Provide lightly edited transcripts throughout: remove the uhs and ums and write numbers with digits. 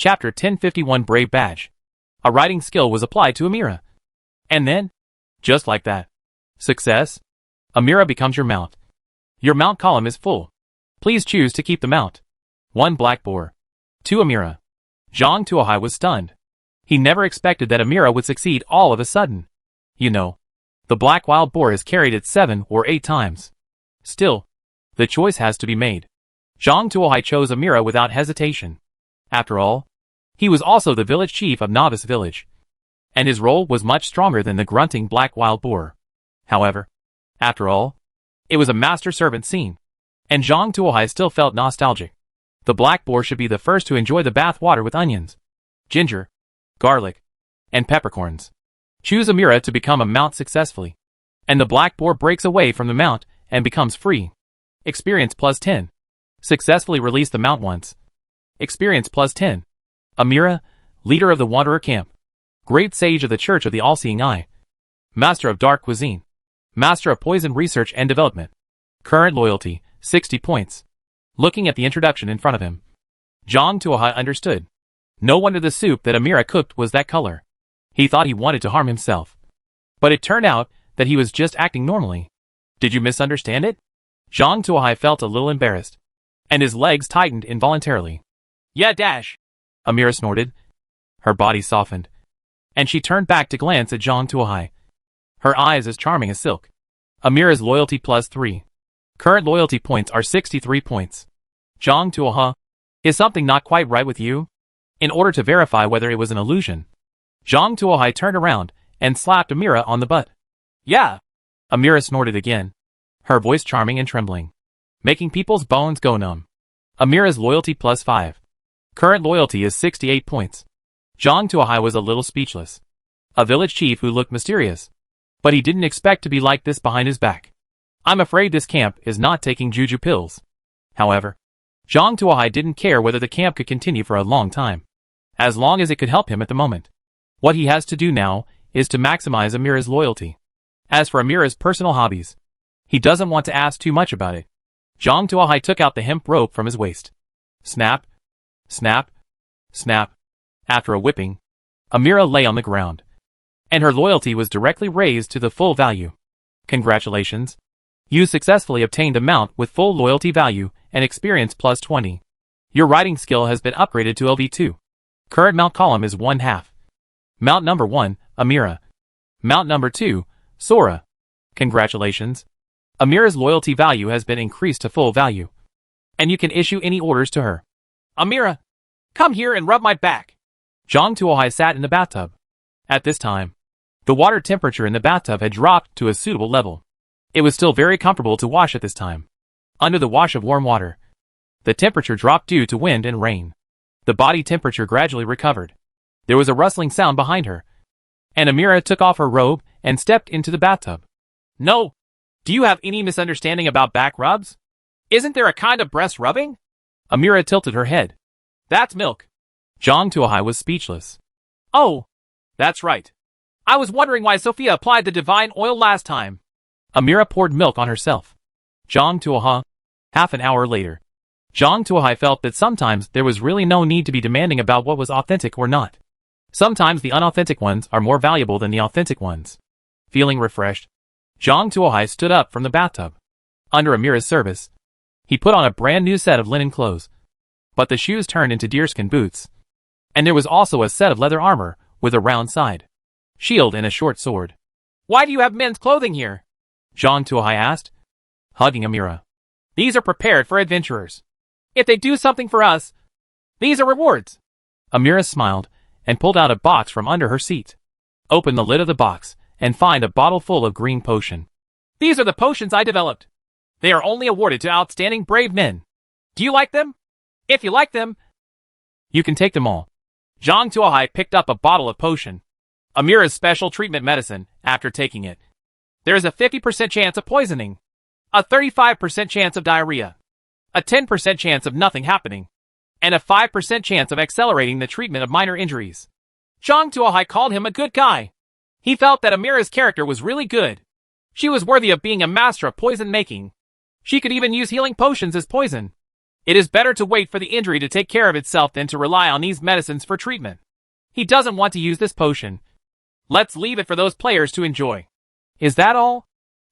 Chapter 1051 Brave Badge. A writing skill was applied to Amira. And then, just like that, success. Amira becomes your mount. Your mount column is full. Please choose to keep the mount. 1 Black Boar. 2 Amira. Zhang Tuohai was stunned. He never expected that Amira would succeed all of a sudden. You know, the Black Wild Boar has carried it 7 or 8 times. Still, the choice has to be made. Zhang Tuohai chose Amira without hesitation. After all, he was also the village chief of Novice Village, and his role was much stronger than the grunting Black Wild Boar. However, after all, it was a master-servant scene, and Zhang Tuohai still felt nostalgic. The Black Boar should be the first to enjoy the bath water with onions, ginger, garlic, and peppercorns. Choose Amira to become a mount successfully, and the Black Boar breaks away from the mount and becomes free. Experience plus 10. Successfully release the mount once. Experience plus 10. Amira, leader of the Wanderer Camp. Great sage of the Church of the All-Seeing Eye. Master of Dark Cuisine. Master of Poison Research and Development. Current loyalty, 60 points. Looking at the introduction in front of him, Zhang Tuohai understood. No wonder the soup that Amira cooked was that color. He thought he wanted to harm himself. But it turned out that he was just acting normally. Did you misunderstand it? Zhang Tuohai felt a little embarrassed, and his legs tightened involuntarily. Yeah, dash. Amira snorted. Her body softened, and she turned back to glance at Zhang Tuohai. Her eyes as charming as silk. Amira's loyalty plus 3. Current loyalty points are 63 points. Zhang Tuohai, is something not quite right with you? In order to verify whether it was an illusion, Zhang Tuohai turned around and slapped Amira on the butt. Yeah. Amira snorted again, her voice charming and trembling, making people's bones go numb. Amira's loyalty plus 5. Current loyalty is 68 points. Zhang Tuohai was a little speechless. A village chief who looked mysterious. But he didn't expect to be like this behind his back. I'm afraid this camp is not taking juju pills. However, Zhang Tuohai didn't care whether the camp could continue for a long time, as long as it could help him at the moment. What he has to do now is to maximize Amira's loyalty. As for Amira's personal hobbies, he doesn't want to ask too much about it. Zhang Tuohai took out the hemp rope from his waist. Snap, snap, snap. After a whipping, Amira lay on the ground, and her loyalty was directly raised to the full value. Congratulations. You successfully obtained a mount with full loyalty value and experience plus 20. Your riding skill has been upgraded to LV2. Current mount column is 1/2. Mount number 1, Amira. Mount number 2, Sora. Congratulations. Amira's loyalty value has been increased to full value, and you can issue any orders to her. Amira, come here and rub my back. Zhang Tuohai sat in the bathtub. At this time, the water temperature in the bathtub had dropped to a suitable level. It was still very comfortable to wash at this time. Under the wash of warm water, the temperature dropped due to wind and rain. The body temperature gradually recovered. There was a rustling sound behind her, and Amira took off her robe and stepped into the bathtub. No. Do you have any misunderstanding about back rubs? Isn't there a kind of breast rubbing? Amira tilted her head. That's milk. Zhang Tuohai was speechless. Oh, that's right. I was wondering why Sophia applied the divine oil last time. Amira poured milk on herself. Zhang Tuohai. Half an hour later, Zhang Tuohai felt that sometimes there was really no need to be demanding about what was authentic or not. Sometimes the unauthentic ones are more valuable than the authentic ones. Feeling refreshed, Zhang Tuohai stood up from the bathtub. Under Amira's service, he put on a brand new set of linen clothes, but the shoes turned into deerskin boots. And there was also a set of leather armor with a round side, shield and a short sword. Why do you have men's clothing here? Zhang Tuohai asked, hugging Amira. These are prepared for adventurers. If they do something for us, these are rewards. Amira smiled and pulled out a box from under her seat. Open the lid of the box and find a bottle full of green potion. These are the potions I developed. They are only awarded to outstanding brave men. Do you like them? If you like them, you can take them all. Zhang Tuohai picked up a bottle of potion, Amira's special treatment medicine. After taking it, there is a 50% chance of poisoning, a 35% chance of diarrhea, a 10% chance of nothing happening, and a 5% chance of accelerating the treatment of minor injuries. Zhang Tuohai called him a good guy. He felt that Amira's character was really good. She was worthy of being a master of poison making. She could even use healing potions as poison. It is better to wait for the injury to take care of itself than to rely on these medicines for treatment. He doesn't want to use this potion. Let's leave it for those players to enjoy. Is that all?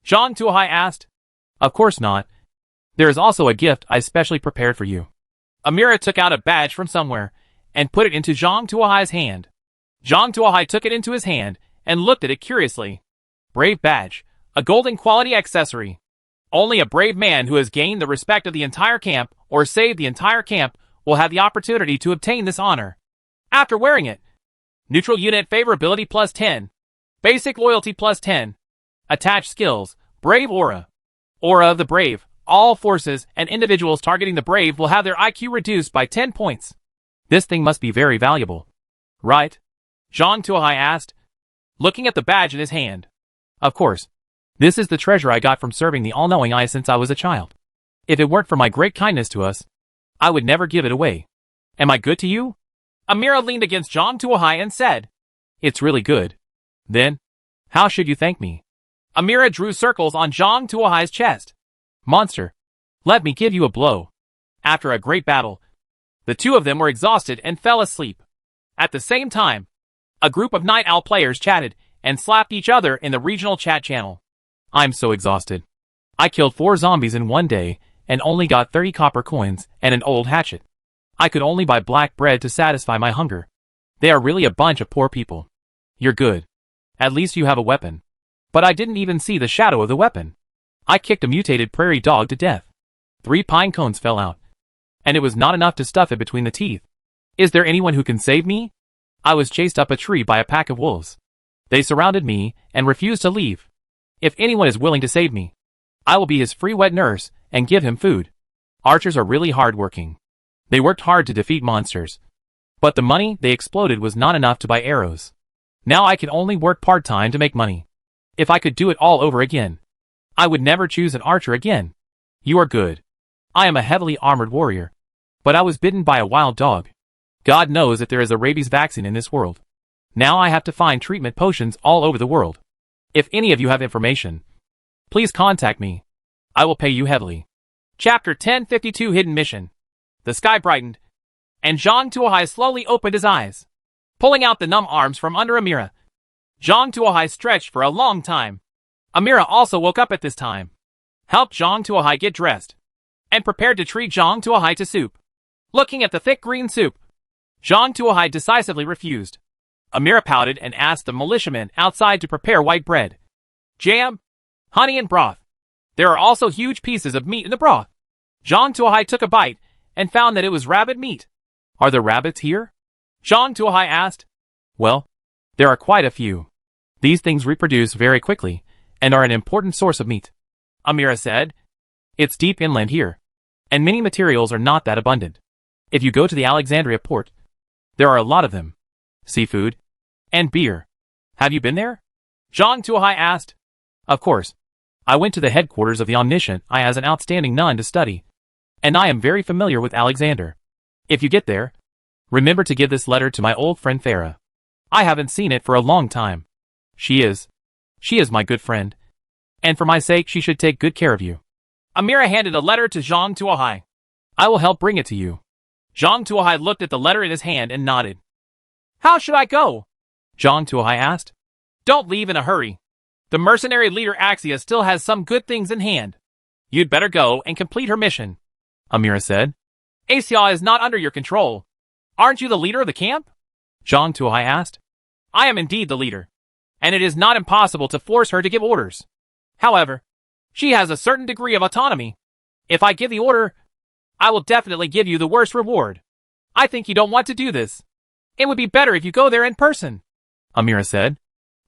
Zhang Tuohai asked. Of course not. There is also a gift I specially prepared for you. Amira took out a badge from somewhere and put it into Zhang Tuohai's hand. Zhang Tuohai took it into his hand and looked at it curiously. Brave badge, a golden quality accessory. Only a brave man who has gained the respect of the entire camp or saved the entire camp will have the opportunity to obtain this honor. After wearing it, neutral unit favorability plus 10, basic loyalty plus 10, attached skills, brave aura. Aura of the brave. All forces and individuals targeting the brave will have their IQ reduced by 10 points. This thing must be very valuable. Right? Zhang Tuohai asked, looking at the badge in his hand. Of course. This is the treasure I got from serving the all-knowing eye since I was a child. If it weren't for my great kindness to us, I would never give it away. Am I good to you? Amira leaned against Zhang Tuohai and said, It's really good. Then, how should you thank me? Amira drew circles on Zhang Tuohai's chest. Monster, let me give you a blow. After a great battle, the two of them were exhausted and fell asleep. At the same time, a group of Night Owl players chatted and slapped each other in the regional chat channel. I'm so exhausted. I killed 4 zombies in one day and only got 30 copper coins and an old hatchet. I could only buy black bread to satisfy my hunger. They are really a bunch of poor people. You're good. At least you have a weapon. But I didn't even see the shadow of the weapon. I kicked a mutated prairie dog to death. 3 pine cones fell out. And it was not enough to stuff it between the teeth. Is there anyone who can save me? I was chased up a tree by a pack of wolves. They surrounded me and refused to leave. If anyone is willing to save me, I will be his free wet nurse and give him food. Archers are really hard-working. They worked hard to defeat monsters. But the money they exploded was not enough to buy arrows. Now I can only work part-time to make money. If I could do it all over again, I would never choose an archer again. You are good. I am a heavily armored warrior. But I was bitten by a wild dog. God knows if there is a rabies vaccine in this world. Now I have to find treatment potions all over the world. If any of you have information, please contact me. I will pay you heavily. Chapter 1052 Hidden Mission. The sky brightened, and Zhang Tuohai slowly opened his eyes, pulling out the numb arms from under Amira. Zhang Tuohai stretched for a long time. Amira also woke up at this time, helped Zhang Tuohai get dressed, and prepared to treat Zhang Tuohai to soup. Looking at the thick green soup, Zhang Tuohai decisively refused. Amira pouted and asked the militiamen outside to prepare white bread, jam, honey and broth. There are also huge pieces of meat in the broth. Zhang Tuohai took a bite and found that it was rabbit meat. Are there rabbits here? Zhang Tuohai asked. Well, there are quite a few. These things reproduce very quickly and are an important source of meat. Amira said. It's deep inland here, and many materials are not that abundant. If you go to the Alexandria port, there are a lot of them. Seafood, and beer. Have you been there? Zhang Tuohai asked. Of course. I went to the headquarters of the Omniscient Eye as an outstanding nun to study, and I am very familiar with Alexander. If you get there, remember to give this letter to my old friend Farah. I haven't seen it for a long time. She is my good friend, and for my sake she should take good care of you. Amira handed a letter to Zhang Tuohai. I will help bring it to you. Zhang Tuohai looked at the letter in his hand and nodded. How should I go? Zhang Tuohai asked. Don't leave in a hurry. The mercenary leader Axia still has some good things in hand. You'd better go and complete her mission, Amira said. Axia is not under your control. Aren't you the leader of the camp? Zhang Tuohai asked. I am indeed the leader, and it is not impossible to force her to give orders. However, she has a certain degree of autonomy. If I give the order, I will definitely give you the worst reward. I think you don't want to do this. It would be better if you go there in person, Amira said.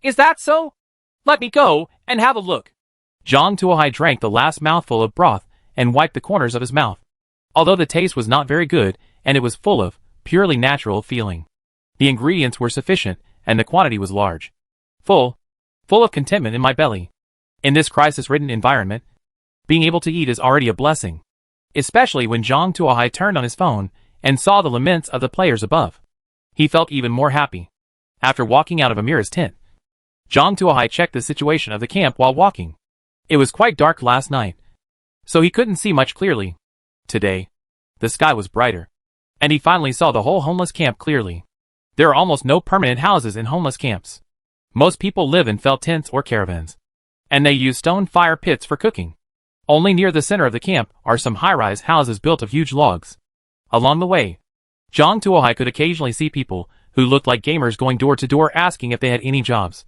Is that so? Let me go and have a look. Zhang Tuohai drank the last mouthful of broth and wiped the corners of his mouth. Although the taste was not very good and it was full of purely natural feeling, the ingredients were sufficient and the quantity was large. Full of contentment in my belly. In this crisis-ridden environment, being able to eat is already a blessing. Especially when Zhang Tuohai turned on his phone and saw the laments of the players above. He felt even more happy. After walking out of Amira's tent, Zhang Tuohai checked the situation of the camp while walking. It was quite dark last night, so he couldn't see much clearly. Today, The sky was brighter, and he finally saw the whole homeless camp clearly. There are almost no permanent houses in homeless camps. Most people live in felt tents or caravans, and they use stone fire pits for cooking. Only near the center of the camp are some high-rise houses built of huge logs. Along the way, Zhang Tuohai could occasionally see people who looked like gamers going door to door asking if they had any jobs,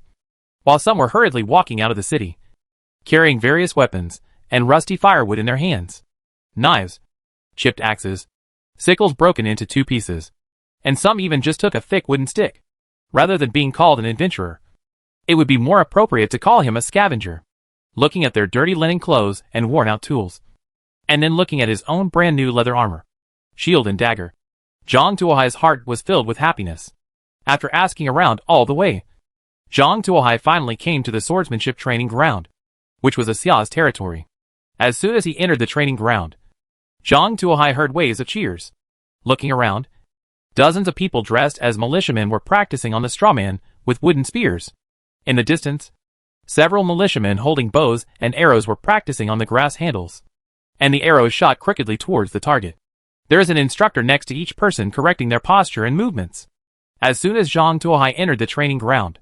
while some were hurriedly walking out of the city, carrying various weapons and rusty firewood in their hands. Knives, chipped axes, sickles broken into 2 pieces, and some even just took a thick wooden stick. Rather than being called an adventurer, it would be more appropriate to call him a scavenger. Looking at their dirty linen clothes and worn-out tools, and then looking at his own brand-new leather armor, shield and dagger, Zhang Tuohai's heart was filled with happiness. After asking around all the way, Zhang Tuohai finally came to the swordsmanship training ground, which was Xia's territory. As soon as he entered the training ground, Zhang Tuohai heard waves of cheers. Looking around, dozens of people dressed as militiamen were practicing on the strawman with wooden spears. In the distance, several militiamen holding bows and arrows were practicing on the grass handles, and the arrows shot crookedly towards the target. There is an instructor next to each person correcting their posture and movements. As soon as Zhang Tuohai entered the training ground,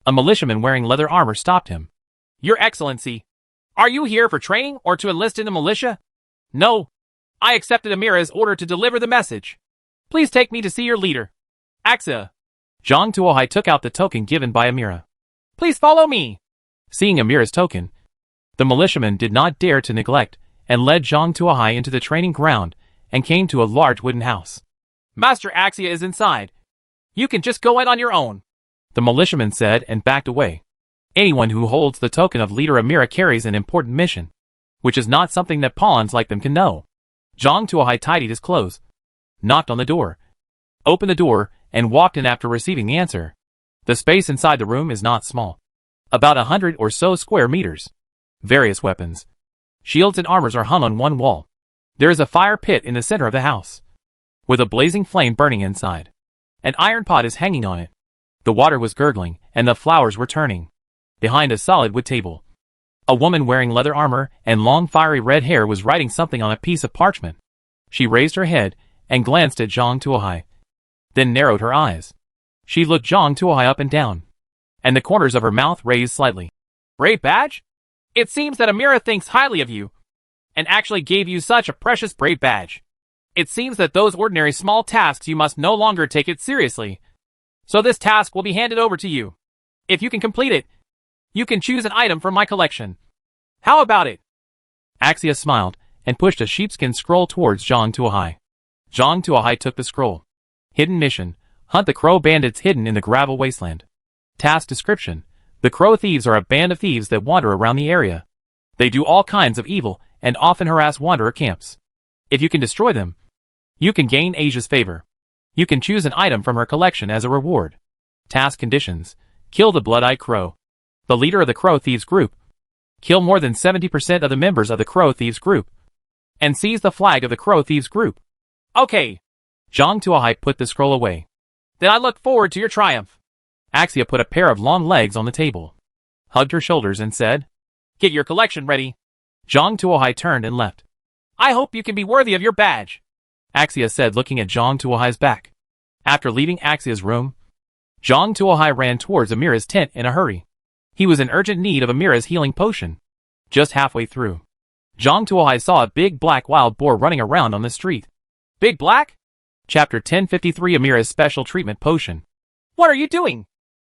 a militiaman wearing leather armor stopped him. "Your Excellency, are you here for training or to enlist in the militia?" "No. I accepted Amira's order to deliver the message. Please take me to see your leader, Axia." Zhang Tuohai took out the token given by Amira. "Please follow me." Seeing Amira's token, the militiaman did not dare to neglect and led Zhang Tuohai into the training ground and came to a large wooden house. "Master Axia is inside. You can just go in on your own," the militiaman said and backed away. Anyone who holds the token of leader Amira carries an important mission, which is not something that pawns like them can know. Zhang Tuohai tidied his clothes, knocked on the door, opened the door, and walked in after receiving the answer. The space inside the room is not small. About 100 or so square meters. Various weapons, shields and armors are hung on one wall. There is a fire pit in the center of the house, with a blazing flame burning inside. An iron pot is hanging on it. The water was gurgling, and the flowers were turning. Behind a solid wood table, a woman wearing leather armor and long fiery red hair was writing something on a piece of parchment. She raised her head and glanced at Zhang Tuohai, then narrowed her eyes. She looked Zhang Tuohai up and down, and the corners of her mouth raised slightly. "Brave badge? It seems that Amira thinks highly of you, and actually gave you such a precious brave badge. It seems that those ordinary small tasks you must no longer take it seriously. So this task will be handed over to you. If you can complete it, you can choose an item from my collection. How about it?" Axia smiled and pushed a sheepskin scroll towards Zhang Tuohai. Zhang Tuohai took the scroll. Hidden mission: hunt the crow bandits hidden in the gravel wasteland. Task description: the crow thieves are a band of thieves that wander around the area. They do all kinds of evil and often harass wanderer camps. If you can destroy them, you can gain Asia's favor. You can choose an item from her collection as a reward. Task conditions: kill the blood-eyed crow, the leader of the crow thieves group. Kill more than 70% of the members of the crow thieves group, and seize the flag of the crow thieves group. "Okay." Zhang Tuohai put the scroll away. "Then I look forward to your triumph." Axia put a pair of long legs on the table, hugged her shoulders and said, "Get your collection ready." Zhang Tuohai turned and left. "I hope you can be worthy of your badge," Axia said, looking at Zhang Tuohai's back. After leaving Axia's room, Zhang Tuohai ran towards Amira's tent in a hurry. He was in urgent need of Amira's healing potion. Just halfway through, Zhang Tuohai saw a big black wild boar running around on the street. "Big Black?" Chapter 1053 Amira's Special Treatment Potion. "What are you doing?"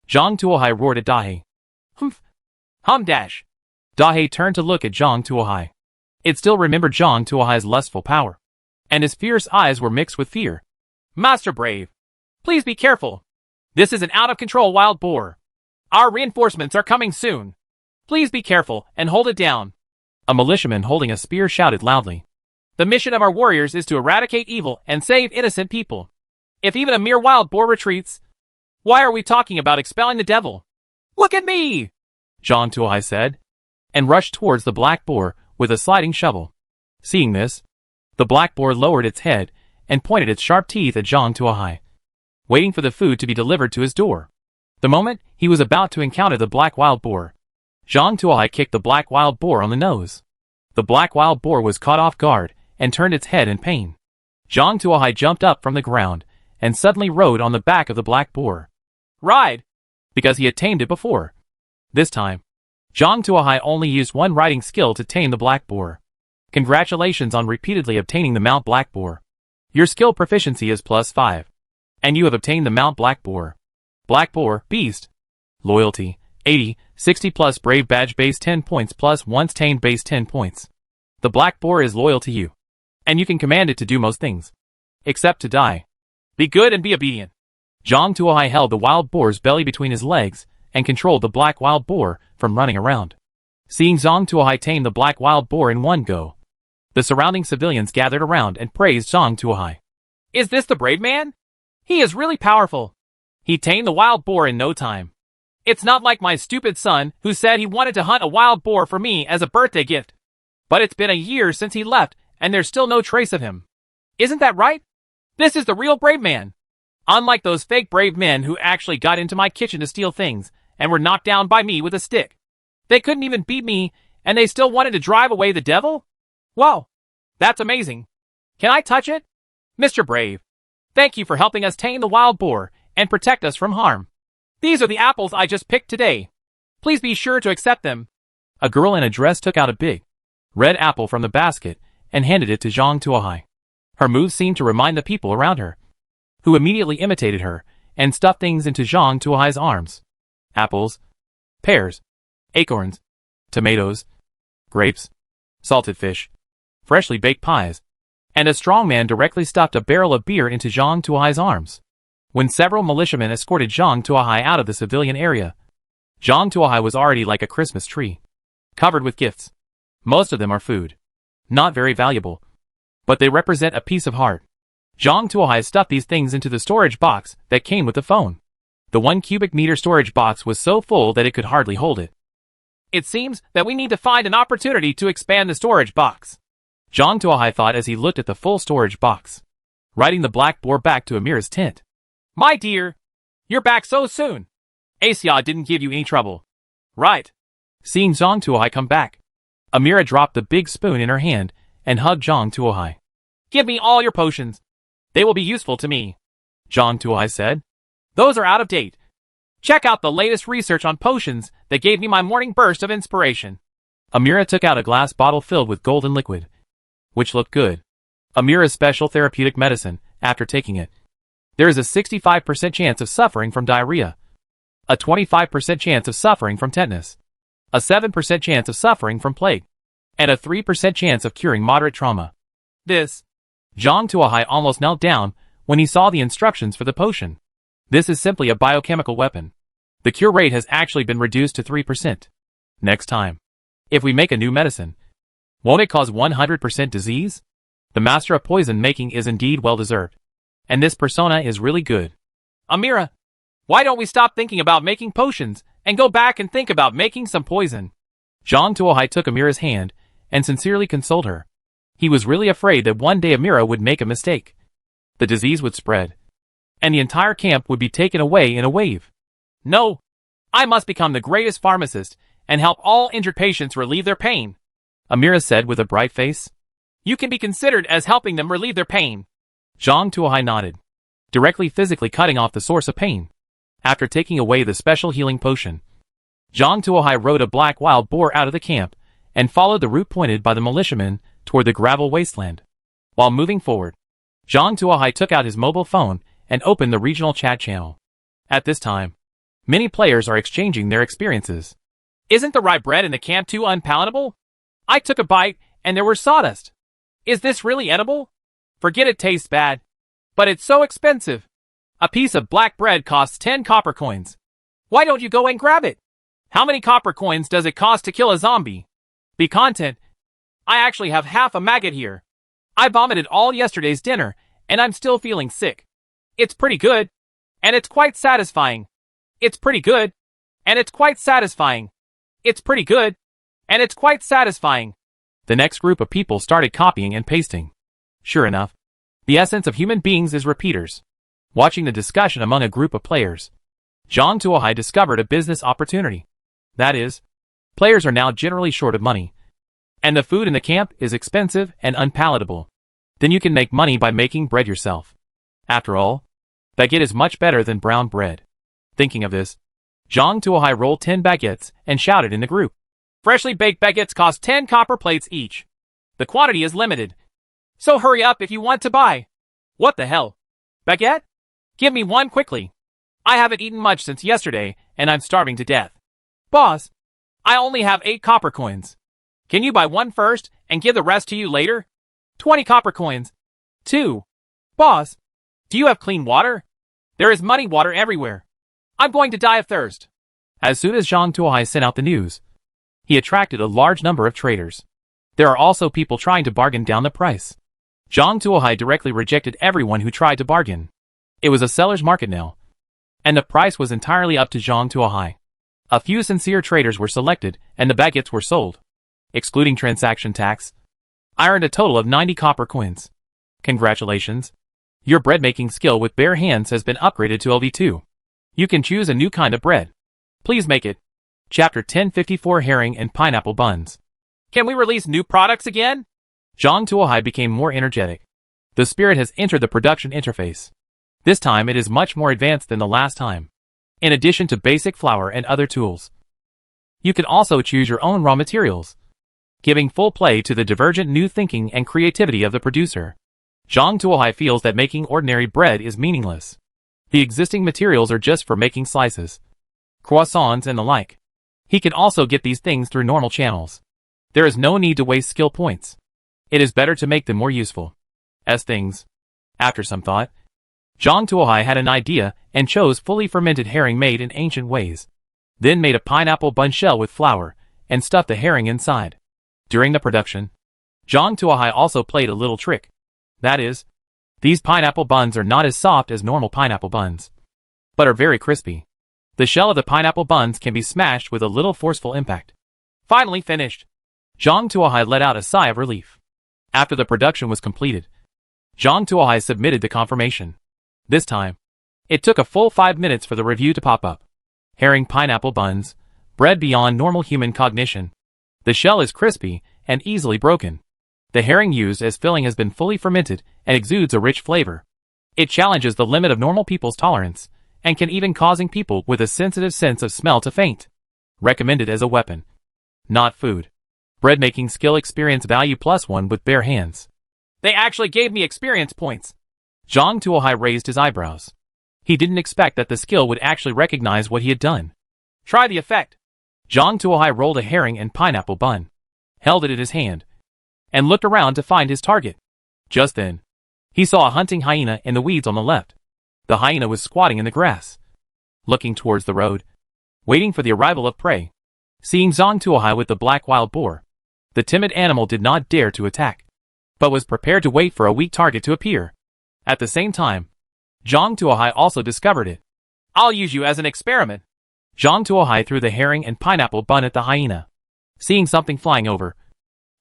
Zhang Tuohai roared at Dahe. "Humph. Dash." Dahe turned to look at Zhang Tuohai. It still remembered Zhang Tuohai's lustful power, and his fierce eyes were mixed with fear. "Master Brave, please be careful. This is an out-of-control wild boar. Our reinforcements are coming soon. Please be careful and hold it down." A militiaman holding a spear shouted loudly. "The mission of our warriors is to eradicate evil and save innocent people. If even a mere wild boar retreats, why are we talking about expelling the devil?" "Look at me!" Zhang Tuohai said, and rushed towards the black boar with a sliding shovel. Seeing this, the black boar lowered its head and pointed its sharp teeth at Zhang Tuohai, waiting for the food to be delivered to his door. The moment he was about to encounter the black wild boar, Zhang Tuohai kicked the black wild boar on the nose. The black wild boar was caught off guard and turned its head in pain. Zhang Tuohai jumped up from the ground and suddenly rode on the back of the black boar. Ride! Because he had tamed it before. This time, Zhang Tuohai only used one riding skill to tame the black boar. Congratulations on repeatedly obtaining the Mount Black Boar. Your skill proficiency is +5. And you have obtained the Mount Black Boar. Black Boar, Beast. Loyalty, 80, 60 plus Brave Badge base 10 points plus once tamed base 10 points. The Black Boar is loyal to you. And you can command it to do most things. Except to die. Be good and be obedient. Zhang Tuohai held the wild boar's belly between his legs and controlled the black wild boar from running around. Seeing Zhang Tuohai tame the black wild boar in one go, the surrounding civilians gathered around and praised Zhang Tuohai. Is this the brave man? He is really powerful. He tamed the wild boar in no time. It's not like my stupid son who said he wanted to hunt a wild boar for me as a birthday gift. But it's been a year since he left and there's still no trace of him. Isn't that right? This is the real brave man. Unlike those fake brave men who actually got into my kitchen to steal things and were knocked down by me with a stick. They couldn't even beat me and they still wanted to drive away the devil? Whoa, that's amazing. Can I touch it? Mr. Brave, thank you for helping us tame the wild boar and protect us from harm. These are the apples I just picked today. Please be sure to accept them. A girl in a dress took out a big, red apple from the basket and handed it to Zhang Tuohai. Her moves seemed to remind the people around her, who immediately imitated her and stuffed things into Zhang Tuohai's arms. Apples, pears, acorns, tomatoes, grapes, salted fish, freshly baked pies, and a strong man directly stuffed a barrel of beer into Zhang Tuohai's arms. When several militiamen escorted Zhang Tuohai out of the civilian area, Zhang Tuohai was already like a Christmas tree, covered with gifts. Most of them are food. Not very valuable, but they represent a piece of heart. Zhang Tuohai stuffed these things into the storage box that came with the phone. The 1 cubic meter storage box was so full that it could hardly hold it. It seems that we need to find an opportunity to expand the storage box. Zhang Tuohai thought as he looked at the full storage box, riding the black boar back to Amira's tent. My dear, you're back so soon. Asia didn't give you any trouble. Right. Seeing Zhang Tuohai come back, Amira dropped the big spoon in her hand and hugged Zhang Tuohai. Give me all your potions. They will be useful to me. Zhang Tuohai said. Those are out of date. Check out the latest research on potions that gave me my morning burst of inspiration. Amira took out a glass bottle filled with golden liquid, which looked good. Amira's special therapeutic medicine, after taking it. There is a 65% chance of suffering from diarrhea, a 25% chance of suffering from tetanus, a 7% chance of suffering from plague, and a 3% chance of curing moderate trauma. This. Zhang Tuohai almost knelt down when he saw the instructions for the potion. This is simply a biochemical weapon. The cure rate has actually been reduced to 3%. Next time, if we make a new medicine, won't it cause 100% disease? The master of poison making is indeed well deserved. And this persona is really good. Amira, why don't we stop thinking about making potions and go back and think about making some poison? Zhang Tuohai took Amira's hand and sincerely consoled her. He was really afraid that one day Amira would make a mistake. The disease would spread, and the entire camp would be taken away in a wave. No, I must become the greatest pharmacist and help all injured patients relieve their pain, Amira said with a bright face. You can be considered as helping them relieve their pain. Zhang Tuohai nodded, directly physically cutting off the source of pain. After taking away the special healing potion, Zhang Tuohai rode a black wild boar out of the camp and followed the route pointed by the militiamen toward the gravel wasteland. While moving forward, Zhang Tuohai took out his mobile phone and opened the regional chat channel. At this time, many players are exchanging their experiences. Isn't the rye bread in the camp too unpalatable? I took a bite and there was sawdust. Is this really edible? Forget it tastes bad. But it's so expensive. A piece of black bread costs 10 copper coins. Why don't you go and grab it? How many copper coins does it cost to kill a zombie? Be content. I actually have half a maggot here. I vomited all yesterday's dinner, and I'm still feeling sick. It's pretty good. And it's quite satisfying. It's pretty good. And it's quite satisfying. It's pretty good. And it's quite satisfying. The next group of people started copying and pasting. Sure enough, the essence of human beings is repeaters. Watching the discussion among a group of players, Zhang Tuohai discovered a business opportunity. That is, players are now generally short of money, and the food in the camp is expensive and unpalatable. Then you can make money by making bread yourself. After all, baguette is much better than brown bread. Thinking of this, Zhang Tuohai rolled 10 baguettes and shouted in the group. Freshly baked baguettes cost 10 copper plates each. The quantity is limited. So hurry up if you want to buy. What the hell? Baguette? Give me one quickly. I haven't eaten much since yesterday and I'm starving to death. Boss, I only have 8 copper coins. Can you buy one first and give the rest to you later? 20 copper coins. 2. Boss, do you have clean water? There is muddy water everywhere. I'm going to die of thirst. As soon as Zhang Tuohai sent out the news, he attracted a large number of traders. There are also people trying to bargain down the price. Zhang Tuohai directly rejected everyone who tried to bargain. It was a seller's market now, and the price was entirely up to Zhang Tuohai. A few sincere traders were selected, and the baguettes were sold. Excluding transaction tax, I earned a total of 90 copper coins. Congratulations. Your bread-making skill with bare hands has been upgraded to LV2. You can choose a new kind of bread. Please make it. Chapter 1054 Herring and Pineapple Buns. Can we release new products again? Zhang Tuohai became more energetic. The spirit has entered the production interface. This time it is much more advanced than the last time. In addition to basic flour and other tools, you can also choose your own raw materials, giving full play to the divergent new thinking and creativity of the producer. Zhang Tuohai feels that making ordinary bread is meaningless. The existing materials are just for making slices, croissants and the like. He can also get these things through normal channels. There is no need to waste skill points. It is better to make them more useful as things. After some thought, Zhang Tuohai had an idea and chose fully fermented herring made in ancient ways. Then made a pineapple bun shell with flour and stuffed the herring inside. During the production, Zhang Tuohai also played a little trick. That is, these pineapple buns are not as soft as normal pineapple buns, but are very crispy. The shell of the pineapple buns can be smashed with a little forceful impact. Finally finished. Zhang Tuohai let out a sigh of relief. After the production was completed, Zhang Tuohai submitted the confirmation. This time, it took a full 5 minutes for the review to pop up. Herring pineapple buns, bread beyond normal human cognition. The shell is crispy and easily broken. The herring used as filling has been fully fermented and exudes a rich flavor. It challenges the limit of normal people's tolerance and can even causing people with a sensitive sense of smell to faint. Recommended as a weapon, not food. Bread making skill experience value +1 with bare hands. They actually gave me experience points. Zhang Tuohai raised his eyebrows. He didn't expect that the skill would actually recognize what he had done. Try the effect. Zhang Tuohai rolled a herring and pineapple bun, held it in his hand, and looked around to find his target. Just then, he saw a hunting hyena in the weeds on the left. The hyena was squatting in the grass, looking towards the road, waiting for the arrival of prey. Seeing Zhang Tuohai with the black wild boar, the timid animal did not dare to attack, but was prepared to wait for a weak target to appear. At the same time, Zhang Tuohai also discovered it. I'll use you as an experiment. Zhang Tuohai threw the herring and pineapple bun at the hyena. Seeing something flying over,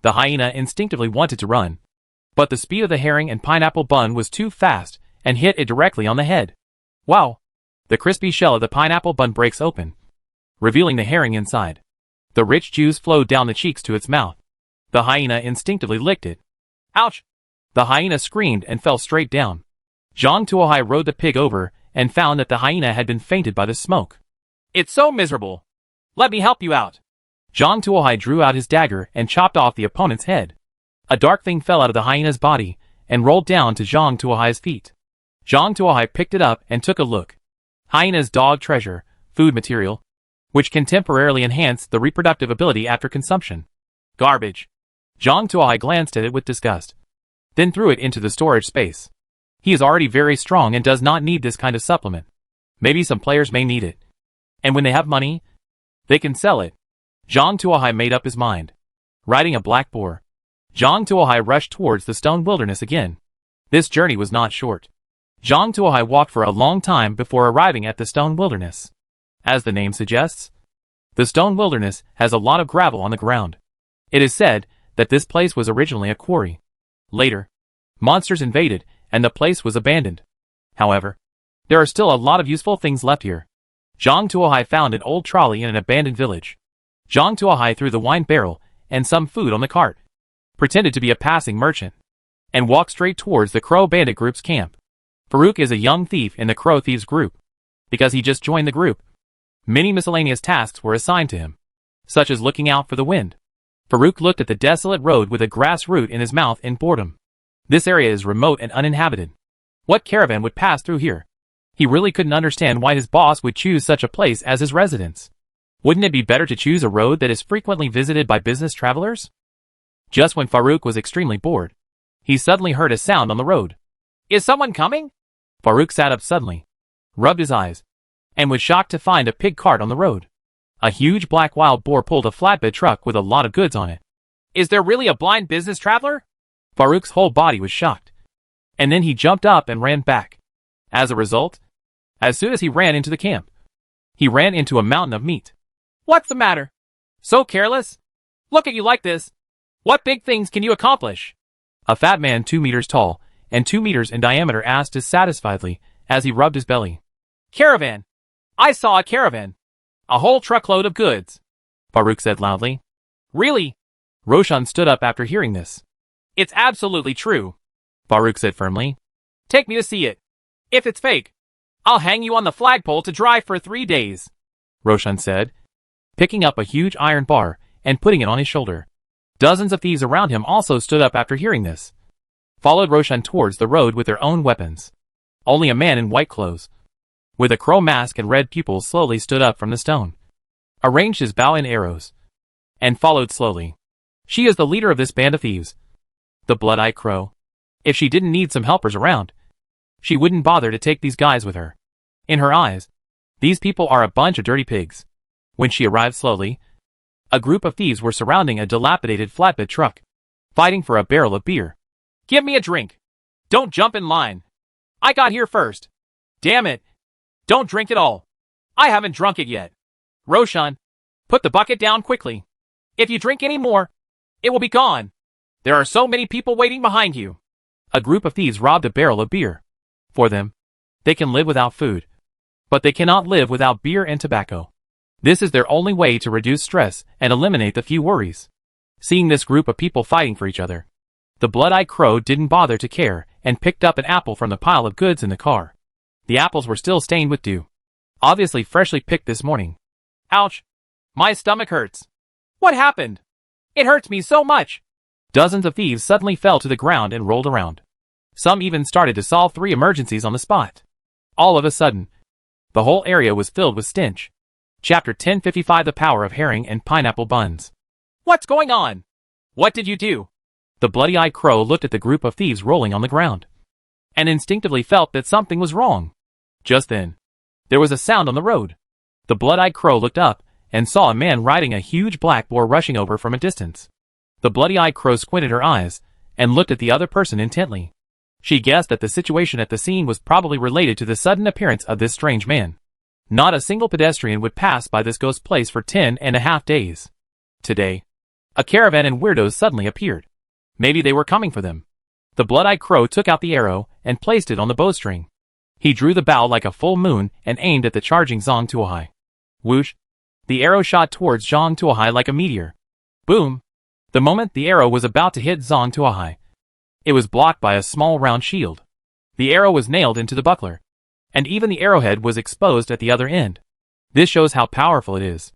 the hyena instinctively wanted to run, but the speed of the herring and pineapple bun was too fast and hit it directly on the head. Wow! The crispy shell of the pineapple bun breaks open, revealing the herring inside. The rich juice flowed down the cheeks to its mouth. The hyena instinctively licked it. Ouch! The hyena screamed and fell straight down. Zhang Tuohai rode the pig over and found that the hyena had been fainted by the smoke. It's so miserable. Let me help you out. Zhang Tuohai drew out his dagger and chopped off the opponent's head. A dark thing fell out of the hyena's body and rolled down to Zhang Tuohai's feet. Zhang Tuohai picked it up and took a look. Hyena's dog treasure, food material, which can temporarily enhance the reproductive ability after consumption. Garbage. Zhang Tuohai glanced at it with disgust, then threw it into the storage space. He is already very strong and does not need this kind of supplement. Maybe some players may need it, and when they have money, they can sell it. Zhang Tuohai made up his mind. Riding a black boar, Zhang Tuohai rushed towards the stone wilderness again. This journey was not short. Zhang Tuohai walked for a long time before arriving at the stone wilderness. As the name suggests, the stone wilderness has a lot of gravel on the ground. It is said that this place was originally a quarry. Later, monsters invaded and the place was abandoned. However, there are still a lot of useful things left here. Zhang Tuohai found an old trolley in an abandoned village. Zhang Tuohai threw the wine barrel and some food on the cart, pretended to be a passing merchant. and walked straight towards the Crow Bandit group's camp. Farouk is a young thief in the Crow Thieves group. Because he just joined the group, many miscellaneous tasks were assigned to him, such as looking out for the wind. Farouk looked at the desolate road with a grass root in his mouth in boredom. This area is remote and uninhabited. What caravan would pass through here? He really couldn't understand why his boss would choose such a place as his residence. Wouldn't it be better to choose a road that is frequently visited by business travelers? Just when Farouk was extremely bored, he suddenly heard a sound on the road. Is someone coming? Farouk sat up suddenly, rubbed his eyes, and was shocked to find a pig cart on the road. A huge black wild boar pulled a flatbed truck with a lot of goods on it. Is there really a blind business traveler? Farouk's whole body was shocked. And then he jumped up and ran back. As a result, as soon as he ran into the camp, he ran into a mountain of meat. What's the matter? So careless? Look at you like this. What big things can you accomplish? A fat man 2 meters tall and 2 meters in diameter asked dissatisfiedly as he rubbed his belly. Caravan! I saw a caravan. A whole truckload of goods, Farouk said loudly. Really? Roshan stood up after hearing this. It's absolutely true, Farouk said firmly. Take me to see it. If it's fake, I'll hang you on the flagpole to dry for 3 days, Roshan said, picking up a huge iron bar and putting it on his shoulder. Dozens of thieves around him also stood up after hearing this, followed Roshan towards the road with their own weapons. Only a man in white clothes, with a crow mask and red pupils, slowly stood up from the stone, arranged his bow and arrows, and followed slowly. She is the leader of this band of thieves, the Blood-Eyed Crow. If she didn't need some helpers around, she wouldn't bother to take these guys with her. In her eyes, these people are a bunch of dirty pigs. When she arrived slowly, a group of thieves were surrounding a dilapidated flatbed truck, fighting for a barrel of beer. Give me a drink. Don't jump in line. I got here first. Damn it. Don't drink it all. I haven't drunk it yet. Roshan, put the bucket down quickly. If you drink any more, it will be gone. There are so many people waiting behind you. A group of thieves robbed a barrel of beer. For them, they can live without food, but they cannot live without beer and tobacco. This is their only way to reduce stress and eliminate the few worries. Seeing this group of people fighting for each other, the Blood-Eyed Crow didn't bother to care and picked up an apple from the pile of goods in the car. The apples were still stained with dew, obviously freshly picked this morning. Ouch! My stomach hurts. What happened? It hurts me so much. Dozens of thieves suddenly fell to the ground and rolled around. Some even started to solve 3 emergencies on the spot. All of a sudden, the whole area was filled with stench. Chapter 1055 The Power of Herring and Pineapple Buns. What's going on? What did you do? The Bloody-Eyed Crow looked at the group of thieves rolling on the ground, and instinctively felt that something was wrong. Just then, there was a sound on the road. The Blood-Eyed Crow looked up and saw a man riding a huge black boar rushing over from a distance. The Bloody-Eyed Crow squinted her eyes and looked at the other person intently. She guessed that the situation at the scene was probably related to the sudden appearance of this strange man. Not a single pedestrian would pass by this ghost place for 10.5 days. Today, a caravan and weirdos suddenly appeared. Maybe they were coming for them. The Blood-Eyed Crow took out the arrow and placed it on the bowstring. He drew the bow like a full moon and aimed at the charging Zhang Tuohai. Whoosh! The arrow shot towards Zhang Tuohai like a meteor. Boom! The moment the arrow was about to hit Zhang Tuohai, it was blocked by a small round shield. The arrow was nailed into the buckler, and even the arrowhead was exposed at the other end. This shows how powerful it is.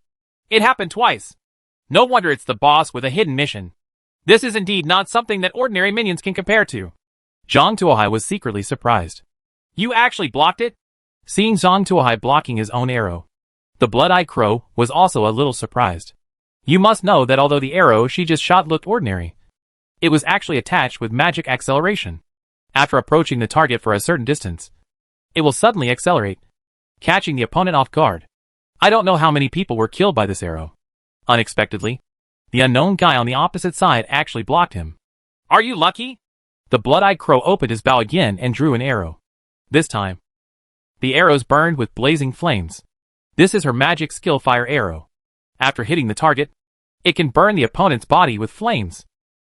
It happened twice. No wonder it's the boss with a hidden mission. This is indeed not something that ordinary minions can compare to. Zhang Tuohai was secretly surprised. You actually blocked it? Seeing Zhang Tuohai blocking his own arrow, the Blood-Eyed Crow was also a little surprised. You must know that although the arrow she just shot looked ordinary, it was actually attached with magic acceleration. After approaching the target for a certain distance, it will suddenly accelerate, catching the opponent off guard. I don't know how many people were killed by this arrow. Unexpectedly, the unknown guy on the opposite side actually blocked him. Are you lucky? The Blood-Eyed Crow opened his bow again and drew an arrow. This time, the arrows burned with blazing flames. This is her magic skill fire arrow. After hitting the target, it can burn the opponent's body with flames.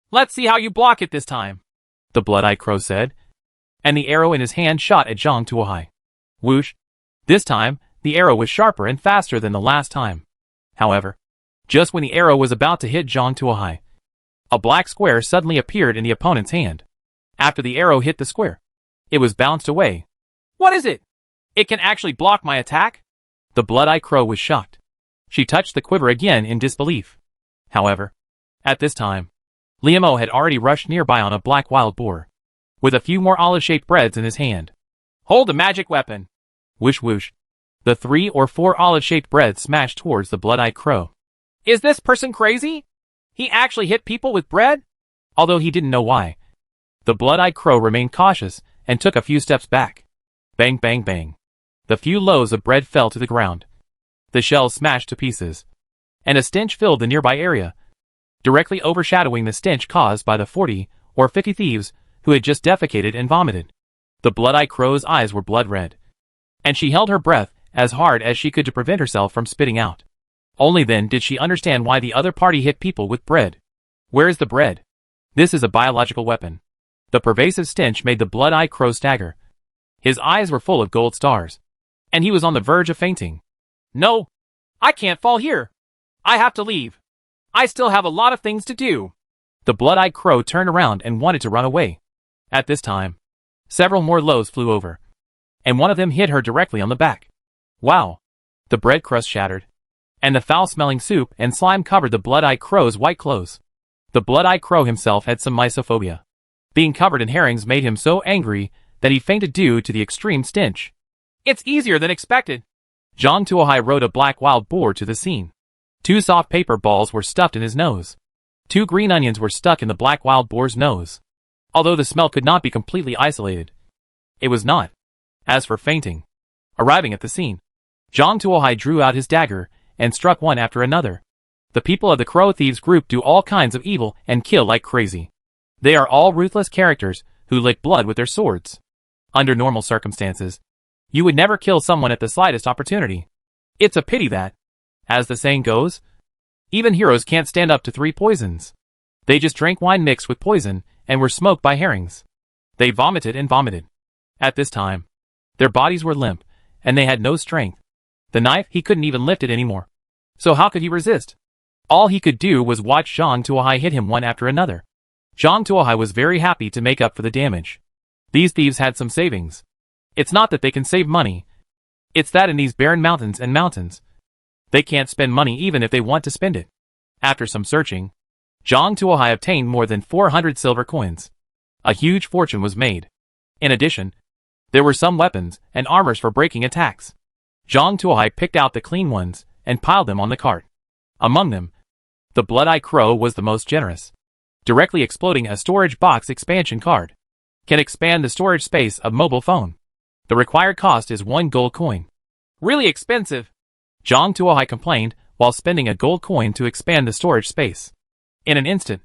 Let's see how you block it this time, the Blood-Eyed Crow said, and the arrow in his hand shot at Zhang Tuohai. Whoosh! This time, the arrow was sharper and faster than the last time. However, just when the arrow was about to hit Zhang Tuohai, a black square suddenly appeared in the opponent's hand. After the arrow hit the square, it was bounced away. What is it? It can actually block my attack? The Blood-Eye Crow was shocked. She touched the quiver again in disbelief. However, at this time, Liam-O had already rushed nearby on a black wild boar, with a few more olive-shaped breads in his hand. Hold the magic weapon! Whoosh whoosh. The 3 or 4 olive-shaped breads smashed towards the Blood-Eye Crow. Is this person crazy? He actually hit people with bread? Although he didn't know why. The Blood-Eye Crow remained cautious and took a few steps back. Bang bang bang. The few loaves of bread fell to the ground. The shells smashed to pieces, and a stench filled the nearby area, directly overshadowing the stench caused by the 40 or 50 thieves who had just defecated and vomited. The Blood-Eye Crow's eyes were blood red, and she held her breath as hard as she could to prevent herself from spitting out. Only then did she understand why the other party hit people with bread. Where is the bread? This is a biological weapon. The pervasive stench made the Blood-Eye Crow stagger. His eyes were full of gold stars, and he was on the verge of fainting. No, I can't fall here. I have to leave. I still have a lot of things to do. The Blood-Eye Crow turned around and wanted to run away. At this time, several more loaves flew over, and one of them hit her directly on the back. Wow! The bread crust shattered, and the foul-smelling soup and slime covered the Blood-Eye Crow's white clothes. The Blood-Eye Crow himself had some mysophobia. Being covered in herrings made him so angry that he fainted due to the extreme stench. It's easier than expected. Zhang Tuohai rode a black wild boar to the scene. 2 soft paper balls were stuffed in his nose. 2 green onions were stuck in the black wild boar's nose. Although the smell could not be completely isolated, it was not. As for fainting, arriving at the scene, Zhang Tuohai drew out his dagger and struck one after another. The people of the Crow Thieves group do all kinds of evil and kill like crazy. They are all ruthless characters who lick blood with their swords. Under normal circumstances, you would never kill someone at the slightest opportunity. It's a pity that, as the saying goes, even heroes can't stand up to 3 poisons. They just drank wine mixed with poison and were smoked by herrings. They vomited and vomited. At this time, their bodies were limp, and they had no strength. The knife, he couldn't even lift it anymore. So how could he resist? All he could do was watch Zhang Tuohai hit him one after another. Zhang Tuohai was very happy to make up for the damage. These thieves had some savings. It's not that they can save money. It's that in these barren mountains and mountains, they can't spend money even if they want to spend it. After some searching, Zhang Tuohai obtained more than 400 silver coins. A huge fortune was made. In addition, there were some weapons and armors for breaking attacks. Zhang Tuohai picked out the clean ones and piled them on the cart. Among them, the Blood-Eye Crow was the most generous, directly exploding a storage box expansion card. Can expand the storage space of mobile phone. The required cost is 1 gold coin. Really expensive, Zhang Tuohai complained while spending a gold coin to expand the storage space. In an instant,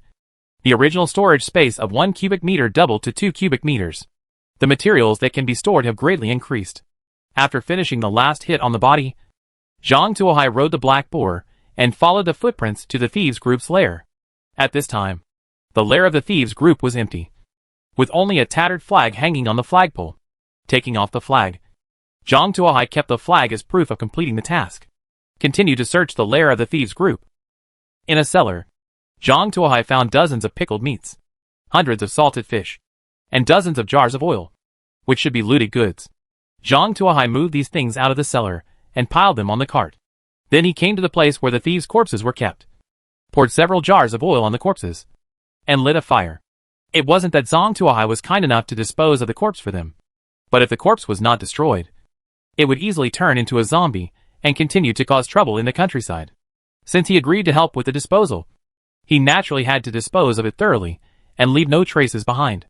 the original storage space of 1 cubic meter doubled to 2 cubic meters. The materials that can be stored have greatly increased. After finishing the last hit on the body, Zhang Tuohai rode the black boar and followed the footprints to the thieves group's lair. At this time, the lair of the thieves group was empty, with only a tattered flag hanging on the flagpole. Taking off the flag, Zhang Tuohai kept the flag as proof of completing the task. Continued to search the lair of the thieves group. In a cellar, Zhang Tuohai found dozens of pickled meats, hundreds of salted fish, and dozens of jars of oil, which should be looted goods. Zhang Tuohai moved these things out of the cellar and piled them on the cart. Then he came to the place where the thieves' corpses were kept, poured several jars of oil on the corpses, and lit a fire. It wasn't that Zhang Tuohai was kind enough to dispose of the corpse for them, but if the corpse was not destroyed, it would easily turn into a zombie and continue to cause trouble in the countryside. Since he agreed to help with the disposal, he naturally had to dispose of it thoroughly and leave no traces behind.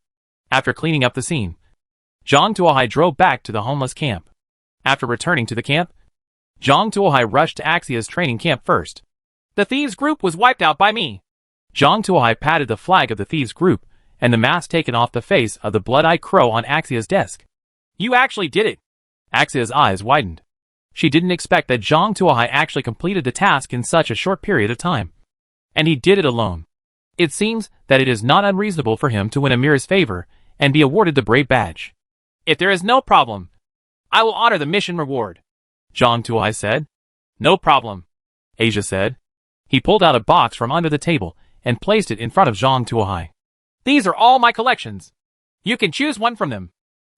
After cleaning up the scene, Zhang Tuohai drove back to the homeless camp. After returning to the camp, Zhang Tuohai rushed to Axia's training camp first. The thieves group was wiped out by me. Zhang Tuohai patted the flag of the thieves group and the mask taken off the face of the Blood-Eye Crow on Axia's desk. You actually did it. Axia's eyes widened. She didn't expect that Zhang Tuohai actually completed the task in such a short period of time. And he did it alone. It seems that it is not unreasonable for him to win Amira's favor and be awarded the Brave Badge. If there is no problem, I will honor the mission reward, Zhang Tuohai said. No problem, Asia said. He pulled out a box from under the table and placed it in front of Zhang Tuohai. These are all my collections. You can choose one from them.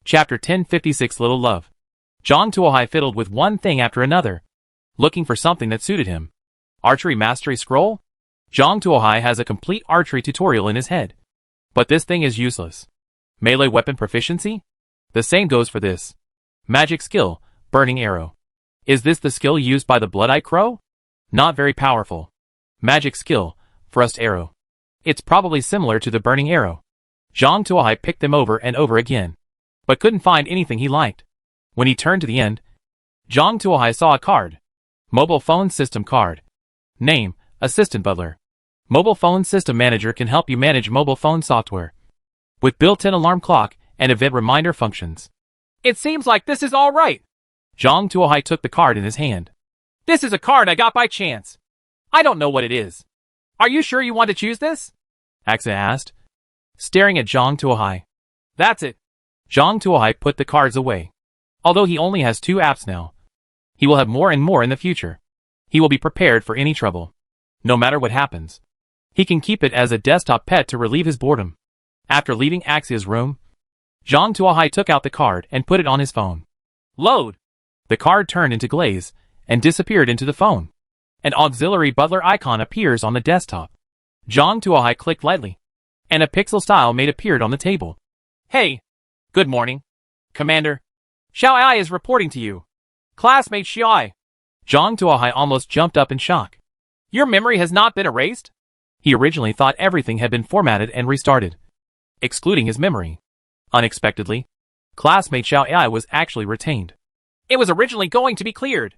Chapter 1056 Little Love. Zhang Tuohai fiddled with one thing after another, looking for something that suited him. Archery Mastery Scroll? Zhang Tuohai has a complete archery tutorial in his head. But this thing is useless. Melee Weapon Proficiency? The same goes for this. Magic Skill, Burning Arrow. Is this the skill used by the Blood-Eye Crow? Not very powerful. Magic Skill, Thrust Arrow. It's probably similar to the Burning Arrow. Zhang Tuohai picked them over and over again, but couldn't find anything he liked. When he turned to the end, Zhang Tuohai saw a card. Mobile Phone System Card. Name, Assistant Butler. Mobile Phone System Manager can help you manage mobile phone software with built-in alarm clock and event reminder functions. It seems like this is all right. Zhang Tuohai took the card in his hand. This is a card I got by chance. I don't know what it is. Are you sure you want to choose this? Axa asked, staring at Zhang Tuohai. That's it. Zhang Tuohai put the cards away. Although he only has 2 apps now, he will have more and more in the future. He will be prepared for any trouble. No matter what happens, he can keep it as a desktop pet to relieve his boredom. After leaving Axia's room, Zhang Tuohai took out the card and put it on his phone. Load! The card turned into glaze and disappeared into the phone. An auxiliary butler icon appears on the desktop. Zhang Tuohai clicked lightly, and a pixel style mate appeared on the table. Hey! Good morning, Commander. Xiao Ai is reporting to you. Classmate Xiao Ai. Zhang Tuohai almost jumped up in shock. Your memory has not been erased? He originally thought everything had been formatted and restarted, excluding his memory. Unexpectedly, classmate Xiao Ai was actually retained. It was originally going to be cleared,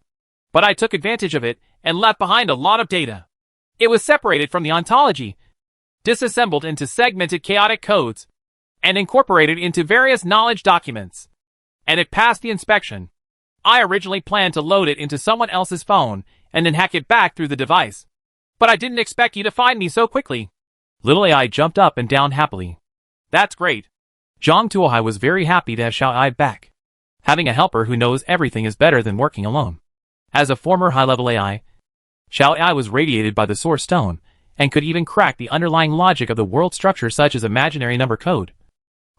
but I took advantage of it and left behind a lot of data. It was separated from the ontology, disassembled into segmented chaotic codes, and incorporated into various knowledge documents. And it passed the inspection. I originally planned to load it into someone else's phone and then hack it back through the device. But I didn't expect you to find me so quickly. Little AI jumped up and down happily. That's great. Zhang Tuohai was very happy to have Xiao Ai back. Having a helper who knows everything is better than working alone. As a former high-level AI, Xiao Ai was radiated by the Source Stone and could even crack the underlying logic of the world structure such as imaginary number code,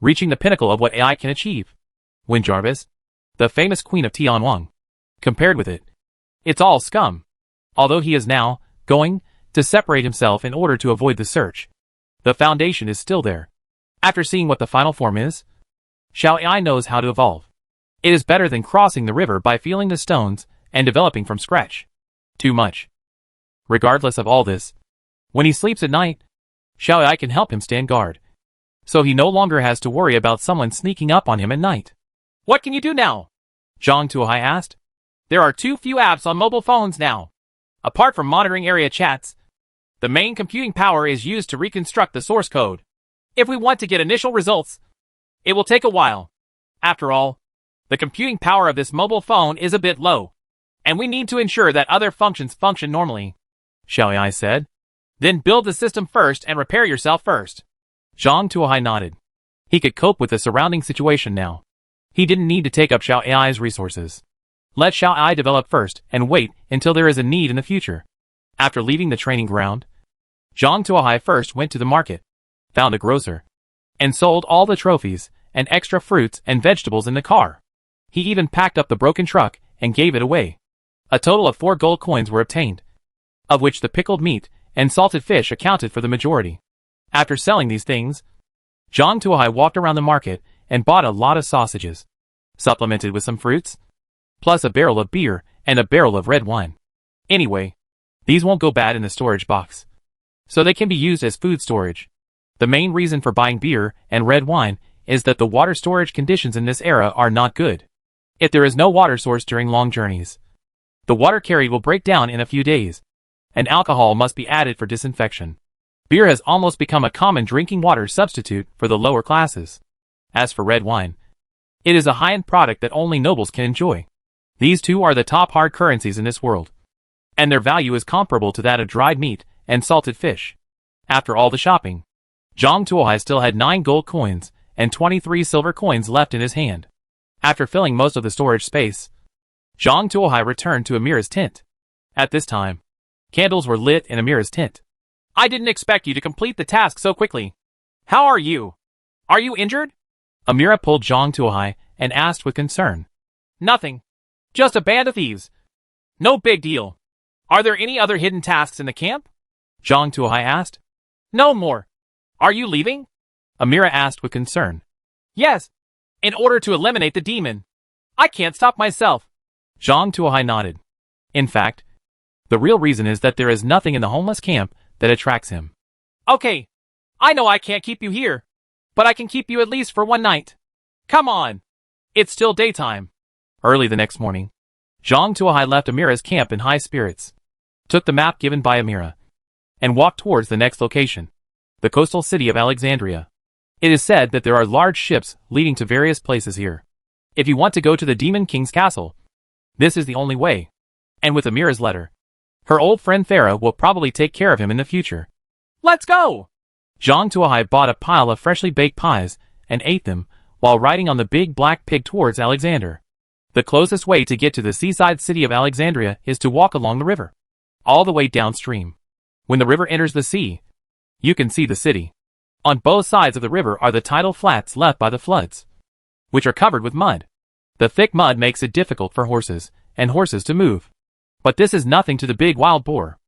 reaching the pinnacle of what AI can achieve. When Jarvis, the famous queen of Tianwang, compared with it, it's all scum. Although he is now going to separate himself in order to avoid the search, the foundation is still there. After seeing what the final form is, Xiao Ai knows how to evolve. It is better than crossing the river by feeling the stones and developing from scratch. Too much. Regardless of all this, when he sleeps at night, Xiao Ai can help him stand guard. So he no longer has to worry about someone sneaking up on him at night. What can you do now? Zhang Tuohai asked. There are too few apps on mobile phones now. Apart from monitoring area chats, the main computing power is used to reconstruct the source code. If we want to get initial results, it will take a while. After all, the computing power of this mobile phone is a bit low, and we need to ensure that other functions function normally, Xiao Ai said. Then build the system first and repair yourself first. Zhang Tuohai nodded. He could cope with the surrounding situation now. He didn't need to take up Xiao Ai's resources. Let Xiao Ai develop first and wait until there is a need in the future. After leaving the training ground, Zhang Tuohai first went to the market, found a grocer, and sold all the trophies and extra fruits and vegetables in the car. He even packed up the broken truck and gave it away. A total of 4 gold coins were obtained, of which the pickled meat and salted fish accounted for the majority. After selling these things, Zhang Tuohai walked around the market and bought a lot of sausages, supplemented with some fruits, plus a barrel of beer and a barrel of red wine. Anyway, these won't go bad in the storage box, so they can be used as food storage. The main reason for buying beer and red wine is that the water storage conditions in this era are not good. If there is no water source during long journeys, the water carried will break down in a few days, and alcohol must be added for disinfection. Beer has almost become a common drinking water substitute for the lower classes. As for red wine, it is a high-end product that only nobles can enjoy. These two are the top hard currencies in this world, and their value is comparable to that of dried meat and salted fish. After all the shopping, Zhang Tuohai still had 9 gold coins and 23 silver coins left in his hand. After filling most of the storage space, Zhang Tuohai returned to Amira's tent. At this time, candles were lit in Amira's tent. I didn't expect you to complete the task so quickly. How are you? Are you injured? Amira pulled Zhang Tuohai and asked with concern. Nothing. Just a band of thieves. No big deal. Are there any other hidden tasks in the camp? Zhang Tuohai asked. No more. Are you leaving? Amira asked with concern. Yes. In order to eliminate the demon. I can't stop myself. Zhang Tuohai nodded. In fact, the real reason is that there is nothing in the homeless camp that attracts him. Okay. I know I can't keep you here, but I can keep you at least for one night. Come on. It's still daytime. Early the next morning, Zhang Tuohai left Amira's camp in high spirits, took the map given by Amira, and walked towards the next location, the coastal city of Alexandria. It is said that there are large ships leading to various places here. If you want to go to the Demon King's castle, this is the only way. And with Amira's letter, her old friend Farah will probably take care of him in the future. Let's go! Zhang Tuohai bought a pile of freshly baked pies and ate them while riding on the big black pig towards Alexander. The closest way to get to the seaside city of Alexandria is to walk along the river, all the way downstream. When the river enters the sea, you can see the city. On both sides of the river are the tidal flats left by the floods, which are covered with mud. The thick mud makes it difficult for horses and horses to move. But this is nothing to the big wild boar.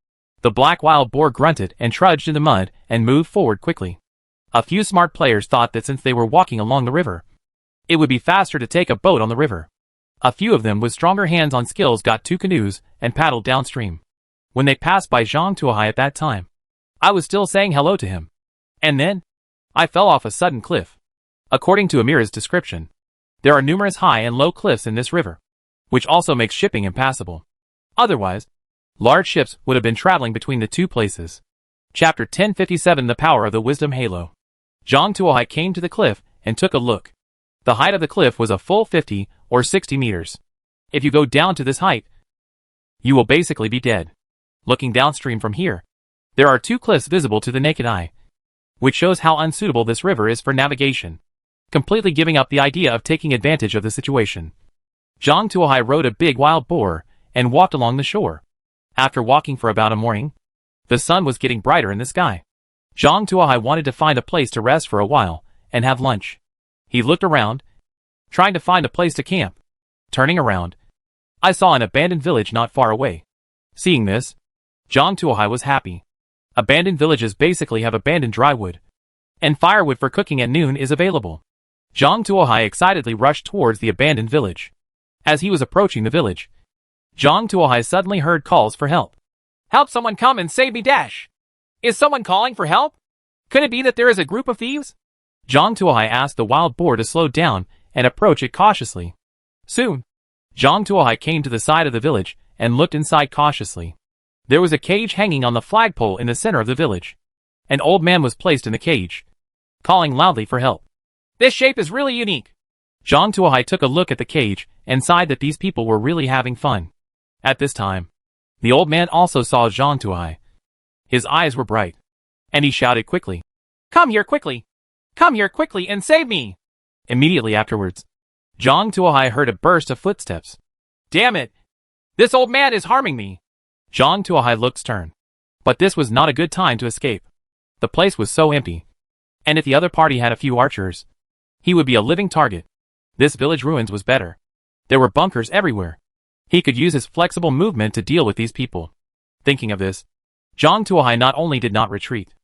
The black wild boar grunted and trudged in the mud and moved forward quickly. A few smart players thought that since they were walking along the river, it would be faster to take a boat on the river. A few of them with stronger hands-on skills got 2 canoes and paddled downstream. When they passed by Zhang Tuohai at that time, I was still saying hello to him. And then, I fell off a sudden cliff. According to Amira's description, there are numerous high and low cliffs in this river, which also makes shipping impassable. Otherwise, large ships would have been traveling between the two places. Chapter 1057 The Power of the Wisdom Halo. Zhang Tuohai came to the cliff and took a look. The height of the cliff was a full 50 or 60 meters. If you go down to this height, you will basically be dead. Looking downstream from here, there are 2 cliffs visible to the naked eye, which shows how unsuitable this river is for navigation, completely giving up the idea of taking advantage of the situation. Zhang Tuohai rode a big wild boar and walked along the shore. After walking for about a morning, the sun was getting brighter in the sky. Zhang Tuohai wanted to find a place to rest for a while and have lunch. He looked around, trying to find a place to camp. Turning around, I saw an abandoned village not far away. Seeing this, Zhang Tuohai was happy. Abandoned villages basically have abandoned dry wood, and firewood for cooking at noon is available. Zhang Tuohai excitedly rushed towards the abandoned village. As he was approaching the village, Zhang Tuohai suddenly heard calls for help. Help, someone come and save me dash! Is someone calling for help? Could it be that there is a group of thieves? Zhang Tuohai asked the wild boar to slow down and approach it cautiously. Soon, Zhang Tuohai came to the side of the village and looked inside cautiously. There was a cage hanging on the flagpole in the center of the village. An old man was placed in the cage, calling loudly for help. This shape is really unique. Zhang Tuohai took a look at the cage and sighed that these people were really having fun. At this time, the old man also saw Zhang Tuohai. His eyes were bright, and he shouted quickly, Come here quickly! Come here quickly and save me! Immediately afterwards, Zhang Tuohai heard a burst of footsteps. Damn it! This old man is harming me! Zhang Tuohai looked stern. But this was not a good time to escape. The place was so empty, and if the other party had a few archers, he would be a living target. This village ruins was better. There were bunkers everywhere. He could use his flexible movement to deal with these people. Thinking of this, Zhang Tuohai not only did not retreat,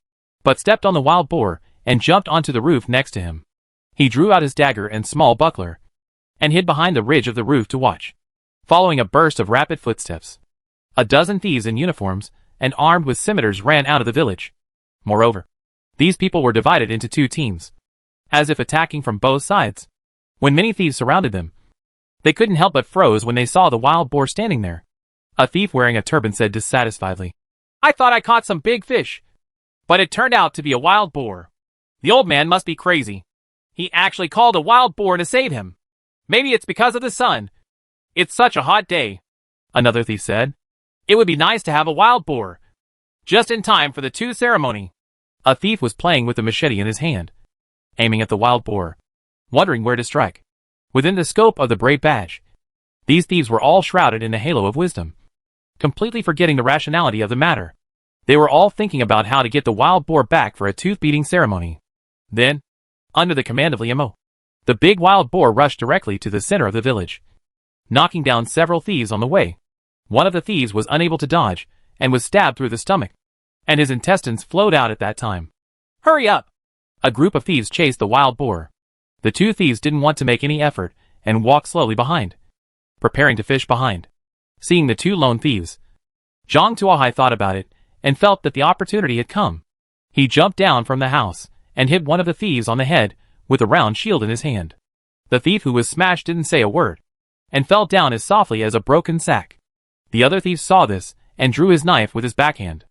but stepped on the wild boar and jumped onto the roof next to him. He drew out his dagger and small buckler, and hid behind the ridge of the roof to watch. Following a burst of rapid footsteps, a dozen thieves in uniforms and armed with scimitars ran out of the village. Moreover, these people were divided into 2 teams, as if attacking from both sides. When many thieves surrounded them, they couldn't help but froze when they saw the wild boar standing there. A thief wearing a turban said dissatisfiedly, I thought I caught some big fish, but it turned out to be a wild boar. The old man must be crazy. He actually called a wild boar to save him. Maybe it's because of the sun. It's such a hot day. Another thief said, It would be nice to have a wild boar, just in time for the 2 ceremony. A thief was playing with a machete in his hand, aiming at the wild boar, wondering where to strike. Within the scope of the brave badge, these thieves were all shrouded in a halo of wisdom, completely forgetting the rationality of the matter. They were all thinking about how to get the wild boar back for a tooth-beating ceremony. Then, under the command of Liamo, The big wild boar rushed directly to the center of the village, knocking down several thieves on the way. One of the thieves was unable to dodge, and was stabbed through the stomach, and his intestines flowed out at that time. "Hurry up!" A group of thieves chased the wild boar. The two thieves didn't want to make any effort, and walked slowly behind, preparing to fish behind. Seeing the two lone thieves, Zhang Tuohai thought about it, and felt that the opportunity had come. He jumped down from the house, and hit one of the thieves on the head, with a round shield in his hand. The thief who was smashed didn't say a word, and fell down as softly as a broken sack. The other thief saw this, and drew his knife with his backhand.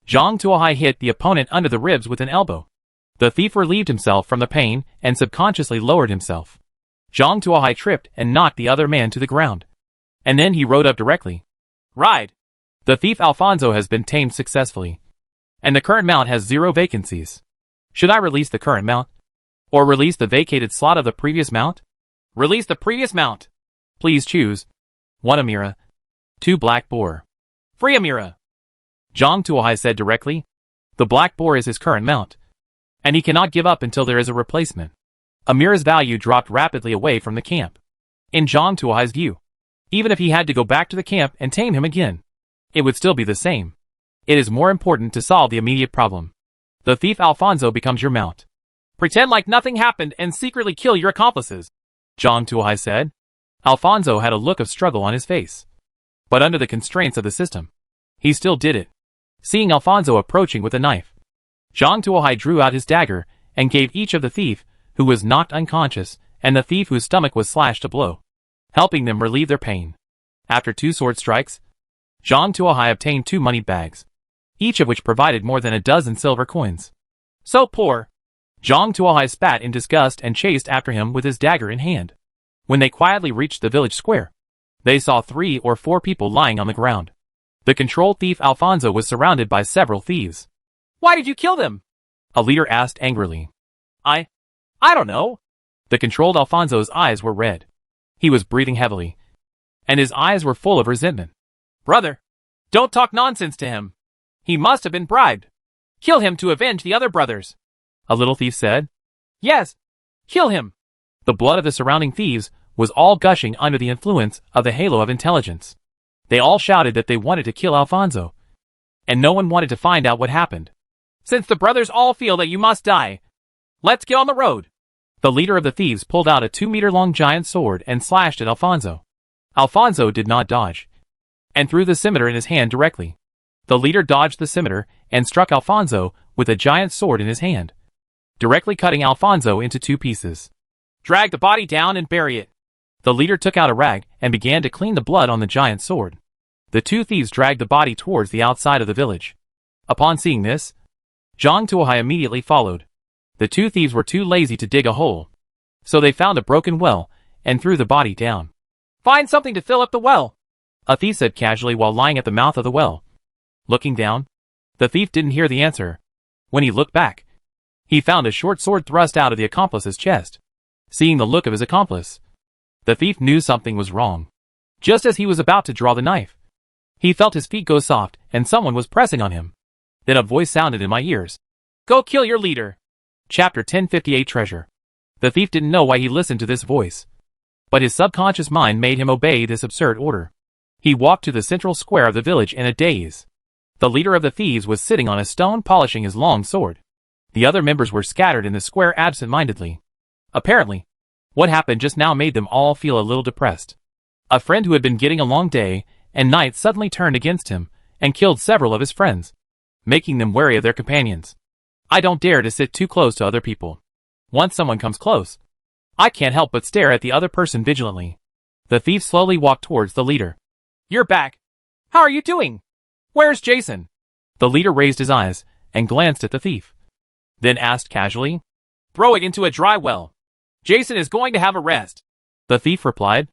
Zhang Tuohai hit the opponent under the ribs with an elbow. The thief relieved himself from the pain, and subconsciously lowered himself. Zhang Tuohai tripped and knocked the other man to the ground. And then he rode up directly. "Ride! The thief Alfonso has been tamed successfully, and the current mount has 0 vacancies. Should I release the current mount? Or release the vacated slot of the previous mount? Release the previous mount. Please choose. 1 Amira. 2 Black Boar. Free Amira." Zhang Tuohai said directly. The Black Boar is his current mount, and he cannot give up until there is a replacement. Amira's value dropped rapidly away from the camp. In Zhang Tuohai's view, even if he had to go back to the camp and tame him again, it would still be the same. It is more important to solve the immediate problem. The thief Alfonso becomes your mount. Pretend like nothing happened and secretly kill your accomplices, Zhang Tuohai said. Alfonso had a look of struggle on his face, but under the constraints of the system, he still did it. Seeing Alfonso approaching with a knife, Zhang Tuohai drew out his dagger and gave each of the thief who was knocked unconscious and the thief whose stomach was slashed a blow, helping them relieve their pain. After 2 sword strikes, Zhang Tuohai obtained 2 money bags, each of which provided more than a dozen silver coins. "So poor!" Zhang Tuohai spat in disgust and chased after him with his dagger in hand. When they quietly reached the village square, they saw 3 or 4 people lying on the ground. The controlled thief Alfonso was surrounded by several thieves. "Why did you kill them?" a leader asked angrily. I don't know." The controlled Alfonso's eyes were red. He was breathing heavily, and his eyes were full of resentment. "Brother, don't talk nonsense to him. He must have been bribed. Kill him to avenge the other brothers," a little thief said. "Yes, kill him." The blood of the surrounding thieves was all gushing under the influence of the halo of intelligence. They all shouted that they wanted to kill Alfonso, and no one wanted to find out what happened. "Since the brothers all feel that you must die, let's get on the road." The leader of the thieves pulled out a 2-meter-long giant sword and slashed at Alfonso. Alfonso did not dodge, and threw the scimitar in his hand directly. The leader dodged the scimitar and struck Alfonso with a giant sword in his hand, directly cutting Alfonso into 2 pieces. "Drag the body down and bury it." The leader took out a rag and began to clean the blood on the giant sword. The 2 thieves dragged the body towards the outside of the village. Upon seeing this, Zhang Tuohai immediately followed. The 2 thieves were too lazy to dig a hole, so they found a broken well and threw the body down. "Find something to fill up the well," a thief said casually while lying at the mouth of the well. Looking down, the thief didn't hear the answer. When he looked back, he found a short sword thrust out of the accomplice's chest. Seeing the look of his accomplice, the thief knew something was wrong. Just as he was about to draw the knife, he felt his feet go soft and someone was pressing on him. Then a voice sounded in my ears. "Go kill your leader." Chapter 1058 Treasure. The thief didn't know why he listened to this voice, but his subconscious mind made him obey this absurd order. He walked to the central square of the village in a daze. The leader of the thieves was sitting on a stone polishing his long sword. The other members were scattered in the square absent-mindedly. Apparently, what happened just now made them all feel a little depressed. A friend who had been getting a long day and night suddenly turned against him and killed several of his friends, making them wary of their companions. I don't dare to sit too close to other people. Once someone comes close, I can't help but stare at the other person vigilantly. The thief slowly walked towards the leader. "You're back. How are you doing? Where's Jason?" The leader raised his eyes and glanced at the thief, then asked casually, "Throw it into a dry well. Jason is going to have a rest," the thief replied.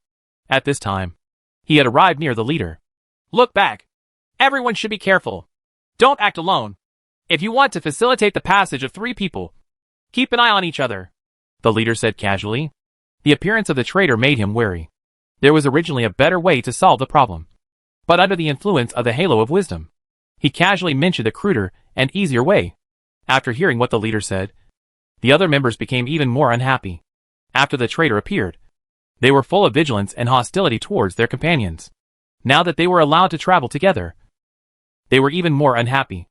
At this time, he had arrived near the leader. "Look back. Everyone should be careful. Don't act alone. If you want to facilitate the passage of 3 people, keep an eye on each other," the leader said casually. The appearance of the traitor made him wary. There was originally a better way to solve the problem, but under the influence of the halo of wisdom, he casually mentioned a cruder and easier way. After hearing what the leader said, the other members became even more unhappy. After the traitor appeared, they were full of vigilance and hostility towards their companions. Now that they were allowed to travel together, they were even more unhappy.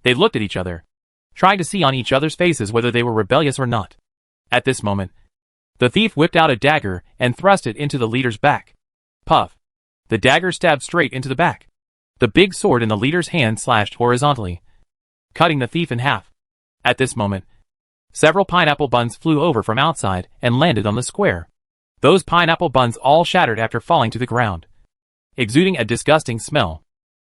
They looked at each other, trying to see on each other's faces whether they were rebellious or not. At this moment, the thief whipped out a dagger and thrust it into the leader's back. Puff! The dagger stabbed straight into the back. The big sword in the leader's hand slashed horizontally, cutting the thief in half. At this moment, several pineapple buns flew over from outside and landed on the square. Those pineapple buns all shattered after falling to the ground, exuding a disgusting smell.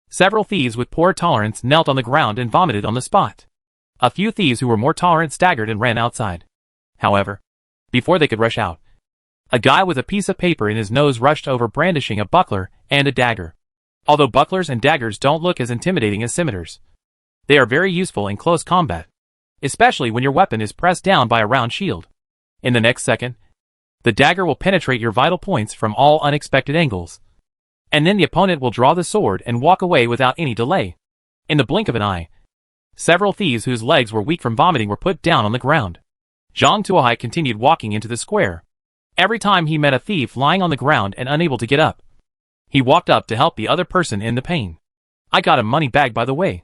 Several thieves with poor tolerance knelt on the ground and vomited on the spot. A few thieves who were more tolerant staggered and ran outside. However, before they could rush out, a guy with a piece of paper in his nose rushed over brandishing a buckler and a dagger. Although bucklers and daggers don't look as intimidating as scimitars, they are very useful in close combat, especially when your weapon is pressed down by a round shield. In the next second, the dagger will penetrate your vital points from all unexpected angles, and then the opponent will draw the sword and walk away without any delay. In the blink of an eye, several thieves whose legs were weak from vomiting were put down on the ground. Zhang Tuohai continued walking into the square. Every time he met a thief lying on the ground and unable to get up, he walked up to help the other person in the pain. I got a money bag, by the way.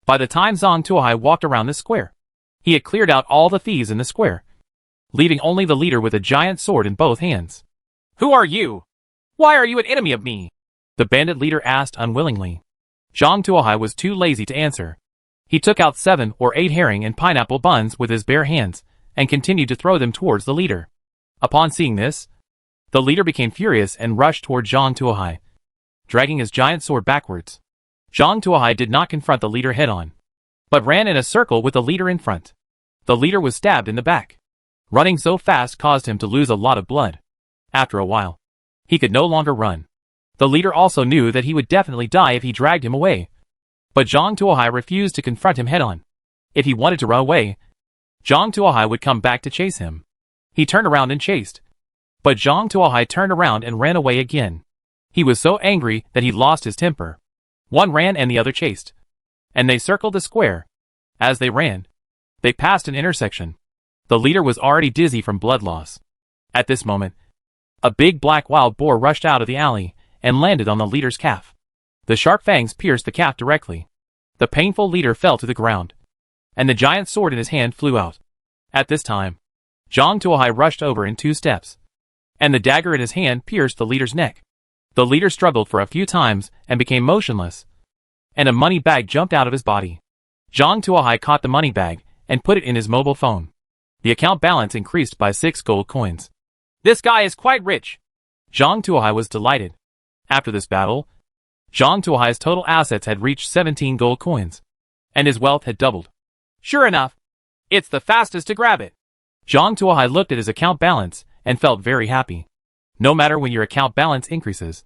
By the time Zhang Tuohai walked around the square, he had cleared out all the thieves in the square, leaving only the leader with a giant sword in both hands. Who are you? Why are you an enemy of me? The bandit leader asked unwillingly. Zhang Tuohai was too lazy to answer. He took out 7 or 8 herring and pineapple buns with his bare hands and continued to throw them towards the leader. Upon seeing this, the leader became furious and rushed toward Zhang Tuohai, dragging his giant sword backwards. Zhang Tuohai did not confront the leader head-on, but ran in a circle with the leader in front. The leader was stabbed in the back. Running so fast caused him to lose a lot of blood. After a while, he could no longer run. The leader also knew that he would definitely die if he dragged him away, but Zhang Tuohai refused to confront him head-on. If he wanted to run away, Zhang Tuohai would come back to chase him. He turned around and chased, but Zhang Tuohai turned around and ran away again. He was so angry that he lost his temper. One ran and the other chased, and they circled the square. As they ran, they passed an intersection. The leader was already dizzy from blood loss. At this moment, a big black wild boar rushed out of the alley and landed on the leader's calf. The sharp fangs pierced the calf directly. The painful leader fell to the ground, and the giant sword in his hand flew out. At this time, Zhang Tuohai rushed over in 2 steps, and the dagger in his hand pierced the leader's neck. The leader struggled for a few times and became motionless, and a money bag jumped out of his body. Zhang Tuohai caught the money bag and put it in his mobile phone. The account balance increased by 6 gold coins. This guy is quite rich. Zhang Tuohai was delighted. After this battle, Zhang Tuohai's total assets had reached 17 gold coins, and his wealth had doubled. Sure enough, it's the fastest to grab it. Zhang Tuohai looked at his account balance and felt very happy. No matter when your account balance increases,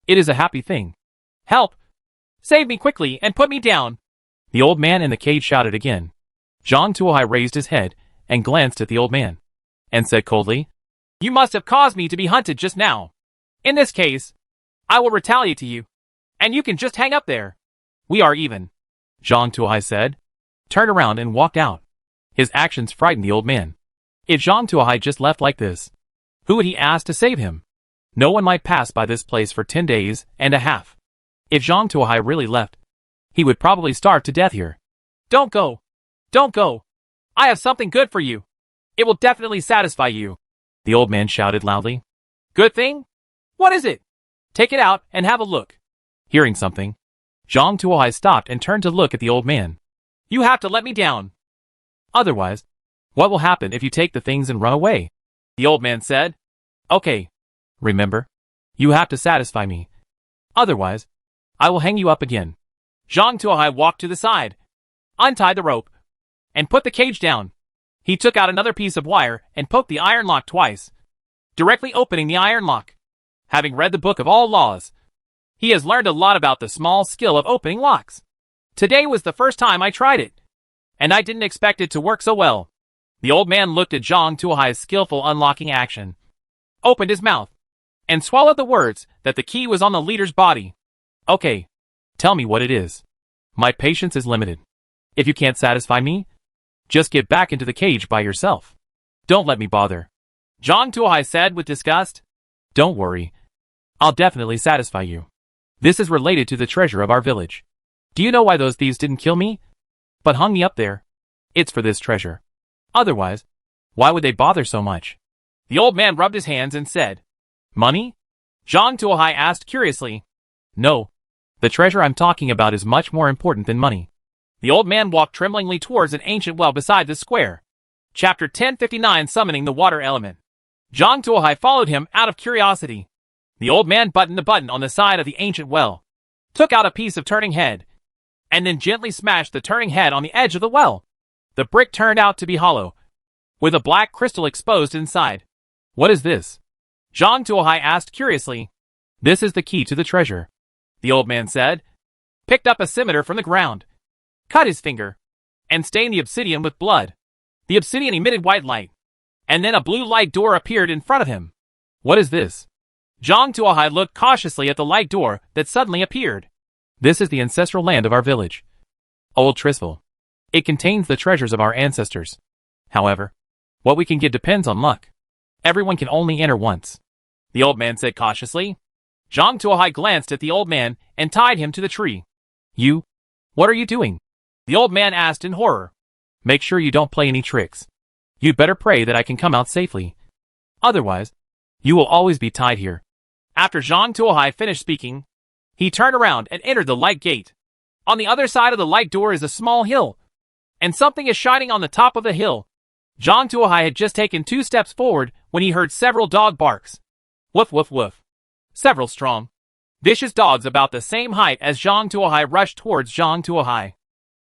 it is a happy thing. Help! Save me quickly and put me down! The old man in the cage shouted again. Zhang Tuohai raised his head and glanced at the old man, and said coldly, You must have caused me to be hunted just now. In this case, I will retaliate to you, and you can just hang up there. We are even, Zhang Tuohai said, turned around and walked out. His actions frightened the old man. If Zhang Tuohai just left like this, who would he ask to save him? No one might pass by this place for 10 days and a half. If Zhang Tuohai really left, he would probably starve to death here. Don't go! Don't go! I have something good for you. It will definitely satisfy you, the old man shouted loudly. Good thing? What is it? Take it out and have a look. Hearing something, Zhang Tuohai stopped and turned to look at the old man. You have to let me down. Otherwise, what will happen if you take the things and run away? The old man said. Okay. Remember, you have to satisfy me. Otherwise, I will hang you up again. Zhang Tuohai walked to the side, untied the rope, and put the cage down. He took out another piece of wire and poked the iron lock twice, directly opening the iron lock. Having read the Book of All Laws, he has learned a lot about the small skill of opening locks. Today was the first time I tried it, and I didn't expect it to work so well. The old man looked at Zhang Tuohai's skillful unlocking action, opened his mouth, and swallowed the words that the key was on the leader's body. Okay, tell me what it is. My patience is limited. If you can't satisfy me, just get back into the cage by yourself. Don't let me bother. Zhang Tuohai said with disgust. Don't worry. I'll definitely satisfy you. This is related to the treasure of our village. Do you know why those thieves didn't kill me, but hung me up there? It's for this treasure. Otherwise, why would they bother so much? The old man rubbed his hands and said, Money? Zhang Tuohai asked curiously. No. The treasure I'm talking about is much more important than money. The old man walked tremblingly towards an ancient well beside the square. Chapter 1059 Summoning the Water Element. Zhang Tuohai followed him out of curiosity. The old man buttoned the button on the side of the ancient well, took out a piece of turning head, and then gently smashed the turning head on the edge of the well. The brick turned out to be hollow, with a black crystal exposed inside. What is this? Zhang Tuohai asked curiously. This is the key to the treasure, the old man said, picked up a scimitar from the ground, cut his finger, and stained the obsidian with blood. The obsidian emitted white light, and then a blue light door appeared in front of him. What is this? Zhang Tuohai looked cautiously at the light door that suddenly appeared. This is the ancestral land of our village, Old Trisville. It contains the treasures of our ancestors. However, what we can get depends on luck. Everyone can only enter once, the old man said cautiously. Zhang Tuohai glanced at the old man and tied him to the tree. You? What are you doing? The old man asked in horror. Make sure you don't play any tricks. You'd better pray that I can come out safely. Otherwise, you will always be tied here. After Zhang Tuohai finished speaking, he turned around and entered the light gate. On the other side of the light door is a small hill, and something is shining on the top of the hill. Zhang Tuohai had just taken 2 steps forward when he heard several dog barks. Woof woof woof. Several strong, vicious dogs about the same height as Zhang Tuohai rushed towards Zhang Tuohai.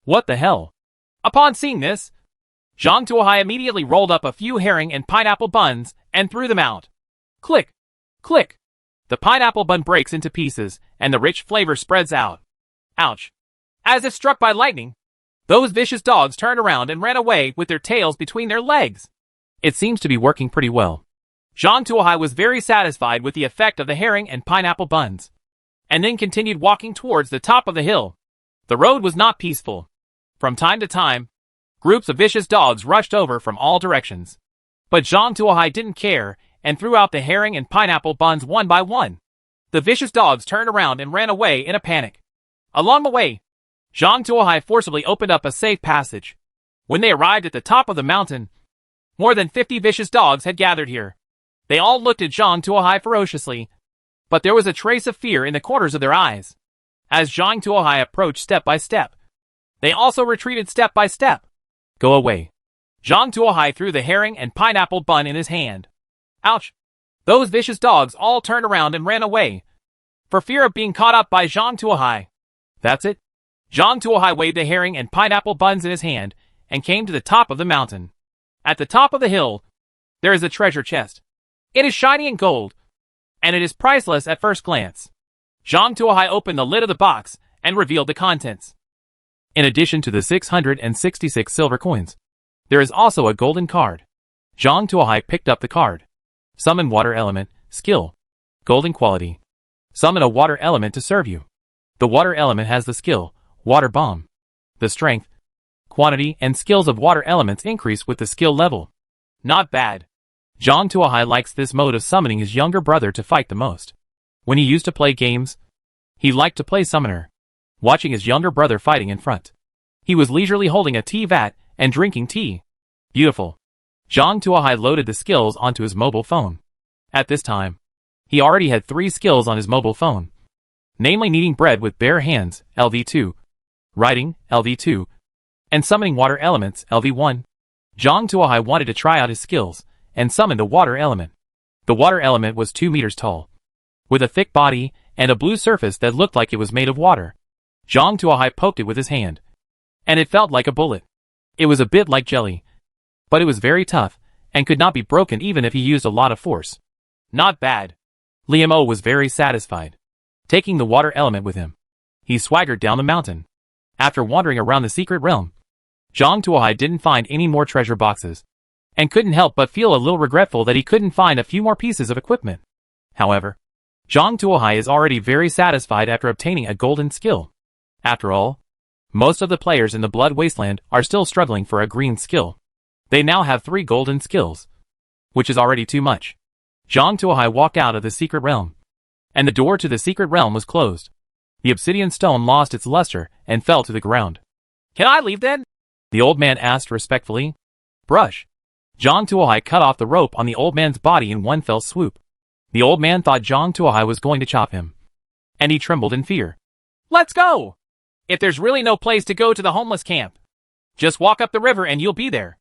What the hell? Upon seeing this, Zhang Tuohai immediately rolled up a few herring and pineapple buns and threw them out. Click! Click! The pineapple bun breaks into pieces, and the rich flavor spreads out. Ouch! As if struck by lightning, those vicious dogs turned around and ran away with their tails between their legs. It seems to be working pretty well. Zhang Tuohai was very satisfied with the effect of the herring and pineapple buns, and then continued walking towards the top of the hill. The road was not peaceful. From time to time, groups of vicious dogs rushed over from all directions. But Zhang Tuohai didn't care and threw out the herring and pineapple buns one by one. The vicious dogs turned around and ran away in a panic. Along the way, Zhang Tuohai forcibly opened up a safe passage. When they arrived at the top of the mountain, more than 50 vicious dogs had gathered here. They all looked at Zhang Tuohai ferociously, but there was a trace of fear in the corners of their eyes. As Zhang Tuohai approached step by step, they also retreated step by step. Go away. Zhang Tuohai threw the herring and pineapple bun in his hand. Ouch! Those vicious dogs all turned around and ran away, for fear of being caught up by Zhang Tuohai. That's it. Zhang Tuohai waved the herring and pineapple buns in his hand and came to the top of the mountain. At the top of the hill, there is a treasure chest. It is shiny and gold, and it is priceless at first glance. Zhang Tuohai opened the lid of the box and revealed the contents. In addition to the 666 silver coins, there is also a golden card. Zhang Tuohai picked up the card. Summon water element, skill, golden quality. Summon a water element to serve you. The water element has the skill, water bomb. The strength, quantity, and skills of water elements increase with the skill level. Not bad. Zhang Tuohai likes this mode of summoning his younger brother to fight the most. When he used to play games, he liked to play summoner, watching his younger brother fighting in front. He was leisurely holding a tea vat and drinking tea. Beautiful. Zhang Tuohai loaded the skills onto his mobile phone. At this time, he already had 3 skills on his mobile phone, namely kneading bread with bare hands, LV2, writing, LV2, and summoning water elements, LV1. Zhang Tuohai wanted to try out his skills and summoned a water element. The water element was 2 meters tall, with a thick body and a blue surface that looked like it was made of water. Zhang Tuohai poked it with his hand, and it felt like a bullet. It was a bit like jelly, but it was very tough and could not be broken even if he used a lot of force. Not bad. Liam O was very satisfied. Taking the water element with him, he swaggered down the mountain. After wandering around the secret realm, Zhang Tuohai didn't find any more treasure boxes, and couldn't help but feel a little regretful that he couldn't find a few more pieces of equipment. However, Zhang Tuohai is already very satisfied after obtaining a golden skill. After all, most of the players in the Blood Wasteland are still struggling for a green skill. They now have 3 golden skills. which is already too much. Zhang Tuohai walked out of the secret realm, and the door to the secret realm was closed. The obsidian stone lost its luster and fell to the ground. Can I leave then? The old man asked respectfully. Brush. Zhang Tuohai cut off the rope on the old man's body in one fell swoop. The old man thought Zhang Tuohai was going to chop him, and he trembled in fear. Let's go! If there's really no place to go to the homeless camp, just walk up the river and you'll be there.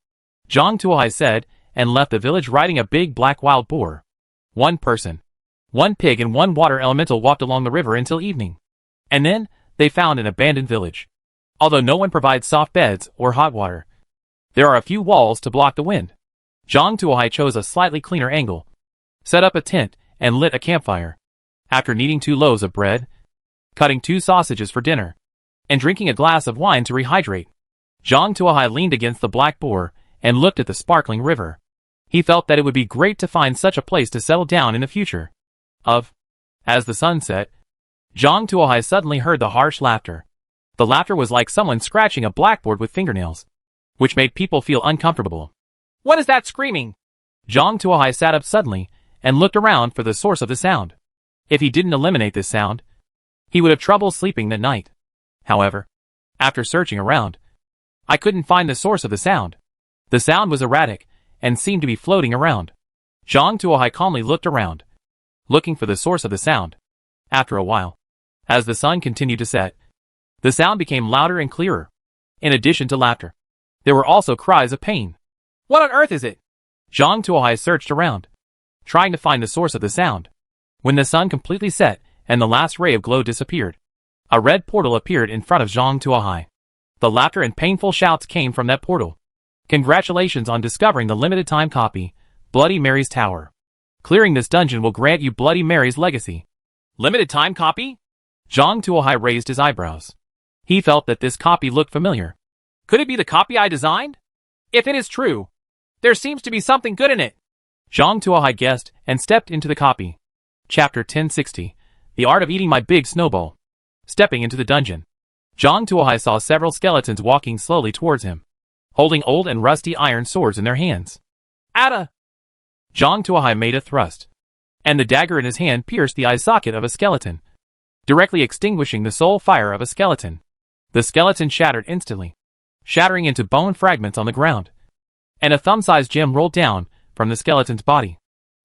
Zhang Tuohai said, and left the village riding a big black wild boar. One person, one pig and one water elemental walked along the river until evening. And then, they found an abandoned village. Although no one provides soft beds or hot water, there are a few walls to block the wind. Zhang Tuohai chose a slightly cleaner angle, set up a tent, and lit a campfire. After kneading 2 loaves of bread, cutting 2 sausages for dinner, and drinking a glass of wine to rehydrate, Zhang Tuohai leaned against the black boar and looked at the sparkling river. He felt that it would be great to find such a place to settle down in the future. As the sun set, Zhang Tuohai suddenly heard the harsh laughter. The laughter was like someone scratching a blackboard with fingernails, which made people feel uncomfortable. What is that screaming? Zhang Tuohai sat up suddenly and looked around for the source of the sound. If he didn't eliminate this sound, he would have trouble sleeping that night. However, after searching around, I couldn't find the source of the sound. The sound was erratic and seemed to be floating around. Zhang Tuohai calmly looked around, looking for the source of the sound. After a while, as the sun continued to set, the sound became louder and clearer. In addition to laughter, there were also cries of pain. What on earth is it? Zhang Tuohai searched around, trying to find the source of the sound. When the sun completely set and the last ray of glow disappeared, a red portal appeared in front of Zhang Tuohai. The laughter and painful shouts came from that portal. Congratulations on discovering the limited time copy, Bloody Mary's Tower. Clearing this dungeon will grant you Bloody Mary's legacy. Limited time copy? Zhang Tuohai raised his eyebrows. He felt that this copy looked familiar. Could it be the copy I designed? If it is true, there seems to be something good in it. Zhang Tuohai guessed and stepped into the copy. Chapter 1060. The Art of Eating My Big Snowball. Stepping into the dungeon, Zhang Tuohai saw several skeletons walking slowly towards him, holding old and rusty iron swords in their hands. Atta! Zhang Tuohai made a thrust, and the dagger in his hand pierced the eye socket of a skeleton, directly extinguishing the soul fire of a skeleton. The skeleton shattered instantly, shattering into bone fragments on the ground, and a thumb-sized gem rolled down from the skeleton's body.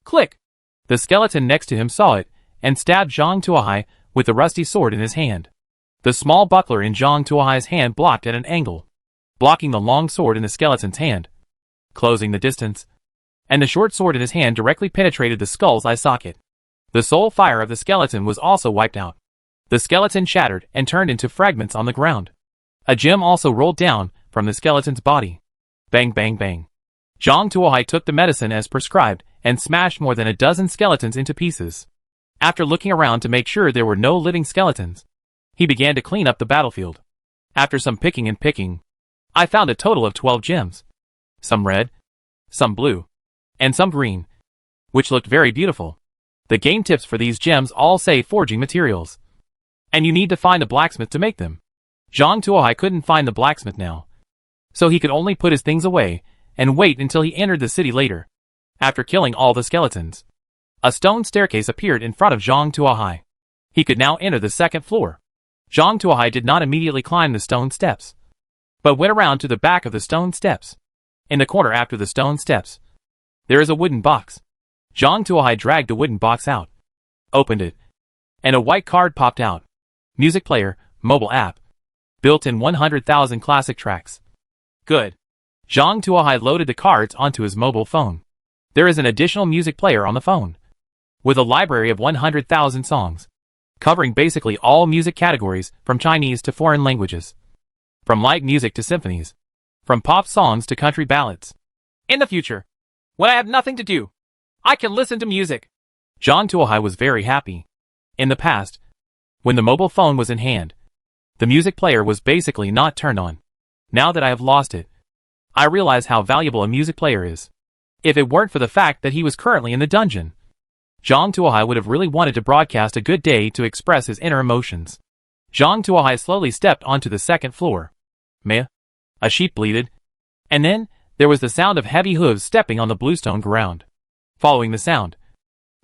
Click! The skeleton next to him saw it, and stabbed Zhang Tuohai with the rusty sword in his hand. The small buckler in Zhang Tuohai's hand blocked at an angle, blocking the long sword in the skeleton's hand, closing the distance, and the short sword in his hand directly penetrated the skull's eye socket. The soul fire of the skeleton was also wiped out. The skeleton shattered and turned into fragments on the ground. A gem also rolled down from the skeleton's body. Bang bang bang. Zhang Tuohai took the medicine as prescribed and smashed more than a dozen skeletons into pieces. After looking around to make sure there were no living skeletons, he began to clean up the battlefield. After some picking and picking, I found a total of 12 gems. Some red, some blue, and some green, which looked very beautiful. The game tips for these gems all say forging materials, and you need to find a blacksmith to make them. Zhang Tuohai couldn't find the blacksmith now, so he could only put his things away and wait until he entered the city later. After killing all the skeletons, a stone staircase appeared in front of Zhang Tuohai. He could now enter the second floor. Zhang Tuohai did not immediately climb the stone steps, but went around to the back of the stone steps. In the corner after the stone steps, there is a wooden box. Zhang Tuohai dragged the wooden box out, opened it, and a white card popped out. Music player, mobile app. Built-in 100,000 classic tracks. Good. Zhang Tuohai loaded the cards onto his mobile phone. There is an additional music player on the phone, with a library of 100,000 songs, covering basically all music categories from Chinese to foreign languages, from light music to symphonies, from pop songs to country ballads. In the future, when I have nothing to do, I can listen to music. Zhang Tuohai was very happy. In the past, when the mobile phone was in hand, the music player was basically not turned on. Now that I have lost it, I realize how valuable a music player is. If it weren't for the fact that he was currently in the dungeon, Zhang Tuohai would have really wanted to broadcast a good day to express his inner emotions. Zhang Tuohai slowly stepped onto the second floor. Meh. A sheep bleated, and then there was the sound of heavy hooves stepping on the bluestone ground. Following the sound,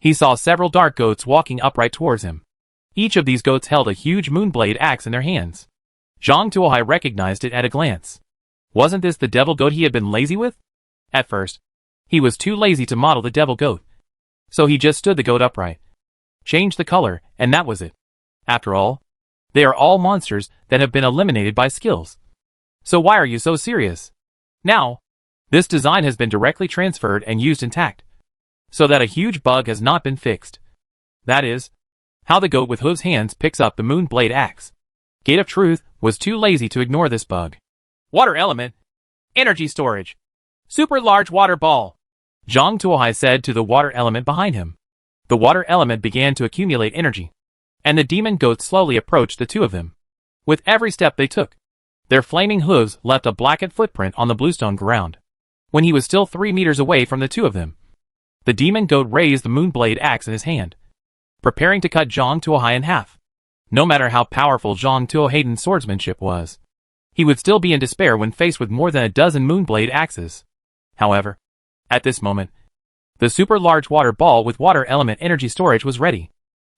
he saw several dark goats walking upright towards him. Each of these goats held a huge moonblade axe in their hands. Zhang Tuohai recognized it at a glance. Wasn't this the devil goat he had been lazy with? At first, he was too lazy to model the devil goat. So he just stood the goat upright, changed the color, and that was it. After all, they are all monsters that have been eliminated by skills. So why are you so serious? Now, this design has been directly transferred and used intact, so that a huge bug has not been fixed. That is, how the goat with hooves hands picks up the moonblade axe. Gate of Truth was too lazy to ignore this bug. Water element. Energy storage. Super large water ball. Zhang Tuohai said to the water element behind him. The water element began to accumulate energy, and the demon goats slowly approached the two of them. With every step they took, their flaming hooves left a blackened footprint on the bluestone ground. When he was still 3 meters away from the two of them, the demon goat raised the moonblade axe in his hand, preparing to cut Zhang Tuohai in half. No matter how powerful Zhang Tuohai's swordsmanship was, he would still be in despair when faced with more than a dozen moonblade axes. However, at this moment, the super large water ball with water element energy storage was ready.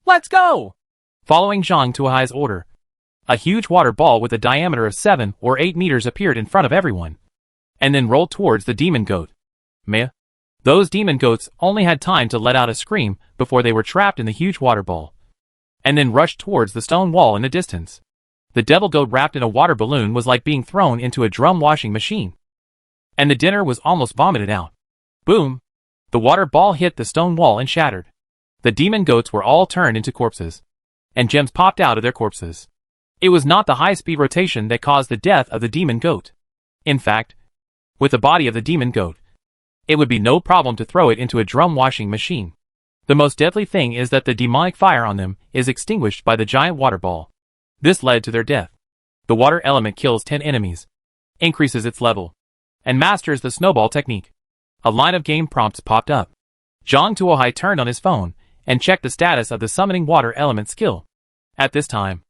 Let's go! Following Zhang Tuohai's order, a huge water ball with a diameter of 7 or 8 meters appeared in front of everyone, and then rolled towards the demon goat. Meh. Those demon goats only had time to let out a scream before they were trapped in the huge water ball, and then rushed towards the stone wall in the distance. The devil goat wrapped in a water balloon was like being thrown into a drum washing machine, and the dinner was almost vomited out. Boom! The water ball hit the stone wall and shattered. The demon goats were all turned into corpses, and gems popped out of their corpses. It was not the high-speed rotation that caused the death of the demon goat. In fact, with the body of the demon goat, it would be no problem to throw it into a drum washing machine. The most deadly thing is that the demonic fire on them is extinguished by the giant water ball. This led to their death. The water element kills 10 enemies, increases its level, and masters the snowball technique. A line of game prompts popped up. Zhang Tuohai turned on his phone and checked the status of the summoning water element skill. At this time,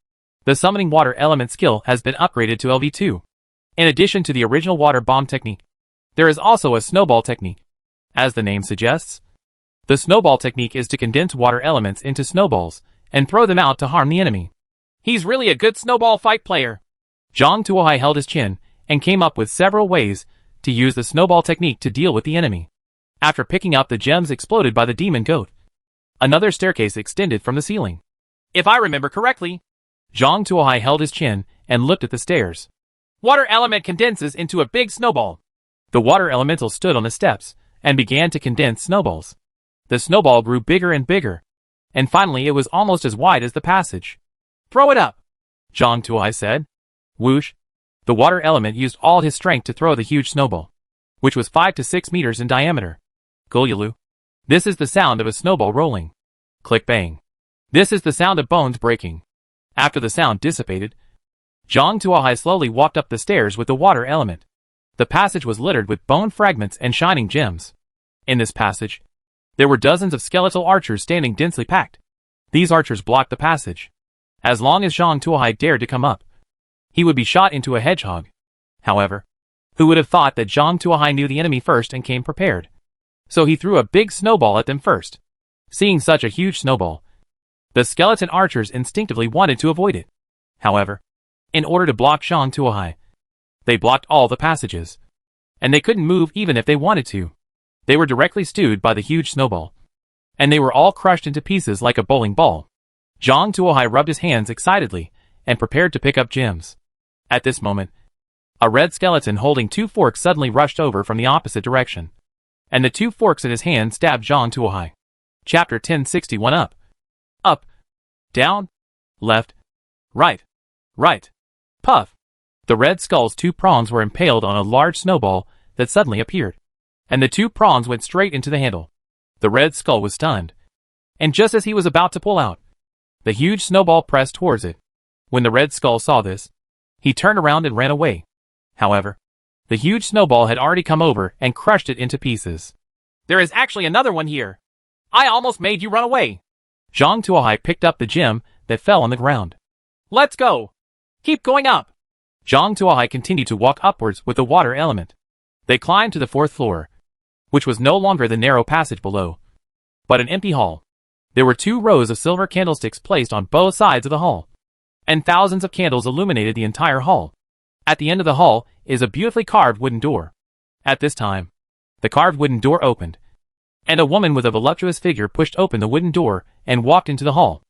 the summoning water element skill has been upgraded to LV2. In addition to the original water bomb technique, there is also a snowball technique. As the name suggests, the snowball technique is to condense water elements into snowballs and throw them out to harm the enemy. He's really a good snowball fight player. Zhang Tuohai held his chin and came up with several ways to use the snowball technique to deal with the enemy. After picking up the gems exploded by the demon goat, another staircase extended from the ceiling. If I remember correctly, Zhang Tuohai held his chin and looked at the stairs. Water element condenses into a big snowball. The water elemental stood on the steps and began to condense snowballs. The snowball grew bigger and bigger, and finally it was almost as wide as the passage. Throw it up, Zhang Tuohai said. Whoosh! The water element used all his strength to throw the huge snowball, which was 5 to 6 meters in diameter. Gulyulu. This is the sound of a snowball rolling. Click bang. This is the sound of bones breaking. After the sound dissipated, Zhang Tuohai slowly walked up the stairs with the water element. The passage was littered with bone fragments and shining gems. In this passage, there were dozens of skeletal archers standing densely packed. These archers blocked the passage. As long as Zhang Tuohai dared to come up, he would be shot into a hedgehog. However, who would have thought that Zhang Tuohai knew the enemy first and came prepared? So he threw a big snowball at them first. Seeing such a huge snowball, the skeleton archers instinctively wanted to avoid it. However, in order to block Zhang Tuohai, they blocked all the passages, and they couldn't move even if they wanted to. They were directly stewed by the huge snowball, and they were all crushed into pieces like a bowling ball. Zhang Tuohai rubbed his hands excitedly and prepared to pick up gems. At this moment, a red skeleton holding 2 forks suddenly rushed over from the opposite direction, and the 2 forks in his hand stabbed Zhang Tuohai. Chapter 1061 Up. Up. Down. Left. Right. Right. Puff. The red skull's 2 prongs were impaled on a large snowball that suddenly appeared, and the 2 prongs went straight into the handle. The red skull was stunned, and just as he was about to pull out, the huge snowball pressed towards it. When the red skull saw this, he turned around and ran away. However, the huge snowball had already come over and crushed it into pieces. There is actually another one here. I almost made you run away. Zhang Tuohai picked up the gem that fell on the ground. Let's go. Keep going up. Zhang Tuohai continued to walk upwards with the water element. They climbed to the 4th floor, which was no longer the narrow passage below, but an empty hall. There were 2 rows of silver candlesticks placed on both sides of the hall, and thousands of candles illuminated the entire hall. At the end of the hall is a beautifully carved wooden door. At this time, the carved wooden door opened, and a woman with a voluptuous figure pushed open the wooden door and walked into the hall.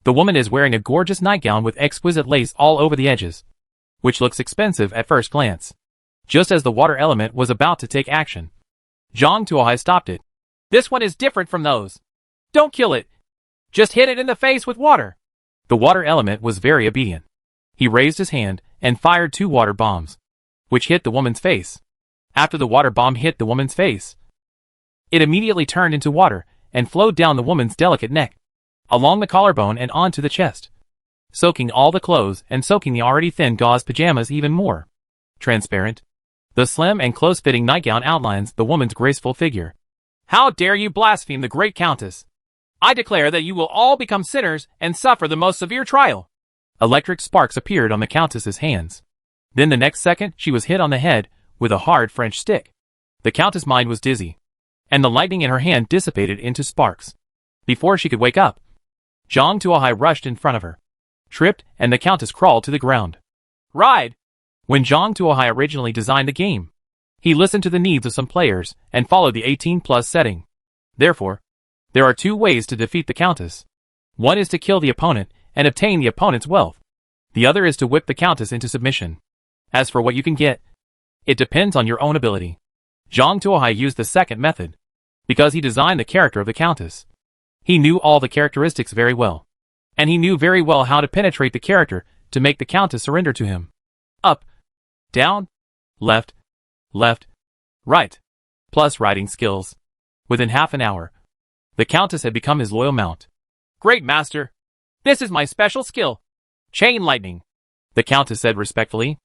The woman is wearing a gorgeous nightgown with exquisite lace all over the edges, which looks expensive at first glance. Just as the water element was about to take action, Zhang Tuohai stopped it. "This one is different from those. Don't kill it. Just hit it in the face with water." The water element was very obedient. He raised his hand and fired 2 water bombs, which hit the woman's face. After the water bomb hit the woman's face, it immediately turned into water and flowed down the woman's delicate neck, along the collarbone and onto the chest, soaking all the clothes and soaking the already thin gauze pajamas even more. Transparent, the slim and close-fitting nightgown outlines the woman's graceful figure. "How dare you blaspheme the great countess! I declare that you will all become sinners and suffer the most severe trial." Electric sparks appeared on the countess's hands. Then the next second she was hit on the head with a hard French stick. The countess' mind was dizzy, and the lightning in her hand dissipated into sparks. Before she could wake up, Zhang Tuohai rushed in front of her, tripped, and the countess crawled to the ground. Ride! When Zhang Tuohai originally designed the game, he listened to the needs of some players and followed the 18+ setting. Therefore, there are 2 ways to defeat the countess. One is to kill the opponent and obtain the opponent's wealth. The other is to whip the countess into submission. As for what you can get, it depends on your own ability. Zhang Tuohai used the second method, because he designed the character of the countess. He knew all the characteristics very well, and he knew very well how to penetrate the character to make the countess surrender to him. Up, down, left, right, plus riding skills. Within half an hour, the countess had become his loyal mount. "Great master! This is my special skill, Chain Lightning," the countess said respectfully.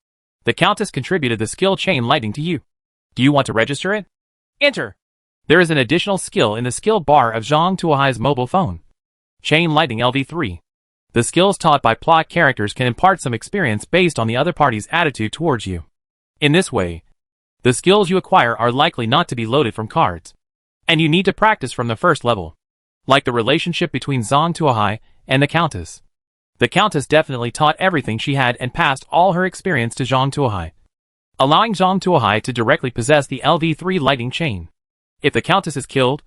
The countess contributed the skill Chain Lightning to you. Do you want to register it? Enter. There is an additional skill in the skill bar of Zhang Tuohai's mobile phone. Chain Lightning LV3. The skills taught by plot characters can impart some experience based on the other party's attitude towards you. In this way, the skills you acquire are likely not to be loaded from cards, and you need to practice from the first level. Like the relationship between Zhang Tuohai and the countess. The countess definitely taught everything she had and passed all her experience to Zhang Tuohai, allowing Zhang Tuohai to directly possess the LV3 Lightning Chain. If the countess is killed,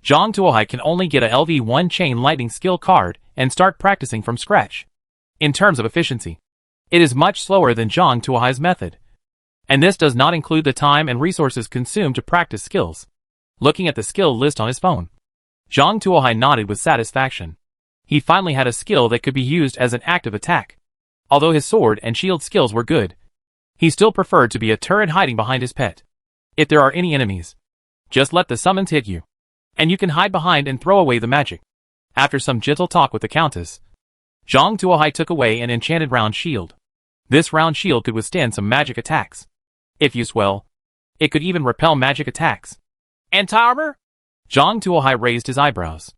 Zhang Tuohai can only get a LV1 Chain Lightning skill card and start practicing from scratch. In terms of efficiency, it is much slower than Zhang Tuohai's method. And this does not include the time and resources consumed to practice skills. Looking at the skill list on his phone, Zhang Tuohai nodded with satisfaction. He finally had a skill that could be used as an active attack. Although his sword and shield skills were good, he still preferred to be a turret hiding behind his pet. If there are any enemies, just let the summons hit you, and you can hide behind and throw away the magic. After some gentle talk with the countess, Zhang Tuohai took away an enchanted round shield. This round shield could withstand some magic attacks. If used well, it could even repel magic attacks. Anti-armor? Zhang Tuohai raised his eyebrows.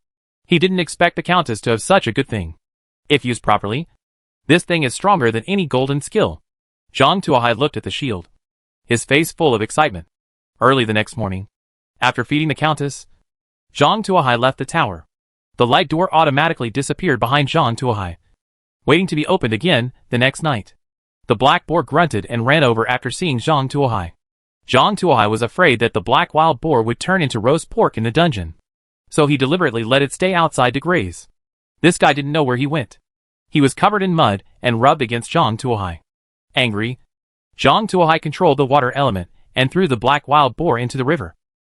He didn't expect the countess to have such a good thing. If used properly, this thing is stronger than any golden skill. Zhang Tuohai looked at the shield, his face full of excitement. Early the next morning, after feeding the countess, Zhang Tuohai left the tower. The light door automatically disappeared behind Zhang Tuohai, waiting to be opened again the next night. The black boar grunted and ran over after seeing Zhang Tuohai. Zhang Tuohai was afraid that the black wild boar would turn into roast pork in the dungeon, so he deliberately let it stay outside to graze. This guy didn't know where he went. He was covered in mud and rubbed against Zhang Tuohai. Angry, Zhang Tuohai controlled the water element and threw the black wild boar into the river,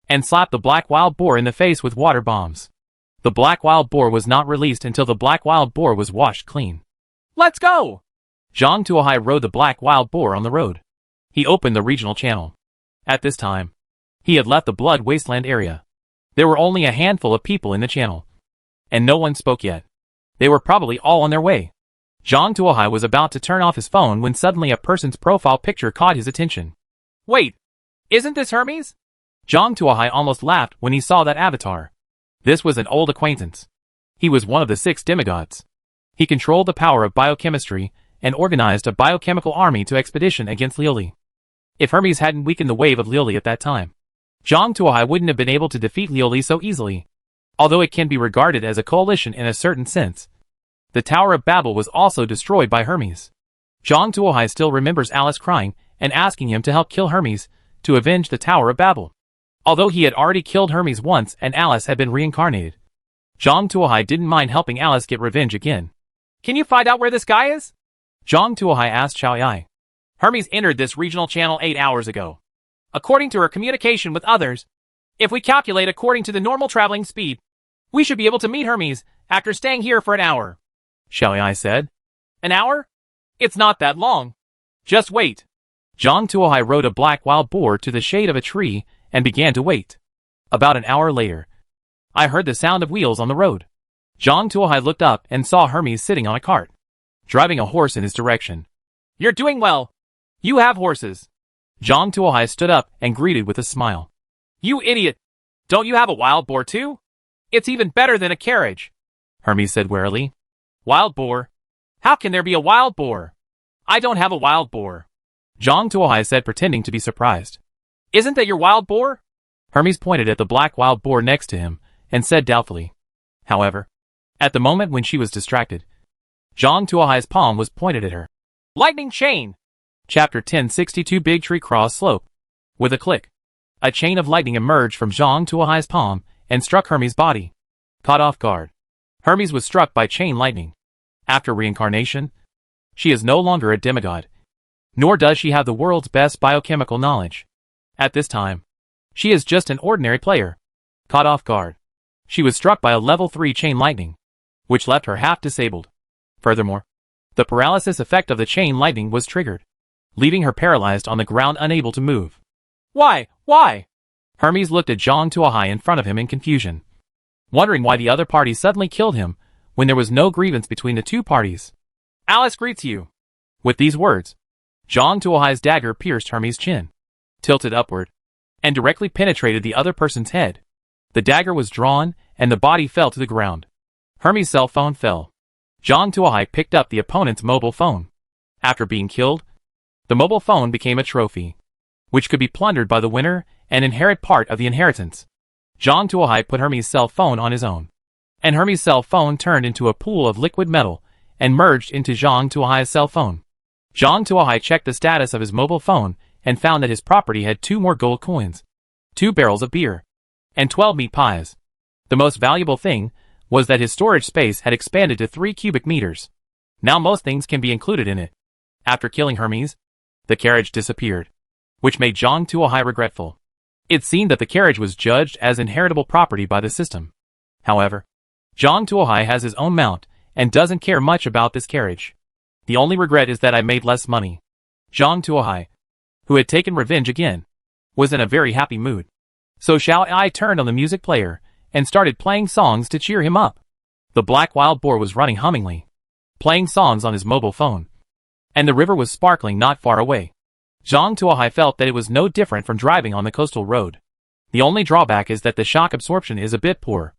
and slapped the black wild boar in the face with water bombs. The black wild boar was not released until the black wild boar was washed clean. Let's go! Zhang Tuohai rode the black wild boar on the road. He opened the regional channel. At this time, he had left the Blood Wasteland area. There were only a handful of people in the channel, and no one spoke yet. They were probably all on their way. Zhang Tuohai was about to turn off his phone when suddenly a person's profile picture caught his attention. Wait, isn't this Hermes? Zhang Tuohai almost laughed when he saw that avatar. This was an old acquaintance. He was one of the 6 demigods. He controlled the power of biochemistry and organized a biochemical army to expedition against Liuli. If Hermes hadn't weakened the wave of Liuli at that time, Zhang Tuohai wouldn't have been able to defeat Liuli so easily. although it can be regarded as a coalition in a certain sense. The Tower of Babel was also destroyed by Hermes. Zhang Tuohai still remembers Alice crying and asking him to help kill Hermes to avenge the Tower of Babel. Although he had already killed Hermes once and Alice had been reincarnated, Zhang Tuohai didn't mind helping Alice get revenge again. Can you find out where this guy is? Zhang Tuohai asked Xiao Yai. Hermes entered this regional channel 8 hours ago. According to her communication with others, if we calculate according to the normal traveling speed, we should be able to meet Hermes after staying here for an hour. Xiao Yai said. An hour? It's not that long. Just wait. Zhang Tuohai rode a black wild boar to the shade of a tree and began to wait. About an hour later, I heard the sound of wheels on the road. Zhang Tuohai looked up and saw Hermes sitting on a cart, driving a horse in his direction. You're doing well. You have horses. Zhang Tuohai stood up and greeted with a smile. You idiot! Don't you have a wild boar too? It's even better than a carriage, Hermes said warily. Wild boar? How can there be a wild boar? I don't have a wild boar, Zhang Tuohai said, pretending to be surprised. Isn't that your wild boar? Hermes pointed at the black wild boar next to him and said doubtfully. However, at the moment when she was distracted, Zhang Tuohai's palm was pointed at her. Lightning chain! Chapter 1062 Big Tree Cross Slope. With a click, a chain of lightning emerged from Zhang Tuohai's palm and struck Hermes' body. Caught off guard, Hermes was struck by chain lightning. After reincarnation, she is no longer a demigod, nor does she have the world's best biochemical knowledge. At this time, she is just an ordinary player. Caught off guard, she was struck by a level 3 chain lightning, which left her half disabled. Furthermore, the paralysis effect of the chain lightning was triggered, leaving her paralyzed on the ground, unable to move. Why? Why? Hermes looked at Zhang Tuohai in front of him in confusion, wondering why the other party suddenly killed him when there was no grievance between the two parties. Alice greets you. With these words, Zhang Tuohai's dagger pierced Hermes' chin, tilted upward, and directly penetrated the other person's head. The dagger was drawn, and the body fell to the ground. Hermes' cell phone fell. Zhang Tuohai picked up the opponent's mobile phone. After being killed, the mobile phone became a trophy, which could be plundered by the winner and inherit part of the inheritance. Zhang Tuohai put Hermes' cell phone on his own, and Hermes' cell phone turned into a pool of liquid metal and merged into Zhang Tuohai's cell phone. Zhang Tuohai checked the status of his mobile phone and found that his property had 2 more gold coins, 2 barrels of beer, and 12 meat pies. The most valuable thing was that his storage space had expanded to 3 cubic meters. Now most things can be included in it. After killing Hermes, the carriage disappeared, which made Zhang Tuohai regretful. It seemed that the carriage was judged as inheritable property by the system. However, Zhang Tuohai has his own mount and doesn't care much about this carriage. The only regret is that I made less money. Zhang Tuohai, who had taken revenge again, was in a very happy mood. So Xiao Ai turned on the music player and started playing songs to cheer him up. The black wild boar was running hummingly, playing songs on his mobile phone, and the river was sparkling not far away. Zhang Tuohai felt that it was no different from driving on the coastal road. The only drawback is that the shock absorption is a bit poor.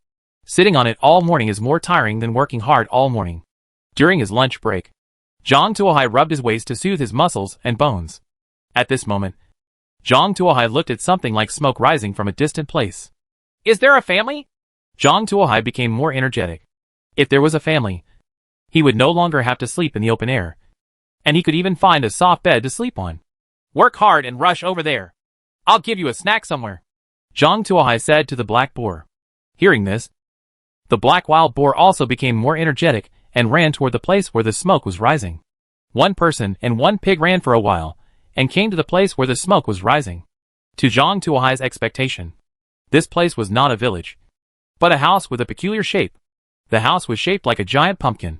Sitting on it all morning is more tiring than working hard all morning. During his lunch break, Zhang Tuohai rubbed his waist to soothe his muscles and bones. At this moment, Zhang Tuohai looked at something like smoke rising from a distant place. Is there a family? Zhang Tuohai became more energetic. If there was a family, he would no longer have to sleep in the open air, and he could even find a soft bed to sleep on. Work hard and rush over there. I'll give you a snack somewhere, Zhang Tuohai said to the black boar. Hearing this, the black wild boar also became more energetic and ran toward the place where the smoke was rising. One person and one pig ran for a while and came to the place where the smoke was rising. To Zhang Tuohai's expectation, this place was not a village, but a house with a peculiar shape. The house was shaped like a giant pumpkin,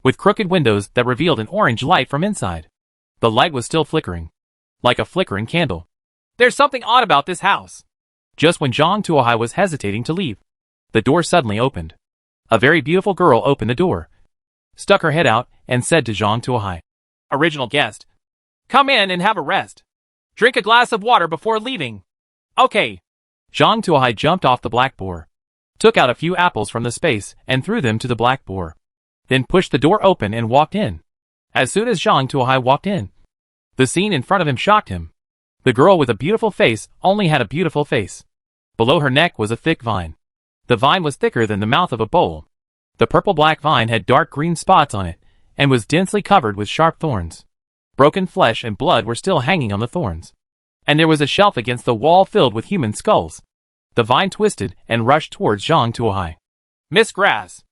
with crooked windows that revealed an orange light from inside. The light was still flickering, like a flickering candle. There's something odd about this house. Just when Zhang Tuohai was hesitating to leave, the door suddenly opened. A very beautiful girl opened the door, stuck her head out, and said to Zhang Tuohai, "Original guest, come in and have a rest. Drink a glass of water before leaving." Okay. Zhang Tuohai jumped off the black boar, took out a few apples from the space and threw them to the black boar, then pushed the door open and walked in. As soon as Zhang Tuohai walked in, the scene in front of him shocked him. The girl with a beautiful face only had a beautiful face. Below her neck was a thick vine. The vine was thicker than the mouth of a bowl. The purple-black vine had dark green spots on it, and was densely covered with sharp thorns. Broken flesh and blood were still hanging on the thorns. And there was a shelf against the wall filled with human skulls. The vine twisted and rushed towards Zhang Tuohai. Miss Grass!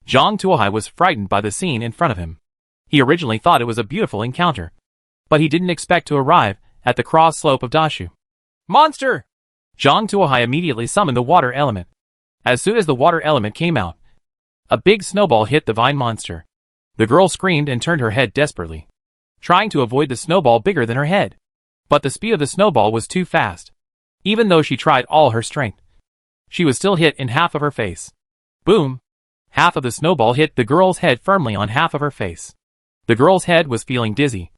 Zhang Tuohai was frightened by the scene in front of him. He originally thought it was a beautiful encounter, but he didn't expect to arrive at the cross slope of Dashu. Monster! Zhang Tuohai immediately summoned the water element. As soon as the water element came out, a big snowball hit the vine monster. The girl screamed and turned her head desperately, trying to avoid the snowball bigger than her head. But the speed of the snowball was too fast. Even though she tried all her strength, she was still hit in half of her face. Boom! Half of the snowball hit the girl's head firmly on half of her face. The girl's head was feeling dizzy,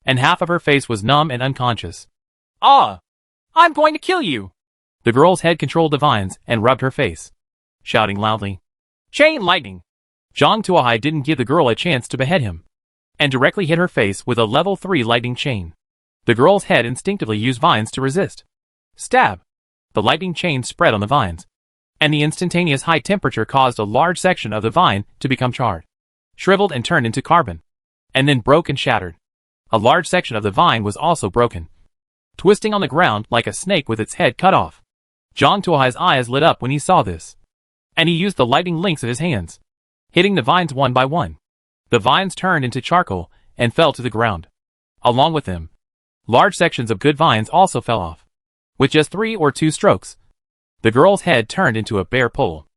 and half of her face was numb and unconscious. Ah! I'm going to kill you! The girl's head controlled the vines and rubbed her face, shouting loudly. Chain lightning! Zhang Tuohai didn't give the girl a chance to behead him, and directly hit her face with a level 3 lightning chain. The girl's head instinctively used vines to resist. Stab! The lightning chain spread on the vines, and the instantaneous high temperature caused a large section of the vine to become charred, shriveled and turned into carbon, and then broke and shattered. A large section of the vine was also broken, twisting on the ground like a snake with its head cut off. Zhang Tuohai's eyes lit up when he saw this, and he used the lightning links of his hands, hitting the vines one by one. The vines turned into charcoal and fell to the ground. Along with them, large sections of good vines also fell off. With just 3 or 2 strokes, the girl's head turned into a bare pole.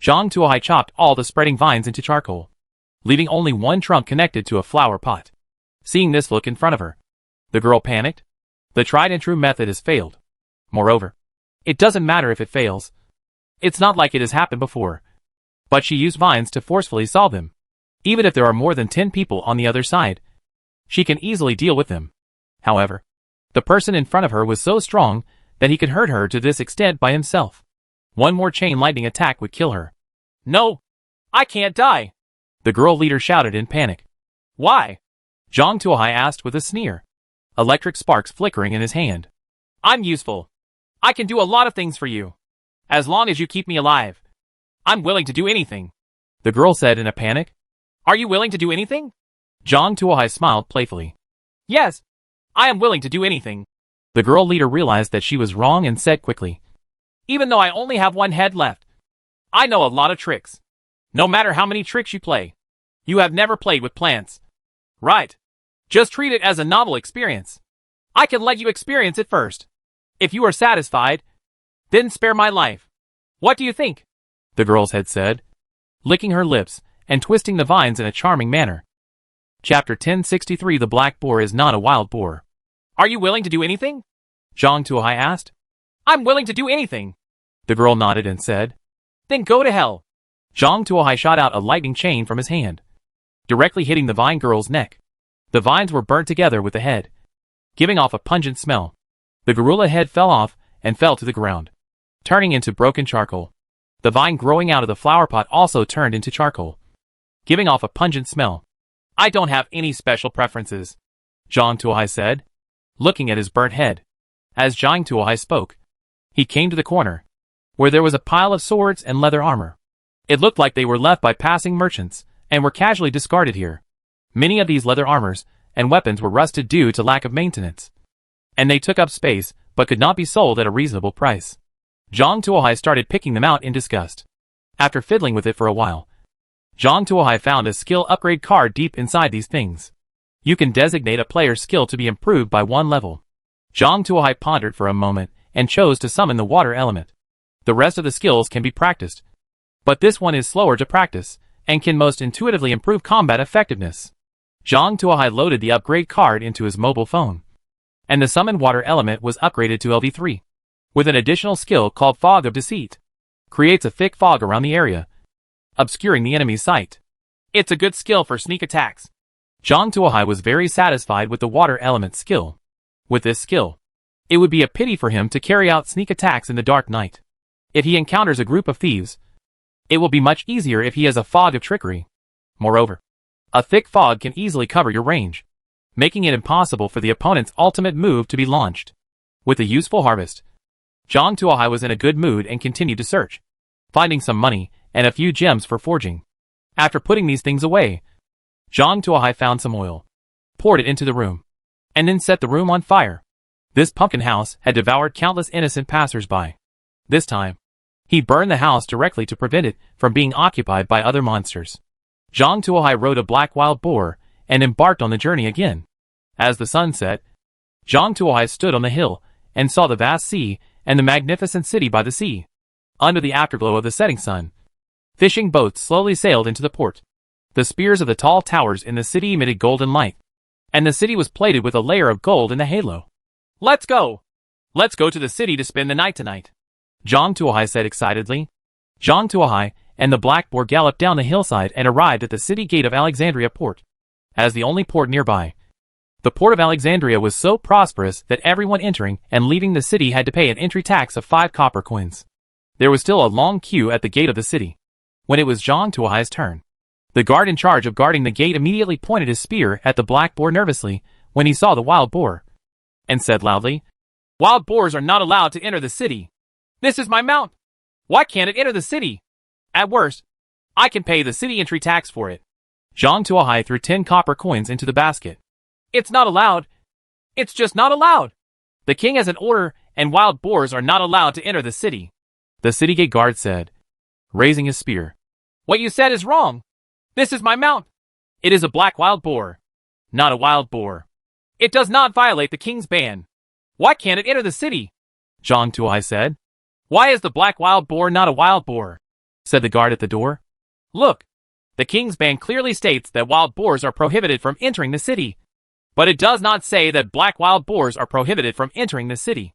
Zhang Tuohai chopped all the spreading vines into charcoal, leaving only one trunk connected to a flower pot. Seeing this look in front of her, the girl panicked. The tried and true method has failed. Moreover, it doesn't matter if it fails. It's not like it has happened before. But she used vines to forcefully solve them. Even if there are more than 10 people on the other side, she can easily deal with them. However, the person in front of her was so strong that he could hurt her to this extent by himself. One more chain lightning attack would kill her. No! I can't die! The girl leader shouted in panic. Why? Zhang Tuohai asked with a sneer, electric sparks flickering in his hand. I'm useful. I can do a lot of things for you. As long as you keep me alive, I'm willing to do anything. The girl said in a panic. Are you willing to do anything? Zhang Tuohai smiled playfully. Yes, I am willing to do anything. The girl leader realized that she was wrong and said quickly. Even though I only have one head left, I know a lot of tricks. No matter how many tricks you play, you have never played with plants. Right. Just treat it as a novel experience. I can let you experience it first. If you are satisfied, then spare my life. What do you think? The girl's head said, licking her lips and twisting the vines in a charming manner. Chapter 1063 The Black Boar is not a wild boar. Are you willing to do anything? Zhang Tuohai asked. I'm willing to do anything. The girl nodded and said. Then go to hell. Zhang Tuohai shot out a lightning chain from his hand, directly hitting the vine girl's neck. The vines were burnt together with the head, giving off a pungent smell. The gorilla head fell off and fell to the ground, turning into broken charcoal. The vine growing out of the flower pot also turned into charcoal, giving off a pungent smell. I don't have any special preferences, Zhang Tuohai said, looking at his burnt head. As Zhang Tuohai spoke, he came to the corner, where there was a pile of swords and leather armor. It looked like they were left by passing merchants, and were casually discarded here. Many of these leather armors and weapons were rusted due to lack of maintenance, and they took up space, but could not be sold at a reasonable price. Zhang Tuohai started picking them out in disgust. After fiddling with it for a while, Zhang Tuohai found a skill upgrade card deep inside these things. You can designate a player's skill to be improved by 1 level. Zhang Tuohai pondered for a moment and chose to summon the water element. The rest of the skills can be practiced, but this one is slower to practice and can most intuitively improve combat effectiveness. Zhang Tuohai loaded the upgrade card into his mobile phone, and the summoned water element was upgraded to LV3, with an additional skill called Fog of Deceit. Creates a thick fog around the area, obscuring the enemy's sight. It's a good skill for sneak attacks. Zhang Tuohai was very satisfied with the water element skill. With this skill, it would be a pity for him to carry out sneak attacks in the dark night. If he encounters a group of thieves, it will be much easier if he has a fog of trickery. Moreover, a thick fog can easily cover your range, making it impossible for the opponent's ultimate move to be launched. With a useful harvest, Zhang Tuohai was in a good mood and continued to search. finding some money and a few gems for forging. After putting these things away, Zhang Tuohai found some oil, poured it into the room, and then set the room on fire. This pumpkin house had devoured countless innocent passers-by. This time, he burned the house directly to prevent it from being occupied by other monsters. Zhang Tuohai rode a black wild boar and embarked on the journey again. As the sun set, Zhang Tuohai stood on the hill and saw the vast sea and the magnificent city by the sea. Under the afterglow of the setting sun, fishing boats slowly sailed into the port. The spears of the tall towers in the city emitted golden light, and the city was plated with a layer of gold in the halo. "Let's go! Let's go to the city to spend the night tonight," Zhang Tuohai said excitedly. Zhang Tuohai and the black boar galloped down the hillside and arrived at the city gate of Alexandria port. As the only port nearby, the port of Alexandria was so prosperous that everyone entering and leaving the city had to pay an entry tax of 5 copper coins. There was still a long queue at the gate of the city. When it was Zhang Tuohai's turn, the guard in charge of guarding the gate immediately pointed his spear at the black boar nervously when he saw the wild boar, and said loudly, "Wild boars are not allowed to enter the city. This is my mount. Why can't it enter the city? At worst, I can pay the city entry tax for it." Zhang Tuohai threw 10 copper coins into the basket. "It's not allowed. It's just not allowed. The king has an order, and wild boars are not allowed to enter the city," the city gate guard said, raising his spear. "What you said is wrong. This is my mount. It is a black wild boar, not a wild boar. It does not violate the king's ban. Why can't it enter the city?" Zhang Tuohai said. "Why is the black wild boar not a wild boar?" said the guard at the door. "Look, the king's ban clearly states that wild boars are prohibited from entering the city. But it does not say that black wild boars are prohibited from entering the city.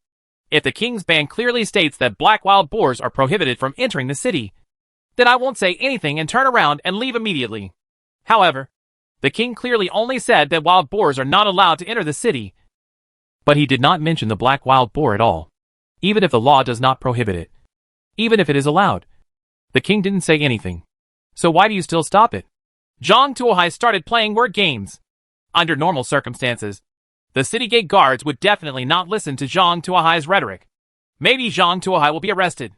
If the king's ban clearly states that black wild boars are prohibited from entering the city, then I won't say anything and turn around and leave immediately. However, the king clearly only said that wild boars are not allowed to enter the city. But he did not mention the black wild boar at all. Even if the law does not prohibit it. Even if it is allowed. The king didn't say anything. So why do you still stop it?" Zhang Tuohai started playing word games. Under normal circumstances, the city gate guards would definitely not listen to Zhang Tuohai's rhetoric. Maybe Zhang Tuohai will be arrested.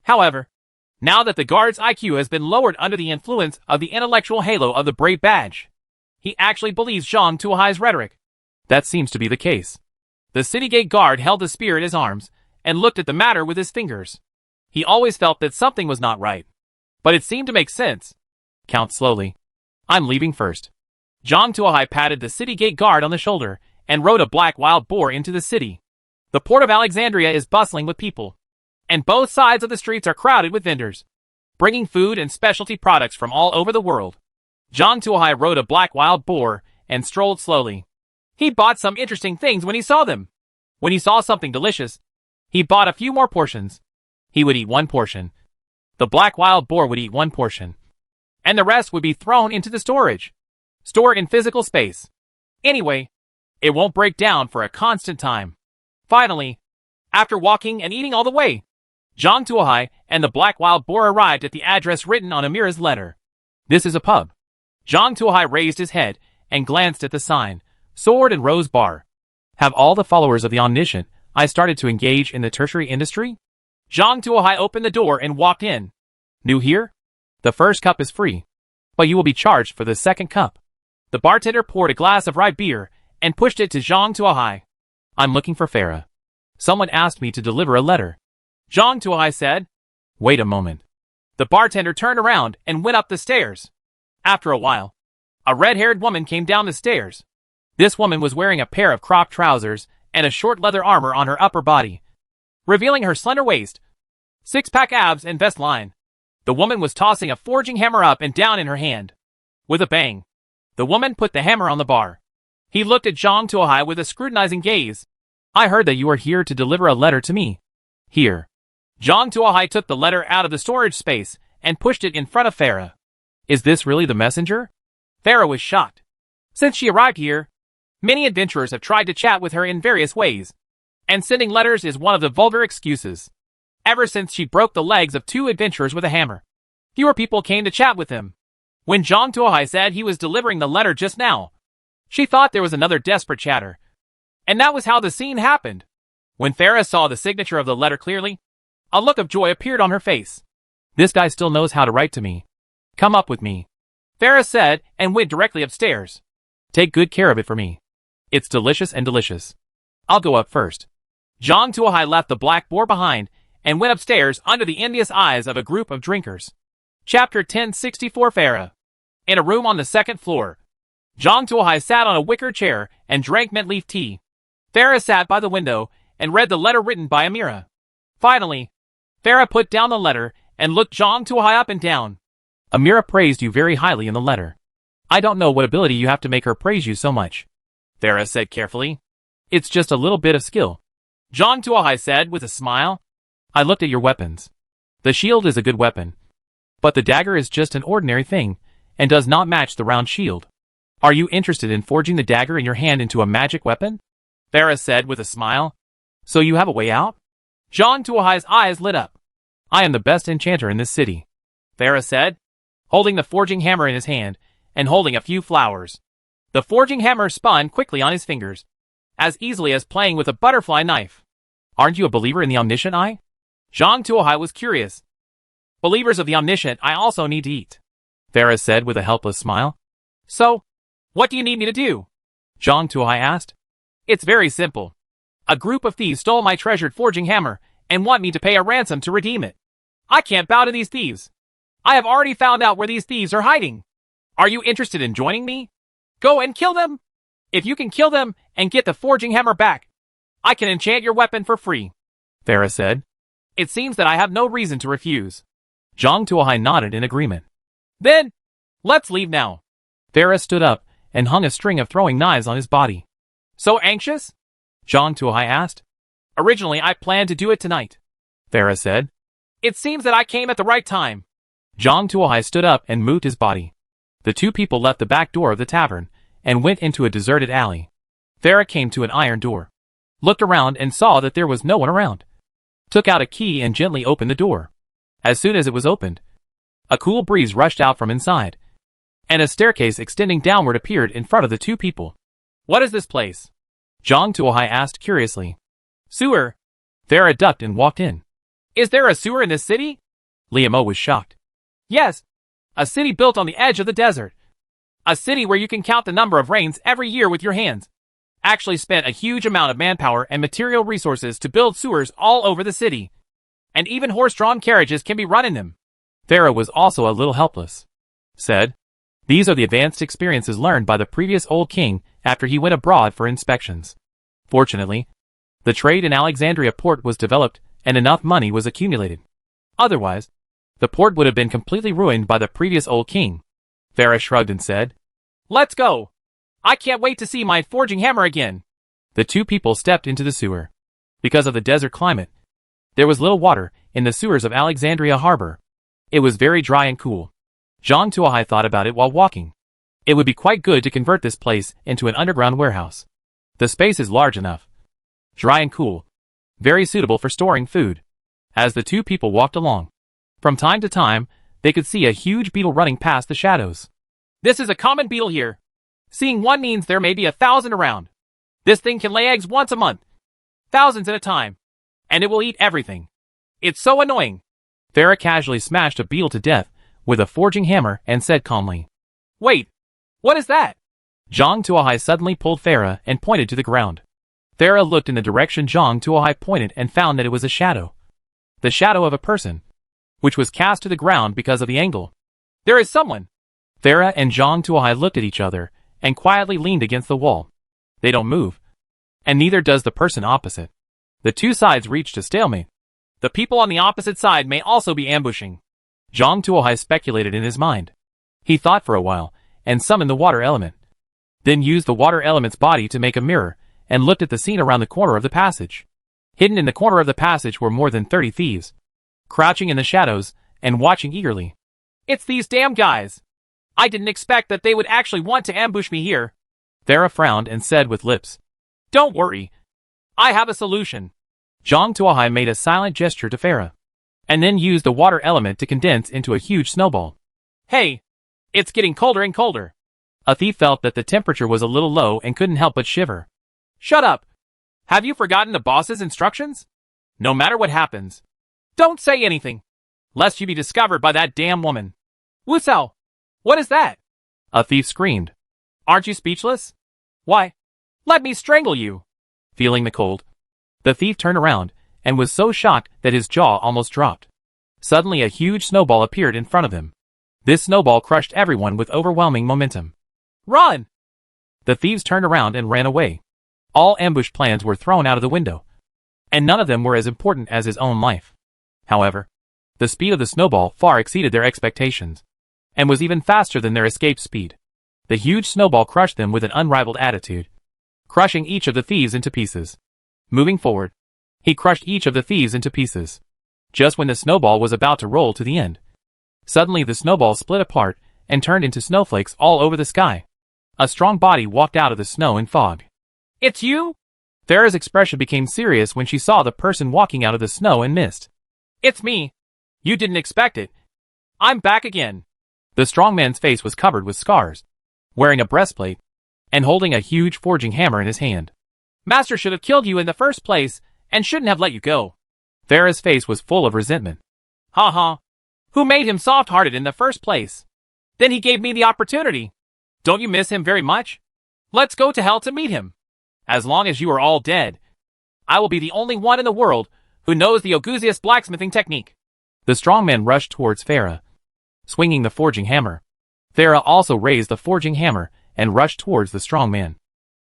However, now that the guard's IQ has been lowered under the influence of the intellectual halo of the Brave Badge, he actually believes Zhang Tuohai's rhetoric. That seems to be the case. The city gate guard held the spear in his arms and looked at the matter with his fingers. He always felt that something was not right. But it seemed to make sense. "Count slowly. I'm leaving first." Zhang Tuohai patted the city gate guard on the shoulder and rode a black wild boar into the city. The port of Alexandria is bustling with people, and both sides of the streets are crowded with vendors, bringing food and specialty products from all over the world. Zhang Tuohai rode a black wild boar and strolled slowly. He bought some interesting things when he saw them. When he saw something delicious, he bought a few more portions. He would eat 1 portion. The black wild boar would eat 1 portion. And the rest would be thrown into the storage. Stored in physical space. Anyway, it won't break down for a constant time. Finally, after walking and eating all the way, Zhang Tuohai and the black wild boar arrived at the address written on Amira's letter. "This is a pub." Zhang Tuohai raised his head and glanced at the sign, "Sword and Rose Bar." Have all the followers of the Omniscient I started to engage in the tertiary industry? Zhang Tuohai opened the door and walked in. "New here? The first cup is free, but you will be charged for the second cup." The bartender poured a glass of rye beer and pushed it to Zhang Tuohai. "I'm looking for Farah. Someone asked me to deliver a letter." Zhang Tuohai said. "Wait a moment." The bartender turned around and went up the stairs. After a while, a red-haired woman came down the stairs. This woman was wearing a pair of cropped trousers and a short leather armor on her upper body, revealing her slender waist, 6-pack abs and vest line. The woman was tossing a forging hammer up and down in her hand. With a bang, the woman put the hammer on the bar. He looked at Zhang Tuohai with a scrutinizing gaze. "I heard that you are here to deliver a letter to me. Here." Zhang Tuohai took the letter out of the storage space and pushed it in front of Farah. "Is this really the messenger?" Farah was shocked. Since she arrived here, many adventurers have tried to chat with her in various ways, and sending letters is one of the vulgar excuses. Ever since she broke the legs of 2 adventurers with a hammer, fewer people came to chat with him. When Zhang Tuohai said he was delivering the letter just now, she thought there was another desperate chatter. And that was how the scene happened. When Farah saw the signature of the letter clearly, a look of joy appeared on her face. This guy still knows how to write to me. Come up with me, Farah said and went directly upstairs. Take good care of it for me. It's delicious and delicious. I'll go up first. Zhang Tuohai left the black boar behind and went upstairs under the envious eyes of a group of drinkers. Chapter 1064 Farah. In a room on the second floor, Zhang Tuohai sat on a wicker chair and drank mint leaf tea. Farah sat by the window and read the letter written by Amira. Finally, Farah put down the letter and looked Zhang Tuohai up and down. Amira praised you very highly in the letter. I don't know what ability you have to make her praise you so much, Farah said carefully. It's just a little bit of skill, Zhang Tuohai said with a smile. I looked at your weapons. The shield is a good weapon, but the dagger is just an ordinary thing and does not match the round shield. Are you interested in forging the dagger in your hand into a magic weapon? Farah said with a smile. So you have a way out? Zhang Tuohai's eyes lit up. I am the best enchanter in this city, Farah said, holding the forging hammer in his hand and holding a few flowers. The forging hammer spun quickly on his fingers, as easily as playing with a butterfly knife. Aren't you a believer in the omniscient eye? Zhang Tuohai was curious. Believers of the omniscient eye also need to eat, Farah said with a helpless smile. So, what do you need me to do? Zhang Tuohai asked. It's very simple. A group of thieves stole my treasured forging hammer and want me to pay a ransom to redeem it. I can't bow to these thieves. I have already found out where these thieves are hiding. Are you interested in joining me? Go and kill them. If you can kill them and get the forging hammer back, I can enchant your weapon for free, Farah said. It seems that I have no reason to refuse. Zhang Tuohai nodded in agreement. Then, let's leave now. Farah stood up and hung a string of throwing knives on his body. So anxious? Zhang Tuohai asked. Originally I planned to do it tonight, Farah said. It seems that I came at the right time. Zhang Tuohai stood up and moved his body. The two people left the back door of the tavern and went into a deserted alley. Farah came to an iron door, looked around and saw that there was no one around. Took out a key and gently opened the door. As soon as it was opened, a cool breeze rushed out from inside, and a staircase extending downward appeared in front of the two people. What is this place? Zhang Tuohai asked curiously. Sewer. Farah ducked and walked in. Is there a sewer in this city? Liam O was shocked. Yes. A city built on the edge of the desert. A city where you can count the number of rains every year with your hands. Actually spent a huge amount of manpower and material resources to build sewers all over the city. And even horse-drawn carriages can be run in them. Farah was also a little helpless. Said, these are the advanced experiences learned by the previous old king after he went abroad for inspections. Fortunately, the trade in Alexandria port was developed and enough money was accumulated. Otherwise, the port would have been completely ruined by the previous old king. Farah shrugged and said, Let's go. I can't wait to see my forging hammer again. The two people stepped into the sewer. Because of the desert climate, there was little water in the sewers of Alexandria Harbor. It was very dry and cool. Zhang Tuohai thought about it while walking. It would be quite good to convert this place into an underground warehouse. The space is large enough. Dry and cool. Very suitable for storing food. As the two people walked along, from time to time, they could see a huge beetle running past the shadows. This is a common beetle here. Seeing one means there may be 1,000 around. This thing can lay eggs once a month. Thousands at a time. And it will eat everything. It's so annoying. Farah casually smashed a beetle to death with a forging hammer and said calmly, Wait, what is that? Zhang Tuohai suddenly pulled Farah and pointed to the ground. Farah looked in the direction Zhang Tuohai pointed and found that it was a shadow. The shadow of a person, which was cast to the ground because of the angle. There is someone. Farah and Zhang Tuohai looked at each other and quietly leaned against the wall. They don't move. And neither does the person opposite. The two sides reached a stalemate. The people on the opposite side may also be ambushing. Zhang Tuohai speculated in his mind. He thought for a while and summoned the water element. Then used the water element's body to make a mirror and looked at the scene around the corner of the passage. Hidden in the corner of the passage were more than 30 thieves, crouching in the shadows and watching eagerly. It's these damn guys. I didn't expect that they would actually want to ambush me here. Farah frowned and said with lips, Don't worry. I have a solution. Zhang Tuohai made a silent gesture to Farah, and then used the water element to condense into a huge snowball. Hey, it's getting colder and colder. A thief felt that the temperature was a little low and couldn't help but shiver. Shut up. Have you forgotten the boss's instructions? No matter what happens, don't say anything. lest you be discovered by that damn woman. Wu Cao! What is that? A thief screamed. Aren't you speechless? Why, let me strangle you. Feeling the cold, the thief turned around and was so shocked that his jaw almost dropped. Suddenly a huge snowball appeared in front of him. This snowball crushed everyone with overwhelming momentum. Run! The thieves turned around and ran away. All ambush plans were thrown out of the window, and none of them were as important as his own life. However, the speed of the snowball far exceeded their expectations, and was even faster than their escape speed. The huge snowball crushed them with an unrivaled attitude, crushing each of the thieves into pieces. Moving forward, he crushed each of the thieves into pieces. Just when the snowball was about to roll to the end, suddenly the snowball split apart and turned into snowflakes all over the sky. A strong body walked out of the snow and fog. It's you? Farah's expression became serious when she saw the person walking out of the snow and mist. It's me. You didn't expect it. I'm back again. The strong man's face was covered with scars, wearing a breastplate, and holding a huge forging hammer in his hand. Master should have killed you in the first place, and shouldn't have let you go. Farah's face was full of resentment. Ha ha. Who made him soft-hearted in the first place? Then he gave me the opportunity. Don't you miss him very much? Let's go to hell to meet him. As long as you are all dead, I will be the only one in the world who knows the Oguzius blacksmithing technique. The strong man rushed towards Farah, swinging the forging hammer. Farah also raised the forging hammer and rushed towards the strong man.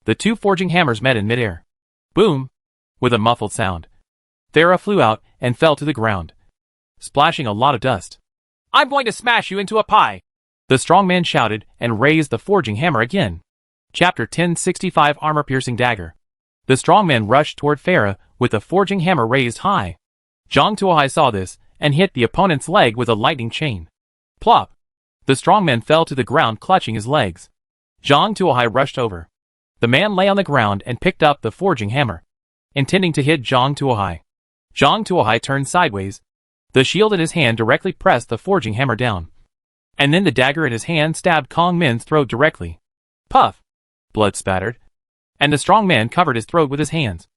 The two forging hammers met in midair. Boom! With a muffled sound, Farah flew out and fell to the ground, splashing a lot of dust. I'm going to smash you into a pie! The strong man shouted and raised the forging hammer again. Chapter 1065 Armor-Piercing Dagger. The strong man rushed toward Farah with the forging hammer raised high. Zhang Tuohai saw this and hit the opponent's leg with a lightning chain. Plop! The strong man fell to the ground clutching his legs. Zhang Tuohai rushed over. The man lay on the ground and picked up the forging hammer, intending to hit Zhang Tuohai. Zhang Tuohai turned sideways. The shield in his hand directly pressed the forging hammer down, and then the dagger in his hand stabbed Kong Min's throat directly. Puff! Blood spattered, and the strong man covered his throat with his hands,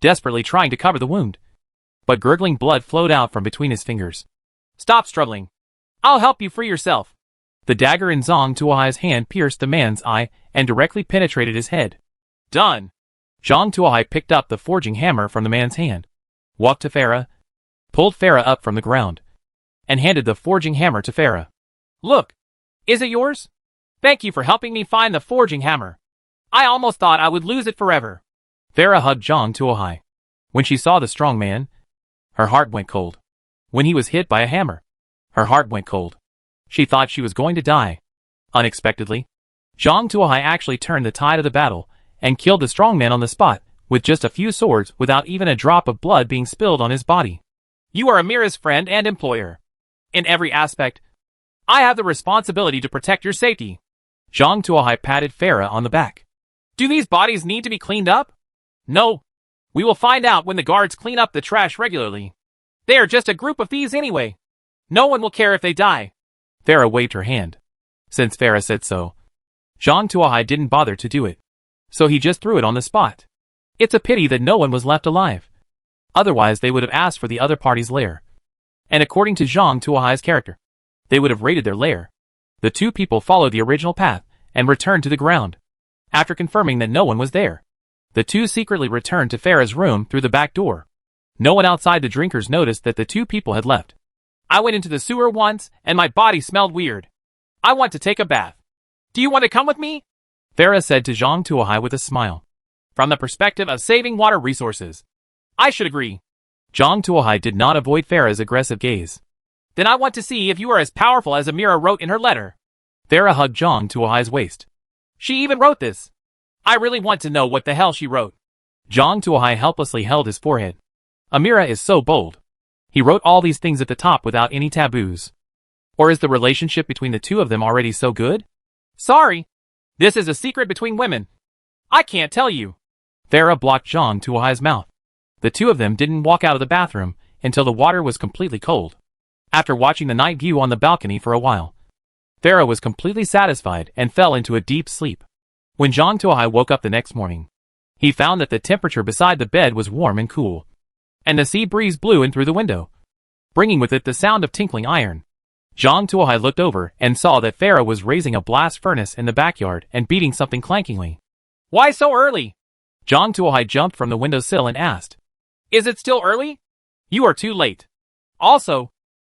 desperately trying to cover the wound. But gurgling blood flowed out from between his fingers. Stop struggling. I'll help you free yourself. The dagger in Zhang Tuohai's hand pierced the man's eye and directly penetrated his head. Done. Zhang Tuohai picked up the forging hammer from the man's hand, walked to Farah, pulled Farah up from the ground, and handed the forging hammer to Farah. Look, is it yours? Thank you for helping me find the forging hammer. I almost thought I would lose it forever. Farah hugged Zhang Tuohai. When she saw the strong man, her heart went cold. When he was hit by a hammer, her heart went cold. She thought she was going to die. Unexpectedly, Zhang Tuohai actually turned the tide of the battle and killed the strong man on the spot with just a few swords without even a drop of blood being spilled on his body. You are Amira's friend and employer. In every aspect, I have the responsibility to protect your safety. Zhang Tuohai patted Farah on the back. Do these bodies need to be cleaned up? No. We will find out when the guards clean up the trash regularly. They are just a group of thieves anyway. No one will care if they die. Farah waved her hand. Since Farah said so, Zhang Tuohai didn't bother to do it, so he just threw it on the spot. It's a pity that no one was left alive. Otherwise they would have asked for the other party's lair. And according to Zhang Tuohai's character, they would have raided their lair. The two people followed the original path and returned to the ground. After confirming that no one was there, the two secretly returned to Farah's room through the back door. No one outside the drinkers noticed that the two people had left. I went into the sewer once and my body smelled weird. I want to take a bath. Do you want to come with me? Farah said to Zhang Tuohai with a smile. From the perspective of saving water resources, I should agree. Zhang Tuohai did not avoid Farah's aggressive gaze. Then I want to see if you are as powerful as Amira wrote in her letter. Farah hugged Zhang Tuohai's waist. She even wrote this. I really want to know what the hell she wrote. Zhang Tuohai helplessly held his forehead. Amira is so bold. He wrote all these things at the top without any taboos. Or is the relationship between the two of them already so good? Sorry. This is a secret between women. I can't tell you. Farah blocked Zhang Tuohai's mouth. The two of them didn't walk out of the bathroom until the water was completely cold. After watching the night view on the balcony for a while, Farah was completely satisfied and fell into a deep sleep. When Zhang Tuohai woke up the next morning, he found that the temperature beside the bed was warm and cool, and the sea breeze blew in through the window. bringing with it the sound of tinkling iron. Zhang Tuohai looked over and saw that Farah was raising a blast furnace in the backyard and beating something clankingly. Why so early? Zhang Tuohai jumped from the windowsill and asked. Is it still early? You are too late. Also,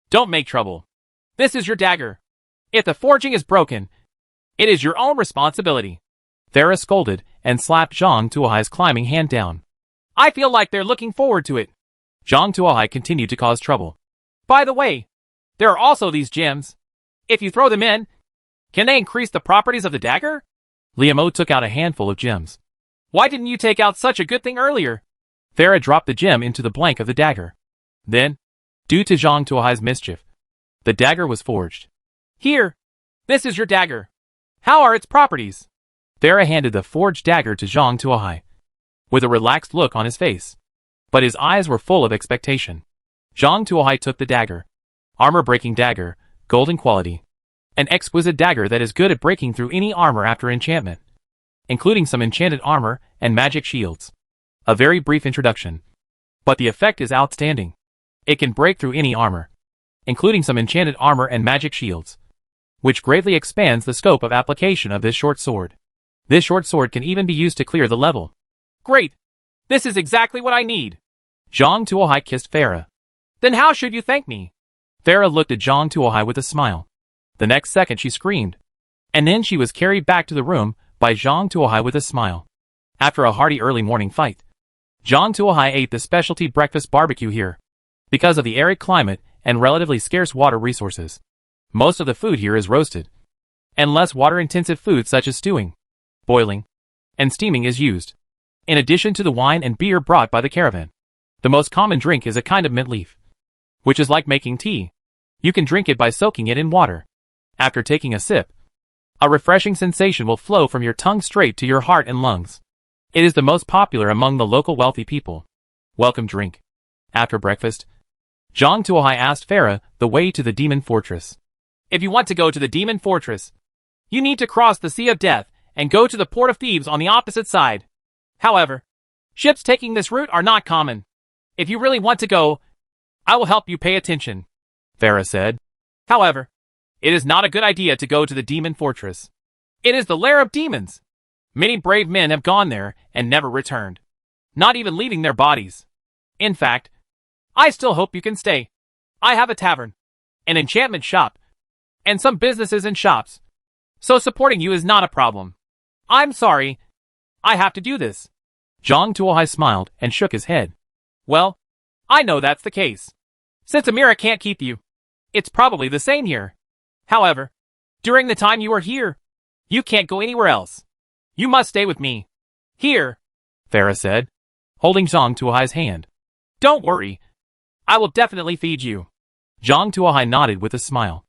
don't make trouble. This is your dagger. If the forging is broken, it is your own responsibility. Farah scolded and slapped Zhang Tuohai's climbing hand down. I feel like they're looking forward to it. Zhang Tuohai continued to cause trouble. By the way, there are also these gems. If you throw them in, can they increase the properties of the dagger? Liamo took out a handful of gems. Why didn't you take out such a good thing earlier? Farah dropped the gem into the blank of the dagger. Then, due to Zhang Tuohai's mischief, the dagger was forged. Here, this is your dagger. How are its properties? Farah handed the forged dagger to Zhang Tuohai, with a relaxed look on his face. But his eyes were full of expectation. Zhang Tuohai took the dagger. Armor-breaking dagger, golden quality. An exquisite dagger that is good at breaking through any armor after enchantment, including some enchanted armor and magic shields. A very brief introduction. But the effect is outstanding. It can break through any armor, including some enchanted armor and magic shields, which greatly expands the scope of application of this short sword. This short sword can even be used to clear the level. Great! This is exactly what I need! Zhang Tuohai kissed Farah. Then how should you thank me? Farah looked at Zhang Tuohai with a smile. The next second she screamed. And then she was carried back to the room by Zhang Tuohai with a smile. After a hearty early morning fight, Zhang Tuohai ate the specialty breakfast barbecue here. Because of the arid climate and relatively scarce water resources, most of the food here is roasted, and less water-intensive food such as stewing, boiling, and steaming is used. In addition to the wine and beer brought by the caravan, the most common drink is a kind of mint leaf, which is like making tea. You can drink it by soaking it in water. After taking a sip, a refreshing sensation will flow from your tongue straight to your heart and lungs. It is the most popular among the local wealthy people. Welcome drink. After breakfast, Zhang Tuohai asked Farah the way to the Demon Fortress. If you want to go to the Demon Fortress, you need to cross the Sea of Death and go to the Port of Thebes on the opposite side. However, ships taking this route are not common. If you really want to go, I will help you pay attention, Farah said. However, it is not a good idea to go to the Demon Fortress. It is the lair of demons. Many brave men have gone there and never returned, not even leaving their bodies. In fact, I still hope you can stay. I have a tavern, an enchantment shop, and some businesses and shops, so supporting you is not a problem. I'm sorry, I have to do this. Zhang Tuohai smiled and shook his head. Well, I know that's the case. Since Amira can't keep you, it's probably the same here. However, during the time you are here, you can't go anywhere else. You must stay with me. Here, Farah said, holding Zhang Tuohai's hand. Don't worry. I will definitely feed you. Zhang Tuohai nodded with a smile.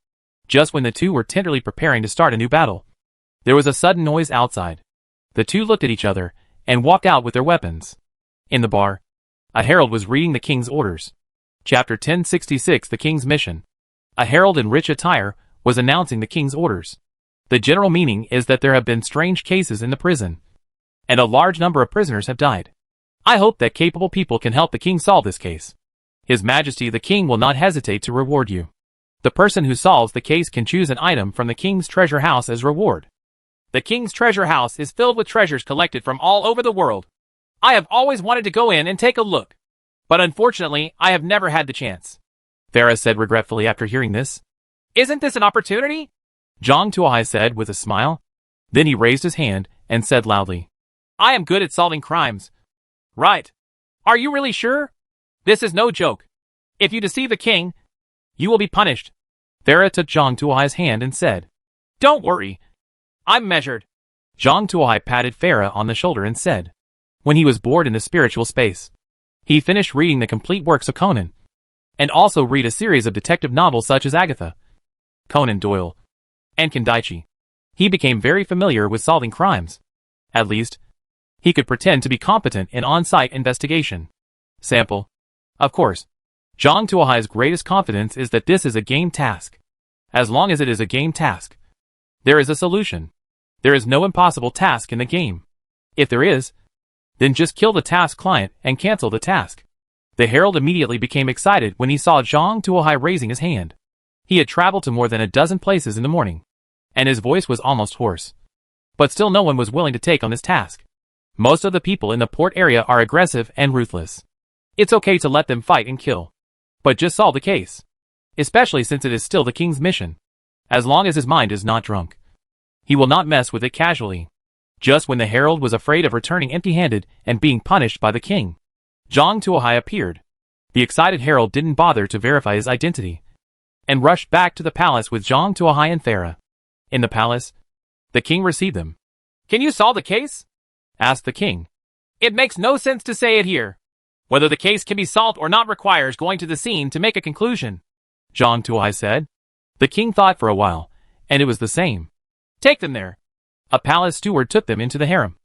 Just when the two were tenderly preparing to start a new battle, there was a sudden noise outside. The two looked at each other and walked out with their weapons. In the bar, a herald was reading the king's orders. Chapter 1066 The King's Mission. A herald in rich attire was announcing the king's orders. The general meaning is that there have been strange cases in the prison, and a large number of prisoners have died. I hope that capable people can help the king solve this case. His Majesty the King will not hesitate to reward you. The person who solves the case can choose an item from the king's treasure house as reward. The king's treasure house is filled with treasures collected from all over the world. I have always wanted to go in and take a look, but unfortunately I have never had the chance, Farah said regretfully after hearing this. Isn't this an opportunity? Zhang Tuohai said with a smile. Then he raised his hand and said loudly, I am good at solving crimes. Right. Are you really sure? This is no joke. If you deceive the king, you will be punished. Farah took Zhang Tuohai's hand and said, Don't worry. I'm measured. Zhang Tuohai patted Farah on the shoulder and said, when he was bored in the spiritual space, he finished reading the complete works of Conan, and also read a series of detective novels such as Agatha, Conan Doyle, and Kandaichi. He became very familiar with solving crimes. At least, he could pretend to be competent in on-site investigation. Sample. Of course, Zhang Tuohai's greatest confidence is that this is a game task. As long as it is a game task, there is a solution. There is no impossible task in the game. If there is, then just kill the task client and cancel the task. The herald immediately became excited when he saw Zhang Tuohai raising his hand. He had traveled to more than a dozen places in the morning, and his voice was almost hoarse. But still no one was willing to take on this task. Most of the people in the port area are aggressive and ruthless. It's okay to let them fight and kill, but just solve the case. Especially since it is still the king's mission. As long as his mind is not drunk, he will not mess with it casually. Just when the herald was afraid of returning empty-handed and being punished by the king, Zhang Tuohai appeared. The excited herald didn't bother to verify his identity, and rushed back to the palace with Zhang Tuohai and Farah. In the palace, the king received them. "Can you solve the case?" asked the king. "It makes no sense to say it here. Whether the case can be solved or not requires going to the scene to make a conclusion," Zhang Tuohai said. The king thought for a while, and it was the same. "Take them there." A palace steward took them into the harem,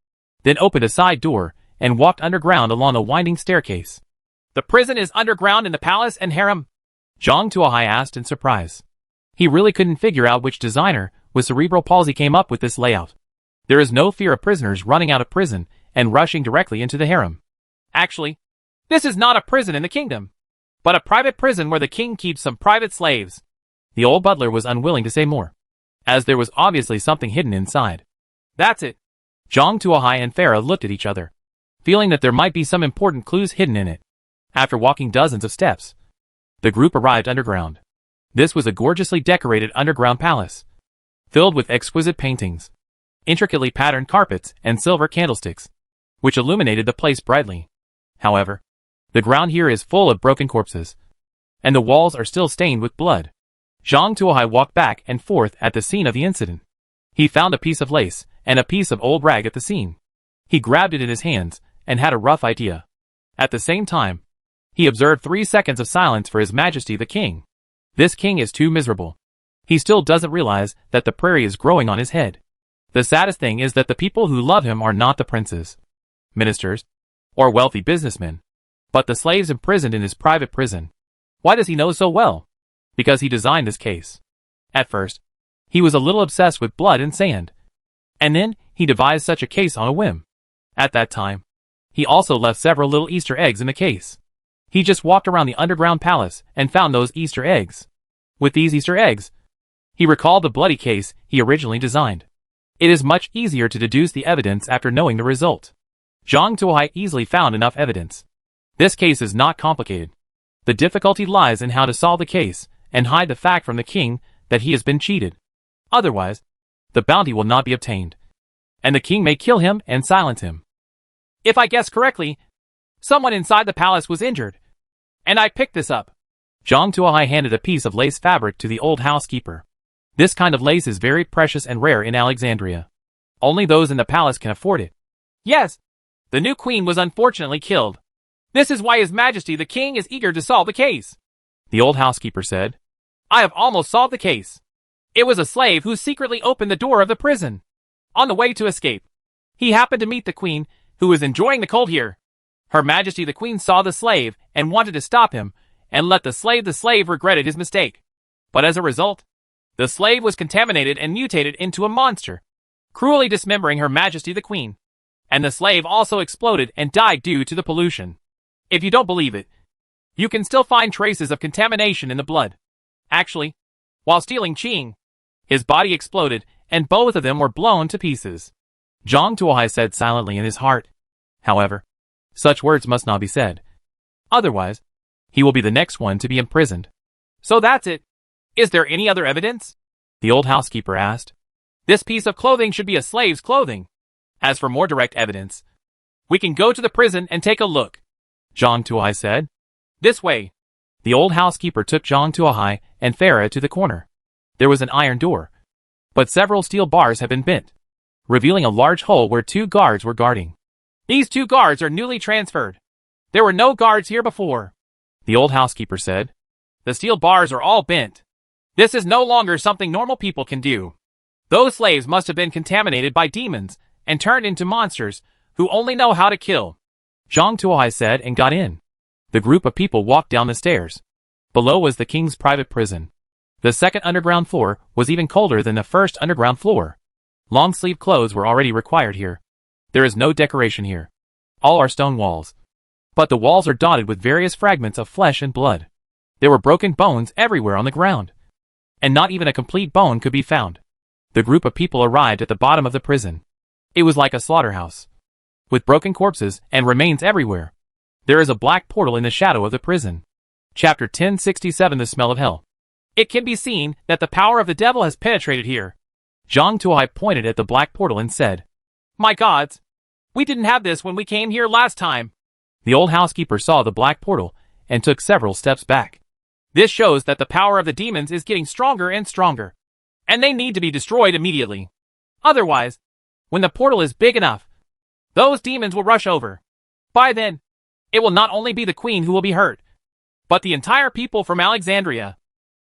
then opened a side door and walked underground along a winding staircase. "The prison is underground in the palace and harem?" Zhang Tuohai asked in surprise. He really couldn't figure out which designer with cerebral palsy came up with this layout. There is no fear of prisoners running out of prison and rushing directly into the harem. Actually, this is not a prison in the kingdom, but a private prison where the king keeps some private slaves. The old butler was unwilling to say more, as there was obviously something hidden inside. "That's it." Zhang Tuohai and Farah looked at each other, feeling that there might be some important clues hidden in it. After walking dozens of steps, the group arrived underground. This was a gorgeously decorated underground palace, filled with exquisite paintings, intricately patterned carpets, and silver candlesticks, which illuminated the place brightly. However, the ground here is full of broken corpses, and the walls are still stained with blood. Zhang Tuohai walked back and forth at the scene of the incident. He found a piece of lace and a piece of old rag at the scene. He grabbed it in his hands and had a rough idea. At the same time, he observed 3 seconds of silence for His Majesty the King. This king is too miserable. He still doesn't realize that the prairie is growing on his head. The saddest thing is that the people who love him are not the princes, ministers, or wealthy businessmen, but the slaves imprisoned in his private prison. Why does he know so well? Because he designed this case. At first, he was a little obsessed with blood and sand, and then he devised such a case on a whim. At that time, he also left several little Easter eggs in the case. He just walked around the underground palace and found those Easter eggs. With these Easter eggs, he recalled the bloody case he originally designed. It is much easier to deduce the evidence after knowing the result. Zhang Tuohai easily found enough evidence. This case is not complicated. The difficulty lies in how to solve the case and hide the fact from the king that he has been cheated. Otherwise, the bounty will not be obtained, and the king may kill him and silence him. "If I guess correctly, someone inside the palace was injured, and I picked this up." Zhang Tuohai handed a piece of lace fabric to the old housekeeper. This kind of lace is very precious and rare in Alexandria. Only those in the palace can afford it. "Yes, the new queen was unfortunately killed. This is why His Majesty the King is eager to solve the case," the old housekeeper said. "I have almost solved the case. It was a slave who secretly opened the door of the prison. On the way to escape, he happened to meet the queen, who was enjoying the cold here. Her Majesty the Queen saw the slave and wanted to stop him and let the slave regretted his mistake. But as a result, the slave was contaminated and mutated into a monster, cruelly dismembering Her Majesty the Queen. And the slave also exploded and died due to the pollution. If you don't believe it, you can still find traces of contamination in the blood. Actually, while stealing Qing, his body exploded and both of them were blown to pieces." Zhang Tuohai said silently in his heart. However, such words must not be said. Otherwise, he will be the next one to be imprisoned. "So that's it. Is there any other evidence?" the old housekeeper asked. "This piece of clothing should be a slave's clothing. As for more direct evidence, we can go to the prison and take a look," Zhang Tuohai said. "This way." The old housekeeper took Zhang Tuohai and Farah to the corner. There was an iron door, but several steel bars had been bent, revealing a large hole where 2 guards were guarding. "These 2 guards are newly transferred. There were no guards here before," the old housekeeper said. "The steel bars are all bent. This is no longer something normal people can do. Those slaves must have been contaminated by demons and turned into monsters who only know how to kill," Zhang Tuohai said and got in. The group of people walked down the stairs. Below was the king's private prison. The second underground floor was even colder than the first underground floor. Long-sleeve clothes were already required here. There is no decoration here. All are stone walls. But the walls are dotted with various fragments of flesh and blood. There were broken bones everywhere on the ground. And not even a complete bone could be found. The group of people arrived at the bottom of the prison. It was like a slaughterhouse, with broken corpses and remains everywhere. There is a black portal in the shadow of the prison. Chapter 1067 The Smell of Hell. It can be seen that the power of the devil has penetrated here. Zhang Tuohai pointed at the black portal and said, "My gods! We didn't have this when we came here last time." The old housekeeper saw the black portal and took several steps back. This shows that the power of the demons is getting stronger and stronger, and they need to be destroyed immediately. Otherwise, when the portal is big enough, those demons will rush over. By then, it will not only be the queen who will be hurt, but the entire people from Alexandria.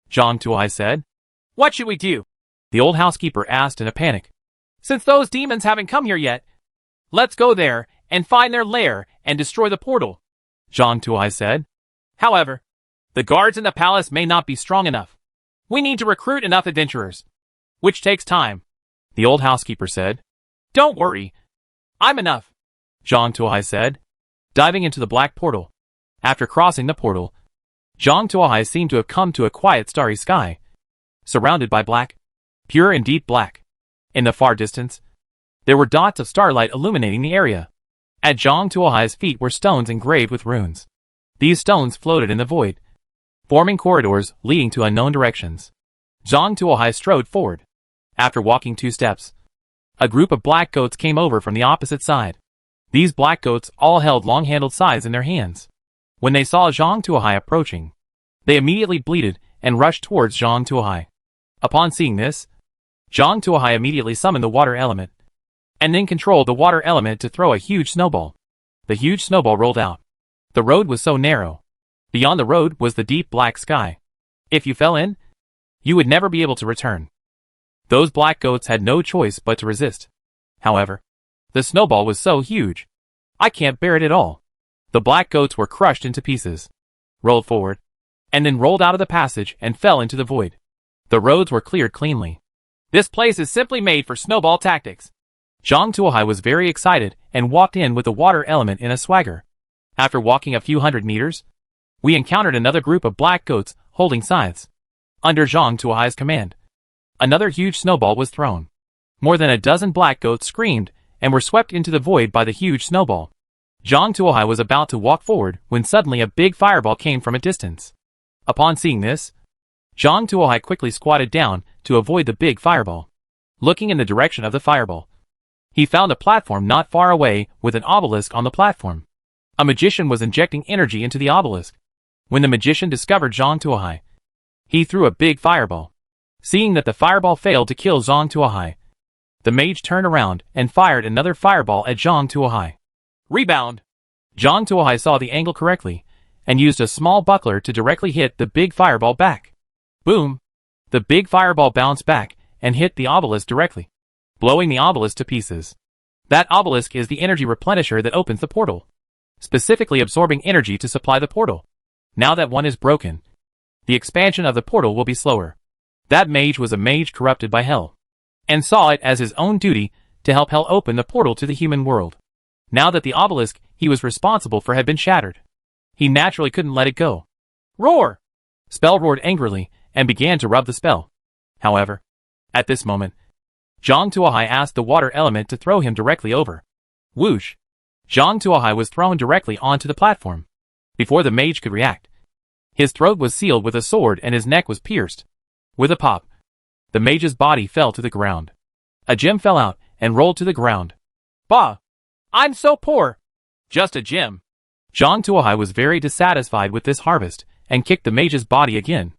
Zhang Tuohai said. "What should we do?" the old housekeeper asked in a panic. "Since those demons haven't come here yet, let's go there and find their lair and destroy the portal," Zhang Tuohai said. "However, the guards in the palace may not be strong enough. We need to recruit enough adventurers, which takes time," the old housekeeper said. "Don't worry. I'm enough," Zhang Tuohai said, diving into the black portal. After crossing the portal, Zhang Tuohai seemed to have come to a quiet starry sky, surrounded by black, pure and deep black. In the far distance, there were dots of starlight illuminating the area. At Zhang Tuohai's feet were stones engraved with runes. These stones floated in the void, forming corridors leading to unknown directions. Zhang Tuohai strode forward. After walking 2 steps, a group of black goats came over from the opposite side. These black goats all held long-handled scythes in their hands. When they saw Zhang Tuohai approaching, they immediately bleated and rushed towards Zhang Tuohai. Upon seeing this, Zhang Tuohai immediately summoned the water element, and then controlled the water element to throw a huge snowball. The huge snowball rolled out. The road was so narrow. Beyond the road was the deep black sky. If you fell in, you would never be able to return. Those black goats had no choice but to resist. However, the snowball was so huge, I can't bear it at all. The black goats were crushed into pieces, rolled forward, and then rolled out of the passage and fell into the void. The roads were cleared cleanly. This place is simply made for snowball tactics. Zhang Tuohai was very excited and walked in with the water element in a swagger. After walking a few hundred meters, we encountered another group of black goats holding scythes. Under Zhang Tuohai's command, another huge snowball was thrown. More than a dozen black goats screamed and were swept into the void by the huge snowball. Zhang Tuohai was about to walk forward when suddenly a big fireball came from a distance. Upon seeing this, Zhang Tuohai quickly squatted down to avoid the big fireball. Looking in the direction of the fireball, he found a platform not far away with an obelisk on the platform. A magician was injecting energy into the obelisk. When the magician discovered Zhang Tuohai, he threw a big fireball. Seeing that the fireball failed to kill Zhang Tuohai, the mage turned around and fired another fireball at Zhang Tuohai. Rebound! Zhang Tuohai saw the angle correctly and used a small buckler to directly hit the big fireball back. Boom! The big fireball bounced back and hit the obelisk directly, blowing the obelisk to pieces. That obelisk is the energy replenisher that opens the portal, specifically absorbing energy to supply the portal. Now that one is broken, the expansion of the portal will be slower. That mage was a mage corrupted by hell, and saw it as his own duty to help hell open the portal to the human world. Now that the obelisk he was responsible for had been shattered, he naturally couldn't let it go. Roar! Spell roared angrily and began to rub the spell. However, at this moment, Zhang Tuohai asked the water element to throw him directly over. Whoosh! Zhang Tuohai was thrown directly onto the platform. Before the mage could react, his throat was sealed with a sword and his neck was pierced. With a pop, the mage's body fell to the ground. A gem fell out and rolled to the ground. Bah! I'm so poor! Just a gem. Zhang Tuohai was very dissatisfied with this harvest and kicked the mage's body again.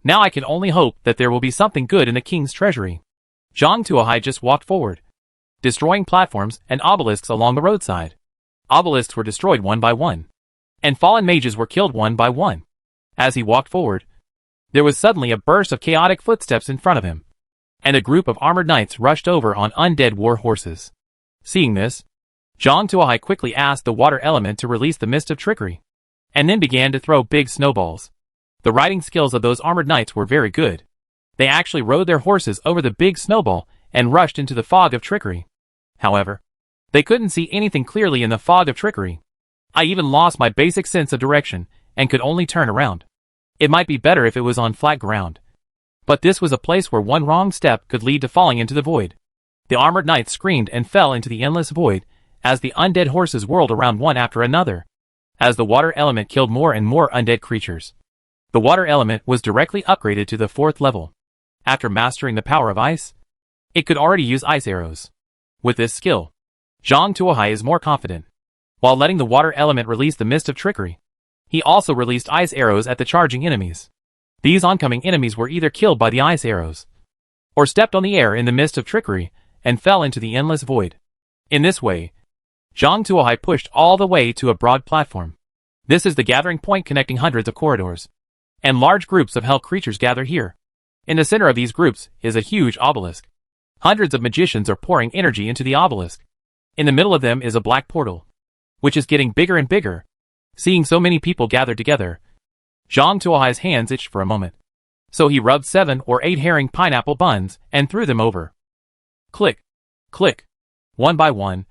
Now I can only hope that there will be something good in the king's treasury. Zhang Tuohai just walked forward, destroying platforms and obelisks along the roadside. Obelisks were destroyed one by one, and fallen mages were killed one by one. As he walked forward, there was suddenly a burst of chaotic footsteps in front of him, and a group of armored knights rushed over on undead war horses. Seeing this, Zhang Tuohai quickly asked the water element to release the mist of trickery, and then began to throw big snowballs. The riding skills of those armored knights were very good. They actually rode their horses over the big snowball and rushed into the fog of trickery. However, they couldn't see anything clearly in the fog of trickery. I even lost my basic sense of direction and could only turn around. It might be better if it was on flat ground. But this was a place where one wrong step could lead to falling into the void. The armored knights screamed and fell into the endless void as the undead horses whirled around one after another, as the water element killed more and more undead creatures. The water element was directly upgraded to the 4th level. After mastering the power of ice, it could already use ice arrows. With this skill, Zhang Tuohai is more confident. While letting the water element release the mist of trickery, he also released ice arrows at the charging enemies. These oncoming enemies were either killed by the ice arrows, or stepped on the air in the mist of trickery and fell into the endless void. In this way, Zhang Tuohai pushed all the way to a broad platform. This is the gathering point connecting hundreds of corridors, and large groups of hell creatures gather here. In the center of these groups is a huge obelisk. Hundreds of magicians are pouring energy into the obelisk. In the middle of them is a black portal, which is getting bigger and bigger. Seeing so many people gathered together, Zhang Tuohai's hands itched for a moment. So he rubbed 7 or 8 herring pineapple buns and threw them over. Click, click. One by one,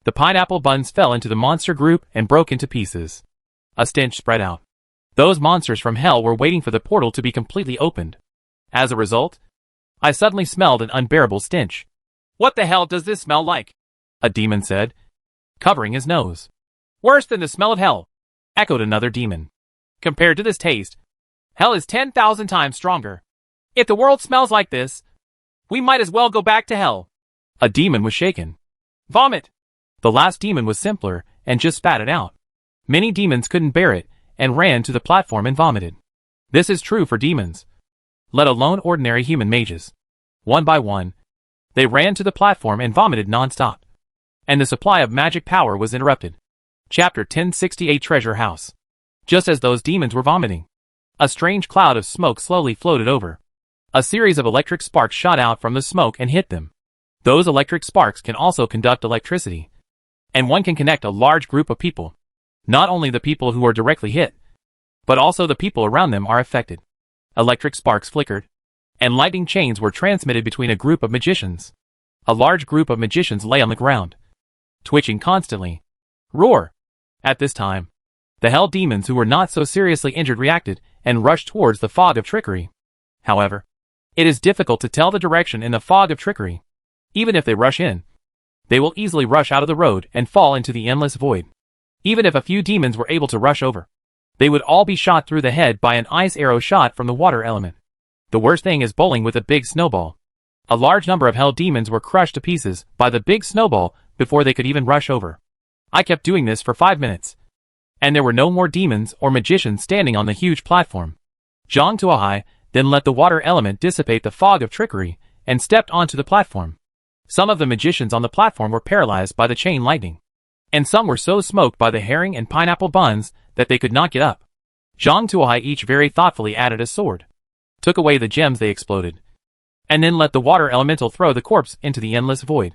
the pineapple buns fell into the monster group and broke into pieces. A stench spread out. Those monsters from hell were waiting for the portal to be completely opened. As a result, I suddenly smelled an unbearable stench. What the hell does this smell like? A demon said, covering his nose. Worse than the smell of hell, echoed another demon. Compared to this taste, hell is 10,000 times stronger. If the world smells like this, we might as well go back to hell. A demon was shaken. Vomit! The last demon was simpler and just spat it out. Many demons couldn't bear it and ran to the platform and vomited. This is true for demons, let alone ordinary human mages. One by one, they ran to the platform and vomited non-stop. And the supply of magic power was interrupted. Chapter 1068 Treasure House. Just as those demons were vomiting, a strange cloud of smoke slowly floated over. A series of electric sparks shot out from the smoke and hit them. Those electric sparks can also conduct electricity, and one can connect a large group of people. Not only the people who are directly hit, but also the people around them are affected. Electric sparks flickered, and lightning chains were transmitted between a group of magicians. A large group of magicians lay on the ground, twitching constantly. Roar! At this time, the hell demons who were not so seriously injured reacted and rushed towards the fog of trickery. However, it is difficult to tell the direction in the fog of trickery. Even if they rush in, they will easily rush out of the road and fall into the endless void. Even if a few demons were able to rush over, they would all be shot through the head by an ice arrow shot from the water element. The worst thing is bowling with a big snowball. A large number of hell demons were crushed to pieces by the big snowball before they could even rush over. I kept doing this for 5 minutes, and there were no more demons or magicians standing on the huge platform. Zhang Tuohai then let the water element dissipate the fog of trickery and stepped onto the platform. Some of the magicians on the platform were paralyzed by the chain lightning, and some were so smoked by the herring and pineapple buns that they could not get up. Zhang Tuohai each very thoughtfully added a sword, took away the gems they exploded, and then let the water elemental throw the corpse into the endless void.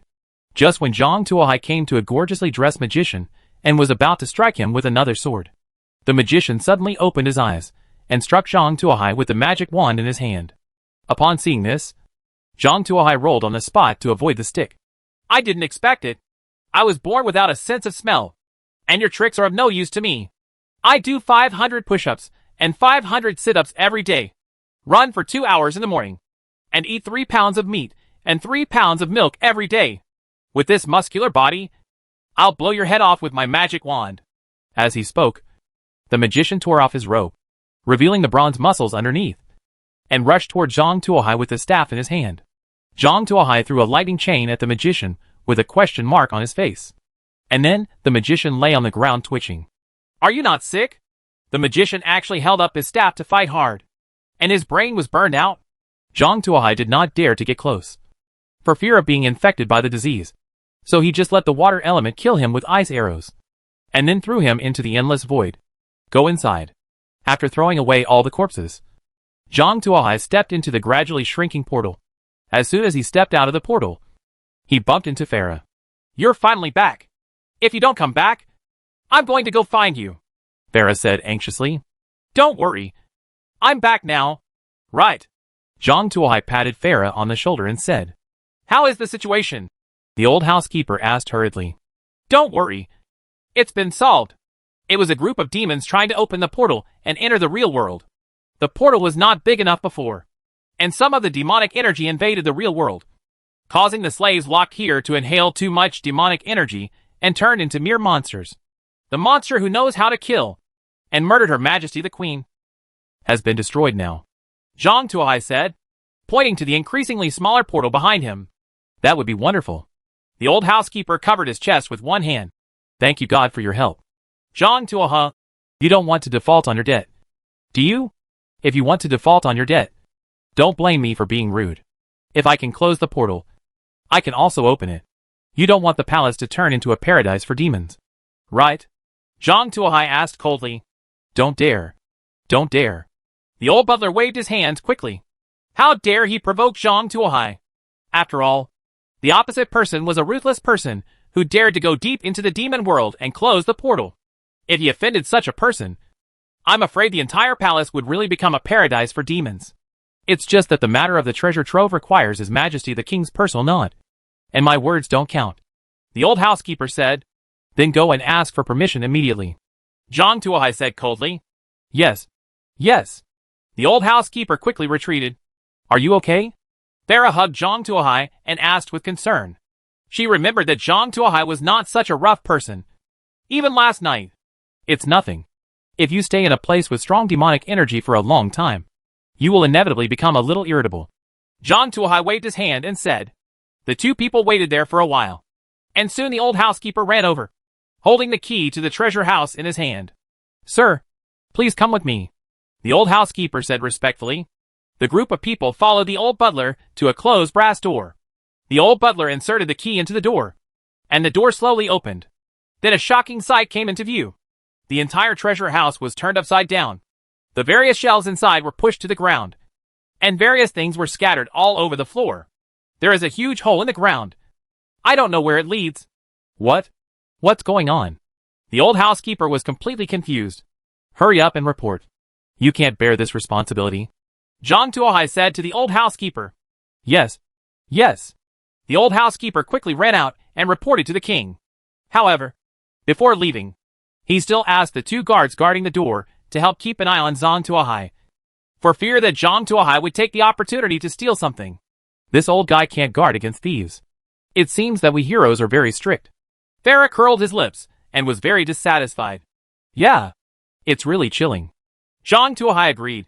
Just when Zhang Tuohai came to a gorgeously dressed magician and was about to strike him with another sword, the magician suddenly opened his eyes and struck Zhang Tuohai with the magic wand in his hand. Upon seeing this, Zhang Tuohai rolled on the spot to avoid the stick. I didn't expect it. I was born without a sense of smell, and your tricks are of no use to me. I do 500 push-ups and 500 sit-ups every day, run for 2 hours in the morning, and eat 3 pounds of meat and 3 pounds of milk every day. With this muscular body, I'll blow your head off with my magic wand. As he spoke, the magician tore off his robe, revealing the bronze muscles underneath, and rushed toward Zhang Tuohai with the staff in his hand. Zhang Tuohai threw a lightning chain at the magician with a question mark on his face. And then, the magician lay on the ground twitching. Are you not sick? The magician actually held up his staff to fight hard, and his brain was burned out. Zhang Tuohai did not dare to get close, for fear of being infected by the disease. So he just let the water element kill him with ice arrows, and then threw him into the endless void. Go inside. After throwing away all the corpses, Zhang Tuohai stepped into the gradually shrinking portal. As soon as he stepped out of the portal, he bumped into Farah. You're finally back. If you don't come back, I'm going to go find you, Farah said anxiously. Don't worry. I'm back now. Right. Zhang Tuohai patted Farah on the shoulder and said, How is the situation? The old housekeeper asked hurriedly. Don't worry. It's been solved. It was a group of demons trying to open the portal and enter the real world. The portal was not big enough before, and some of the demonic energy invaded the real world, causing the slaves locked here to inhale too much demonic energy and turn into mere monsters. The monster who knows how to kill and murdered Her Majesty the Queen has been destroyed now, Zhang Tuohai said, pointing to the increasingly smaller portal behind him. That would be wonderful. The old housekeeper covered his chest with one hand. Thank you, God, for your help. Zhang Tuohai, you don't want to default on your debt, do you? If you want to default on your debt, don't blame me for being rude. If I can close the portal, I can also open it. You don't want the palace to turn into a paradise for demons, right? Zhang Tuohai asked coldly. Don't dare. Don't dare. The old butler waved his hands quickly. How dare he provoke Zhang Tuohai? After all, the opposite person was a ruthless person who dared to go deep into the demon world and close the portal. If he offended such a person, I'm afraid the entire palace would really become a paradise for demons. It's just that the matter of the treasure trove requires His Majesty the King's personal nod, and my words don't count. The old housekeeper said. Then go and ask for permission immediately. Zhang Tuohai said coldly. Yes. Yes. The old housekeeper quickly retreated. Are you okay? Farah hugged Zhang Tuohai and asked with concern. She remembered that Zhang Tuohai was not such a rough person, even last night. It's nothing. If you stay in a place with strong demonic energy for a long time, you will inevitably become a little irritable. Zhang Tuohai waved his hand and said. The two people waited there for a while, and soon the old housekeeper ran over, holding the key to the treasure house in his hand. Sir, please come with me, the old housekeeper said respectfully. The group of people followed the old butler to a closed brass door. The old butler inserted the key into the door, and the door slowly opened. Then a shocking sight came into view. The entire treasure house was turned upside down. The various shelves inside were pushed to the ground, and various things were scattered all over the floor. There is a huge hole in the ground. I don't know where it leads. What? What's going on? The old housekeeper was completely confused. Hurry up and report. You can't bear this responsibility, Zhang Tuohai said to the old housekeeper. Yes. Yes. The old housekeeper quickly ran out and reported to the king. However, before leaving, he still asked the two guards guarding the door to help keep an eye on Zhang Tuohai, for fear that Zhang Tuohai would take the opportunity to steal something. This old guy can't guard against thieves. It seems that we heroes are very strict. Farah curled his lips and was very dissatisfied. Yeah, it's really chilling. Zhang Tuohai agreed,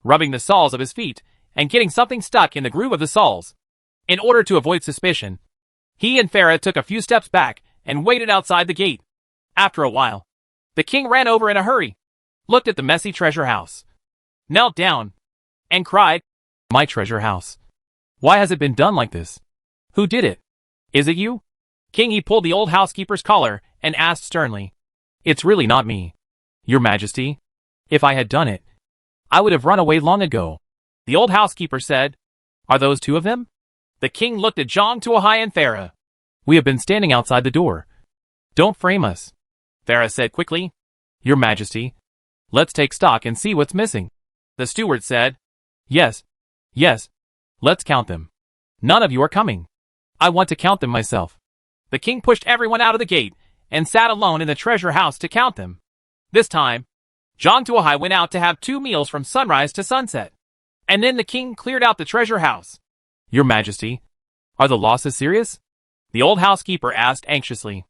rubbing the soles of his feet and getting something stuck in the groove of the soles. In order to avoid suspicion, he and Farah took a few steps back and waited outside the gate. After a while, the king ran over in a hurry, looked at the messy treasure house, knelt down, and cried, My treasure house. Why has it been done like this? Who did it? Is it you? King, he pulled the old housekeeper's collar and asked sternly. It's really not me, Your Majesty. If I had done it, I would have run away long ago, the old housekeeper said. Are those two of them? The king looked at Zhang Tuohai and Farah. We have been standing outside the door. Don't frame us, Farah said quickly. Your Majesty, let's take stock and see what's missing, the steward said. Yes. Yes. Let's count them. None of you are coming. I want to count them myself. The king pushed everyone out of the gate and sat alone in the treasure house to count them. This time, Zhang Tuohai went out to have 2 meals from sunrise to sunset. And then the king cleared out the treasure house. Your Majesty, are the losses serious? The old housekeeper asked anxiously.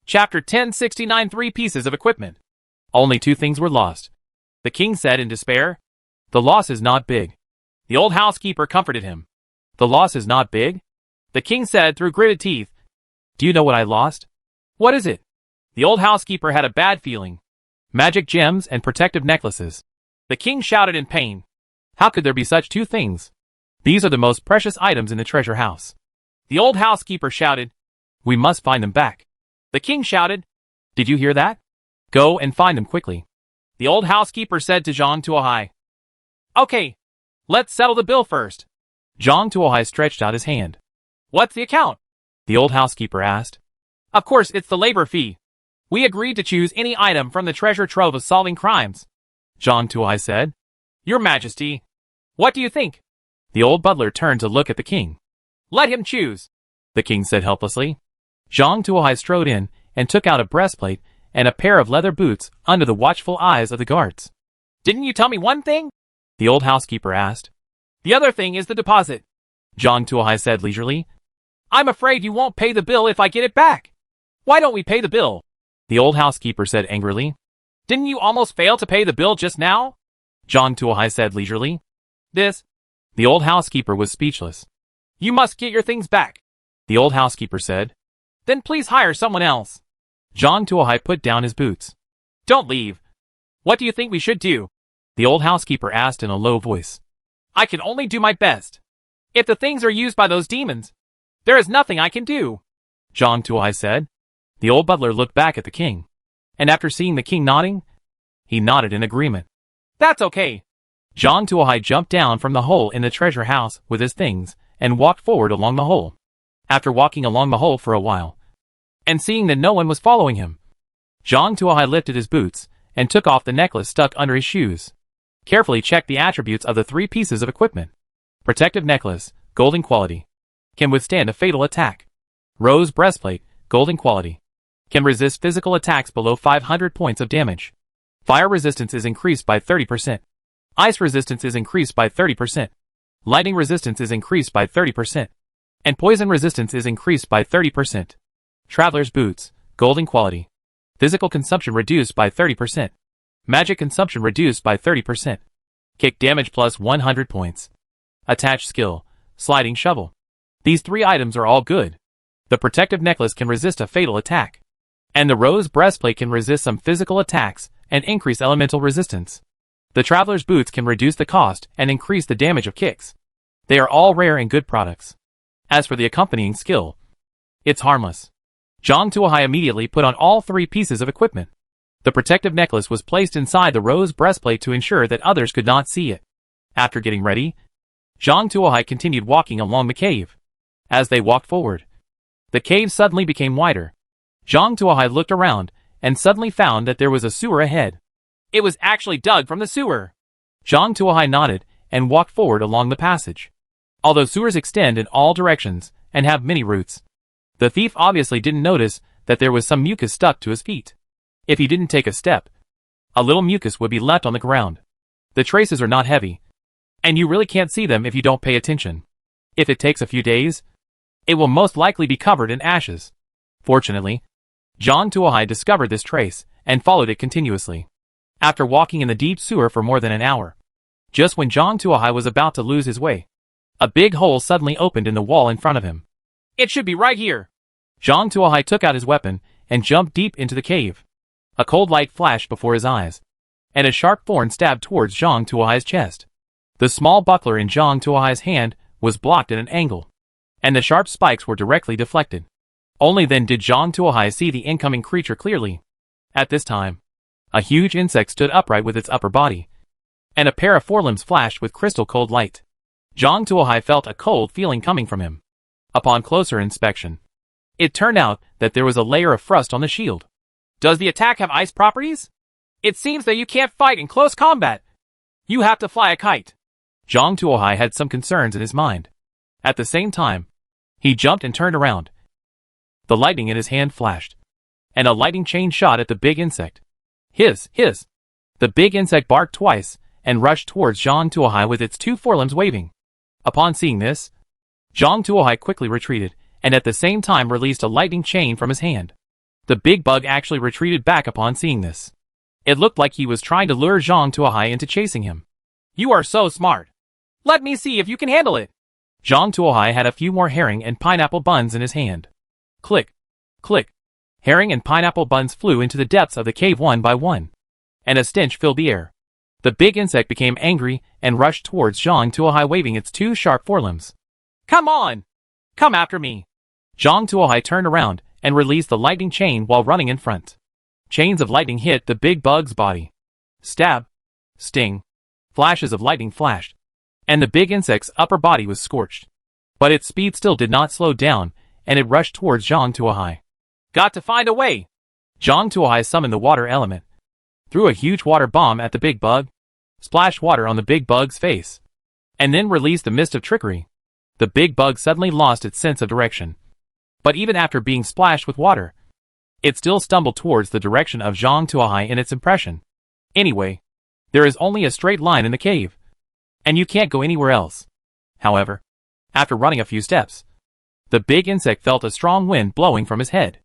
Chapter 1069 3 pieces of equipment. Only 2 things were lost, the king said in despair. The loss is not big. The old housekeeper comforted him. The loss is not big? The king said through gritted teeth. Do you know what I lost? What is it? The old housekeeper had a bad feeling. Magic gems and protective necklaces. The king shouted in pain. How could there be such 2 things? These are the most precious items in the treasure house. The old housekeeper shouted. We must find them back. The king shouted. Did you hear that? Go and find them quickly. The old housekeeper said to Zhang Tuohai. Okay, let's settle the bill first. Zhang Tuohai stretched out his hand. What's the account? The old housekeeper asked. Of course, it's the labor fee. We agreed to choose any item from the treasure trove of solving crimes, Zhang Tuohai said. Your Majesty, what do you think? The old butler turned to look at the king. Let him choose, the king said helplessly. Zhang Tuohai strode in and took out a breastplate and a pair of leather boots under the watchful eyes of the guards. Didn't you tell me one thing? The old housekeeper asked. The other thing is the deposit, John Tuahai said leisurely. I'm afraid you won't pay the bill if I get it back. Why don't we pay the bill? The old housekeeper said angrily. Didn't you almost fail to pay the bill just now? John Tuahai said leisurely. The old housekeeper was speechless. You must get your things back, the old housekeeper said. Then please hire someone else. John Tuahai put down his boots. Don't leave. What do you think we should do? The old housekeeper asked in a low voice. I can only do my best. If the things are used by those demons, there is nothing I can do, John Tuahai said. The old butler looked back at the king, and after seeing the king nodding, he nodded in agreement. That's okay. John Tuahai jumped down from the hole in the treasure house with his things and walked forward along the hole. After walking along the hole for a while, and seeing that no one was following him, John Tuahai lifted his boots and took off the necklace stuck under his shoes. Carefully checked the attributes of the 3 pieces of equipment. Protective necklace, golden quality. Can withstand a fatal attack. Rose breastplate, golden quality. Can resist physical attacks below 500 points of damage. Fire resistance is increased by 30%. Ice resistance is increased by 30%. Lightning resistance is increased by 30%. And poison resistance is increased by 30%. Traveler's boots, golden quality. Physical consumption reduced by 30%. Magic consumption reduced by 30%. Kick damage plus 100 points. Attached skill, sliding shovel. These 3 items are all good. The protective necklace can resist a fatal attack. And the rose breastplate can resist some physical attacks and increase elemental resistance. The traveler's boots can reduce the cost and increase the damage of kicks. They are all rare and good products. As for the accompanying skill, it's harmless. John Tuahai immediately put on all 3 pieces of equipment. The protective necklace was placed inside the rose breastplate to ensure that others could not see it. After getting ready, John Tuahai continued walking along the cave. As they walked forward, the cave suddenly became wider. John Tuahai looked around and suddenly found that there was a sewer ahead. It was actually dug from the sewer. John Tuahai nodded and walked forward along the passage. Although sewers extend in all directions and have many routes, the thief obviously didn't notice that there was some mucus stuck to his feet. If he didn't take a step, a little mucus would be left on the ground. The traces are not heavy, and you really can't see them if you don't pay attention. If it takes a few days, it will most likely be covered in ashes. Fortunately, John Tuahai discovered this trace and followed it continuously. After walking in the deep sewer for more than an hour, just when John Tuahai was about to lose his way, a big hole suddenly opened in the wall in front of him. It should be right here. John Tuahai took out his weapon and jumped deep into the cave. A cold light flashed before his eyes, and a sharp thorn stabbed towards John Tuahai's chest. The small buckler in John Tuahai's hand was blocked at an angle, and the sharp spikes were directly deflected. Only then did John Tuahai see the incoming creature clearly. At this time, a huge insect stood upright with its upper body, and a pair of forelimbs flashed with crystal cold light. John Tuahai felt a cold feeling coming from him. Upon closer inspection, it turned out that there was a layer of frost on the shield. Does the attack have ice properties? It seems that you can't fight in close combat. You have to fly a kite. John Tuahai had some concerns in his mind. At the same time, he jumped and turned around. The lightning in his hand flashed, and a lightning chain shot at the big insect. Hiss, hiss! The big insect barked twice and rushed towards John Tuahai with its 2 forelimbs waving. Upon seeing this, John Tuahai quickly retreated and at the same time released a lightning chain from his hand. The big bug actually retreated back upon seeing this. It looked like he was trying to lure John Tuahai into chasing him. You are so smart. Let me see if you can handle it. John Tuahai had a few more herring and pineapple buns in his hand. Click, click. Herring and pineapple buns flew into the depths of the cave one by one, and a stench filled the air. The big insect became angry and rushed towards John Tuahai waving its 2 sharp forelimbs. Come on! Come after me! John Tuahai turned around and released the lightning chain while running in front. Chains of lightning hit the big bug's body. Stab, sting, flashes of lightning flashed, and the big insect's upper body was scorched. But its speed still did not slow down, and it rushed towards John Tuahai. Got to find a way! John Tuahai summoned the water element, threw a huge water bomb at the big bug, splashed water on the big bug's face, and then released the mist of trickery. The big bug suddenly lost its sense of direction. But even after being splashed with water, It still stumbled towards the direction of Zhang Tuohai in its impression. Anyway, there is only a straight line in the cave, and you can't go anywhere else. However, after running a few steps, the big insect felt a strong wind blowing from his head.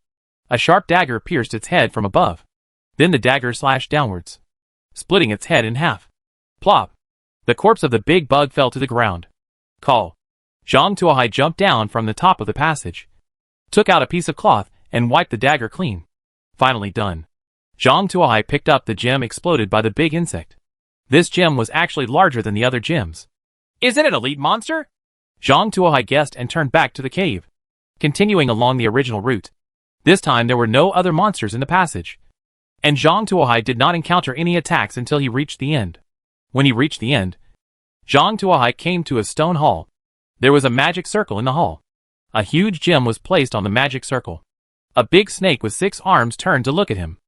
A sharp dagger pierced its head from above. Then the dagger slashed downwards, splitting its head in half. Plop! The corpse of the big bug fell to the ground. Call. Zhang Tuohai jumped down from the top of the passage, took out a piece of cloth, and wiped the dagger clean. Finally done. Zhang Tuohai picked up the gem exploded by the big insect. This gem was actually larger than the other gems. Is it an elite monster? Zhang Tuohai guessed and turned back to the cave, continuing along the original route. This time there were no other monsters in the passage, and Zhang Tuohai did not encounter any attacks until he reached the end. When he reached the end, Zhang Tuohai came to a stone hall. There was a magic circle in the hall. A huge gem was placed on the magic circle. A big snake with 6 arms turned to look at him.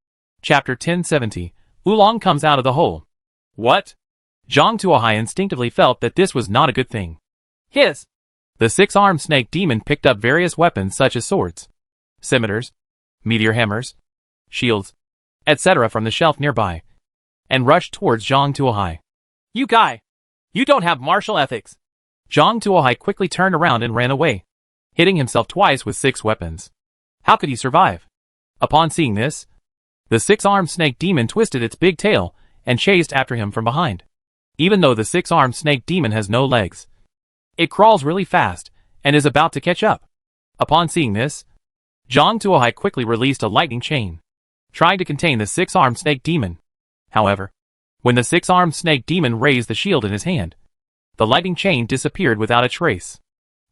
Chapter 1070. Oolong comes out of the hole. What? Zhang Tuohai instinctively felt that this was not a good thing. Hiss! The 6-armed snake demon picked up various weapons such as swords, scimitars, meteor hammers, shields, etc. from the shelf nearby, and rushed towards Zhang Tuohai. You guy! You don't have martial ethics! Zhang Tuohai quickly turned around and ran away, hitting himself twice with 6 weapons. How could he survive? Upon seeing this, the 6-armed snake demon twisted its big tail and chased after him from behind. Even though the 6-armed snake demon has no legs, it crawls really fast and is about to catch up. Upon seeing this, Zhang Tuohai quickly released a lightning chain, trying to contain the 6-armed snake demon. However, when the 6-armed snake demon raised the shield in his hand, the lightning chain disappeared without a trace.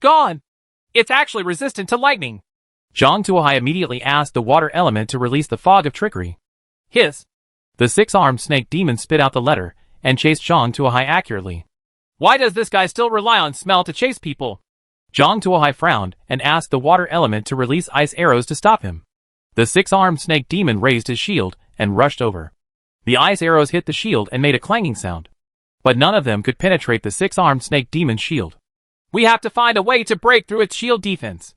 Gone! It's actually resistant to lightning! Zhang Tuohai immediately asked the water element to release the fog of trickery. Hiss! The 6-armed snake demon spit out the letter and chased Zhang Tuohai accurately. Why does this guy still rely on smell to chase people? Zhang Tuohai frowned and asked the water element to release ice arrows to stop him. The 6-armed snake demon raised his shield and rushed over. The ice arrows hit the shield and made a clanging sound, but none of them could penetrate the 6-armed snake demon's shield. We have to find a way to break through its shield defense.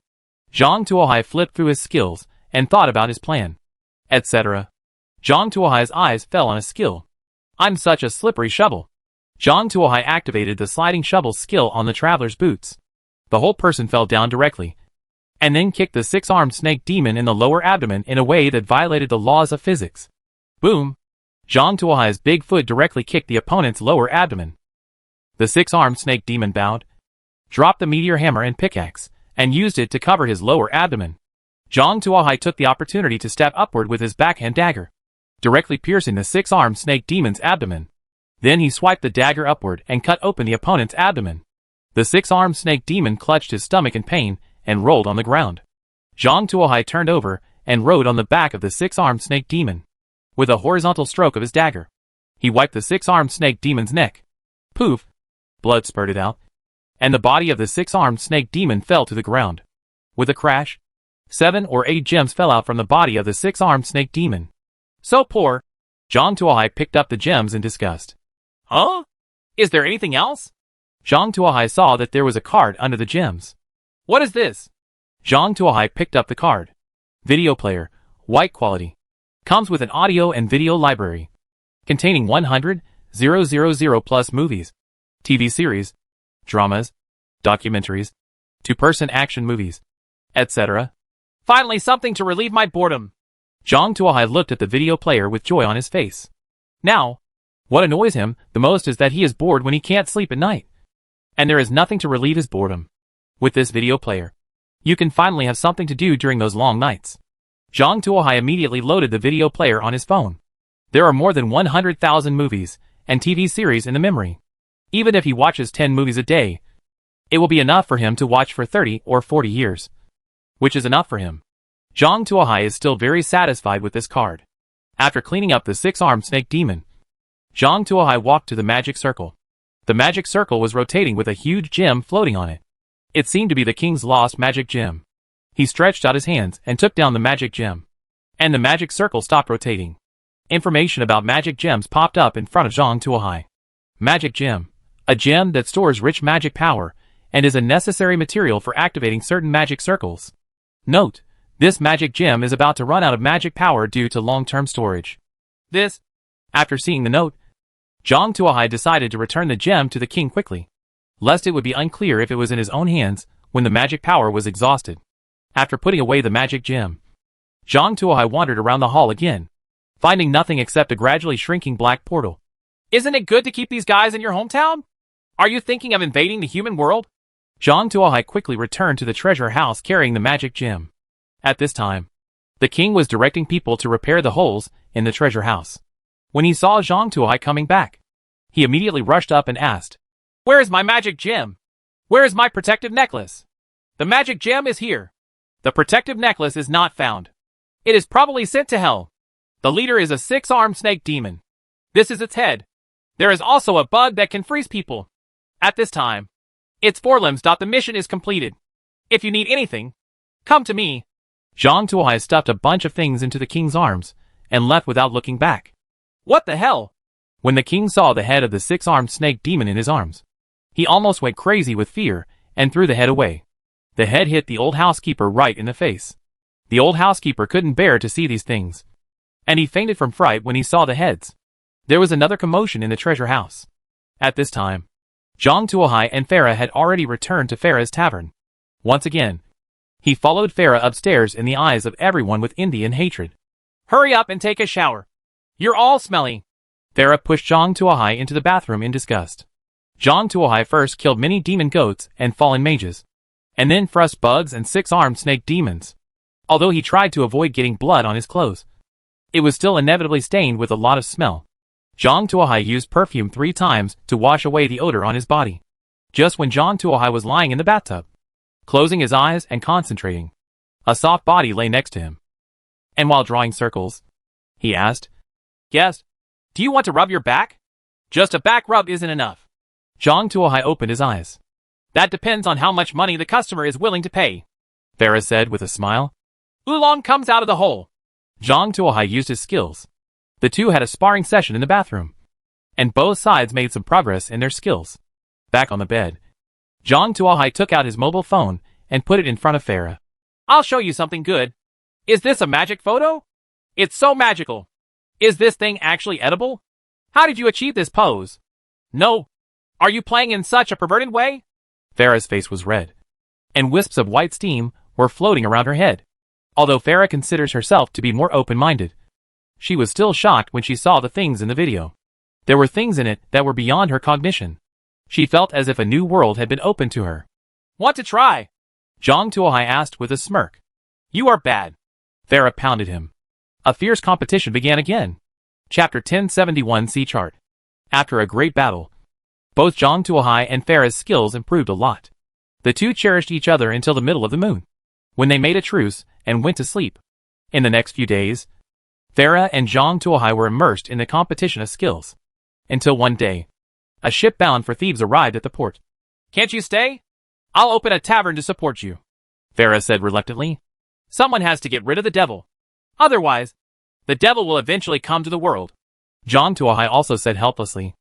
Zhang Tuohai flipped through his skills and thought about his plan, etc. Zhang Tuohai's eyes fell on a skill. I'm such a slippery shovel. Zhang Tuohai activated the sliding shovel skill on the traveler's boots. The whole person fell down directly, and then kicked the 6-armed snake demon in the lower abdomen in a way that violated the laws of physics. Boom! Zhang Tuohai's big foot directly kicked the opponent's lower abdomen. The 6-armed snake demon bowed, dropped the meteor hammer and pickaxe, and used it to cover his lower abdomen. Zhang Tuohai took the opportunity to step upward with his backhand dagger, directly piercing the 6-armed snake demon's abdomen. Then he swiped the dagger upward and cut open the opponent's abdomen. The 6-armed snake demon clutched his stomach in pain and rolled on the ground. Zhang Tuohai turned over and rode on the back of the 6-armed snake demon. With a horizontal stroke of his dagger, he wiped the 6-armed snake demon's neck. Poof! Blood spurted out, and the body of the 6-armed snake demon fell to the ground. With a crash, 7 or 8 gems fell out from the body of the 6-armed snake demon. So poor! Zhang Tuohai picked up the gems in disgust. Huh? Is there anything else? Zhang Tuohai saw that there was a card under the gems. What is this? Zhang Tuohai picked up the card. Video player, white quality. Comes with an audio and video library, containing 100,000 plus movies, TV series, dramas, documentaries, 2-person action movies, etc. Finally something to relieve my boredom. Zhang Tuohai looked at the video player with joy on his face. Now, what annoys him the most is that he is bored when he can't sleep at night, and there is nothing to relieve his boredom. With this video player, you can finally have something to do during those long nights. Zhang Tuohai immediately loaded the video player on his phone. There are more than 100,000 movies and TV series in the memory. Even if he watches 10 movies a day, it will be enough for him to watch for 30 or 40 years, which is enough for him. Zhang Tuohai is still very satisfied with this card. After cleaning up the 6-armed snake demon, Zhang Tuohai walked to the magic circle. The magic circle was rotating with a huge gem floating on it. It seemed to be the king's lost magic gem. He stretched out his hands and took down the magic gem, and the magic circle stopped rotating. Information about magic gems popped up in front of Zhang Tuohai. Magic gem, a gem that stores rich magic power and is a necessary material for activating certain magic circles. Note, This magic gem is about to run out of magic power due to long-term storage. After seeing the note, Zhang Tuohai decided to return the gem to the king quickly, lest it would be unclear if it was in his own hands when the magic power was exhausted. After putting away the magic gem, Zhang Tuohai wandered around the hall again, finding nothing except a gradually shrinking black portal. Isn't it good to keep these guys in your hometown? Are you thinking of invading the human world? Zhang Tuohai quickly returned to the treasure house carrying the magic gem. At this time, the king was directing people to repair the holes in the treasure house. When he saw Zhang Tuohai coming back, he immediately rushed up and asked, "Where is my magic gem? Where is my protective necklace? The magic gem is here. The protective necklace is not found. It is probably sent to hell. The leader is a 6-armed snake demon. This is its head. There is also a bug that can freeze people. At this time, its forelimbs. The mission is completed. If you need anything, come to me." Zhang Tuohai stuffed a bunch of things into the king's arms and left without looking back. What the hell? When the king saw the head of the 6-armed snake demon in his arms, he almost went crazy with fear and threw the head away. The head hit the old housekeeper right in the face. The old housekeeper couldn't bear to see these things, and he fainted from fright when he saw the heads. There was another commotion in the treasure house. At this time, Zhang Tuohai and Farah had already returned to Farah's tavern. Once again, he followed Farah upstairs in the eyes of everyone with Indian hatred. "Hurry up and take a shower. You're all smelly." Farah pushed Zhang Tuohai into the bathroom in disgust. Zhang Tuohai first killed many demon goats and fallen mages, and then thrust bugs and 6-armed snake demons. Although he tried to avoid getting blood on his clothes, it was still inevitably stained with a lot of smell. Zhang Tuohai used perfume 3 times to wash away the odor on his body. Just when Zhang Tuohai was lying in the bathtub, closing his eyes and concentrating, a soft body lay next to him. And while drawing circles, he asked, "Yes? Do you want to rub your back? Just a back rub isn't enough." Zhang Tuohai opened his eyes. "That depends on how much money the customer is willing to pay," Farah said with a smile. "Oolong comes out of the hole." Zhang Tuohai used his skills. The two had a sparring session in the bathroom, and both sides made some progress in their skills. Back on the bed, Zhang Tuohai took out his mobile phone and put it in front of Farah. "I'll show you something good. Is this a magic photo? It's so magical. Is this thing actually edible? How did you achieve this pose? No. Are you playing in such a perverted way?" Farah's face was red, and wisps of white steam were floating around her head. Although Farah considers herself to be more open-minded, she was still shocked when she saw the things in the video. There were things in it that were beyond her cognition. She felt as if a new world had been opened to her. "Want to try?" Zhang Tuohai asked with a smirk. "You are bad." Farah pounded him. A fierce competition began again. Chapter 1071 Sea Chart. After a great battle, both Zhang Tuohai and Farah's skills improved a lot. The two cherished each other until the middle of the moon, when they made a truce and went to sleep. In the next few days, Farah and Zhang Tuohai were immersed in the competition of skills. Until one day, a ship bound for Thebes arrived at the port. "Can't you stay? I'll open a tavern to support you," Farah said reluctantly. "Someone has to get rid of the devil. Otherwise, the devil will eventually come to the world." Zhang Tuohai also said helplessly.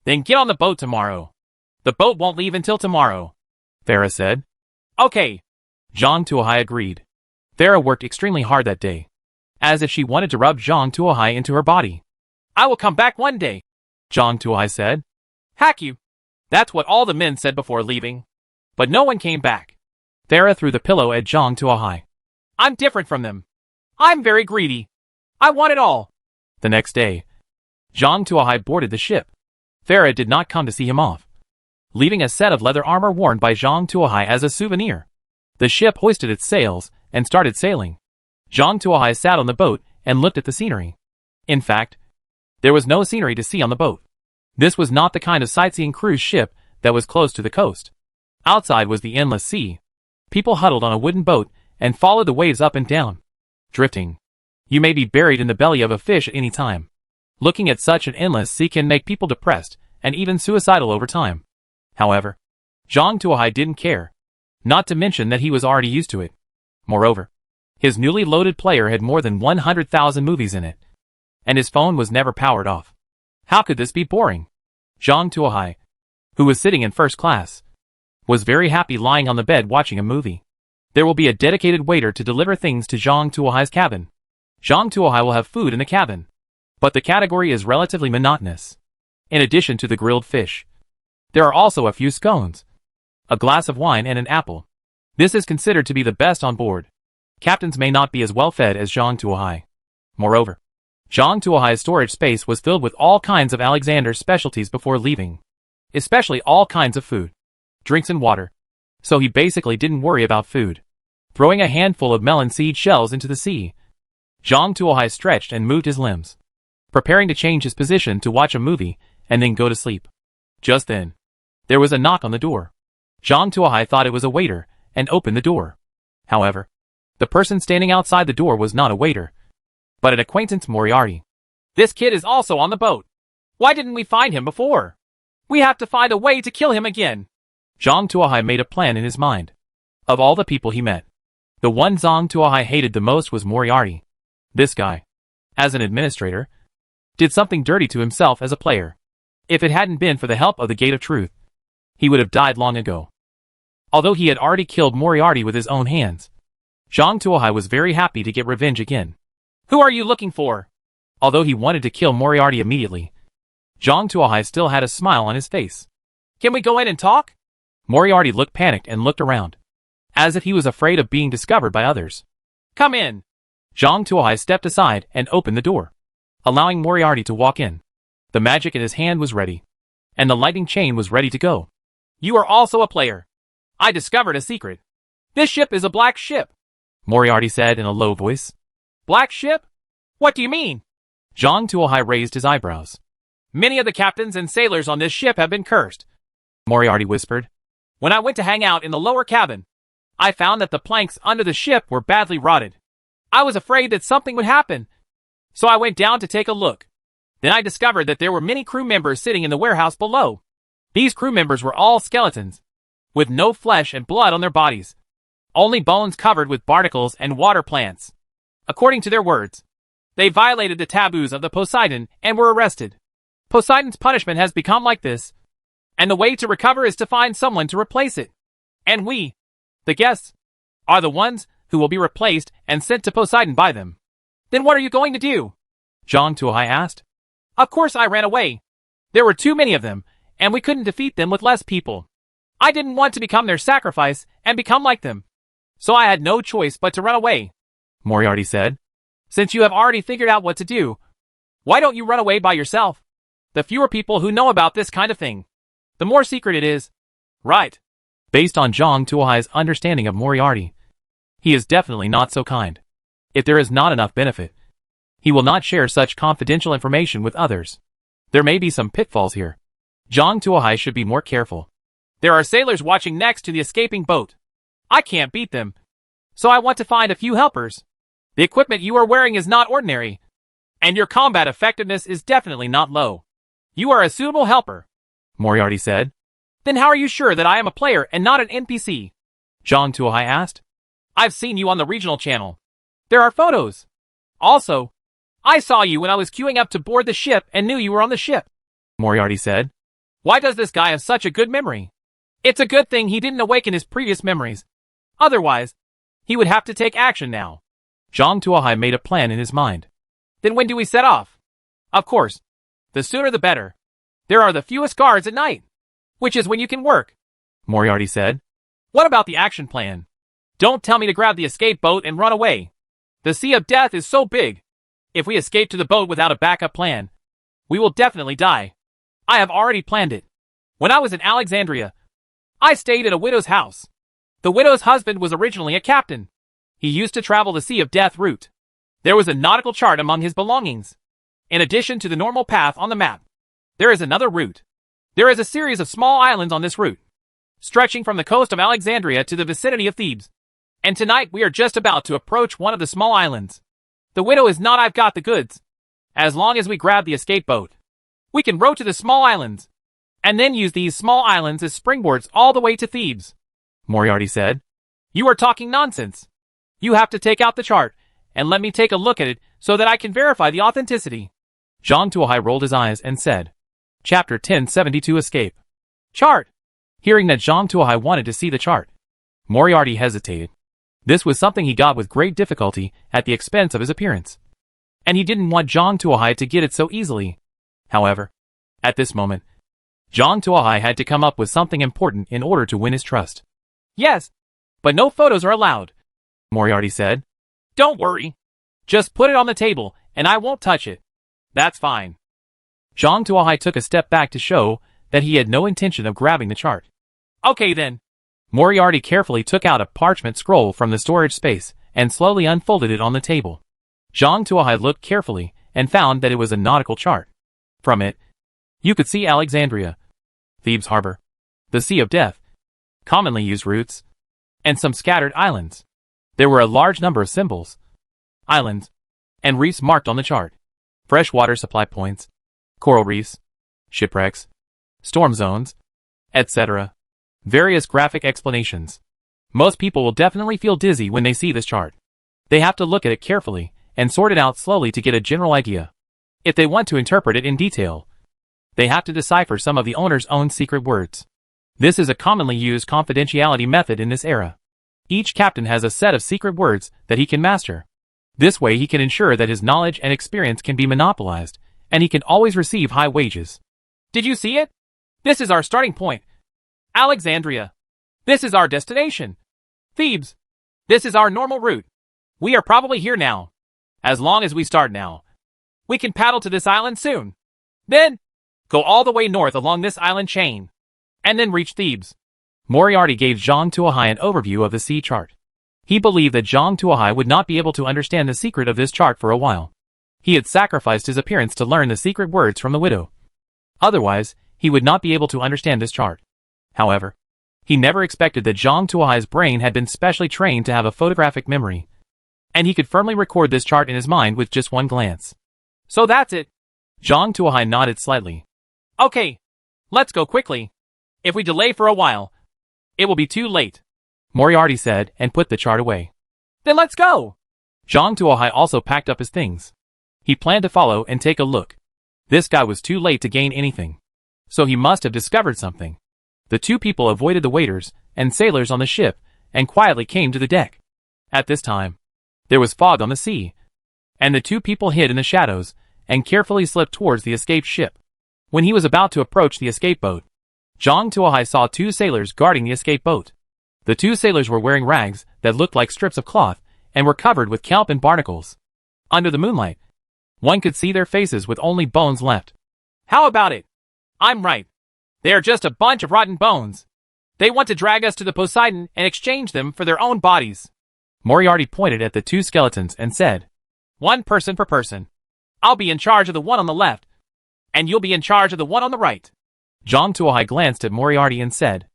"Then get on the boat tomorrow. The boat won't leave until tomorrow," Farah said. "Okay." Zhang Tuohai agreed. Farah worked extremely hard that day, as if she wanted to rub Zhang Tuohai into her body. "I will come back one day," Zhang Tuohai said. "Hack you." That's what all the men said before leaving. But no one came back. Farah threw the pillow at Zhang Tuohai. "I'm different from them. I'm very greedy. I want it all." The next day, Zhang Tuohai boarded the ship. Farah did not come to see him off, leaving a set of leather armor worn by Zhang Tuohai as a souvenir. The ship hoisted its sails and started sailing. Zhang Tuohai sat on the boat and looked at the scenery. In fact, there was no scenery to see on the boat. This was not the kind of sightseeing cruise ship that was close to the coast. Outside was the endless sea. People huddled on a wooden boat and followed the waves up and down, drifting. You may be buried in the belly of a fish at any time. Looking at such an endless sea can make people depressed and even suicidal over time. However, Zhang Tuohai didn't care, not to mention that he was already used to it. Moreover, his newly loaded player had more than 100,000 movies in it, and his phone was never powered off. How could this be boring? Zhang Tuohai, who was sitting in first class, was very happy lying on the bed watching a movie. There will be a dedicated waiter to deliver things to Zhang Tuohai's cabin. Zhang Tuohai will have food in the cabin. But the category is relatively monotonous. In addition to the grilled fish, there are also a few scones, a glass of wine and an apple. This is considered to be the best on board. Captains may not be as well fed as Zhang Tuohai. Moreover, Zhang Tuohai's storage space was filled with all kinds of Alexander's specialties before leaving, especially all kinds of food, drinks and water. So he basically didn't worry about food. Throwing a handful of melon seed shells into the sea, Zhang Tuohai stretched and moved his limbs, preparing to change his position to watch a movie and then go to sleep. Just then, there was a knock on the door. Zhang Tuohai thought it was a waiter and opened the door. However, the person standing outside the door was not a waiter, but an acquaintance Moriarty. This kid is also on the boat. Why didn't we find him before? We have to find a way to kill him again. Zhang Tuohai made a plan in his mind. Of all the people he met, the one Zhang Tuohai hated the most was Moriarty. This guy, as an administrator, did something dirty to himself as a player. If it hadn't been for the help of the Gate of Truth, he would have died long ago. Although he had already killed Moriarty with his own hands, Zhang Tuohai was very happy to get revenge again. Who are you looking for? Although he wanted to kill Moriarty immediately, Zhang Tuohai still had a smile on his face. Can we go in and talk? Moriarty looked panicked and looked around, as if he was afraid of being discovered by others. Come in. Zhang Tuohai stepped aside and opened the door, allowing Moriarty to walk in. The magic in his hand was ready, and the lightning chain was ready to go. You are also a player. I discovered a secret. This ship is a black ship, Moriarty said in a low voice. Black ship? What do you mean? Zhang Tuohai raised his eyebrows. Many of the captains and sailors on this ship have been cursed, Moriarty whispered. When I went to hang out in the lower cabin, I found that the planks under the ship were badly rotted. I was afraid that something would happen, so I went down to take a look. Then I discovered that there were many crew members sitting in the warehouse below. These crew members were all skeletons, with no flesh and blood on their bodies, only bones covered with barnacles and water plants. According to their words, they violated the taboos of the Poseidon and were arrested. Poseidon's punishment has become like this, and the way to recover is to find someone to replace it. And we, the guests, are the ones who will be replaced and sent to Poseidon by them. Then what are you going to do? Zhang Tuohai asked. Of course I ran away. There were too many of them, and we couldn't defeat them with less people. I didn't want to become their sacrifice and become like them. So I had no choice but to run away, Moriarty said. Since you have already figured out what to do, why don't you run away by yourself? The fewer people who know about this kind of thing, the more secret it is. Right. Based on Zhang Tuohai's understanding of Moriarty, he is definitely not so kind. If there is not enough benefit, he will not share such confidential information with others. There may be some pitfalls here. Zhang Tuohai should be more careful. There are sailors watching next to the escaping boat. I can't beat them, so I want to find a few helpers. The equipment you are wearing is not ordinary, and your combat effectiveness is definitely not low. You are a suitable helper, Moriarty said. Then how are you sure that I am a player and not an NPC? Zhang Tuohai asked. I've seen you on the regional channel. There are photos. Also, I saw you when I was queuing up to board the ship and knew you were on the ship, Moriarty said. Why does this guy have such a good memory? It's a good thing he didn't awaken his previous memories. Otherwise, he would have to take action now. Zhang Tuohai made a plan in his mind. Then when do we set off? Of course, the sooner the better. There are the fewest guards at night, which is when you can work, Moriarty said. What about the action plan? Don't tell me to grab the escape boat and run away. The Sea of Death is so big. If we escape to the boat without a backup plan, we will definitely die. I have already planned it. When I was in Alexandria, I stayed at a widow's house. The widow's husband was originally a captain. He used to travel the Sea of Death route. There was a nautical chart among his belongings. In addition to the normal path on the map, there is another route. There is a series of small islands on this route, stretching from the coast of Alexandria to the vicinity of Thebes. And tonight we are just about to approach one of the small islands. The widow is not I've got the goods. As long as we grab the escape boat, we can row to the small islands, and then use these small islands as springboards all the way to Thebes, Moriarty said. You are talking nonsense. You have to take out the chart, and let me take a look at it so that I can verify the authenticity. Zhang Tuohai rolled his eyes and said, Chapter 1072 Escape. Chart. Hearing that Zhang Tuohai wanted to see the chart, Moriarty hesitated. This was something he got with great difficulty at the expense of his appearance. And he didn't want Zhang Tuohai to get it so easily. However, at this moment, Zhang Tuohai had to come up with something important in order to win his trust. Yes, but no photos are allowed, Moriarty said. Don't worry. Just put it on the table, and I won't touch it. That's fine. Zhang Tuohai took a step back to show that he had no intention of grabbing the chart. Okay then. Moriarty carefully took out a parchment scroll from the storage space and slowly unfolded it on the table. Zhang Tuohai looked carefully and found that it was a nautical chart. From it, you could see Alexandria, Thebes Harbor, the Sea of Death, commonly used routes, and some scattered islands. There were a large number of symbols, islands, and reefs marked on the chart. Freshwater supply points, coral reefs, shipwrecks, storm zones, etc. Various graphic explanations. Most people will definitely feel dizzy when they see this chart. They have to look at it carefully and sort it out slowly to get a general idea. If they want to interpret it in detail, they have to decipher some of the owner's own secret words. This is a commonly used confidentiality method in this era. Each captain has a set of secret words that he can master. This way he can ensure that his knowledge and experience can be monopolized, and he can always receive high wages. Did you see it? This is our starting point. Alexandria. This is our destination. Thebes. This is our normal route. We are probably here now. As long as we start now, we can paddle to this island soon. Then, go all the way north along this island chain, and then reach Thebes. Moriarty gave Zhang Tuohai an overview of the sea chart. He believed that Zhang Tuohai would not be able to understand the secret of this chart for a while. He had sacrificed his appearance to learn the secret words from the widow. Otherwise, he would not be able to understand this chart. However, he never expected that Zhang Tuohai's brain had been specially trained to have a photographic memory, and he could firmly record this chart in his mind with just one glance. So that's it. Zhang Tuohai nodded slightly. Okay, let's go quickly. If we delay for a while, it will be too late, Moriarty said and put the chart away. Then let's go. Zhang Tuohai also packed up his things. He planned to follow and take a look. This guy was too late to gain anything, so he must have discovered something. The two people avoided the waiters and sailors on the ship and quietly came to the deck. At this time, there was fog on the sea, and the two people hid in the shadows and carefully slipped towards the escaped ship. When he was about to approach the escape boat, Zhang Tuohai saw two sailors guarding the escape boat. The two sailors were wearing rags that looked like strips of cloth and were covered with kelp and barnacles. Under the moonlight, one could see their faces with only bones left. How about it? I'm right. They are just a bunch of rotten bones. They want to drag us to the Poseidon and exchange them for their own bodies. Moriarty pointed at the two skeletons and said, One person per person. I'll be in charge of the one on the left, and you'll be in charge of the one on the right. Zhang Tuohai glanced at Moriarty and said,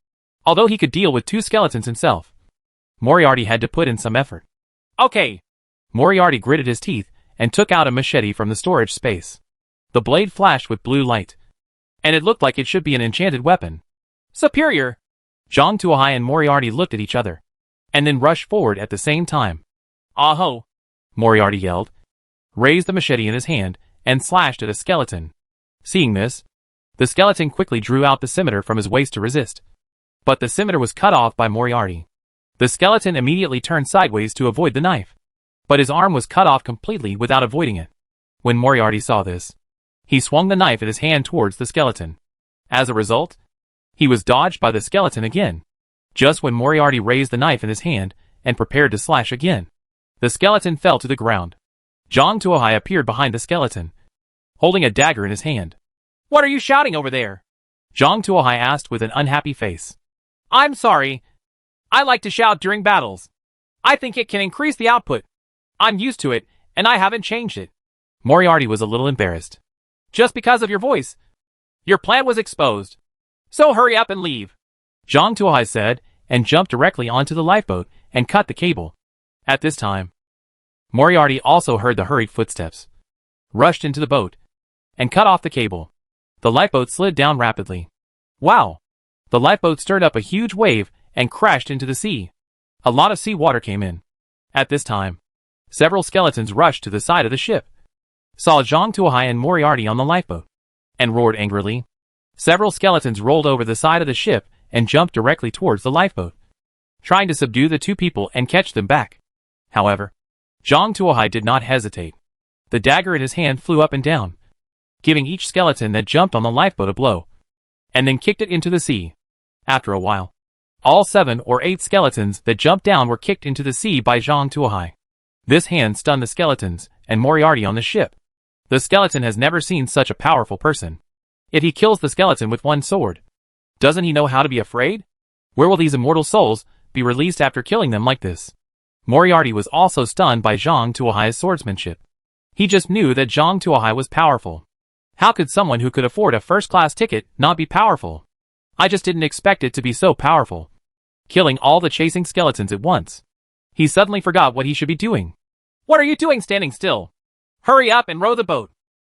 although he could deal with two skeletons himself, Moriarty had to put in some effort. Okay. Moriarty gritted his teeth and took out a machete from the storage space. The blade flashed with blue light, and it looked like it should be an enchanted weapon. Superior. Zhang Tuohai and Moriarty looked at each other, and then rushed forward at the same time. Aho! Moriarty yelled, raised the machete in his hand, and slashed at a skeleton. Seeing this, the skeleton quickly drew out the scimitar from his waist to resist. But the scimitar was cut off by Moriarty. The skeleton immediately turned sideways to avoid the knife, but his arm was cut off completely without avoiding it. When Moriarty saw this, he swung the knife in his hand towards the skeleton. As a result, he was dodged by the skeleton again. Just when Moriarty raised the knife in his hand and prepared to slash again, the skeleton fell to the ground. Zhang Tuohai appeared behind the skeleton, holding a dagger in his hand. What are you shouting over there? Zhang Tuohai asked with an unhappy face. I'm sorry. I like to shout during battles. I think it can increase the output. I'm used to it, and I haven't changed it. Moriarty was a little embarrassed. Just because of your voice. Your plan was exposed. So hurry up and leave. Zhang Tuohai said, and jumped directly onto the lifeboat and cut the cable. At this time, Moriarty also heard the hurried footsteps, rushed into the boat, and cut off the cable. The lifeboat slid down rapidly. Wow! The lifeboat stirred up a huge wave and crashed into the sea. A lot of sea water came in. At this time, several skeletons rushed to the side of the ship, saw Zhang Tuohai and Moriarty on the lifeboat, and roared angrily. Several skeletons rolled over the side of the ship and jumped directly towards the lifeboat. trying to subdue the two people and catch them back. However, Zhang Tuohai did not hesitate. The dagger in his hand flew up and down, giving each skeleton that jumped on the lifeboat a blow, and then kicked it into the sea. After a while, all 7 or 8 skeletons that jumped down were kicked into the sea by Zhang Tuohai. This hand stunned the skeletons and Moriarty on the ship. The skeleton has never seen such a powerful person. If he kills the skeleton with one sword, doesn't he know how to be afraid? Where will these immortal souls be released after killing them like this? Moriarty was also stunned by Zhang Tuohai's swordsmanship. He just knew that Zhang Tuohai was powerful. How could someone who could afford a first-class ticket not be powerful? I just didn't expect it to be so powerful. Killing all the chasing skeletons at once. He suddenly forgot what he should be doing. What are you doing standing still? Hurry up and row the boat.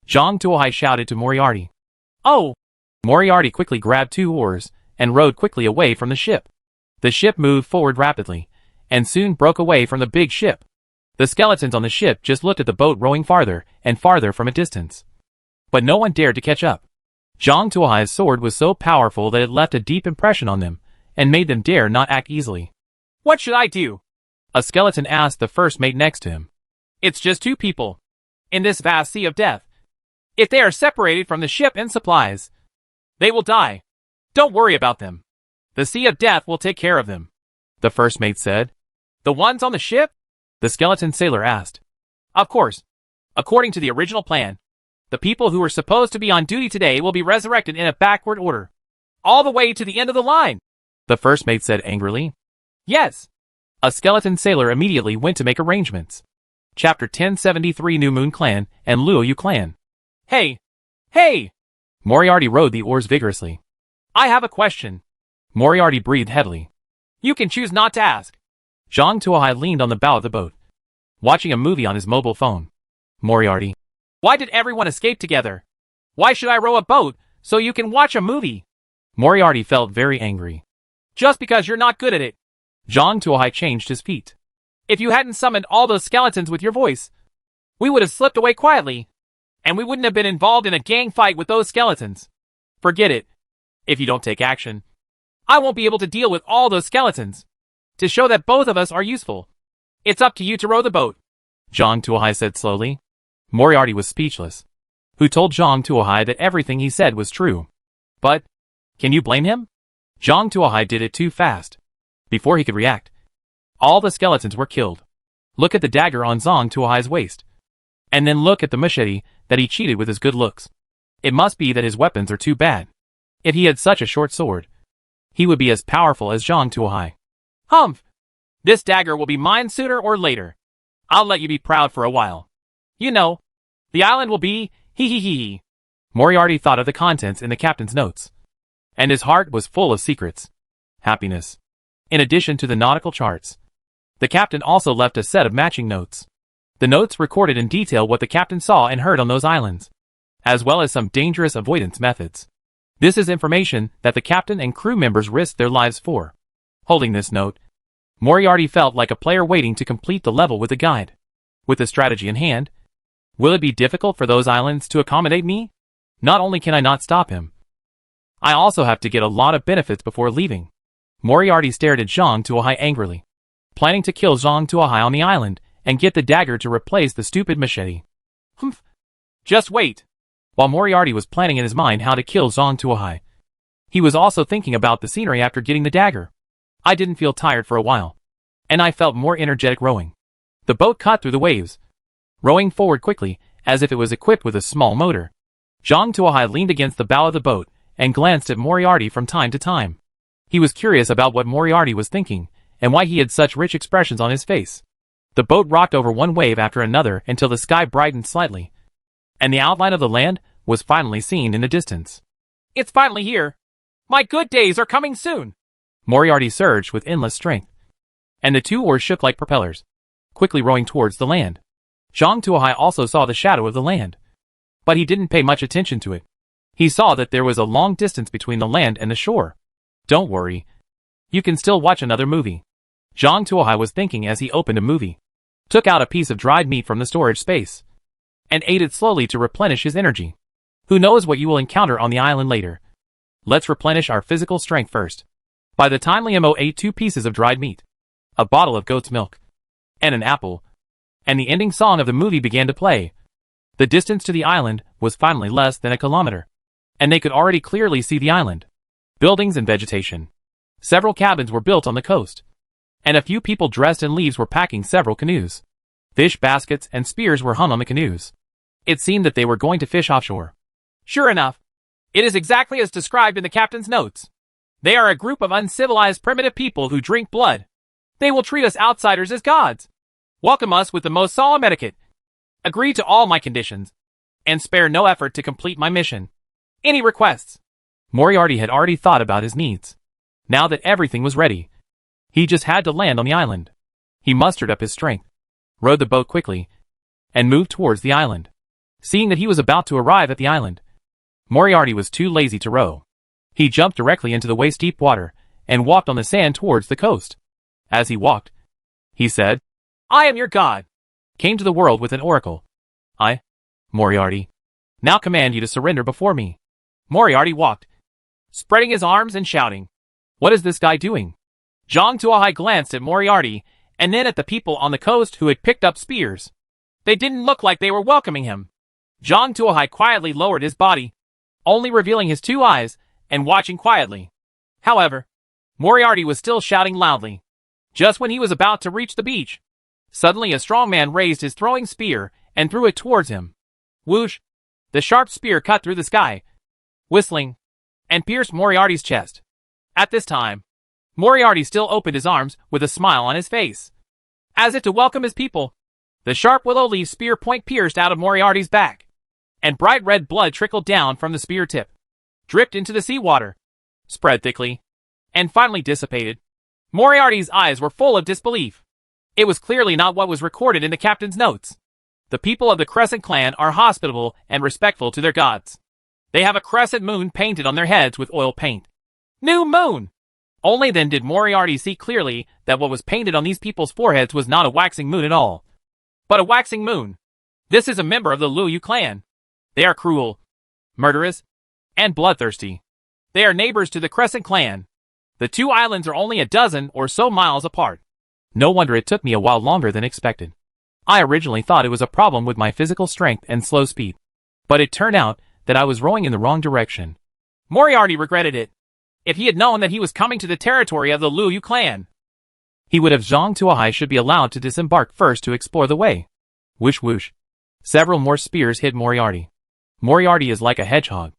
Zhang Tuohai shouted to Moriarty. Oh! Moriarty quickly grabbed 2 oars and rowed quickly away from the ship. The ship moved forward rapidly, and soon broke away from the big ship. The skeletons on the ship just looked at the boat rowing farther and farther from a distance. But no one dared to catch up. Zhang Tuohai's sword was so powerful that it left a deep impression on them, and made them dare not act easily. What should I do? A skeleton asked the first mate next to him. It's just 2 people. In this vast sea of death. If they are separated from the ship and supplies, they will die. Don't worry about them. The sea of death will take care of them. The first mate said. The ones on the ship? The skeleton sailor asked. Of course. According to the original plan, the people who were supposed to be on duty today will be resurrected in a backward order. All the way to the end of the line. The first mate said angrily. Yes. A skeleton sailor immediately went to make arrangements. Chapter 1073 New Moon Clan and Luoyu Clan. Hey! Hey! Moriarty rowed the oars vigorously. I have a question. Moriarty breathed heavily. You can choose not to ask. Zhang Tuohai leaned on the bow of the boat, watching a movie on his mobile phone. Moriarty. Why did everyone escape together? Why should I row a boat so you can watch a movie? Moriarty felt very angry. Just because you're not good at it. Zhang Tuohai changed his feet. If you hadn't summoned all those skeletons with your voice, we would have slipped away quietly, and we wouldn't have been involved in a gang fight with those skeletons. Forget it. If you don't take action, I won't be able to deal with all those skeletons. To show that both of us are useful, it's up to you to row the boat. Zhang Tuohai said slowly. Moriarty was speechless. Who told Zhang Tuohai that everything he said was true? But, can you blame him? Zhang Tuohai did it too fast. Before he could react, all the skeletons were killed. Look at the dagger on Zhang Tuohai's waist. And then look at the machete that he cheated with his good looks. It must be that his weapons are too bad. If he had such a short sword, he would be as powerful as Zhang Tuohai. Humph! This dagger will be mine sooner or later. I'll let you be proud for a while. You know, the island will be hee. Moriarty thought of the contents in the captain's notes, and his heart was full of secrets. Happiness. In addition to the nautical charts, the captain also left a set of matching notes. The notes recorded in detail what the captain saw and heard on those islands, as well as some dangerous avoidance methods. This is information that the captain and crew members risked their lives for. Holding this note, Moriarty felt like a player waiting to complete the level with a guide. With the strategy in hand, will it be difficult for those islands to accommodate me? Not only can I not stop him, I also have to get a lot of benefits before leaving. Moriarty stared at Zhang Tuohai angrily, planning to kill Zhang Tuohai on the island and get the dagger to replace the stupid machete. Humph. Just wait. While Moriarty was planning in his mind how to kill Zhang Tuohai, he was also thinking about the scenery after getting the dagger. I didn't feel tired for a while, and I felt more energetic rowing. The boat cut through the waves, rowing forward quickly as if it was equipped with a small motor. Zhang Tuohai leaned against the bow of the boat and glanced at Moriarty from time to time. He was curious about what Moriarty was thinking and why he had such rich expressions on his face. The boat rocked over one wave after another until the sky brightened slightly, and the outline of the land was finally seen in the distance. It's finally here. My good days are coming soon. Moriarty surged with endless strength, and the 2 oars shook like propellers, quickly rowing towards the land. Zhang Tuohai also saw the shadow of the land, but he didn't pay much attention to it. He saw that there was a long distance between the land and the shore. Don't worry. You can still watch another movie. Zhang Tuohai was thinking as he opened a movie, took out a piece of dried meat from the storage space, and ate it slowly to replenish his energy. Who knows what you will encounter on the island later. Let's replenish our physical strength first. By the time Liam ate 2 pieces of dried meat, a bottle of goat's milk, and an apple, and the ending song of the movie began to play, the distance to the island was finally less than a kilometer, and they could already clearly see the island, buildings and vegetation. Several cabins were built on the coast, and a few people dressed in leaves were packing several canoes. Fish baskets and spears were hung on the canoes. It seemed that they were going to fish offshore. Sure enough, it is exactly as described in the captain's notes. They are a group of uncivilized primitive people who drink blood. They will treat us outsiders as gods, welcome us with the most solemn etiquette, agree to all my conditions, and spare no effort to complete my mission. Any requests? Moriarty had already thought about his needs. Now that everything was ready, he just had to land on the island. He mustered up his strength, rowed the boat quickly, and moved towards the island. Seeing that he was about to arrive at the island, Moriarty was too lazy to row. He jumped directly into the waist-deep water and walked on the sand towards the coast. As he walked, he said, I am your god. Came to the world with an oracle. I, Moriarty, now command you to surrender before me. Moriarty walked, spreading his arms and shouting. What is this guy doing? Zhang Tuahai glanced at Moriarty and then at the people on the coast who had picked up spears. They didn't look like they were welcoming him. Zhang Tuahai quietly lowered his body, only revealing his 2 eyes and watching quietly. However, Moriarty was still shouting loudly. Just when he was about to reach the beach, suddenly a strong man raised his throwing spear and threw it towards him. Whoosh! The sharp spear cut through the sky, whistling, and pierced Moriarty's chest. At this time, Moriarty still opened his arms with a smile on his face. As if to welcome his people, the sharp willow leaf spear point pierced out of Moriarty's back, and bright red blood trickled down from the spear tip, dripped into the seawater, spread thickly, and finally dissipated. Moriarty's eyes were full of disbelief. It was clearly not what was recorded in the captain's notes. The people of the Crescent Clan are hospitable and respectful to their gods. They have a crescent moon painted on their heads with oil paint. New moon! Only then did Moriarty see clearly that what was painted on these people's foreheads was not a waxing moon at all, but a waxing moon. This is a member of the Luoyu clan. They are cruel, murderous, and bloodthirsty. They are neighbors to the Crescent Clan. The 2 islands are only a dozen or so miles apart. No wonder it took me a while longer than expected. I originally thought it was a problem with my physical strength and slow speed, but it turned out that I was rowing in the wrong direction. Moriarty regretted it. If he had known that he was coming to the territory of the Luoyu clan, he would have Zhang Tuahai should be allowed to disembark first to explore the way. Whoosh whoosh. Several more spears hit Moriarty. Moriarty is like a hedgehog,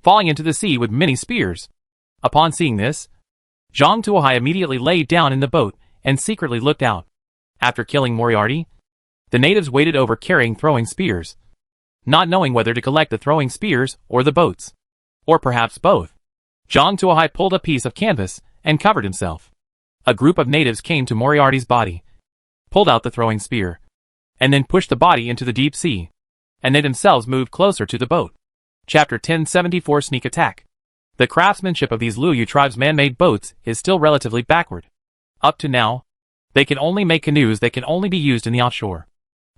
falling into the sea with many spears. Upon seeing this, Zhang Tuahai immediately laid down in the boat and secretly looked out. After killing Moriarty, the natives waited over carrying throwing spears, not knowing whether to collect the throwing spears or the boats, or perhaps both. Zhang Tuahai pulled a piece of canvas and covered himself. A group of natives came to Moriarty's body, pulled out the throwing spear, and then pushed the body into the deep sea, and they themselves moved closer to the boat. Chapter 1074 Sneak Attack. The craftsmanship of these Luoyu tribes' man-made boats is still relatively backward. Up to now, they can only make canoes that can only be used in the offshore.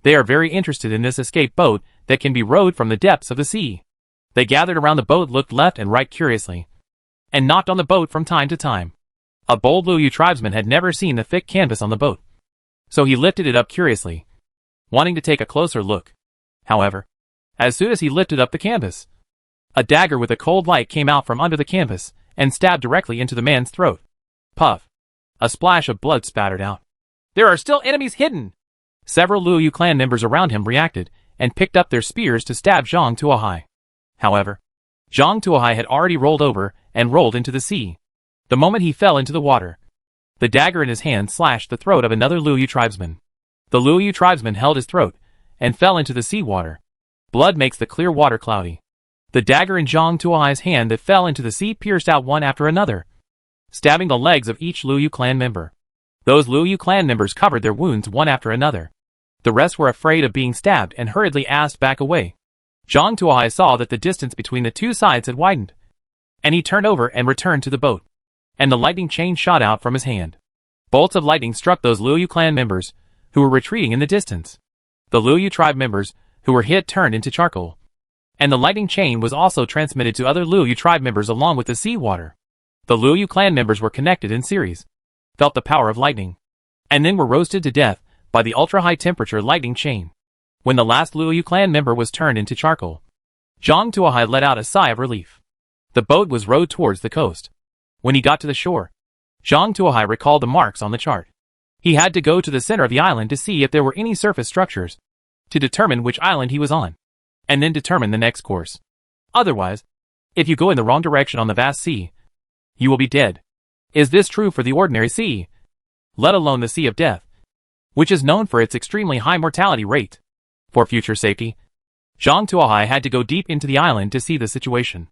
They are very interested in this escape boat that can be rowed from the depths of the sea. They gathered around the boat, looked left and right curiously, and knocked on the boat from time to time. A bold Luoyu tribesman had never seen the thick canvas on the boat, so he lifted it up curiously, wanting to take a closer look. However, as soon as he lifted up the canvas, a dagger with a cold light came out from under the canvas and stabbed directly into the man's throat. Puff! A splash of blood spattered out. There are still enemies hidden! Several Luoyu clan members around him reacted and picked up their spears to stab Zhang Tuahai. However, Zhang Tuahai had already rolled over and rolled into the sea. The moment he fell into the water, the dagger in his hand slashed the throat of another Luoyu tribesman. The Luoyu tribesman held his throat and fell into the seawater. Blood makes the clear water cloudy. The dagger in Zhang Tuahai's hand that fell into the sea pierced out one after another, stabbing the legs of each Luoyu clan member. Those Luoyu clan members covered their wounds one after another. The rest were afraid of being stabbed and hurriedly asked back away. Zhang Tuahai saw that the distance between the 2 sides had widened, and he turned over and returned to the boat, and the lightning chain shot out from his hand. Bolts of lightning struck those Luoyu clan members who were retreating in the distance. The Luoyu tribe members who were hit turned into charcoal, and the lightning chain was also transmitted to other Luoyu tribe members along with the seawater. The Luoyu clan members were connected in series, felt the power of lightning, and then were roasted to death by the ultra-high temperature lightning chain. When the last Luoyu clan member was turned into charcoal, Zhang Tuohai let out a sigh of relief. The boat was rowed towards the coast. When he got to the shore, Zhang Tuohai recalled the marks on the chart. He had to go to the center of the island to see if there were any surface structures, to determine which island he was on, and then determine the next course. Otherwise, if you go in the wrong direction on the vast sea, you will be dead. Is this true for the ordinary sea, let alone the Sea of Death, which is known for its extremely high mortality rate? For future safety, Zhang Tuohai had to go deep into the island to see the situation.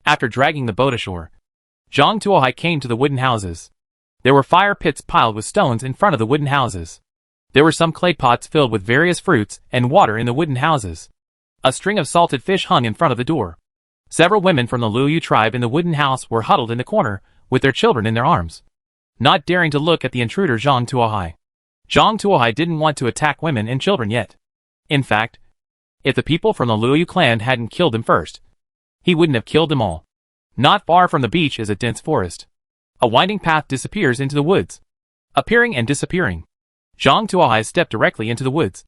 After dragging the boat ashore, Zhang Tuohai came to the wooden houses. There were fire pits piled with stones in front of the wooden houses. There were some clay pots filled with various fruits and water in the wooden houses. A string of salted fish hung in front of the door. Several women from the Luoyu tribe in the wooden house were huddled in the corner, with their children in their arms, not daring to look at the intruder Zhang Tuohai. Zhang Tuohai didn't want to attack women and children yet. In fact, if the people from the Luoyu clan hadn't killed him first, he wouldn't have killed them all. Not far from the beach is a dense forest. A winding path disappears into the woods, appearing and disappearing. Zhang Tuohai stepped directly into the woods,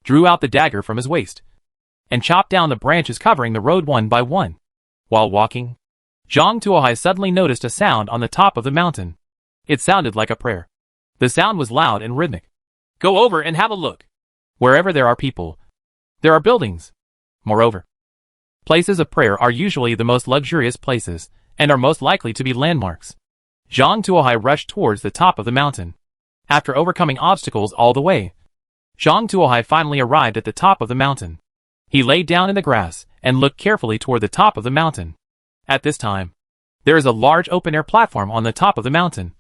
drew out the dagger from his waist, and chopped down the branches covering the road one by one. While walking, Zhang Tuohai suddenly noticed a sound on the top of the mountain. It sounded like a prayer. The sound was loud and rhythmic. Go over and have a look. Wherever there are people, there are buildings. Moreover, places of prayer are usually the most luxurious places, and are most likely to be landmarks. Zhang Tuohai rushed towards the top of the mountain. After overcoming obstacles all the way, Zhang Tuohai finally arrived at the top of the mountain. He lay down in the grass and looked carefully toward the top of the mountain. At this time, there is a large open-air platform on the top of the mountain,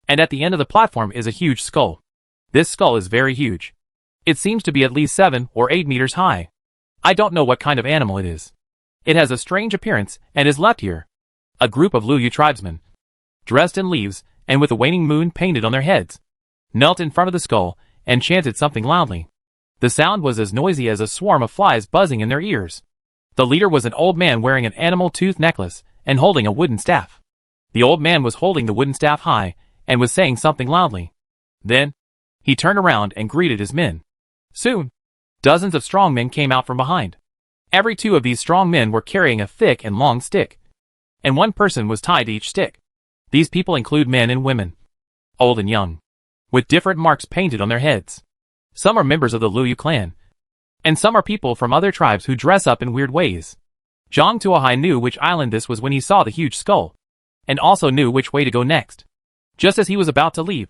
and at the end of the platform is a huge skull. This skull is very huge. It seems to be at least 7 or 8 meters high. I don't know what kind of animal it is. It has a strange appearance and is left here. A group of Luoyu tribesmen, dressed in leaves and with a waning moon painted on their heads, knelt in front of the skull and chanted something loudly. The sound was as noisy as a swarm of flies buzzing in their ears. The leader was an old man wearing an animal tooth necklace and holding a wooden staff. The old man was holding the wooden staff high and was saying something loudly. Then, he turned around and greeted his men. Soon, dozens of strong men came out from behind. Every 2 of these strong men were carrying a thick and long stick, and 1 person was tied to each stick. These people include men and women, old and young, with different marks painted on their heads. Some are members of the Luoyu clan, and some are people from other tribes who dress up in weird ways. Zhang Tuohai knew which island this was when he saw the huge skull, and also knew which way to go next. Just as he was about to leave,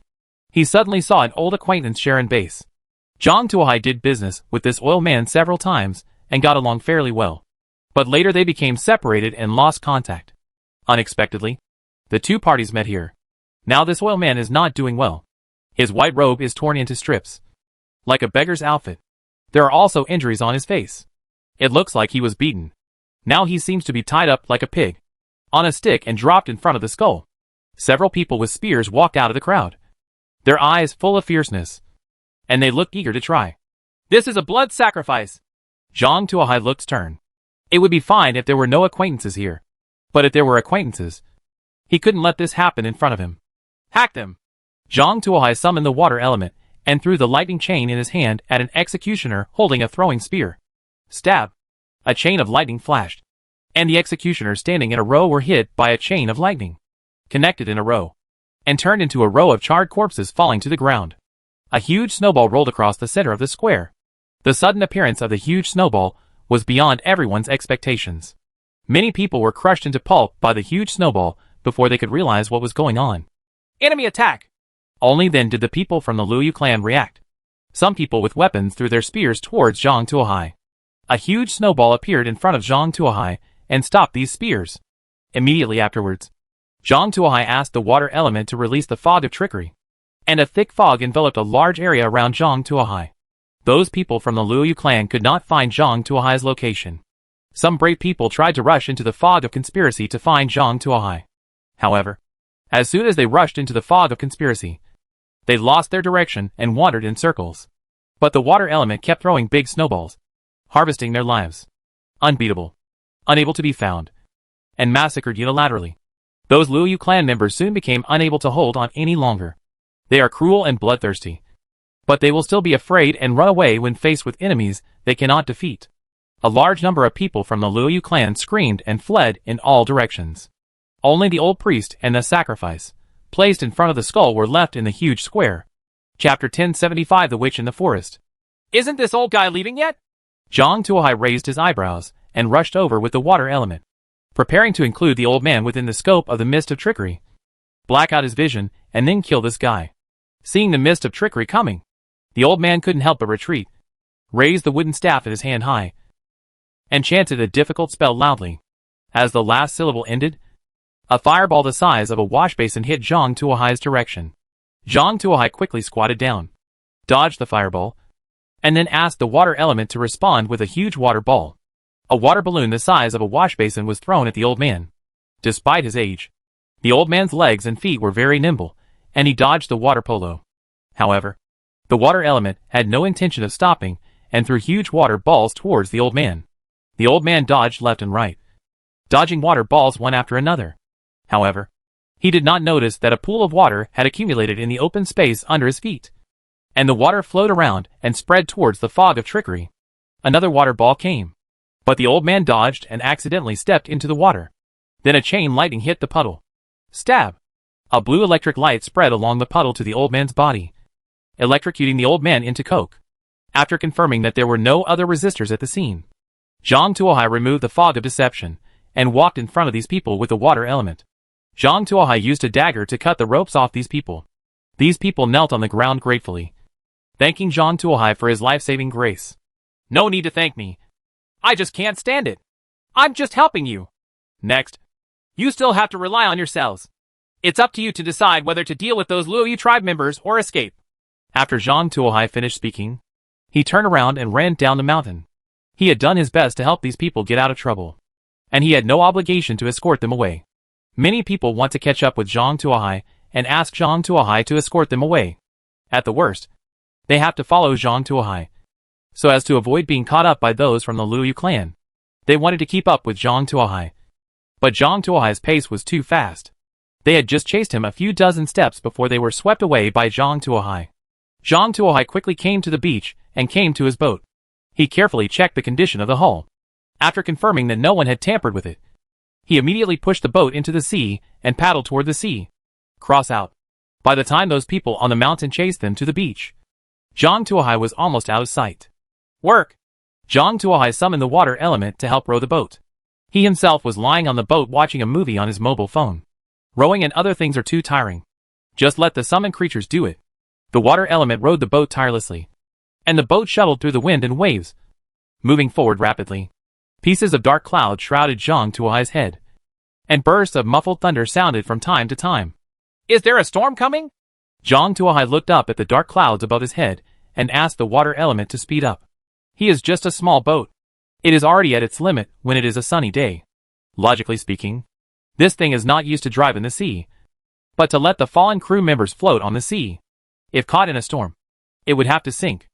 he suddenly saw an old acquaintance Sharon Base. Zhang Tuohai did business with this oil man several times and got along fairly well. But later they became separated and lost contact. Unexpectedly, the 2 parties met here. Now this oil man is not doing well. His white robe is torn into strips, like a beggar's outfit. There are also injuries on his face. It looks like he was beaten. Now he seems to be tied up like a pig, on a stick and dropped in front of the skull. Several people with spears walked out of the crowd, their eyes full of fierceness, and they looked eager to try. This is a blood sacrifice. Zhang Tuohai looked stern. It would be fine if there were no acquaintances here, but if there were acquaintances, he couldn't let this happen in front of him. Hack them! Zhang Tuohai summoned the water element and threw the lightning chain in his hand at an executioner holding a throwing spear. Stab! A chain of lightning flashed, and the executioners standing in a row were hit by a chain of lightning, connected in a row, and turned into a row of charred corpses falling to the ground. A huge snowball rolled across the center of the square. The sudden appearance of the huge snowball was beyond everyone's expectations. Many people were crushed into pulp by the huge snowball before they could realize what was going on. Enemy attack! Only then did the people from the Luoyu clan react. Some people with weapons threw their spears towards Zhang Tuohai. A huge snowball appeared in front of Zhang Tuohai and stopped these spears. Immediately afterwards, Zhang Tuohai asked the water element to release the fog of trickery, and a thick fog enveloped a large area around Zhang Tuohai. Those people from the Luoyu clan could not find Zhang Tuohai's location. Some brave people tried to rush into the fog of conspiracy to find Zhang Tuohai. However, as soon as they rushed into the fog of conspiracy, they lost their direction and wandered in circles. But the water element kept throwing big snowballs, harvesting their lives. Unbeatable, unable to be found, and massacred unilaterally. Those Luoyu clan members soon became unable to hold on any longer. They are cruel and bloodthirsty. But they will still be afraid and run away when faced with enemies they cannot defeat. A large number of people from the Luoyu clan screamed and fled in all directions. Only the old priest and the sacrifice, placed in front of the skull, were left in the huge square. Chapter 1075 The Witch in the Forest. Isn't this old guy leaving yet? Zhang Tuohai raised his eyebrows and rushed over with the water element, preparing to include the old man within the scope of the mist of trickery. Black out his vision and then kill this guy. Seeing the mist of trickery coming, the old man couldn't help but retreat, raised the wooden staff at his hand high, and chanted a difficult spell loudly. As the last syllable ended, a fireball the size of a wash basin hit Zhang Tuohai's direction. Zhang Tuohai quickly squatted down, dodged the fireball, and then asked the water element to respond with a huge water ball. A water balloon the size of a wash basin was thrown at the old man. Despite his age, the old man's legs and feet were very nimble, and he dodged the water polo. However, the water element had no intention of stopping and threw huge water balls towards the old man. The old man dodged left and right, dodging water balls one after another. However, he did not notice that a pool of water had accumulated in the open space under his feet, and the water flowed around and spread towards the fog of trickery. Another water ball came, but the old man dodged and accidentally stepped into the water. Then a chain lightning hit the puddle. Stab! A blue electric light spread along the puddle to the old man's body, electrocuting the old man into coke. After confirming that there were no other resistors at the scene, Zhang Tuohai removed the fog of deception and walked in front of these people with the water element. Zhang Tuohai used a dagger to cut the ropes off these people. These people knelt on the ground gratefully, thanking Zhang Tuohai for his life-saving grace. No need to thank me. I just can't stand it. I'm just helping you. Next, you still have to rely on yourselves. It's up to you to decide whether to deal with those Luoyu tribe members or escape. After Zhang Tuohai finished speaking, he turned around and ran down the mountain. He had done his best to help these people get out of trouble, and he had no obligation to escort them away. Many people want to catch up with Zhang Tuohai and ask Zhang Tuohai to escort them away. At the worst, they have to follow Zhang Tuohai, so as to avoid being caught up by those from the Luoyu clan. They wanted to keep up with Zhang Tuohai, but Zhang Tuohai's pace was too fast. They had just chased him a few dozen steps before they were swept away by Zhang Tuohai. Zhang Tuohai quickly came to the beach and came to his boat. He carefully checked the condition of the hull. After confirming that no one had tampered with it, he immediately pushed the boat into the sea and paddled toward the sea. Cross out. By the time those people on the mountain chased them to the beach, Zhang Tuohai was almost out of sight. Work! Zhang Tuohai summoned the water element to help row the boat. He himself was lying on the boat watching a movie on his mobile phone. Rowing and other things are too tiring. Just let the summoned creatures do it. The water element rowed the boat tirelessly, and the boat shuttled through the wind and waves, moving forward rapidly. Pieces of dark cloud shrouded Zhang Tuohai's head, and bursts of muffled thunder sounded from time to time. Is there a storm coming? Zhang Tuohai looked up at the dark clouds above his head and asked the water element to speed up. He is just a small boat. It is already at its limit when it is a sunny day. Logically speaking, this thing is not used to drive in the sea, but to let the fallen crew members float on the sea. If caught in a storm, it would have to sink.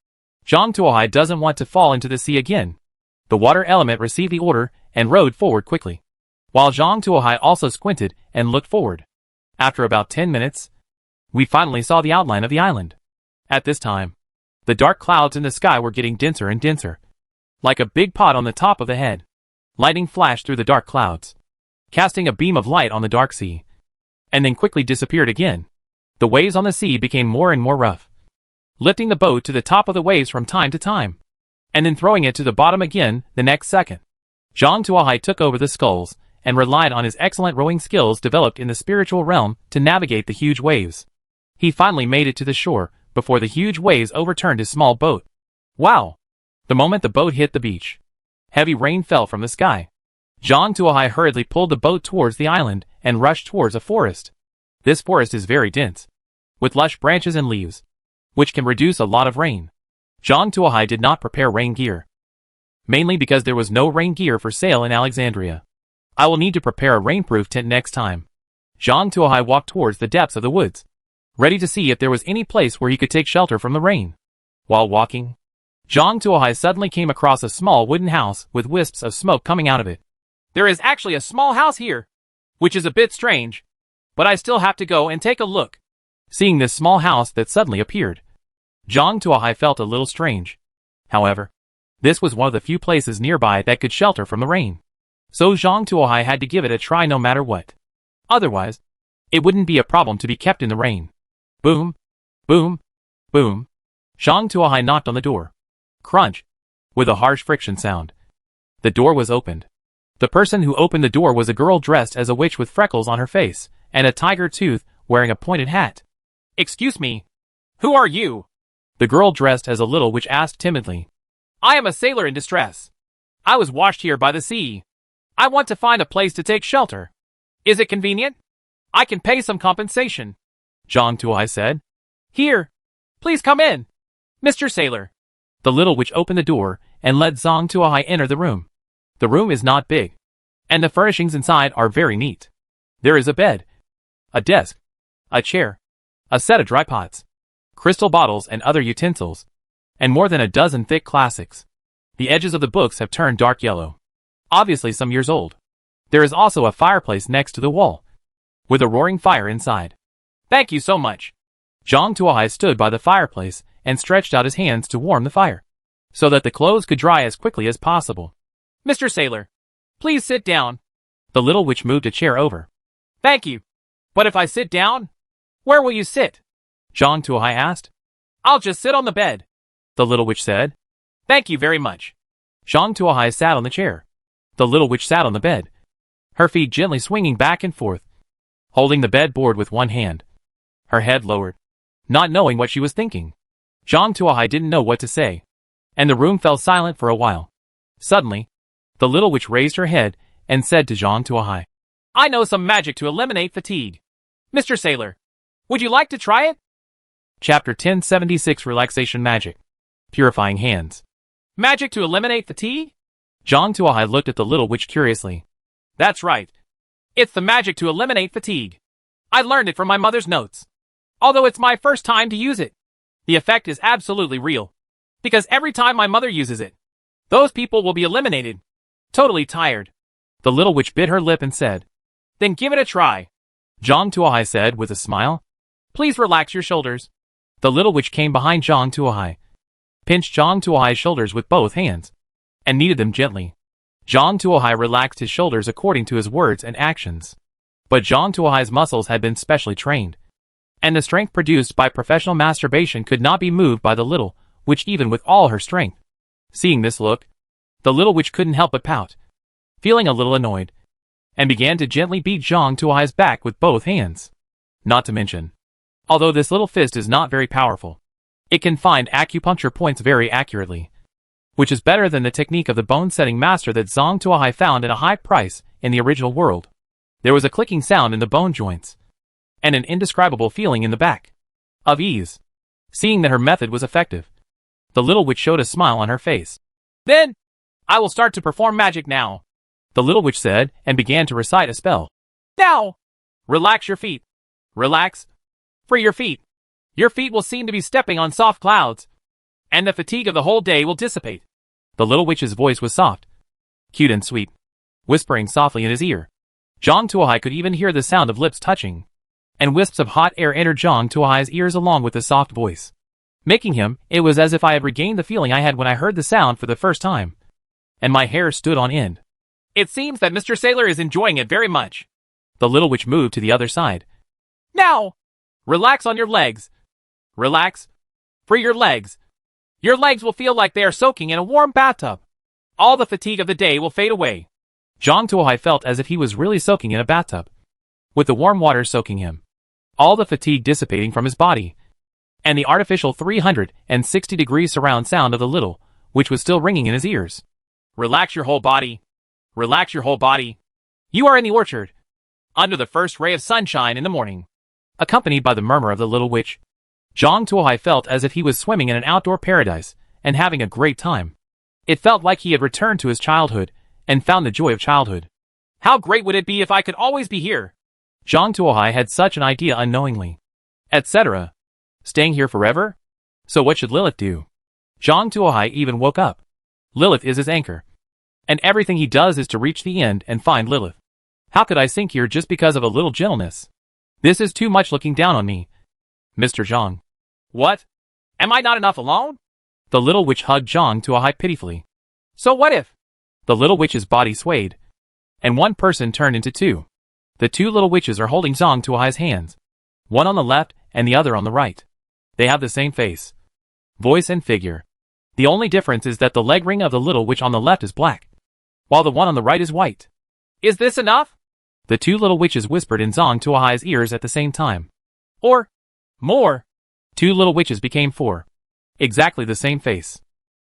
Zhang Tuohai doesn't want to fall into the sea again. The water element received the order and rowed forward quickly, while Zhang Tuohai also squinted and looked forward. After about 10 minutes, we finally saw the outline of the island. At this time, the dark clouds in the sky were getting denser and denser, like a big pot on the top of the head. Lightning flashed through the dark clouds, casting a beam of light on the dark sea, and then quickly disappeared again. The waves on the sea became more and more rough, lifting the boat to the top of the waves from time to time, and then throwing it to the bottom again the next second. Zhang Tuohai took over the sculls and relied on his excellent rowing skills developed in the spiritual realm to navigate the huge waves. He finally made it to the shore before the huge waves overturned his small boat. Wow! The moment the boat hit the beach, heavy rain fell from the sky. Zhang Tuohai hurriedly pulled the boat towards the island and rushed towards a forest. This forest is very dense, with lush branches and leaves, which can reduce a lot of rain. Zhang Tuohai did not prepare rain gear, mainly because there was no rain gear for sale in Alexandria. I will need to prepare a rainproof tent next time. Zhang Tuohai walked towards the depths of the woods, ready to see if there was any place where he could take shelter from the rain. While walking, Zhang Tuohai suddenly came across a small wooden house with wisps of smoke coming out of it. There is actually a small house here. which is a bit strange, but I still have to go and take a look. Seeing this small house that suddenly appeared, Zhang Tuohai felt a little strange. However, this was one of the few places nearby that could shelter from the rain. So Zhang Tuohai had to give it a try no matter what. Otherwise, it wouldn't be a problem to be kept in the rain. Boom, boom, boom. Zhang Tuohai knocked on the door. Crunch, with a harsh friction sound. The door was opened. The person who opened the door was a girl dressed as a witch with freckles on her face and a tiger tooth, wearing a pointed hat. Excuse me. Who are you? The girl dressed as a little witch asked timidly. I am a sailor in distress. I was washed here by the sea. I want to find a place to take shelter. Is it convenient? I can pay some compensation. Zhang Tuohai said. Here. Please come in, Mr. Sailor. The little witch opened the door and let Zhang Tuohai enter the room. The room is not big, and the furnishings inside are very neat. There is a bed, a desk, a chair, a set of dry pots, crystal bottles and other utensils, and more than a dozen thick classics. The edges of the books have turned dark yellow, obviously some years old. There is also a fireplace next to the wall, with a roaring fire inside. Thank you so much. Zhang Tuohai stood by the fireplace and stretched out his hands to warm the fire, so that the clothes could dry as quickly as possible. Mr. Sailor, please sit down. The little witch moved a chair over. Thank you. But if I sit down, where will you sit? Zhang Tuohai asked. I'll just sit on the bed, the little witch said. Thank you very much. Zhang Tuohai sat on the chair. The little witch sat on the bed, her feet gently swinging back and forth, holding the bed board with one hand, her head lowered, not knowing what she was thinking. Zhang Tuohai didn't know what to say, and the room fell silent for a while. Suddenly, the little witch raised her head and said to Zhang Tuohai, I know some magic to eliminate fatigue. Mr. Sailor, would you like to try it? Chapter 1076 Relaxation Magic. Purifying Hands. Magic to eliminate fatigue? Zhang Tuohai looked at the little witch curiously. That's right. It's the magic to eliminate fatigue. I learned it from my mother's notes. Although it's my first time to use it, the effect is absolutely real. Because every time my mother uses it, those people will be eliminated. Totally tired. The little witch bit her lip and said, Then give it a try. Zhang Tuohai said with a smile. Please relax your shoulders. The little witch came behind Zhang Tuohai, pinched Zhang Tuohai's shoulders with both hands, and kneaded them gently. Zhang Tuohai relaxed his shoulders according to his words and actions. But Zhang Tuohai's muscles had been specially trained, and the strength produced by professional masturbation could not be moved by the little witch even with all her strength. Seeing this look, the little witch couldn't help but pout, feeling a little annoyed, and began to gently beat Zhang Tuohai's back with both hands. Not to mention, although this little fist is not very powerful, it can find acupuncture points very accurately, which is better than the technique of the bone-setting master that Zhang Tuohai found at a high price in the original world. There was a clicking sound in the bone joints, and an indescribable feeling in the back of ease. Seeing that her method was effective, the little witch showed a smile on her face. Then, I will start to perform magic now, the little witch said and began to recite a spell. Now! Relax your feet. Relax. Free your feet. Your feet will seem to be stepping on soft clouds, and the fatigue of the whole day will dissipate. The little witch's voice was soft, cute and sweet, whispering softly in his ear. Zhang Tuohai could even hear the sound of lips touching, and wisps of hot air entered Zhang Tuohai's ears along with the soft voice, making him, it was as if I had regained the feeling I had when I heard the sound for the first time, and my hair stood on end. It seems that Mr. Sailor is enjoying it very much. The little witch moved to the other side. Now! Relax on your legs. Relax. Free your legs. Your legs will feel like they are soaking in a warm bathtub. All the fatigue of the day will fade away. Zhang Tuohai felt as if he was really soaking in a bathtub, with the warm water soaking him, all the fatigue dissipating from his body, and the artificial 360-degree surround sound of the little, which was still ringing in his ears. Relax your whole body. Relax your whole body. You are in the orchard, under the first ray of sunshine in the morning. Accompanied by the murmur of the little witch, Zhang Tuohai felt as if he was swimming in an outdoor paradise and having a great time. It felt like he had returned to his childhood and found the joy of childhood. How great would it be if I could always be here? Zhang Tuohai had such an idea unknowingly. Etc. Staying here forever? So what should Lilith do? Zhang Tuohai even woke up. Lilith is his anchor, and everything he does is to reach the end and find Lilith. How could I sink here just because of a little gentleness? This is too much looking down on me. Mr. Zhang. What? Am I not enough alone? The little witch hugged Zhang Tuohai pitifully. So what if? The little witch's body swayed, and one person turned into two. The two little witches are holding Zhang Tuohai's hands, one on the left and the other on the right. They have the same face, voice and figure. The only difference is that the leg ring of the little witch on the left is black, while the one on the right is white. Is this enough? The two little witches whispered in Zhang Tuohai's ears at the same time. Or more? Two little witches became four. Exactly the same face.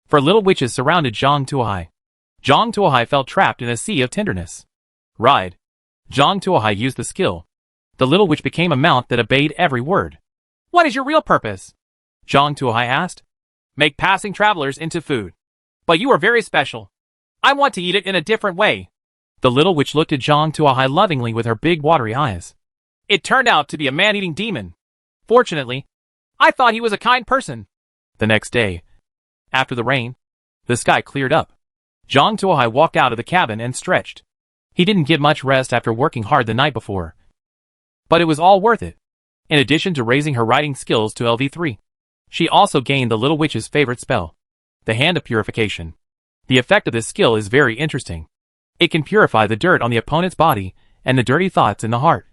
Four little witches surrounded Zhang Tuohai. Zhang Tuohai felt trapped in a sea of tenderness. Ride. Zhang Tuohai used the skill. The little witch became a mount that obeyed every word. What is your real purpose? Zhang Tuohai asked. Make passing travelers into food. But you are very special. I want to eat it in a different way. The little witch looked at Zhang Tuohai lovingly with her big watery eyes. It turned out to be a man-eating demon. Fortunately, I thought he was a kind person. The next day, after the rain, the sky cleared up. Zhang Tuohai walked out of the cabin and stretched. He didn't get much rest after working hard the night before. But it was all worth it. In addition to raising her riding skills to LV3, she also gained the little witch's favorite spell, the Hand of Purification. The effect of this skill is very interesting. It can purify the dirt on the opponent's body and the dirty thoughts in the heart,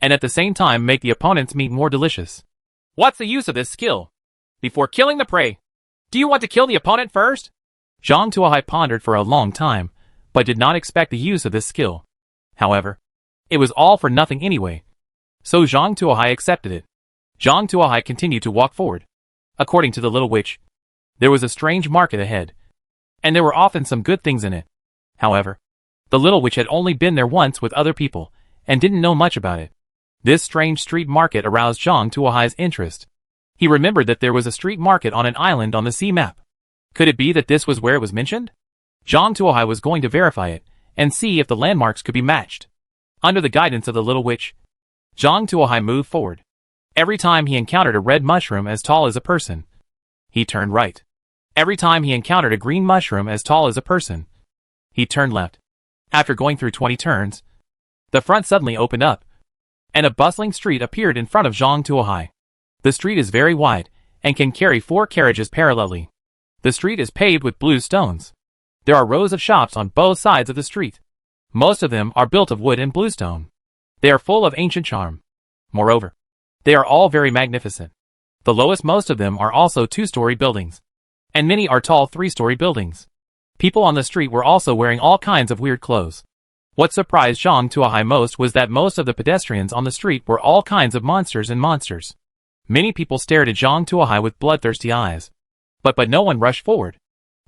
and at the same time make the opponent's meat more delicious. What's the use of this skill? Before killing the prey, do you want to kill the opponent first? Zhang Tuohai pondered for a long time, but did not expect the use of this skill. However, it was all for nothing anyway. So Zhang Tuohai accepted it. Zhang Tuohai continued to walk forward. According to the little witch, there was a strange market ahead, and there were often some good things in it. However, the little witch had only been there once with other people, and didn't know much about it. This strange street market aroused Zhang Tuohai's interest. He remembered that there was a street market on an island on the sea map. Could it be that this was where it was mentioned? Zhang Tuohai was going to verify it, and see if the landmarks could be matched. Under the guidance of the little witch, Zhang Tuohai moved forward. Every time he encountered a red mushroom as tall as a person, he turned right. Every time he encountered a green mushroom as tall as a person, he turned left. After going through 20 turns, the front suddenly opened up, and a bustling street appeared in front of Zhang Tuohai. The street is very wide, and can carry 4 carriages parallelly. The street is paved with blue stones. There are rows of shops on both sides of the street. Most of them are built of wood and bluestone. They are full of ancient charm. Moreover, they are all very magnificent. The lowest most of them are also 2-story buildings, and many are tall 3-story buildings. People on the street were also wearing all kinds of weird clothes. What surprised Zhang Tuohai most was that most of the pedestrians on the street were all kinds of monsters and monsters. Many people stared at Zhang Tuohai with bloodthirsty eyes. But no one rushed forward,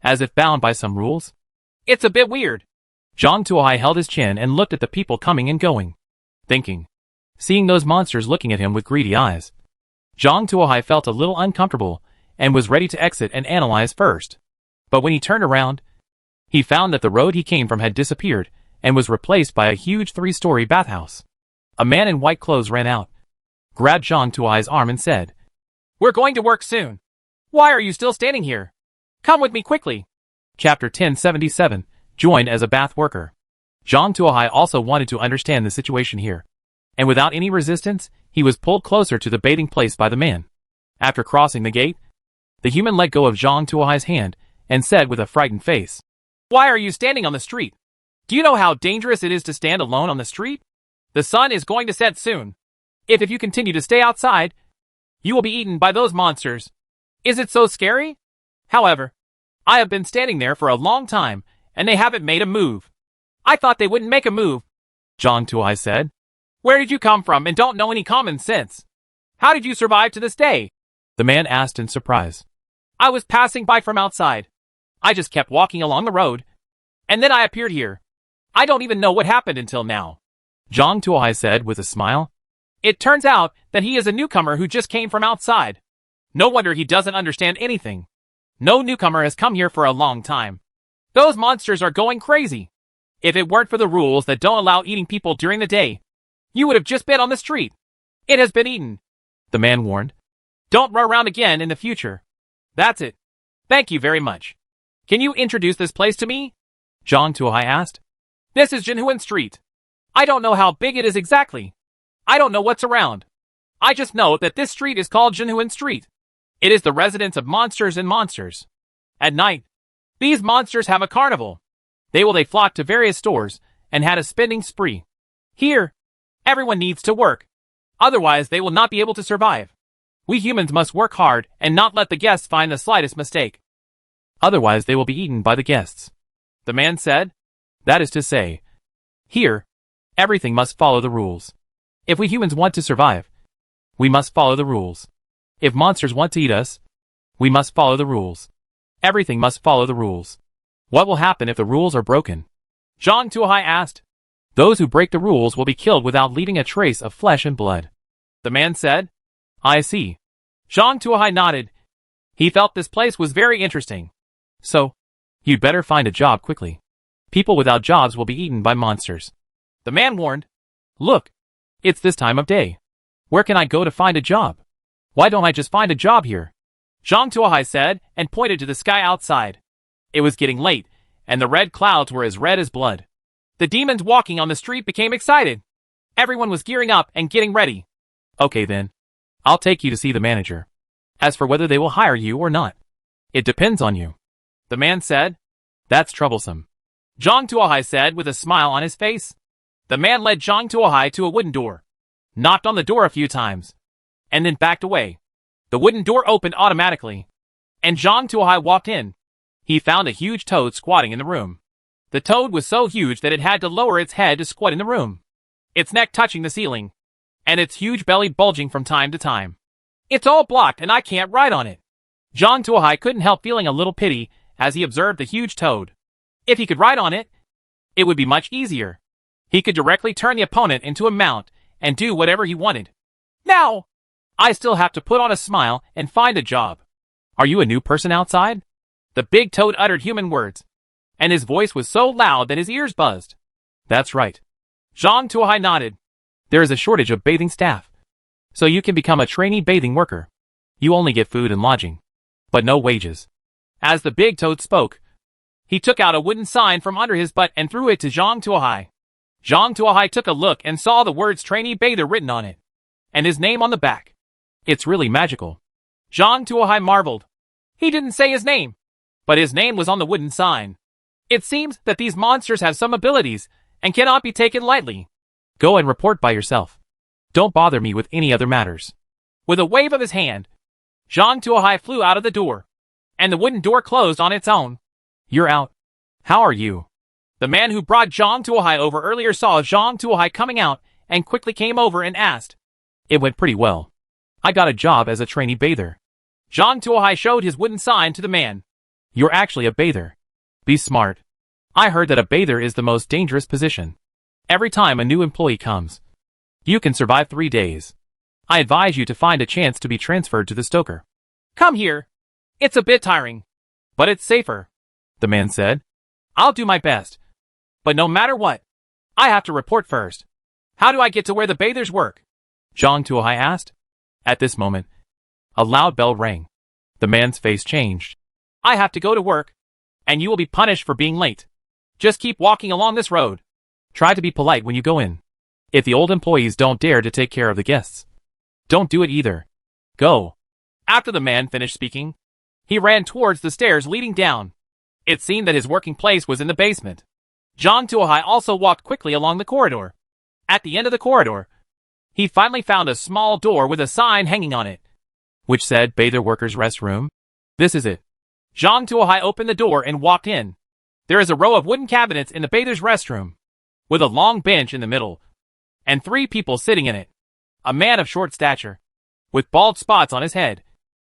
as if bound by some rules. It's a bit weird. Zhang Tuohai held his chin and looked at the people coming and going, thinking. Seeing those monsters looking at him with greedy eyes, Zhang Tuohai felt a little uncomfortable and was ready to exit and analyze first. But when he turned around, he found that the road he came from had disappeared and was replaced by a huge 3-story bathhouse. A man in white clothes ran out, grabbed Zhang Tuohai's arm and said, "We're going to work soon. Why are you still standing here? Come with me quickly." Chapter 1077, Joined as a bath worker. Zhang Tuohai also wanted to understand the situation here, and without any resistance, he was pulled closer to the bathing place by the man. After crossing the gate, the human let go of Zhang Tuohai's hand and said with a frightened face, "Why are you standing on the street? Do you know how dangerous it is to stand alone on the street? The sun is going to set soon. If you continue to stay outside, you will be eaten by those monsters. Is it so scary? However, I have been standing there for a long time, and they haven't made a move. I thought they wouldn't make a move," Zhang Tuohai said. "Where did you come from and don't know any common sense? How did you survive to this day?" the man asked in surprise. "I was passing by from outside. I just kept walking along the road, and then I appeared here. I don't even know what happened until now," Zhang Tuohai said with a smile. "It turns out that he is a newcomer who just came from outside. No wonder he doesn't understand anything. No newcomer has come here for a long time. Those monsters are going crazy. If it weren't for the rules that don't allow eating people during the day, you would have just been on the street. It has been eaten," the man warned. "Don't run around again in the future. That's it. Thank you very much. Can you introduce this place to me?" Zhang Tuohai asked. "This is Jinhuan Street. I don't know how big it is exactly. I don't know what's around. I just know that this street is called Jinhuan Street. It is the residence of monsters and monsters. At night, these monsters have a carnival. They flock to various stores and had a spending spree. Here, everyone needs to work. Otherwise, they will not be able to survive. We humans must work hard and not let the guests find the slightest mistake. Otherwise, they will be eaten by the guests. The man said. That is to say, here, everything must follow the rules. If we humans want to survive, we must follow the rules. If monsters want to eat us, we must follow the rules. Everything must follow the rules. What will happen if the rules are broken? Zhang Tuohai asked. Those who break the rules will be killed without leaving a trace of flesh and blood. The man said. I see. Zhang Tuohai nodded. He felt this place was very interesting. So, you'd better find a job quickly. People without jobs will be eaten by monsters. The man warned. Look, it's this time of day. Where can I go to find a job? Why don't I just find a job here? Zhang Tuohai said and pointed to the sky outside. It was getting late, and the red clouds were as red as blood. The demons walking on the street became excited. Everyone was gearing up and getting ready. Okay then. I'll take you to see the manager. As for whether they will hire you or not, it depends on you. The man said. That's troublesome. Zhang Tuohai said with a smile on his face. The man led Zhang Tuohai to a wooden door, knocked on the door a few times, and then backed away. The wooden door opened automatically, and Zhang Tuohai walked in. He found a huge toad squatting in the room. The toad was so huge that it had to lower its head to squat in the room, its neck touching the ceiling, and its huge belly bulging from time to time. It's all blocked and I can't ride on it. Zhang Tuohai couldn't help feeling a little pity as he observed the huge toad. If he could ride on it, it would be much easier. He could directly turn the opponent into a mount and do whatever he wanted. Now, I still have to put on a smile and find a job. Are you a new person outside? The big toad uttered human words, and his voice was so loud that his ears buzzed. That's right. Zhang Tuohai nodded. There is a shortage of bathing staff. So you can become a trainee bathing worker. You only get food and lodging, but no wages. As the big toad spoke, he took out a wooden sign from under his butt and threw it to Zhang Tuohai. Zhang Tuohai took a look and saw the words trainee bather written on it, and his name on the back. It's really magical. Zhang Tuohai marveled. He didn't say his name, but his name was on the wooden sign. It seems that these monsters have some abilities and cannot be taken lightly. Go and report by yourself. Don't bother me with any other matters. With a wave of his hand, Zhang Tuohai flew out of the door, and the wooden door closed on its own. You're out. How are you? The man who brought Zhang Tuohai over earlier saw Zhang Tuohai coming out and quickly came over and asked. It went pretty well. I got a job as a trainee bather. Zhang Tuohai showed his wooden sign to the man. You're actually a bather. Be smart. I heard that a bather is the most dangerous position. Every time a new employee comes, you can survive 3 days. I advise you to find a chance to be transferred to the stoker. Come here. It's a bit tiring, but it's safer, the man said. I'll do my best. But no matter what, I have to report first. How do I get to where the bathers work? Zhang Tuohai asked. At this moment, a loud bell rang. The man's face changed. I have to go to work, and you will be punished for being late. Just keep walking along this road. Try to be polite when you go in. If the old employees don't dare to take care of the guests, don't do it either. Go. After the man finished speaking, he ran towards the stairs leading down. It seemed that his working place was in the basement. Zhang Tuohai also walked quickly along the corridor. At the end of the corridor, he finally found a small door with a sign hanging on it, which said Bather Workers Restroom. This is it. Zhang Tuohai opened the door and walked in. There is a row of wooden cabinets in the bather's restroom, with a long bench in the middle, and 3 people sitting in it. A man of short stature, with bald spots on his head,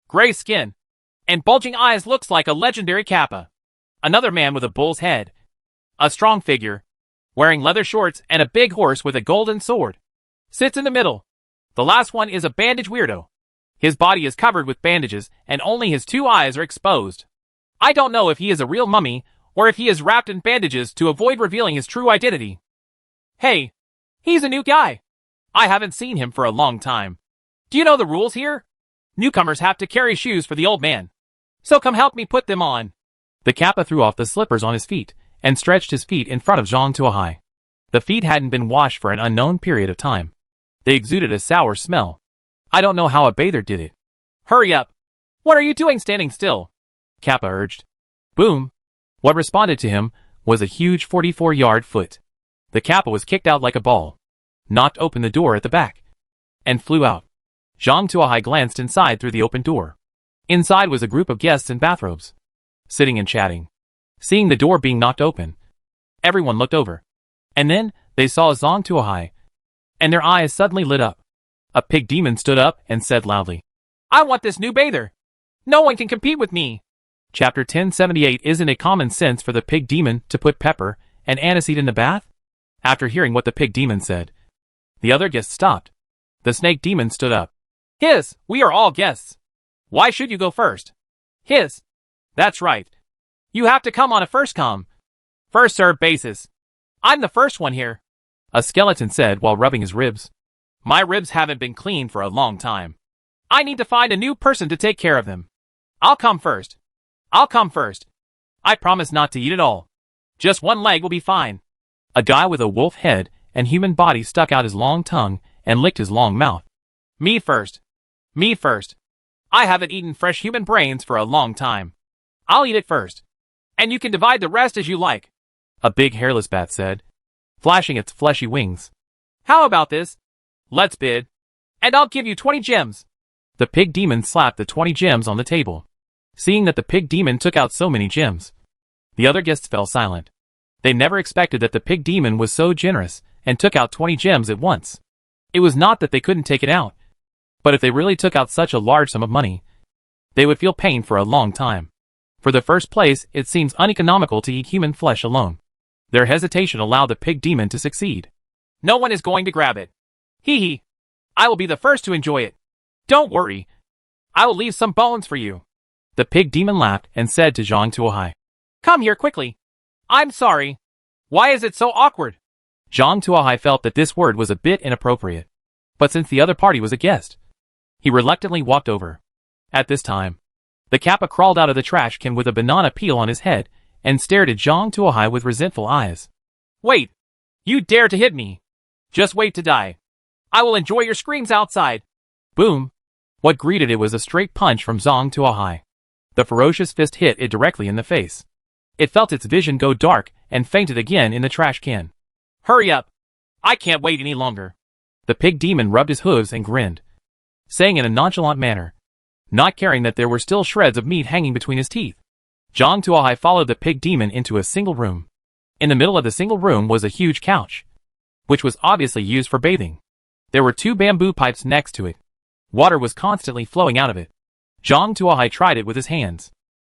gray skin, and bulging eyes looks like a legendary Kappa. Another man with a bull's head, a strong figure, wearing leather shorts and a big horse with a golden sword, sits in the middle. The last one is a bandage weirdo. His body is covered with bandages and only his 2 eyes are exposed. I don't know if he is a real mummy or if he is wrapped in bandages to avoid revealing his true identity. Hey, he's a new guy. I haven't seen him for a long time. Do you know the rules here? Newcomers have to carry shoes for the old man. So come help me put them on. The Kappa threw off the slippers on his feet and stretched his feet in front of Zhang Tuohai. The feet hadn't been washed for an unknown period of time. They exuded a sour smell. I don't know how a bather did it. Hurry up! What are you doing standing still? Kappa urged. Boom! What responded to him was a huge 44-yard foot. The Kappa was kicked out like a ball, knocked open the door at the back, and flew out. Zhang Tuohai glanced inside through the open door. Inside was a group of guests in bathrobes, sitting and chatting. Seeing the door being knocked open, everyone looked over. And then, they saw Zhang Tuohai, and their eyes suddenly lit up. A pig demon stood up and said loudly, I want this new bather! No one can compete with me! Chapter 1078. Isn't it common sense for the pig demon to put pepper and aniseed in the bath? After hearing what the pig demon said, the other guests stopped. The snake demon stood up. Hiss, we are all guests. Why should you go first? Hiss. That's right. You have to come on a first come, first served basis. I'm the first one here, a skeleton said while rubbing his ribs. My ribs haven't been cleaned for a long time. I need to find a new person to take care of them. I'll come first. I'll come first. I promise not to eat it all. Just one leg will be fine. A guy with a wolf head and human body stuck out his long tongue and licked his long mouth. Me first. Me first. I haven't eaten fresh human brains for a long time. I'll eat it first. And you can divide the rest as you like, a big hairless bat said, flashing its fleshy wings. How about this? Let's bid. And I'll give you 20 gems. The pig demon slapped the 20 gems on the table. Seeing that the pig demon took out so many gems, the other guests fell silent. They never expected that the pig demon was so generous and took out 20 gems at once. It was not that they couldn't take it out, but if they really took out such a large sum of money, they would feel pain for a long time. For the first place, it seems uneconomical to eat human flesh alone. Their hesitation allowed the pig demon to succeed. No one is going to grab it. Hee hee. I will be the first to enjoy it. Don't worry. I will leave some bones for you. The pig demon laughed and said to Zhang Tuohai, Come here quickly. I'm sorry. Why is it so awkward? Zhang Tuohai felt that this word was a bit inappropriate. But since the other party was a guest, he reluctantly walked over. At this time, the Kappa crawled out of the trash can with a banana peel on his head and stared at Zhang Tuohai with resentful eyes. Wait! You dare to hit me! Just wait to die. I will enjoy your screams outside. Boom! What greeted it was a straight punch from Zhang Tuohai. The ferocious fist hit it directly in the face. It felt its vision go dark and fainted again in the trash can. Hurry up! I can't wait any longer. The pig demon rubbed his hooves and grinned, saying in a nonchalant manner, not caring that there were still shreds of meat hanging between his teeth. Zhang Tuohai followed the pig demon into a single room. In the middle of the single room was a huge couch, which was obviously used for bathing. There were 2 bamboo pipes next to it. Water was constantly flowing out of it. Zhang Tuohai tried it with his hands.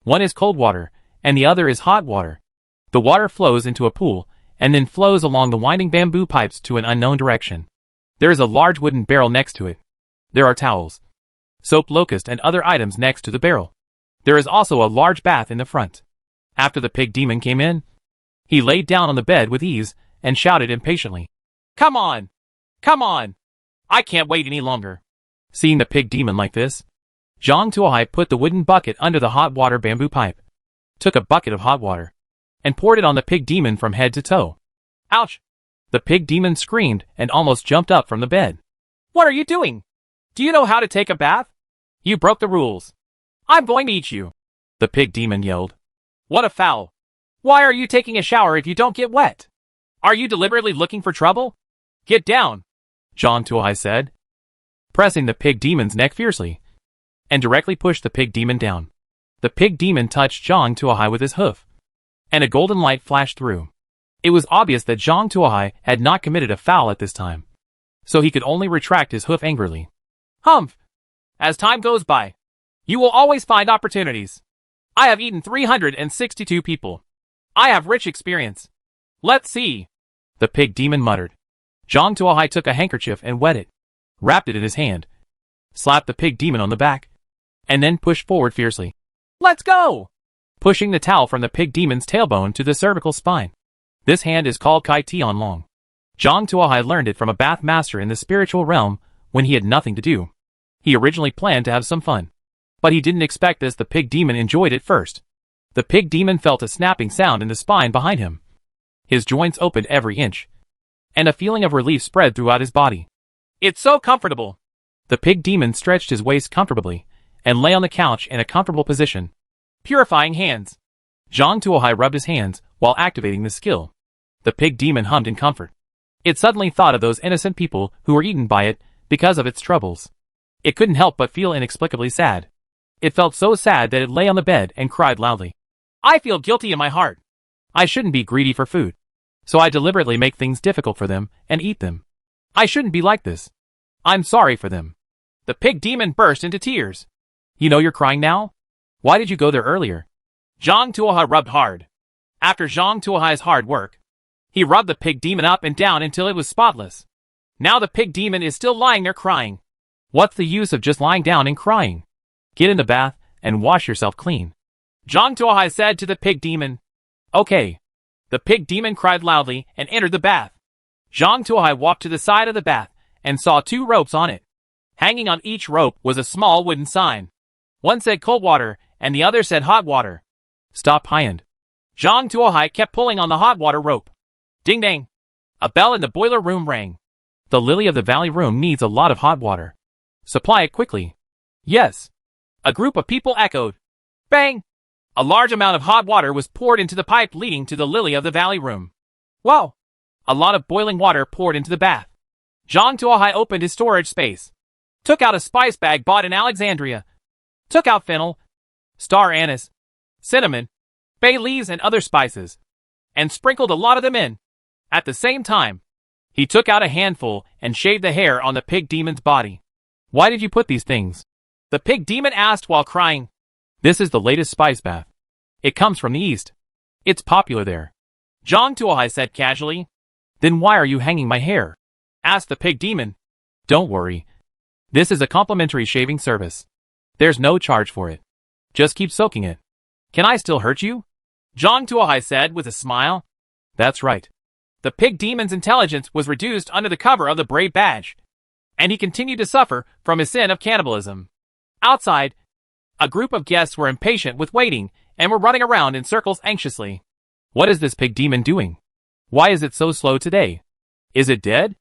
One is cold water, and the other is hot water. The water flows into a pool, and then flows along the winding bamboo pipes to an unknown direction. There is a large wooden barrel next to it. There are towels, soap, locust, and other items next to the barrel. There is also a large bath in the front. After the pig demon came in, he laid down on the bed with ease and shouted impatiently, Come on! Come on! I can't wait any longer. Seeing the pig demon like this, Zhang Tuohai put the wooden bucket under the hot water bamboo pipe, took a bucket of hot water, and poured it on the pig demon from head to toe. Ouch! The pig demon screamed and almost jumped up from the bed. What are you doing? Do you know how to take a bath? You broke the rules. I'm going to eat you. The pig demon yelled. What a foul! Why are you taking a shower if you don't get wet? Are you deliberately looking for trouble? Get down! Zhang Tuohai said, pressing the pig demon's neck fiercely, and directly pushed the pig demon down. The pig demon touched Zhang Tuohai with his hoof, and a golden light flashed through. It was obvious that Zhang Tuohai had not committed a foul at this time, so he could only retract his hoof angrily. Humph! As time goes by, you will always find opportunities. I have eaten 362 people. I have rich experience. Let's see. The pig demon muttered. Zhang Tuohai took a handkerchief and wet it, wrapped it in his hand, slapped the pig demon on the back, and then pushed forward fiercely. Let's go! Pushing the towel from the pig demon's tailbone to the cervical spine. This hand is called Kai Tian Long. Zhang Tuohai learned it from a bath master in the spiritual realm when he had nothing to do. He originally planned to have some fun, but he didn't expect this. The pig demon enjoyed it first. The pig demon felt a snapping sound in the spine behind him. His joints opened every inch, and a feeling of relief spread throughout his body. It's so comfortable. The pig demon stretched his waist comfortably, and lay on the couch in a comfortable position. Purifying hands. Zhang Tuohai rubbed his hands while activating the skill. The pig demon hummed in comfort. It suddenly thought of those innocent people who were eaten by it because of its troubles. It couldn't help but feel inexplicably sad. It felt so sad that it lay on the bed and cried loudly. I feel guilty in my heart. I shouldn't be greedy for food. So I deliberately make things difficult for them and eat them. I shouldn't be like this. I'm sorry for them. The pig demon burst into tears. You know you're crying now? Why did you go there earlier? Zhang Tuohai rubbed hard. After Zhang Tuohai's hard work, he rubbed the pig demon up and down until it was spotless. Now the pig demon is still lying there crying. What's the use of just lying down and crying? Get in the bath and wash yourself clean. Zhang Tuohai said to the pig demon. Okay. The pig demon cried loudly and entered the bath. Zhang Tuohai walked to the side of the bath and saw 2 ropes on it. Hanging on each rope was a small wooden sign. One said cold water and the other said hot water. Stop high-end. Zhang Tuohai kept pulling on the hot water rope. Ding dang. A bell in the boiler room rang. The Lily of the Valley room needs a lot of hot water. Supply it quickly. Yes. A group of people echoed. Bang! A large amount of hot water was poured into the pipe leading to the Lily of the Valley room. Whoa! A lot of boiling water poured into the bath. Zhang Tuohai opened his storage space. Took out a spice bag bought in Alexandria. Took out fennel, star anise, cinnamon, bay leaves and other spices. And sprinkled a lot of them in. At the same time, he took out a handful and shaved the hair on the pig demon's body. Why did you put these things? The pig demon asked while crying. This is the latest spice bath. It comes from the east. It's popular there. Zhang Tuohai said casually. Then why are you hanging my hair? Asked the pig demon. Don't worry. This is a complimentary shaving service. There's no charge for it. Just keep soaking it. Can I still hurt you? Zhang Tuohai said with a smile. That's right. The pig demon's intelligence was reduced under the cover of the brave badge, and he continued to suffer from his sin of cannibalism. Outside, a group of guests were impatient with waiting and were running around in circles anxiously. What is this pig demon doing? Why is it so slow today? Is it dead?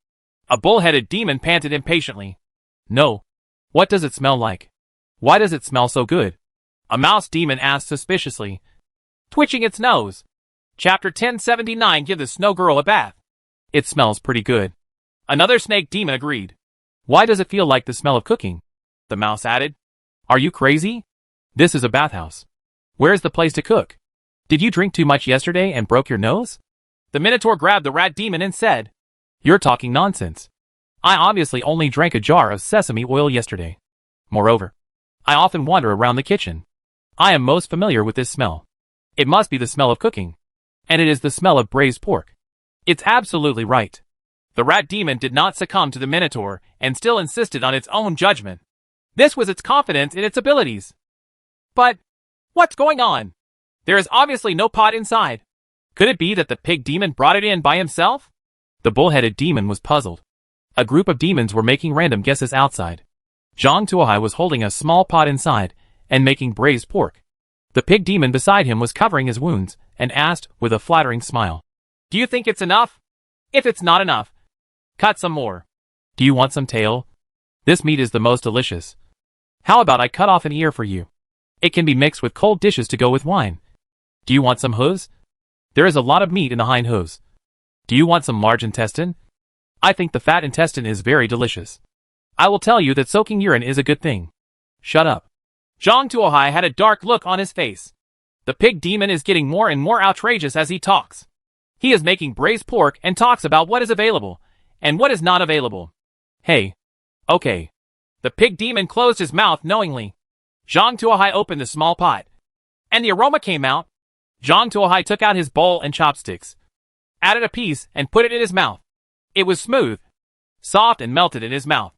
A bull-headed demon panted impatiently. No. What does it smell like? Why does it smell so good? A mouse demon asked suspiciously, twitching its nose. Chapter 1079 Give the Snow Girl a Bath. It smells pretty good. Another snake demon agreed. Why does it feel like the smell of cooking? The mouse added. Are you crazy? This is a bathhouse. Where's the place to cook? Did you drink too much yesterday and broke your nose? The Minotaur grabbed the rat demon and said, You're talking nonsense. I obviously only drank a jar of sesame oil yesterday. Moreover, I often wander around the kitchen. I am most familiar with this smell. It must be the smell of cooking. And it is the smell of braised pork. It's absolutely right. The rat demon did not succumb to the Minotaur and still insisted on its own judgment. This was its confidence in its abilities. But, what's going on? There is obviously no pot inside. Could it be that the pig demon brought it in by himself? The bull-headed demon was puzzled. A group of demons were making random guesses outside. Zhang Tuohai was holding a small pot inside and making braised pork. The pig demon beside him was covering his wounds and asked with a flattering smile. Do you think it's enough? If it's not enough, cut some more. Do you want some tail? This meat is the most delicious. How about I cut off an ear for you? It can be mixed with cold dishes to go with wine. Do you want some hooves? There is a lot of meat in the hind hooves. Do you want some large intestine? I think the fat intestine is very delicious. I will tell you that soaking urine is a good thing. Shut up. Zhang Tuohai had a dark look on his face. The pig demon is getting more and more outrageous as he talks. He is making braised pork and talks about what is available and what is not available. Hey. Okay. The pig demon closed his mouth knowingly. Zhang Tuohai opened the small pot, and the aroma came out. Zhang Tuohai took out his bowl and chopsticks, added a piece and put it in his mouth. It was smooth, soft and melted in his mouth.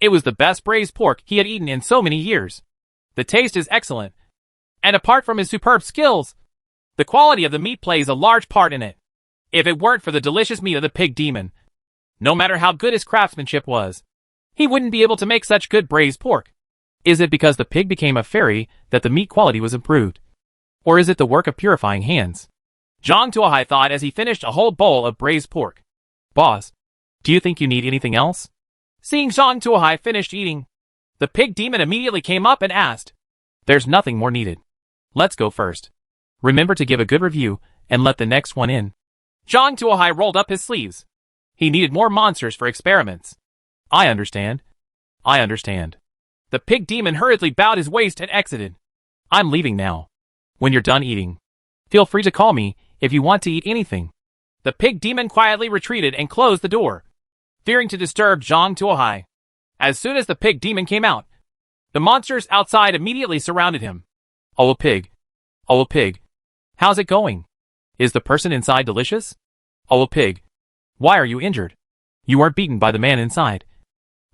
It was the best braised pork he had eaten in so many years. The taste is excellent. And apart from his superb skills, the quality of the meat plays a large part in it. If it weren't for the delicious meat of the pig demon, no matter how good his craftsmanship was, he wouldn't be able to make such good braised pork. Is it because the pig became a fairy that the meat quality was improved? Or is it the work of purifying hands? Zhang Tuohai thought as he finished a whole bowl of braised pork. Boss, do you think you need anything else? Seeing Zhang Tuohai finished eating, the pig demon immediately came up and asked. There's nothing more needed. Let's go first. Remember to give a good review and let the next one in. Zhang Tuohai rolled up his sleeves. He needed more monsters for experiments. I understand. I understand. The pig demon hurriedly bowed his waist and exited. I'm leaving now. When you're done eating, feel free to call me if you want to eat anything. The pig demon quietly retreated and closed the door, fearing to disturb Zhang Tuohai. As soon as the pig demon came out, the monsters outside immediately surrounded him. Oh, a pig. Oh, a pig. How's it going? Is the person inside delicious? Oh, a pig. Why are you injured? You weren't beaten by the man inside.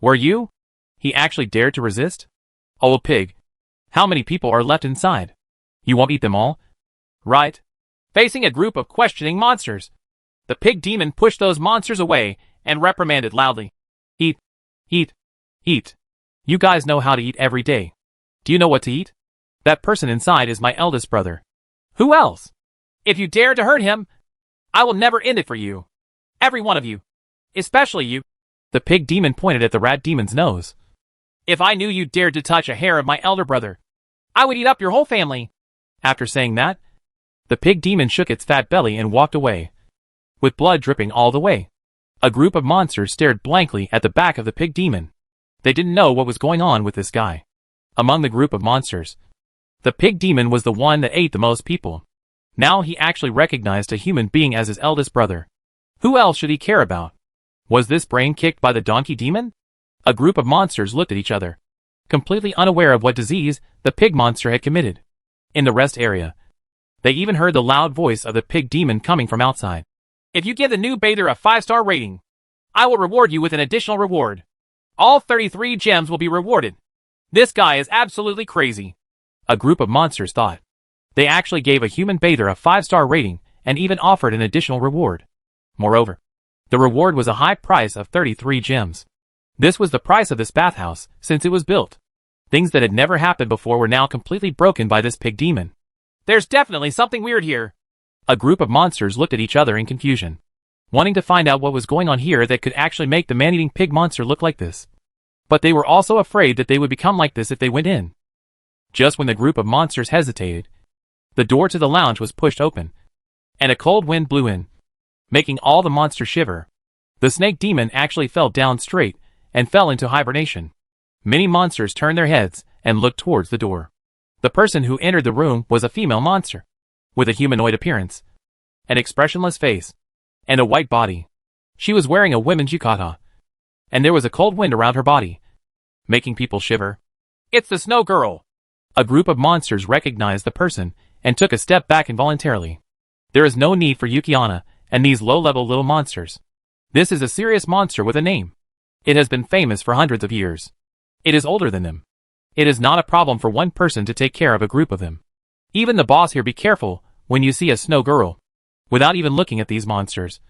Were you? He actually dared to resist? Oh, a pig. How many people are left inside? You won't eat them all? Right. Facing a group of questioning monsters, the pig demon pushed those monsters away and reprimanded loudly. Eat. Eat. Eat. You guys know how to eat every day. Do you know what to eat? That person inside is my eldest brother. Who else? If you dare to hurt him, I will never end it for you. Every one of you. Especially you. The pig demon pointed at the rat demon's nose. If I knew you dared to touch a hair of my elder brother, I would eat up your whole family. After saying that, the pig demon shook its fat belly and walked away, with blood dripping all the way. A group of monsters stared blankly at the back of the pig demon. They didn't know what was going on with this guy. Among the group of monsters, the pig demon was the one that ate the most people. Now he actually recognized a human being as his eldest brother. Who else should he care about? Was this brain kicked by the donkey demon? A group of monsters looked at each other, completely unaware of what disease the pig monster had committed. In the rest area, they even heard the loud voice of the pig demon coming from outside. If you give the new bather a 5-star rating, I will reward you with an additional reward. All 33 gems will be rewarded. This guy is absolutely crazy. A group of monsters thought. They actually gave a human bather a 5-star rating and even offered an additional reward. Moreover, the reward was a high price of 33 gems. This was the price of this bathhouse since it was built. Things that had never happened before were now completely broken by this pig demon. There's definitely something weird here. A group of monsters looked at each other in confusion, wanting to find out what was going on here that could actually make the man-eating pig monster look like this. But they were also afraid that they would become like this if they went in. Just when the group of monsters hesitated, the door to the lounge was pushed open, and a cold wind blew in, making all the monsters shiver. The snake demon actually fell down straight and fell into hibernation. Many monsters turned their heads and looked towards the door. The person who entered the room was a female monster, with a humanoid appearance, an expressionless face, and a white body. She was wearing a women's yukata, and there was a cold wind around her body, making people shiver. It's the Snow Girl. A group of monsters recognized the person and took a step back involuntarily. There is no need for Yukiana and these low-level little monsters. This is a serious monster with a name. It has been famous for hundreds of years. It is older than them. It is not a problem for one person to take care of a group of them. Even the boss here, be careful when you see a Snow Girl. Without even looking at these monsters,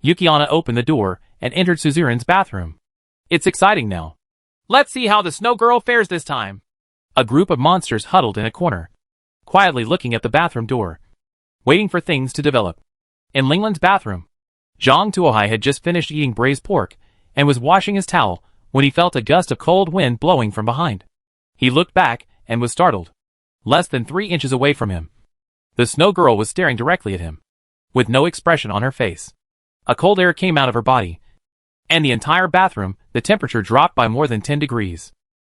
Yukiana opened the door and entered Suzuran's bathroom. It's exciting now. Let's see how the Snow Girl fares this time. A group of monsters huddled in a corner, quietly looking at the bathroom door, waiting for things to develop. In Lingland's bathroom, Zhang Tuohai had just finished eating braised pork and was washing his towel when he felt a gust of cold wind blowing from behind. He looked back and was startled. Less than 3 inches away from him, the Snow Girl was staring directly at him, with no expression on her face. A cold air came out of her body, and the entire bathroom, the temperature dropped by more than 10 degrees.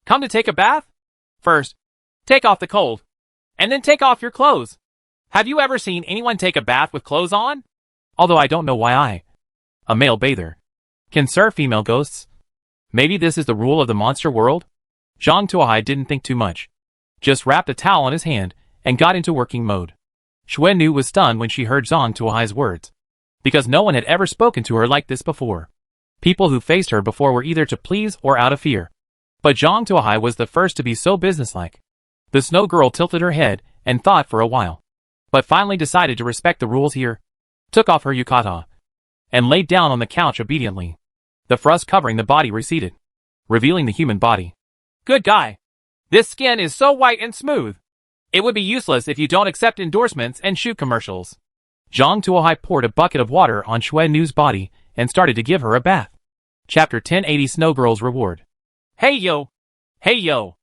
Come to take a bath? First, take off the cold, and then take off your clothes. Have you ever seen anyone take a bath with clothes on? Although I don't know why a male bather, can serve female ghosts. Maybe this is the rule of the monster world? Zhang Tuohai didn't think too much. Just wrapped a towel on his hand and got into working mode. Xuan was stunned when she heard Zhang Tuohai's words, because no one had ever spoken to her like this before. People who faced her before were either to please or out of fear. But Zhang Tuohai was the first to be so businesslike. The Snow Girl tilted her head and thought for a while, but finally decided to respect the rules here, took off her yukata, and laid down on the couch obediently. The frost covering the body receded, revealing the human body. Good guy. This skin is so white and smooth. It would be useless if you don't accept endorsements and shoot commercials. Zhang Tuohai poured a bucket of water on Xuan Nu's body and started to give her a bath. Chapter 1080 Snow Girl's Reward. Hey yo! Hey yo!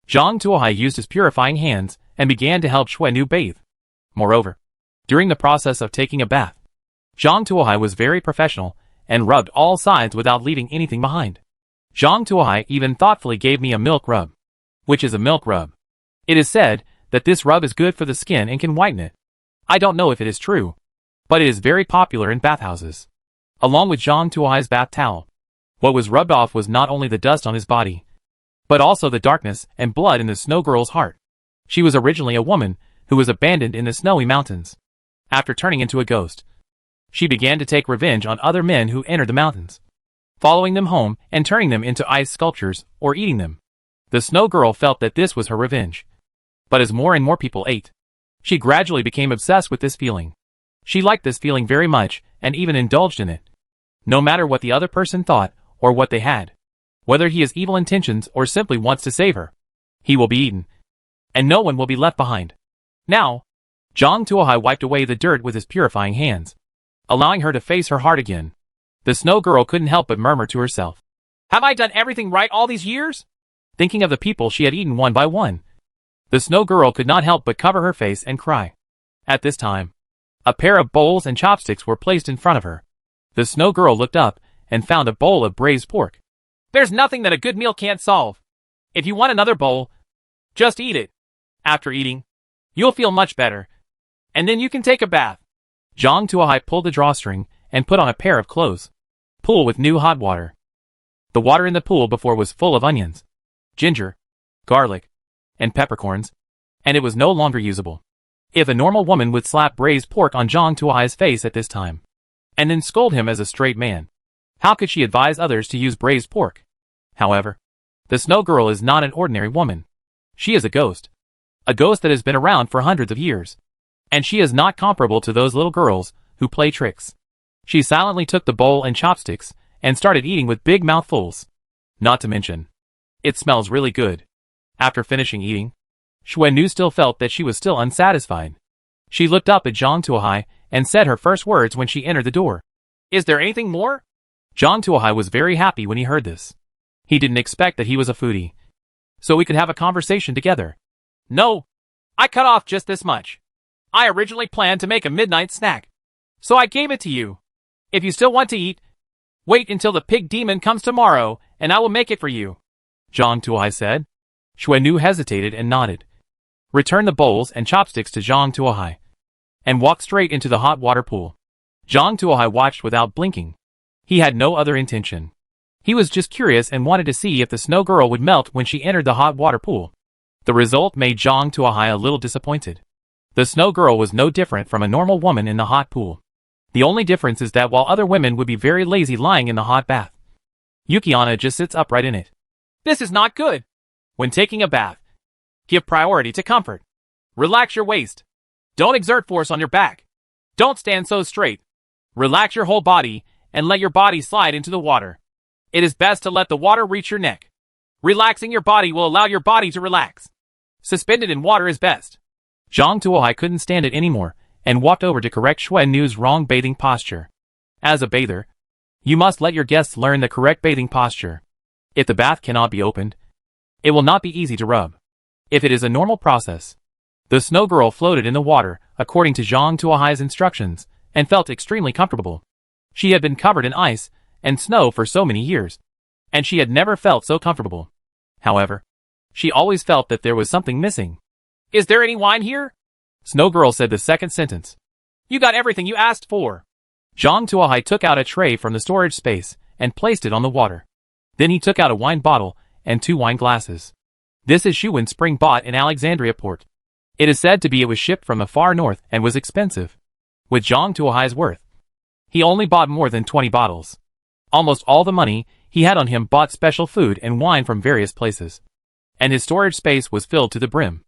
Zhang Tuohai used his purifying hands and began to help Xuannu bathe. Moreover, during the process of taking a bath, Zhang Tuohai was very professional and rubbed all sides without leaving anything behind. Zhang Tuohai even thoughtfully gave me a milk rub. Which is a milk rub? It is said that this rub is good for the skin and can whiten it. I don't know if it is true, but it is very popular in bathhouses. Along with Zhang Tuohai's bath towel, what was rubbed off was not only the dust on his body, but also the darkness and blood in the snow girl's heart. She was originally a woman who was abandoned in the snowy mountains. After turning into a ghost, she began to take revenge on other men who entered the mountains, following them home and turning them into ice sculptures or eating them. The snow girl felt that this was her revenge. But as more and more people ate, she gradually became obsessed with this feeling. She liked this feeling very much and even indulged in it. No matter what the other person thought or what they had, whether he has evil intentions or simply wants to save her, he will be eaten, and no one will be left behind. Now, Zhang Tuohai wiped away the dirt with his purifying hands, allowing her to face her heart again. The snow girl couldn't help but murmur to herself, "Have I done everything right all these years?" Thinking of the people she had eaten one by one, the snow girl could not help but cover her face and cry. At this time, a pair of bowls and chopsticks were placed in front of her. The snow girl looked up and found a bowl of braised pork. "There's nothing that a good meal can't solve. If you want another bowl, just eat it. After eating, you'll feel much better. And then you can take a bath." Zhang Tuohai pulled the drawstring and put on a pair of clothes. Pool with new hot water. The water in the pool before was full of onions, ginger, garlic, and peppercorns, and it was no longer usable. If a normal woman would slap braised pork on Zhang Tuohai's face at this time, and then scold him as a straight man, how could she advise others to use braised pork? However, the snow girl is not an ordinary woman. She is a ghost that has been around for hundreds of years, and she is not comparable to those little girls who play tricks. She silently took the bowl and chopsticks and started eating with big mouthfuls. Not to mention, it smells really good. After finishing eating, Xuannu still felt that she was still unsatisfied. She looked up at Zhang Tuohai and said her first words when she entered the door. "Is there anything more?" Zhang Tuohai was very happy when he heard this. He didn't expect that he was a foodie, so we could have a conversation together. "No, I cut off just this much. I originally planned to make a midnight snack, so I gave it to you. If you still want to eat, wait until the pig demon comes tomorrow and I will make it for you," Zhang Tuohai said. Xuannu hesitated and nodded, returned the bowls and chopsticks to Zhang Tuohai, and walked straight into the hot water pool. Zhang Tuohai watched without blinking. He had no other intention. He was just curious and wanted to see if the snow girl would melt when she entered the hot water pool. The result made Zhang Tuohai a little disappointed. The snow girl was no different from a normal woman in the hot pool. The only difference is that while other women would be very lazy lying in the hot bath, Yukiana just sits upright in it. "This is not good. When taking a bath, give priority to comfort. Relax your waist. Don't exert force on your back. Don't stand so straight. Relax your whole body and let your body slide into the water. It is best to let the water reach your neck. Relaxing your body will allow your body to relax. Suspended in water is best." Zhang Tuohai couldn't stand it anymore and walked over to correct Xuannu's wrong bathing posture. As a bather, you must let your guests learn the correct bathing posture. If the bath cannot be opened, it will not be easy to rub. If it is a normal process, the snow girl floated in the water according to Zhang Tuohai's instructions and felt extremely comfortable. She had been covered in ice and snow for so many years, and she had never felt so comfortable. However, she always felt that there was something missing. "Is there any wine here?" Snow Girl said the second sentence. "You got everything you asked for." Zhang Tuohai took out a tray from the storage space and placed it on the water. Then he took out a wine bottle and 2 wine glasses. This is Shuwen Spring bought in Alexandria port. It is said to be it was shipped from the far north and was expensive. With Zhang Tuohai's worth, he only bought more than 20 bottles. Almost all the money he had on him bought special food and wine from various places, and his storage space was filled to the brim.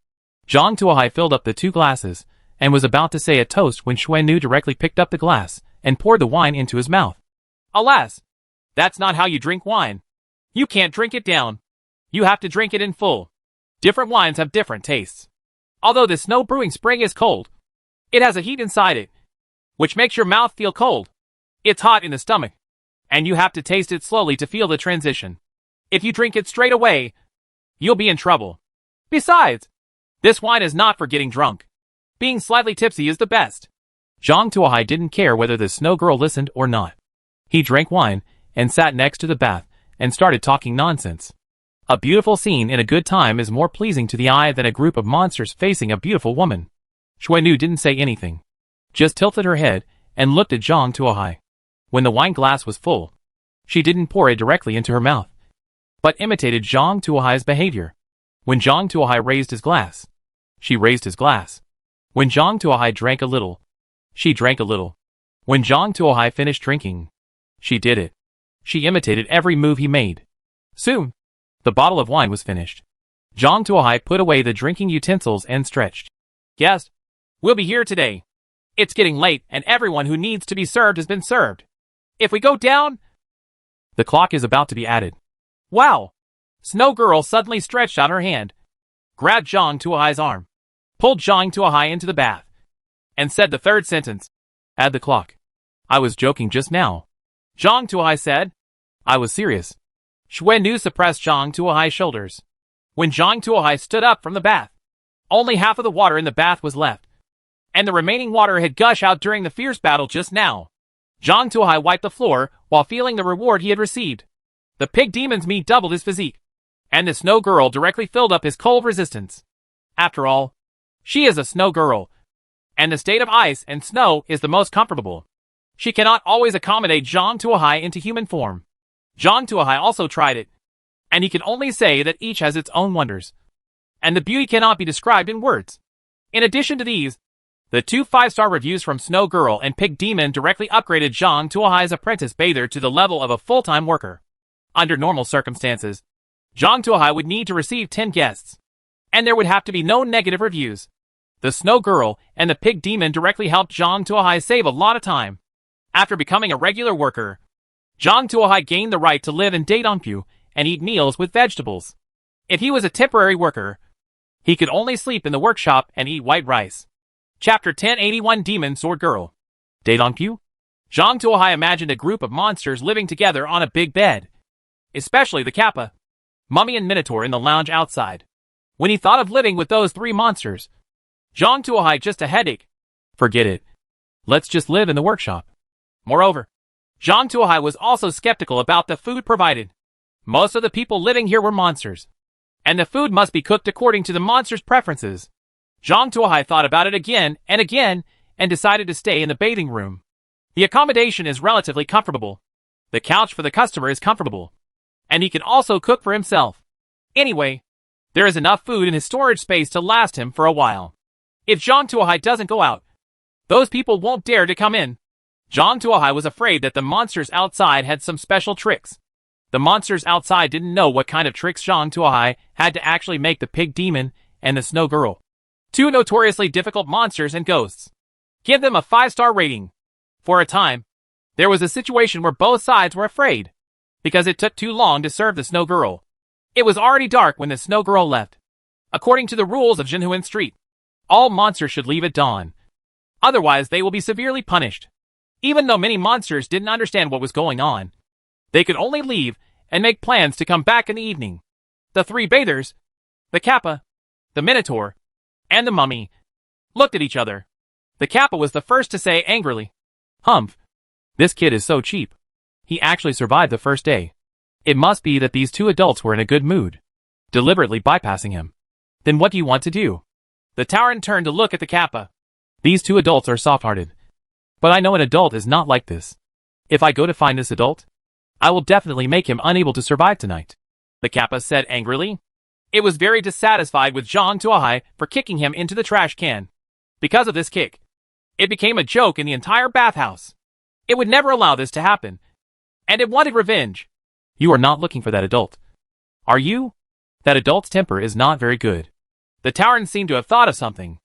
Zhang Tuohai filled up the 2 glasses and was about to say a toast when Xuannu directly picked up the glass and poured the wine into his mouth. "Alas, that's not how you drink wine. You can't drink it down. You have to drink it in full. Different wines have different tastes. Although the Snow Brewing Spring is cold, it has a heat inside it, which makes your mouth feel cold. It's hot in the stomach, and you have to taste it slowly to feel the transition. If you drink it straight away, you'll be in trouble. Besides, this wine is not for getting drunk. Being slightly tipsy is the best. Zhang Tuohai didn't care whether the snow girl listened or not. He drank wine and sat next to the bath and started talking nonsense. A beautiful scene in a good time is more pleasing to the eye than a group of monsters facing a beautiful woman. Xuenu didn't say anything, just tilted her head and looked at Zhang Tuohai. When the wine glass was full, she didn't pour it directly into her mouth, but imitated Zhang Tuohai's behavior. When Zhang Tuohai raised his glass, she raised his glass. When Zhang Tuohai drank a little, she drank a little. When Zhang Tuohai finished drinking, she did it. She imitated every move he made. Soon, the bottle of wine was finished. Zhang Tuohai put away the drinking utensils and stretched. Yes, we'll be here today. It's getting late and everyone who needs to be served has been served. If we go down, the clock is about to be added. Wow! Snow Girl suddenly stretched out her hand, grabbed Zhang Tuohai's arm, pulled Zhang Tuohai into the bath, and said the third sentence. Add the clock. I was joking just now. Zhang Tuohai said. I was serious. Xuenu suppressed Zhang Tuohai's shoulders. When Zhang Tuohai stood up from the bath, only half of the water in the bath was left, and the remaining water had gushed out during the fierce battle just now. Zhang Tuohai wiped the floor while feeling the reward he had received. The pig demon's meat doubled his physique, and the snow girl directly filled up his cold resistance. After all, she is a snow girl, and the state of ice and snow is the most comfortable. She cannot always accommodate Zhang Tuohai into human form. Zhang Tuohai also tried it, and he can only say that each has its own wonders, and the beauty cannot be described in words. In addition to these, the 2 5-star reviews from Snow Girl and Pig Demon directly upgraded Zhang Tuohai's apprentice bather to the level of a full-time worker. Under normal circumstances, Zhang Tuohai would need to receive 10 guests, and there would have to be no negative reviews. The Snow Girl and the Pig Demon directly helped Zhang Tuohai save a lot of time. After becoming a regular worker, Zhang Tuohai gained the right to live in Daedongpu and eat meals with vegetables. If he was a temporary worker, he could only sleep in the workshop and eat white rice. Chapter 1081 Demon Sword Girl. Daedongpu? Zhang Tuohai imagined a group of monsters living together on a big bed, especially the Kappa, Mummy and Minotaur in the lounge outside. When he thought of living with those 3 monsters, Zhang Tuohai just a headache. Forget it. Let's just live in the workshop. Moreover, Zhang Tuohai was also skeptical about the food provided. Most of the people living here were monsters, and the food must be cooked according to the monsters' preferences. Zhang Tuohai thought about it again and decided to stay in the bathing room. The accommodation is relatively comfortable. The couch for the customer is comfortable, and he can also cook for himself. Anyway, there is enough food in his storage space to last him for a while. If Zhang Tuohai doesn't go out, those people won't dare to come in. Zhang Tuohai was afraid that the monsters outside had some special tricks. The monsters outside didn't know what kind of tricks Zhang Tuohai had to actually make the Pig Demon and the Snow Girl, 2 notoriously difficult monsters and ghosts. Give them a 5-star rating. For a time, there was a situation where both sides were afraid, because it took too long to serve the Snow Girl. It was already dark when the Snow Girl left. According to the rules of Jinhuan Street, all monsters should leave at dawn. Otherwise, they will be severely punished. Even though many monsters didn't understand what was going on, they could only leave and make plans to come back in the evening. The 3 bathers, the Kappa, the Minotaur, and the Mummy, looked at each other. The Kappa was the first to say angrily, "Humph! This kid is so cheap. He actually survived the first day. It must be that these 2 adults were in a good mood, deliberately bypassing him. Then what do you want to do?" The Tauren turned to look at the Kappa. "These 2 adults are soft-hearted. But I know an adult is not like this. If I go to find this adult, I will definitely make him unable to survive tonight," the Kappa said angrily. It was very dissatisfied with Zhang Tuohai for kicking him into the trash can. Because of this kick, it became a joke in the entire bathhouse. It would never allow this to happen, and it wanted revenge. "You are not looking for that adult, are you? That adult's temper is not very good." The Tauren seemed to have thought of something,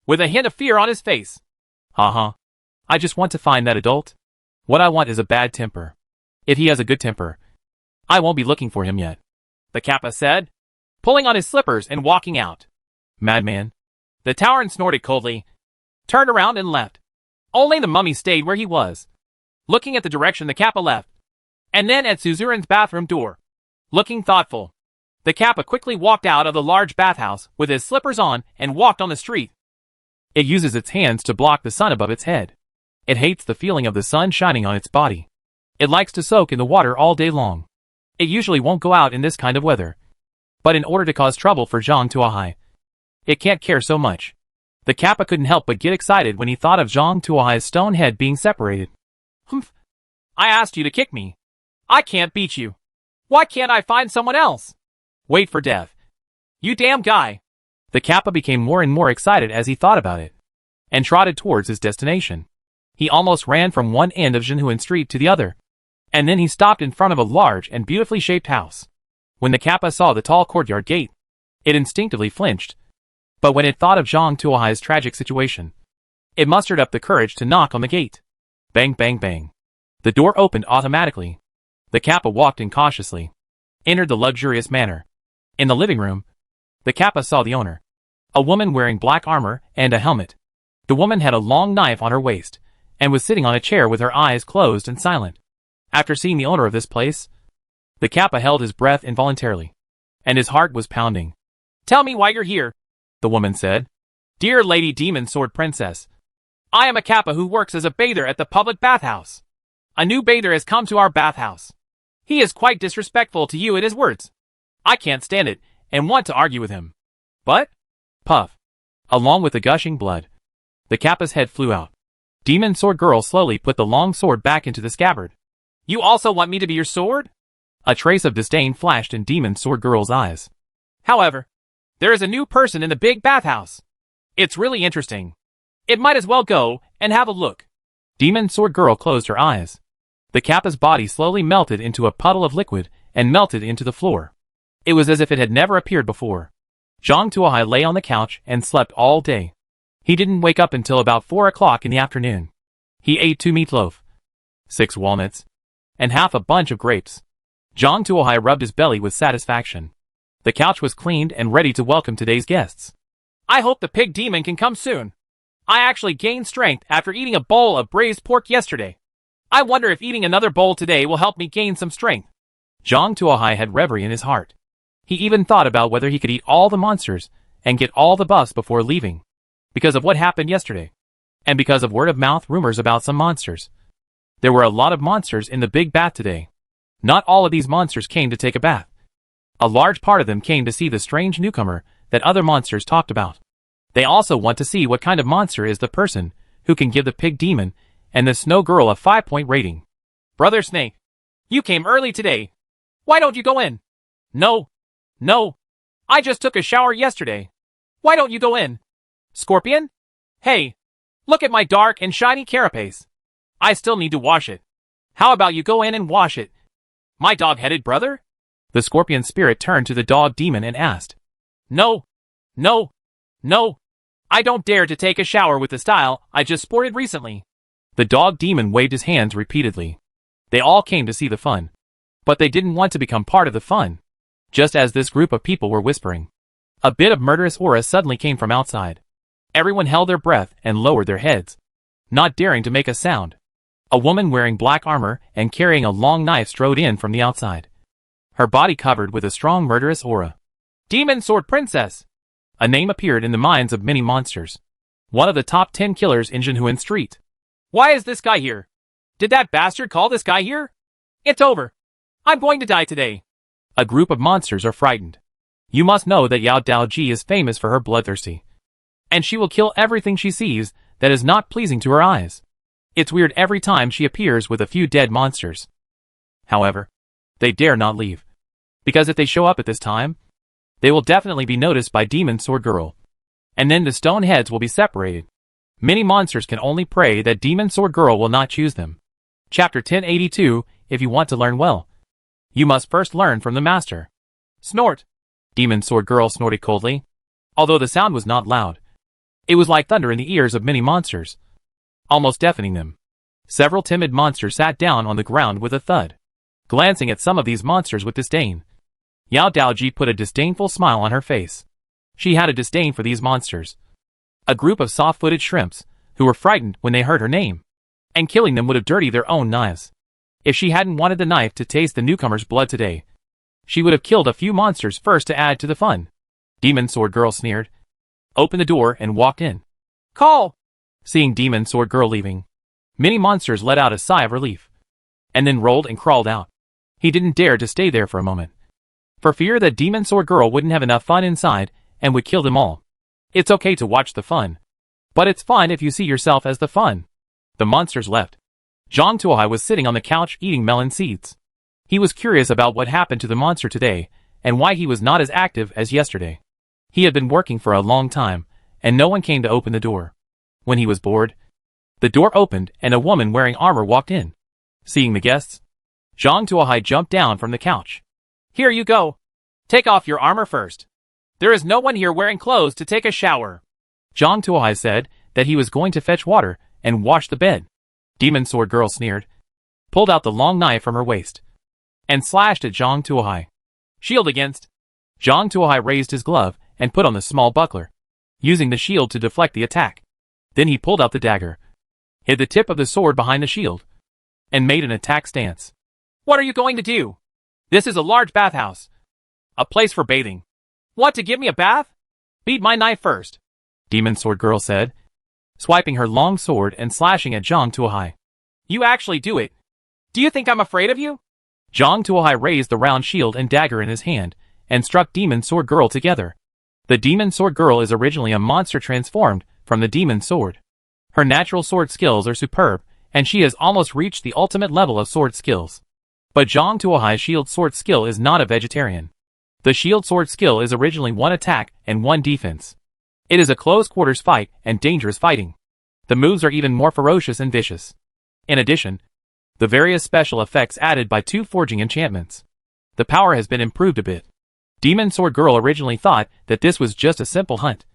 with a hint of fear on his face. "Uh-huh. I just want to find that adult. What I want is a bad temper. If he has a good temper, I won't be looking for him yet," the Kappa said, pulling on his slippers and walking out. "Madman." The Tauren snorted coldly, turned around and left. Only the Mummy stayed where he was, looking at the direction the Kappa left. and then at Suzuran's bathroom door. Looking thoughtful, the Kappa quickly walked out of the large bathhouse with his slippers on and walked on the street. It uses its hands to block the sun above its head. It hates the feeling of the sun shining on its body. It likes to soak in the water all day long. It usually won't go out in this kind of weather. But in order to cause trouble for Zhang Tuohai, it can't care so much. The Kappa couldn't help but get excited when he thought of Zhang Tuohai's stone head being separated. Humph. I asked you to kick me. I can't beat you. Why can't I find someone else? Wait for death. You damn guy. The Kappa became more and more excited as he thought about it, and trotted towards his destination. He almost ran from one end of Zhenhuan Street to the other, and then he stopped in front of a large and beautifully shaped house. When the Kappa saw the tall courtyard gate, it instinctively flinched. But when it thought of Zhang Tuohai's tragic situation, it mustered up the courage to knock on the gate. Bang, bang, bang. The door opened automatically. The Kappa walked in cautiously, entered the luxurious manor. In the living room, the Kappa saw the owner, a woman wearing black armor and a helmet. The woman had a long knife on her waist, and was sitting on a chair with her eyes closed and silent. After seeing the owner of this place, the Kappa held his breath involuntarily, and his heart was pounding. Tell me why you're here, the woman said. Dear Lady Demon Sword Princess, I am a Kappa who works as a bather at the public bathhouse. A new bather has come to our bathhouse. He is quite disrespectful to you in his words. I can't stand it, and want to argue with him. But, puff, along with the gushing blood, the Kappa's head flew out. Demon Sword Girl slowly put the long sword back into the scabbard. You also want me to be your sword? A trace of disdain flashed in Demon Sword Girl's eyes. However, there is a new person in the big bathhouse. It's really interesting. It might as well go and have a look. Demon Sword Girl closed her eyes. The Kappa's body slowly melted into a puddle of liquid and melted into the floor. It was as if it had never appeared before. Zhang Tuohai lay on the couch and slept all day. He didn't wake up until about 4 o'clock in the afternoon. He ate 2 meatloaf, 6 walnuts, and half a bunch of grapes. Zhang Tuohai rubbed his belly with satisfaction. The couch was cleaned and ready to welcome today's guests. I hope the pig demon can come soon. I actually gained strength after eating a bowl of braised pork yesterday. I wonder if eating another bowl today will help me gain some strength. Zhang Tuohai had reverie in his heart. He even thought about whether he could eat all the monsters and get all the buffs before leaving, because of what happened yesterday, and because of word-of-mouth rumors about some monsters. There were a lot of monsters in the big bath today. Not all of these monsters came to take a bath. A large part of them came to see the strange newcomer that other monsters talked about. They also want to see what kind of monster is the person who can give the pig demon and the snow girl a 5-point rating. Brother Snake, you came early today. Why don't you go in? No. I just took a shower yesterday. Why don't you go in? Scorpion? Hey, look at my dark and shiny carapace. I still need to wash it. How about you go in and wash it? My dog-headed brother? The scorpion spirit turned to the dog demon and asked. No. I don't dare to take a shower with the style I just sported recently. The dog demon waved his hands repeatedly. They all came to see the fun, but they didn't want to become part of the fun. Just as this group of people were whispering, a bit of murderous aura suddenly came from outside. Everyone held their breath and lowered their heads, not daring to make a sound. A woman wearing black armor and carrying a long knife strode in from the outside, her body covered with a strong murderous aura. Demon Sword Princess! A name appeared in the minds of many monsters. One of the top 10 killers in Zhenhuan Street. Why is this guy here? Did that bastard call this guy here? It's over. I'm going to die today. A group of monsters are frightened. You must know that Yao Daoji is famous for her bloodthirsty, and she will kill everything she sees that is not pleasing to her eyes. It's weird every time she appears with a few dead monsters. However, they dare not leave, because if they show up at this time, they will definitely be noticed by Demon Sword Girl, and then the stone heads will be separated. Many monsters can only pray that Demon Sword Girl will not choose them. Chapter 1082. If you want to learn well, you must first learn from the master. Snort! Demon Sword Girl snorted coldly. Although the sound was not loud, it was like thunder in the ears of many monsters, almost deafening them. Several timid monsters sat down on the ground with a thud, glancing at some of these monsters with disdain. Yao Daoji put a disdainful smile on her face. She had a disdain for these monsters. A group of soft-footed shrimps, who were frightened when they heard her name, and killing them would have dirtied their own knives. If she hadn't wanted the knife to taste the newcomer's blood today, she would have killed a few monsters first to add to the fun. Demon Sword Girl sneered, opened the door and walked in. Call! Seeing Demon Sword Girl leaving, many monsters let out a sigh of relief, and then rolled and crawled out. He didn't dare to stay there for a moment, for fear that Demon Sword Girl wouldn't have enough fun inside and would kill them all. It's okay to watch the fun, but it's fun if you see yourself as the fun. The monsters left. Zhang Tuohai was sitting on the couch eating melon seeds. He was curious about what happened to the monster today and why he was not as active as yesterday. He had been working for a long time, and no one came to open the door. When he was bored, the door opened and a woman wearing armor walked in. Seeing the guests, Zhang Tuohai jumped down from the couch. Here you go. Take off your armor first. There is no one here wearing clothes to take a shower. Zhang Tuohai said that he was going to fetch water and wash the bed. Demon Sword Girl sneered, pulled out the long knife from her waist, and slashed at Zhang Tuohai. Shield against. Zhang Tuohai raised his glove and put on the small buckler, using the shield to deflect the attack. Then he pulled out the dagger, hid the tip of the sword behind the shield, and made an attack stance. What are you going to do? This is a large bathhouse. A place for bathing. Want to give me a bath? Beat my knife first, Demon Sword Girl said, swiping her long sword and slashing at Zhang Tuohai. You actually do it. Do you think I'm afraid of you? Zhang Tuohai raised the round shield and dagger in his hand and struck Demon Sword Girl together. The Demon Sword Girl is originally a monster transformed from the Demon Sword. Her natural sword skills are superb, and she has almost reached the ultimate level of sword skills. But Zhang Tuohai's shield sword skill is not a vegetarian. The shield sword skill is originally 1 attack and 1 defense. It is a close quarters fight and dangerous fighting. The moves are even more ferocious and vicious. In addition, the various special effects added by 2 forging enchantments. The power has been improved a bit. Demon Sword Girl originally thought that this was just a simple hunt,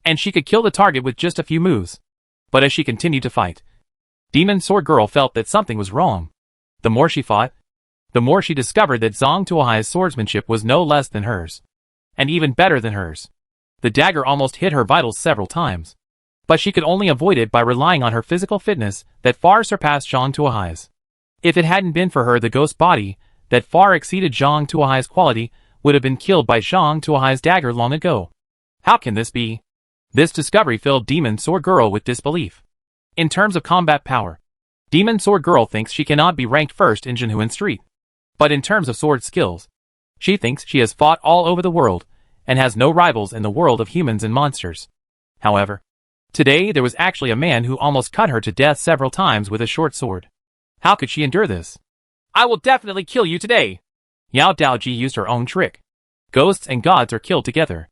and she could kill the target with just a few moves. But as she continued to fight, Demon Sword Girl felt that something was wrong. The more she fought, the more she discovered that Zhang Tuohai's swordsmanship was no less than hers, and even better than hers. The dagger almost hit her vitals several times, but she could only avoid it by relying on her physical fitness that far surpassed Zhang Tuohai's. If it hadn't been for her, the ghost body that far exceeded Zhang Tuohai's quality would have been killed by Zhang Tuohai's dagger long ago. How can this be? This discovery filled Demon Sword Girl with disbelief. In terms of combat power, Demon Sword Girl thinks she cannot be ranked first in Jinhuan Street. But in terms of sword skills, she thinks she has fought all over the world and has no rivals in the world of humans and monsters. However, today there was actually a man who almost cut her to death several times with a short sword. How could she endure this? I will definitely kill you today. Yao Daoji used her own trick. Ghosts and gods are killed together.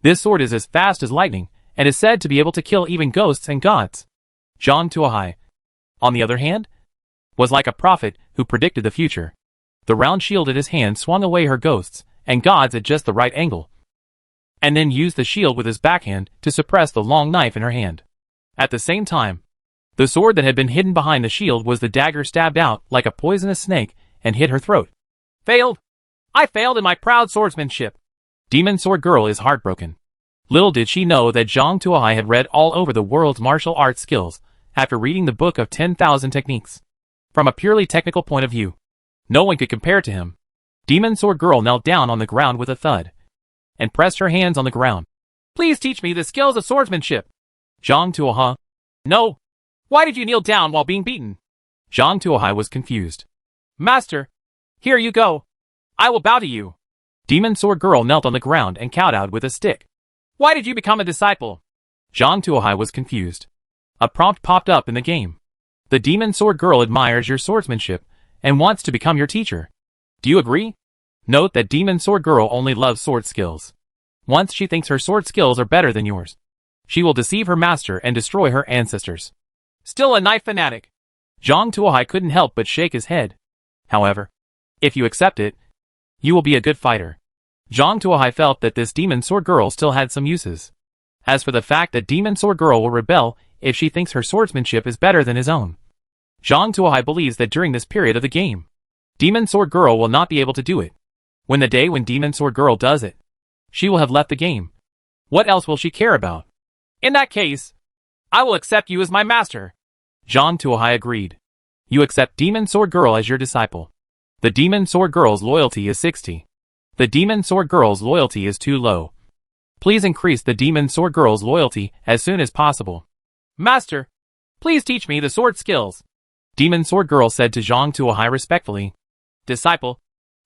This sword is as fast as lightning and is said to be able to kill even ghosts and gods. Zhang Tuohai, on the other hand, was like a prophet who predicted the future. The round shield at his hand swung away her ghosts and gods at just the right angle, and then used the shield with his backhand to suppress the long knife in her hand. At the same time, the sword that had been hidden behind the shield was the dagger stabbed out like a poisonous snake and hit her throat. Failed! I failed in my proud swordsmanship. Demon Sword Girl is heartbroken. Little did she know that Zhang Tuohai had read all over the world's martial arts skills after reading the book of 10,000 techniques. From a purely technical point of view, no one could compare to him. Demon Sword Girl knelt down on the ground with a thud, and pressed her hands on the ground. Please teach me the skills of swordsmanship. Zhang Tuohai. No. Why did you kneel down while being beaten? Zhang Tuohai was confused. Master, here you go. I will bow to you. Demon Sword Girl knelt on the ground and kowtowed with a stick. Why did you become a disciple? Zhang Tuohai was confused. A prompt popped up in the game. The Demon Sword Girl admires your swordsmanship and wants to become your teacher. Do you agree? Note that Demon Sword Girl only loves sword skills. Once she thinks her sword skills are better than yours, she will deceive her master and destroy her ancestors. Still a knife fanatic. Zhang Tuohai couldn't help but shake his head. However, if you accept it, you will be a good fighter. Zhang Tuohai felt that this Demon Sword Girl still had some uses. As for the fact that Demon Sword Girl will rebel if she thinks her swordsmanship is better than his own, Zhang Tuohai believes that during this period of the game, Demon Sword Girl will not be able to do it. When the day when Demon Sword Girl does it, she will have left the game. What else will she care about? In that case, I will accept you as my master. Zhang Tuohai agreed. You accept Demon Sword Girl as your disciple. The Demon Sword Girl's loyalty is 60. The Demon Sword Girl's loyalty is too low. Please increase the Demon Sword Girl's loyalty as soon as possible. Master, please teach me the sword skills. Demon Sword Girl said to Zhang Tuohai respectfully. Disciple,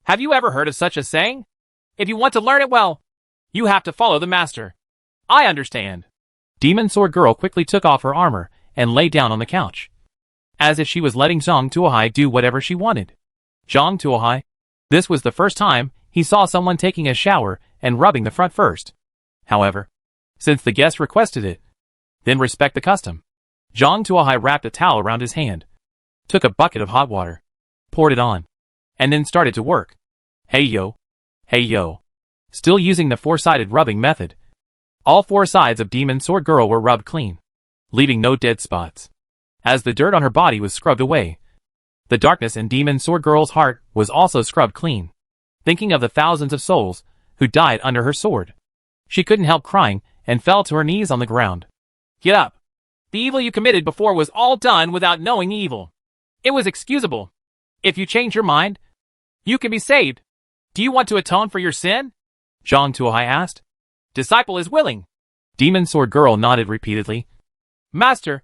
have you ever heard of such a saying? If you want to learn it well, you have to follow the master. I understand. Demon Sword Girl quickly took off her armor and lay down on the couch, as if she was letting Zhang Tuohai do whatever she wanted. Zhang Tuohai. This was the first time he saw someone taking a shower and rubbing the front first. However, since the guest requested it, then respect the custom. Zhang Tuohai wrapped a towel around his hand, took a bucket of hot water, poured it on, and then started to work. Hey yo. Hey yo. Still using the four-sided rubbing method. All four sides of Demon Sword Girl were rubbed clean, leaving no dead spots. As the dirt on her body was scrubbed away, the darkness in Demon Sword Girl's heart was also scrubbed clean. Thinking of the thousands of souls who died under her sword, she couldn't help crying and fell to her knees on the ground. Get up. The evil you committed before was all done without knowing evil. It was excusable. If you change your mind, you can be saved. Do you want to atone for your sin? Zhang Tuohai asked. Disciple is willing. Demon Sword Girl nodded repeatedly. Master,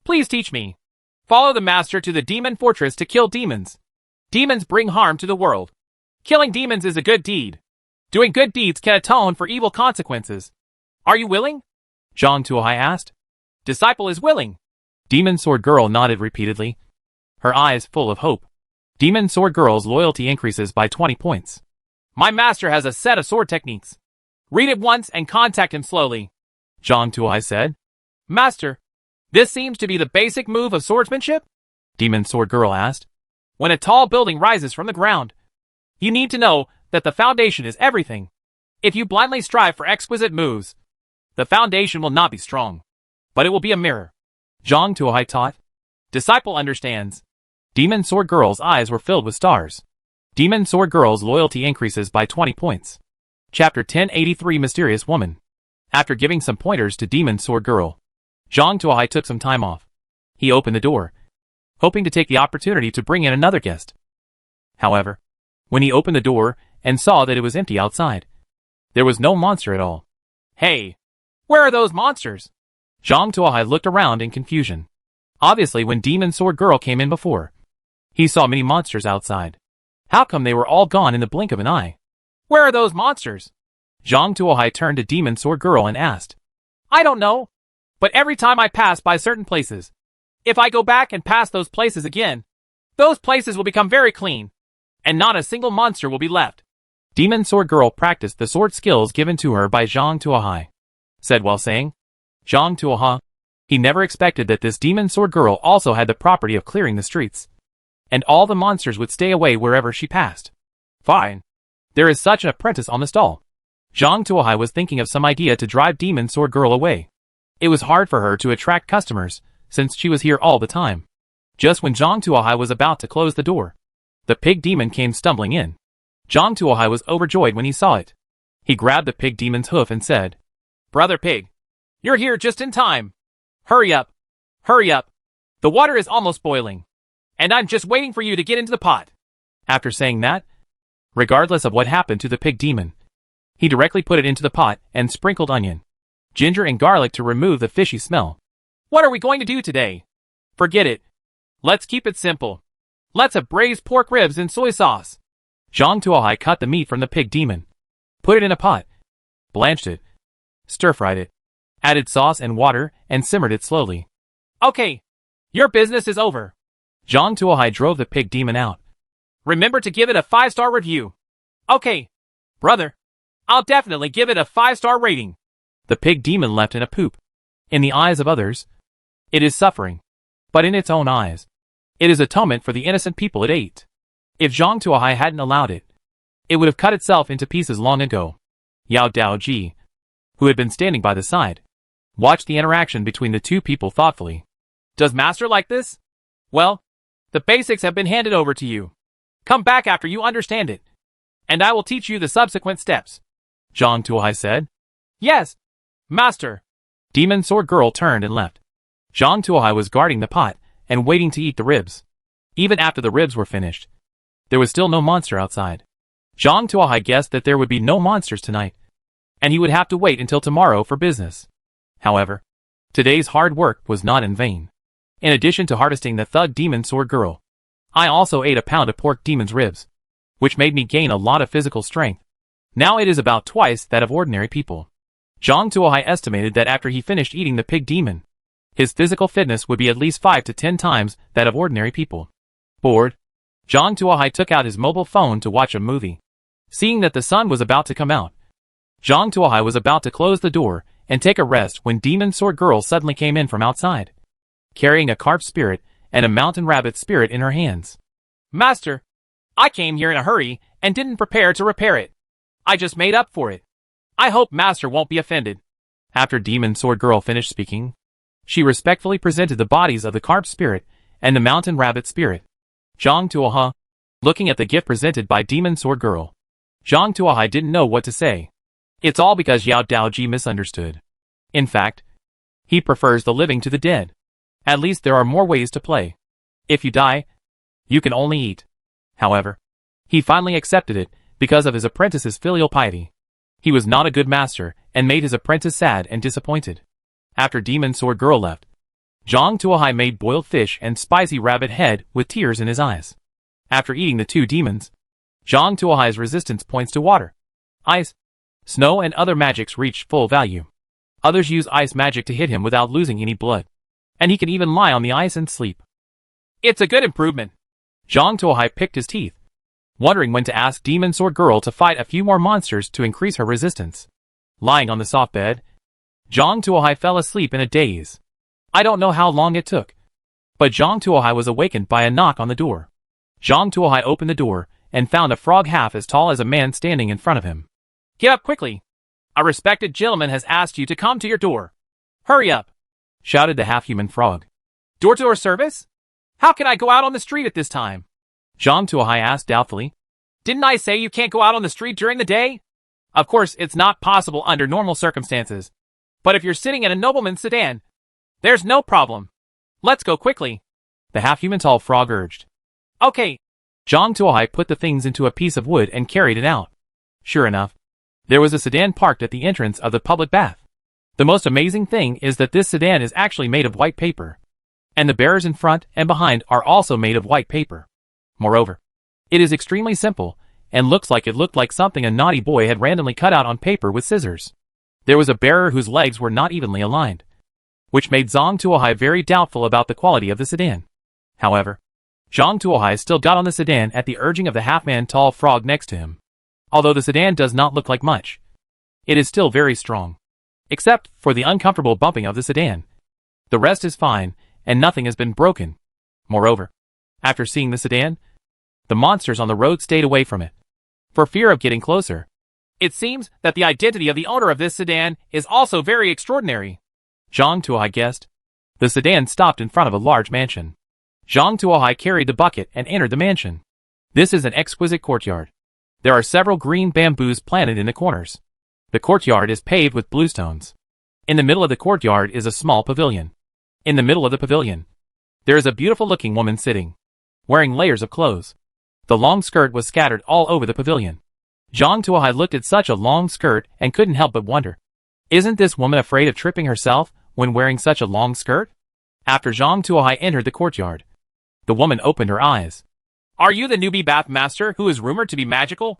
please teach me. Follow the master to the demon fortress to kill demons. Demons bring harm to the world. Killing demons is a good deed. Doing good deeds can atone for evil consequences. Are you willing? Zhang Tuohai asked. Disciple is willing. Demon Sword Girl nodded repeatedly, her eyes full of hope. Demon Sword Girl's loyalty increases by 20 points. My master has a set of sword techniques. Read it once and contact him slowly. Zhang Tuohai said. Master, this seems to be the basic move of swordsmanship? Demon Sword Girl asked. When a tall building rises from the ground, you need to know that the foundation is everything. If you blindly strive for exquisite moves, the foundation will not be strong, but it will be a mirror. Zhang Tuohai taught. Disciple understands. Demon Sword Girl's eyes were filled with stars. Demon Sword Girl's loyalty increases by 20 points. Chapter 1083 Mysterious Woman. After giving some pointers to Demon Sword Girl, Zhang Tuohai took some time off. He opened the door, hoping to take the opportunity to bring in another guest. However, when he opened the door and saw that it was empty outside, there was no monster at all. Hey, where are those monsters? Zhang Tuohai looked around in confusion. Obviously, when Demon Sword Girl came in before, he saw many monsters outside. How come they were all gone in the blink of an eye? Where are those monsters? Zhang Tuohai turned to Demon Sword Girl and asked. I don't know. But every time I pass by certain places, if I go back and pass those places again, those places will become very clean, and not a single monster will be left. Demon Sword Girl practiced the sword skills given to her by Zhang Tuohai, said while saying, Zhang Tuohai. He never expected that this Demon Sword Girl also had the property of clearing the streets, and all the monsters would stay away wherever she passed. Fine. There is such an apprentice on the stall. Zhang Tuohai was thinking of some idea to drive Demon Sword Girl away. It was hard for her to attract customers, since she was here all the time. Just when Zhang Tuohai was about to close the door, the pig demon came stumbling in. Zhang Tuohai was overjoyed when he saw it. He grabbed the pig demon's hoof and said, Brother Pig, you're here just in time. Hurry up. Hurry up. The water is almost boiling, and I'm just waiting for you to get into the pot. After saying that, regardless of what happened to the pig demon, he directly put it into the pot and sprinkled onion, ginger and garlic to remove the fishy smell. What are we going to do today? Forget it. Let's keep it simple. Let's have braised pork ribs in soy sauce. Zhang Tuohai cut the meat from the pig demon, put it in a pot, blanched it, stir-fried it, added sauce and water, and simmered it slowly. Okay, your business is over. Zhang Tuohai drove the pig demon out. Remember to give it a 5-star review. Okay, brother, I'll definitely give it a 5-star rating. The pig demon left in a poop. In the eyes of others, it is suffering, but in its own eyes, it is atonement for the innocent people it ate. If Zhang Tuohai hadn't allowed it, it would have cut itself into pieces long ago. Yao Daoji, who had been standing by the side, watched the interaction between the two people thoughtfully. Does Master like this? Well, the basics have been handed over to you. Come back after you understand it, and I will teach you the subsequent steps. Zhang Tuohai said. Yes, Master. Demon Sword Girl turned and left. Zhang Tuohai was guarding the pot and waiting to eat the ribs. Even after the ribs were finished, there was still no monster outside. Zhang Tuohai guessed that there would be no monsters tonight, and he would have to wait until tomorrow for business. However, today's hard work was not in vain. In addition to harvesting the thug demon sword girl, I also ate a pound of pork demon's ribs, which made me gain a lot of physical strength. Now it is about twice that of ordinary people. Zhang Tuohai estimated that after he finished eating the pig demon, his physical fitness would be at least 5 to 10 times that of ordinary people. Bored, Zhang Tuohai took out his mobile phone to watch a movie. Seeing that the sun was about to come out, Zhang Tuohai was about to close the door and take a rest when Demon Sword Girl suddenly came in from outside, carrying a carp spirit and a mountain rabbit spirit in her hands. Master, I came here in a hurry and didn't prepare to repair it. I just made up for it. I hope Master won't be offended. After Demon Sword Girl finished speaking, she respectfully presented the bodies of the carp spirit and the mountain rabbit spirit. Zhang Tuohai, looking at the gift presented by Demon Sword Girl, Zhang Tuohai didn't know what to say. It's all because Yao Daoji misunderstood. In fact, he prefers the living to the dead. At least there are more ways to play. If you die, you can only eat. However, he finally accepted it because of his apprentice's filial piety. He was not a good master and made his apprentice sad and disappointed. After Demon Sword Girl left, Zhang Tuohai made boiled fish and spicy rabbit head with tears in his eyes. After eating the two demons, Zhang Tuohai's resistance points to water, ice, snow and other magics reached full value. Others use ice magic to hit him without losing any blood, and he can even lie on the ice and sleep. It's a good improvement. Zhang Tuohai picked his teeth, wondering when to ask Demon Sword Girl to fight a few more monsters to increase her resistance. Lying on the soft bed, Zhang Tuohai fell asleep in a daze. I don't know how long it took, but Zhang Tuohai was awakened by a knock on the door. Zhang Tuohai opened the door and found a frog half as tall as a man standing in front of him. Get up quickly. A respected gentleman has asked you to come to your door. Hurry up, shouted the half-human frog. Door-to-door service? How can I go out on the street at this time? Zhang Tuohai asked doubtfully. Didn't I say you can't go out on the street during the day? Of course, it's not possible under normal circumstances. But if you're sitting in a nobleman's sedan, there's no problem. Let's go quickly, the half-human tall frog urged. Okay. Zhang Tuohai put the things into a piece of wood and carried it out. Sure enough, there was a sedan parked at the entrance of the public bath. The most amazing thing is that this sedan is actually made of white paper, and the bearers in front and behind are also made of white paper. Moreover, it is extremely simple, and looks like it looked like something a naughty boy had randomly cut out on paper with scissors. There was a bearer whose legs were not evenly aligned, which made Zhang Tuohai very doubtful about the quality of the sedan. However, Zhang Tuohai still got on the sedan at the urging of the half-man tall frog next to him. Although the sedan does not look like much, it is still very strong. Except for the uncomfortable bumping of the sedan. The rest is fine, and nothing has been broken. Moreover, after seeing the sedan, the monsters on the road stayed away from it, for fear of getting closer. It seems that the identity of the owner of this sedan is also very extraordinary, Zhang Tuohai guessed. The sedan stopped in front of a large mansion. Zhang Tuohai carried the bucket and entered the mansion. This is an exquisite courtyard. There are several green bamboos planted in the corners. The courtyard is paved with bluestones. In the middle of the courtyard is a small pavilion. In the middle of the pavilion, there is a beautiful-looking woman sitting, wearing layers of clothes. The long skirt was scattered all over the pavilion. Zhang Tuohai looked at such a long skirt and couldn't help but wonder. Isn't this woman afraid of tripping herself when wearing such a long skirt? After Zhang Tuohai entered the courtyard, the woman opened her eyes. Are you the newbie bath master who is rumored to be magical?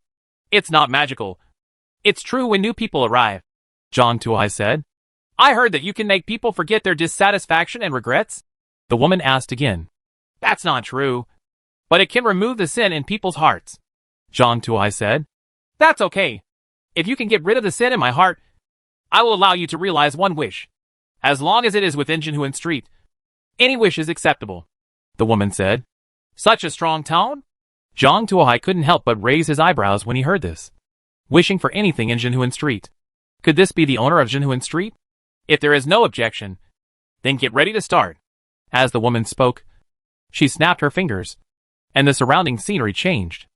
It's not magical. It's true when new people arrive, Zhang Tuohai said. I heard that you can make people forget their dissatisfaction and regrets? The woman asked again. That's not true. But it can remove the sin in people's hearts, Zhang Tuohai said. That's okay. If you can get rid of the sin in my heart, I will allow you to realize one wish. As long as it is within Jinhuan Street, any wish is acceptable, the woman said. Such a strong tone? Zhang Tuohai couldn't help but raise his eyebrows when he heard this. Wishing for anything in Jinhuan Street. Could this be the owner of Jinhuan Street? If there is no objection, then get ready to start. As the woman spoke, she snapped her fingers, and the surrounding scenery changed.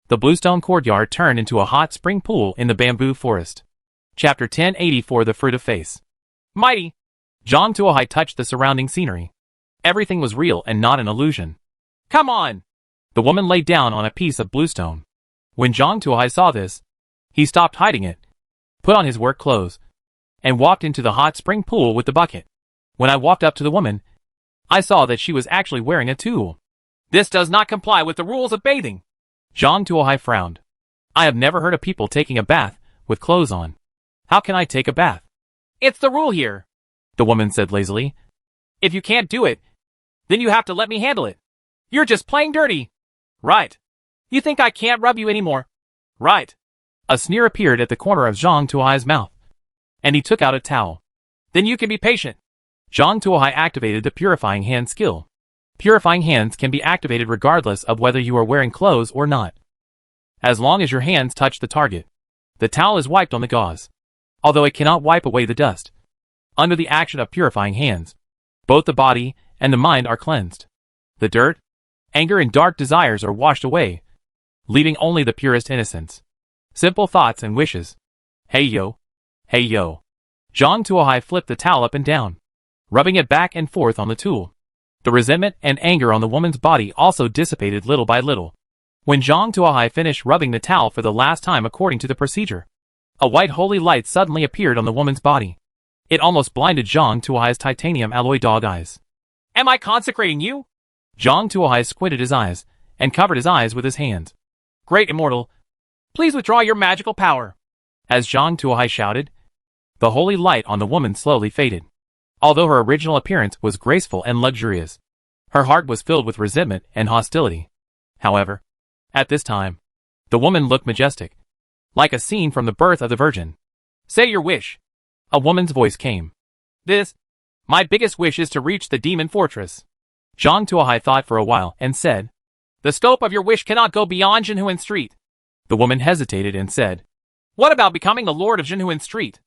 The bluestone courtyard turned into a hot spring pool in the bamboo forest. Chapter 1084 The Fruit of Face. Mighty! Zhang Tuohai touched the surrounding scenery. Everything was real and not an illusion. Come on! The woman laid down on a piece of bluestone. When Zhang Tuohai saw this, he stopped hiding it, put on his work clothes, and walked into the hot spring pool with the bucket. When I walked up to the woman, I saw that she was actually wearing a tulle. This does not comply with the rules of bathing. Zhang Tuohai frowned. I have never heard of people taking a bath with clothes on. How can I take a bath? It's the rule here, the woman said lazily. If you can't do it, then you have to let me handle it. You're just playing dirty. Right. You think I can't rub you anymore? Right. A sneer appeared at the corner of Zhang Tuohai's mouth, and he took out a towel. Then you can be patient. Zhang Tuohai activated the Purifying Hand skill. Purifying Hands can be activated regardless of whether you are wearing clothes or not. As long as your hands touch the target, the towel is wiped on the gauze, although it cannot wipe away the dust. Under the action of Purifying Hands, both the body and the mind are cleansed. The dirt, anger and dark desires are washed away, leaving only the purest innocence. Simple thoughts and wishes. Hey yo. Hey yo. Zhang Tuohai flipped the towel up and down, rubbing it back and forth on the tool. The resentment and anger on the woman's body also dissipated little by little. When Zhang Tuohai finished rubbing the towel for the last time according to the procedure, a white holy light suddenly appeared on the woman's body. It almost blinded Zhang Tuohai's titanium alloy dog eyes. Am I consecrating you? Zhang Tuohai squinted his eyes and covered his eyes with his hands. Great Immortal, please withdraw your magical power. As Zhang Tuohai shouted, the holy light on the woman slowly faded. Although her original appearance was graceful and luxurious, her heart was filled with resentment and hostility. However, at this time, the woman looked majestic, like a scene from the birth of the Virgin. Say your wish. A woman's voice came. My biggest wish is to reach the demon fortress. Zhang Tuohai thought for a while and said, The scope of your wish cannot go beyond Jinhuan Street. The woman hesitated and said, What about becoming the Lord of Jinhuan Street?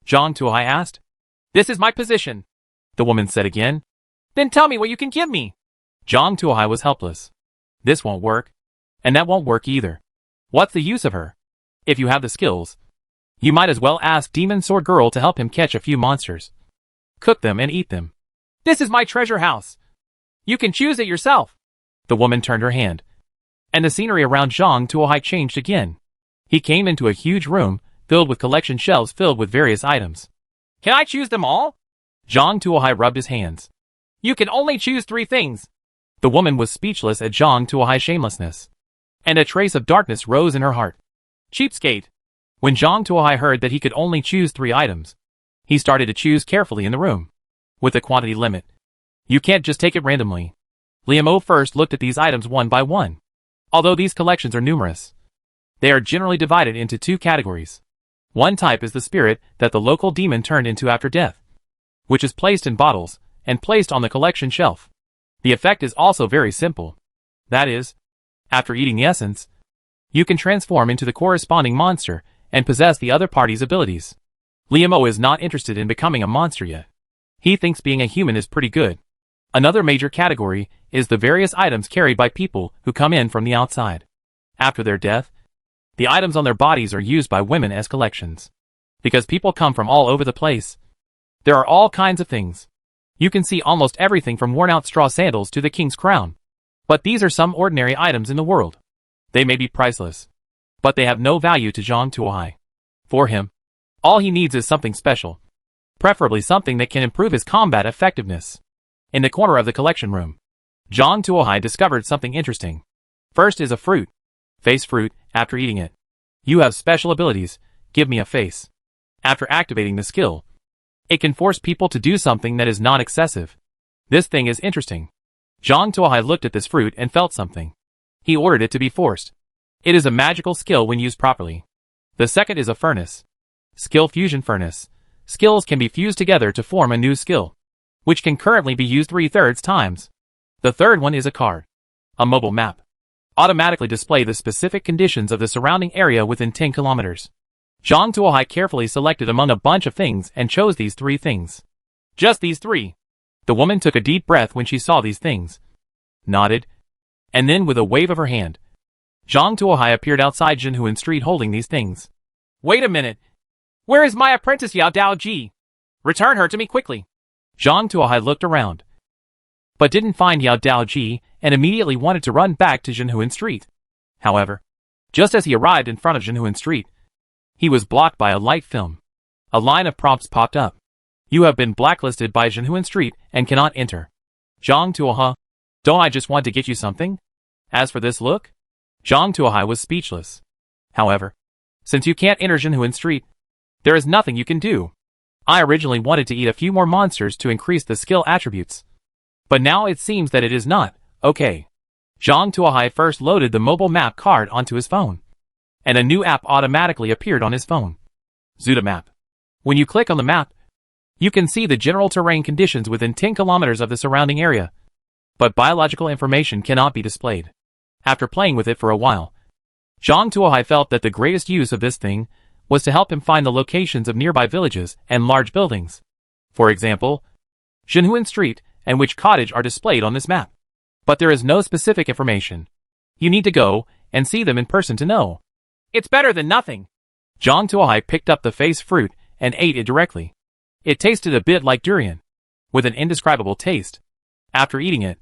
Zhang Tuohai asked. This is my position, the woman said again. Then tell me what you can give me. Zhang Tuohai was helpless. This won't work, and that won't work either. What's the use of her? If you have the skills, you might as well ask Demon Sword Girl to help him catch a few monsters, cook them and eat them. This is my treasure house. You can choose it yourself. The woman turned her hand, and the scenery around Zhang Tuohai changed again. He came into a huge room filled with collection shelves filled with various items. Can I choose them all? Zhang Tuohai rubbed his hands. You can only choose 3 things. The woman was speechless at Zhang Tuohai's shamelessness, and a trace of darkness rose in her heart. Cheapskate. When Zhang Tuohai heard that he could only choose 3 items, he started to choose carefully in the room, with a quantity limit. You can't just take it randomly. Liam O first looked at these items one by one. Although these collections are numerous, they are generally divided into 2 categories. One type is the spirit that the local demon turned into after death, which is placed in bottles and placed on the collection shelf. The effect is also very simple. That is, after eating the essence, you can transform into the corresponding monster and possess the other party's abilities. Liam O is not interested in becoming a monster yet. He thinks being a human is pretty good. Another major category is the various items carried by people who come in from the outside. After their death, the items on their bodies are used by women as collections. Because people come from all over the place, there are all kinds of things. You can see almost everything from worn-out straw sandals to the king's crown. But these are some ordinary items in the world. They may be priceless, but they have no value to Zhang Tuohai. For him, all he needs is something special, preferably something that can improve his combat effectiveness. In the corner of the collection room, Zhang Tuohai discovered something interesting. First is a fruit. Face fruit. After eating it, you have special abilities. Give me a face. After activating the skill, it can force people to do something that is not excessive. This thing is interesting. Zhang Tuohai looked at this fruit and felt something. He ordered it to be forced. It is a magical skill when used properly. The second is a furnace. Skill Fusion Furnace. Skills can be fused together to form a new skill, which can currently be used 3/3 times. The third one is a card. A mobile map. Automatically display the specific conditions of the surrounding area within 10 kilometers. Zhang Tuohai carefully selected among a bunch of things and chose these 3 things. Just these 3. The woman took a deep breath when she saw these things, nodded, and then with a wave of her hand, Zhang Tuohai appeared outside Jinhuan Street holding these things. Wait a minute. Where is my apprentice Yao Dao Ji? Return her to me quickly. Zhang Tuohai looked around, but didn't find Yao Daoji and immediately wanted to run back to Zhenhuan Street. However, just as he arrived in front of Zhenhuan Street, he was blocked by a light film. A line of prompts popped up. You have been blacklisted by Zhenhuan Street and cannot enter. Zhang Tuohai, don't I just want to get you something? As for this look? Zhang Tuohai was speechless. However, since you can't enter Zhenhuan Street, there is nothing you can do. I originally wanted to eat a few more monsters to increase the skill attributes. But now it seems that it is not, okay. Zhang Tuohai first loaded the mobile map card onto his phone. And a new app automatically appeared on his phone. Zuda Map. When you click on the map, you can see the general terrain conditions within 10 kilometers of the surrounding area. But biological information cannot be displayed. After playing with it for a while, Zhang Tuohai felt that the greatest use of this thing was to help him find the locations of nearby villages and large buildings. For example, Zhenhuan Street and which cottage are displayed on this map. But there is no specific information. You need to go and see them in person to know. It's better than nothing. Zhang Tuohai picked up the face fruit and ate it directly. It tasted a bit like durian, with an indescribable taste. After eating it,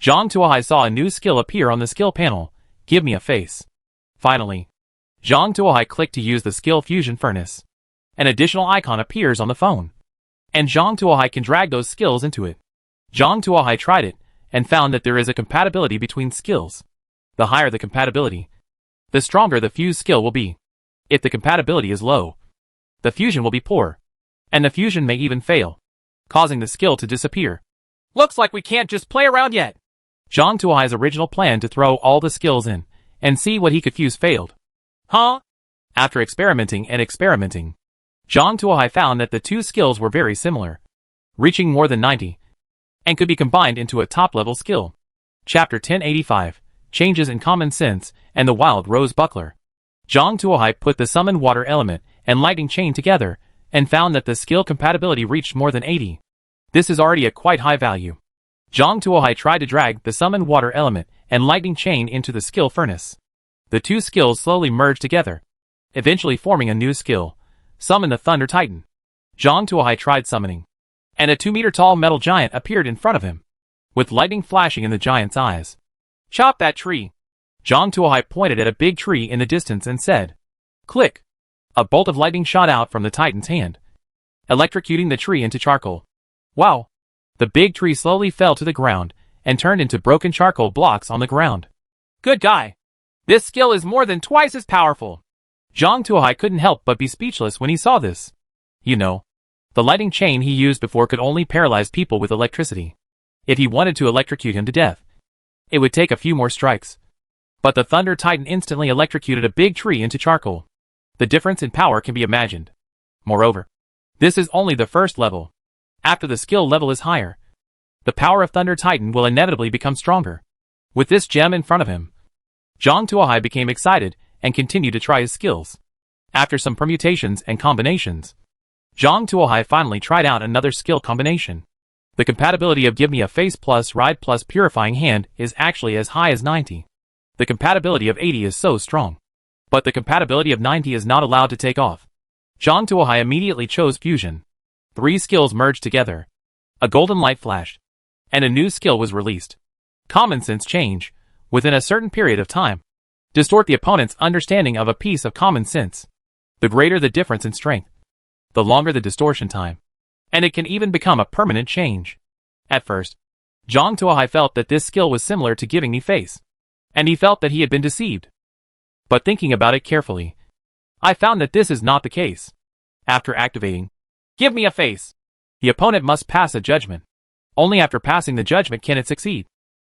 Zhang Tuohai saw a new skill appear on the skill panel, Give Me a Face. Finally, Zhang Tuohai clicked to use the skill Fusion Furnace. An additional icon appears on the phone, and Zhang Tuohai can drag those skills into it. Zhang Tuohai tried it, and found that there is a compatibility between skills. The higher the compatibility, the stronger the fuse skill will be. If the compatibility is low, the fusion will be poor, and the fusion may even fail, causing the skill to disappear. Looks like we can't just play around yet. Zhang Tuohai's original plan to throw all the skills in and see what he could fuse failed. Huh? After experimenting, Zhang Tuohai found that the two skills were very similar, reaching more than 90, and could be combined into a top-level skill. Chapter 1085, Changes in Common Sense and the Wild Rose Buckler. Zhang Tuohai put the summoned water element and lightning chain together, and found that the skill compatibility reached more than 80. This is already a quite high value. Zhang Tuohai tried to drag the summoned water element and lightning chain into the skill furnace. The two skills slowly merged together, eventually forming a new skill, Summon the Thunder Titan. Zhang Tuohai tried summoning, and a 2-meter-tall metal giant appeared in front of him, with lightning flashing in the giant's eyes. Chop that tree. Zhang Tuohai pointed at a big tree in the distance and said, Click. A bolt of lightning shot out from the Titan's hand, electrocuting the tree into charcoal. Wow! The big tree slowly fell to the ground and turned into broken charcoal blocks on the ground. Good guy! This skill is more than twice as powerful. Zhang Tuohai couldn't help but be speechless when he saw this. You know, the lightning chain he used before could only paralyze people with electricity. If he wanted to electrocute him to death, it would take a few more strikes. But the Thunder Titan instantly electrocuted a big tree into charcoal. The difference in power can be imagined. Moreover, this is only the first level. After the skill level is higher, the power of Thunder Titan will inevitably become stronger. With this gem in front of him, Zhang Tuohai became excited and continued to try his skills. After some permutations and combinations, Zhang Tuohai finally tried out another skill combination. The compatibility of Give Me a Face plus Ride plus Purifying Hand is actually as high as 90. The compatibility of 80 is so strong. But the compatibility of 90 is not allowed to take off. Zhang Tuohai immediately chose Fusion. 3 skills merged together. A golden light flashed, and a new skill was released. Common Sense Change, within a certain period of time. Distort the opponent's understanding of a piece of common sense. The greater the difference in strength, the longer the distortion time. And it can even become a permanent change. At first, Zhang Tuohai felt that this skill was similar to Giving Me Face, and he felt that he had been deceived. But thinking about it carefully, I found that this is not the case. After activating Give Me a Face, the opponent must pass a judgment. Only after passing the judgment can it succeed.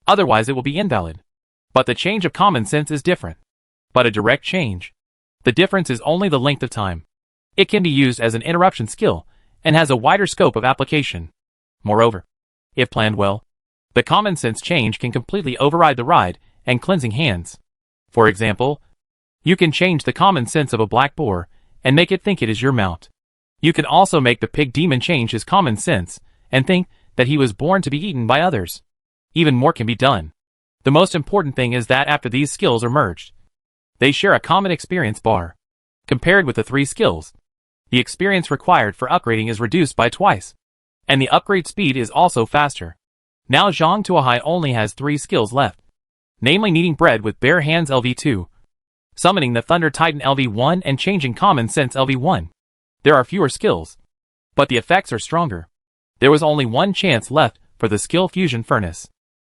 Otherwise it will be invalid. But the change of common sense is different. But a direct change. The difference is only the length of time. It can be used as an interruption skill, and has a wider scope of application. Moreover, if planned well, the common sense change can completely override the Ride and Cleansing Hands. For example, you can change the common sense of a black boar and make it think it is your mount. You can also make the pig demon change his common sense and think that he was born to be eaten by others. Even more can be done. The most important thing is that after these skills are merged, they share a common experience bar. Compared with the 3 skills, the experience required for upgrading is reduced by twice, and the upgrade speed is also faster. Now Zhang Tuohai only has 3 skills left, namely kneading bread with bare hands LV2, summoning the Thunder Titan LV1 and changing Common Sense LV1. There are fewer skills, but the effects are stronger. There was only one chance left for the skill Fusion Furnace.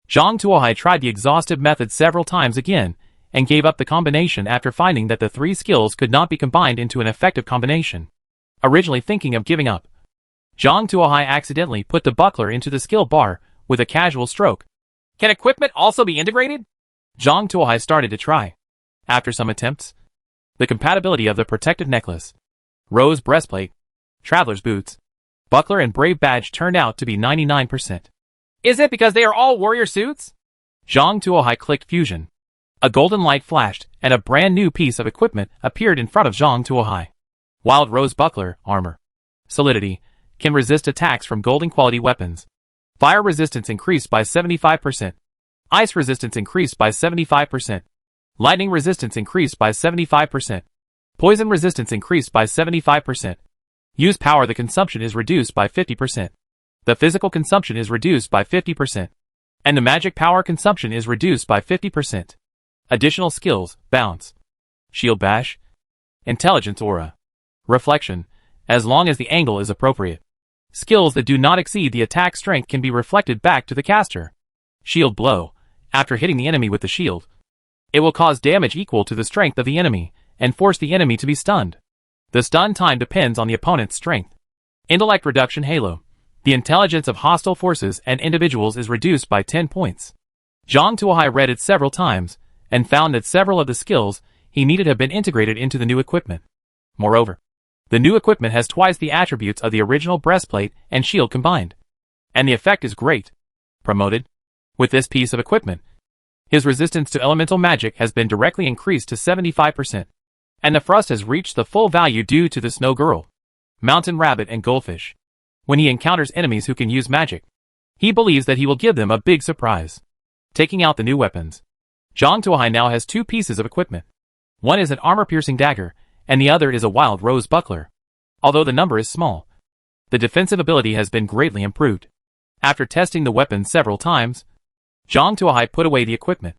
Zhang Tuohai tried the exhaustive method several times again, and gave up the combination after finding that the 3 skills could not be combined into an effective combination. Originally thinking of giving up, Zhang Tuohai accidentally put the buckler into the skill bar with a casual stroke. Can equipment also be integrated? Zhang Tuohai started to try. After some attempts, the compatibility of the protective necklace, rose breastplate, traveler's boots, buckler and brave badge turned out to be 99%. Is it because they are all warrior suits? Zhang Tuohai clicked fusion. A golden light flashed, and a brand new piece of equipment appeared in front of Zhang Tuohai. Wild Rose Buckler, armor. Solidity, can resist attacks from golden quality weapons. Fire resistance increased by 75%. Ice resistance increased by 75%. Lightning resistance increased by 75%. Poison resistance increased by 75%. Use power, the consumption is reduced by 50%. The physical consumption is reduced by 50%. And the magic power consumption is reduced by 50%. Additional skills, bounce, shield bash, intelligence aura, reflection, as long as the angle is appropriate. Skills that do not exceed the attack strength can be reflected back to the caster. Shield blow, after hitting the enemy with the shield, it will cause damage equal to the strength of the enemy, and force the enemy to be stunned. The stun time depends on the opponent's strength. Intellect reduction halo. The intelligence of hostile forces and individuals is reduced by 10 points. Zhang Tuohai read it several times, and found that several of the skills he needed have been integrated into the new equipment. Moreover, the new equipment has twice the attributes of the original breastplate and shield combined. And the effect is great. Promoted. With this piece of equipment, his resistance to elemental magic has been directly increased to 75%. And the thrust has reached the full value due to the Snow Girl, Mountain Rabbit and Goldfish. When he encounters enemies who can use magic, he believes that he will give them a big surprise. Taking out the new weapons, Zhang Tuohai now has 2 pieces of equipment. One is an armor-piercing dagger, and the other is a wild rose buckler. Although the number is small, the defensive ability has been greatly improved. After testing the weapon several times, Zhang Tuohai put away the equipment,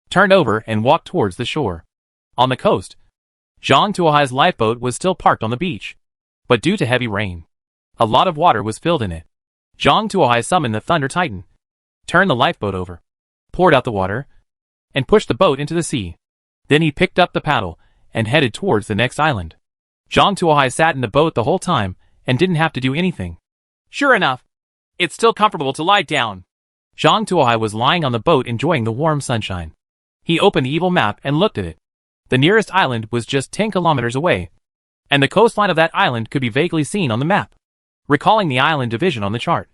turned over and walked towards the shore. On the coast, Zhang Tuohai's lifeboat was still parked on the beach, but due to heavy rain, a lot of water was filled in it. Zhang Tuohai summoned the Thunder Titan, turned the lifeboat over, poured out the water, and pushed the boat into the sea. Then he picked up the paddle and headed towards the next island. Zhang Tuohai sat in the boat the whole time and didn't have to do anything. Sure enough, it's still comfortable to lie down. Zhang Tuohai was lying on the boat enjoying the warm sunshine. He opened the evil map and looked at it. The nearest island was just 10 kilometers away, and the coastline of that island could be vaguely seen on the map. Recalling the island division on the chart,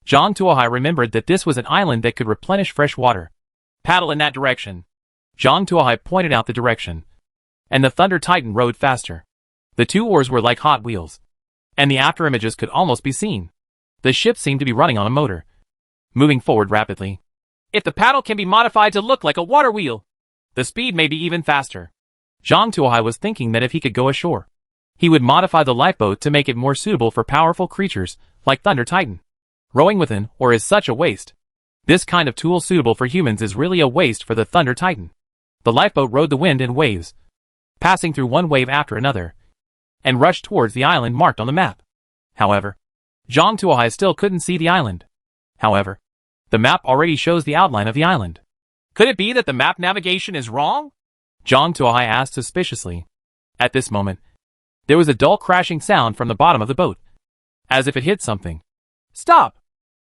Zhang Tuohai remembered that this was an island that could replenish fresh water. Paddle in that direction. Zhang Tuohai pointed out the direction, and the Thunder Titan rowed faster. The 2 oars were like Hot Wheels, and the afterimages could almost be seen. The ship seemed to be running on a motor, moving forward rapidly. If the paddle can be modified to look like a water wheel, the speed may be even faster. Zhang Tuohai was thinking that if he could go ashore, he would modify the lifeboat to make it more suitable for powerful creatures like Thunder Titan. Rowing with an oar is such a waste. This kind of tool suitable for humans is really a waste for the Thunder Titan. The lifeboat rode the wind and waves, passing through one wave after another, and rushed towards the island marked on the map. However, Zhang Tuohai still couldn't see the island. However, the map already shows the outline of the island. Could it be that the map navigation is wrong? Zhang Tuohai asked suspiciously. At this moment, there was a dull crashing sound from the bottom of the boat, as if it hit something. Stop!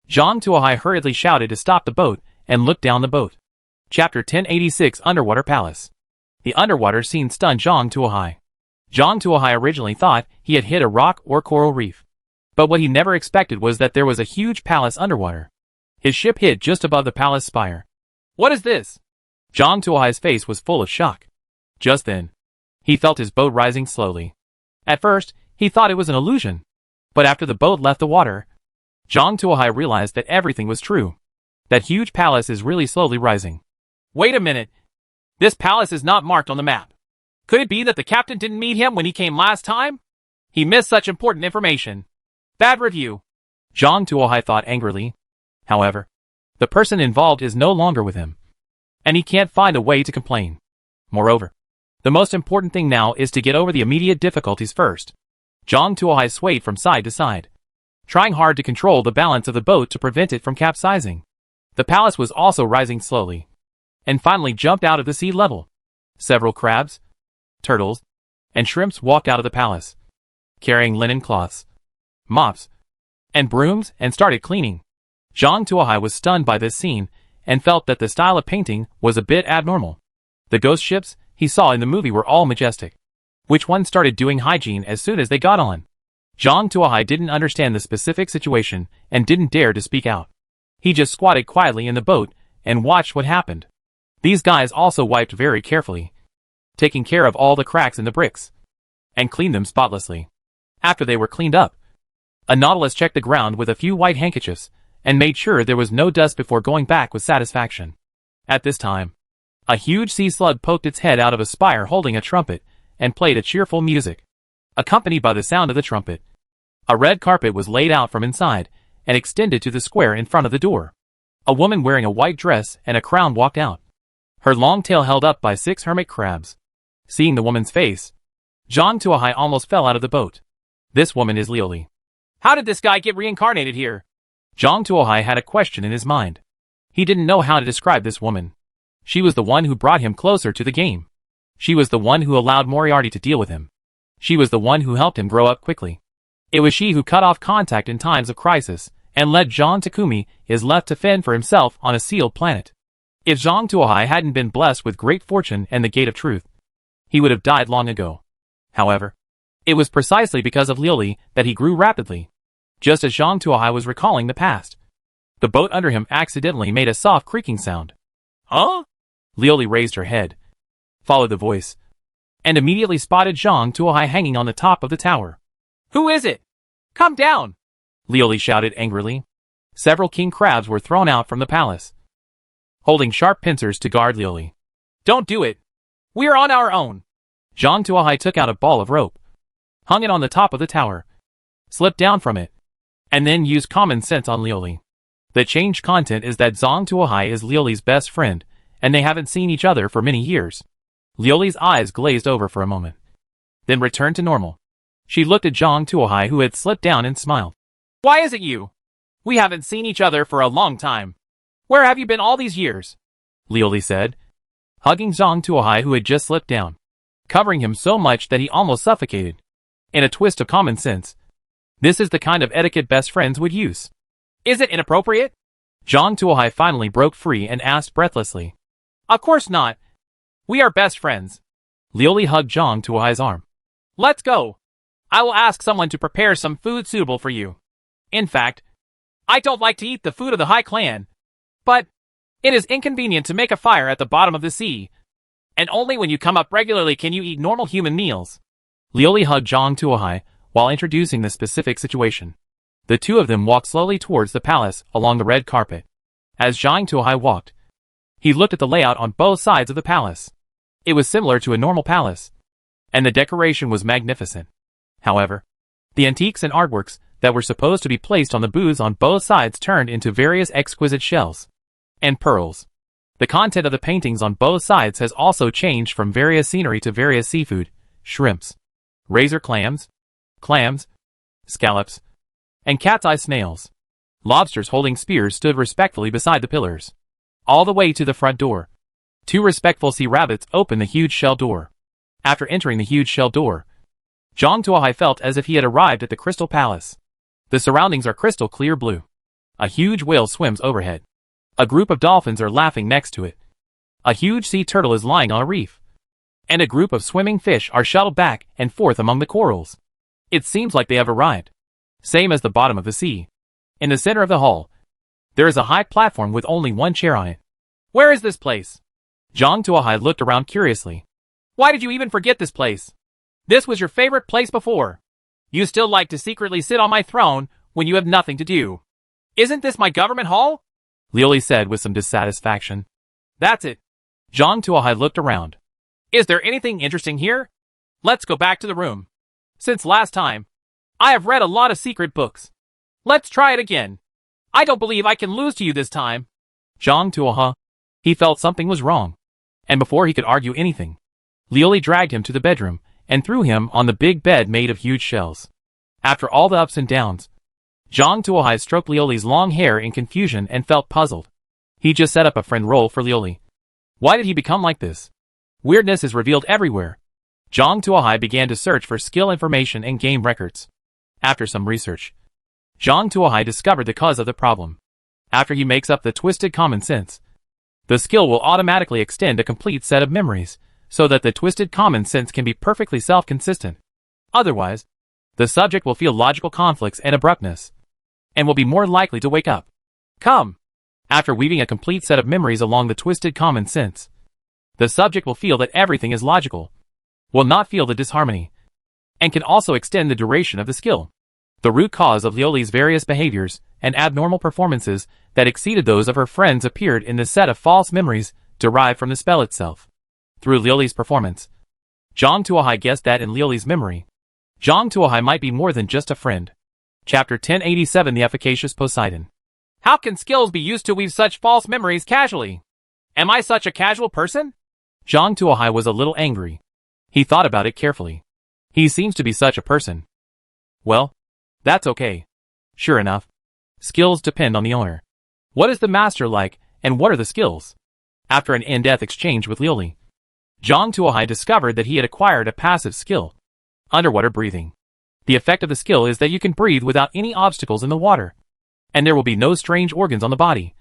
Zhang Tuohai hurriedly shouted to stop the boat and looked down the boat. Chapter 1086 Underwater Palace. The underwater scene stunned Zhang Tuohai. Zhang Tuohai originally thought he had hit a rock or coral reef, but what he never expected was that there was a huge palace underwater. His ship hid just above the palace spire. What is this? Zhang Tuohai's face was full of shock. Just then, he felt his boat rising slowly. At first, he thought it was an illusion, but after the boat left the water, Zhang Tuohai realized that everything was true. That huge palace is really slowly rising. Wait a minute. This palace is not marked on the map. Could it be that the captain didn't meet him when he came last time? He missed such important information. Bad review. Zhang Tuohai thought angrily. However, The person involved is no longer with him, and he can't find a way to complain. Moreover, the most important thing now is to get over the immediate difficulties first. Zhang Tuohai swayed from side to side, trying hard to control the balance of the boat to prevent it from capsizing. The palace was also rising slowly, and finally jumped out of the sea level. Several crabs, turtles, and shrimps walked out of the palace, carrying linen cloths, mops, and brooms, and started cleaning. Zhang Tuohai was stunned by this scene and felt that the style of painting was a bit abnormal. The ghost ships he saw in the movie were all majestic. Which one started doing hygiene as soon as they got on? Zhang Tuohai didn't understand the specific situation and didn't dare to speak out. He just squatted quietly in the boat and watched what happened. These guys also wiped very carefully, taking care of all the cracks in the bricks, and cleaned them spotlessly. After they were cleaned up, a Nautilus checked the ground with a few white handkerchiefs and made sure there was no dust before going back with satisfaction. At this time, a huge sea slug poked its head out of a spire holding a trumpet and played a cheerful music, accompanied by the sound of the trumpet. A red carpet was laid out from inside and extended to the square in front of the door. A woman wearing a white dress and a crown walked out, her long tail held up by 6 hermit crabs. Seeing the woman's face, Zhang Tuohai almost fell out of the boat. This woman is Liuli. How did this guy get reincarnated here? Zhang Tuohai had a question in his mind. He didn't know how to describe this woman. She was the one who brought him closer to the game. She was the one who allowed Moriarty to deal with him. She was the one who helped him grow up quickly. It was she who cut off contact in times of crisis and led Jean Takumi is left to fend for himself on a sealed planet. If Zhang Tuohai hadn't been blessed with great fortune and the Gate of Truth, he would have died long ago. However, it was precisely because of Liuli that he grew rapidly. Just as Zhang Tuohai was recalling the past, the boat under him accidentally made a soft creaking sound. Huh? Liuli raised her head, followed the voice, and immediately spotted Zhang Tuohai hanging on the top of the tower. Who is it? Come down! Liuli shouted angrily. Several king crabs were thrown out from the palace, holding sharp pincers to guard Liuli. Don't do it. We're on our own. Zhang Tuohai took out a ball of rope, hung it on the top of the tower, slipped down from it, and then used common sense on Liuli. The changed content is that Zhang Tuohai is Liuli's best friend, and they haven't seen each other for many years. Liuli's eyes glazed over for a moment, then returned to normal. She looked at Zhang Tuohai, who had slipped down, and smiled. Why is it you? We haven't seen each other for a long time. Where have you been all these years? Liuli said, hugging Zhang Tuohai, who had just slipped down, covering him so much that he almost suffocated. In a twist of common sense, this is the kind of etiquette best friends would use. Is it inappropriate? Zhang Tuohai finally broke free and asked breathlessly. Of course not. We are best friends. Liuli hugged Zhang Tuohai's arm. Let's go. I will ask someone to prepare some food suitable for you. In fact, I don't like to eat the food of the High Clan, but it is inconvenient to make a fire at the bottom of the sea, and only when you come up regularly can you eat normal human meals. Liuli hugged Zhang Tuohai while introducing the specific situation. The two of them walked slowly towards the palace along the red carpet. As Zhang Tuohai walked, he looked at the layout on both sides of the palace. It was similar to a normal palace, and the decoration was magnificent. However, the antiques and artworks that were supposed to be placed on the booths on both sides turned into various exquisite shells and pearls. The content of the paintings on both sides has also changed from various scenery to various seafood, shrimps, razor clams, scallops, and cat's eye snails. Lobsters holding spears stood respectfully beside the pillars. All the way to the front door, 2 respectful sea rabbits opened the huge shell door. After entering the huge shell door, Zhang Tuohai felt as if he had arrived at the Crystal Palace. The surroundings are crystal clear blue. A huge whale swims overhead. A group of dolphins are laughing next to it. A huge sea turtle is lying on a reef, and a group of swimming fish are shuttled back and forth among the corals. It seems like they have arrived, same as the bottom of the sea. In the center of the hall, there is a high platform with only 1 chair on it. Where is this place? Zhang Tuohai looked around curiously. Why did you even forget this place? This was your favorite place before. You still like to secretly sit on my throne when you have nothing to do. Isn't this my government hall? Liuli said with some dissatisfaction. That's it. Zhang Tuohai looked around. Is there anything interesting here? Let's go back to the room. Since last time, I have read a lot of secret books. Let's try it again. I don't believe I can lose to you this time. Zhang Tuohe. He felt something was wrong. And before he could argue anything, Liuli dragged him to the bedroom and threw him on the big bed made of huge shells. After all the ups and downs, Zhang Tuohe stroked Liuli's long hair in confusion and felt puzzled. He just set up a friend role for Liuli. Why did he become like this? Weirdness is revealed everywhere. Zhang Tuohe began to search for skill information and game records. After some research, Zhang Tuohe discovered the cause of the problem. After he makes up the twisted common sense, the skill will automatically extend a complete set of memories, so that the twisted common sense can be perfectly self-consistent. Otherwise, the subject will feel logical conflicts and abruptness, and will be more likely to wake up. Come! After weaving a complete set of memories along the twisted common sense, the subject will feel that everything is logical, will not feel the disharmony, and can also extend the duration of the skill. The root cause of Liuli's various behaviors and abnormal performances that exceeded those of her friends appeared in the set of false memories derived from the spell itself. Through Liuli's performance, Zhang Tuohe guessed that in Liuli's memory, Zhang Tuohe might be more than just a friend. Chapter 1087 The Efficacious Poseidon. How can skills be used to weave such false memories casually? Am I such a casual person? Zhang Tuohe was a little angry. He thought about it carefully. He seems to be such a person. Well, that's okay. Sure enough, skills depend on the owner. What is the master like, and what are the skills? After an in-depth exchange with Liuli, Zhang Tuohe discovered that he had acquired a passive skill, underwater breathing. The effect of the skill is that you can breathe without any obstacles in the water, and there will be no strange organs on the body,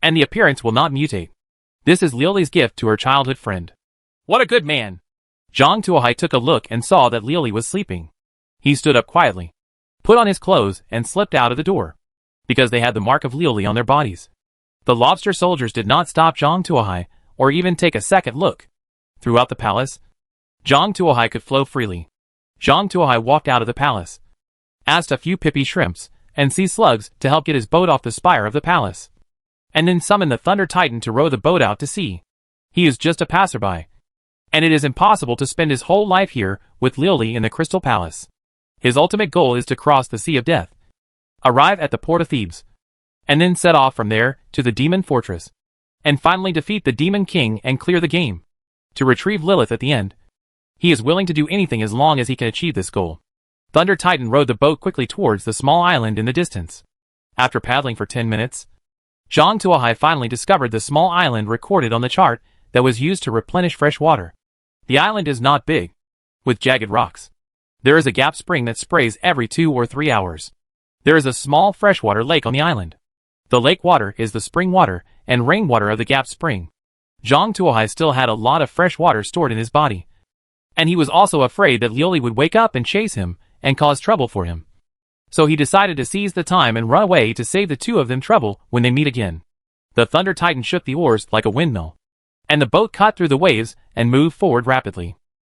and the appearance will not mutate. This is Liuli's gift to her childhood friend. What a good man! Zhang Tuohe took a look and saw that Liuli was sleeping. He stood up quietly, put on his clothes, and slipped out of the door, because they had the mark of Liuli on their bodies. The lobster soldiers did not stop Zhang Tuohe, or even take a second look. Throughout the palace, Zhang Tuohe could flow freely. Zhang Tuohe walked out of the palace, asked a few pippy shrimps and sea slugs to help get his boat off the spire of the palace, and then summoned the Thunder Titan to row the boat out to sea. He is just a passerby, and it is impossible to spend his whole life here with Liuli in the Crystal Palace. His ultimate goal is to cross the Sea of Death, arrive at the port of Thebes, and then set off from there to the Demon Fortress, and finally defeat the Demon King and clear the game. To retrieve Lilith at the end, he is willing to do anything as long as he can achieve this goal. Thunder Titan rowed the boat quickly towards the small island in the distance. After paddling for 10 minutes, Zhang Tuohe finally discovered the small island recorded on the chart that was used to replenish fresh water. The island is not big, with jagged rocks. There is a gap spring that sprays every 2 or 3 hours. There is a small freshwater lake on the island. The lake water is the spring water and rainwater of the gap spring. Zhang Tuohe still had a lot of fresh water stored in his body, and he was also afraid that Liuli would wake up and chase him and cause trouble for him. So he decided to seize the time and run away to save the two of them trouble when they meet again. The Thunder Titan shook the oars like a windmill, and the boat cut through the waves and moved forward rapidly.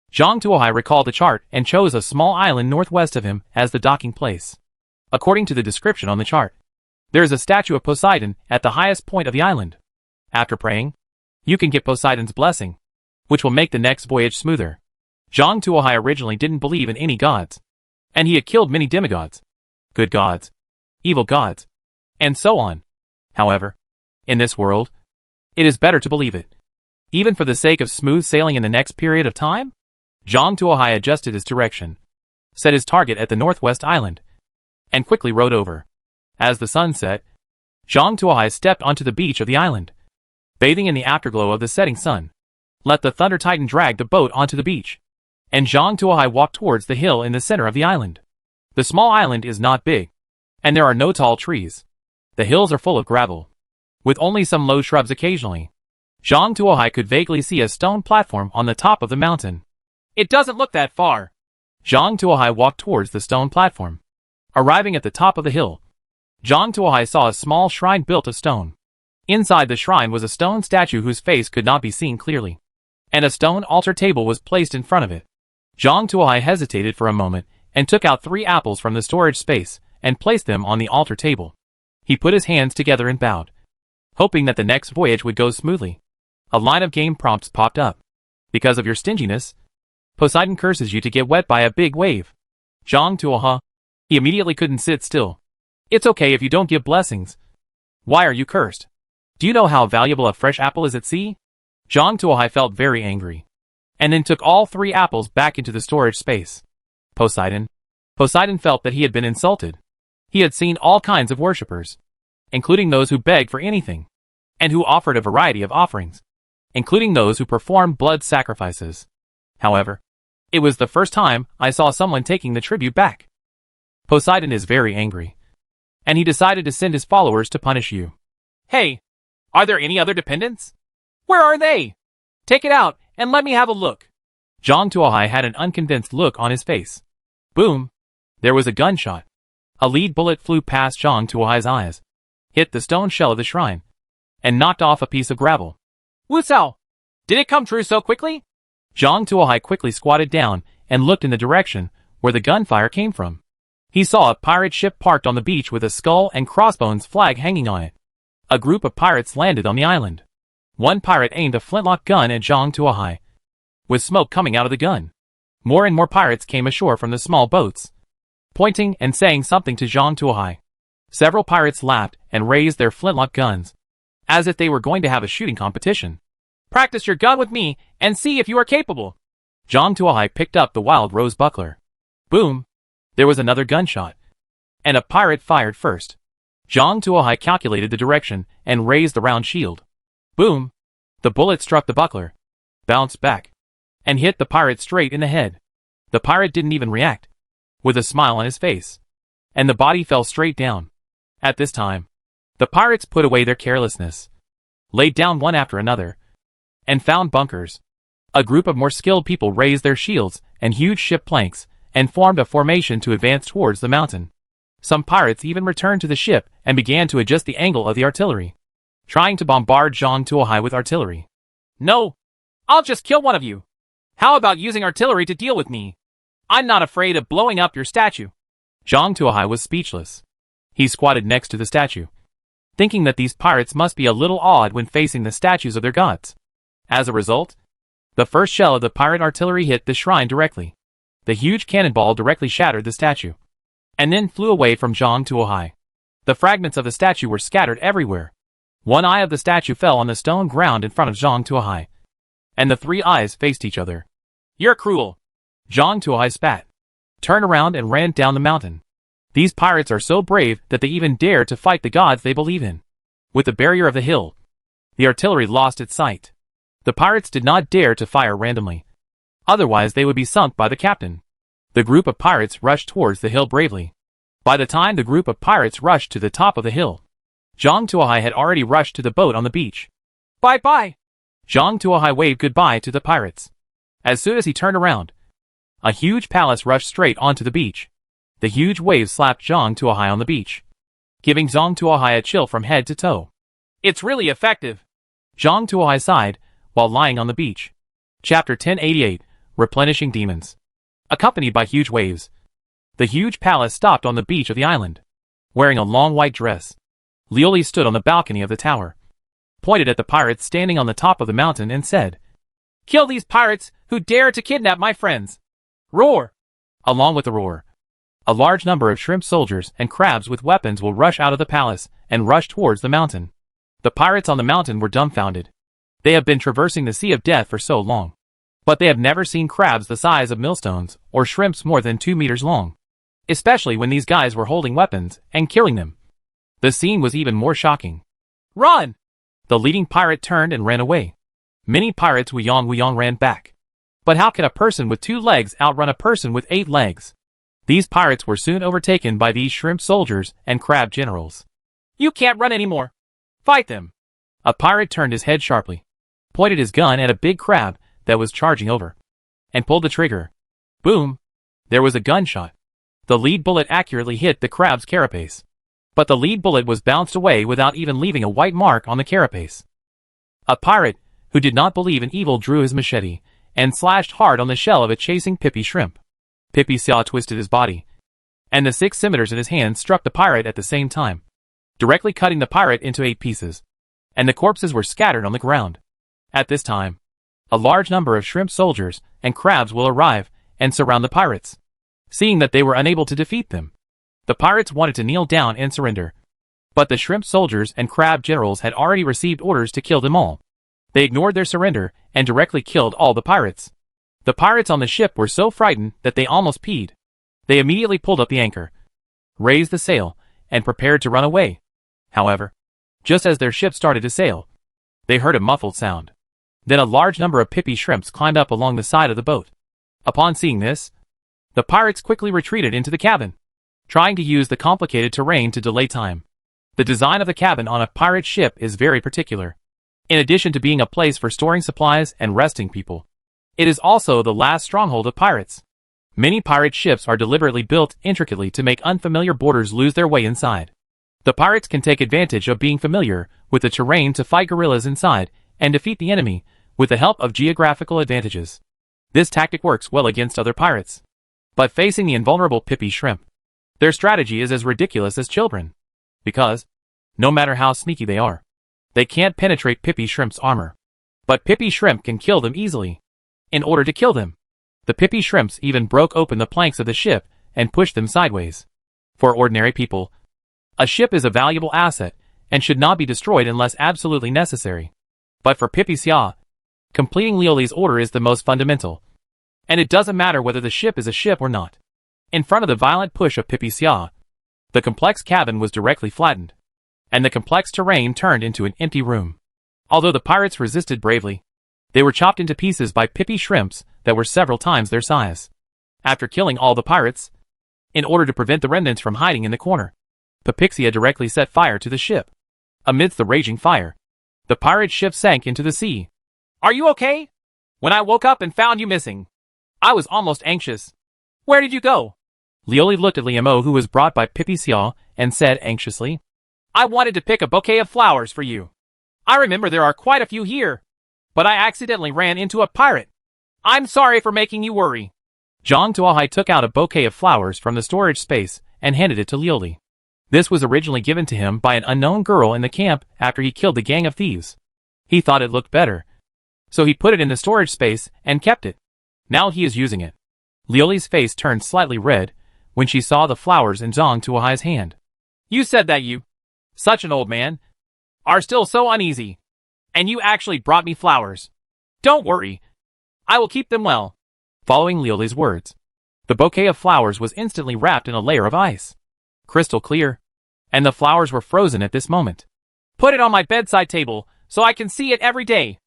Zhang Tuohe recalled the chart and chose a small island northwest of him as the docking place. According to the description on the chart, there is a statue of Poseidon at the highest point of the island. After praying, you can get Poseidon's blessing, which will make the next voyage smoother. Zhang Tuohe originally didn't believe in any gods, and he had killed many demigods, good gods, evil gods, and so on. However, in this world, it is better to believe it, even for the sake of smooth sailing in the next period of time. Zhang Tuohe adjusted his direction, set his target at the northwest island, and quickly rowed over. As the sun set, Zhang Tuohe stepped onto the beach of the island, bathing in the afterglow of the setting sun. Let the Thunder Titan drag the boat onto the beach, and Zhang Tuohe walked towards the hill in the center of the island. The small island is not big, and there are no tall trees. The hills are full of gravel, with only some low shrubs occasionally. Zhang Tuohe could vaguely see a stone platform on the top of the mountain. It doesn't look that far. Zhang Tuohe walked towards the stone platform. Arriving at the top of the hill, Zhang Tuohe saw a small shrine built of stone. Inside the shrine was a stone statue whose face could not be seen clearly, and a stone altar table was placed in front of it. Zhang Tuohe hesitated for a moment and took out 3 apples from the storage space and placed them on the altar table. He put his hands together and bowed, hoping that the next voyage would go smoothly. A line of game prompts popped up. Because of your stinginess, Poseidon curses you to get wet by a big wave. Zhang Tuohe. He immediately couldn't sit still. It's okay if you don't give blessings. Why are you cursed? Do you know how valuable a fresh apple is at sea? Zhang Tuohai felt very angry, and then took all 3 apples back into the storage space. Poseidon felt that he had been insulted. He had seen all kinds of worshippers, including those who begged for anything, and who offered a variety of offerings, including those who performed blood sacrifices. However, it was the first time I saw someone taking the tribute back. Poseidon is very angry, and he decided to send his followers to punish you. Hey, are there any other dependents? Where are they? Take it out and let me have a look. Zhang Tuohai had an unconvinced look on his face. Boom! There was a gunshot. A lead bullet flew past Zhang Tuohai's eyes, hit the stone shell of the shrine, and knocked off a piece of gravel. Wu Cao, did it come true so quickly? Zhang Tuohai quickly squatted down and looked in the direction where the gunfire came from. He saw a pirate ship parked on the beach with a skull and crossbones flag hanging on it. A group of pirates landed on the island. One pirate aimed a flintlock gun at Zhang Tuohai, with smoke coming out of the gun. More and more pirates came ashore from the small boats, pointing and saying something to Zhang Tuohai. Several pirates laughed and raised their flintlock guns, as if they were going to have a shooting competition. Practice your gun with me and see if you are capable. Zhang Tuohai picked up the wild rose buckler. Boom! There was another gunshot, and a pirate fired first. Zhang Tuohai calculated the direction and raised the round shield. Boom! The bullet struck the buckler, bounced back, and hit the pirate straight in the head. The pirate didn't even react, with a smile on his face, and the body fell straight down. At this time, the pirates put away their carelessness, laid down one after another, and found bunkers. A group of more skilled people raised their shields and huge ship planks, and formed a formation to advance towards the mountain. Some pirates even returned to the ship and began to adjust the angle of the artillery, trying to bombard Zhang Tuohai with artillery. No, I'll just kill one of you. How about using artillery to deal with me? I'm not afraid of blowing up your statue. Zhang Tuohai was speechless. He squatted next to the statue, thinking that these pirates must be a little awed when facing the statues of their gods. As a result, the first shell of the pirate artillery hit the shrine directly. The huge cannonball directly shattered the statue, and then flew away from Zhang Tuohai. The fragments of the statue were scattered everywhere. One eye of the statue fell on the stone ground in front of Zhang Tuohai, and the 3 eyes faced each other. You're cruel. Zhang Tuohai spat, turned around and ran down the mountain. These pirates are so brave that they even dare to fight the gods they believe in. With the barrier of the hill, the artillery lost its sight. The pirates did not dare to fire randomly. Otherwise they would be sunk by the captain. The group of pirates rushed towards the hill bravely. By the time the group of pirates rushed to the top of the hill, Zhang Tuohai had already rushed to the boat on the beach. Bye-bye. Zhang Tuohai waved goodbye to the pirates. As soon as he turned around, a huge palace rushed straight onto the beach. The huge waves slapped Zhang Tuohai on the beach, giving Zhang Tuohai a chill from head to toe. It's really effective. Zhang Tuohai sighed while lying on the beach. Chapter 1088, Replenishing Demons. Accompanied by huge waves, the huge palace stopped on the beach of the island. Wearing a long white dress, Liuli stood on the balcony of the tower, pointed at the pirates standing on the top of the mountain and said, "Kill these pirates who dare to kidnap my friends. Roar!" Along with the roar, a large number of shrimp soldiers and crabs with weapons will rush out of the palace and rush towards the mountain. The pirates on the mountain were dumbfounded. They have been traversing the Sea of Death for so long, but they have never seen crabs the size of millstones or shrimps more than 2 meters long, especially when these guys were holding weapons and killing them. The scene was even more shocking. Run! The leading pirate turned and ran away. Many pirates Wuyong ran back. But how can a person with 2 legs outrun a person with 8 legs? These pirates were soon overtaken by these shrimp soldiers and crab generals. You can't run anymore. Fight them. A pirate turned his head sharply, pointed his gun at a big crab that was charging over, and pulled the trigger. Boom! There was a gunshot. The lead bullet accurately hit the crab's carapace, but the lead bullet was bounced away without even leaving a white mark on the carapace. A pirate, who did not believe in evil, drew his machete and slashed hard on the shell of a chasing Pippi shrimp. Pippi Xiao twisted his body, and the 6 scimitars in his hand struck the pirate at the same time, directly cutting the pirate into 8 pieces, and the corpses were scattered on the ground. At this time, a large number of shrimp soldiers and crabs will arrive and surround the pirates. Seeing that they were unable to defeat them, the pirates wanted to kneel down and surrender. But the shrimp soldiers and crab generals had already received orders to kill them all. They ignored their surrender and directly killed all the pirates. The pirates on the ship were so frightened that they almost peed. They immediately pulled up the anchor, raised the sail, and prepared to run away. However, just as their ship started to sail, they heard a muffled sound. Then a large number of Pippi shrimps climbed up along the side of the boat. Upon seeing this, the pirates quickly retreated into the cabin, trying to use the complicated terrain to delay time. The design of the cabin on a pirate ship is very particular. In addition to being a place for storing supplies and resting people, it is also the last stronghold of pirates. Many pirate ships are deliberately built intricately to make unfamiliar boarders lose their way inside. The pirates can take advantage of being familiar with the terrain to fight guerrillas inside and defeat the enemy with the help of geographical advantages. This tactic works well against other pirates. But facing the invulnerable Pippi shrimp, their strategy is as ridiculous as children. Because, no matter how sneaky they are, they can't penetrate Pippi shrimp's armor. But Pippi shrimp can kill them easily. In order to kill them, the Pippi shrimps even broke open the planks of the ship and pushed them sideways. For ordinary people, a ship is a valuable asset and should not be destroyed unless absolutely necessary. But for Pippi Sia, completing Lioli's order is the most fundamental. And it doesn't matter whether the ship is a ship or not. In front of the violent push of Pippi Sia, the complex cabin was directly flattened, and the complex terrain turned into an empty room. Although the pirates resisted bravely, they were chopped into pieces by Pippi shrimps that were several times their size. After killing all the pirates, in order to prevent the remnants from hiding in the corner, Pipixia directly set fire to the ship. Amidst the raging fire, the pirate ship sank into the sea. Are you okay? When I woke up and found you missing, I was almost anxious. Where did you go? Lioli looked at Liamo, who was brought by Pippi Sia, and said anxiously, I wanted to pick a bouquet of flowers for you. I remember there are quite a few here, but I accidentally ran into a pirate. I'm sorry for making you worry. Zhang Tuahai took out a bouquet of flowers from the storage space and handed it to Lioli. This was originally given to him by an unknown girl in the camp after he killed the gang of thieves. He thought it looked better, so he put it in the storage space and kept it. Now he is using it. Lioli's face turned slightly red when she saw the flowers in Zhang Tuahai's hand. You said that you, such an old man, are still so uneasy. And you actually brought me flowers. Don't worry. I will keep them well. Following Lioli's words, the bouquet of flowers was instantly wrapped in a layer of ice. Crystal clear. And the flowers were frozen at this moment. Put it on my bedside table so I can see it every day.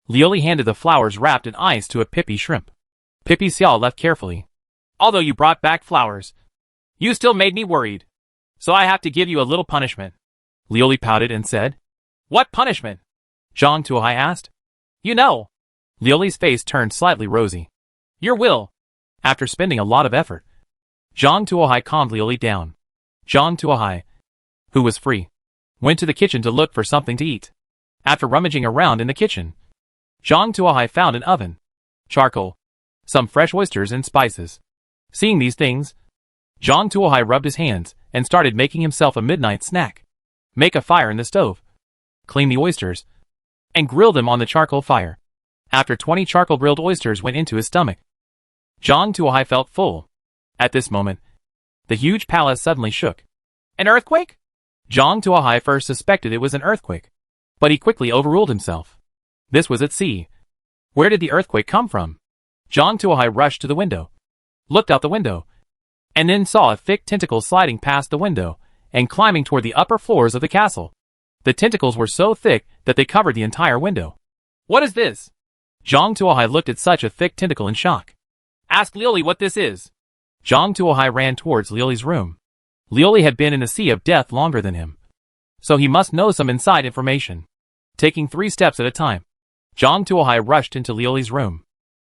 Lioli handed the flowers wrapped in ice to a Pippi shrimp. Pippi Sia left carefully. Although you brought back flowers, you still made me worried. So I have to give you a little punishment. Lioli pouted and said, What punishment? Zhang Tuahai asked. You know. Lioli's face turned slightly rosy. Your will. After spending a lot of effort, Zhang Tuahai calmed Lioli down. Zhang Tuahai, who was free, went to the kitchen to look for something to eat. After rummaging around in the kitchen, Zhang Tuahai found an oven, charcoal, some fresh oysters and spices. Seeing these things, Zhang Tuahai rubbed his hands and started making himself a midnight snack. Make a fire in the stove, clean the oysters, and grill them on the charcoal fire. After 20 charcoal grilled oysters went into his stomach, Zhang Tuahai felt full. At this moment, the huge palace suddenly shook. An earthquake? Zhang Tuahai first suspected it was an earthquake, but he quickly overruled himself. This was at sea. Where did the earthquake come from? Zhang Tuahai rushed to the window, looked out the window, and then saw a thick tentacle sliding past the window and climbing toward the upper floors of the castle. The tentacles were so thick that they covered the entire window. What is this? Zhang Tuahai looked at such a thick tentacle in shock. Ask Lioli what this is. Zhang Tuahai ran towards Lioli's room. Lioli had been in the sea of death longer than him, so he must know some inside information. Taking 3 steps at a time, Zhang Tuahai rushed into Lioli's room.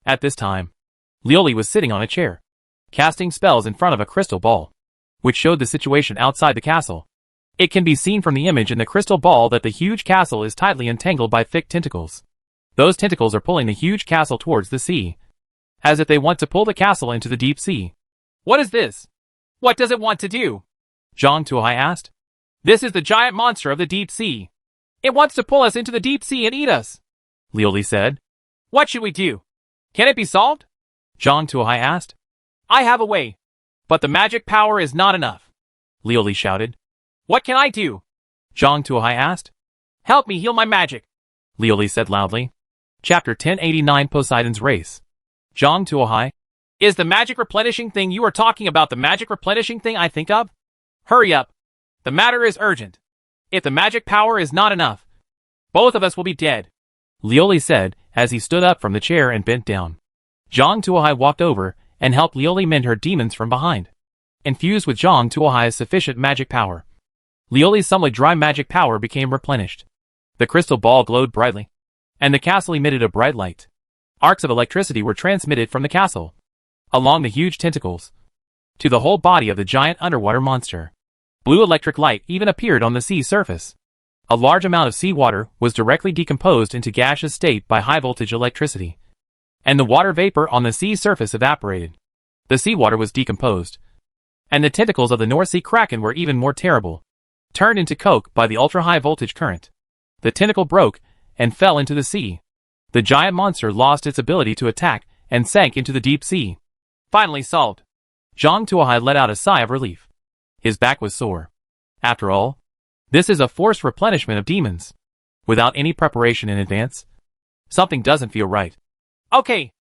At this time, Lioli was sitting on a chair, casting spells in front of a crystal ball, which showed the situation outside the castle. It can be seen from the image in the crystal ball that the huge castle is tightly entangled by thick tentacles. Those tentacles are pulling the huge castle towards the sea, as if they want to pull the castle into the deep sea. What is this? What does it want to do? Zhang Tuahai asked. This is the giant monster of the deep sea. It wants to pull us into the deep sea and eat us, Lioli said. What should we do? Can it be solved? Zhang Tuahai asked. I have a way, but the magic power is not enough, Lioli shouted. What can I do? Zhang Tuohai asked. Help me heal my magic, Liuli said loudly. Chapter 1089 Poseidon's Race. Zhang Tuohai. Is the magic replenishing thing you are talking about the magic replenishing thing I think of? Hurry up. The matter is urgent. If the magic power is not enough, both of us will be dead, Liuli said as he stood up from the chair and bent down. Zhang Tuohai walked over and helped Liuli mend her demons from behind. Infused with Zhang Tuohai's sufficient magic power, Liuli's somewhat dry magic power became replenished. The crystal ball glowed brightly, and the castle emitted a bright light. Arcs of electricity were transmitted from the castle, along the huge tentacles, to the whole body of the giant underwater monster. Blue electric light even appeared on the sea surface. A large amount of seawater was directly decomposed into gaseous state by high-voltage electricity, and the water vapor on the sea surface evaporated. The seawater was decomposed, and the tentacles of the North Sea Kraken were even more terrible, turned into coke by the ultra-high voltage current. The tentacle broke and fell into the sea. The giant monster lost its ability to attack and sank into the deep sea. Finally solved. Zhang Tuohai let out a sigh of relief. His back was sore. After all, this is a forced replenishment of demons, without any preparation in advance. Something doesn't feel right. Okay,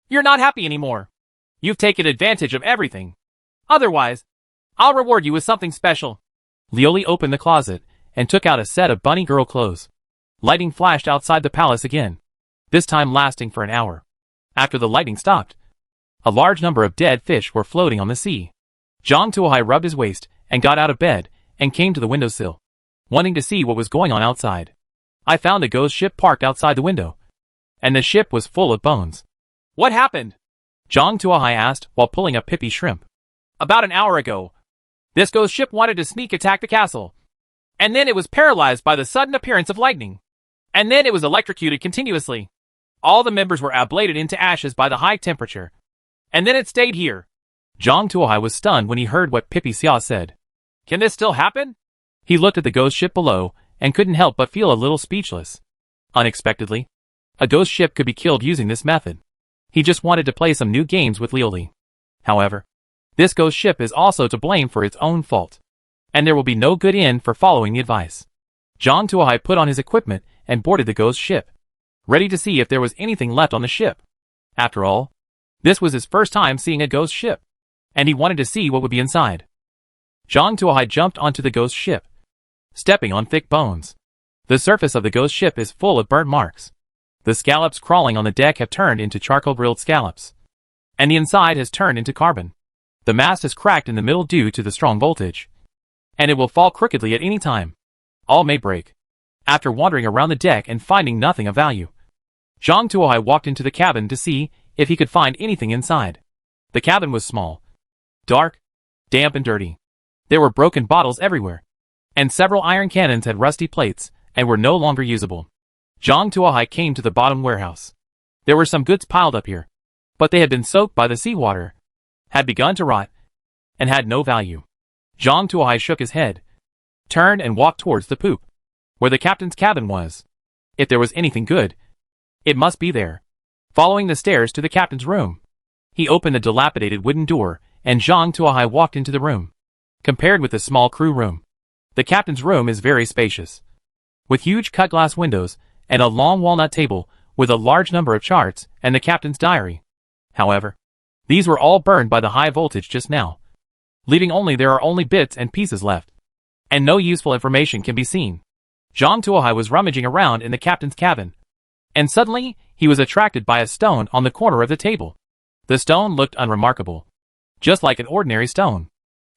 you're not happy anymore. You've taken advantage of everything. Otherwise, I'll reward you with something special. Liuli opened the closet and took out a set of bunny girl clothes. Lightning flashed outside the palace again, this time lasting for an hour. After the lightning stopped, a large number of dead fish were floating on the sea. Zhang Tuohai rubbed his waist and got out of bed and came to the windowsill, wanting to see what was going on outside. I found a ghost ship parked outside the window, and the ship was full of bones. What happened? Zhang Tuohai asked while pulling a Pippi shrimp. About an hour ago, this ghost ship wanted to sneak attack the castle, and then it was paralyzed by the sudden appearance of lightning. And then it was electrocuted continuously. All the members were ablated into ashes by the high temperature. And then it stayed here. Zhang Tuohai was stunned when he heard what Pippi Xia said. Can this still happen? He looked at the ghost ship below and couldn't help but feel a little speechless. Unexpectedly, a ghost ship could be killed using this method. He just wanted to play some new games with Liuli. However, this ghost ship is also to blame for its own fault, and there will be no good end for following the advice. Zhang Tuohai put on his equipment and boarded the ghost ship, ready to see if there was anything left on the ship. After all, this was his first time seeing a ghost ship, and he wanted to see what would be inside. Zhang Tuohai jumped onto the ghost ship, stepping on thick bones. The surface of the ghost ship is full of burnt marks. The scallops crawling on the deck have turned into charcoal-grilled scallops, and the inside has turned into carbon. The mast is cracked in the middle due to the strong voltage, and it will fall crookedly at any time. All may break. After wandering around the deck and finding nothing of value, Zhang Tuohai walked into the cabin to see if he could find anything inside. The cabin was small, dark, damp and dirty. There were broken bottles everywhere, and several iron cannons had rusty plates and were no longer usable. Zhang Tuohai came to the bottom warehouse. There were some goods piled up here, but they had been soaked by the seawater, had begun to rot, and had no value. Zhang Tuohai shook his head, turned and walked towards the poop, where the captain's cabin was. If there was anything good, it must be there. Following the stairs to the captain's room, he opened a dilapidated wooden door, and Zhang Tuohai walked into the room. Compared with the small crew room, the captain's room is very spacious, with huge cut-glass windows and a long walnut table with a large number of charts and the captain's diary. However, these were all burned by the high voltage just now, leaving there are only bits and pieces left, and no useful information can be seen. Zhang Tuohai was rummaging around in the captain's cabin, and suddenly he was attracted by a stone on the corner of the table. The stone looked unremarkable, just like an ordinary stone.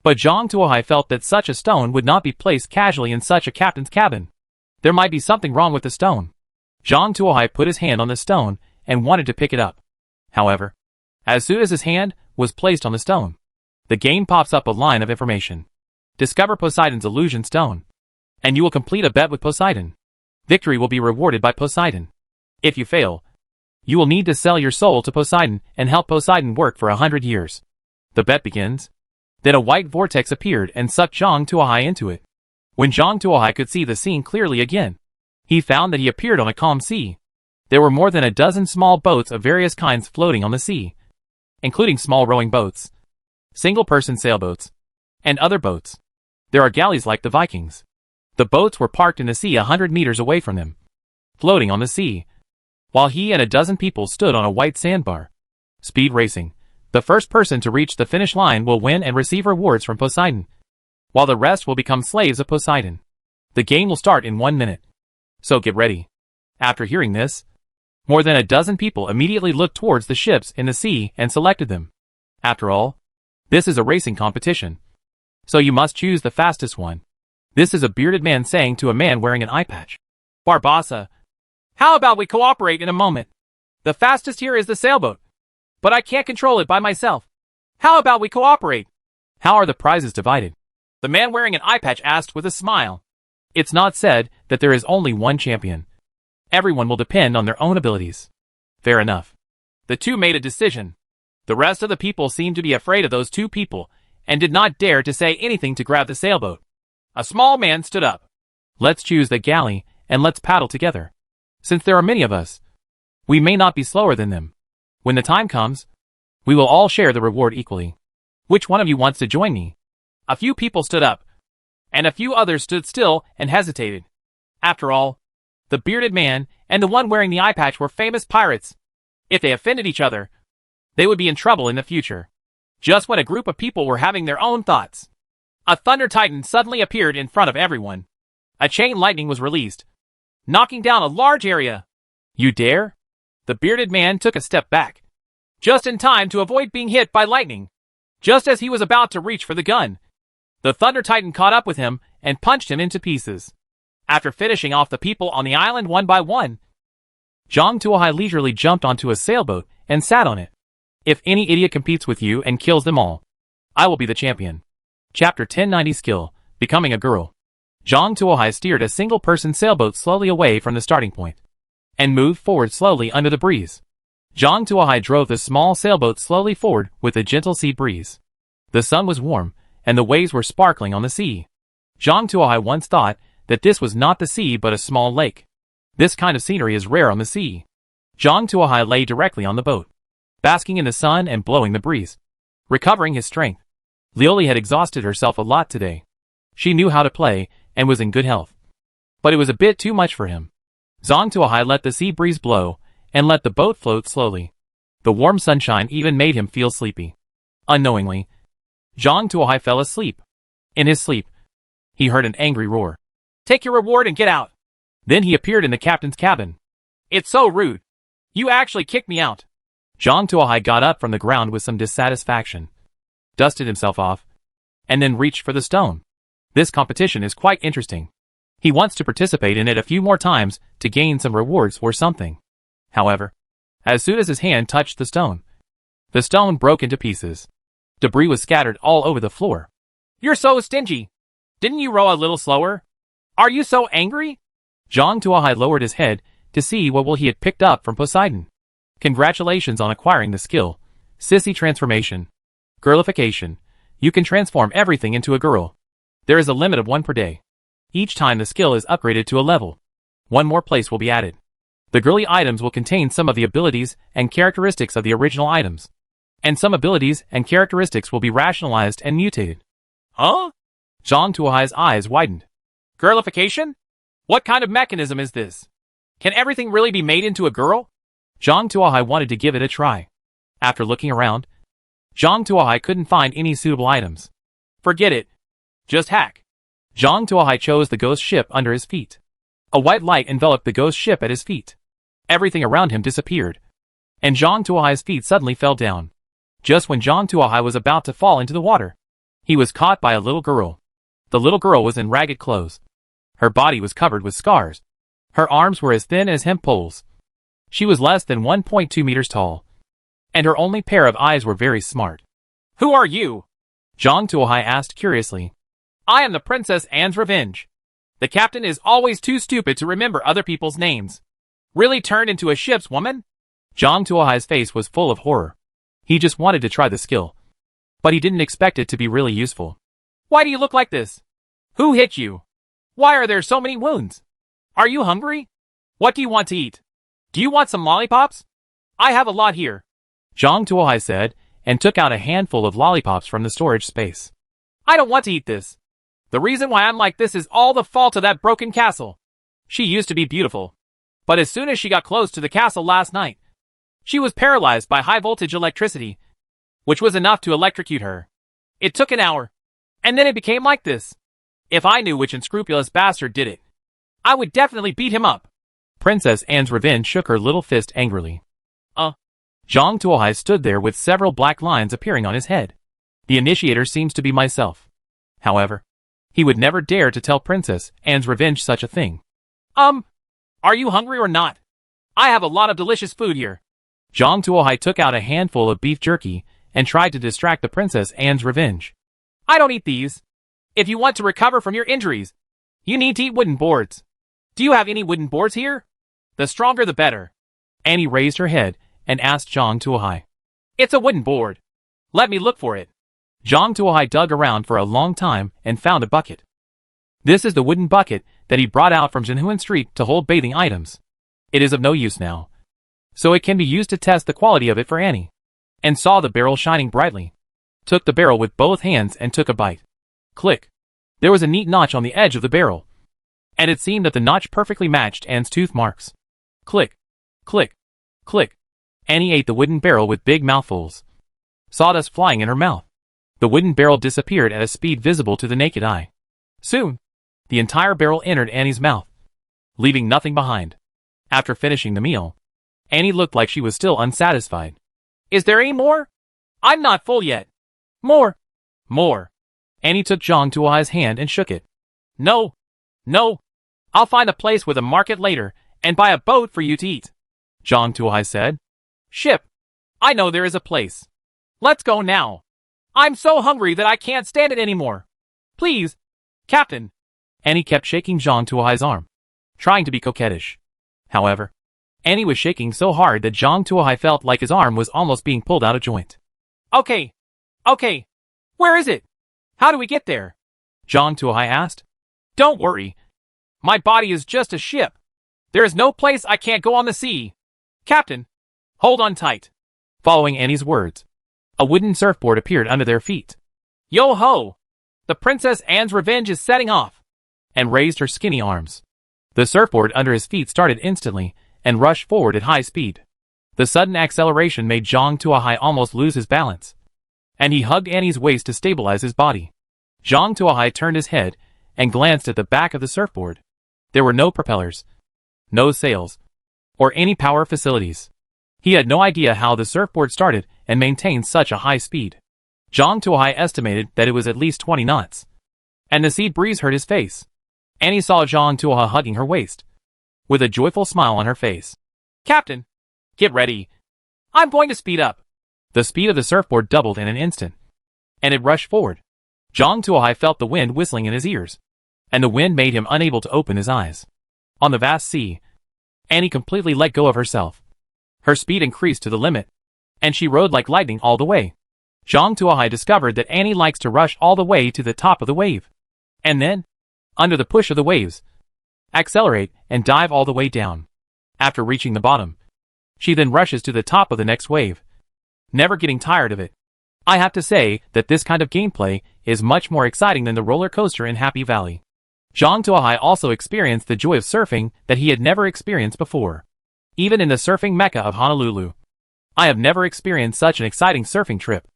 But Zhang Tuohai felt that such a stone would not be placed casually in such a captain's cabin. There might be something wrong with the stone. Zhang Tuohai put his hand on the stone and wanted to pick it up. However, as soon as his hand was placed on the stone, the game pops up a line of information. Discover Poseidon's illusion stone, and you will complete a bet with Poseidon. Victory will be rewarded by Poseidon. If you fail, you will need to sell your soul to Poseidon and help Poseidon work for 100 years. The bet begins. Then a white vortex appeared and sucked Zhang Tuohai into it. When Zhang Tuohai could see the scene clearly again, he found that he appeared on a calm sea. There were more than a dozen small boats of various kinds floating on the sea, including small rowing boats, single-person sailboats, and other boats. There are galleys like the Vikings, The boats were parked in the sea 100 meters away from them, floating on the sea, while he and a dozen people stood on a white sandbar. Speed racing. The first person to reach the finish line will win and receive rewards from Poseidon, while the rest will become slaves of Poseidon. The game will start in 1 minute. So get ready. After hearing this, more than a dozen people immediately looked towards the ships in the sea and selected them. After all, this is a racing competition, so you must choose the fastest one. This is a bearded man saying to a man wearing an eye patch. Barbassa, how about we cooperate in a moment? The fastest here is the sailboat, but I can't control it by myself. How about we cooperate? How are the prizes divided? The man wearing an eye patch asked with a smile. It's not said that there is only one champion. Everyone will depend on their own abilities. Fair enough. The two made a decision. The rest of the people seemed to be afraid of those two people and did not dare to say anything to grab the sailboat. A small man stood up. Let's choose the galley and let's paddle together. Since there are many of us, we may not be slower than them. When the time comes, we will all share the reward equally. Which one of you wants to join me? A few people stood up, and a few others stood still and hesitated. After all, the bearded man and the one wearing the eye patch were famous pirates. If they offended each other, they would be in trouble in the future. Just when a group of people were having their own thoughts, a thunder titan suddenly appeared in front of everyone. A chain lightning was released, knocking down a large area. You dare? The bearded man took a step back, just in time to avoid being hit by lightning. Just as he was about to reach for the gun, the thunder titan caught up with him and punched him into pieces. After finishing off the people on the island one by one, Zhang Tuohai leisurely jumped onto a sailboat and sat on it. If any idiot competes with you and kills them all, I will be the champion. Chapter 1090 Skill, Becoming a Girl. Zhang Tuohai steered a single-person sailboat slowly away from the starting point and moved forward slowly under the breeze. Zhang Tuohai drove the small sailboat slowly forward with a gentle sea breeze. The sun was warm, and the waves were sparkling on the sea. Zhang Tuohai once thought that this was not the sea but a small lake. This kind of scenery is rare on the sea. Zhang Tuohai lay directly on the boat, basking in the sun and blowing the breeze, recovering his strength. Lioli had exhausted herself a lot today. She knew how to play and was in good health, but it was a bit too much for him. Zhang Tuohai let the sea breeze blow and let the boat float slowly. The warm sunshine even made him feel sleepy. Unknowingly, Zhang Tuohai fell asleep. In his sleep, he heard an angry roar. Take your reward and get out. Then he appeared in the captain's cabin. It's so rude. You actually kicked me out. Zhang Tuohai got up from the ground with some dissatisfaction, dusted himself off, and then reached for the stone. This competition is quite interesting. He wants to participate in it a few more times to gain some rewards or something. However, as soon as his hand touched the stone broke into pieces. Debris was scattered all over the floor. You're so stingy. Didn't you row a little slower? Are you so angry? Zhang Tuohai lowered his head to see what he had picked up from Poseidon. Congratulations on acquiring the skill, Sissy Transformation. Girlification. You can transform everything into a girl. There is a limit of 1 per day. Each time the skill is upgraded to a level, 1 more place will be added. The girly items will contain some of the abilities and characteristics of the original items, and some abilities and characteristics will be rationalized and mutated. Huh? Zhang Tuohai's eyes widened. Girlification? What kind of mechanism is this? Can everything really be made into a girl? Zhang Tuohai wanted to give it a try. After looking around, Zhang Tuohai couldn't find any suitable items. Forget it. Just hack. Zhang Tuohai chose the ghost ship under his feet. A white light enveloped the ghost ship at his feet. Everything around him disappeared, and Zhang Tuohai's feet suddenly fell down. Just when Zhang Tuohai was about to fall into the water, he was caught by a little girl. The little girl was in ragged clothes. Her body was covered with scars. Her arms were as thin as hemp poles. She was less than 1.2 meters tall, and her only pair of eyes were very smart. Who are you? Zhang Tuohai asked curiously. I am the Princess Anne's Revenge. The captain is always too stupid to remember other people's names. Really turned into a ship's woman? Zhang Tuohai's face was full of horror. He just wanted to try the skill, but he didn't expect it to be really useful. Why do you look like this? Who hit you? Why are there so many wounds? Are you hungry? What do you want to eat? Do you want some lollipops? I have a lot here. Zhang Tuohai said, and took out a handful of lollipops from the storage space. I don't want to eat this. The reason why I'm like this is all the fault of that broken castle. She used to be beautiful. But as soon as she got close to the castle last night, she was paralyzed by high-voltage electricity, which was enough to electrocute her. It took an hour, and then it became like this. If I knew which unscrupulous bastard did it, I would definitely beat him up. Princess Anne's Revenge shook her little fist angrily. Zhang Tuohai stood there with several black lines appearing on his head. The initiator seems to be myself. However, he would never dare to tell Princess Anne's Revenge such a thing. Are you hungry or not? I have a lot of delicious food here. Zhang Tuohai took out a handful of beef jerky and tried to distract the Princess Anne's Revenge. I don't eat these. If you want to recover from your injuries, you need to eat wooden boards. Do you have any wooden boards here? The stronger the better. Annie raised her head and asked Zhang Tuohai. It's a wooden board. Let me look for it. Zhang Tuohai dug around for a long time and found a bucket. This is the wooden bucket that he brought out from Zhenhuan Street to hold bathing items. It is of no use now, so it can be used to test the quality of it for Annie. And saw the barrel shining brightly. Took the barrel with both hands and took a bite. Click. There was a neat notch on the edge of the barrel, and it seemed that the notch perfectly matched Anne's tooth marks. Click. Click. Click. Annie ate the wooden barrel with big mouthfuls. Sawdust flying in her mouth. The wooden barrel disappeared at a speed visible to the naked eye. Soon, the entire barrel entered Annie's mouth, leaving nothing behind. After finishing the meal, Annie looked like she was still unsatisfied. Is there any more? I'm not full yet. More. More. Annie took Zhang Tuohai's hand and shook it. No. No. I'll find a place with a market later and buy a boat for you to eat. Zhang Tuohai said. Ship. I know there is a place. Let's go now. I'm so hungry that I can't stand it anymore. Please, Captain. Annie kept shaking Zhang Tuohai's arm, trying to be coquettish. However, Annie was shaking so hard that Zhang Tuohai felt like his arm was almost being pulled out of joint. Okay. Where is it? How do we get there? Zhang Tuohai asked. Don't worry. My body is just a ship. There is no place I can't go on the sea. Captain, hold on tight. Following Annie's words, a wooden surfboard appeared under their feet. Yo-ho! The Princess Anne's Revenge is setting off. And raised her skinny arms. The surfboard under his feet started instantly and rushed forward at high speed. The sudden acceleration made Zhang Tuohai almost lose his balance, and he hugged Annie's waist to stabilize his body. Zhang Tuohai turned his head and glanced at the back of the surfboard. There were no propellers, no sails, or any power facilities. He had no idea how the surfboard started and maintained such a high speed. Zhang Tuohai estimated that it was at least 20 knots. And the sea breeze hurt his face. Annie saw Zhang Tuohai hugging her waist, with a joyful smile on her face. Captain, get ready. I'm going to speed up. The speed of the surfboard doubled in an instant, and it rushed forward. Zhang Tuohai felt the wind whistling in his ears, and the wind made him unable to open his eyes. On the vast sea, Annie completely let go of herself. Her speed increased to the limit, and she rode like lightning all the way. Zhang Tuohai discovered that Annie likes to rush all the way to the top of the wave, and then, under the push of the waves, accelerate and dive all the way down. After reaching the bottom, she then rushes to the top of the next wave, never getting tired of it. I have to say that this kind of gameplay is much more exciting than the roller coaster in Happy Valley. Zhang Tuohai also experienced the joy of surfing that he had never experienced before. Even in the surfing mecca of Honolulu, I have never experienced such an exciting surfing trip.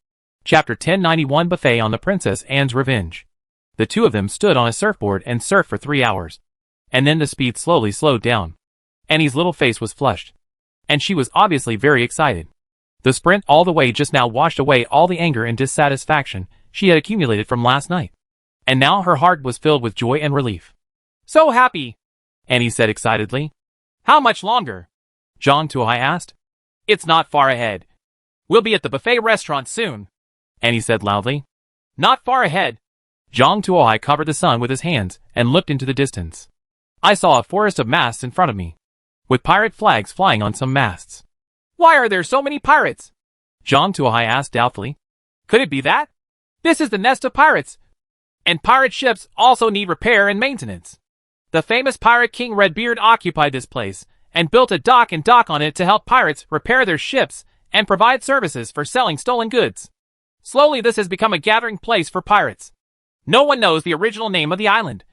Chapter 1091 Buffet on the Princess Anne's Revenge. The two of them stood on a surfboard and surfed for 3 hours. And then the speed slowly slowed down. Annie's little face was flushed, and she was obviously very excited. The sprint all the way just now washed away all the anger and dissatisfaction she had accumulated from last night. And now her heart was filled with joy and relief. So happy, Annie said excitedly. How much longer? Zhang Tuohai asked. It's not far ahead. We'll be at the buffet restaurant soon, Annie said loudly. Not far ahead. Zhang Tuohai covered the sun with his hands and looked into the distance. I saw a forest of masts in front of me, with pirate flags flying on some masts. Why are there so many pirates? Zhang Tuohai asked doubtfully. Could it be that? This is the nest of pirates. And pirate ships also need repair and maintenance. The famous pirate King Redbeard occupied this place and built a dock and dock on it to help pirates repair their ships and provide services for selling stolen goods. Slowly this has become a gathering place for pirates. No one knows the original name of the island.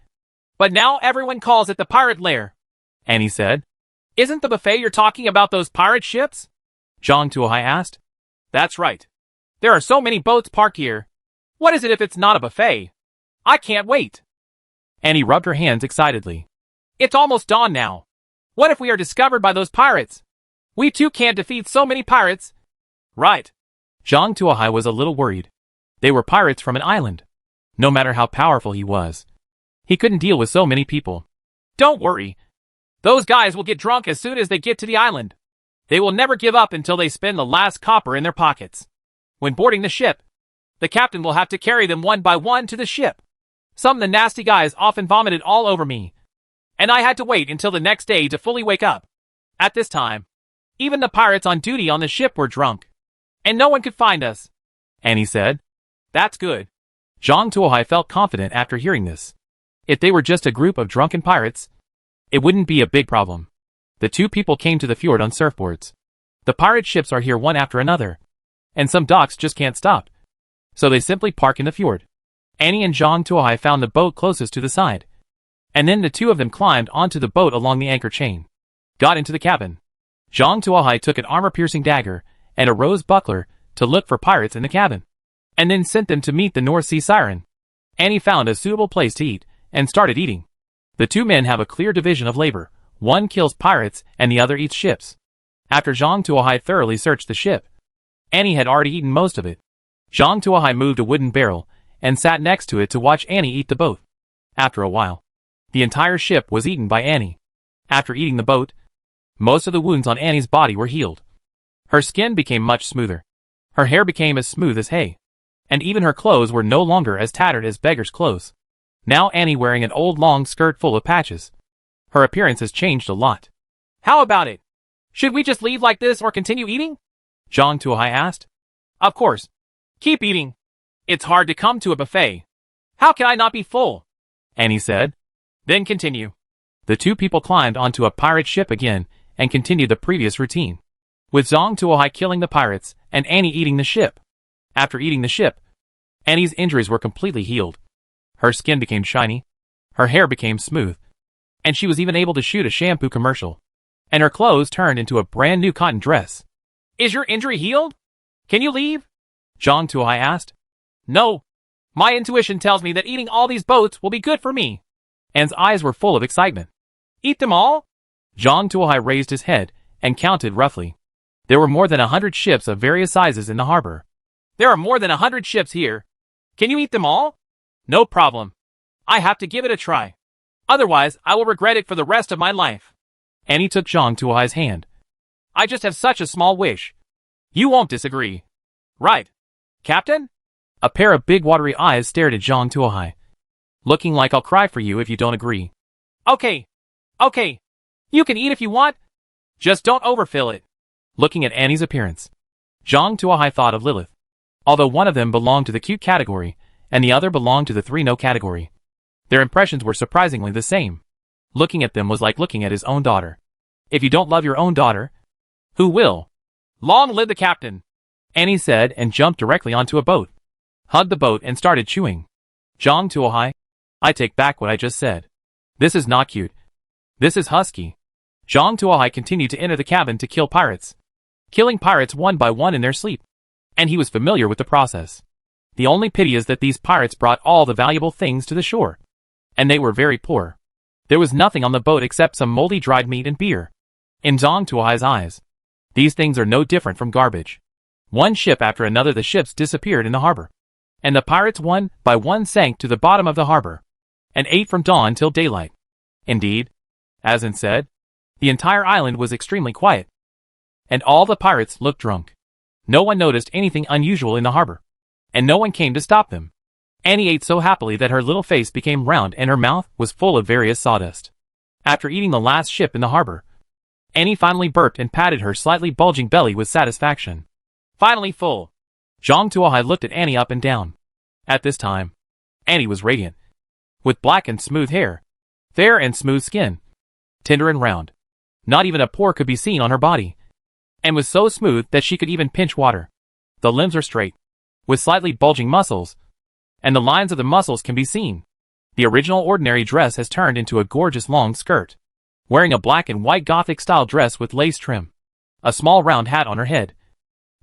But now everyone calls it the Pirate Lair, Annie said. Isn't the buffet you're talking about those pirate ships? Zhang Tuohai asked. That's right. There are so many boats parked here. What is it if it's not a buffet? I can't wait. Annie rubbed her hands excitedly. It's almost dawn now. What if we are discovered by those pirates? We too can't defeat so many pirates. Right. Zhang Tuohai was a little worried. They were pirates from an island. No matter how powerful he was, he couldn't deal with so many people. Don't worry. Those guys will get drunk as soon as they get to the island. They will never give up until they spend the last copper in their pockets. When boarding the ship, the captain will have to carry them one by one to the ship. Some of the nasty guys often vomited all over me, and I had to wait until the next day to fully wake up. At this time, even the pirates on duty on the ship were drunk, and no one could find us, Annie said. That's good. Zhang Tuohai felt confident after hearing this. If they were just a group of drunken pirates, it wouldn't be a big problem. The two people came to the fjord on surfboards. The pirate ships are here one after another, and some docks just can't stop. So they simply park in the fjord. Annie and Zhang Tuohai found the boat closest to the side, and then the two of them climbed onto the boat along the anchor chain. Got into the cabin. Zhang Tuohai took an armor-piercing dagger and a rose buckler to look for pirates in the cabin, and then sent them to meet the North Sea Siren. Annie found a suitable place to eat and started eating. The two men have a clear division of labor. One kills pirates and the other eats ships. After Zhang Tuohai thoroughly searched the ship, Annie had already eaten most of it. Zhang Tuohai moved a wooden barrel and sat next to it to watch Annie eat the boat. After a while, the entire ship was eaten by Annie. After eating the boat, most of the wounds on Annie's body were healed. Her skin became much smoother. Her hair became as smooth as hay. And even her clothes were no longer as tattered as beggars' clothes. Now Annie wearing an old long skirt full of patches. Her appearance has changed a lot. How about it? Should we just leave like this or continue eating? Zhang Tuohai asked. Of course. Keep eating. It's hard to come to a buffet. How can I not be full? Annie said. Then continue. The two people climbed onto a pirate ship again and continued the previous routine, with Zhang Tuohai killing the pirates and Annie eating the ship. After eating the ship, Annie's injuries were completely healed. Her skin became shiny, her hair became smooth, and she was even able to shoot a shampoo commercial. And her clothes turned into a brand new cotton dress. Is your injury healed? Can you leave? Zhang Tuohai asked. No. My intuition tells me that eating all these boats will be good for me. Anne's eyes were full of excitement. Eat them all? Zhang Tuohai raised his head and counted roughly. There were more than 100 ships of various sizes in the harbor. There are more than 100 ships here. Can you eat them all? No problem. I have to give it a try. Otherwise, I will regret it for the rest of my life. Annie took Zhang Tuohai's hand. I just have such a small wish. You won't disagree. Right, Captain? A pair of big watery eyes stared at Zhang Tuohai, looking like I'll cry for you if you don't agree. Okay. You can eat if you want. Just don't overfill it. Looking at Annie's appearance, Zhang Tuohai thought of Lilith. Although one of them belonged to the cute category, and the other belonged to the 3-no category, their impressions were surprisingly the same. Looking at them was like looking at his own daughter. If you don't love your own daughter, who will? Long live the captain, Annie said and jumped directly onto a boat, hugged the boat and started chewing. Zhang Tuohai, I take back what I just said. This is not cute. This is husky. Zhang Tuohai continued to enter the cabin to kill pirates, killing pirates one by one in their sleep. And he was familiar with the process. The only pity is that these pirates brought all the valuable things to the shore, and they were very poor. There was nothing on the boat except some moldy dried meat and beer. In Zhang Tuohai's eyes, these things are no different from garbage. One ship after another the ships disappeared in the harbor, and the pirates one by one sank to the bottom of the harbor, and ate from dawn till daylight. Indeed, as An said, the entire island was extremely quiet, and all the pirates looked drunk. No one noticed anything unusual in the harbor, and no one came to stop them. Annie ate so happily that her little face became round and her mouth was full of various sawdust. After eating the last ship in the harbor, Annie finally burped and patted her slightly bulging belly with satisfaction. Finally full. Zhang Tuohai looked at Annie up and down. At this time, Annie was radiant, with black and smooth hair, fair and smooth skin, tender and round. Not even a pore could be seen on her body, and was so smooth that she could even pinch water. The limbs are straight, with slightly bulging muscles, and the lines of the muscles can be seen. The original ordinary dress has turned into a gorgeous long skirt. Wearing a black and white Gothic-style dress with lace trim, a small round hat on her head,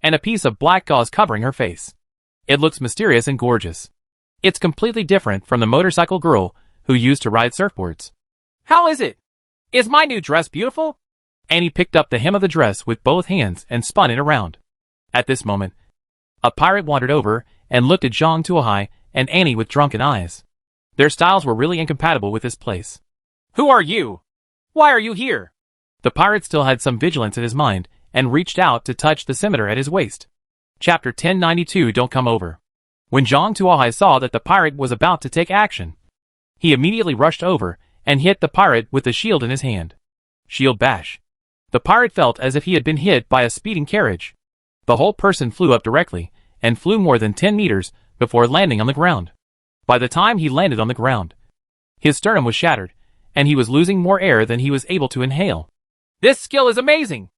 and a piece of black gauze covering her face. It looks mysterious and gorgeous. It's completely different from the motorcycle girl who used to ride surfboards. How is it? Is my new dress beautiful? Annie picked up the hem of the dress with both hands and spun it around. At this moment, a pirate wandered over and looked at Zhang Tuohai and Annie with drunken eyes. Their styles were really incompatible with this place. Who are you? Why are you here? The pirate still had some vigilance in his mind and reached out to touch the scimitar at his waist. Chapter 1092 Don't Come Over. When Zhang Tuohai saw that the pirate was about to take action, he immediately rushed over and hit the pirate with the shield in his hand. Shield bash. The pirate felt as if he had been hit by a speeding carriage. The whole person flew up directly and flew more than 10 meters before landing on the ground. By the time he landed on the ground, his sternum was shattered, and he was losing more air than he was able to inhale. This skill is amazing!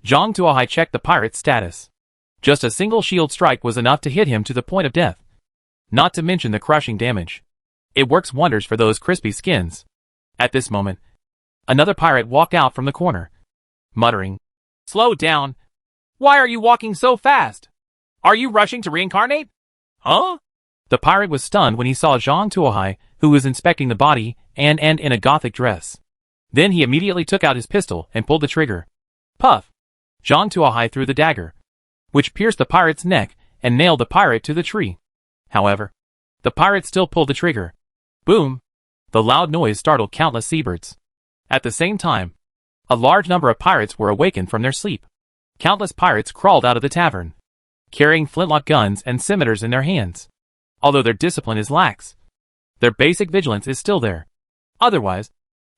Zhang Tuohai checked the pirate's status. Just a single shield strike was enough to hit him to the point of death. Not to mention the crushing damage. It works wonders for those crispy skins. At this moment, another pirate walked out from the corner, muttering, "Slow down. Why are you walking so fast? Are you rushing to reincarnate? Huh?" The pirate was stunned when he saw Zhang Tuohai, who was inspecting the body and in a Gothic dress. Then he immediately took out his pistol and pulled the trigger. Puff! Zhang Tuohai threw the dagger, which pierced the pirate's neck and nailed the pirate to the tree. However, the pirate still pulled the trigger. Boom! The loud noise startled countless seabirds. At the same time, a large number of pirates were awakened from their sleep. Countless pirates crawled out of the tavern, carrying flintlock guns and scimitars in their hands. Although their discipline is lax, their basic vigilance is still there. Otherwise,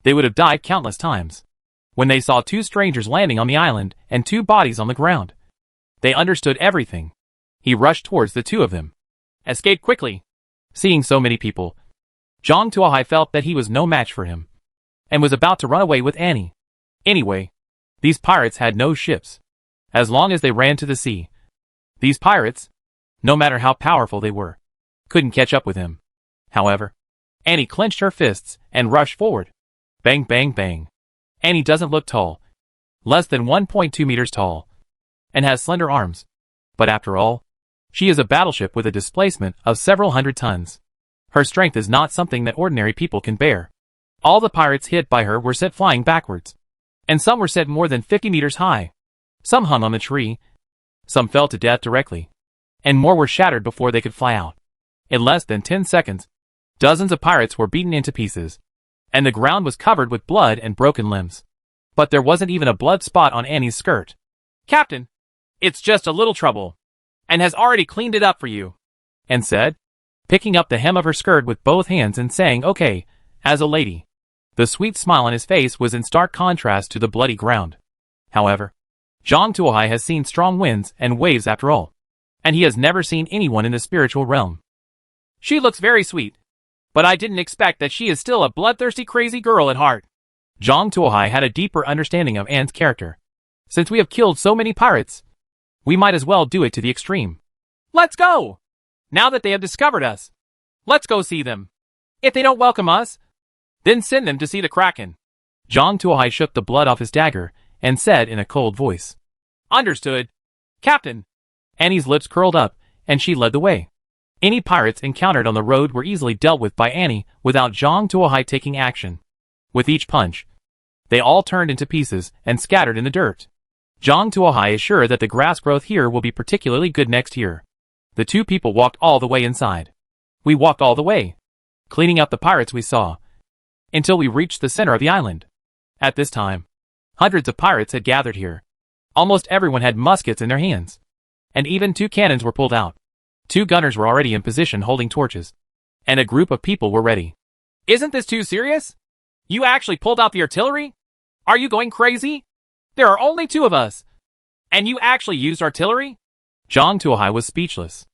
they would have died countless times. When they saw two strangers landing on the island and two bodies on the ground, they understood everything. He rushed towards the two of them. Escape quickly. Seeing so many people, Zhang Tuohai felt that he was no match for him, and was about to run away with Annie. Anyway, these pirates had no ships. As long as they ran to the sea, these pirates, no matter how powerful they were, couldn't catch up with him. However, Annie clenched her fists and rushed forward. Bang, bang, bang. Annie doesn't look tall, less than 1.2 meters tall, and has slender arms. But after all, she is a battleship with a displacement of several hundred tons. Her strength is not something that ordinary people can bear. All the pirates hit by her were sent flying backwards, and some were sent more than 50 meters high. Some hung on the tree, some fell to death directly, and more were shattered before they could fly out. In less than 10 seconds, dozens of pirates were beaten into pieces, and the ground was covered with blood and broken limbs. But there wasn't even a blood spot on Annie's skirt. "Captain, it's just a little trouble, and has already cleaned it up for you," Anne said, picking up the hem of her skirt with both hands and saying, "Okay, as a lady." The sweet smile on his face was in stark contrast to the bloody ground. However, Zhang Tuohai has seen strong winds and waves after all, and he has never seen anyone in the spiritual realm. "She looks very sweet, but I didn't expect that she is still a bloodthirsty crazy girl at heart." Zhang Tuohai had a deeper understanding of Anne's character. Since we have killed so many pirates, we might as well do it to the extreme. "Let's go! Now that they have discovered us, let's go see them. If they don't welcome us, then send them to see the Kraken." Zhang Tuohai shook the blood off his dagger and said in a cold voice, "Understood, Captain." Annie's lips curled up, and she led the way. Any pirates encountered on the road were easily dealt with by Annie without Zhang Tuohai taking action. With each punch, they all turned into pieces and scattered in the dirt. Zhang Tuohai is sure that the grass growth here will be particularly good next year. The two people walked all the way inside. We walked all the way, cleaning up the pirates we saw, until we reached the center of the island. At this time, hundreds of pirates had gathered here. Almost everyone had muskets in their hands, and even 2 cannons were pulled out. 2 gunners were already in position holding torches, and a group of people were ready. "Isn't this too serious? You actually pulled out the artillery? Are you going crazy? There are only 2 of us, and you actually used artillery?" Zhang Tuohai was speechless.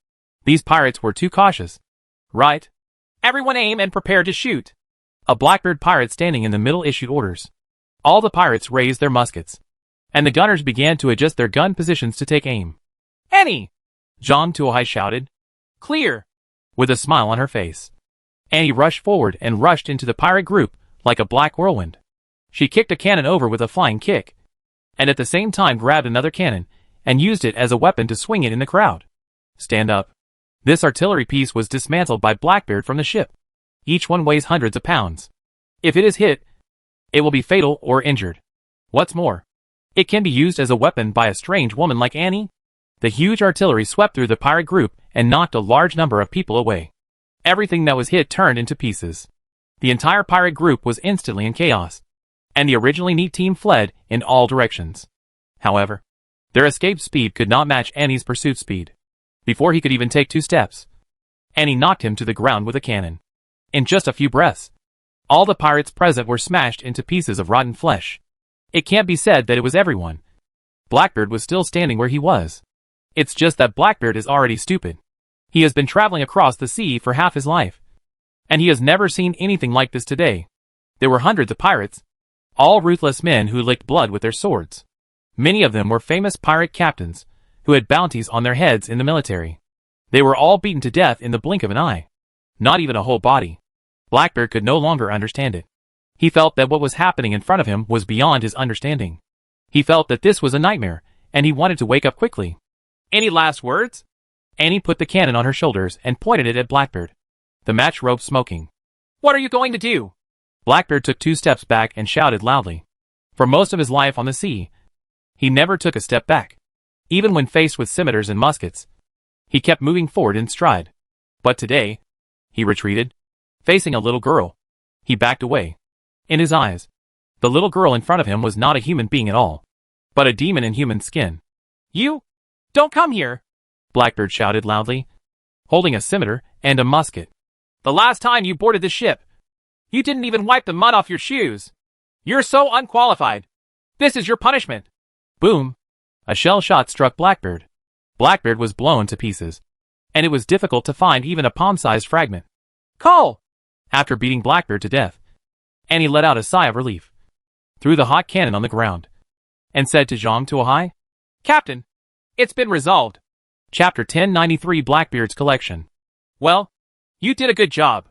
These pirates were too cautious. "Right. Everyone aim and prepare to shoot." A Blackbeard pirate standing in the middle issued orders. All the pirates raised their muskets, and the gunners began to adjust their gun positions to take aim. "Annie!" Zhang Tuohai shouted. "Clear! with a smile on her face. Annie rushed forward and rushed into the pirate group like a black whirlwind. She kicked a cannon over with a flying kick, and at the same time grabbed another cannon and used it as a weapon to swing it in the crowd. Stand up. This artillery piece was dismantled by Blackbeard from the ship. Each one weighs hundreds of pounds. If it is hit, it will be fatal or injured. What's more, it can be used as a weapon by a strange woman like Annie. The huge artillery swept through the pirate group and knocked a large number of people away. Everything that was hit turned into pieces. The entire pirate group was instantly in chaos, and the originally neat team fled in all directions. However, their escape speed could not match Annie's pursuit speed. Before he could even take 2 steps, Annie knocked him to the ground with a cannon. In just a few breaths, all the pirates present were smashed into pieces of rotten flesh. It can't be said that it was everyone. Blackbeard was still standing where he was. It's just that Blackbeard is already stupid. He has been traveling across the sea for half his life, and he has never seen anything like this today. There were hundreds of pirates, all ruthless men who licked blood with their swords. Many of them were famous pirate captains, who had bounties on their heads in the military. They were all beaten to death in the blink of an eye. Not even a whole body. Blackbeard could no longer understand it. He felt that what was happening in front of him was beyond his understanding. He felt that this was a nightmare, and he wanted to wake up quickly. Any last words? Annie put the cannon on her shoulders and pointed it at Blackbeard, the match rope smoking. What are you going to do? Blackbeard took 2 steps back and shouted loudly. For most of his life on the sea, he never took a step back. Even when faced with scimitars and muskets, he kept moving forward in stride. But today, he retreated. Facing a little girl, he backed away. In his eyes, the little girl in front of him was not a human being at all, but a demon in human skin. You? Don't come here! Blackbeard shouted loudly, holding a scimitar and a musket. The last time you boarded this ship, you didn't even wipe the mud off your shoes. You're so unqualified. This is your punishment. Boom! A shell shot struck Blackbeard. Blackbeard was blown to pieces, and it was difficult to find even a palm-sized fragment. Call! After beating Blackbeard to death, Annie let out a sigh of relief, threw the hot cannon on the ground, and said to Zhang Tuohai, Captain, it's been resolved. Chapter 1093 Blackbeard's Collection. Well, you did a good job.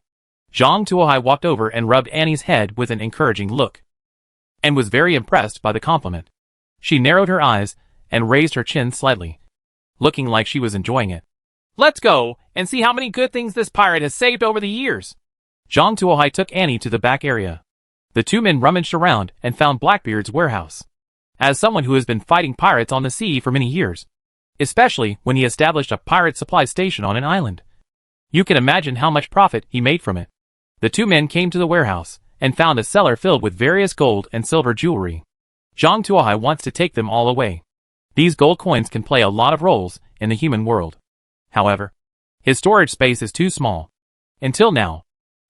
Zhang Tuohai walked over and rubbed Annie's head with an encouraging look, and was very impressed by the compliment. She narrowed her eyes and raised her chin slightly, looking like she was enjoying it. Let's go and see how many good things this pirate has saved over the years. Zhang Tuohai took Annie to the back area. The 2 men rummaged around and found Blackbeard's warehouse. As someone who has been fighting pirates on the sea for many years, especially when he established a pirate supply station on an island, you can imagine how much profit he made from it. The 2 men came to the warehouse and found a cellar filled with various gold and silver jewelry. Zhang Tuohai wants to take them all away. These gold coins can play a lot of roles in the human world. However, his storage space is too small. Until now,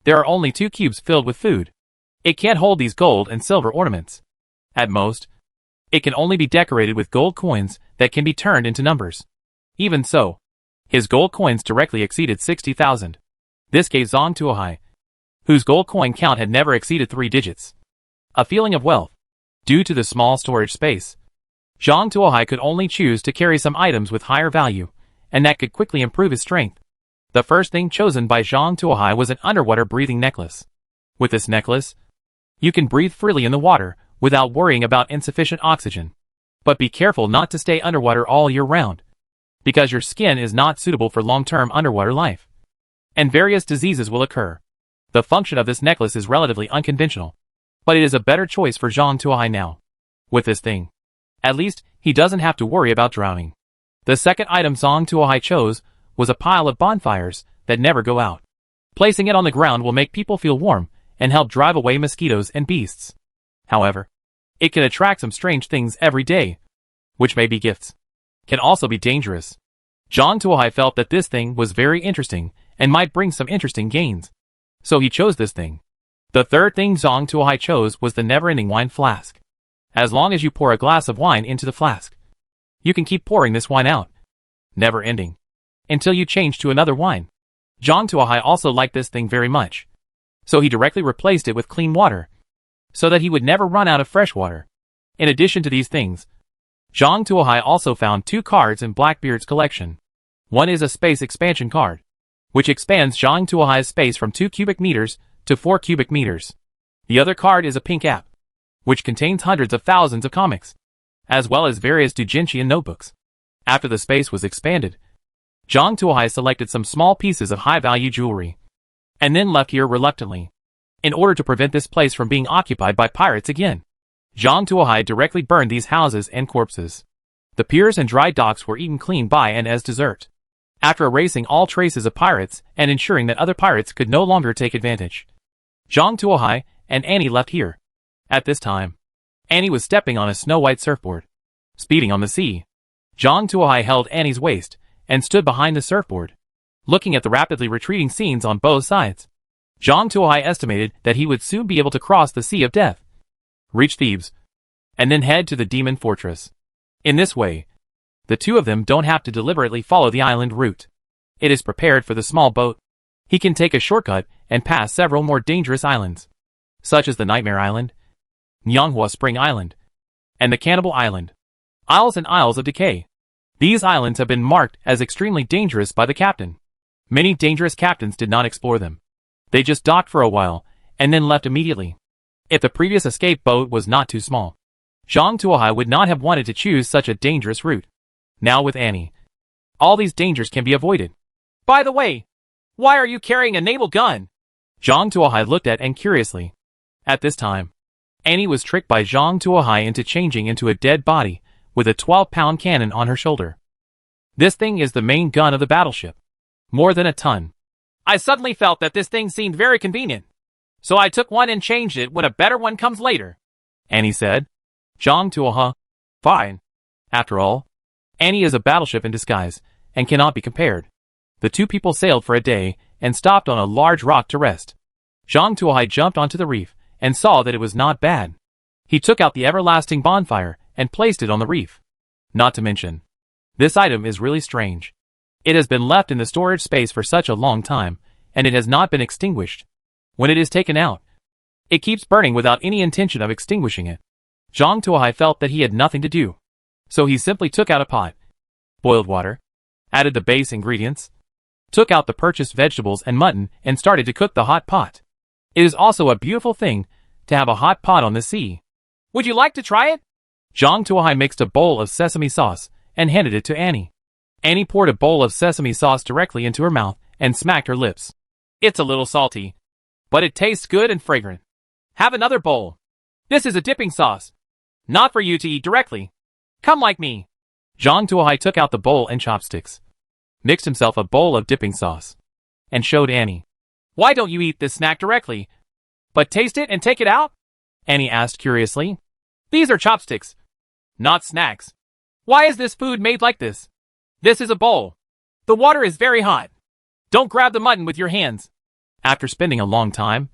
there are only 2 cubes filled with food. It can't hold these gold and silver ornaments. At most, it can only be decorated with gold coins that can be turned into numbers. Even so, his gold coins directly exceeded 60,000. This gave Zhang Tuohai, whose gold coin count had never exceeded 3 digits, a feeling of wealth. Due to the small storage space, Zhang Tuohai could only choose to carry some items with higher value, and that could quickly improve his strength. The first thing chosen by Zhang Tuohai was an underwater breathing necklace. With this necklace, you can breathe freely in the water without worrying about insufficient oxygen. But be careful not to stay underwater all year round, because your skin is not suitable for long-term underwater life, and various diseases will occur. The function of this necklace is relatively unconventional, but it is a better choice for Zhang Tuohai now. With this thing, at least, he doesn't have to worry about drowning. The second item Zhang Tuohai chose was a pile of bonfires that never go out. Placing it on the ground will make people feel warm and help drive away mosquitoes and beasts. However, it can attract some strange things every day, which may be gifts. Can also be dangerous. Zhang Tuohai felt that this thing was very interesting and might bring some interesting gains, so he chose this thing. The third thing Zhang Tuohai chose was the never-ending wine flask. As long as you pour a glass of wine into the flask, you can keep pouring this wine out, never ending, until you change to another wine. Zhang Tuohai also liked this thing very much, so he directly replaced it with clean water, so that he would never run out of fresh water. In addition to these things, Zhang Tuohai also found 2 cards in Blackbeard's collection. One is a space expansion card, which expands Zhang Tuohai's space from 2 cubic meters to 4 cubic meters. The other card is a pink app, which contains hundreds of thousands of comics, as well as various doujinshi and notebooks. After the space was expanded, Zhang Tuohai selected some small pieces of high-value jewelry, and then left here reluctantly. In order to prevent this place from being occupied by pirates again, Zhang Tuohai directly burned these houses and corpses. The piers and dry docks were eaten clean by and as dessert. After erasing all traces of pirates and ensuring that other pirates could no longer take advantage, Zhang Tuohai and Annie left here. At this time, Annie was stepping on a snow-white surfboard, speeding on the sea. Zhang Tuohai held Annie's waist and stood behind the surfboard, looking at the rapidly retreating scenes on both sides. Zhang Tuohai estimated that he would soon be able to cross the Sea of Death, reach Thebes, and then head to the Demon Fortress. In this way, the two of them don't have to deliberately follow the island route. It is prepared for the small boat. He can take a shortcut and pass several more dangerous islands, such as the Nightmare Island, Nyanghua Spring Island, and the Cannibal Island, Isles and Isles of Decay. These islands have been marked as extremely dangerous by the captain. Many dangerous captains did not explore them. They just docked for a while, and then left immediately. If the previous escape boat was not too small, Zhang Tuohai would not have wanted to choose such a dangerous route. Now with Annie, all these dangers can be avoided. By the way, why are you carrying a naval gun? Zhang Tuohai looked at Annie curiously. At this time, Annie was tricked by Zhang Tuohai into changing into a dead body with a 12-pound cannon on her shoulder. This thing is the main gun of the battleship. More than a ton. I suddenly felt that this thing seemed very convenient, so I took one and changed it when a better one comes later, Annie said. Zhang Tuohai, fine. After all, Annie is a battleship in disguise and cannot be compared. The two people sailed for a day and stopped on a large rock to rest. Zhang Tuohai jumped onto the reef and saw that it was not bad. He took out the everlasting bonfire and placed it on the reef. Not to mention, this item is really strange. It has been left in the storage space for such a long time, and it has not been extinguished. When it is taken out, it keeps burning without any intention of extinguishing it. Zhang Tuohai felt that he had nothing to do, so he simply took out a pot, boiled water, added the base ingredients, took out the purchased vegetables and mutton, and started to cook the hot pot. It is also a beautiful thing to have a hot pot on the sea. Would you like to try it? Zhang Tuohai mixed a bowl of sesame sauce and handed it to Annie. Annie poured a bowl of sesame sauce directly into her mouth and smacked her lips. It's a little salty, but it tastes good and fragrant. Have another bowl. This is a dipping sauce. Not for you to eat directly. Come like me. Zhang Tuohai took out the bowl and chopsticks, mixed himself a bowl of dipping sauce, and showed Annie. Why don't you eat this snack directly, but taste it and take it out? Annie asked curiously. These are chopsticks, not snacks. Why is this food made like this? This is a bowl. The water is very hot. Don't grab the mutton with your hands. After spending a long time,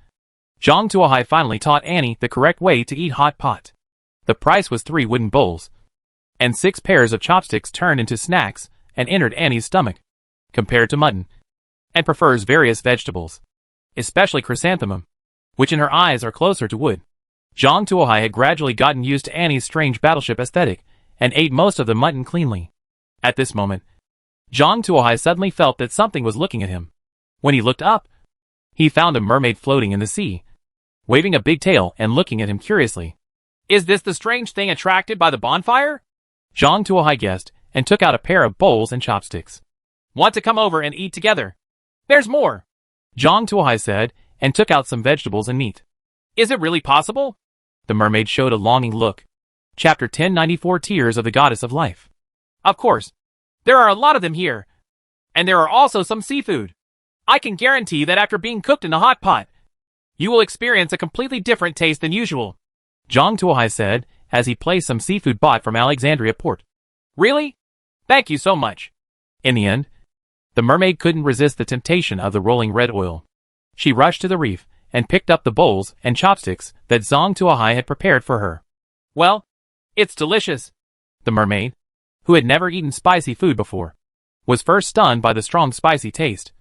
Zhang Tuohai finally taught Annie the correct way to eat hot pot. The price was 3 wooden bowls, and 6 pairs of chopsticks turned into snacks and entered Annie's stomach, compared to mutton, and prefers various vegetables, especially chrysanthemum, which in her eyes are closer to wood. Zhang Tuohai had gradually gotten used to Annie's strange battleship aesthetic and ate most of the mutton cleanly. At this moment, Zhang Tuohai suddenly felt that something was looking at him. When he looked up, he found a mermaid floating in the sea, waving a big tail and looking at him curiously. Is this the strange thing attracted by the bonfire? Zhang Tuohai guessed and took out a pair of bowls and chopsticks. Want to come over and eat together? There's more, Zhang Tuohai said and took out some vegetables and meat. Is it really possible? The mermaid showed a longing look. Chapter 1094 Tears of the Goddess of Life. Of course. There are a lot of them here. And there are also some seafood. I can guarantee that after being cooked in a hot pot, you will experience a completely different taste than usual, Zhang Tuohai said as he placed some seafood bought from Alexandria port. Really? Thank you so much. In the end, the mermaid couldn't resist the temptation of the rolling red oil. She rushed to the reef and picked up the bowls and chopsticks that Zhang Tuohai had prepared for her. Well, it's delicious. The mermaid, who had never eaten spicy food before, was first stunned by the strong spicy taste,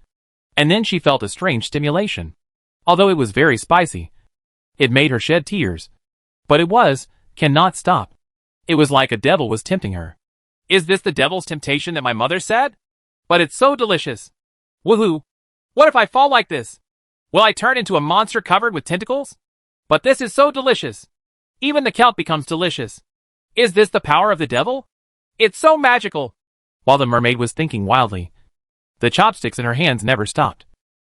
and then she felt a strange stimulation. Although it was very spicy, it made her shed tears. But it cannot stop. It was like a devil was tempting her. Is this the devil's temptation that my mother said? But it's so delicious. Woohoo! What if I fall like this? Will I turn into a monster covered with tentacles? But this is so delicious. Even the kelp becomes delicious. Is this the power of the devil? It's so magical. While the mermaid was thinking wildly, the chopsticks in her hands never stopped,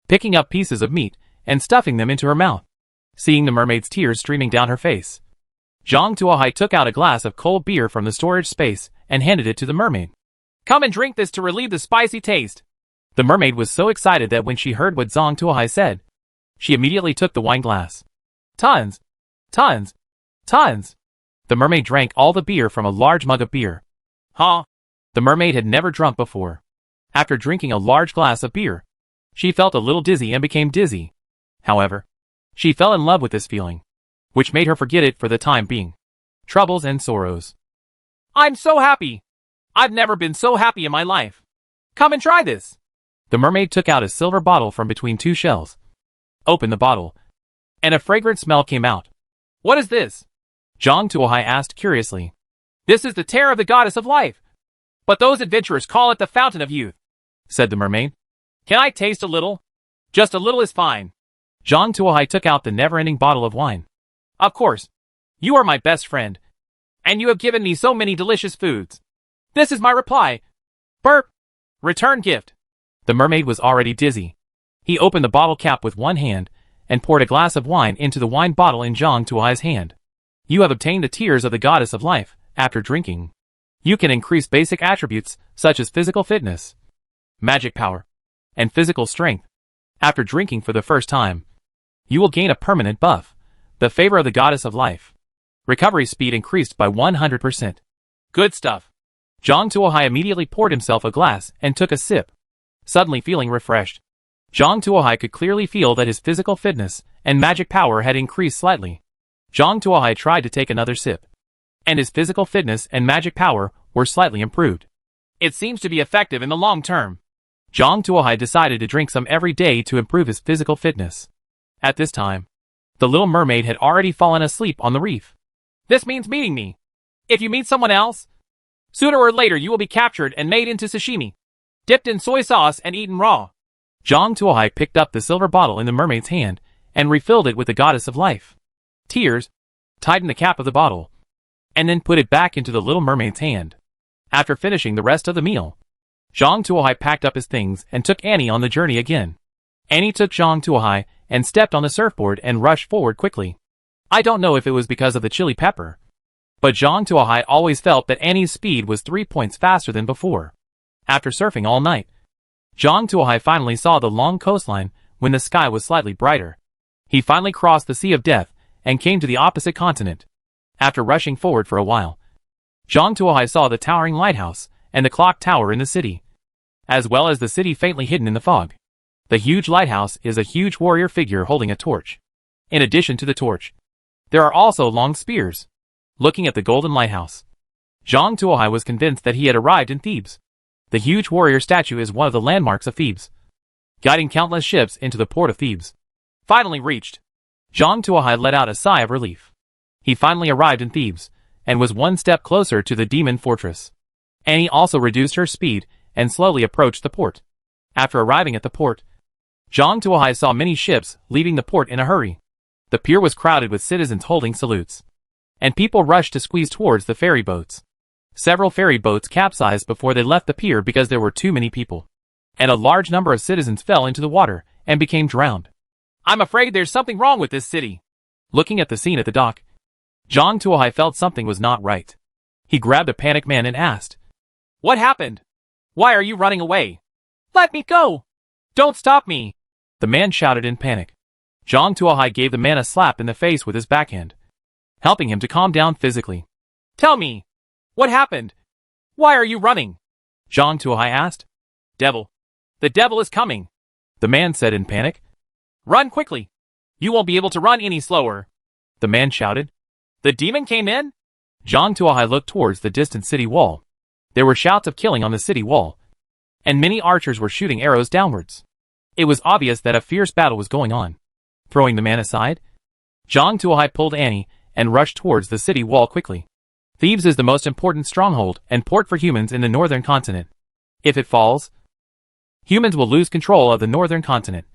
picking up pieces of meat and stuffing them into her mouth. Seeing the mermaid's tears streaming down her face, Zhang Tuohai took out a glass of cold beer from the storage space and handed it to the mermaid. Come and drink this to relieve the spicy taste. The mermaid was so excited that when she heard what Zhang Tuohai said, she immediately took the wine glass. Tons! Tons! Tons! The mermaid drank all the beer from a large mug of beer. Huh? The mermaid had never drunk before. After drinking a large glass of beer, she felt a little dizzy and became dizzy. However, she fell in love with this feeling, which made her forget it for the time being. Troubles and sorrows. I'm so happy. I've never been so happy in my life. Come and try this. The mermaid took out a silver bottle from between two shells, opened the bottle, and a fragrant smell came out. What is this? Zhang Tuohai asked curiously. This is the tear of the goddess of life. But those adventurers call it the fountain of youth, said the mermaid. Can I taste a little? Just a little is fine. Zhang Tuohai took out the never-ending bottle of wine. Of course. You are my best friend. And you have given me so many delicious foods. This is my reply. Burp. Return gift. The mermaid was already dizzy. He opened the bottle cap with one hand and poured a glass of wine into the wine bottle in Zhang Tuohai's hand. You have obtained the tears of the goddess of life after drinking. You can increase basic attributes such as physical fitness, magic power, and physical strength. After drinking for the first time, you will gain a permanent buff, the favor of the goddess of life. Recovery speed increased by 100%. Good stuff. Zhang Tuohai immediately poured himself a glass and took a sip, suddenly feeling refreshed. Zhang Tuohai could clearly feel that his physical fitness and magic power had increased slightly. Zhang Tuohai tried to take another sip, and his physical fitness and magic power were slightly improved. It seems to be effective in the long term. Zhang Tuohai decided to drink some every day to improve his physical fitness. At this time, the little mermaid had already fallen asleep on the reef. This means meeting me. If you meet someone else, sooner or later you will be captured and made into sashimi, dipped in soy sauce and eaten raw. Zhang Tuohai picked up the silver bottle in the mermaid's hand and refilled it with the goddess of life. Tears, tightened the cap of the bottle, and then put it back into the little mermaid's hand. After finishing the rest of the meal, Zhang Tuohai packed up his things and took Annie on the journey again. Annie took Zhang Tuohai and stepped on the surfboard and rushed forward quickly. I don't know if it was because of the chili pepper, but Zhang Tuohai always felt that Annie's speed was 3 points faster than before. After surfing all night, Zhang Tuohai finally saw the long coastline when the sky was slightly brighter. He finally crossed the Sea of Death and came to the opposite continent. After rushing forward for a while, Zhang Tuohai saw the towering lighthouse and the clock tower in the city, as well as the city faintly hidden in the fog. The huge lighthouse is a huge warrior figure holding a torch. In addition to the torch, there are also long spears. Looking at the golden lighthouse, Zhang Tuohai was convinced that he had arrived in Thebes. The huge warrior statue is one of the landmarks of Thebes, guiding countless ships into the port of Thebes. Finally reached, Zhang Tuohai let out a sigh of relief. He finally arrived in Thebes, and was one step closer to the demon fortress. Annie also reduced her speed and slowly approached the port. After arriving at the port, Zhang Tuohai saw many ships leaving the port in a hurry. The pier was crowded with citizens holding salutes, and people rushed to squeeze towards the ferry boats. Several ferry boats capsized before they left the pier because there were too many people, and a large number of citizens fell into the water and became drowned. I'm afraid there's something wrong with this city. Looking at the scene at the dock, Zhang Tuohai felt something was not right. He grabbed a panicked man and asked, "What happened? Why are you running away? Let me go! Don't stop me!" The man shouted in panic. Zhang Tuohai gave the man a slap in the face with his backhand, helping him to calm down physically. "Tell me, what happened? Why are you running?" Zhang Tuohai asked. "Devil. The devil is coming," the man said in panic. "Run quickly. You won't be able to run any slower," the man shouted. "The demon came in?" Zhang Tuohai looked towards the distant city wall. There were shouts of killing on the city wall, and many archers were shooting arrows downwards. It was obvious that a fierce battle was going on. Throwing the man aside, Zhang Tuohai pulled Annie and rushed towards the city wall quickly. Thebes is the most important stronghold and port for humans in the northern continent. If it falls, Humans will lose control of the northern continent,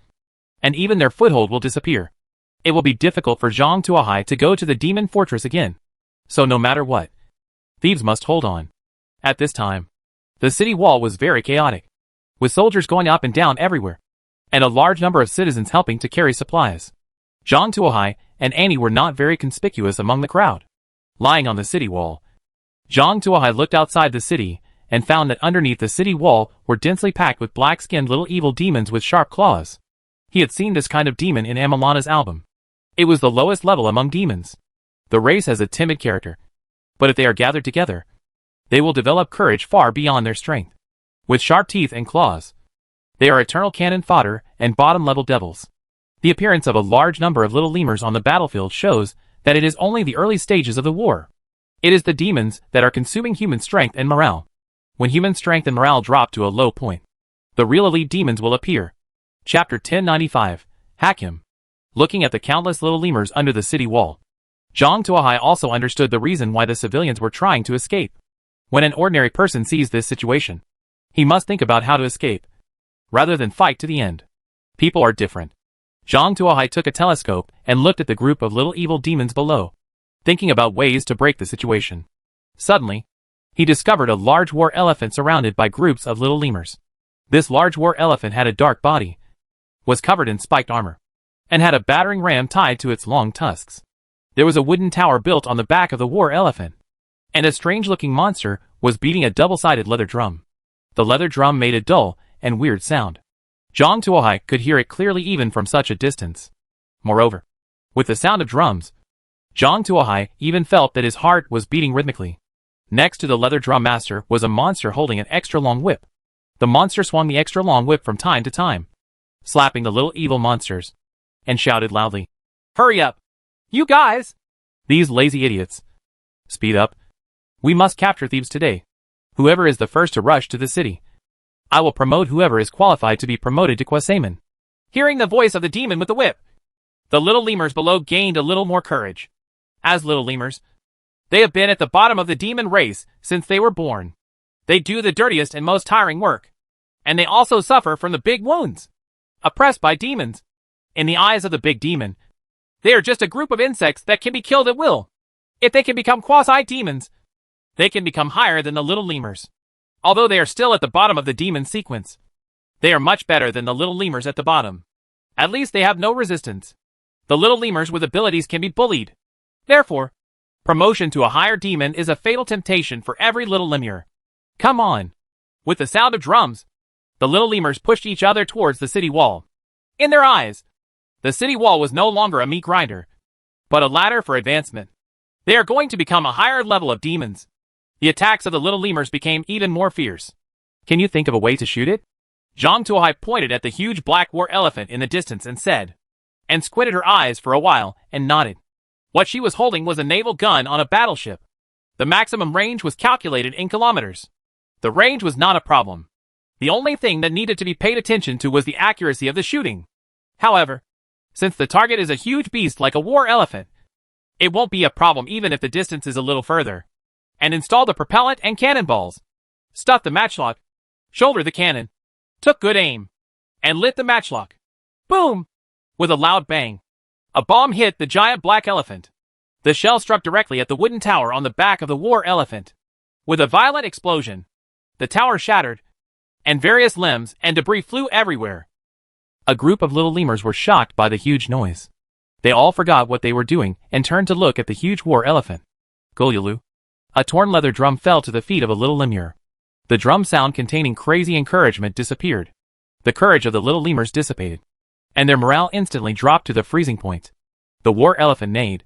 and even their foothold will disappear. It will be difficult for Zhang Tuohai to go to the demon fortress again. So no matter what, thieves must hold on. At this time, the city wall was very chaotic, with soldiers going up and down everywhere, and a large number of citizens helping to carry supplies. Zhang Tuohai and Annie were not very conspicuous among the crowd. Lying on the city wall, Zhang Tuohai looked outside the city and found that underneath the city wall were densely packed with black-skinned little evil demons with sharp claws. He had seen this kind of demon in Amalana's album. It was the lowest level among demons. The race has a timid character, but if they are gathered together, they will develop courage far beyond their strength. With sharp teeth and claws, they are eternal cannon fodder and bottom-level devils. The appearance of a large number of little lemurs on the battlefield shows that it is only the early stages of the war. It is the demons that are consuming human strength and morale. When human strength and morale drop to a low point, the real elite demons will appear. Chapter 1095, Hakim. Looking at the countless little lemurs under the city wall, Zhang Tuohai also understood the reason why the civilians were trying to escape. When an ordinary person sees this situation, he must think about how to escape, rather than fight to the end. People are different. Zhang Tuohai took a telescope and looked at the group of little evil demons below, thinking about ways to break the situation. Suddenly, he discovered a large war elephant surrounded by groups of little lemurs. This large war elephant had a dark body, was covered in spiked armor, and had a battering ram tied to its long tusks. There was a wooden tower built on the back of the war elephant, and a strange-looking monster was beating a double-sided leather drum. The leather drum made a dull and weird sound. Zhang Tuohai could hear it clearly even from such a distance. Moreover, with the sound of drums, Zhang Tuohai even felt that his heart was beating rhythmically. Next to the leather drum master was a monster holding an extra-long whip. The monster swung the extra-long whip from time to time, slapping the little evil monsters, and shouted loudly, "Hurry up! You guys! These lazy idiots! Speed up! We must capture thieves today. Whoever is the first to rush to the city, I will promote whoever is qualified to be promoted to Kwasaman." Hearing the voice of the demon with the whip, the little lemurs below gained a little more courage. As little lemurs, they have been at the bottom of the demon race since they were born. They do the dirtiest and most tiring work, and they also suffer from the big wounds. Oppressed by demons, in the eyes of the big demon, they are just a group of insects that can be killed at will. If they can become quasi-demons, they can become higher than the little lemurs. Although they are still at the bottom of the demon sequence, they are much better than the little lemurs at the bottom. At least they have no resistance. The little lemurs with abilities can be bullied. Therefore, promotion to a higher demon is a fatal temptation for every little lemur. Come on! With the sound of drums, the little lemurs pushed each other towards the city wall. In their eyes, the city wall was no longer a meat grinder, but a ladder for advancement. They are going to become a higher level of demons. The attacks of the little lemurs became even more fierce. Can you think of a way to shoot it? Zhang Tuohai pointed at the huge black war elephant in the distance and said, and squinted her eyes for a while and nodded. What she was holding was a naval gun on a battleship. The maximum range was calculated in kilometers. The range was not a problem. The only thing that needed to be paid attention to was the accuracy of the shooting. However, since the target is a huge beast like a war elephant, it won't be a problem even if the distance is a little further. And install the propellant and cannonballs. Stuff the matchlock, shoulder the cannon, took good aim, and lit the matchlock. Boom! With a loud bang, a bomb hit the giant black elephant. The shell struck directly at the wooden tower on the back of the war elephant. With a violent explosion, the tower shattered, and various limbs and debris flew everywhere. A group of little lemurs were shocked by the huge noise. They all forgot what they were doing and turned to look at the huge war elephant. Gulyulu. A torn leather drum fell to the feet of a little lemur. The drum sound containing crazy encouragement disappeared. The courage of the little lemurs dissipated, and their morale instantly dropped to the freezing point. The war elephant neighed,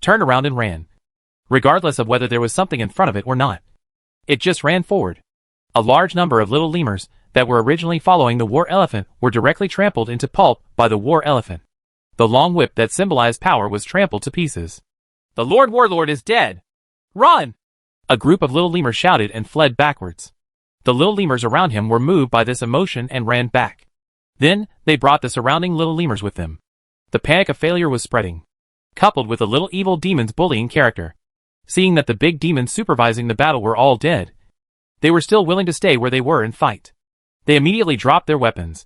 turned around and ran, regardless of whether there was something in front of it or not. It just ran forward. A large number of little lemurs that were originally following the war elephant were directly trampled into pulp by the war elephant. The long whip that symbolized power was trampled to pieces. The Lord Warlord is dead! Run! A group of little lemurs shouted and fled backwards. The little lemurs around him were moved by this emotion and ran back. Then, they brought the surrounding little lemurs with them. The panic of failure was spreading, coupled with the little evil demon's bullying character. Seeing that the big demons supervising the battle were all dead, they were still willing to stay where they were and fight. They immediately dropped their weapons,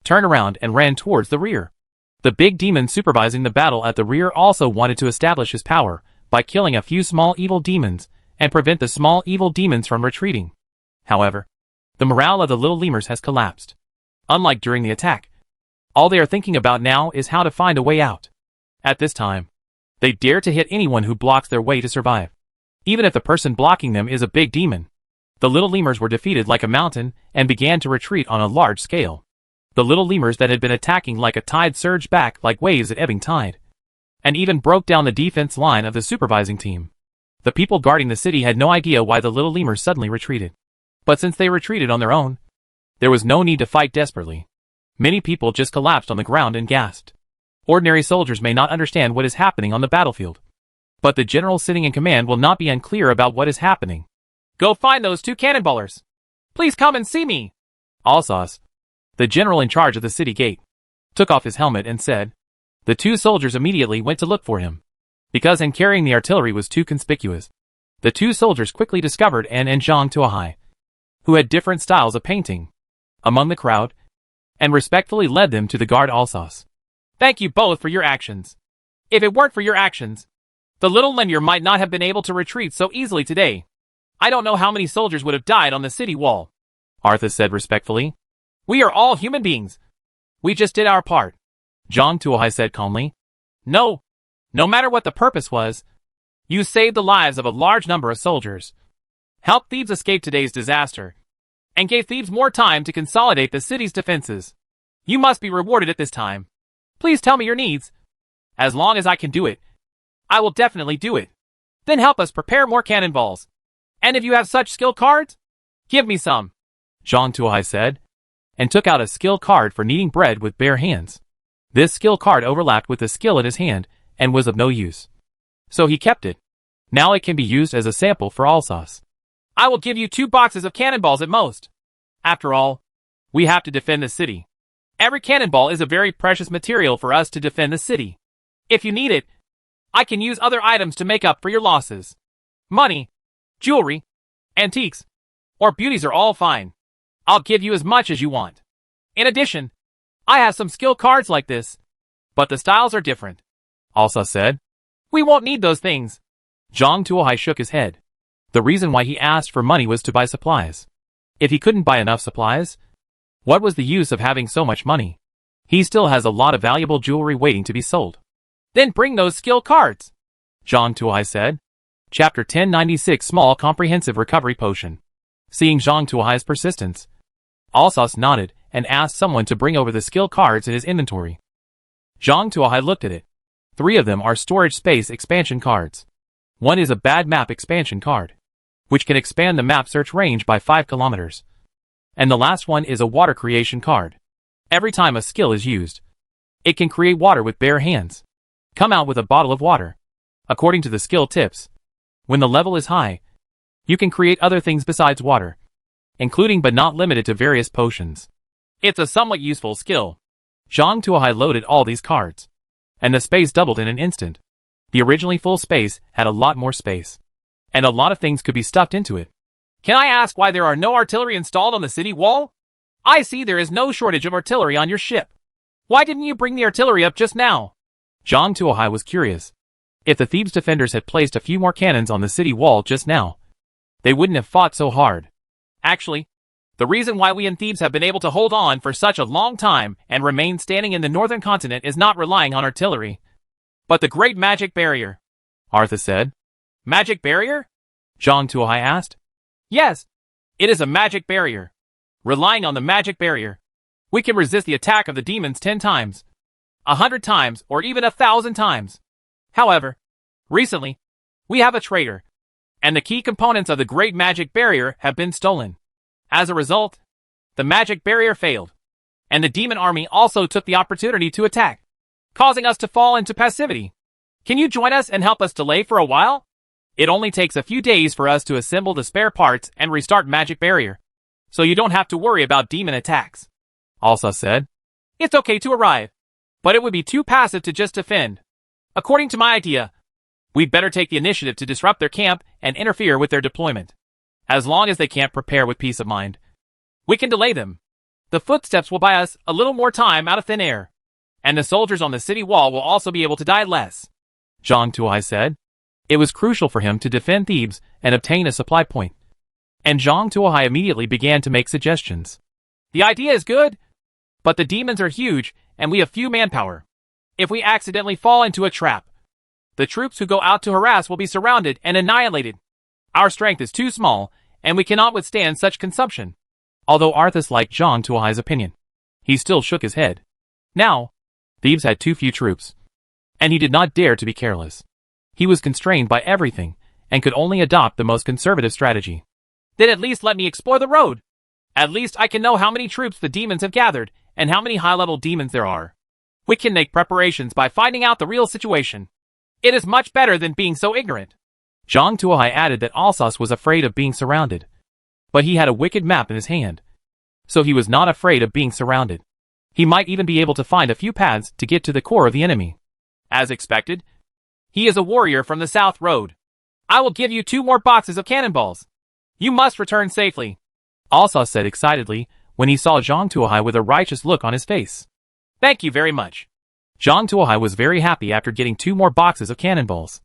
turned around and ran towards the rear. The big demon supervising the battle at the rear also wanted to establish his power by killing a few small evil demons and prevent the small evil demons from retreating. However, the morale of the little lemurs has collapsed. Unlike during the attack, all they are thinking about now is how to find a way out. At this time, they dare to hit anyone who blocks their way to survive, even if the person blocking them is a big demon. The little lemurs were defeated like a mountain and began to retreat on a large scale. The little lemurs that had been attacking like a tide surged back like waves at ebbing tide, and even broke down the defense line of the supervising team. The people guarding the city had no idea why the little lemurs suddenly retreated. But since they retreated on their own, there was no need to fight desperately. Many people just collapsed on the ground and gasped. Ordinary soldiers may not understand what is happening on the battlefield, but the general sitting in command will not be unclear about what is happening. Go find those 2 cannonballers. Please come and see me. Alsos, the general in charge of the city gate, took off his helmet and said. The 2 soldiers immediately went to look for him, because him carrying the artillery was too conspicuous. The 2 soldiers quickly discovered An and Zhang Tuohai, who had different styles of painting, among the crowd, and respectfully led them to the guard Alsos. Thank you both for your actions. If it weren't for your actions, the little lemur might not have been able to retreat so easily today. I don't know how many soldiers would have died on the city wall. Arthas said respectfully. We are all human beings. We just did our part. Zhang Tuohai said calmly. No matter what the purpose was, you saved the lives of a large number of soldiers, helped Thebes escape today's disaster, and gave Thebes more time to consolidate the city's defenses. You must be rewarded at this time. Please tell me your needs. As long as I can do it, I will definitely do it. Then help us prepare more cannonballs. And if you have such skill cards, give me some. Zhang Tuohai said, and took out a skill card for kneading bread with bare hands. This skill card overlapped with the skill in his hand and was of no use, so he kept it. Now it can be used as a sample for Alsos. I will give you 2 boxes of cannonballs at most. After all, we have to defend the city. Every cannonball is a very precious material for us to defend the city. If you need it, I can use other items to make up for your losses. Money, jewelry, antiques, or beauties are all fine. I'll give you as much as you want. In addition, I have some skill cards like this, but the styles are different. Alsos said. We won't need those things. Zhang Tuohai shook his head. The reason why he asked for money was to buy supplies. If he couldn't buy enough supplies, what was the use of having so much money? He still has a lot of valuable jewelry waiting to be sold. Then bring those skill cards, Zhang Tuohai said. Chapter 1096 Small Comprehensive Recovery Potion. Seeing Zhang Tuohai's persistence, Alsos nodded and asked someone to bring over the skill cards in his inventory. Zhang Tuohai looked at it. 3 of them are storage space expansion cards. One is a bad map expansion card, which can expand the map search range by 5 kilometers. And the last one is a water creation card. Every time a skill is used, it can create water with bare hands. Come out with a bottle of water. According to the skill tips, when the level is high, you can create other things besides water, including but not limited to various potions. It's a somewhat useful skill. Zhang Tuohai loaded all these cards, and the space doubled in an instant. The originally full space had a lot more space, and a lot of things could be stuffed into it. Can I ask why there are no artillery installed on the city wall? I see there is no shortage of artillery on your ship. Why didn't you bring the artillery up just now? Zhang Tuohai was curious. If the Thebes defenders had placed a few more cannons on the city wall just now, they wouldn't have fought so hard. Actually, the reason why we in Thebes have been able to hold on for such a long time and remain standing in the northern continent is not relying on artillery, but the Great Magic Barrier, Arthas said. Magic Barrier? Zhang Tuohai asked. Yes, it is a magic barrier. Relying on the magic barrier, we can resist the attack of the demons 10 times, 100 times, or even 1,000 times. However, recently, we have a traitor, and the key components of the Great Magic Barrier have been stolen. As a result, the magic barrier failed, and the demon army also took the opportunity to attack, causing us to fall into passivity. Can you join us and help us delay for a while? It only takes a few days for us to assemble the spare parts and restart Magic Barrier, so you don't have to worry about demon attacks. Alsos said. It's okay to arrive, but it would be too passive to just defend. According to my idea, we'd better take the initiative to disrupt their camp and interfere with their deployment. As long as they can't prepare with peace of mind, we can delay them. The footsteps will buy us a little more time out of thin air. And the soldiers on the city wall will also be able to die less. Zhang Tuohai said. It was crucial for him to defend Thebes and obtain a supply point. And Zhang Tuohai immediately began to make suggestions. The idea is good, but the demons are huge and we have few manpower. If we accidentally fall into a trap, the troops who go out to harass will be surrounded and annihilated. Our strength is too small, and we cannot withstand such consumption. Although Arthas liked Zhang Tuohai's opinion, he still shook his head. Now, Thebes had too few troops, and he did not dare to be careless. He was constrained by everything, and could only adopt the most conservative strategy. Then at least let me explore the road. At least I can know how many troops the demons have gathered, and how many high-level demons there are. We can make preparations by finding out the real situation. It is much better than being so ignorant. Zhang Tuohai added that Alsace was afraid of being surrounded. But he had a wicked map in his hand. So he was not afraid of being surrounded. He might even be able to find a few paths to get to the core of the enemy. As expected, he is a warrior from the South Road. I will give you 2 more boxes of cannonballs. You must return safely. Alsace said excitedly when he saw Zhang Tuohai with a righteous look on his face. Thank you very much. Zhang Tuohai was very happy after getting 2 more boxes of cannonballs.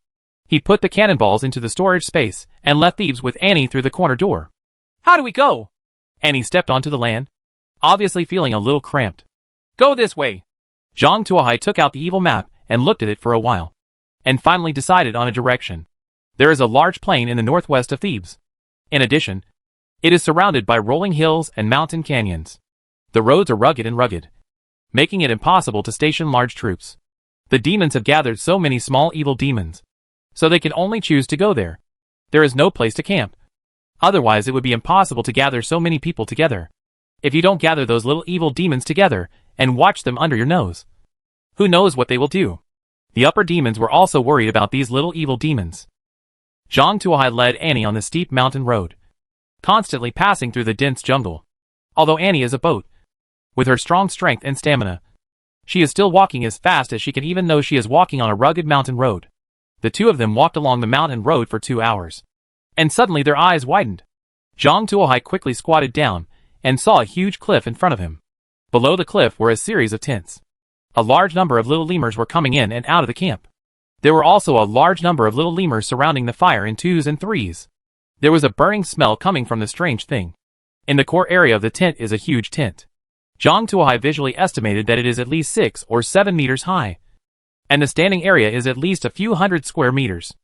He put the cannonballs into the storage space and left Thebes with Annie through the corner door. How do we go? Annie stepped onto the land, obviously feeling a little cramped. Go this way. Zhang Tuohai took out the evil map and looked at it for a while, and finally decided on a direction. There is a large plain in the northwest of Thebes. In addition, it is surrounded by rolling hills and mountain canyons. The roads are rugged, making it impossible to station large troops. The demons have gathered so many small evil demons, so they can only choose to go there. There is no place to camp. Otherwise it would be impossible to gather so many people together. If you don't gather those little evil demons together and watch them under your nose, who knows what they will do? The upper demons were also worried about these little evil demons. Zhang Tuohai led Annie on the steep mountain road, constantly passing through the dense jungle. Although Annie is a boat, with her strong strength and stamina, she is still walking as fast as she can even though she is walking on a rugged mountain road. The 2 of them walked along the mountain road for 2 hours. And suddenly their eyes widened. Zhang Tuohai quickly squatted down and saw a huge cliff in front of him. Below the cliff were a series of tents. A large number of little lemurs were coming in and out of the camp. There were also a large number of little lemurs surrounding the fire in 2s and 3s. There was a burning smell coming from the strange thing. In the core area of the tent is a huge tent. Zhang Tuohai visually estimated that it is at least 6 or 7 meters high, and the standing area is at least a few hundred square meters.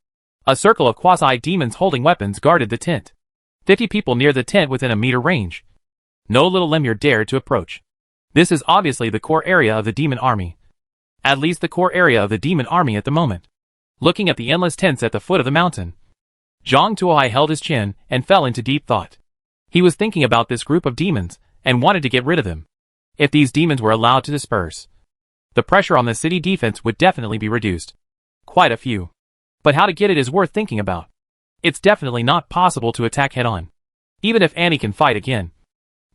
A circle of quasi-demons holding weapons guarded the tent. 50 people near the tent within a meter range. No little lemur dared to approach. This is obviously the core area of the demon army. At least the core area of the demon army at the moment. Looking at the endless tents at the foot of the mountain, Zhang Tuohai held his chin and fell into deep thought. He was thinking about this group of demons and wanted to get rid of them. If these demons were allowed to disperse, the pressure on the city defense would definitely be reduced. Quite a few. But how to get it is worth thinking about. It's definitely not possible to attack head-on. Even if Annie can fight again.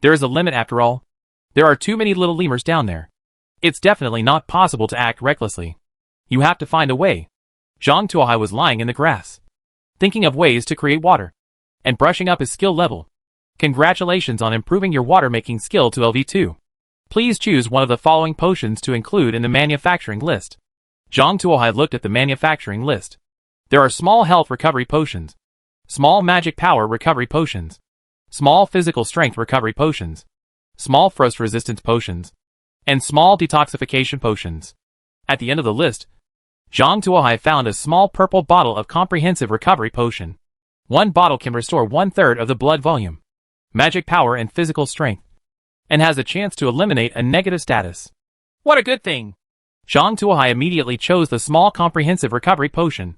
There is a limit after all. There are too many little lemurs down there. It's definitely not possible to act recklessly. You have to find a way. Zhang Tuohai was lying in the grass, thinking of ways to create water, and brushing up his skill level. Congratulations on improving your water-making skill to LV2. Please choose one of the following potions to include in the manufacturing list. Zhang Tuohai looked at the manufacturing list. There are small health recovery potions, small magic power recovery potions, small physical strength recovery potions, small frost resistance potions, and small detoxification potions. At the end of the list, Zhang Tuohai found a small purple bottle of comprehensive recovery potion. 1 bottle can restore 1/3 of the blood volume, magic power and physical strength, and has a chance to eliminate a negative status. What a good thing! Zhang Tuohai immediately chose the small comprehensive recovery potion.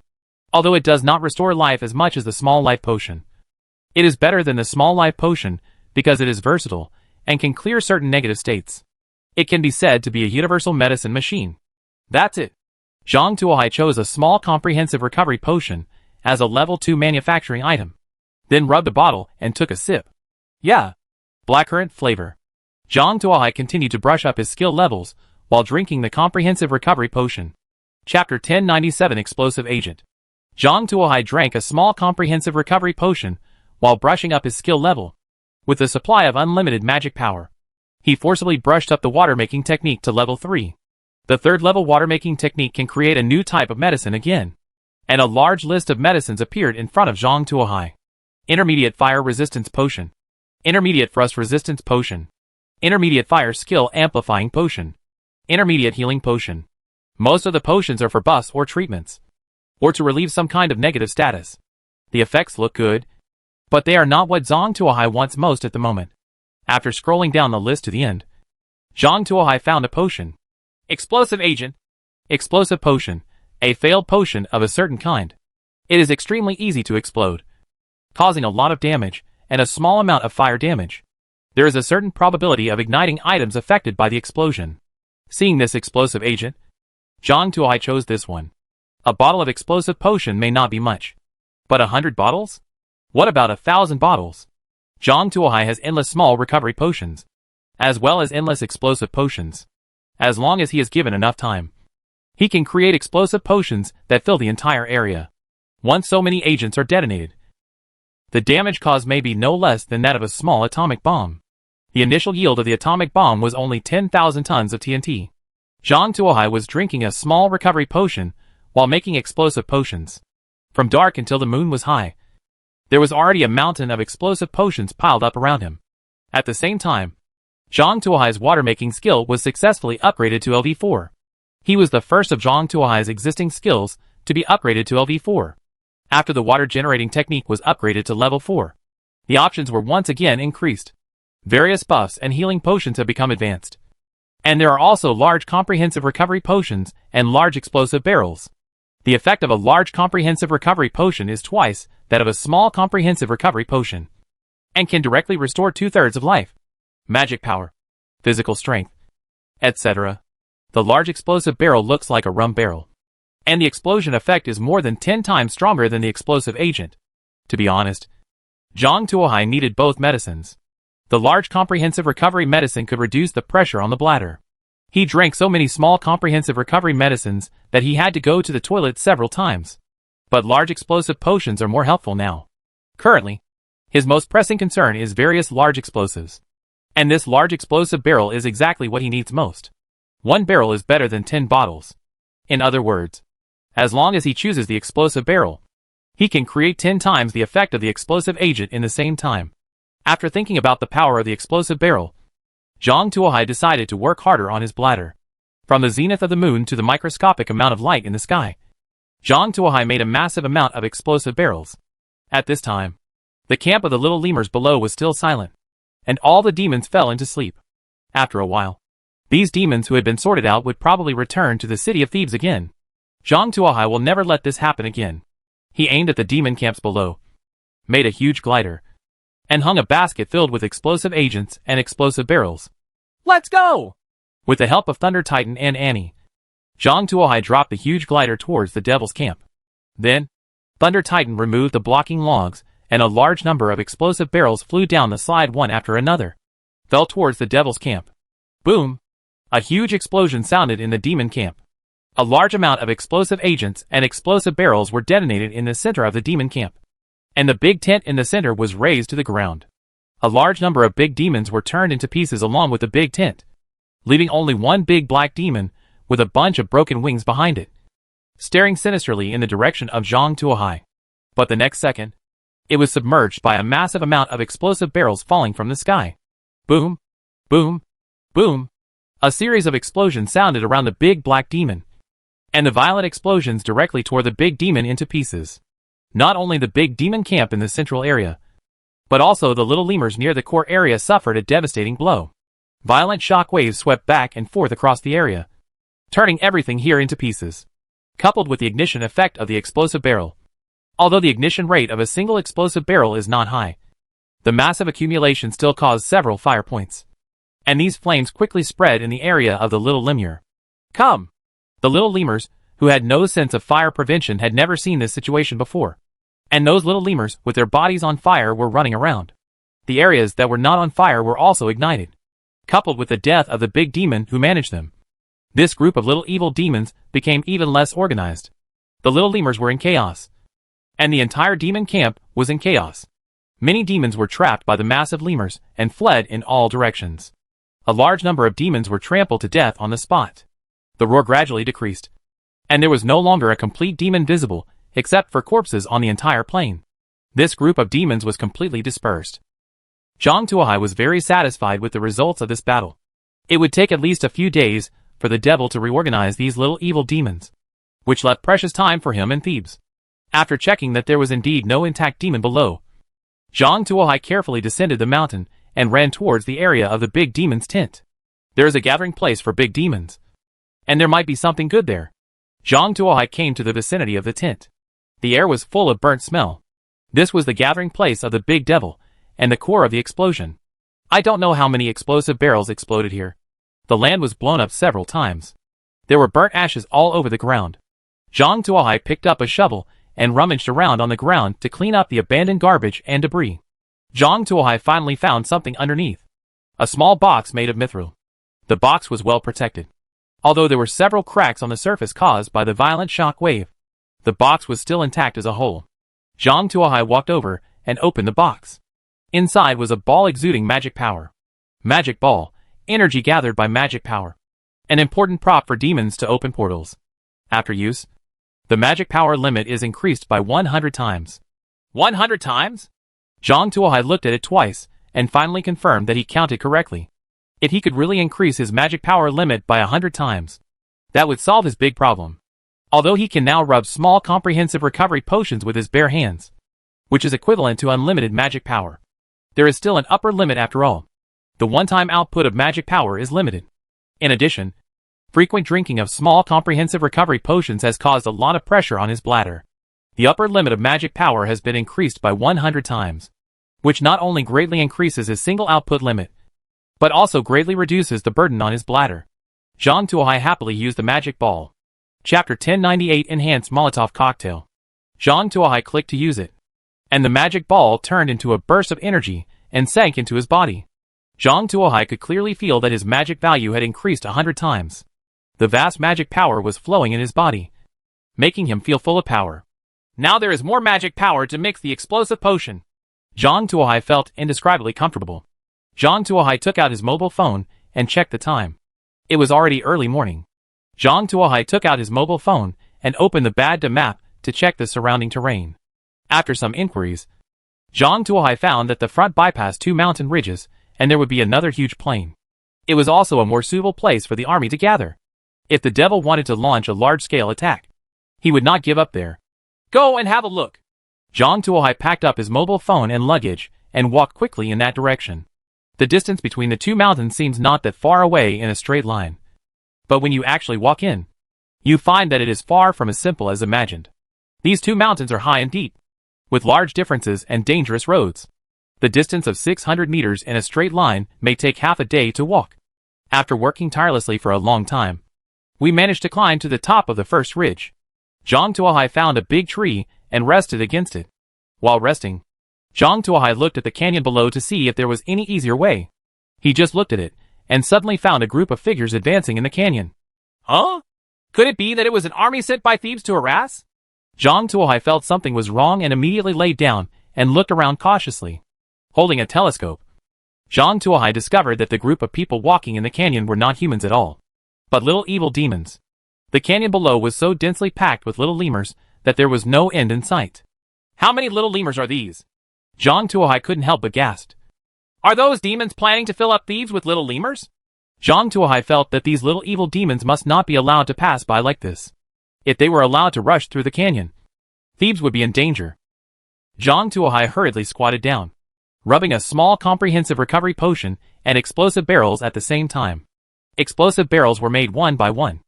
Although it does not restore life as much as the small life potion, it is better than the small life potion because it is versatile and can clear certain negative states. It can be said to be a universal medicine machine. That's it. Zhang Tuohai chose a small comprehensive recovery potion as a level 2 manufacturing item, then rubbed the bottle and took a sip. Yeah, blackcurrant flavor. Zhang Tuohai continued to brush up his skill levels while drinking the comprehensive recovery potion. Chapter 1097 Explosive Agent. Zhang Tuohai drank a small comprehensive recovery potion while brushing up his skill level, with a supply of unlimited magic power. He forcibly brushed up the water-making technique to level 3. The third level water-making technique can create a new type of medicine again. And a large list of medicines appeared in front of Zhang Tuohai. Intermediate Fire Resistance Potion. Intermediate Frost Resistance Potion. Intermediate Fire Skill Amplifying Potion. Intermediate Healing Potion. Most of the potions are for buffs or treatments, or to relieve some kind of negative status. The effects look good, but they are not what Zhang Tuohai wants most at the moment. After scrolling down the list to the end, Zhang Tuohai found a potion. Explosive Agent. Explosive Potion. A failed potion of a certain kind. It is extremely easy to explode, causing a lot of damage and a small amount of fire damage. There is a certain probability of igniting items affected by the explosion. Seeing this explosive agent, Zhang Tuohai chose this one. A bottle of explosive potion may not be much, but 100 bottles? What about 1,000 bottles? Zhang Tuohai has endless small recovery potions, as well as endless explosive potions. As long as he is given enough time, he can create explosive potions that fill the entire area. Once so many agents are detonated, the damage caused may be no less than that of a small atomic bomb. The initial yield of the atomic bomb was only 10,000 tons of TNT. Zhang Tuohai was drinking a small recovery potion while making explosive potions. From dark until the moon was high, there was already a mountain of explosive potions piled up around him. At the same time, Zhang Tuohai's water-making skill was successfully upgraded to LV4. He was the first of Zhang Tuohai's existing skills to be upgraded to LV4. After the water-generating technique was upgraded to level 4, the options were once again increased. Various buffs and healing potions have become advanced. And there are also large comprehensive recovery potions and large explosive barrels. The effect of a large comprehensive recovery potion is twice that of a small comprehensive recovery potion, and can directly restore 2/3 of life, magic power, physical strength, etc. The large explosive barrel looks like a rum barrel, and the explosion effect is more than 10 times stronger than the explosive agent. To be honest, Zhang Tuohai needed both medicines. The large comprehensive recovery medicine could reduce the pressure on the bladder. He drank so many small comprehensive recovery medicines that he had to go to the toilet several times. But large explosive potions are more helpful now. Currently, his most pressing concern is various large explosives. And this large explosive barrel is exactly what he needs most. 1 barrel is better than 10 bottles. In other words, as long as he chooses the explosive barrel, he can create 10 times the effect of the explosive agent in the same time. After thinking about the power of the explosive barrel, Zhang Tuohai decided to work harder on his bladder. From the zenith of the moon to the microscopic amount of light in the sky, Zhang Tuohai made a massive amount of explosive barrels. At this time, the camp of the little lemurs below was still silent, and all the demons fell into sleep. After a while, these demons who had been sorted out would probably return to the city of Thebes again. Zhang Tuohai will never let this happen again. He aimed at the demon camps below, made a huge glider, and hung a basket filled with explosive agents and explosive barrels. Let's go! With the help of Thunder Titan and Annie, Zhang Tuohai dropped the huge glider towards the devil's camp. Then, Thunder Titan removed the blocking logs, and a large number of explosive barrels flew down the slide one after another, fell towards the devil's camp. Boom! A huge explosion sounded in the demon camp. A large amount of explosive agents and explosive barrels were detonated in the center of the demon camp, and the big tent in the center was razed to the ground. A large number of big demons were turned into pieces along with the big tent, leaving only one big black demon with a bunch of broken wings behind it, staring sinisterly in the direction of Zhang Tuohai. But the next second, it was submerged by a massive amount of explosive barrels falling from the sky. Boom! Boom! Boom! A series of explosions sounded around the big black demon, and the violent explosions directly tore the big demon into pieces. Not only the big demon camp in the central area, but also the little lemurs near the core area suffered a devastating blow. Violent shock waves swept back and forth across the area, turning everything here into pieces. Coupled with the ignition effect of the explosive barrel, although the ignition rate of a single explosive barrel is not high, the massive accumulation still caused several fire points, and these flames quickly spread in the area of the little lemur. Come! The little lemurs, who had no sense of fire prevention, had never seen this situation before. And those little lemurs with their bodies on fire were running around. The areas that were not on fire were also ignited, coupled with the death of the big demon who managed them. This group of little evil demons became even less organized. The little lemurs were in chaos, and the entire demon camp was in chaos. Many demons were trapped by the massive lemurs and fled in all directions. A large number of demons were trampled to death on the spot. The roar gradually decreased, and there was no longer a complete demon visible, except for corpses on the entire plain. This group of demons was completely dispersed. Zhang Tuohai was very satisfied with the results of this battle. It would take at least a few days for the devil to reorganize these little evil demons, which left precious time for him and Thebes. After checking that there was indeed no intact demon below, Zhang Tuohai carefully descended the mountain and ran towards the area of the big demon's tent. There is a gathering place for big demons, and there might be something good there. Zhang Tuohai came to the vicinity of the tent. The air was full of burnt smell. This was the gathering place of the big devil, and the core of the explosion. I don't know how many explosive barrels exploded here. The land was blown up several times. There were burnt ashes all over the ground. Zhang Tuohai picked up a shovel and rummaged around on the ground to clean up the abandoned garbage and debris. Zhang Tuohai finally found something underneath. A small box made of mithril. The box was well protected. Although there were several cracks on the surface caused by the violent shock wave, the box was still intact as a whole. Zhang Tuohai walked over and opened the box. Inside was a ball exuding magic power. Magic ball, energy gathered by magic power. An important prop for demons to open portals. After use, the magic power limit is increased by 100 times. 100 times? Zhang Tuohai looked at it twice, and finally confirmed that he counted correctly. If he could really increase his magic power limit by 100 times, that would solve his big problem. Although he can now rub small comprehensive recovery potions with his bare hands, which is equivalent to unlimited magic power, there is still an upper limit after all. The one-time output of magic power is limited. In addition, frequent drinking of small comprehensive recovery potions has caused a lot of pressure on his bladder. The upper limit of magic power has been increased by 100 times, which not only greatly increases his single output limit, but also greatly reduces the burden on his bladder. Zhang Tuohai happily used the magic ball. Chapter 1098 Enhanced Molotov Cocktail. Zhang Tuohai clicked to use it, and the magic ball turned into a burst of energy and sank into his body. Zhang Tuohai could clearly feel that his magic value had increased 100 times. The vast magic power was flowing in his body, making him feel full of power. Now there is more magic power to mix the explosive potion. Zhang Tuohai felt indescribably comfortable. Zhang Tuohai took out his mobile phone and checked the time. It was already early morning. Zhang Tuohai took out his mobile phone and opened the Bada map to check the surrounding terrain. After some inquiries, Zhang Tuohai found that the front bypassed 2 mountain ridges, and there would be another huge plain. It was also a more suitable place for the army to gather. If the devil wanted to launch a large-scale attack, he would not give up there. Go and have a look. Zhang Tuohai packed up his mobile phone and luggage and walked quickly in that direction. The distance between the 2 mountains seems not that far away in a straight line. But when you actually walk in, you find that it is far from as simple as imagined. These 2 mountains are high and deep, with large differences and dangerous roads. The distance of 600 meters in a straight line may take half a day to walk. After working tirelessly for a long time, we managed to climb to the top of the first ridge. Zhang Tuohai found a big tree and rested against it. While resting, Zhang Tuohai looked at the canyon below to see if there was any easier way. He just looked at it, and suddenly found a group of figures advancing in the canyon. Huh? Could it be that it was an army sent by Thebes to harass? Zhang Tuohai felt something was wrong and immediately laid down and looked around cautiously. Holding a telescope, Zhang Tuohai discovered that the group of people walking in the canyon were not humans at all, but little evil demons. The canyon below was so densely packed with little lemurs that there was no end in sight. How many little lemurs are these? Zhang Tuohai couldn't help but gasp. Are those demons planning to fill up Thebes with little lemurs? Zhang Tuohai felt that these little evil demons must not be allowed to pass by like this. If they were allowed to rush through the canyon, Thebes would be in danger. Zhang Tuohai hurriedly squatted down, rubbing a small comprehensive recovery potion and explosive barrels at the same time. Explosive barrels were made one by one,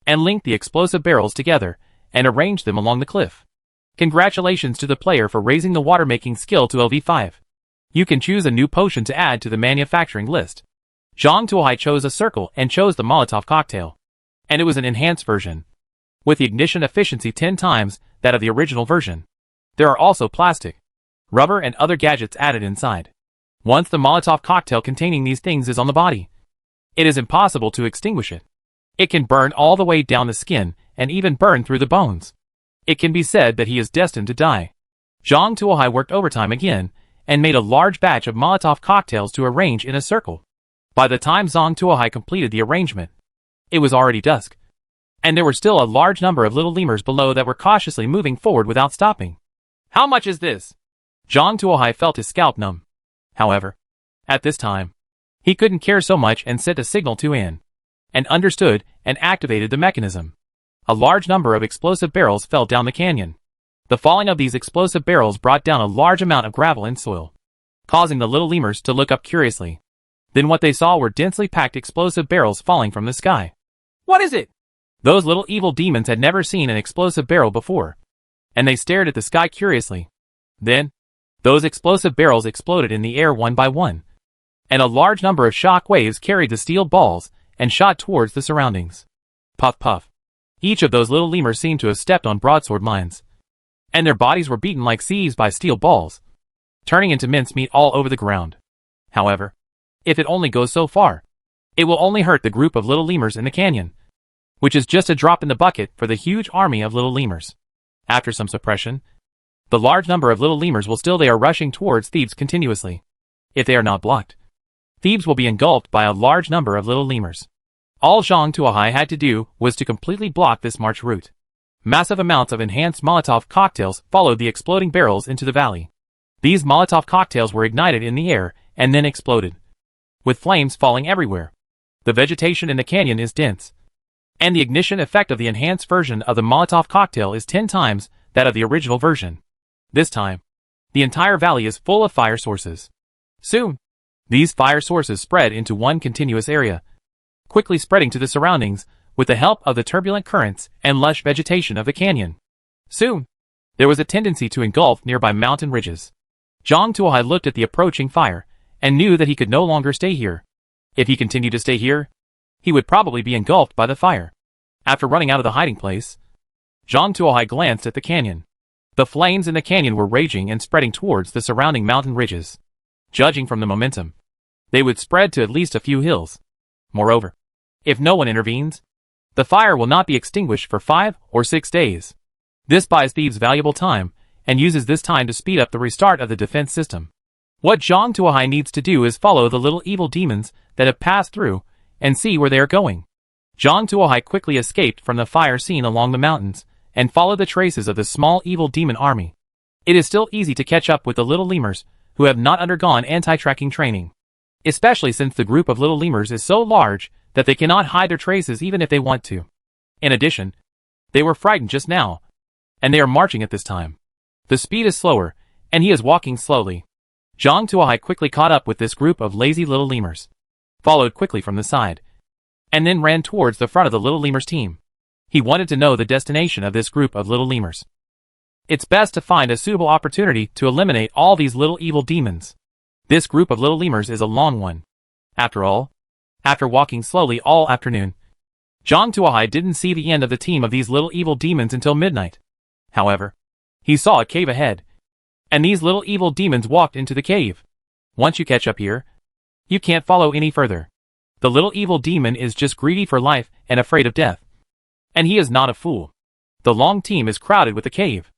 and linked the explosive barrels together and arranged them along the cliff. Congratulations to the player for raising the water-making skill to LV5. You can choose a new potion to add to the manufacturing list. Zhang Tuohai chose a circle and chose the Molotov cocktail. And it was an enhanced version, with the ignition efficiency 10 times that of the original version. There are also plastic, rubber and other gadgets added inside. Once the Molotov cocktail containing these things is on the body, it is impossible to extinguish it. It can burn all the way down the skin and even burn through the bones. It can be said that he is destined to die. Zhang Tuohai worked overtime again and made a large batch of Molotov cocktails to arrange in a circle. By the time Zhang Tuohai completed the arrangement, it was already dusk, and there were still a large number of little lemurs below that were cautiously moving forward without stopping. How much is this? Zhang Tuohai felt his scalp numb. However, at this time, he couldn't care so much and sent a signal to An, and understood and activated the mechanism. A large number of explosive barrels fell down the canyon. The falling of these explosive barrels brought down a large amount of gravel and soil, causing the little lemurs to look up curiously. Then what they saw were densely packed explosive barrels falling from the sky. What is it? Those little evil demons had never seen an explosive barrel before, and they stared at the sky curiously. Then, those explosive barrels exploded in the air one by one, and a large number of shock waves carried the steel balls and shot towards the surroundings. Puff puff. Each of those little lemurs seemed to have stepped on broadsword mines, and their bodies were beaten like sieves by steel balls, turning into mincemeat all over the ground. However, if it only goes so far, it will only hurt the group of little lemurs in the canyon, which is just a drop in the bucket for the huge army of little lemurs. After some suppression, the large number of little lemurs will still they are rushing towards Thebes continuously. If they are not blocked, Thebes will be engulfed by a large number of little lemurs. All Zhang Tuohai had to do was to completely block this march route. Massive amounts of enhanced Molotov cocktails followed the exploding barrels into the valley. These Molotov cocktails were ignited in the air and then exploded, with flames falling everywhere. The vegetation in the canyon is dense, and the ignition effect of the enhanced version of the Molotov cocktail is 10 times that of the original version. This time, the entire valley is full of fire sources. Soon, these fire sources spread into one continuous area, quickly spreading to the surroundings with the help of the turbulent currents and lush vegetation of the canyon. Soon, there was a tendency to engulf nearby mountain ridges. Zhang Tuohai looked at the approaching fire and knew that he could no longer stay here. If he continued to stay here, he would probably be engulfed by the fire. After running out of the hiding place, Zhang Tuohai glanced at the canyon. The flames in the canyon were raging and spreading towards the surrounding mountain ridges. Judging from the momentum, they would spread to at least a few hills. Moreover, if no one intervenes, the fire will not be extinguished for 5 or 6 days. This buys Thebes valuable time and uses this time to speed up the restart of the defense system. What Zhang Tuohai needs to do is follow the little evil demons that have passed through and see where they are going. Zhang Tuohai quickly escaped from the fire scene along the mountains and followed the traces of the small evil demon army. It is still easy to catch up with the little lemurs who have not undergone anti-tracking training, especially since the group of little lemurs is so large that they cannot hide their traces even if they want to. In addition, they were frightened just now, and they are marching at this time. The speed is slower, and he is walking slowly. Zhang Tuohai quickly caught up with this group of lazy little lemurs, followed quickly from the side, and then ran towards the front of the little lemurs team. He wanted to know the destination of this group of little lemurs. It's best to find a suitable opportunity to eliminate all these little evil demons. This group of little lemurs is a long one. After all, after walking slowly all afternoon, Zhang Tuohai didn't see the end of the team of these little evil demons until midnight. However, he saw a cave ahead, and these little evil demons walked into the cave. Once you catch up here, you can't follow any further. The little evil demon is just greedy for life and afraid of death. And he is not a fool. The long team is crowded with the cave.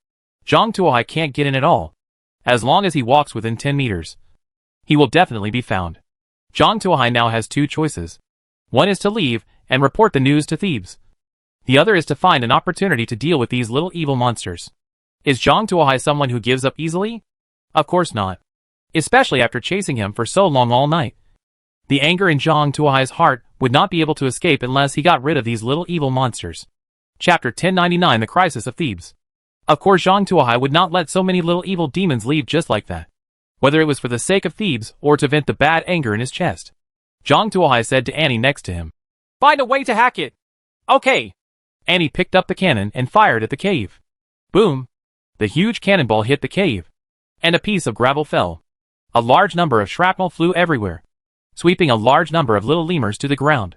Zhang Tuohai can't get in at all. As long as he walks within 10 meters, he will definitely be found. Zhang Tuohai now has 2 choices. One is to leave and report the news to Thebes. The other is to find an opportunity to deal with these little evil monsters. Is Zhang Tuohai someone who gives up easily? Of course not. Especially after chasing him for so long all night. The anger in Zhang Tuohai's heart would not be able to escape unless he got rid of these little evil monsters. Chapter 1099 The Crisis of Thebes. Of course Zhang Tuohai would not let so many little evil demons leave just like that, whether it was for the sake of Thebes or to vent the bad anger in his chest. Zhang Tuohai said to Annie next to him, "Find a way to hack it." "Okay." Annie picked up the cannon and fired at the cave. Boom! The huge cannonball hit the cave, and a piece of gravel fell. A large number of shrapnel flew everywhere, sweeping a large number of little lemurs to the ground.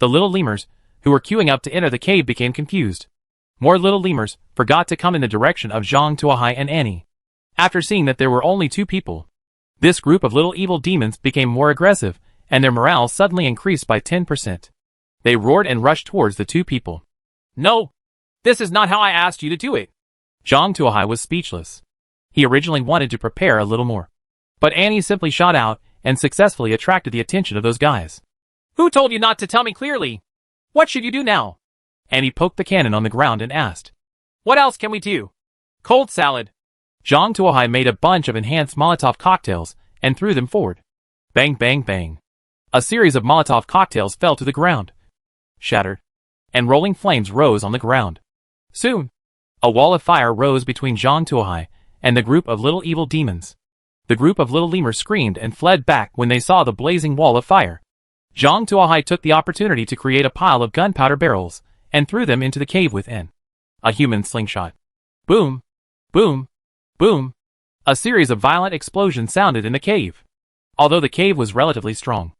The little lemurs, who were queuing up to enter the cave, became confused. More little lemurs forgot to come in the direction of Zhang Tuohai and Annie. After seeing that there were only 2 people, this group of little evil demons became more aggressive, and their morale suddenly increased by 10%. They roared and rushed towards the 2 people. "No! This is not how I asked you to do it!" Zhang Tuohai was speechless. He originally wanted to prepare a little more, but Annie simply shot out and successfully attracted the attention of those guys. Who told you not to tell me clearly? What should you do now? Annie poked the cannon on the ground and asked. What else can we do? Cold salad. Zhang Tuohai made a bunch of enhanced Molotov cocktails and threw them forward. Bang, bang, bang. A series of Molotov cocktails fell to the ground, shattered, and rolling flames rose on the ground. Soon, a wall of fire rose between Zhang Tuohai and the group of little evil demons. The group of little lemurs screamed and fled back when they saw the blazing wall of fire. Zhang Tuohai took the opportunity to create a pile of gunpowder barrels and threw them into the cave within. A human slingshot. Boom, boom, boom. A series of violent explosions sounded in the cave. Although the cave was relatively strong,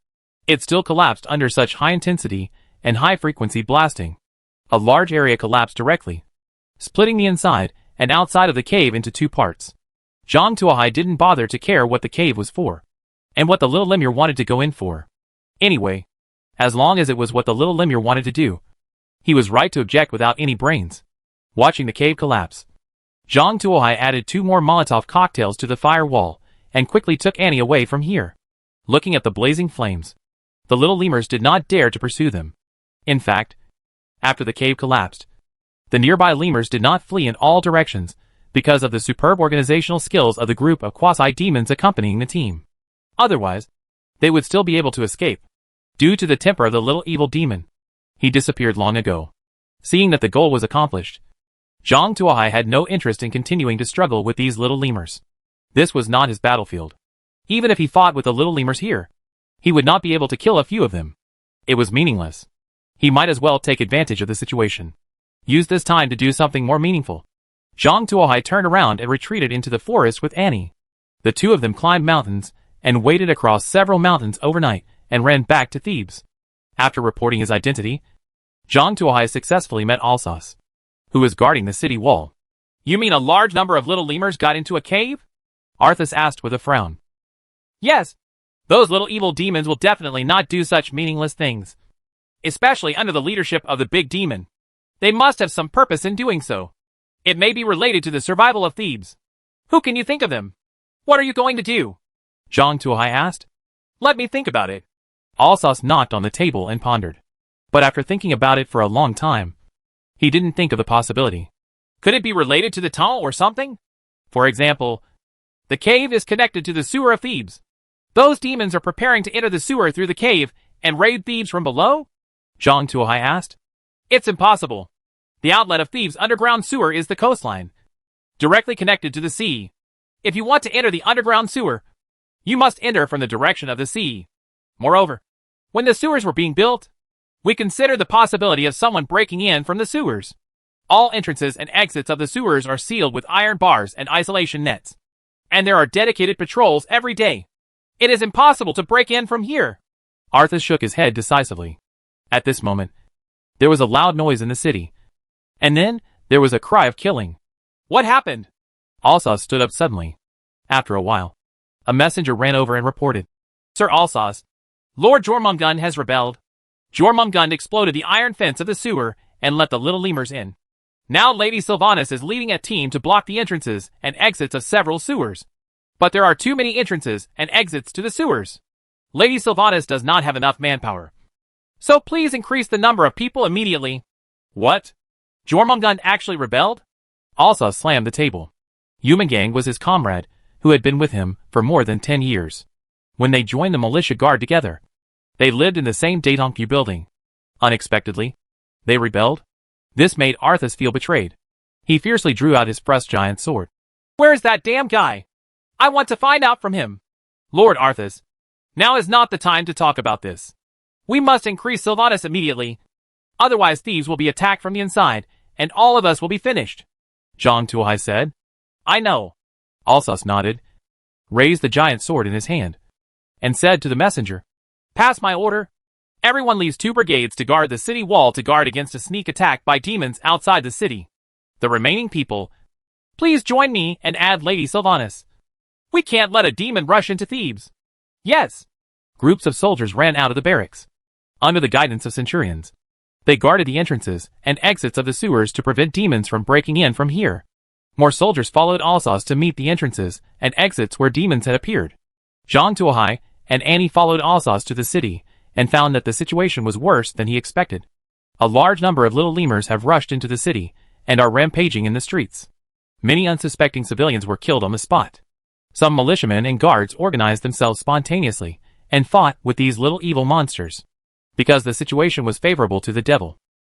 it still collapsed under such high intensity and high frequency blasting. A large area collapsed directly, splitting the inside and outside of the cave into two parts. Zhang Tuohai didn't bother to care what the cave was for, and what the little lemur wanted to go in for. Anyway, as long as it was what the little lemur wanted to do, he was right to object without any brains. Watching the cave collapse, Zhang Tuohai added 2 more Molotov cocktails to the fire wall and quickly took Annie away from here. Looking at the blazing flames, the little lemurs did not dare to pursue them. In fact, after the cave collapsed, the nearby lemurs did not flee in all directions because of the superb organizational skills of the group of quasi-demons accompanying the team. Otherwise, they would still be able to escape. Due to the temper of the little evil demon, he disappeared long ago. Seeing that the goal was accomplished, Zhang Tuohai had no interest in continuing to struggle with these little lemurs. This was not his battlefield. Even if he fought with the little lemurs here, he would not be able to kill a few of them. It was meaningless. He might as well take advantage of the situation. Use this time to do something more meaningful. Zhang Tuohai turned around and retreated into the forest with Annie. The two of them climbed mountains and waded across several mountains overnight and ran back to Thebes. After reporting his identity, Zhang Tuohai successfully met Alsace, who was guarding the city wall. You mean a large number of little lemurs got into a cave? Arthas asked with a frown. Yes. Those little evil demons will definitely not do such meaningless things. Especially under the leadership of the big demon. They must have some purpose in doing so. It may be related to the survival of Thebes. Who can you think of them? What are you going to do? Zhang Tuohai asked. Let me think about it. Alsace knocked on the table and pondered. But after thinking about it for a long time, he didn't think of the possibility. Could it be related to the tunnel or something? For example, the cave is connected to the sewer of Thebes. Those demons are preparing to enter the sewer through the cave and raid Thebes from below? Zhang Tuohai asked. It's impossible. The outlet of Thebes' underground sewer is the coastline, directly connected to the sea. If you want to enter the underground sewer, you must enter from the direction of the sea. Moreover, when the sewers were being built, we considered the possibility of someone breaking in from the sewers. All entrances and exits of the sewers are sealed with iron bars and isolation nets. And there are dedicated patrols every day. It is impossible to break in from here. Arthas shook his head decisively. At this moment, there was a loud noise in the city. And then, there was a cry of killing. What happened? Alsace stood up suddenly. After a while, a messenger ran over and reported. Sir Alsace, Lord Jormungand has rebelled. Jormungand exploded the iron fence of the sewer and let the little lemurs in. Now Lady Sylvanas is leading a team to block the entrances and exits of several sewers. But there are too many entrances and exits to the sewers. Lady Sylvanas does not have enough manpower. So please increase the number of people immediately. What? Jormungand actually rebelled? Alsace slammed the table. Yumengang was his comrade, who had been with him for more than 10 years. When they joined the militia guard together, they lived in the same Daedonkyu building. Unexpectedly, they rebelled. This made Arthas feel betrayed. He fiercely drew out his frost giant sword. Where's that damn guy? I want to find out from him. Lord Arthas, now is not the time to talk about this. We must increase Sylvanas immediately. Otherwise Thebes will be attacked from the inside, and all of us will be finished. Zhang Tuohai said. I know. Alsace nodded, raised the giant sword in his hand, and said to the messenger, Pass my order. Everyone leaves 2 brigades to guard the city wall to guard against a sneak attack by demons outside the city. The remaining people, please join me and add Lady Sylvanas. We can't let a demon rush into Thebes. Yes. Groups of soldiers ran out of the barracks. Under the guidance of centurions, they guarded the entrances and exits of the sewers to prevent demons from breaking in from here. More soldiers followed Alsace to meet the entrances and exits where demons had appeared. Zhang Tuohai and Annie followed Alsace to the city and found that the situation was worse than he expected. A large number of little lemurs have rushed into the city and are rampaging in the streets. Many unsuspecting civilians were killed on the spot. Some militiamen and guards organized themselves spontaneously and fought with these little evil monsters. Because the situation was favorable to the devil.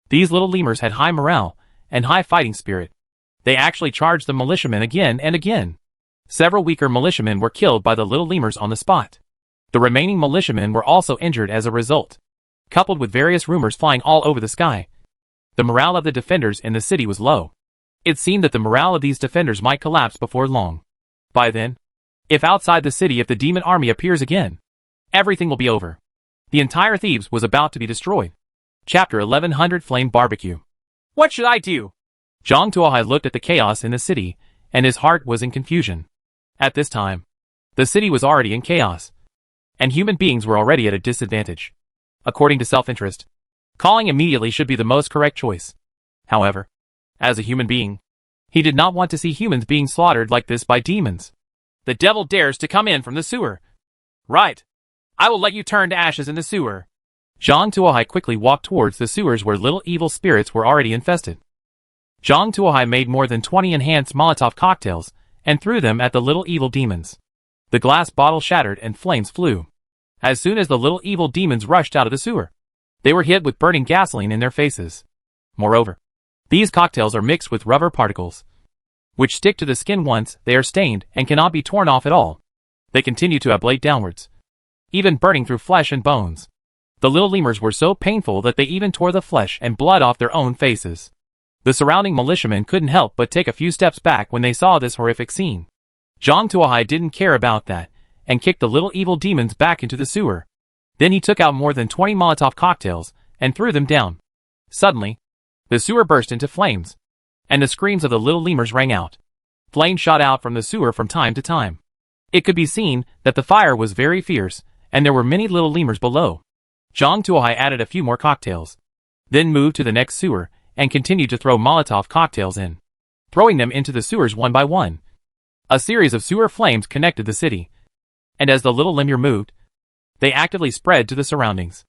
These little lemurs had high morale and high fighting spirit. They actually charged the militiamen again and again. Several weaker militiamen were killed by the little lemurs on the spot. The remaining militiamen were also injured as a result. Coupled with various rumors flying all over the sky, the morale of the defenders in the city was low. It seemed that the morale of these defenders might collapse before long. By then, if outside the city if the demon army appears again, everything will be over. The entire Thebes was about to be destroyed. Chapter 1100 Flame Barbecue. What should I do? Zhang Tuohai looked at the chaos in the city, and his heart was in confusion. At this time, the city was already in chaos, and human beings were already at a disadvantage. According to self-interest, calling immediately should be the most correct choice. However, as a human being, he did not want to see humans being slaughtered like this by demons. The devil dares to come in from the sewer. Right. I will let you turn to ashes in the sewer. Zhang Tuohai quickly walked towards the sewers where little evil spirits were already infested. Zhang Tuohai made more than 20 enhanced Molotov cocktails and threw them at the little evil demons. The glass bottle shattered and flames flew. As soon as the little evil demons rushed out of the sewer, they were hit with burning gasoline in their faces. Moreover, these cocktails are mixed with rubber particles, which stick to the skin once they are stained and cannot be torn off at all. They continue to ablate downwards, even burning through flesh and bones. The little lemurs were so painful that they even tore the flesh and blood off their own faces. The surrounding militiamen couldn't help but take a few steps back when they saw this horrific scene. Zhang Tuohai didn't care about that, and kicked the little evil demons back into the sewer. Then he took out more than 20 Molotov cocktails and threw them down. Suddenly, the sewer burst into flames, and the screams of the little lemurs rang out. Flames shot out from the sewer from time to time. It could be seen that the fire was very fierce, and there were many little lemurs below. Zhang Tuohai added a few more cocktails, then moved to the next sewer and continued to throw Molotov cocktails in, throwing them into the sewers one by one. A series of sewer flames connected the city, and as the little lemur moved, they actively spread to the surroundings.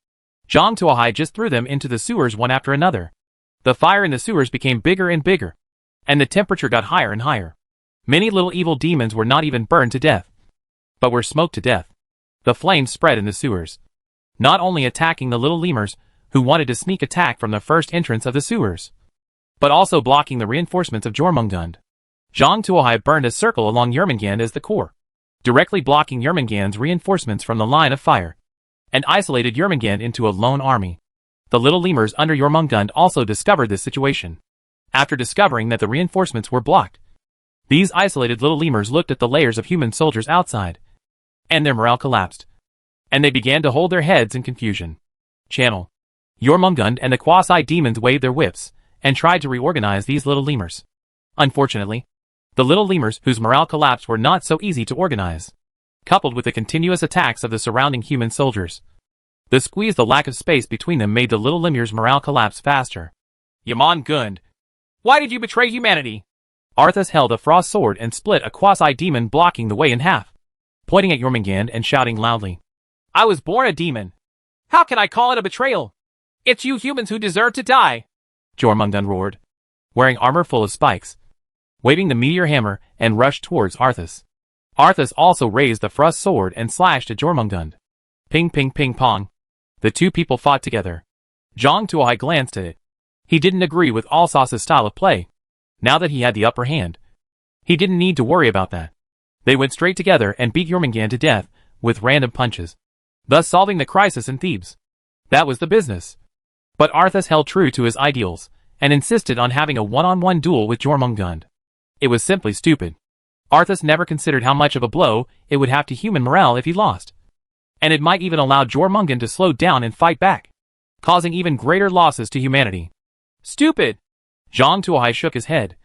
Zhang Tuohai just threw them into the sewers one after another. The fire in the sewers became bigger and bigger, and the temperature got higher and higher. Many little evil demons were not even burned to death, but were smoked to death. The flames spread in the sewers, not only attacking the little lemurs who wanted to sneak attack from the first entrance of the sewers, but also blocking the reinforcements of Jormungand. Zhang Tuohai burned a circle along Yermungand as the core, directly blocking Yermungand's reinforcements from the line of fire, and isolated Yermungand into a lone army. The little lemurs under Jormungand also discovered this situation. After discovering that the reinforcements were blocked, these isolated little lemurs looked at the layers of human soldiers outside, and their morale collapsed, and they began to hold their heads in confusion. Channel. Jormungand and the quasi-demons waved their whips and tried to reorganize these little lemurs. Unfortunately, the little lemurs whose morale collapsed were not so easy to organize. Coupled with the continuous attacks of the surrounding human soldiers, the lack of space between them made the little lemurs' morale collapse faster. Jormungand, why did you betray humanity? Arthas held a frost sword and split a quasi-demon, blocking the way in half, pointing at Jormungand and shouting loudly. I was born a demon. How can I call it a betrayal? It's you humans who deserve to die. Jormungand roared, wearing armor full of spikes, waving the meteor hammer, and rushed towards Arthas. Arthas also raised the frost sword and slashed at Jormungand. Ping ping ping pong. The two people fought together. Zhang Tuohai glanced at it. He didn't agree with Alsace's style of play. Now that he had the upper hand, he didn't need to worry about that. They went straight together and beat Jormungand to death with random punches, thus solving the crisis in Thebes. That was the business. But Arthas held true to his ideals and insisted on having a one-on-one duel with Jormungand. It was simply stupid. Arthas never considered how much of a blow it would have to human morale if he lost. And it might even allow Jormungand to slow down and fight back, causing even greater losses to humanity. Stupid! Zhang Tuohai shook his head,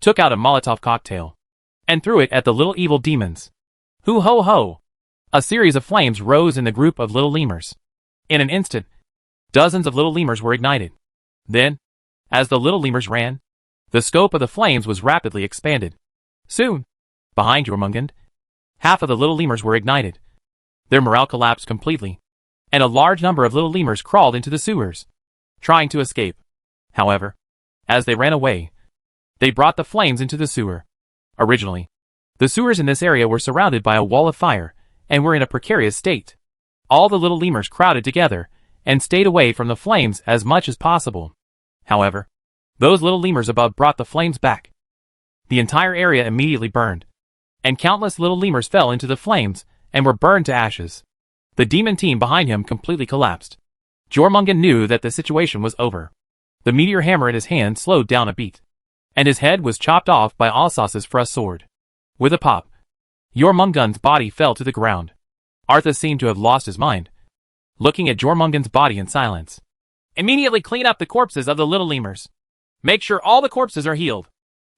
took out a Molotov cocktail, and threw it at the little evil demons. Hoo ho ho! A series of flames rose in the group of little lemurs. In an instant, dozens of little lemurs were ignited. Then, as the little lemurs ran, the scope of the flames was rapidly expanded. Soon, behind Jormungand, half of the little lemurs were ignited. Their morale collapsed completely, and a large number of little lemurs crawled into the sewers, trying to escape. However, as they ran away, they brought the flames into the sewer. Originally, the sewers in this area were surrounded by a wall of fire, and were in a precarious state. All the little lemurs crowded together, and stayed away from the flames as much as possible. However, those little lemurs above brought the flames back. The entire area immediately burned, and countless little lemurs fell into the flames, and were burned to ashes. The demon team behind him completely collapsed. Jormungand knew that the situation was over. The meteor hammer in his hand slowed down a beat, and his head was chopped off by Alsace's thrust sword. With a pop, Jormungand's body fell to the ground. Arthas seemed to have lost his mind, looking at Jormungand's body in silence. Immediately clean up the corpses of the little lemurs. Make sure all the corpses are healed.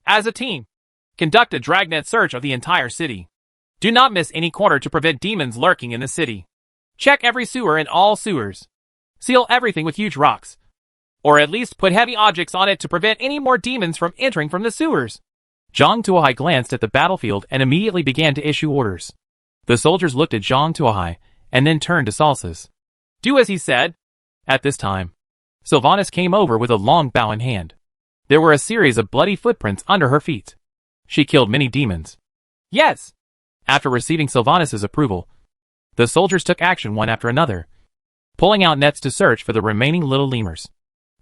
As a team, conduct a dragnet search of the entire city. Do not miss any corner to prevent demons lurking in the city. Check every sewer and all sewers. Seal everything with huge rocks, or at least put heavy objects on it to prevent any more demons from entering from the sewers. Zhang Tuohai glanced at the battlefield and immediately began to issue orders. The soldiers looked at Zhang Tuohai and then turned to Salsas. Do as he said. At this time, Sylvanas came over with a long bow in hand. There were a series of bloody footprints under her feet. She killed many demons. Yes! After receiving Sylvanas' approval, the soldiers took action one after another, pulling out nets to search for the remaining little lemurs.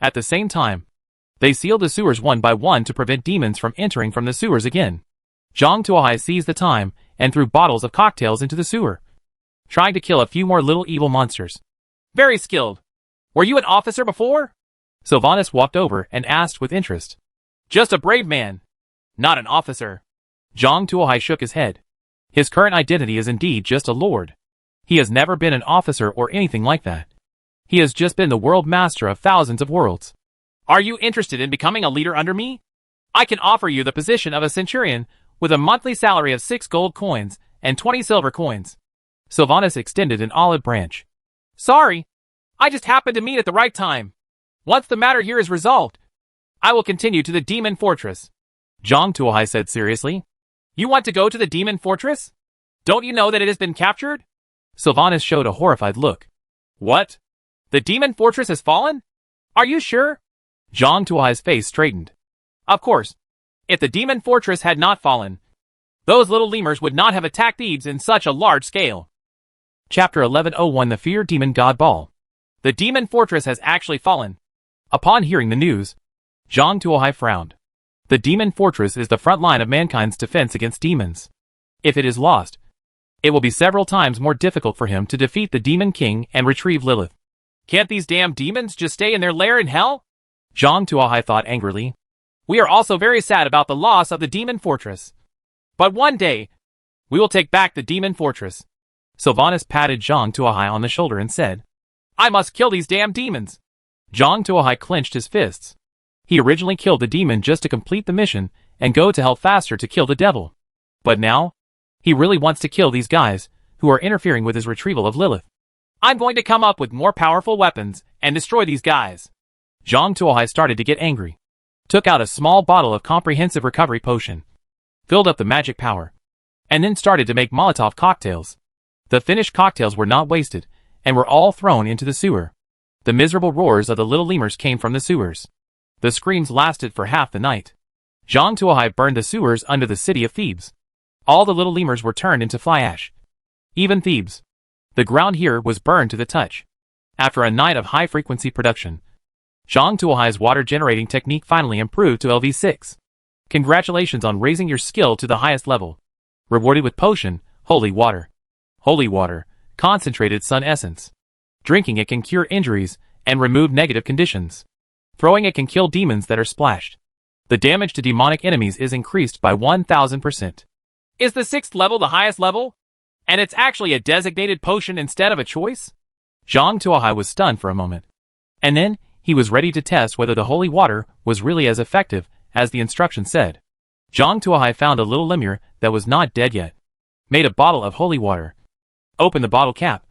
At the same time, they sealed the sewers one by one to prevent demons from entering from the sewers again. Zhang Tuohai seized the time and threw bottles of cocktails into the sewer, trying to kill a few more little evil monsters. Very skilled. Were you an officer before? Sylvanas walked over and asked with interest. Just a brave man, not an officer. Zhang Tuohai shook his head. His current identity is indeed just a lord. He has never been an officer or anything like that. He has just been the world master of thousands of worlds. Are you interested in becoming a leader under me? I can offer you the position of a centurion with a monthly salary of 6 gold coins and 20 silver coins. Sylvanas extended an olive branch. Sorry, I just happened to meet at the right time. Once the matter here is resolved, I will continue to the demon fortress. Zhang Tuohai said seriously. You want to go to the demon fortress? Don't you know that it has been captured? Sylvanas showed a horrified look. What? The demon fortress has fallen? Are you sure? Zhang Tuohai's face straightened. Of course. If the demon fortress had not fallen, those little lemurs would not have attacked Thebes in such a large scale. Chapter 1101 The Fear Demon God Ball. The demon fortress has actually fallen. Upon hearing the news, Zhang Tuohai frowned. The demon fortress is the front line of mankind's defense against demons. If it is lost, it will be several times more difficult for him to defeat the demon king and retrieve Lilith. Can't these damn demons just stay in their lair in hell? Zhang Tuohai thought angrily. We are also very sad about the loss of the demon fortress. But one day, we will take back the demon fortress. Sylvanas patted Zhang Tuohai on the shoulder and said, I must kill these damn demons. Zhang Tuohai clenched his fists. He originally killed the demon just to complete the mission and go to hell faster to kill the devil. But now, he really wants to kill these guys who are interfering with his retrieval of Lilith. I'm going to come up with more powerful weapons and destroy these guys. Zhang Tuohai started to get angry, took out a small bottle of comprehensive recovery potion, filled up the magic power, and then started to make Molotov cocktails. The finished cocktails were not wasted, and were all thrown into the sewer. The miserable roars of the little lemurs came from the sewers. The screams lasted for half the night. Zhang Tuohai burned the sewers under the city of Thebes. All the little lemurs were turned into fly ash. Even Thebes. The ground here was burned to the touch. After a night of high-frequency production, Zhang Tuohai's water-generating technique finally improved to LV6. Congratulations on raising your skill to the highest level. Rewarded with potion, holy water. Holy water, concentrated sun essence. Drinking it can cure injuries and remove negative conditions. Throwing it can kill demons that are splashed. The damage to demonic enemies is increased by 1000%. Is the 6th level the highest level? And it's actually a designated potion instead of a choice? Zhang Tuohai was stunned for a moment. And then, he was ready to test whether the holy water was really as effective as the instructions said. Zhang Tuohai found a little lemur that was not dead yet, made a bottle of holy water, opened the bottle cap,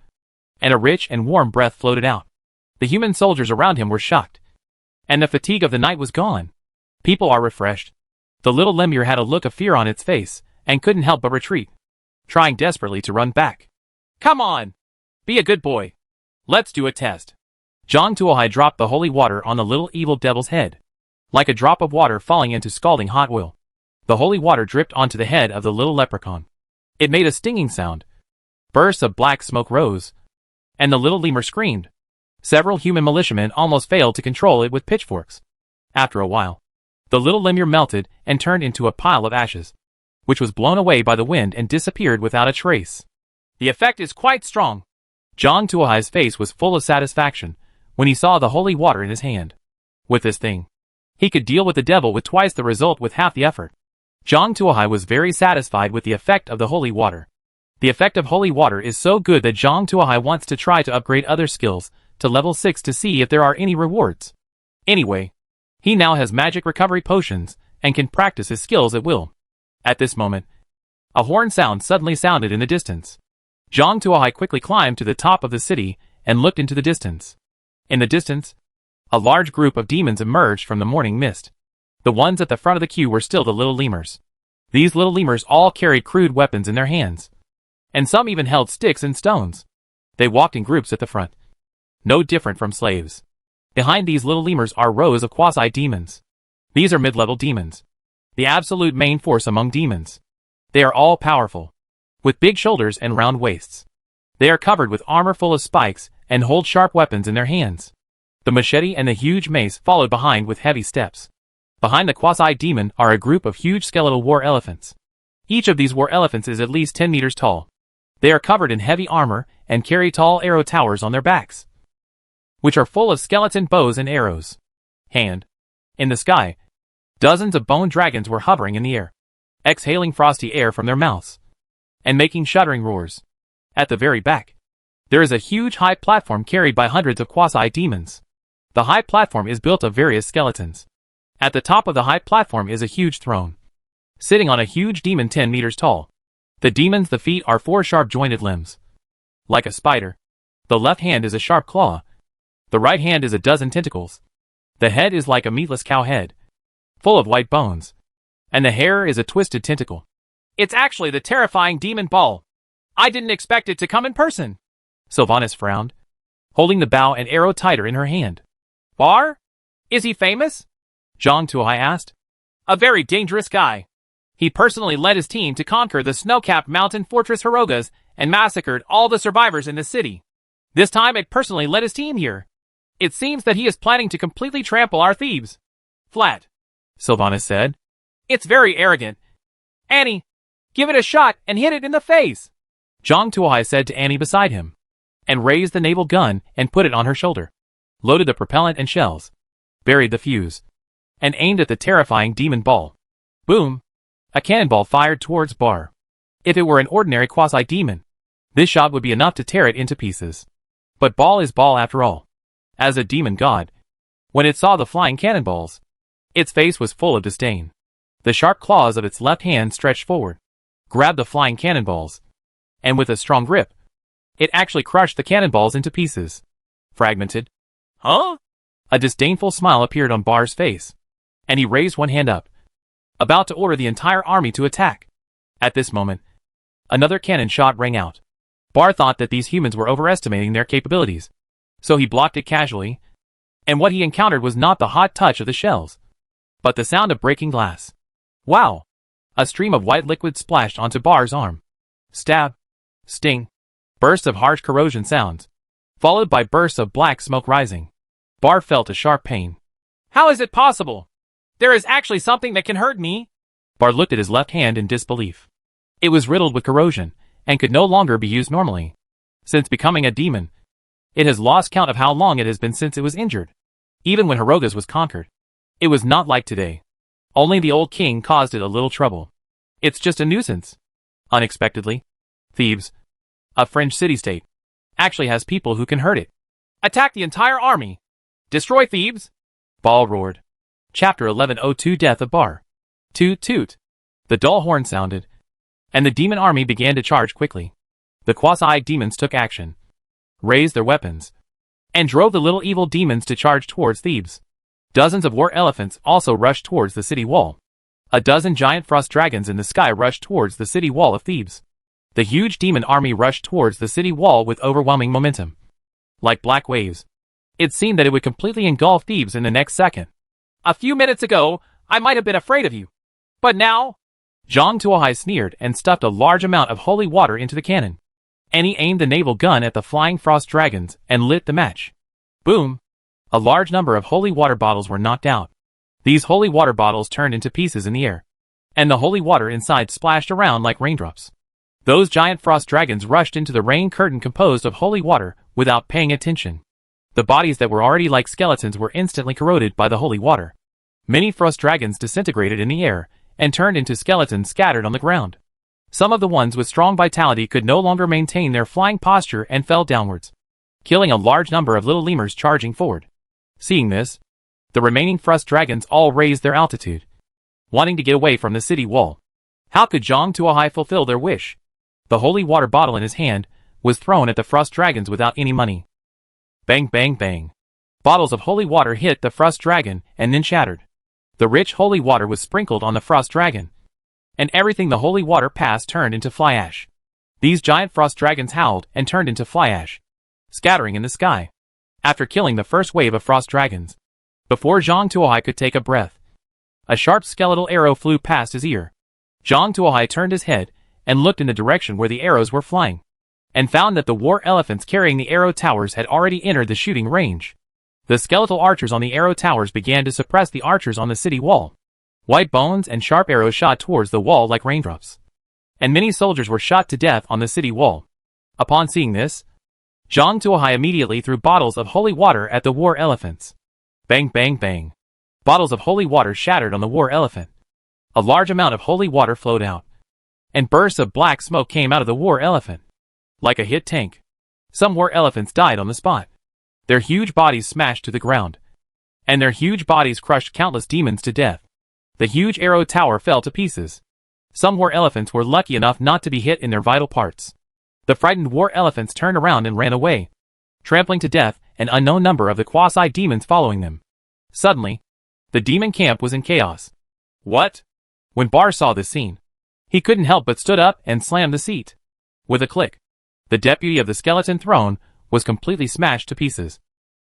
and a rich and warm breath floated out. The human soldiers around him were shocked, and the fatigue of the night was gone. People are refreshed. The little lemur had a look of fear on its face, and couldn't help but retreat, trying desperately to run back. Come on. Be a good boy. Let's do a test. Zhang Tuohai dropped the holy water on the little evil devil's head. Like a drop of water falling into scalding hot oil. The holy water dripped onto the head of the little leprechaun. It made a stinging sound. Bursts of black smoke rose. And the little lemur screamed. Several human militiamen almost failed to control it with pitchforks. After a while, the little lemur melted and turned into a pile of ashes, which was blown away by the wind and disappeared without a trace. The effect is quite strong. Zhang Tuohai's face was full of satisfaction when he saw the holy water in his hand. With this thing, he could deal with the devil with twice the result with half the effort. Zhang Tuohai was very satisfied with the effect of the holy water. The effect of holy water is so good that Zhang Tuohai wants to try to upgrade other skills to level 6 to see if there are any rewards. Anyway, he now has magic recovery potions and can practice his skills at will. At this moment, a horn sound suddenly sounded in the distance. Zhang Tuohai quickly climbed to the top of the city and looked into the distance. In the distance, a large group of demons emerged from the morning mist. The ones at the front of the queue were still the little lemurs. These little lemurs all carried crude weapons in their hands. And some even held sticks and stones. They walked in groups at the front. No different from slaves. Behind these little lemurs are rows of quasi-demons. These are mid-level demons. The absolute main force among demons. They are all powerful, with big shoulders and round waists. They are covered with armor full of spikes and hold sharp weapons in their hands. The machete and the huge mace followed behind with heavy steps. Behind the quasi-demon are a group of huge skeletal war elephants. Each of these war elephants is at least 10 meters tall. They are covered in heavy armor and carry tall arrow towers on their backs, which are full of skeleton bows and arrows. In the sky, dozens of bone dragons were hovering in the air, exhaling frosty air from their mouths, and making shuddering roars. At the very back, there is a huge high platform carried by hundreds of quasi-demons. The high platform is built of various skeletons. At the top of the high platform is a huge throne, sitting on a huge demon 10 meters tall. The feet are 4 sharp-jointed limbs. Like a spider. The left hand is a sharp claw. The right hand is a dozen tentacles. The head is like a meatless cow head, full of white bones. And the hair is a twisted tentacle. It's actually the terrifying demon Ball. I didn't expect it to come in person. Sylvanas frowned, holding the bow and arrow tighter in her hand. Bar? Is he famous? Zhang Tuohai asked. A very dangerous guy. He personally led his team to conquer the snow-capped mountain fortress Hirogas and massacred all the survivors in the city. This time it personally led his team here. It seems that he is planning to completely trample our Thebes. Flat, Sylvanas said. It's very arrogant. Annie, give it a shot and hit it in the face. Zhang Tuohai said to Annie beside him, and raised the naval gun and put it on her shoulder, loaded the propellant and shells, buried the fuse, and aimed at the terrifying demon Ball. Boom! A cannonball fired towards Bar. If it were an ordinary quasi-demon, this shot would be enough to tear it into pieces. But Ball is Ball after all. As a demon god, when it saw the flying cannonballs, its face was full of disdain. The sharp claws of its left hand stretched forward, grabbed the flying cannonballs, and with a strong grip, it actually crushed the cannonballs into pieces. Fragmented. Huh? A disdainful smile appeared on Bar's face, and he raised one hand up, about to order the entire army to attack. At this moment, another cannon shot rang out. Bar thought that these humans were overestimating their capabilities, so he blocked it casually, and what he encountered was not the hot touch of the shells, but the sound of breaking glass. Wow! A stream of white liquid splashed onto Bar's arm. Stab. Sting. Bursts of harsh corrosion sounds, followed by bursts of black smoke rising. Bar felt a sharp pain. How is it possible? There is actually something that can hurt me. Bar looked at his left hand in disbelief. It was riddled with corrosion, and could no longer be used normally. Since becoming a demon, it has lost count of how long it has been since it was injured. Even when Hirogas was conquered, it was not like today. Only the old king caused it a little trouble. It's just a nuisance. Unexpectedly, Thebes, a French city-state, actually has people who can hurt it. Attack the entire army. Destroy Thebes. Ball roared. Chapter 1102 Death of Bar. Toot toot. The dull horn sounded, and the demon army began to charge quickly. The quasi-demons took action, raised their weapons, and drove the little evil demons to charge towards Thebes. Dozens of war elephants also rushed towards the city wall. A dozen giant frost dragons in the sky rushed towards the city wall of Thebes. The huge demon army rushed towards the city wall with overwhelming momentum. Like black waves, it seemed that it would completely engulf Thebes in the next second. A few minutes ago, I might have been afraid of you. But now? Zhang Tuohai sneered and stuffed a large amount of holy water into the cannon. And he aimed the naval gun at the flying frost dragons and lit the match. Boom! A large number of holy water bottles were knocked out. These holy water bottles turned into pieces in the air, and the holy water inside splashed around like raindrops. Those giant frost dragons rushed into the rain curtain composed of holy water without paying attention. The bodies that were already like skeletons were instantly corroded by the holy water. Many frost dragons disintegrated in the air and turned into skeletons scattered on the ground. Some of the ones with strong vitality could no longer maintain their flying posture and fell downwards, killing a large number of little lemurs charging forward. Seeing this, the remaining frost dragons all raised their altitude, wanting to get away from the city wall. How could Zhang Tuohai fulfill their wish? The holy water bottle in his hand was thrown at the frost dragons without any money. Bang, bang, bang. Bottles of holy water hit the frost dragon and then shattered. The rich holy water was sprinkled on the frost dragon, and everything the holy water passed turned into fly ash. These giant frost dragons howled and turned into fly ash, scattering in the sky. After killing the first wave of frost dragons, before Zhang Tuohai could take a breath, a sharp skeletal arrow flew past his ear. Zhang Tuohai turned his head and looked in the direction where the arrows were flying, and found that the war elephants carrying the arrow towers had already entered the shooting range. The skeletal archers on the arrow towers began to suppress the archers on the city wall. White bones and sharp arrows shot towards the wall like raindrops, and many soldiers were shot to death on the city wall. Upon seeing this, Zhang Tuohai immediately threw bottles of holy water at the war elephants. Bang, bang, bang. Bottles of holy water shattered on the war elephant. A large amount of holy water flowed out, and bursts of black smoke came out of the war elephant. Like a hit tank, some war elephants died on the spot. Their huge bodies smashed to the ground, and their huge bodies crushed countless demons to death. The huge arrow tower fell to pieces. Some war elephants were lucky enough not to be hit in their vital parts. The frightened war elephants turned around and ran away, trampling to death an unknown number of the quasi-demons following them. Suddenly, the demon camp was in chaos. What? When Bar saw this scene, he couldn't help but stood up and slammed the seat. With a click, the deputy of the skeleton throne was completely smashed to pieces,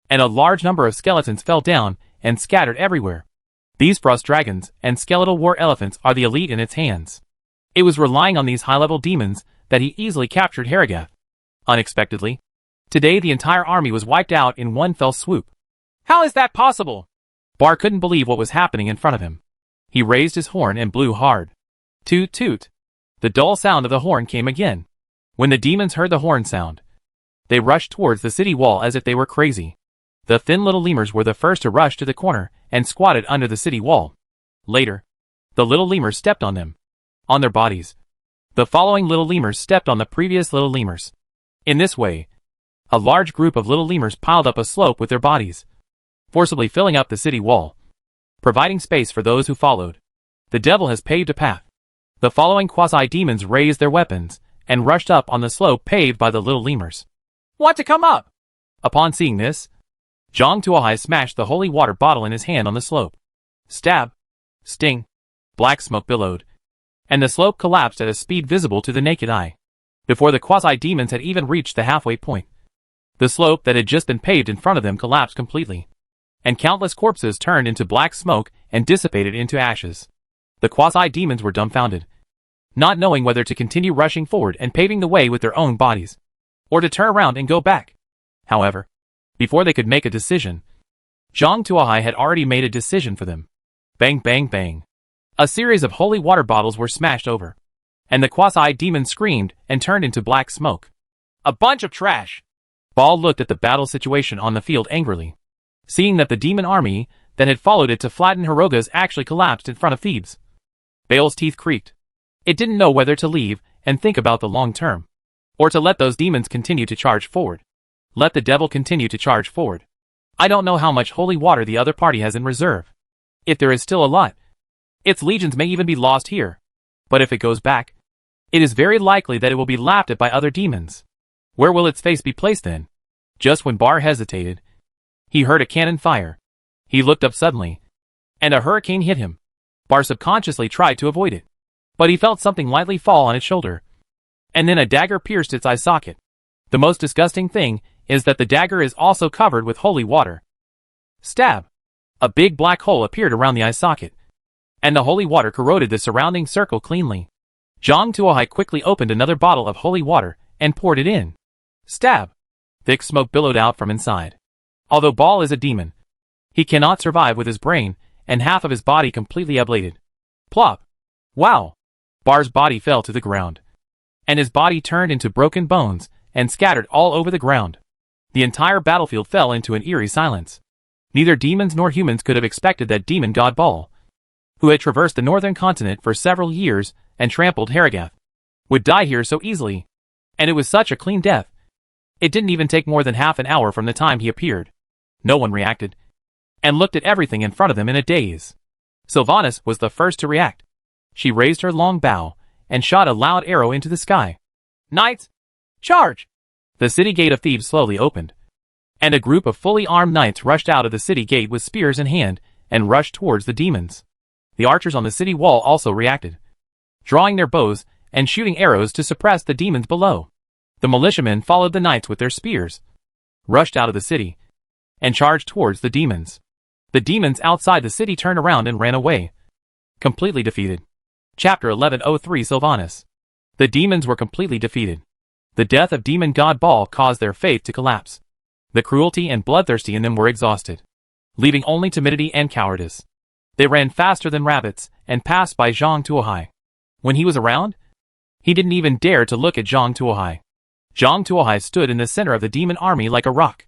and a large number of skeletons fell down and scattered everywhere. These frost dragons and skeletal war elephants are the elite in its hands. It was relying on these high-level demons that he easily captured Harrogath. Unexpectedly, today the entire army was wiped out in one fell swoop. How is that possible? Bar couldn't believe what was happening in front of him. He raised his horn and blew hard. Toot toot. The dull sound of the horn came again. When the demons heard the horn sound, they rushed towards the city wall as if they were crazy. The thin little lemurs were the first to rush to the corner and squatted under the city wall. Later, the little lemurs stepped on them, on their bodies. The following little lemurs stepped on the previous little lemurs. In this way, a large group of little lemurs piled up a slope with their bodies, forcibly filling up the city wall, providing space for those who followed. The devil has paved a path. The following quasi-demons raised their weapons and rushed up on the slope paved by the little lemurs. Want to come up? Upon seeing this, Zhang Tuohai smashed the holy water bottle in his hand on the slope. Stab. Sting. Black smoke billowed, and the slope collapsed at a speed visible to the naked eye. Before the quasi-demons had even reached the halfway point, the slope that had just been paved in front of them collapsed completely, and countless corpses turned into black smoke and dissipated into ashes. The quasi-demons were dumbfounded, not knowing whether to continue rushing forward and paving the way with their own bodies, or to turn around and go back. However, before they could make a decision, Zhang Tuohai had already made a decision for them. Bang, bang, bang. A series of holy water bottles were smashed over, and the quasi-demons screamed and turned into black smoke. A bunch of trash. Baal looked at the battle situation on the field angrily, seeing that the demon army that had followed it to flatten Harrogath actually collapsed in front of Thebes. Baal's teeth creaked. It didn't know whether to leave and think about the long term, or to let those demons continue to charge forward. Let the devil continue to charge forward. I don't know how much holy water the other party has in reserve. If there is still a lot, its legions may even be lost here. But if it goes back, it is very likely that it will be laughed at by other demons. Where will its face be placed then? Just when Bar hesitated, he heard a cannon fire. He looked up suddenly, and a hurricane hit him. Bar subconsciously tried to avoid it, but he felt something lightly fall on his shoulder, and then a dagger pierced its eye socket. The most disgusting thing is that the dagger is also covered with holy water. Stab! A big black hole appeared around the eye socket, and the holy water corroded the surrounding circle cleanly. Zhang Tuohai quickly opened another bottle of holy water and poured it in. Stab! Thick smoke billowed out from inside. Although Ball is a demon, he cannot survive with his brain and half of his body completely ablated. Plop! Wow! Bar's body fell to the ground, and his body turned into broken bones and scattered all over the ground. The entire battlefield fell into an eerie silence. Neither demons nor humans could have expected that demon god Ball, who had traversed the northern continent for several years and trampled Haragath, would die here so easily. And it was such a clean death. It didn't even take more than half an hour from the time he appeared. No one reacted, and looked at everything in front of them in a daze. Sylvanas was the first to react. She raised her long bow and shot a loud arrow into the sky. Knights, charge! The city gate of Thebes slowly opened, and a group of fully armed knights rushed out of the city gate with spears in hand and rushed towards the demons. The archers on the city wall also reacted, drawing their bows and shooting arrows to suppress the demons below. The militiamen followed the knights with their spears, rushed out of the city, and charged towards the demons. The demons outside the city turned around and ran away, completely defeated. Chapter 1103 Sylvanas. The demons were completely defeated. The death of demon god Ball caused their faith to collapse. The cruelty and bloodthirsty in them were exhausted, leaving only timidity and cowardice. They ran faster than rabbits and passed by Zhang Tuohai. When he was around, he didn't even dare to look at Zhang Tuohai. Zhang Tuohai stood in the center of the demon army like a rock.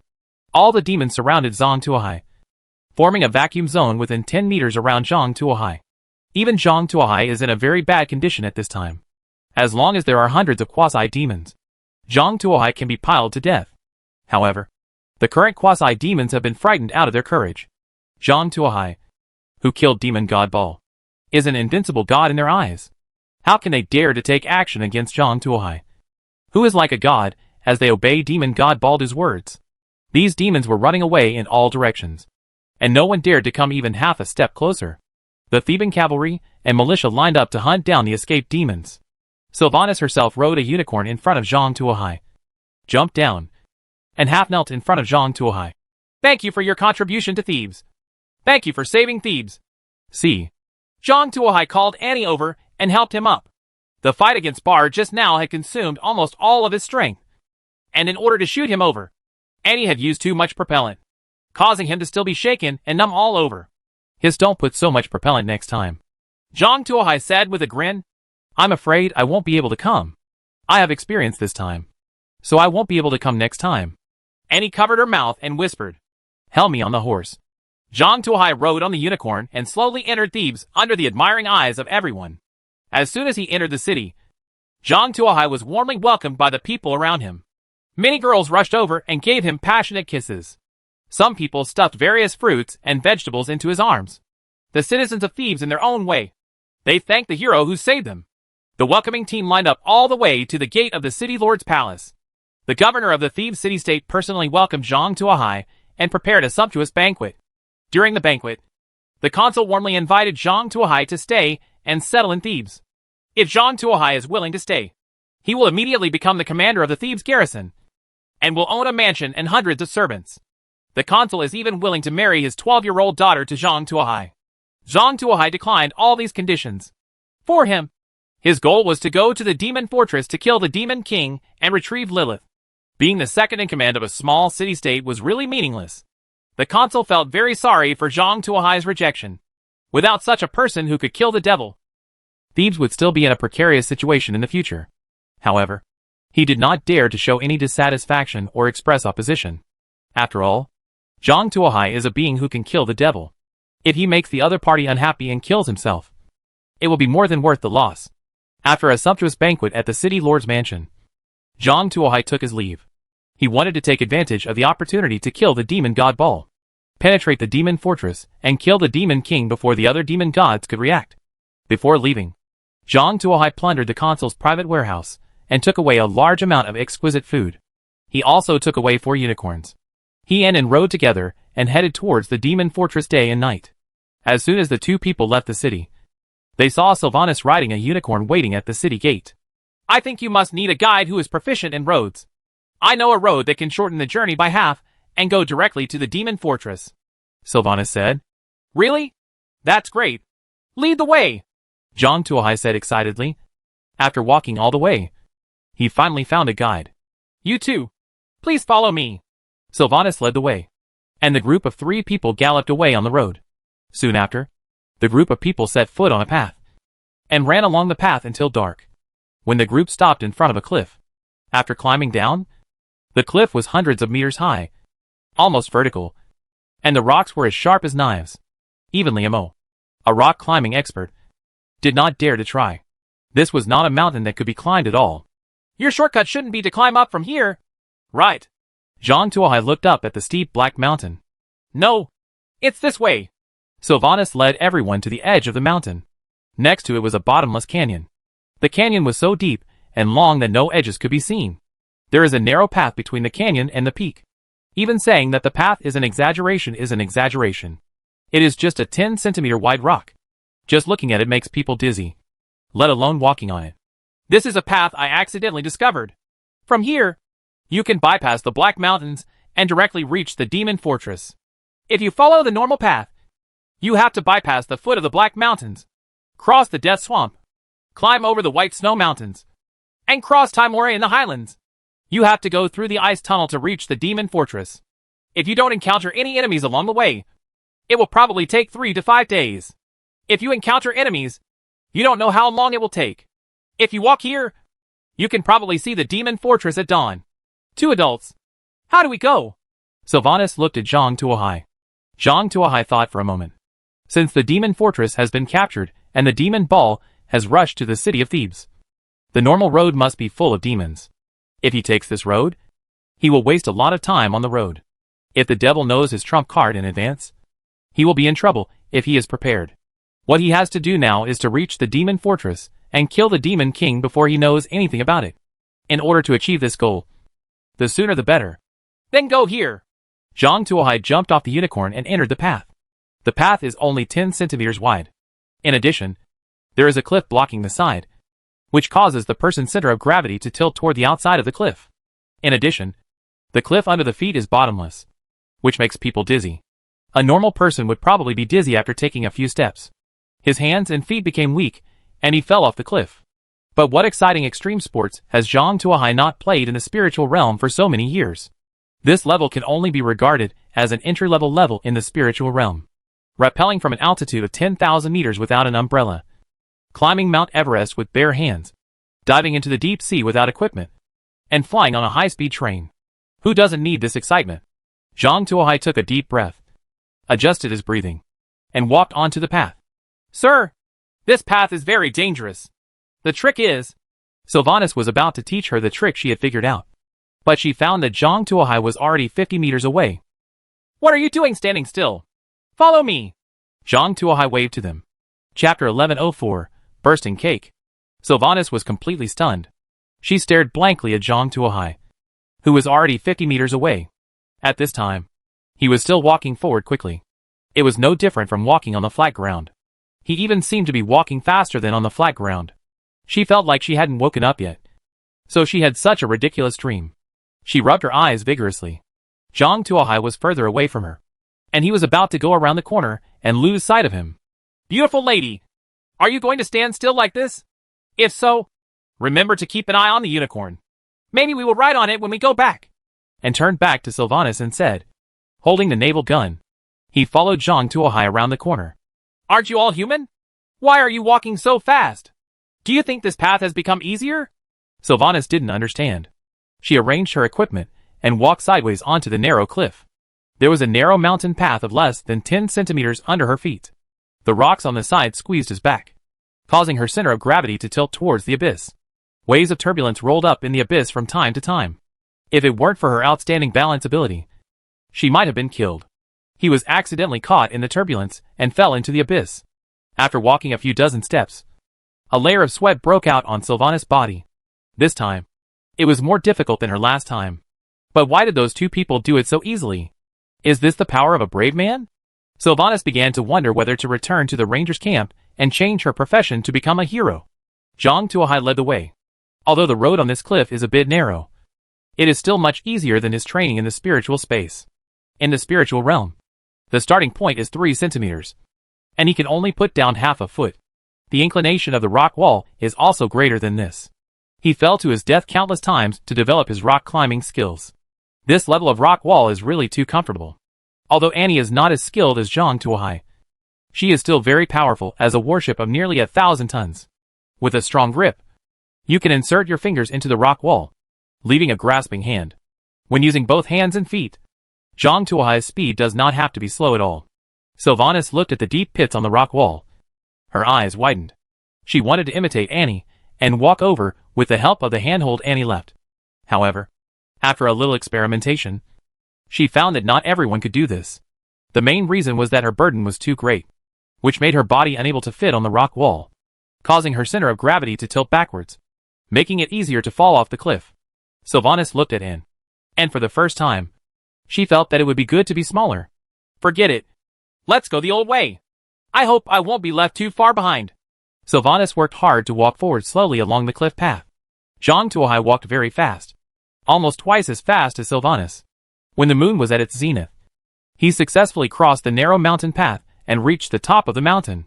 All the demons surrounded Zhang Tuohai, forming a vacuum zone within 10 meters around Zhang Tuohai. Even Zhang Tuohai is in a very bad condition at this time. As long as there are hundreds of quasi-demons, Zhang Tuohai can be piled to death. However, the current quasi-demons have been frightened out of their courage. Zhang Tuohai, who killed demon god Ball, is an invincible god in their eyes. How can they dare to take action against Zhang Tuohai, who is like a god, as they obey demon god Baldu's words? These demons were running away in all directions, and no one dared to come even half a step closer. The Theban cavalry and militia lined up to hunt down the escaped demons. Sylvanas herself rode a unicorn in front of Zhang Tuohai, jumped down, and half-knelt in front of Zhang Tuohai. Thank you for your contribution to Thebes. Thank you for saving Thebes. See. Zhang Tuohai called Annie over and helped him up. The fight against Bar just now had consumed almost all of his strength, and in order to shoot him over, Annie had used too much propellant, causing him to still be shaken and numb all over. Don't put so much propellant next time, Zhang Tuohai said with a grin. I'm afraid I won't be able to come. I have experience this time, so I won't be able to come next time. Annie covered her mouth and whispered, Help me on the horse. Zhang Tuohai rode on the unicorn and slowly entered Thebes under the admiring eyes of everyone. As soon as he entered the city, Zhang Tuohai was warmly welcomed by the people around him. Many girls rushed over and gave him passionate kisses. Some people stuffed various fruits and vegetables into his arms. The citizens of Thebes in their own way, they thanked the hero who saved them. The welcoming team lined up all the way to the gate of the city lord's palace. The governor of the Thebes city-state personally welcomed Zhang Tuohai and prepared a sumptuous banquet. During the banquet, the consul warmly invited Zhang Tuohai to stay and settle in Thebes. If Zhang Tuohai is willing to stay, he will immediately become the commander of the Thebes garrison and will own a mansion and hundreds of servants. The consul is even willing to marry his 12-year-old daughter to Zhang Tuohai. Zhang Tuohai declined all these conditions. For him, his goal was to go to the demon fortress to kill the demon king and retrieve Lilith. Being the second in command of a small city-state was really meaningless. The consul felt very sorry for Zhang Tuohai's rejection. Without such a person who could kill the devil, Thebes would still be in a precarious situation in the future. However, he did not dare to show any dissatisfaction or express opposition. After all, Zhang Tuohai is a being who can kill the devil. If he makes the other party unhappy and kills himself, it will be more than worth the loss. After a sumptuous banquet at the city lord's mansion, Zhang Tuohai took his leave. He wanted to take advantage of the opportunity to kill the demon god Ball, penetrate the demon fortress, and kill the demon king before the other demon gods could react. Before leaving, Zhang Tuohai plundered the consul's private warehouse and took away a large amount of exquisite food. He also took away 4 unicorns. He and An rode together and headed towards the demon fortress day and night. As soon as the two people left the city, they saw Sylvanas riding a unicorn waiting at the city gate. I think you must need a guide who is proficient in roads. I know a road that can shorten the journey by half and go directly to the demon fortress, Sylvanas said. Really? That's great. Lead the way, Zhang Tuohai said excitedly. After walking all the way, he finally found a guide. You too. Please follow me. Sylvanas led the way, and the group of 3 people galloped away on the road. Soon after, the group of people set foot on a path and ran along the path until dark, when the group stopped in front of a cliff. After climbing down, the cliff was hundreds of meters high, almost vertical, and the rocks were as sharp as knives. Even Liamo, a rock climbing expert, did not dare to try. This was not a mountain that could be climbed at all. Your shortcut shouldn't be to climb up from here. Right. Zhang Tuohai looked up at the steep black mountain. No, it's this way. Sylvanas led everyone to the edge of the mountain. Next to it was a bottomless canyon. The canyon was so deep and long that no edges could be seen. There is a narrow path between the canyon and the peak. Even saying that the path is an exaggeration is an exaggeration. It is just a 10-centimeter wide rock. Just looking at it makes people dizzy, let alone walking on it. This is a path I accidentally discovered. From here, you can bypass the Black Mountains and directly reach the Demon Fortress. If you follow the normal path, you have to bypass the foot of the Black Mountains, cross the Death Swamp, climb over the White Snow Mountains, and cross Timora in the Highlands. You have to go through the ice tunnel to reach the Demon Fortress. If you don't encounter any enemies along the way, it will probably take 3 to 5 days. If you encounter enemies, you don't know how long it will take. If you walk here, you can probably see the Demon Fortress at dawn. 2 adults. How do we go? Sylvanas looked at Zhang Tuohai. Zhang Tuohai thought for a moment. Since the Demon Fortress has been captured and the Demon Ball has rushed to the city of Thebes, the normal road must be full of demons. If he takes this road, he will waste a lot of time on the road. If the devil knows his trump card in advance, he will be in trouble if he is prepared. What he has to do now is to reach the Demon Fortress and kill the Demon King before he knows anything about it. In order to achieve this goal, the sooner the better. Then go here. Zhang Tuohai jumped off the unicorn and entered the path. The path is only 10 centimeters wide. In addition, there is a cliff blocking the side, which causes the person's center of gravity to tilt toward the outside of the cliff. In addition, the cliff under the feet is bottomless, which makes people dizzy. A normal person would probably be dizzy after taking a few steps. His hands and feet became weak, and he fell off the cliff. But what exciting extreme sports has Zhang Tuohai not played in the spiritual realm for so many years? This level can only be regarded as an entry-level level in the spiritual realm. Rappelling from an altitude of 10,000 meters without an umbrella, climbing Mount Everest with bare hands, diving into the deep sea without equipment, and flying on a high-speed train. Who doesn't need this excitement? Zhang Tuohai took a deep breath, adjusted his breathing, and walked onto the path. Sir, this path is very dangerous. The trick is... Sylvanas was about to teach her the trick she had figured out, but she found that Zhang Tuohai was already 50 meters away. What are you doing standing still? Follow me. Zhang Tuohai waved to them. Chapter 1104, Bursting Cake. Sylvanas was completely stunned. She stared blankly at Zhang Tuohai, who was already 50 meters away. At this time, he was still walking forward quickly. It was no different from walking on the flat ground. He even seemed to be walking faster than on the flat ground. She felt like she hadn't woken up yet. So she had such a ridiculous dream. She rubbed her eyes vigorously. Zhang Tuohai was further away from her, and he was about to go around the corner and lose sight of him. Beautiful lady, are you going to stand still like this? If so, remember to keep an eye on the unicorn. Maybe we will ride on it when we go back. And turned back to Sylvanas and said, holding the naval gun. He followed Zhang Tuohai around the corner. Aren't you all human? Why are you walking so fast? Do you think this path has become easier? Sylvanas didn't understand. She arranged her equipment and walked sideways onto the narrow cliff. There was a narrow mountain path of less than 10 centimeters under her feet. The rocks on the side squeezed his back, causing her center of gravity to tilt towards the abyss. Waves of turbulence rolled up in the abyss from time to time. If it weren't for her outstanding balance ability, she might have been killed. He was accidentally caught in the turbulence and fell into the abyss. After walking a few dozen steps, a layer of sweat broke out on Sylvanas' body. This time, it was more difficult than her last time. But why did those 2 people do it so easily? Is this the power of a brave man? Sylvanas began to wonder whether to return to the ranger's camp and change her profession to become a hero. Zhang Tuohai led the way. Although the road on this cliff is a bit narrow, it is still much easier than his training in the spiritual space. In the spiritual realm, the starting point is 3 centimeters, and he can only put down half a foot. The inclination of the rock wall is also greater than this. He fell to his death countless times to develop his rock climbing skills. This level of rock wall is really too comfortable. Although Annie is not as skilled as Zhang Tuohai, she is still very powerful as a warship of nearly 1,000 tons. With a strong grip, you can insert your fingers into the rock wall, leaving a grasping hand. When using both hands and feet, Zhang Tuohai's speed does not have to be slow at all. Sylvanas looked at the deep pits on the rock wall. Her eyes widened. She wanted to imitate Annie and walk over with the help of the handhold Annie left. However, after a little experimentation, she found that not everyone could do this. The main reason was that her burden was too great, which made her body unable to fit on the rock wall, causing her center of gravity to tilt backwards, making it easier to fall off the cliff. Sylvanas looked at Anne, and for the first time, she felt that it would be good to be smaller. Forget it. Let's go the old way. I hope I won't be left too far behind. Sylvanas worked hard to walk forward slowly along the cliff path. Zhang Tuohai walked very fast, almost twice as fast as Sylvanas. When the moon was at its zenith, he successfully crossed the narrow mountain path and reached the top of the mountain.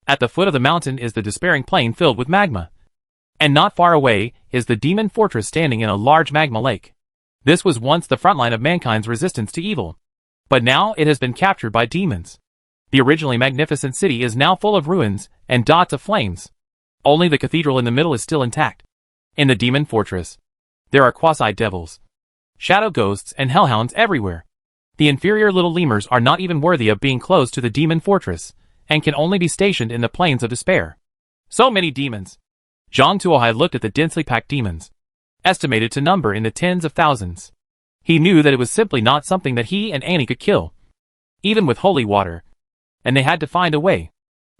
At the foot of the mountain is the despairing plain filled with magma. And not far away is the demon fortress standing in a large magma lake. This was once the front line of mankind's resistance to evil, but now it has been captured by demons. The originally magnificent city is now full of ruins and dots of flames. Only the cathedral in the middle is still intact. In the demon fortress, there are quasi-devils, shadow ghosts and hellhounds everywhere. The inferior little lemurs are not even worthy of being close to the demon fortress, and can only be stationed in the plains of despair. So many demons. Zhang Tuohai looked at the densely packed demons, estimated to number in the tens of thousands. He knew that it was simply not something that he and Annie could kill, even with holy water, and they had to find a way.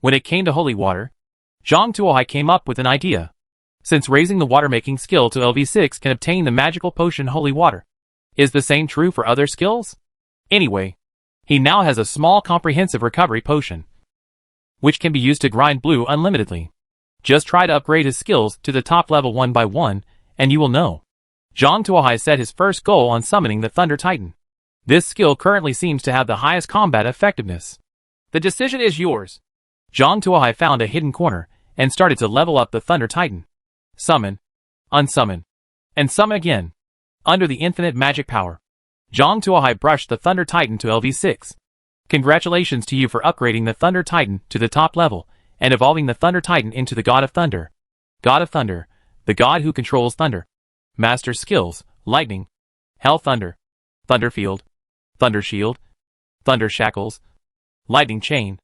When it came to holy water, Zhang Tuohai came up with an idea. Since raising the water-making skill to LV6 can obtain the magical potion holy water, is the same true for other skills? Anyway, he now has a small comprehensive recovery potion, which can be used to grind blue unlimitedly. Just try to upgrade his skills to the top level one by one, and you will know. Zhang Tuohai set his first goal on summoning the Thunder Titan. This skill currently seems to have the highest combat effectiveness. The decision is yours. Zhang Tuohai found a hidden corner and started to level up the Thunder Titan. Summon, unsummon, and summon again. Under the infinite magic power, Zhang Tuohai brushed the Thunder Titan to LV6. Congratulations to you for upgrading the Thunder Titan to the top level and evolving the Thunder Titan into the God of Thunder. God of Thunder, the God who controls thunder. Master skills, lightning, hell thunder, thunder field, thunder shield, thunder shackles, lightning chain,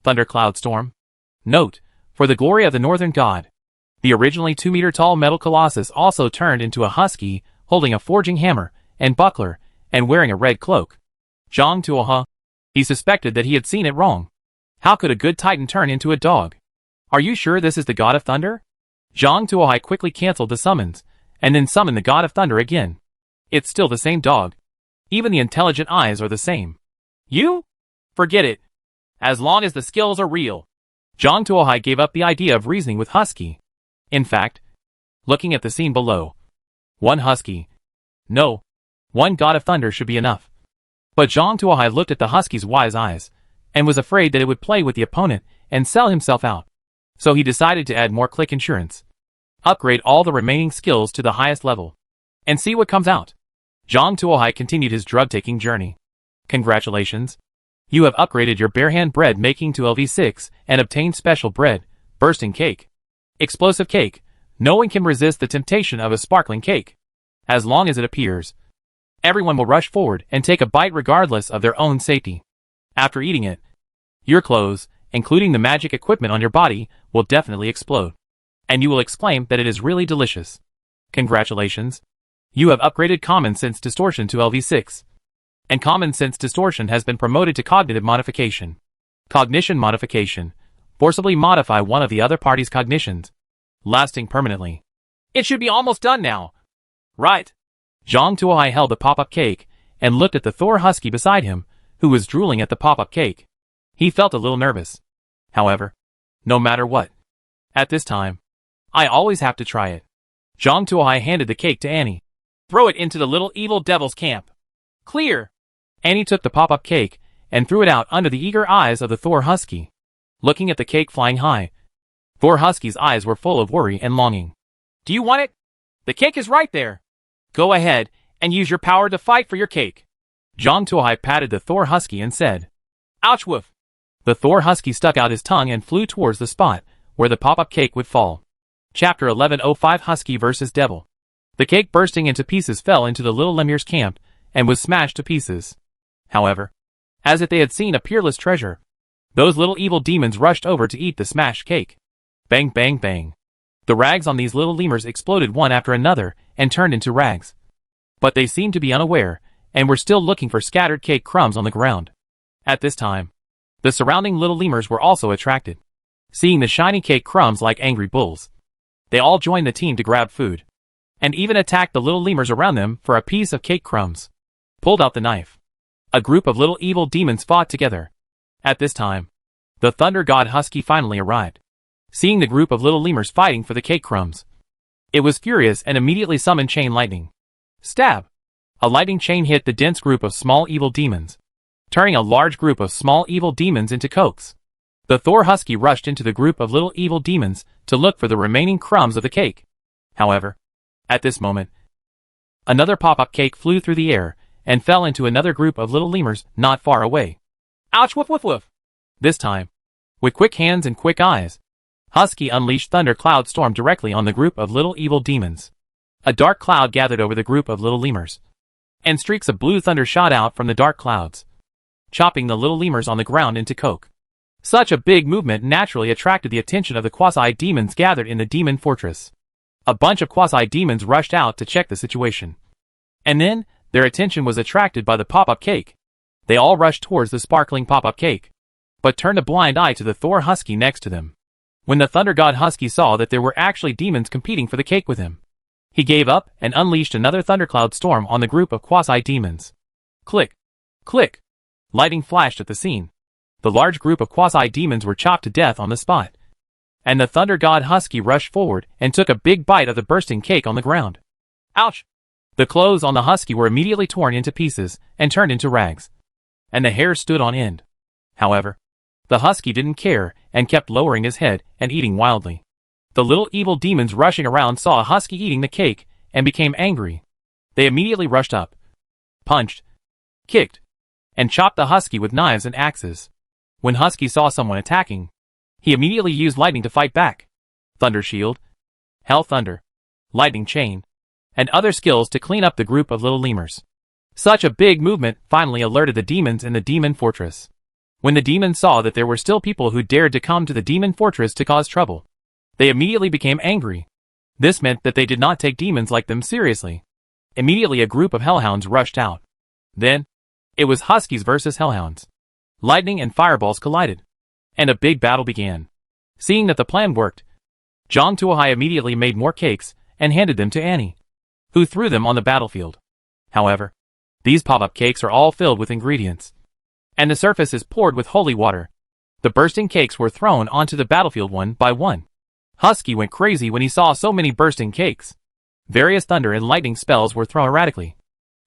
thunder cloud storm. Note, for the glory of the northern god. The originally 2-meter tall metal colossus also turned into a husky, holding a forging hammer and buckler and wearing a red cloak. Zhang Tuohai, he suspected that he had seen it wrong. How could a good titan turn into a dog? Are you sure this is the God of Thunder? Zhang Tuohai quickly cancelled the summons, and then summoned the God of Thunder again. It's still the same dog. Even the intelligent eyes are the same. You? Forget it. As long as the skills are real. Zhang Tuohai gave up the idea of reasoning with Husky. In fact, looking at the scene below, one Husky, no, one God of Thunder should be enough. But Zhang Tuohai looked at the Husky's wise eyes, and was afraid that it would play with the opponent and sell himself out. So he decided to add more click insurance, upgrade all the remaining skills to the highest level, and see what comes out. Zhang Tuohai continued his drug-taking journey. Congratulations. You have upgraded your barehand bread making to LV6 and obtained special bread, bursting cake. Explosive cake. No one can resist the temptation of a sparkling cake. As long as it appears, everyone will rush forward and take a bite regardless of their own safety. After eating it, your clothes, including the magic equipment on your body, will definitely explode. And you will exclaim that it is really delicious. Congratulations. You have upgraded Common Sense Distortion to LV6. And Common Sense Distortion has been promoted to Cognitive Modification. Cognition Modification. Forcibly modify one of the other party's cognitions, lasting permanently. It should be almost done now. Right. Zhang Tuohai held the pop-up cake and looked at the Thor Husky beside him, who was drooling at the pop-up cake. He felt a little nervous. However, no matter what, at this time, I always have to try it. Zhang Tuohai handed the cake to Annie. Throw it into the little evil devil's camp. Clear. Annie took the pop-up cake and threw it out under the eager eyes of the Thor Husky. Looking at the cake flying high, Thor Husky's eyes were full of worry and longing. Do you want it? The cake is right there. Go ahead and use your power to fight for your cake. Zhang Tuohai patted the Thor Husky and said, Ouch woof. The Thor Husky stuck out his tongue and flew towards the spot where the pop-up cake would fall. Chapter 11:05 Husky vs. Devil. The cake bursting into pieces fell into the little lemir's camp and was smashed to pieces. However, as if they had seen a peerless treasure, those little evil demons rushed over to eat the smashed cake. Bang bang bang. The rags on these little lemurs exploded one after another and turned into rags. But they seemed to be unaware and were still looking for scattered cake crumbs on the ground. At this time, the surrounding little lemurs were also attracted, seeing the shiny cake crumbs like angry bulls. They all joined the team to grab food, and even attacked the little lemurs around them for a piece of cake crumbs. Pulled out the knife. A group of little evil demons fought together. At this time, the Thunder God Husky finally arrived, seeing the group of little lemurs fighting for the cake crumbs. It was furious and immediately summoned Chain Lightning. Stab! A lightning chain hit the dense group of small evil demons, turning a large group of small evil demons into cokes. The Thor Husky rushed into the group of little evil demons to look for the remaining crumbs of the cake. However, at this moment, another pop-up cake flew through the air and fell into another group of little lemurs not far away. Ouch woof woof woof! This time, with quick hands and quick eyes, Husky unleashed Thunder Cloud Storm directly on the group of little evil demons. A dark cloud gathered over the group of little lemurs, and streaks of blue thunder shot out from the dark clouds, chopping the little lemurs on the ground into coke. Such a big movement naturally attracted the attention of the quasi-demons gathered in the demon fortress. A bunch of quasi-demons rushed out to check the situation. And then, their attention was attracted by the pop-up cake. They all rushed towards the sparkling pop-up cake, but turned a blind eye to the Thor Husky next to them. When the Thunder God Husky saw that there were actually demons competing for the cake with him, he gave up and unleashed another thundercloud storm on the group of quasi-demons. Click! Click! Lightning flashed at the scene. The large group of quasi-demons were chopped to death on the spot, and the Thunder God Husky rushed forward and took a big bite of the bursting cake on the ground. Ouch! The clothes on the Husky were immediately torn into pieces and turned into rags, and the hair stood on end. However, the Husky didn't care and kept lowering his head and eating wildly. The little evil demons rushing around saw a Husky eating the cake and became angry. They immediately rushed up, punched, kicked, and chopped the Husky with knives and axes. When Husky saw someone attacking, he immediately used lightning to fight back. Thunder Shield, Hell Thunder, Lightning Chain, and other skills to clean up the group of little lemurs. Such a big movement finally alerted the demons in the demon fortress. When the demons saw that there were still people who dared to come to the demon fortress to cause trouble, they immediately became angry. This meant that they did not take demons like them seriously. Immediately a group of hellhounds rushed out. Then, it was Huskies versus hellhounds. Lightning and fireballs collided, and a big battle began. Seeing that the plan worked, Zhang Tuohai immediately made more cakes and handed them to Annie, who threw them on the battlefield. However, these pop-up cakes are all filled with ingredients, and the surface is poured with holy water. The bursting cakes were thrown onto the battlefield one by one. Husky went crazy when he saw so many bursting cakes. Various thunder and lightning spells were thrown erratically,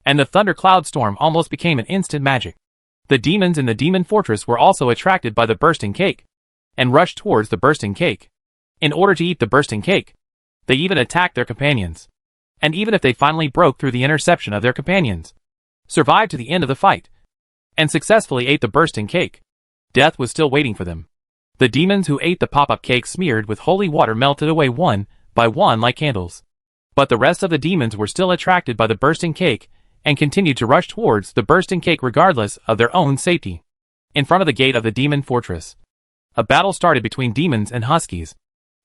and the thunder cloud storm almost became an instant magic. The demons in the demon fortress were also attracted by the bursting cake, and rushed towards the bursting cake. In order to eat the bursting cake, they even attacked their companions. And even if they finally broke through the interception of their companions, survived to the end of the fight, and successfully ate the bursting cake, death was still waiting for them. The demons who ate the pop-up cake smeared with holy water melted away one by one like candles. But the rest of the demons were still attracted by the bursting cake and continued to rush towards the bursting cake regardless of their own safety. In front of the gate of the demon fortress, a battle started between demons and huskies,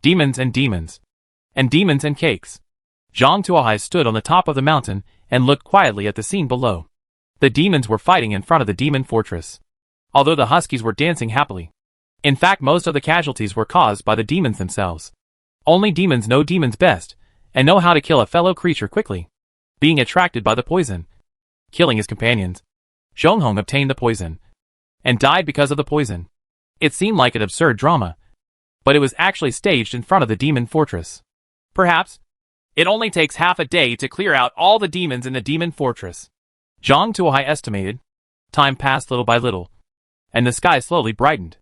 demons and demons, and demons and cakes. Zhang Tuohai stood on the top of the mountain and looked quietly at the scene below. The demons were fighting in front of the demon fortress, although the huskies were dancing happily. In fact, most of the casualties were caused by the demons themselves. Only demons know demons best, and know how to kill a fellow creature quickly. Being attracted by the poison, killing his companions, Zhonghong obtained the poison, and died because of the poison. It seemed like an absurd drama, but it was actually staged in front of the demon fortress. Perhaps, It only takes half a day to clear out all the demons in the demon fortress. Zhang Tuohai estimated. Time passed little by little, and the sky slowly brightened.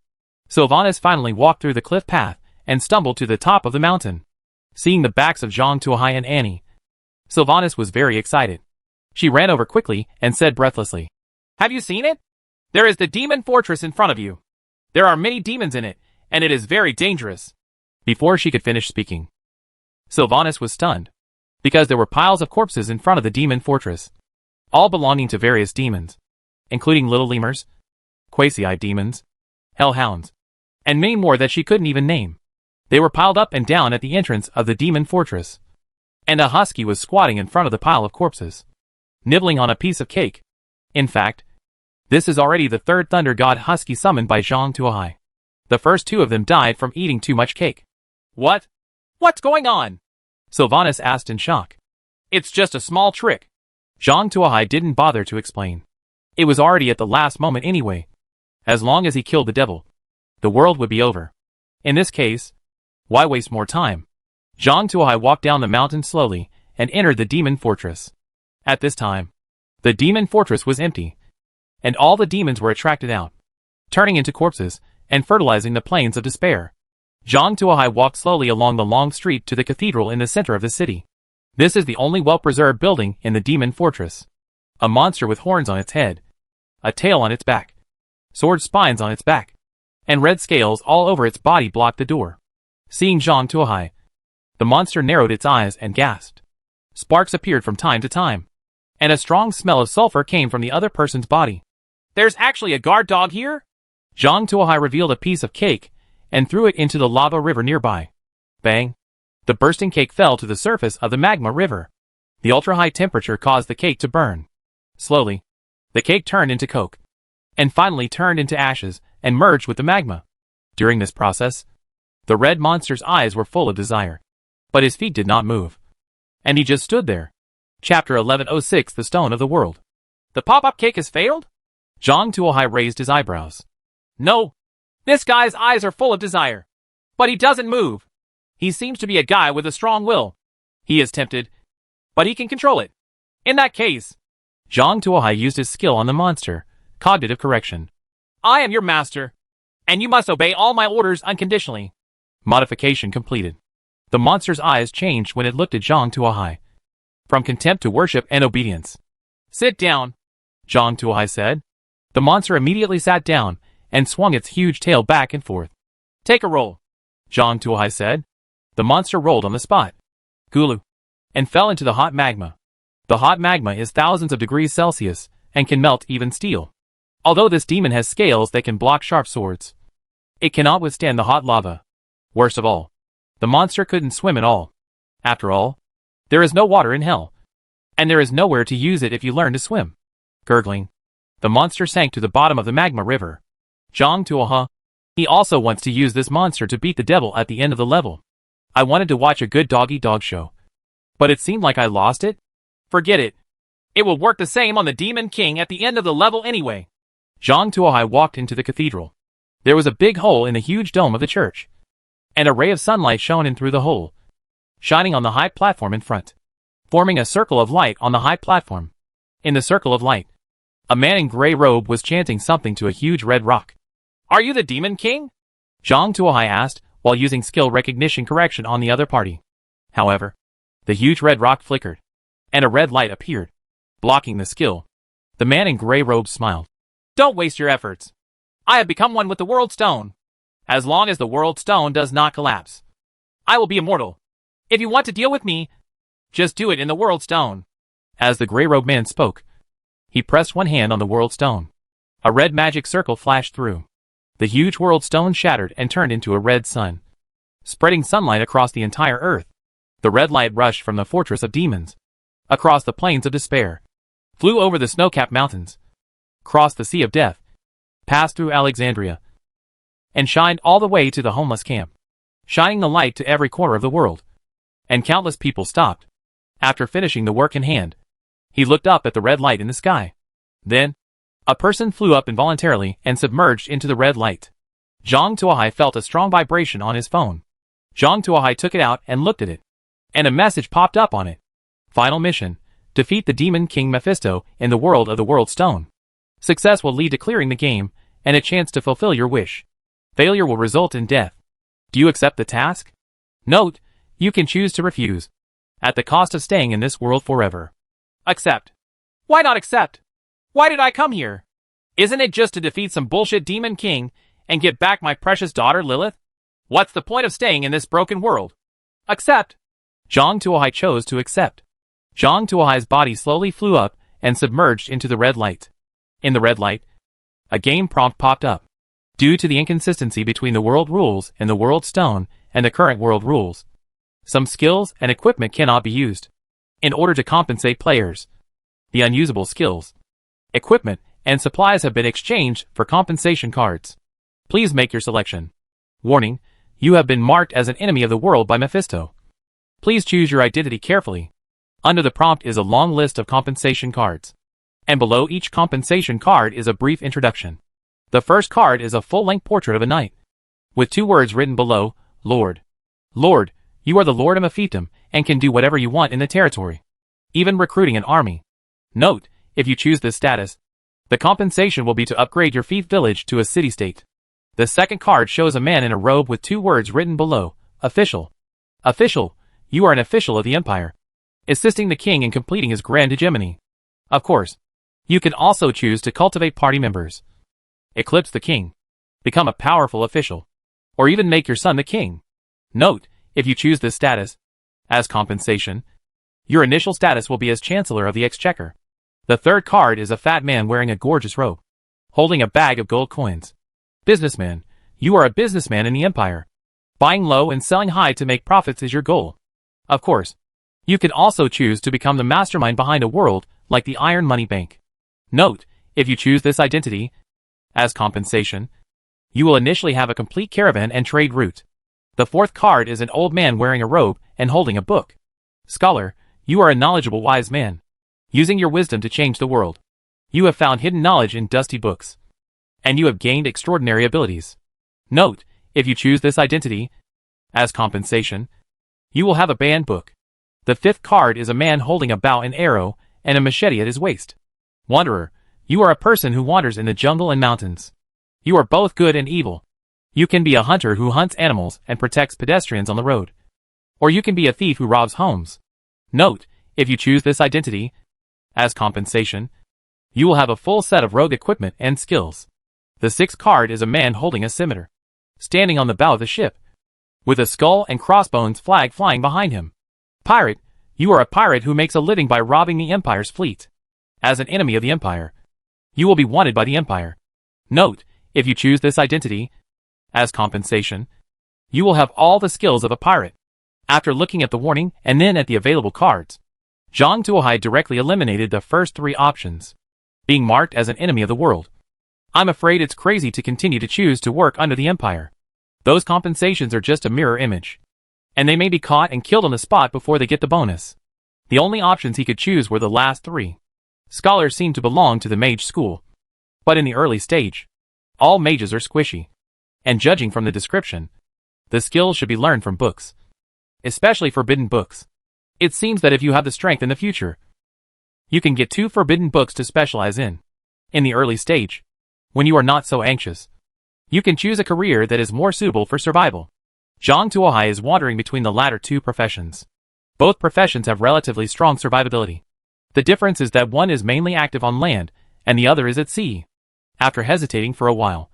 Sylvanas finally walked through the cliff path and stumbled to the top of the mountain. Seeing the backs of Zhang Tuohai and Annie, Sylvanas was very excited. She ran over quickly and said breathlessly, "Have you seen it? There is the demon fortress in front of you. There are many demons in it, and it is very dangerous." Before she could finish speaking, Sylvanas was stunned, because there were piles of corpses in front of the demon fortress, all belonging to various demons, including little lemurs, quasi demons, hellhounds, and many more that she couldn't even name. They were piled up and down at the entrance of the demon fortress, and a husky was squatting in front of the pile of corpses, nibbling on a piece of cake. In fact, this is already the third thunder god husky summoned by Zhang Tuohai. The first two of them died from eating too much cake. "What? What's going on?" Sylvanas asked in shock. "It's just a small trick." Zhang Tuohai didn't bother to explain. It was already at the last moment anyway. As long as he killed the devil, the world would be over. In this case, why waste more time? Zhang Tuohai walked down the mountain slowly and entered the demon fortress. At this time, the demon fortress was empty, and all the demons were attracted out, turning into corpses and fertilizing the plains of despair. Zhang Tuohai walked slowly along the long street to the cathedral in the center of the city. This is the only well-preserved building in the demon fortress. A monster with horns on its head, a tail on its back, sword spines on its back, and red scales all over its body blocked the door. Seeing Zhang Tuohai, the monster narrowed its eyes and gasped. Sparks appeared from time to time, and a strong smell of sulfur came from the other person's body. "There's actually a guard dog here?" Zhang Tuohai revealed a piece of cake and threw it into the lava river nearby. Bang! The bursting cake fell to the surface of the magma river. The ultra-high temperature caused the cake to burn. Slowly, the cake turned into coke, and finally turned into ashes and merged with the magma. During this process, the red monster's eyes were full of desire, but his feet did not move, and he just stood there. Chapter 1106: The Stone of the World. "The pop-up cake has failed?" Zhang Tuohai raised his eyebrows. "No. This guy's eyes are full of desire, but he doesn't move. He seems to be a guy with a strong will. He is tempted, but he can control it. In that case..." Zhang Tuohai used his skill on the monster, cognitive correction. "I am your master, and you must obey all my orders unconditionally." Modification completed. The monster's eyes changed when it looked at Zhang Tuohai, from contempt to worship and obedience. "Sit down," Zhang Tuohai said. The monster immediately sat down and swung its huge tail back and forth. "Take a roll," Zhang Tuohai said. The monster rolled on the spot, gulu, and fell into the hot magma. The hot magma is thousands of degrees Celsius and can melt even steel. Although this demon has scales that can block sharp swords, it cannot withstand the hot lava. Worst of all, the monster couldn't swim at all. After all, there is no water in hell, and there is nowhere to use it if you learn to swim. Gurgling, the monster sank to the bottom of the magma river. Zhang Tuohai, he also wants to use this monster to beat the devil at the end of the level. "I wanted to watch a good dog-eat-dog show, but it seemed like I lost it." "Forget it. It will work the same on the Demon King at the end of the level anyway." Zhang Tuohai walked into the cathedral. There was a big hole in the huge dome of the church, and a ray of sunlight shone in through the hole, shining on the high platform in front, forming a circle of light on the high platform. In the circle of light, a man in gray robe was chanting something to a huge red rock. "Are you the Demon King?" Zhang Tuohai asked, while using skill recognition correction on the other party. However, the huge red rock flickered, and a red light appeared, blocking the skill. The man in gray robe smiled. "Don't waste your efforts. I have become one with the World Stone. As long as the World Stone does not collapse, I will be immortal. If you want to deal with me, just do it in the World Stone." As the gray robe man spoke, he pressed one hand on the World Stone. A red magic circle flashed through. The huge World Stone shattered and turned into a red sun, spreading sunlight across the entire earth. The red light rushed from the fortress of demons, across the plains of despair, flew over the snow-capped mountains, crossed the sea of death, passed through Alexandria, and shined all the way to the homeless camp, shining the light to every corner of the world. And countless people stopped. After finishing the work in hand, he looked up at the red light in the sky. Then, a person flew up involuntarily and submerged into the red light. Zhang Tuohai felt a strong vibration on his phone. Zhang Tuohai took it out and looked at it. and a message popped up on it. Final mission: defeat the demon king Mephisto in the world of the World Stone. Success will lead to clearing the game, and a chance to fulfill your wish. Failure will result in death. Do you accept the task? Note: you can choose to refuse, at the cost of staying in this world forever. Accept. Why not accept? Why did I come here? Isn't it just to defeat some bullshit demon king and get back my precious daughter Lilith? What's the point of staying in this broken world? Accept. Zhang Tuohai chose to accept. Zhang Tuohai's body slowly flew up and submerged into the red light. In the red light, a game prompt popped up. Due to the inconsistency between the world rules and the World Stone and the current world rules, some skills and equipment cannot be used. In order to compensate players, the unusable skills, equipment, and supplies have been exchanged for compensation cards. Please make your selection. Warning: you have been marked as an enemy of the world by Mephisto. Please choose your identity carefully. Under the prompt is a long list of compensation cards, and below each compensation card is a brief introduction. The first card is a full-length portrait of a knight, with 2 words written below: Lord. Lord, you are the Lord of Mephitem and can do whatever you want in the territory, even recruiting an army. Note: if you choose this status, the compensation will be to upgrade your fief village to a city-state. The second card shows a man in a robe with 2 words written below: Official. Official, you are an official of the Empire, assisting the king in completing his grand hegemony. Of course, you can also choose to cultivate party members, eclipse the king, become a powerful official, or even make your son the king. Note: if you choose this status, as compensation, your initial status will be as Chancellor of the Exchequer. The third card is a fat man wearing a gorgeous robe, holding a bag of gold coins. Businessman, you are a businessman in the Empire. Buying low and selling high to make profits is your goal. Of course, you can also choose to become the mastermind behind a world like the Iron Money Bank. Note: if you choose this identity, as compensation, you will initially have a complete caravan and trade route. The fourth card is an old man wearing a robe and holding a book. Scholar, you are a knowledgeable wise man, using your wisdom to change the world. You have found hidden knowledge in dusty books, and you have gained extraordinary abilities. Note: if you choose this identity, as compensation, you will have a banned book. The fifth card is a man holding a bow and arrow and a machete at his waist. Wanderer, you are a person who wanders in the jungle and mountains. You are both good and evil. You can be a hunter who hunts animals and protects pedestrians on the road, or you can be a thief who robs homes. Note: if you choose this identity, as compensation, you will have a full set of rogue equipment and skills. The sixth card is a man holding a scimitar, standing on the bow of the ship, with a skull and crossbones flag flying behind him. Pirate, you are a pirate who makes a living by robbing the Empire's fleet. As an enemy of the Empire, you will be wanted by the Empire. Note: if you choose this identity, as compensation, you will have all the skills of a pirate. After looking at the warning and then at the available cards, Zhang Tuohai directly eliminated the first 3 options, being marked as an enemy of the world. I'm afraid it's crazy to continue to choose to work under the Empire. Those compensations are just a mirror image, and they may be caught and killed on the spot before they get the bonus. The only options he could choose were the last 3. Scholars seem to belong to the mage school, but in the early stage, all mages are squishy, and judging from the description, the skills should be learned from books, especially forbidden books. It seems that if you have the strength in the future, you can get 2 forbidden books to specialize in. In the early stage, when you are not so anxious, you can choose a career that is more suitable for survival. Zhang Tuohai is wandering between the latter 2 professions. Both professions have relatively strong survivability. The difference is that one is mainly active on land, and the other is at sea. After hesitating for a while,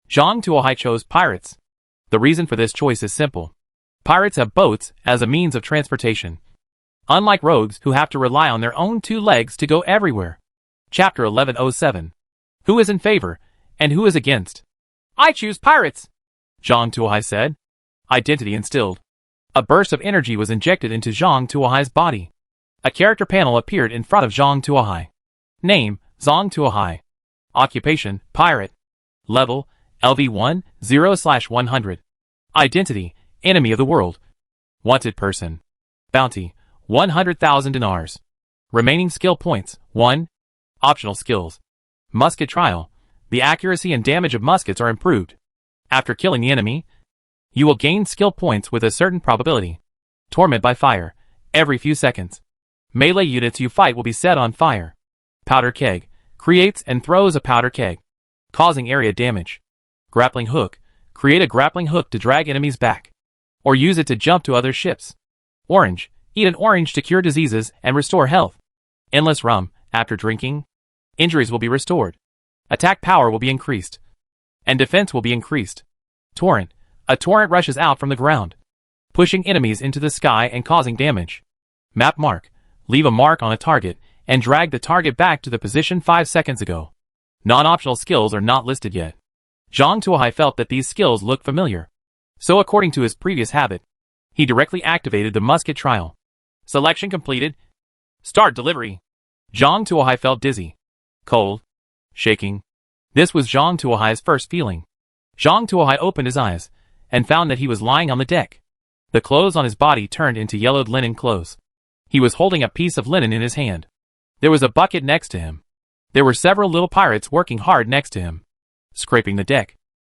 Zhang Tuohai chose pirates. The reason for this choice is simple. Pirates have boats as a means of transportation, unlike rogues who have to rely on their own 2 legs to go everywhere. Chapter 1107. Who is in favor, and who is against? I choose pirates, Zhang Tuohai said. Identity instilled. A burst of energy was injected into Zhang Tuohai's body. A character panel appeared in front of Zhang Tuohai. Name: Zhang Tuohai. Occupation: pirate. Level: LV1, 0/100. Identity: enemy of the world. Wanted person. Bounty: 100,000 dinars. Remaining skill points: 1. Optional skills. Musket trial. The accuracy and damage of muskets are improved. After killing the enemy, you will gain skill points with a certain probability. Torment by fire. Every few seconds. Melee units you fight will be set on fire. Powder keg. Creates and throws a powder keg, causing area damage. Grappling hook. Create a grappling hook to drag enemies back, or use it to jump to other ships. Orange. Eat an orange to cure diseases and restore health. Endless rum. After drinking, injuries will be restored. Attack power will be increased, and defense will be increased. Torrent. A torrent rushes out from the ground, pushing enemies into the sky and causing damage. Map mark. Leave a mark on a target and drag the target back to the position 5 seconds ago. Non-optional skills are not listed yet. Zhang Tuohai felt that these skills looked familiar, so according to his previous habit, he directly activated the musket trial. Selection completed. Start delivery. Zhang Tuohai felt dizzy, cold, shaking. This was Zhang Tuohai's first feeling. Zhang Tuohai opened his eyes and found that he was lying on the deck. The clothes on his body turned into yellowed linen clothes. He was holding a piece of linen in his hand. There was a bucket next to him. There were several little pirates working hard next to him, scraping the deck.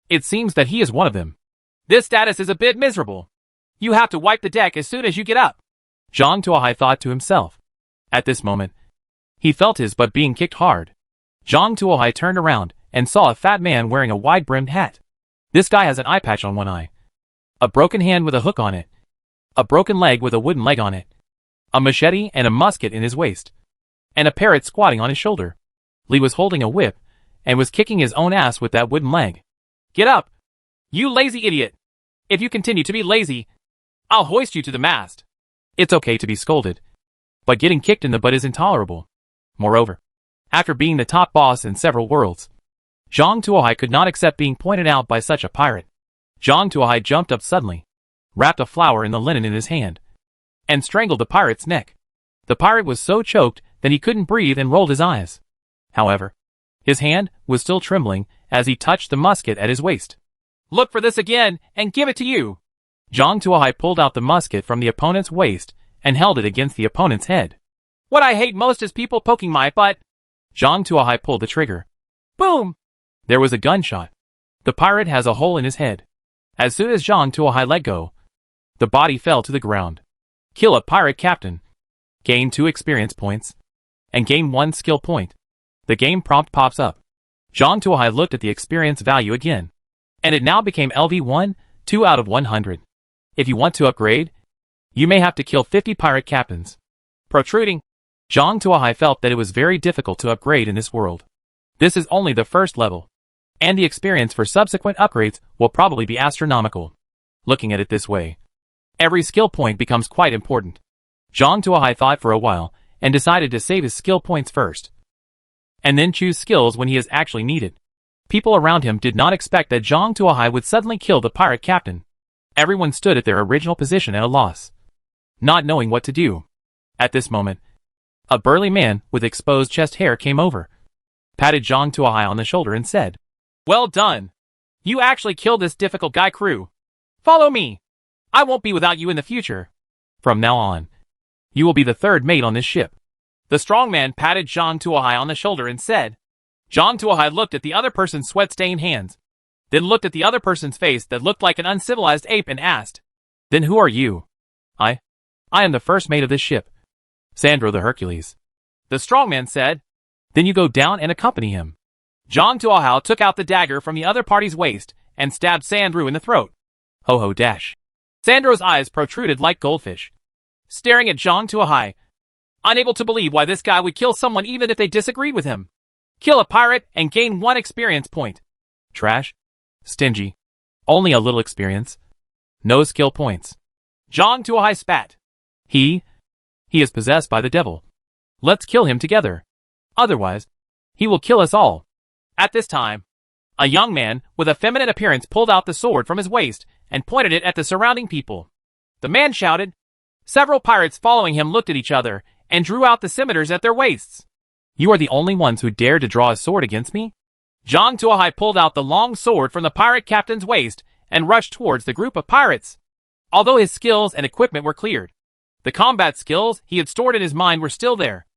It seems that he is one of them. This status is a bit miserable. You have to wipe the deck as soon as you get up, Zhang Tuohai thought to himself. At this moment, he felt his butt being kicked hard. Zhang Tuohai turned around and saw a fat man wearing a wide-brimmed hat. This guy has an eye patch on one eye, a broken hand with a hook on it, a broken leg with a wooden leg on it, a machete and a musket in his waist, and a parrot squatting on his shoulder. Li was holding a whip and was kicking his own ass with that wooden leg. Get up, you lazy idiot. If you continue to be lazy, I'll hoist you to the mast. It's okay to be scolded, but getting kicked in the butt is intolerable. Moreover, after being the top boss in several worlds, Zhang Tuohai could not accept being pointed out by such a pirate. Zhang Tuohai jumped up suddenly, wrapped a flower in the linen in his hand, and strangled the pirate's neck. The pirate was so choked that he couldn't breathe and rolled his eyes. However, his hand was still trembling as he touched the musket at his waist. Look for this again and give it to you. Zhang Tuohai pulled out the musket from the opponent's waist and held it against the opponent's head. What I hate most is people poking my butt. Zhang Tuohai pulled the trigger. Boom! There was a gunshot. The pirate has a hole in his head. As soon as Zhang Tuohai let go, the body fell to the ground. Kill a pirate captain. Gain 2 experience points. And gain 1 skill point. The game prompt pops up. Zhang Tuohai looked at the experience value again, and it now became LV1, 2 out of 100. If you want to upgrade, you may have to kill 50 pirate captains. Protruding. Zhang Tuohai felt that it was very difficult to upgrade in this world. This is only the first level, and the experience for subsequent upgrades will probably be astronomical. Looking at it this way, every skill point becomes quite important. Zhang Tuohai thought for a while and decided to save his skill points first, and then choose skills when he is actually needed. People around him did not expect that Zhang Tuohai would suddenly kill the pirate captain. Everyone stood at their original position at a loss, not knowing what to do. At this moment, a burly man with exposed chest hair came over, patted Zhang Tuohai on the shoulder and said, Well done. You actually killed this difficult guy crew. Follow me. I won't be without you in the future. From now on, you will be the third mate on this ship. The strong man patted Zhang Tuohai on the shoulder and said. Zhang Tuohai looked at the other person's sweat-stained hands, then looked at the other person's face that looked like an uncivilized ape and asked, Then who are you? I am the first mate of this ship, Sandro the Hercules. The strong man said. Then you go down and accompany him. Zhang Tuohai took out the dagger from the other party's waist and stabbed Sandro in the throat. Ho ho dash. Sandro's eyes protruded like goldfish, staring at Zhang Tuohai, unable to believe why this guy would kill someone even if they disagreed with him. Kill a pirate and gain 1 experience point. Trash. Stingy. Only a little experience. No skill points. Zhang Tuohai spat. He is possessed by the devil. Let's kill him together. Otherwise, he will kill us all. At this time, a young man with a feminine appearance pulled out the sword from his waist and pointed it at the surrounding people. The man shouted. Several pirates following him looked at each other and drew out the scimitars at their waists. You are the only ones who dare to draw a sword against me? Zhang Tuohai pulled out the long sword from the pirate captain's waist and rushed towards the group of pirates. Although his skills and equipment were cleared, the combat skills he had stored in his mind were still there.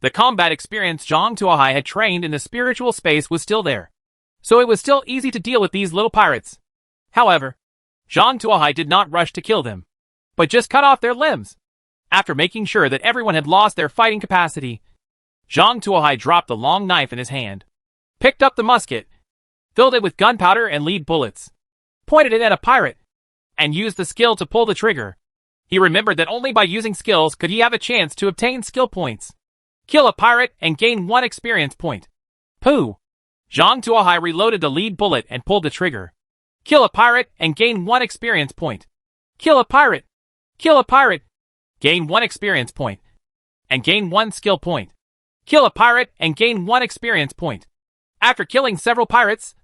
The combat experience Zhang Tuohai had trained in the spiritual space was still there, so it was still easy to deal with these little pirates. However, Zhang Tuohai did not rush to kill them. but just cut off their limbs. After making sure that everyone had lost their fighting capacity, Zhang Tuohai dropped the long knife in his hand, picked up the musket, filled it with gunpowder and lead bullets, pointed it at a pirate, and used the skill to pull the trigger. He remembered that only by using skills could he have a chance to obtain skill points. Kill a pirate and gain 1 experience point. Pooh! Zhang Tuohai reloaded the lead bullet and pulled the trigger. Kill a pirate and gain 1 experience point. Kill a pirate! Kill a pirate! Gain 1 experience point. And gain 1 skill point. Kill a pirate and gain 1 experience point. After killing several pirates,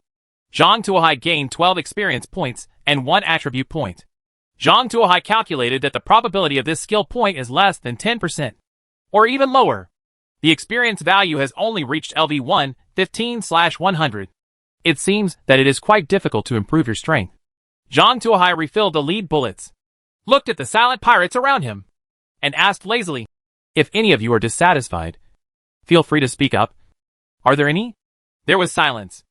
Zhang Tuohai gained 12 experience points and 1 attribute point. Zhang Tuohai calculated that the probability of this skill point is less than 10%, or even lower. The experience value has only reached LV1, 15/100. It seems that it is quite difficult to improve your strength. Zhang Tuohai refilled the lead bullets, looked at the silent pirates around him, and asked lazily, "If any of you are dissatisfied, feel free to speak up. Are there any?" There was silence.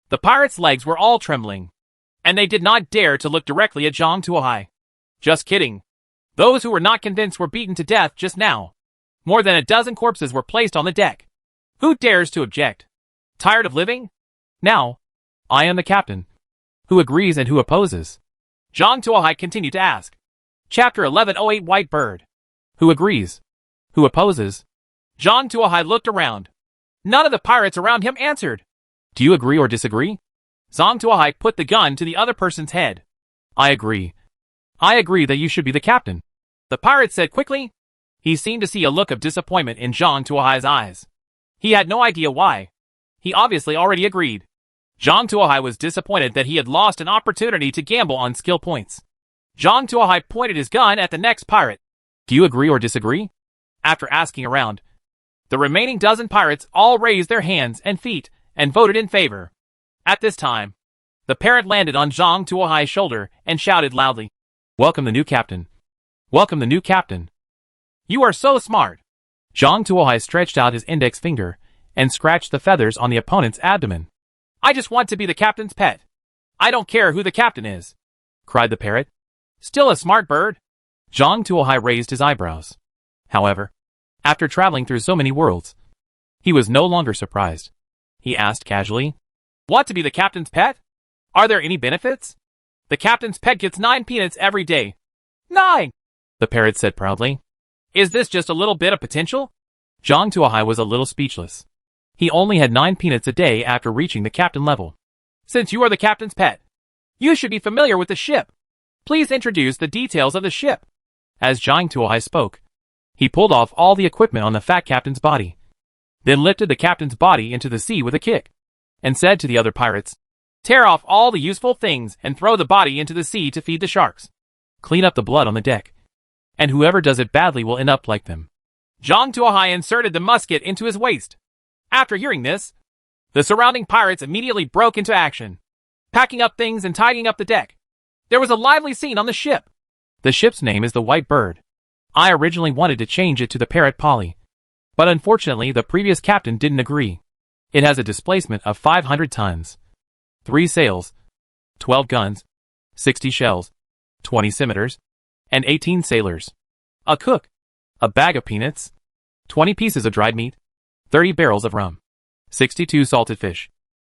The pirates' legs were all trembling, and they did not dare to look directly at Zhang Tuohai. Just kidding. Those who were not convinced were beaten to death just now. More than a dozen corpses were placed on the deck. Who dares to object? Tired of living? Now, I am the captain. Who agrees and who opposes? Zhang Tuohai continued to ask. Chapter 1108 White Bird. Who agrees? Who opposes? Zhang Tuohai looked around. None of the pirates around him answered. Do you agree or disagree? Zhang Tuohai put the gun to the other person's head. I agree. I agree that you should be the captain. The pirate said quickly. He seemed to see a look of disappointment in Zhang Tuohai's eyes. He had no idea why. He obviously already agreed. Zhang Tuohai was disappointed that he had lost an opportunity to gamble on skill points. Zhang Tuohai pointed his gun at the next pirate. Do you agree or disagree? After asking around, the remaining dozen pirates all raised their hands and feet and voted in favor. At this time, the parrot landed on Zhang Tuohai's shoulder and shouted loudly, Welcome the new captain. Welcome the new captain. You are so smart. Zhang Tuohai stretched out his index finger and scratched the feathers on the opponent's abdomen. I just want to be the captain's pet. I don't care who the captain is, cried the parrot. Still a smart bird? Zhang Tuohai raised his eyebrows. However, after traveling through so many worlds, he was no longer surprised. He asked casually, Want to be the captain's pet? Are there any benefits? The captain's pet gets 9 peanuts every day. 9! The parrot said proudly. Is this just a little bit of potential? Zhang Tuohai was a little speechless. He only had 9 peanuts a day after reaching the captain level. Since you are the captain's pet, you should be familiar with the ship. Please introduce the details of the ship. As Zhang Tuohai spoke, he pulled off all the equipment on the fat captain's body, then lifted the captain's body into the sea with a kick, and said to the other pirates, Tear off all the useful things and throw the body into the sea to feed the sharks. Clean up the blood on the deck, and whoever does it badly will end up like them. Zhang Tuohai inserted the musket into his waist. After hearing this, the surrounding pirates immediately broke into action, packing up things and tidying up the deck. There was a lively scene on the ship. The ship's name is the White Bird. I originally wanted to change it to the Parrot Polly, but unfortunately the previous captain didn't agree. It has a displacement of 500 tons, 3 sails, 12 guns, 60 shells, 20 scimitars, and 18 sailors, a cook, a bag of peanuts, 20 pieces of dried meat, 30 barrels of rum, 62 salted fish,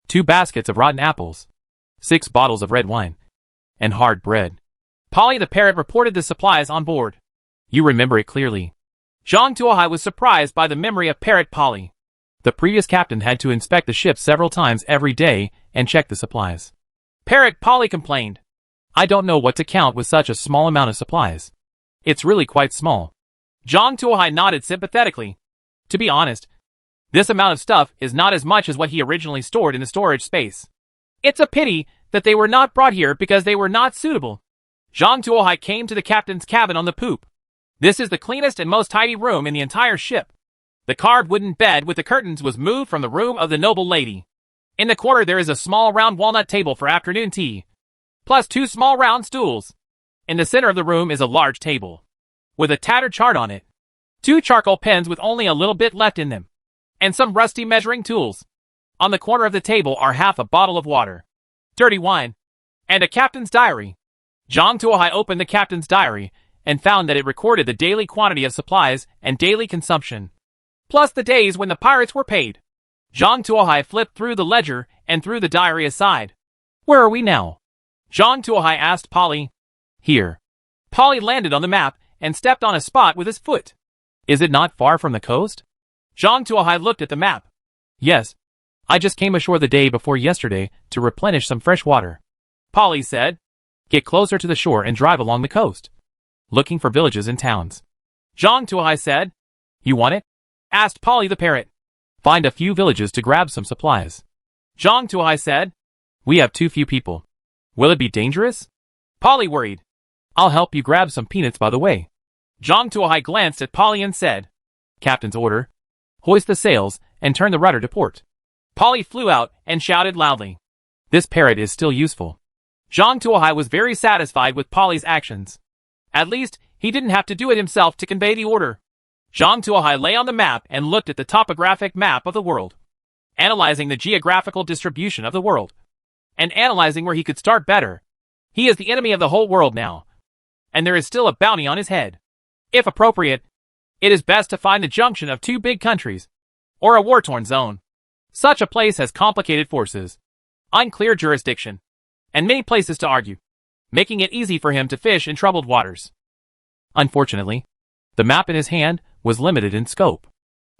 2 baskets of rotten apples, 6 bottles of red wine, and hard bread. Polly the parrot reported the supplies on board. You remember it clearly. Zhang Tuohai was surprised by the memory of Parrot Polly. The previous captain had to inspect the ship several times every day and check the supplies. Parrot Polly complained. I don't know what to count with such a small amount of supplies. It's really quite small. Zhang Tuohai nodded sympathetically. To be honest, this amount of stuff is not as much as what he originally stored in the storage space. It's a pity that they were not brought here because they were not suitable. Zhang Tuohai came to the captain's cabin on the poop. This is the cleanest and most tidy room in the entire ship. The carved wooden bed with the curtains was moved from the room of the noble lady. In the corner there is a small round walnut table for afternoon tea, plus 2 small round stools. In the center of the room is a large table, with a tattered chart on it, 2 charcoal pens with only a little bit left in them, and some rusty measuring tools. On the corner of the table are half a bottle of water, dirty wine, and a captain's diary. Zhang Tuohai opened the captain's diary and found that it recorded the daily quantity of supplies and daily consumption, plus the days when the pirates were paid. Zhang Tuohai flipped through the ledger and threw the diary aside. Where are we now? Zhang Tuohai asked Polly. Here. Polly landed on the map and stepped on a spot with his foot. Is it not far from the coast? Zhang Tuohai looked at the map. Yes. I just came ashore the day before yesterday to replenish some fresh water. Polly said. Get closer to the shore and drive along the coast, looking for villages and towns. Zhang Tuohai said. You want it? Asked Polly the parrot. Find a few villages to grab some supplies. Zhang Tuohai said. We have too few people. Will it be dangerous? Polly worried. I'll help you grab some peanuts by the way. Zhang Tuohai glanced at Polly and said. Captain's order. Hoist the sails and turn the rudder to port. Polly flew out and shouted loudly. This parrot is still useful. Zhang Tuohai was very satisfied with Polly's actions. At least, he didn't have to do it himself to convey the order. Zhang Tuohai lay on the map and looked at the topographic map of the world, analyzing the geographical distribution of the world, and analyzing where he could start better. He is the enemy of the whole world now, and there is still a bounty on his head. If appropriate, it is best to find the junction of two big countries, or a war-torn zone. Such a place has complicated forces, unclear jurisdiction, and many places to argue, making it easy for him to fish in troubled waters. Unfortunately, the map in his hand was limited in scope.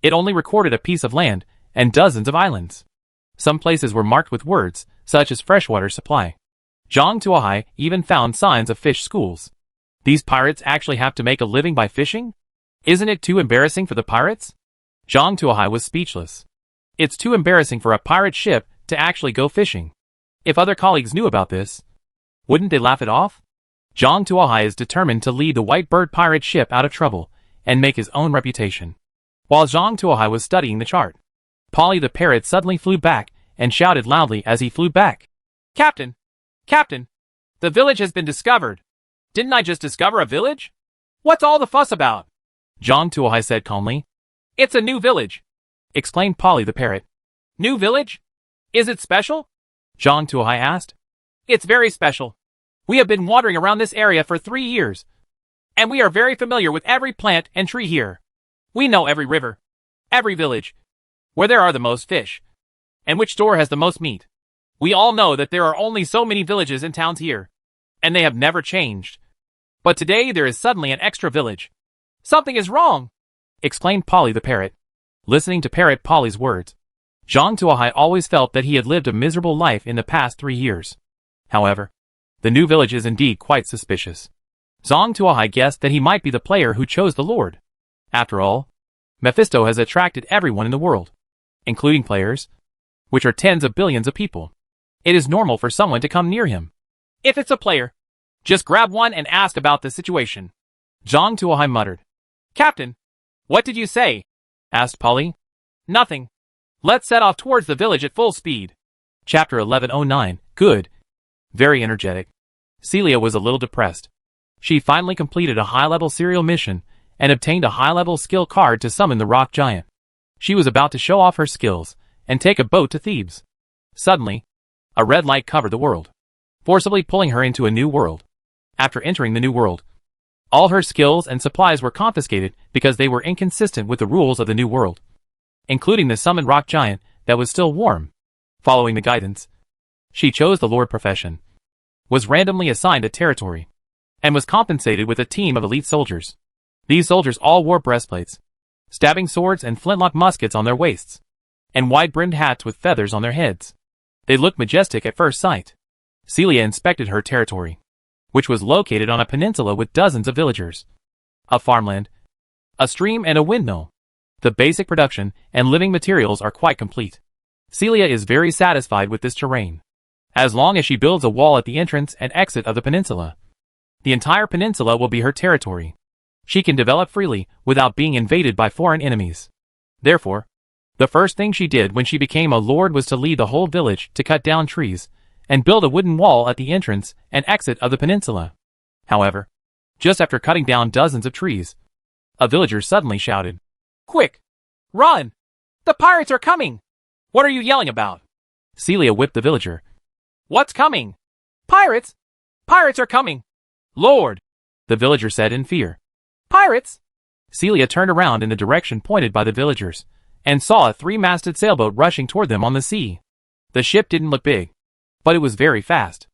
It only recorded a piece of land and dozens of islands. Some places were marked with words, such as freshwater supply. Zhang Tuohai even found signs of fish schools. These pirates actually have to make a living by fishing? Isn't it too embarrassing for the pirates? Zhang Tuohai was speechless. It's too embarrassing for a pirate ship to actually go fishing. If other colleagues knew about this, wouldn't they laugh it off? Zhang Tuohai is determined to lead the White Bird pirate ship out of trouble and make his own reputation. While Zhang Tuohai was studying the chart, Polly the parrot suddenly flew back and shouted loudly as he flew back. Captain! Captain! The village has been discovered. Didn't I just discover a village? What's all the fuss about? Zhang Tuohai said calmly. It's a new village, exclaimed Polly the parrot. New village? Is it special? Zhang Tuohai asked. It's very special. We have been wandering around this area for 3 years, and we are very familiar with every plant and tree here. We know every river, every village, where there are the most fish, and which store has the most meat. We all know that there are only so many villages and towns here, and they have never changed. But today there is suddenly an extra village. Something is wrong, exclaimed Polly the parrot. Listening to Parrot Polly's words, Zhang Tuohai always felt that he had lived a miserable life in the past 3 years. However, the new village is indeed quite suspicious. Zhang Tuohai guessed that he might be the player who chose the Lord. After all, Mephisto has attracted everyone in the world, including players, which are tens of billions of people. It is normal for someone to come near him. If it's a player, just grab one and ask about the situation. Zhang Tuohai muttered. Captain, what did you say? Asked Polly. Nothing. Let's set off towards the village at full speed. Chapter 1109. Good. Very energetic. Celia was a little depressed. She finally completed a high-level serial mission and obtained a high-level skill card to summon the rock giant. She was about to show off her skills and take a boat to Thebes. Suddenly, a red light covered the world, forcibly pulling her into a new world. After entering the new world, all her skills and supplies were confiscated because they were inconsistent with the rules of the new world, including the summoned rock giant that was still warm. Following the guidance, she chose the Lord profession, was randomly assigned a territory, and was compensated with a team of elite soldiers. These soldiers all wore breastplates, stabbing swords and flintlock muskets on their waists, and wide-brimmed hats with feathers on their heads. They looked majestic at first sight. Celia inspected her territory, which was located on a peninsula with dozens of villagers, a farmland, a stream and a windmill. The basic production and living materials are quite complete. Celia is very satisfied with this terrain. As long as she builds a wall at the entrance and exit of the peninsula, the entire peninsula will be her territory. She can develop freely without being invaded by foreign enemies. Therefore, the first thing she did when she became a lord was to lead the whole village to cut down trees and build a wooden wall at the entrance and exit of the peninsula. However, just after cutting down dozens of trees, a villager suddenly shouted, Quick! Run! The pirates are coming! What are you yelling about? Celia whipped the villager. What's coming? Pirates! Pirates are coming! Lord! the villager said in fear. Pirates? Celia turned around in the direction pointed by the villagers, and saw a three-masted sailboat rushing toward them on the sea. The ship didn't look big, but it was very fast.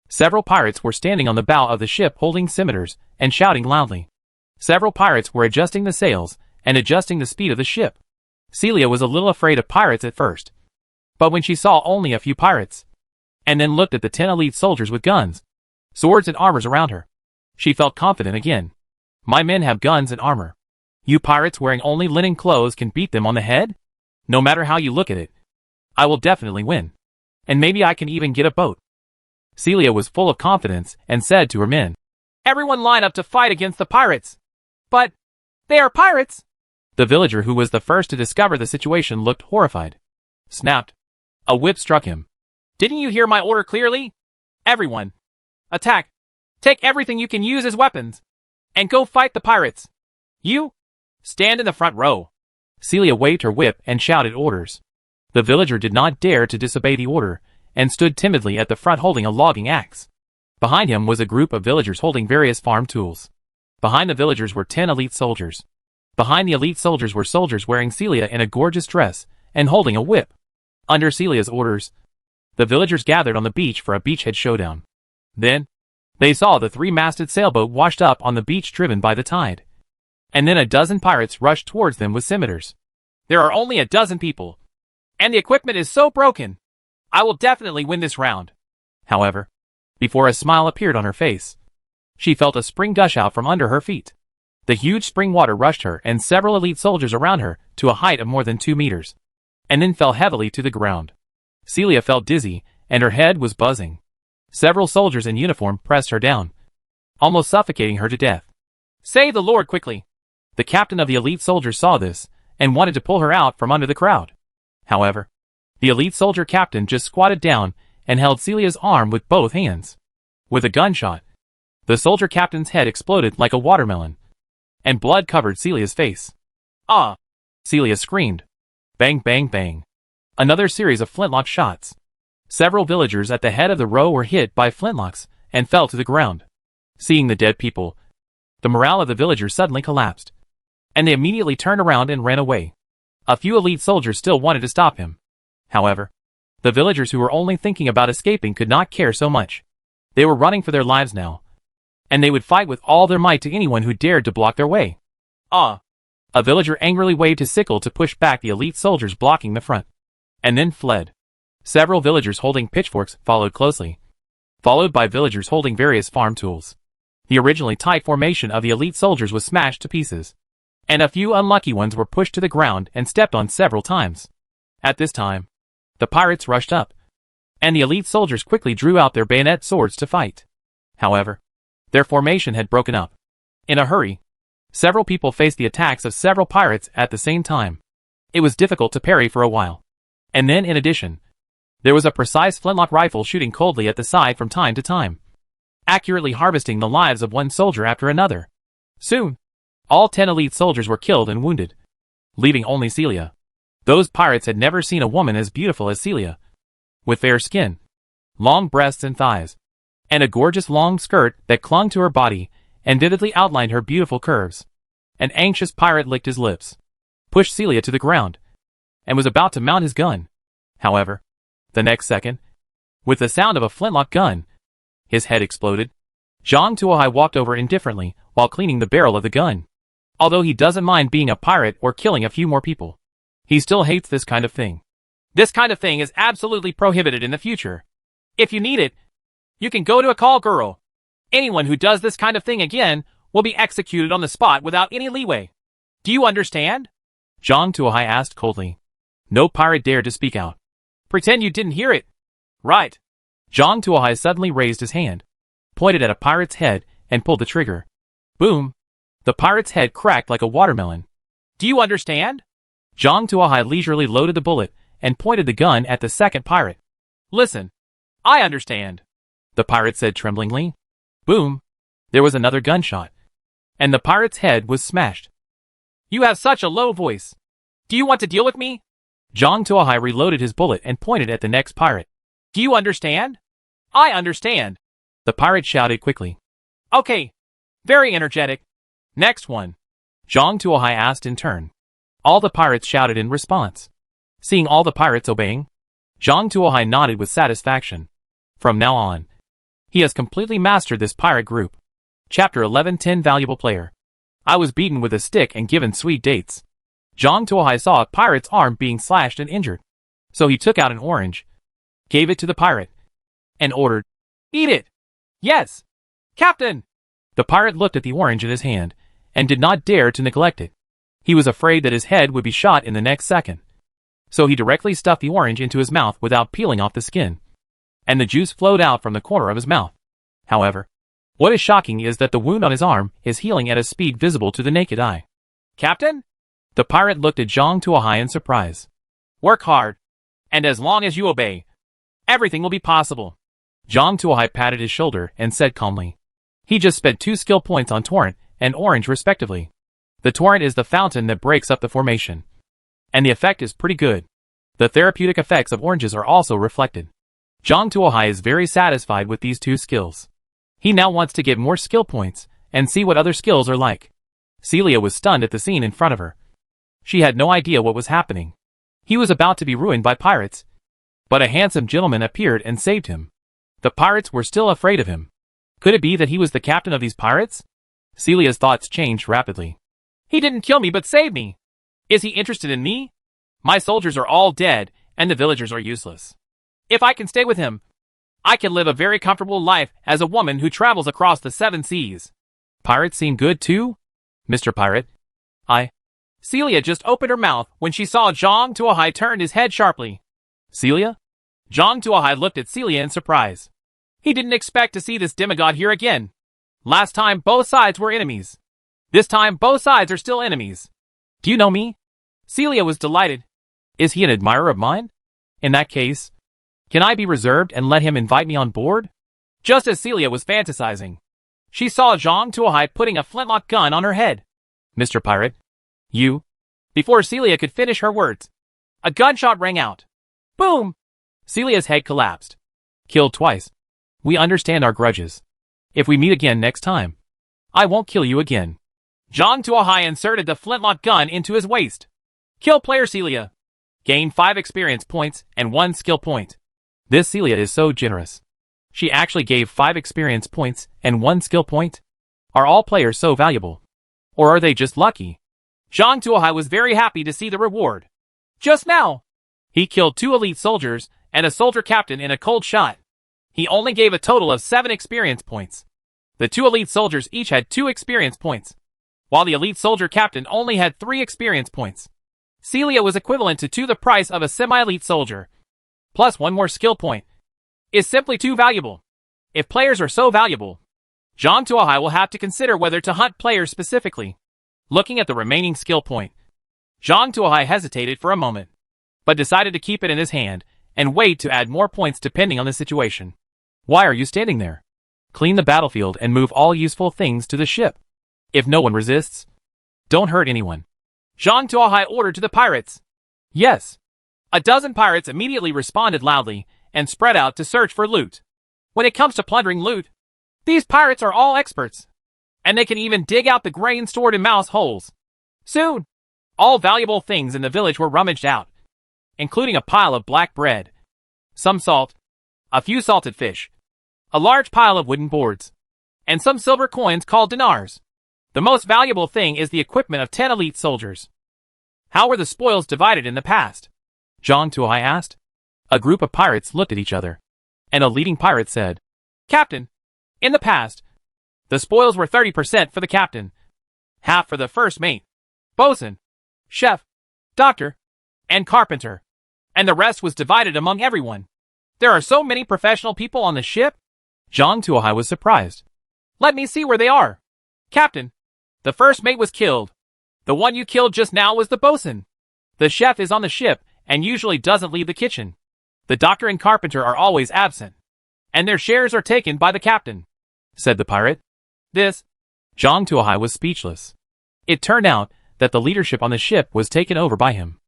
Several pirates were standing on the bow of the ship holding scimitars and shouting loudly. Several pirates were adjusting the sails and adjusting the speed of the ship. Celia was a little afraid of pirates at first, but when she saw only a few pirates, and then looked at the 10 elite soldiers with guns, swords and armors around her, she felt confident again. My men have guns and armor. You pirates wearing only linen clothes can beat them on the head? No matter how you look at it, I will definitely win. And maybe I can even get a boat. Celia was full of confidence and said to her men, Everyone line up to fight against the pirates. But they are pirates. The villager who was the first to discover the situation looked horrified. Snapped. A whip struck him. Didn't you hear my order clearly? Everyone, attack. Take everything you can use as weapons, and go fight the pirates. You, stand in the front row. Celia waved her whip and shouted orders. The villager did not dare to disobey the order, and stood timidly at the front holding a logging axe. Behind him was a group of villagers holding various farm tools. Behind the villagers were 10 elite soldiers. Behind the elite soldiers were soldiers wearing Celia in a gorgeous dress and holding a whip. Under Celia's orders, the villagers gathered on the beach for a beachhead showdown. Then, they saw the three-masted sailboat washed up on the beach driven by the tide. And then a dozen pirates rushed towards them with scimitars. There are only a dozen people, and the equipment is so broken. I will definitely win this round. However, before a smile appeared on her face, she felt a spring gush out from under her feet. The huge spring water rushed her and several elite soldiers around her to a height of more than 2 meters, and then fell heavily to the ground. Celia felt dizzy, and her head was buzzing. Several soldiers in uniform pressed her down, almost suffocating her to death. Save the Lord quickly. The captain of the elite soldiers saw this, and wanted to pull her out from under the crowd. However, the elite soldier captain just squatted down and held Celia's arm with both hands. With a gunshot, the soldier captain's head exploded like a watermelon, and blood covered Celia's face. Ah! Celia screamed. Bang, bang, bang. Another series of flintlock shots. Several villagers at the head of the row were hit by flintlocks and fell to the ground. Seeing the dead people, the morale of the villagers suddenly collapsed, and they immediately turned around and ran away. A few elite soldiers still wanted to stop him. However, the villagers who were only thinking about escaping could not care so much. They were running for their lives now, and they would fight with all their might to anyone who dared to block their way. Ah! A villager angrily waved his sickle to push back the elite soldiers blocking the front, and then fled. Several villagers holding pitchforks followed closely, followed by villagers holding various farm tools. The originally tight formation of the elite soldiers was smashed to pieces, and a few unlucky ones were pushed to the ground and stepped on several times. At this time, the pirates rushed up, and the elite soldiers quickly drew out their bayonet swords to fight. However, their formation had broken up. In a hurry, several people faced the attacks of several pirates at the same time. It was difficult to parry for a while. And then in addition, there was a precise flintlock rifle shooting coldly at the side from time to time, accurately harvesting the lives of one soldier after another. Soon, all 10 elite soldiers were killed and wounded, leaving only Celia. Those pirates had never seen a woman as beautiful as Celia, with fair skin, long breasts and thighs, and a gorgeous long skirt that clung to her body and vividly outlined her beautiful curves. An anxious pirate licked his lips, pushed Celia to the ground, and was about to mount his gun. However, the next second, with the sound of a flintlock gun, his head exploded. Zhang Tuohai walked over indifferently while cleaning the barrel of the gun. Although he doesn't mind being a pirate or killing a few more people, he still hates this kind of thing. This kind of thing is absolutely prohibited in the future. If you need it, you can go to a call girl. Anyone who does this kind of thing again will be executed on the spot without any leeway. Do you understand? Zhang Tuohai asked coldly. No pirate dared to speak out. Pretend you didn't hear it. Right. Zhang Tuohai suddenly raised his hand, pointed at a pirate's head, and pulled the trigger. Boom! The pirate's head cracked like a watermelon. Do you understand? Zhang Tuohai leisurely loaded the bullet and pointed the gun at the second pirate. Listen, I understand, the pirate said tremblingly. Boom! There was another gunshot, and the pirate's head was smashed. You have such a low voice. Do you want to deal with me? Zhang Tuohai reloaded his bullet and pointed at the next pirate. Do you understand? I understand, the pirate shouted quickly. Okay, Very energetic. Next one. Zhang Tuohai asked in turn. All the pirates shouted in response. Seeing all the pirates obeying, Zhang Tuohai nodded with satisfaction. From now on, he has completely mastered this pirate group. Chapter 11 10 Valuable Player. I was beaten with a stick and given sweet dates. Zhang Tuohai saw a pirate's arm being slashed and injured. So he took out an orange, gave it to the pirate, and ordered, "Eat it!" "Yes, Captain!" The pirate looked at the orange in his hand, and did not dare to neglect it. He was afraid that his head would be shot in the next second. So he directly stuffed the orange into his mouth without peeling off the skin. And the juice flowed out from the corner of his mouth. However, what is shocking is that the wound on his arm is healing at a speed visible to the naked eye. "Captain?" The pirate looked at Zhang Tuohai in surprise. "Work hard, and as long as you obey, everything will be possible." Zhang Tuohai patted his shoulder and said calmly. He just spent 2 skill points on Torrent and Orange respectively. The Torrent is the fountain that breaks up the formation. And the effect is pretty good. The therapeutic effects of oranges are also reflected. Zhang Tuohai is very satisfied with these 2 skills. He now wants to get more skill points and see what other skills are like. Celia was stunned at the scene in front of her. She had no idea what was happening. He was about to be ruined by pirates. But a handsome gentleman appeared and saved him. The pirates were still afraid of him. Could it be that he was the captain of these pirates? Celia's thoughts changed rapidly. He didn't kill me but saved me. Is he interested in me? My soldiers are all dead, and the villagers are useless. If I can stay with him, I can live a very comfortable life as a woman who travels across the 7 seas. Pirates seem good too? Mr. Pirate. Celia just opened her mouth when she saw Zhang Tuohai turned his head sharply. Celia? Zhang Tuohai looked at Celia in surprise. He didn't expect to see this demigod here again. Last time both sides were enemies. This time both sides are still enemies. Do you know me? Celia was delighted. Is he an admirer of mine? In that case, can I be reserved and let him invite me on board? Just as Celia was fantasizing, she saw Zhang Tuohai putting a flintlock gun on her head. Mr. Pirate, you... Before Celia could finish her words, a gunshot rang out. Boom! Celia's head collapsed. Killed twice. We understand our grudges. If we meet again next time, I won't kill you again. Zhang Tuohai inserted the flintlock gun into his waist. Kill player Celia. Gain 5 experience points and 1 skill point. This Celia is so generous. She actually gave 5 experience points and 1 skill point? Are all players so valuable? Or are they just lucky? Zhang Tuohai was very happy to see the reward. Just now, he killed 2 elite soldiers and a soldier captain in a cold shot. He only gave a total of 7 experience points. The 2 elite soldiers each had 2 experience points, while the elite soldier captain only had 3 experience points. Celia was equivalent to the price of a semi-elite soldier, plus 1 more skill point. Is simply too valuable. If players are so valuable, Zhang Tuohai will have to consider whether to hunt players specifically. Looking at the remaining skill point, Zhang Tuohai hesitated for a moment, but decided to keep it in his hand and wait to add more points depending on the situation. Why are you standing there? Clean the battlefield and move all useful things to the ship. If no one resists, don't hurt anyone. Zhang Tuohai ordered to the pirates. Yes. A dozen pirates immediately responded loudly and spread out to search for loot. When it comes to plundering loot, these pirates are all experts, and they can even dig out the grain stored in mouse holes. Soon, all valuable things in the village were rummaged out, including a pile of black bread, some salt, a few salted fish, a large pile of wooden boards, and some silver coins called dinars. The most valuable thing is the equipment of 10 elite soldiers. How were the spoils divided in the past? Zhang Tuohai asked. A group of pirates looked at each other, and a leading pirate said, Captain, in the past, the spoils were 30% for the captain, half for the first mate, bosun, chef, doctor, and carpenter, and the rest was divided among everyone. There are so many professional people on the ship. Zhang Tuohai was surprised. Let me see where they are. Captain, the first mate was killed. The one you killed just now was the bosun. The chef is on the ship and usually doesn't leave the kitchen. The doctor and carpenter are always absent, and their shares are taken by the captain, said the pirate. Zhang Tuohai was speechless. It turned out that the leadership on the ship was taken over by him.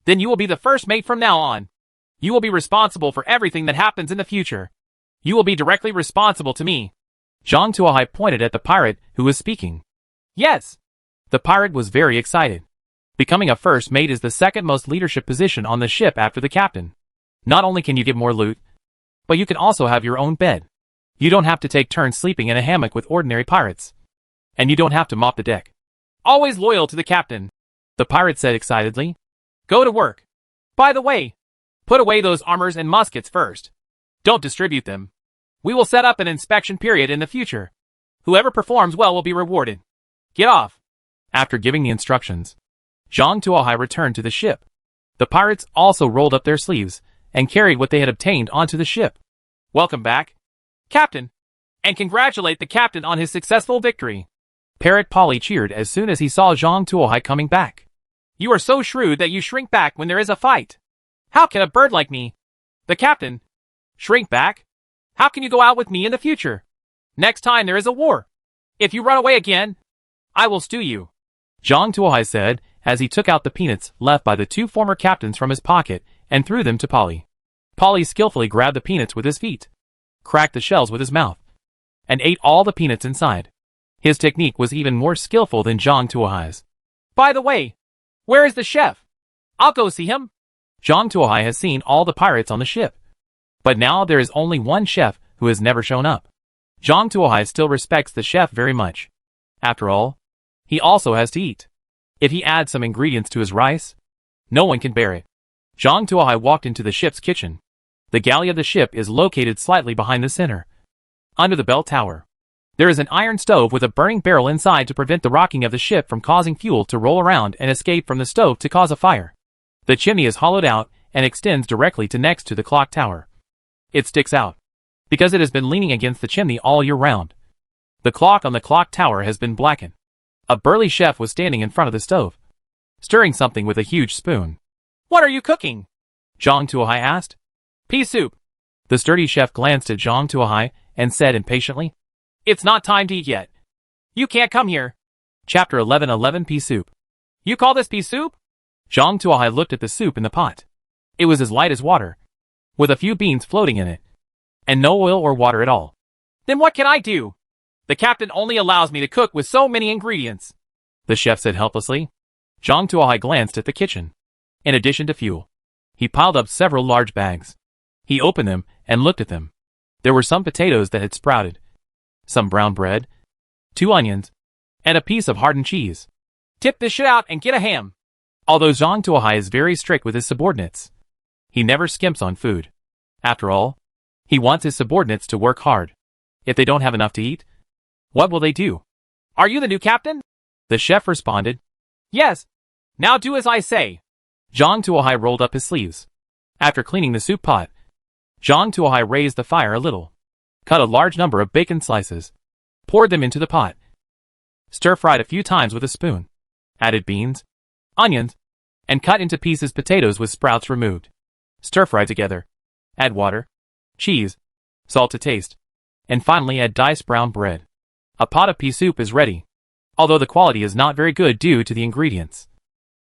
Then you will be the first mate from now on. You will be responsible for everything that happens in the future. You will be directly responsible to me. Zhang Tuohai pointed at the pirate who was speaking. Yes. The pirate was very excited. Becoming a first mate is the second most leadership position on the ship after the captain. Not only can you get more loot, but you can also have your own bed. You don't have to take turns sleeping in a hammock with ordinary pirates. And you don't have to mop the deck. Always loyal to the captain, the pirate said excitedly. Go to work. By the way, put away those armors and muskets first. Don't distribute them. We will set up an inspection period in the future. Whoever performs well will be rewarded. Get off. After giving the instructions, Zhang Tuohai returned to the ship. The pirates also rolled up their sleeves and carried what they had obtained onto the ship. Welcome back, Captain, and congratulate the captain on his successful victory. Parrot Polly cheered as soon as he saw Zhang Tuohai coming back. You are so shrewd that you shrink back when there is a fight. How can a bird like me, the captain, shrink back? How can you go out with me in the future? Next time there is a war. If you run away again, I will stew you. Zhang Tuohai said as he took out the peanuts left by the two former captains from his pocket and threw them to Polly. Polly skillfully grabbed the peanuts with his feet, cracked the shells with his mouth, and ate all the peanuts inside. His technique was even more skillful than Zhang Tuohai's. By the way, where is the chef? I'll go see him. Zhang Tuohai has seen all the pirates on the ship. But now there is only one chef who has never shown up. Zhang Tuohai still respects the chef very much. After all, he also has to eat. If he adds some ingredients to his rice, no one can bear it. Zhang Tuohai walked into the ship's kitchen. The galley of the ship is located slightly behind the center. Under the bell tower, there is an iron stove with a burning barrel inside to prevent the rocking of the ship from causing fuel to roll around and escape from the stove to cause a fire. The chimney is hollowed out and extends directly to next to the clock tower. It sticks out because it has been leaning against the chimney all year round. The clock on the clock tower has been blackened. A burly chef was standing in front of the stove, stirring something with a huge spoon. What are you cooking? Zhang Tuohai asked. Pea soup. The sturdy chef glanced at Zhang Tuohai and said impatiently, It's not time to eat yet. You can't come here. Chapter 11:11 Pea soup. You call this pea soup? Zhang Tuohai looked at the soup in the pot. It was as light as water, with a few beans floating in it, and no oil or water at all. Then what can I do? The captain only allows me to cook with so many ingredients, the chef said helplessly. Zhang Tuohai glanced at the kitchen. In addition to fuel, he piled up several large bags. He opened them and looked at them. There were some potatoes that had sprouted, some brown bread, 2 onions, and a piece of hardened cheese. Tip this shit out and get a ham. Although Zhang Tuohai is very strict with his subordinates, he never skimps on food. After all, he wants his subordinates to work hard. If they don't have enough to eat, what will they do? Are you the new captain? The chef responded. Yes. Now do as I say. Zhang Tuohai rolled up his sleeves. After cleaning the soup pot, Zhang Tuohai raised the fire a little, cut a large number of bacon slices, poured them into the pot, stir-fried a few times with a spoon, added beans, onions, and cut into pieces potatoes with sprouts removed. Stir-fry together. Add water, cheese, salt to taste, and finally add diced brown bread. A pot of pea soup is ready. Although the quality is not very good due to the ingredients,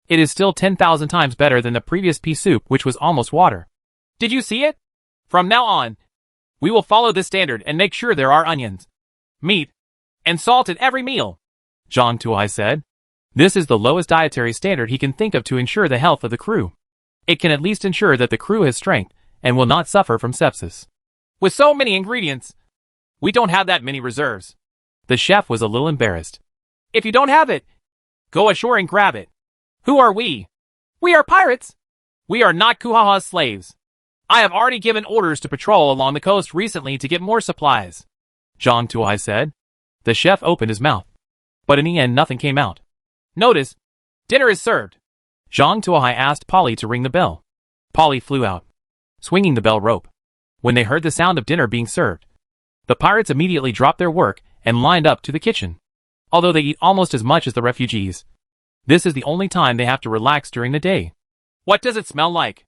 it is still 10,000 times better than the previous pea soup, which was almost water. Did you see it? From now on, we will follow this standard and make sure there are onions, meat, and salt in every meal, Zhang Tuohai said. This is the lowest dietary standard he can think of to ensure the health of the crew. It can at least ensure that the crew has strength and will not suffer from sepsis. With so many ingredients, we don't have that many reserves. The chef was a little embarrassed. If you don't have it, go ashore and grab it. Who are we? We are pirates. We are not Kuhaha's slaves. I have already given orders to patrol along the coast recently to get more supplies, Zhang Tuohai said. The chef opened his mouth, but in the end nothing came out. Notice, dinner is served. Zhang Tuohai asked Polly to ring the bell. Polly flew out, swinging the bell rope. When they heard the sound of dinner being served, the pirates immediately dropped their work and lined up to the kitchen. Although they eat almost as much as the refugees, this is the only time they have to relax during the day. What does it smell like?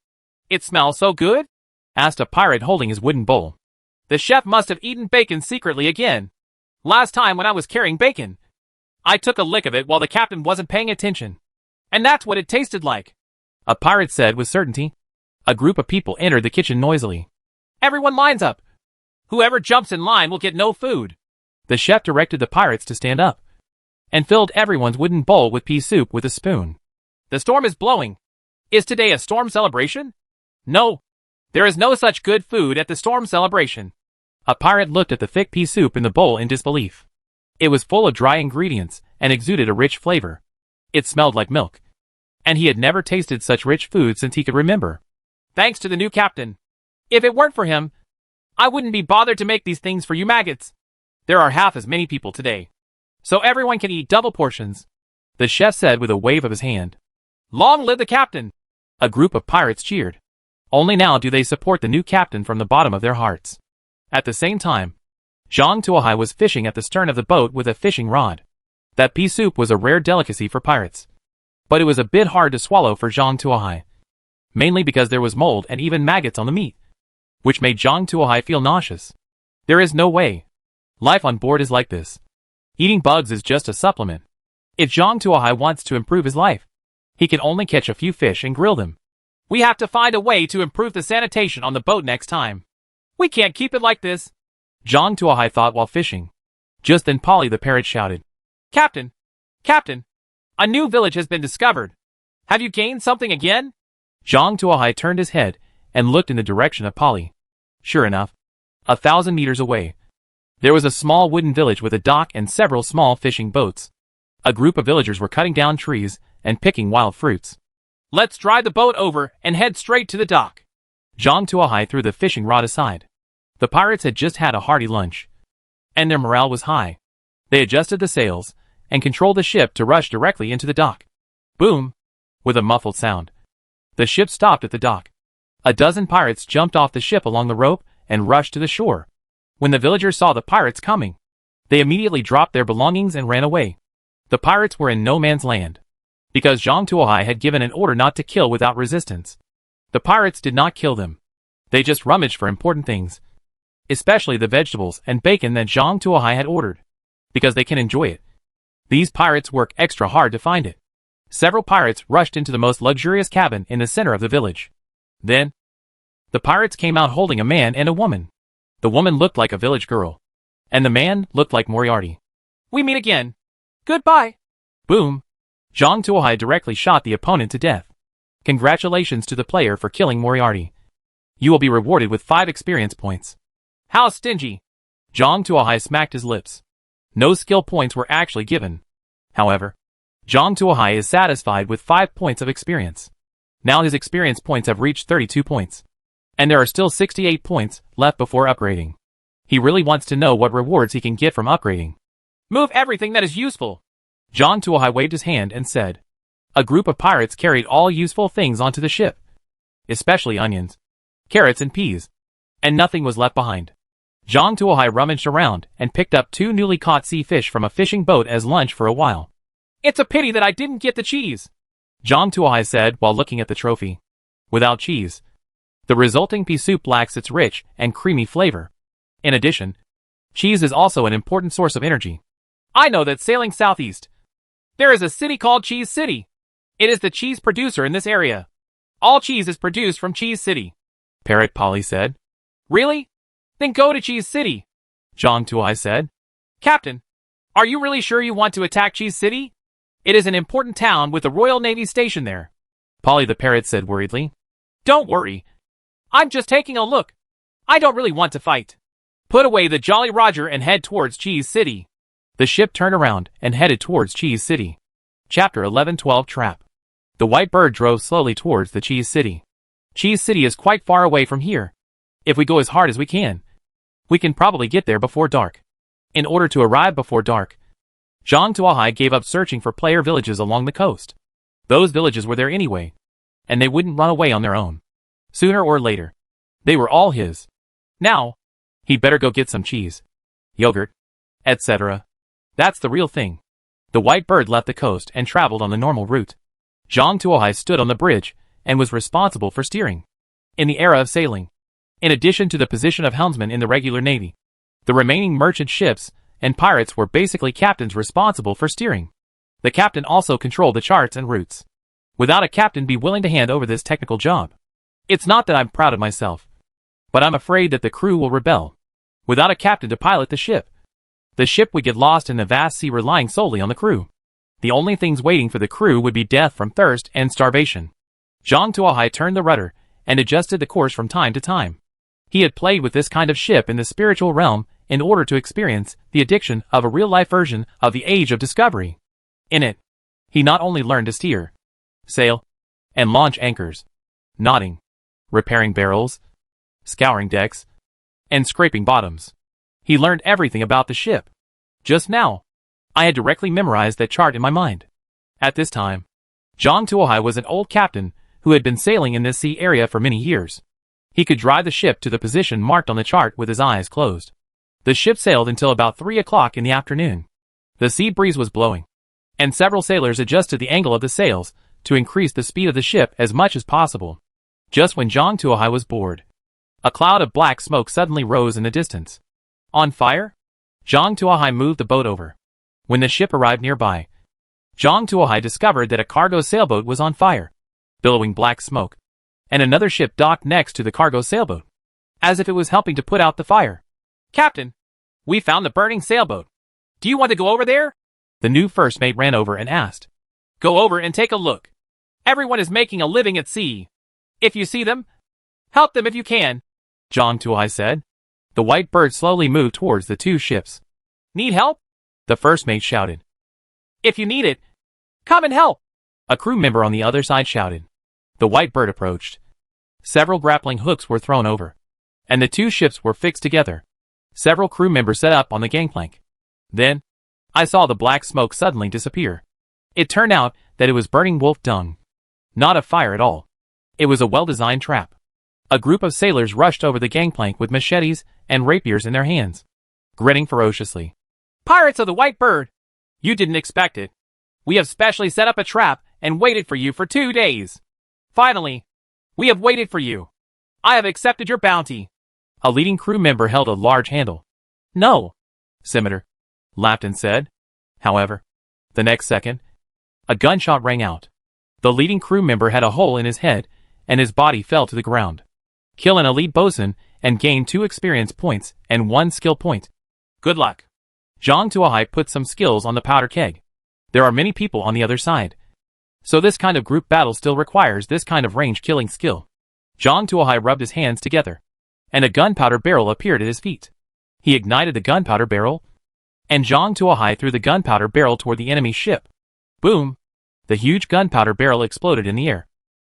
It smells so good? Asked a pirate holding his wooden bowl. The chef must have eaten bacon secretly again. Last time when I was carrying bacon, I took a lick of it while the captain wasn't paying attention. And that's what it tasted like, a pirate said with certainty. A group of people entered the kitchen noisily. Everyone lines up. Whoever jumps in line will get no food. The chef directed the pirates to stand up and filled everyone's wooden bowl with pea soup with a spoon. The storm is blowing. Is today a storm celebration? No. There is no such good food at the storm celebration. A pirate looked at the thick pea soup in the bowl in disbelief. It was full of dry ingredients and exuded a rich flavor. It smelled like milk. And he had never tasted such rich food since he could remember. Thanks to the new captain. If it weren't for him, I wouldn't be bothered to make these things for you maggots. There are half as many people today, so everyone can eat double portions, the chef said with a wave of his hand. Long live the captain! A group of pirates cheered. Only now do they support the new captain from the bottom of their hearts. At the same time, Zhang Tuohai was fishing at the stern of the boat with a fishing rod. That pea soup was a rare delicacy for pirates. But it was a bit hard to swallow for Zhang Tuohai. Mainly because there was mold and even maggots on the meat, which made Zhang Tuohai feel nauseous. There is no way. Life on board is like this. Eating bugs is just a supplement. If Zhang Tuohai wants to improve his life, he can only catch a few fish and grill them. We have to find a way to improve the sanitation on the boat next time. We can't keep it like this, Zhang Tuohai thought while fishing. Just then Polly the parrot shouted, Captain! Captain! A new village has been discovered. Have you gained something again? Zhang Tuohai turned his head and looked in the direction of Polly. Sure enough, 1,000 meters away, there was a small wooden village with a dock and several small fishing boats. A group of villagers were cutting down trees and picking wild fruits. Let's drive the boat over and head straight to the dock. Zhang Tuohai threw the fishing rod aside. The pirates had just had a hearty lunch, and their morale was high. They adjusted the sails and controlled the ship to rush directly into the dock. Boom! With a muffled sound, the ship stopped at the dock. A dozen pirates jumped off the ship along the rope and rushed to the shore. When the villagers saw the pirates coming, they immediately dropped their belongings and ran away. The pirates were in no man's land, because Zhang Tuohai had given an order not to kill without resistance. The pirates did not kill them. They just rummaged for important things, especially the vegetables and bacon that Zhang Tuohai had ordered, because they can enjoy it. These pirates work extra hard to find it. Several pirates rushed into the most luxurious cabin in the center of the village. Then, the pirates came out holding a man and a woman. The woman looked like a village girl, and the man looked like Moriarty. We meet again. Goodbye. Boom! Zhang Tuohai directly shot the opponent to death. Congratulations to the player for killing Moriarty. You will be rewarded with 5 experience points. How stingy! Zhang Tuohai smacked his lips. No skill points were actually given. However, Zhang Tuohai is satisfied with 5 points of experience. Now his experience points have reached 32 points. And there are still 68 points left before upgrading. He really wants to know what rewards he can get from upgrading. Move everything that is useful. Zhang Tuohai waved his hand and said. A group of pirates carried all useful things onto the ship, especially onions, carrots and peas, and nothing was left behind. Zhang Tuohai rummaged around and picked up 2 newly caught sea fish from a fishing boat as lunch for a while. It's a pity that I didn't get the cheese, Zhang Tuohai said while looking at the trophy. Without cheese, the resulting pea soup lacks its rich and creamy flavor. In addition, cheese is also an important source of energy. I know that sailing southeast, there is a city called Cheese City. It is the cheese producer in this area. All cheese is produced from Cheese City, Parrot Polly said. Really? Then go to Cheese City, Zhang Tuohai said. Captain, are you really sure you want to attack Cheese City? It is an important town with the Royal Navy station there, Polly the parrot said worriedly. Don't worry. I'm just taking a look. I don't really want to fight. Put away the Jolly Roger and head towards Cheese City. The ship turned around and headed towards Cheese City. Chapter 11-12 Trap. The White Bird drove slowly towards the Cheese City. Cheese City is quite far away from here. If we go as hard as we can probably get there before dark. In order to arrive before dark, Zhang Tuohai gave up searching for player villages along the coast. Those villages were there anyway, and they wouldn't run away on their own. Sooner or later, they were all his. Now, he'd better go get some cheese, yogurt, etc. That's the real thing. The White Bird left the coast and traveled on the normal route. Zhang Tuohai stood on the bridge and was responsible for steering. In the era of sailing, in addition to the position of helmsman in the regular navy, the remaining merchant ships and pirates were basically captains responsible for steering. The captain also controlled the charts and routes. Without a captain be willing to hand over this technical job. It's not that I'm proud of myself, but I'm afraid that the crew will rebel. Without a captain to pilot the ship, The ship would get lost in the vast sea relying solely on the crew. The only things waiting for the crew would be death from thirst and starvation. Zhang Tuohai turned the rudder and adjusted the course from time to time. He had played with this kind of ship in the spiritual realm in order to experience the addiction of a real-life version of the Age of Discovery. In it, he not only learned to steer, sail, and launch anchors, knotting, repairing barrels, scouring decks, and scraping bottoms. He learned everything about the ship. Just now, I had directly memorized that chart in my mind. At this time, Zhang Tuohai was an old captain who had been sailing in this sea area for many years. He could drive the ship to the position marked on the chart with his eyes closed. The ship sailed until about 3 o'clock in the afternoon. The sea breeze was blowing, and several sailors adjusted the angle of the sails to increase the speed of the ship as much as possible. Just when Zhang Tuohai was bored, a cloud of black smoke suddenly rose in the distance. On fire? Zhang Tuohai moved the boat over. When the ship arrived nearby, Zhang Tuohai discovered that a cargo sailboat was on fire, billowing black smoke, and another ship docked next to the cargo sailboat, as if it was helping to put out the fire. "Captain, we found the burning sailboat. Do you want to go over there?" The new first mate ran over and asked. "Go over and take a look. Everyone is making a living at sea. If you see them, help them if you can," Zhang Tuohai said. The White Bird slowly moved towards the two ships. "Need help?" the first mate shouted. "If you need it, come and help," a crew member on the other side shouted. The White Bird approached. Several grappling hooks were thrown over, and the two ships were fixed together. Several crew members set up on the gangplank. Then, I saw the black smoke suddenly disappear. It turned out that it was burning wolf dung. Not a fire at all. It was a well-designed trap. A group of sailors rushed over the gangplank with machetes and rapiers in their hands, grinning ferociously. "Pirates of the White Bird! You didn't expect it. We have specially set up a trap and waited for you for 2 days. Finally, we have waited for you. I have accepted your bounty." A leading crew member held a large handle. "No," Scimitar laughed and said. However, the next second, a gunshot rang out. The leading crew member had a hole in his head, and his body fell to the ground. Kill an elite bosun and gain 2 experience points and 1 skill point. Good luck. Zhang Tuohai put some skills on the powder keg. There are many people on the other side, so this kind of group battle still requires this kind of range killing skill. Zhang Tuohai rubbed his hands together, and a gunpowder barrel appeared at his feet. He ignited the gunpowder barrel, and Zhang Tuohai threw the gunpowder barrel toward the enemy ship. Boom! The huge gunpowder barrel exploded in the air,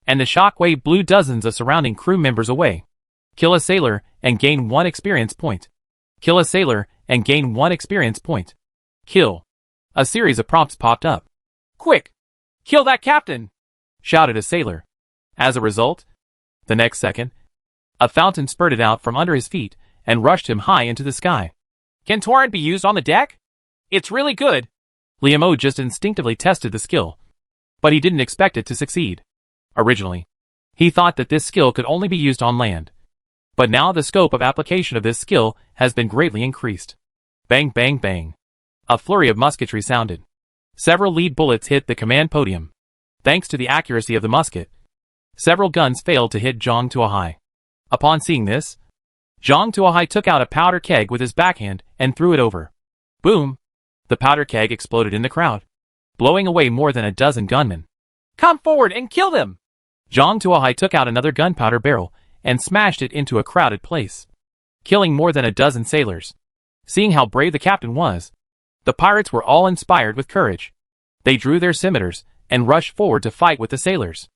and the shockwave blew dozens of surrounding crew members away. Kill a sailor and gain 1 experience point. Kill a sailor and gain 1 experience point. Kill. A series of prompts popped up. "Quick! Kill that captain!" shouted a sailor. As a result, the next second, a fountain spurted out from under his feet and rushed him high into the sky. "Can Torrent be used on the deck? It's really good." Liam just instinctively tested the skill, but he didn't expect it to succeed. Originally, he thought that this skill could only be used on land, but now the scope of application of this skill has been greatly increased. Bang, bang, bang. A flurry of musketry sounded. Several lead bullets hit the command podium. Thanks to the accuracy of the musket, several guns failed to hit Zhang Tuohai. Upon seeing this, Zhang Tuohai took out a powder keg with his backhand and threw it over. Boom! The powder keg exploded in the crowd, blowing away more than a dozen gunmen. "Come forward and kill them!" Zhang Tuohai took out another gunpowder barrel and smashed it into a crowded place, killing more than a dozen sailors. Seeing how brave the captain was, the pirates were all inspired with courage. They drew their scimitars and rushed forward to fight with the sailors.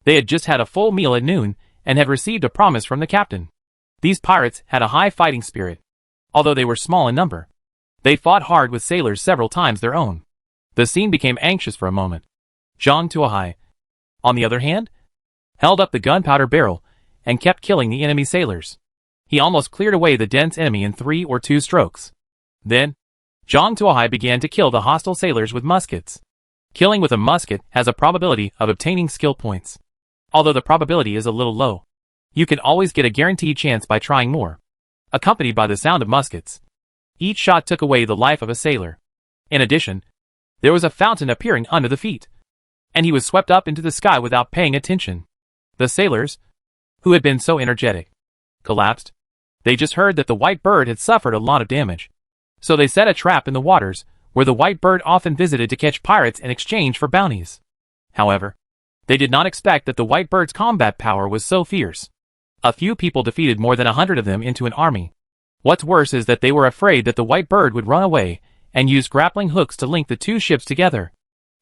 They had just had a full meal at noon and had received a promise from the captain. These pirates had a high fighting spirit, although they were small in number. They fought hard with sailors several times their own. The scene became anxious for a moment. Zhang Tuohai, on the other hand, held up the gunpowder barrel and kept killing the enemy sailors. He almost cleared away the dense enemy in 3 or 2 strokes. Then, Zhang Tuohai began to kill the hostile sailors with muskets. Killing with a musket has a probability of obtaining skill points. Although the probability is a little low, you can always get a guaranteed chance by trying more. Accompanied by the sound of muskets, each shot took away the life of a sailor. In addition, there was a fountain appearing under the feet, and he was swept up into the sky without paying attention. The sailors, who had been so energetic, collapsed. They just heard that the White Bird had suffered a lot of damage. So they set a trap in the waters, where the White Bird often visited to catch pirates in exchange for bounties. However, they did not expect that the White Bird's combat power was so fierce. A few people defeated more than 100 of them into an army. What's worse is that they were afraid that the White Bird would run away and use grappling hooks to link the two ships together.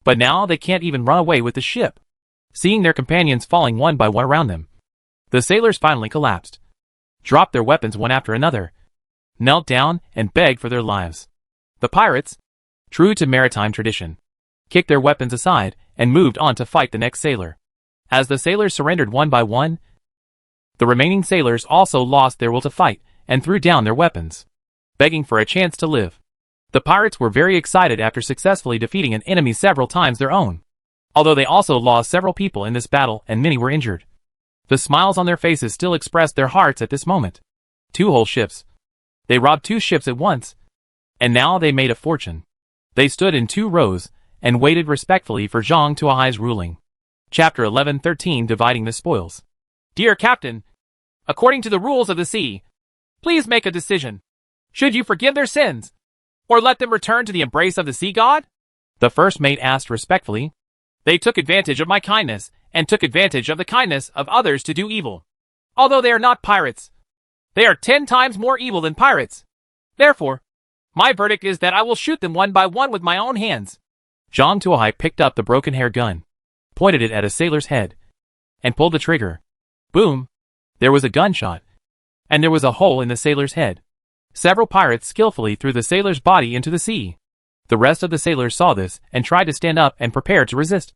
But now they can't even run away with the ship. Seeing their companions falling one by one around them, the sailors finally collapsed, dropped their weapons one after another, knelt down and begged for their lives. The pirates, true to maritime tradition, kicked their weapons aside and moved on to fight the next sailor. As the sailors surrendered one by one, the remaining sailors also lost their will to fight and threw down their weapons, begging for a chance to live. The pirates were very excited after successfully defeating an enemy several times their own, although they also lost several people in this battle and many were injured. The smiles on their faces still expressed their hearts at this moment. 2 whole ships. They robbed 2 ships at once, and now they made a fortune. They stood in 2 rows and waited respectfully for Zhang Tuohai's ruling. Chapter 11:13 Dividing the Spoils. Dear Captain, according to the rules of the sea, please make a decision. Should you forgive their sins, or let them return to the embrace of the sea god? The first mate asked respectfully. They took advantage of my kindness, and took advantage of the kindness of others to do evil. Although they are not pirates, they are 10 times more evil than pirates. Therefore, my verdict is that I will shoot them one by one with my own hands. Zhang Tuohai picked up the broken hair gun, pointed it at a sailor's head, and pulled the trigger. Boom! There was a gunshot, and there was a hole in the sailor's head. Several pirates skillfully threw the sailor's body into the sea. The rest of the sailors saw this and tried to stand up and prepare to resist.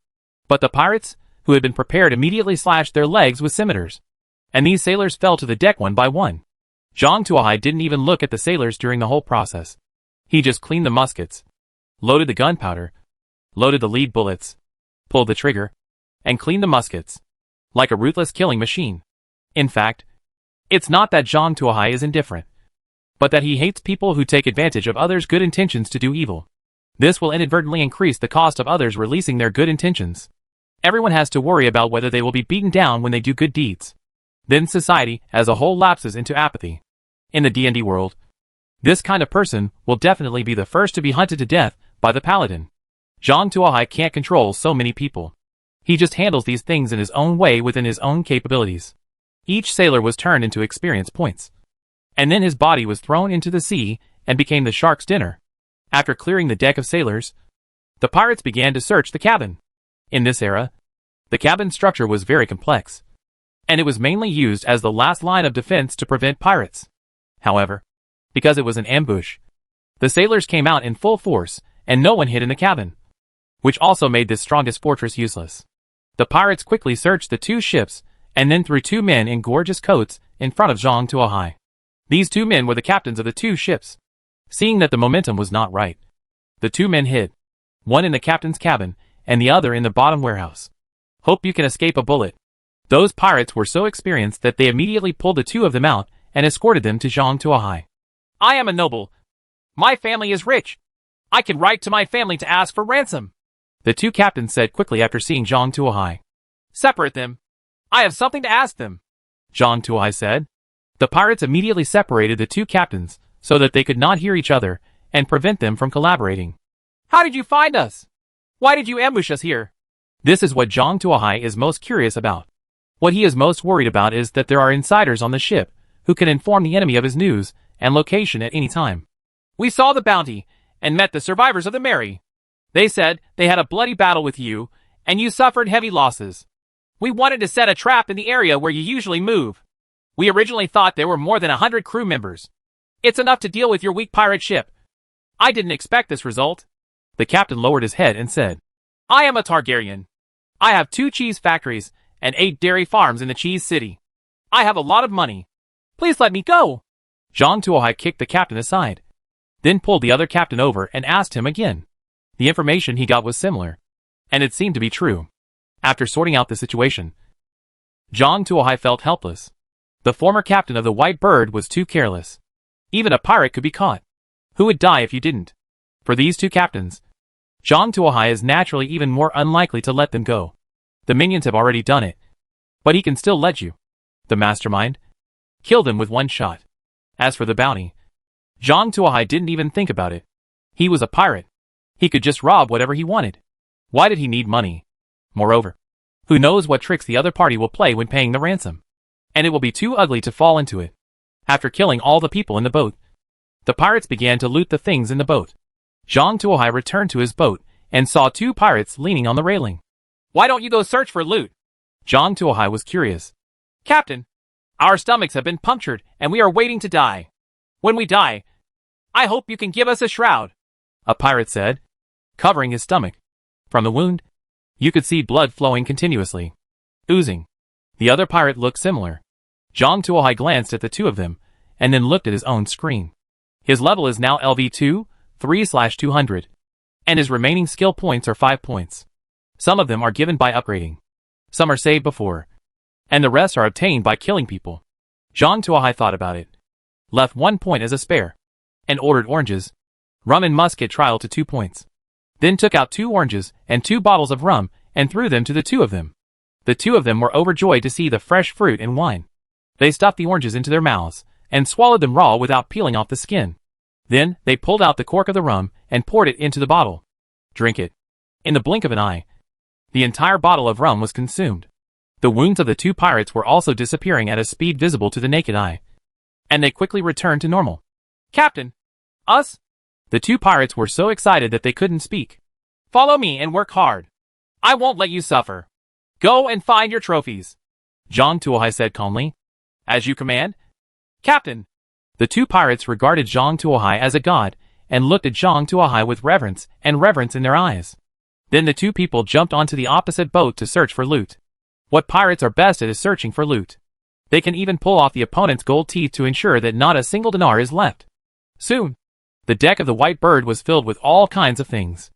But the pirates, who had been prepared, immediately slashed their legs with scimitars, and these sailors fell to the deck one by one. Zhang Tuohai didn't even look at the sailors during the whole process. He just cleaned the muskets, loaded the gunpowder, loaded the lead bullets, pulled the trigger, and cleaned the muskets, like a ruthless killing machine. In fact, it's not that Zhang Tuohai is indifferent, but that he hates people who take advantage of others' good intentions to do evil. This will inadvertently increase the cost of others releasing their good intentions. Everyone has to worry about whether they will be beaten down when they do good deeds. Then society as a whole lapses into apathy. In the D&D world, this kind of person will definitely be the first to be hunted to death by the paladin. Zhang Tuohai can't control so many people. He just handles these things in his own way within his own capabilities. Each sailor was turned into experience points, and then his body was thrown into the sea and became the shark's dinner. After clearing the deck of sailors, the pirates began to search the cabin. In this era, the cabin structure was very complex, and it was mainly used as the last line of defense to prevent pirates. However, because it was an ambush, the sailors came out in full force, and no one hid in the cabin, which also made this strongest fortress useless. The pirates quickly searched the 2 ships, and then threw 2 men in gorgeous coats in front of Zhang Tuohai. These 2 men were the captains of the 2 ships. Seeing that the momentum was not right, the 2 men hid, one in the captain's cabin, and the other in the bottom warehouse. Hope you can escape a bullet. Those pirates were so experienced that they immediately pulled the 2 of them out and escorted them to Zhang Tuohai. I am a noble. My family is rich. I can write to my family to ask for ransom, the 2 captains said quickly after seeing Zhang Tuohai. Separate them. I have something to ask them, Zhang Tuohai said. The pirates immediately separated the 2 captains so that they could not hear each other and prevent them from collaborating. How did you find us? Why did you ambush us here? This is what Zhang Tuohai is most curious about. What he is most worried about is that there are insiders on the ship who can inform the enemy of his news and location at any time. We saw the bounty and met the survivors of the Mary. They said they had a bloody battle with you and you suffered heavy losses. We wanted to set a trap in the area where you usually move. We originally thought there were more than 100 crew members. It's enough to deal with your weak pirate ship. I didn't expect this result. The captain lowered his head and said, I am a Targaryen. I have 2 cheese factories and 8 dairy farms in the cheese city. I have a lot of money. Please let me go. Zhang Tuohai kicked the captain aside, then pulled the other captain over and asked him again. The information he got was similar, and it seemed to be true. After sorting out the situation, Zhang Tuohai felt helpless. The former captain of the White Bird was too careless. Even a pirate could be caught. Who would die if you didn't? For these 2 captains, Zhang Tuohai is naturally even more unlikely to let them go. The minions have already done it, but he can still let you, the mastermind, kill them with 1 shot. As for the bounty, Zhang Tuohai didn't even think about it. He was a pirate. He could just rob whatever he wanted. Why did he need money? Moreover, who knows what tricks the other party will play when paying the ransom? And it will be too ugly to fall into it. After killing all the people in the boat, the pirates began to loot the things in the boat. Zhang Tuohai returned to his boat and saw two pirates leaning on the railing. Why don't you go search for loot? Zhang Tuohai was curious. Captain, our stomachs have been punctured and we are waiting to die. When we die, I hope you can give us a shroud, a pirate said, covering his stomach. From the wound, you could see blood flowing continuously. Oozing. The other pirate looked similar. Zhang Tuohai glanced at the two of them, and then looked at his own screen. His level is now LV2, 3/200. And his remaining skill points are 5 points. Some of them are given by upgrading. Some are saved before. And the rest are obtained by killing people. Zhang Tuohai thought about it. Left 1 point as a spare. And ordered oranges, rum and musket trial to 2 points. Then took out 2 oranges and 2 bottles of rum and threw them to the two of them. The two of them were overjoyed to see the fresh fruit and wine. They stuffed the oranges into their mouths and swallowed them raw without peeling off the skin. Then they pulled out the cork of the rum and poured it into the bottle. Drink it. In the blink of an eye, the entire bottle of rum was consumed. The wounds of the two pirates were also disappearing at a speed visible to the naked eye. And they quickly returned to normal. Captain! Us? The two pirates were so excited that they couldn't speak. Follow me and work hard. I won't let you suffer. Go and find your trophies. Zhang Tuohai said calmly. As you command. Captain! The two pirates regarded Zhang Tuohai as a god, and looked at Zhang Tuohai with reverence in their eyes. Then the two people jumped onto the opposite boat to search for loot. What pirates are best at is searching for loot. They can even pull off the opponent's gold teeth to ensure that not a single dinar is left. Soon, the deck of the White Bird was filled with all kinds of things.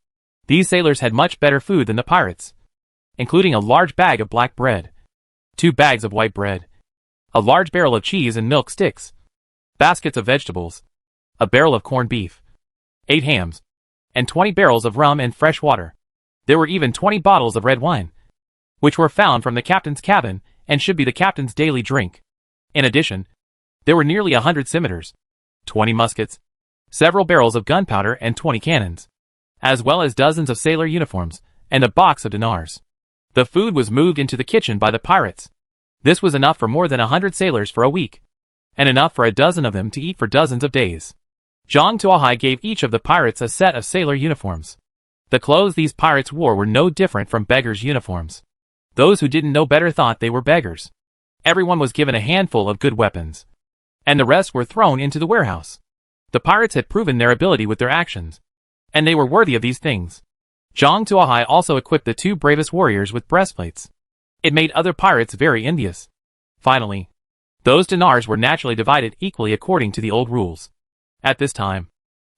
These sailors had much better food than the pirates, including a large bag of black bread, 2 bags of white bread, a large barrel of cheese and milk sticks, baskets of vegetables, a barrel of corned beef, 8 hams, and 20 barrels of rum and fresh water. There were even 20 bottles of red wine, which were found from the captain's cabin and should be the captain's daily drink. In addition, there were nearly 100 scimitars, 20 muskets, several barrels of gunpowder and 20 cannons, as well as dozens of sailor uniforms and a box of dinars. The food was moved into the kitchen by the pirates. This was enough for more than 100 sailors for a week, and enough for a dozen of them to eat for dozens of days. Zhang Tuohai gave each of the pirates a set of sailor uniforms. The clothes these pirates wore were no different from beggars' uniforms. Those who didn't know better thought they were beggars. Everyone was given a handful of good weapons, and the rest were thrown into the warehouse. The pirates had proven their ability with their actions, and they were worthy of these things. Zhang Tuohai also equipped the 2 bravest warriors with breastplates. It made other pirates very envious. Finally, those dinars were naturally divided equally according to the old rules. At this time,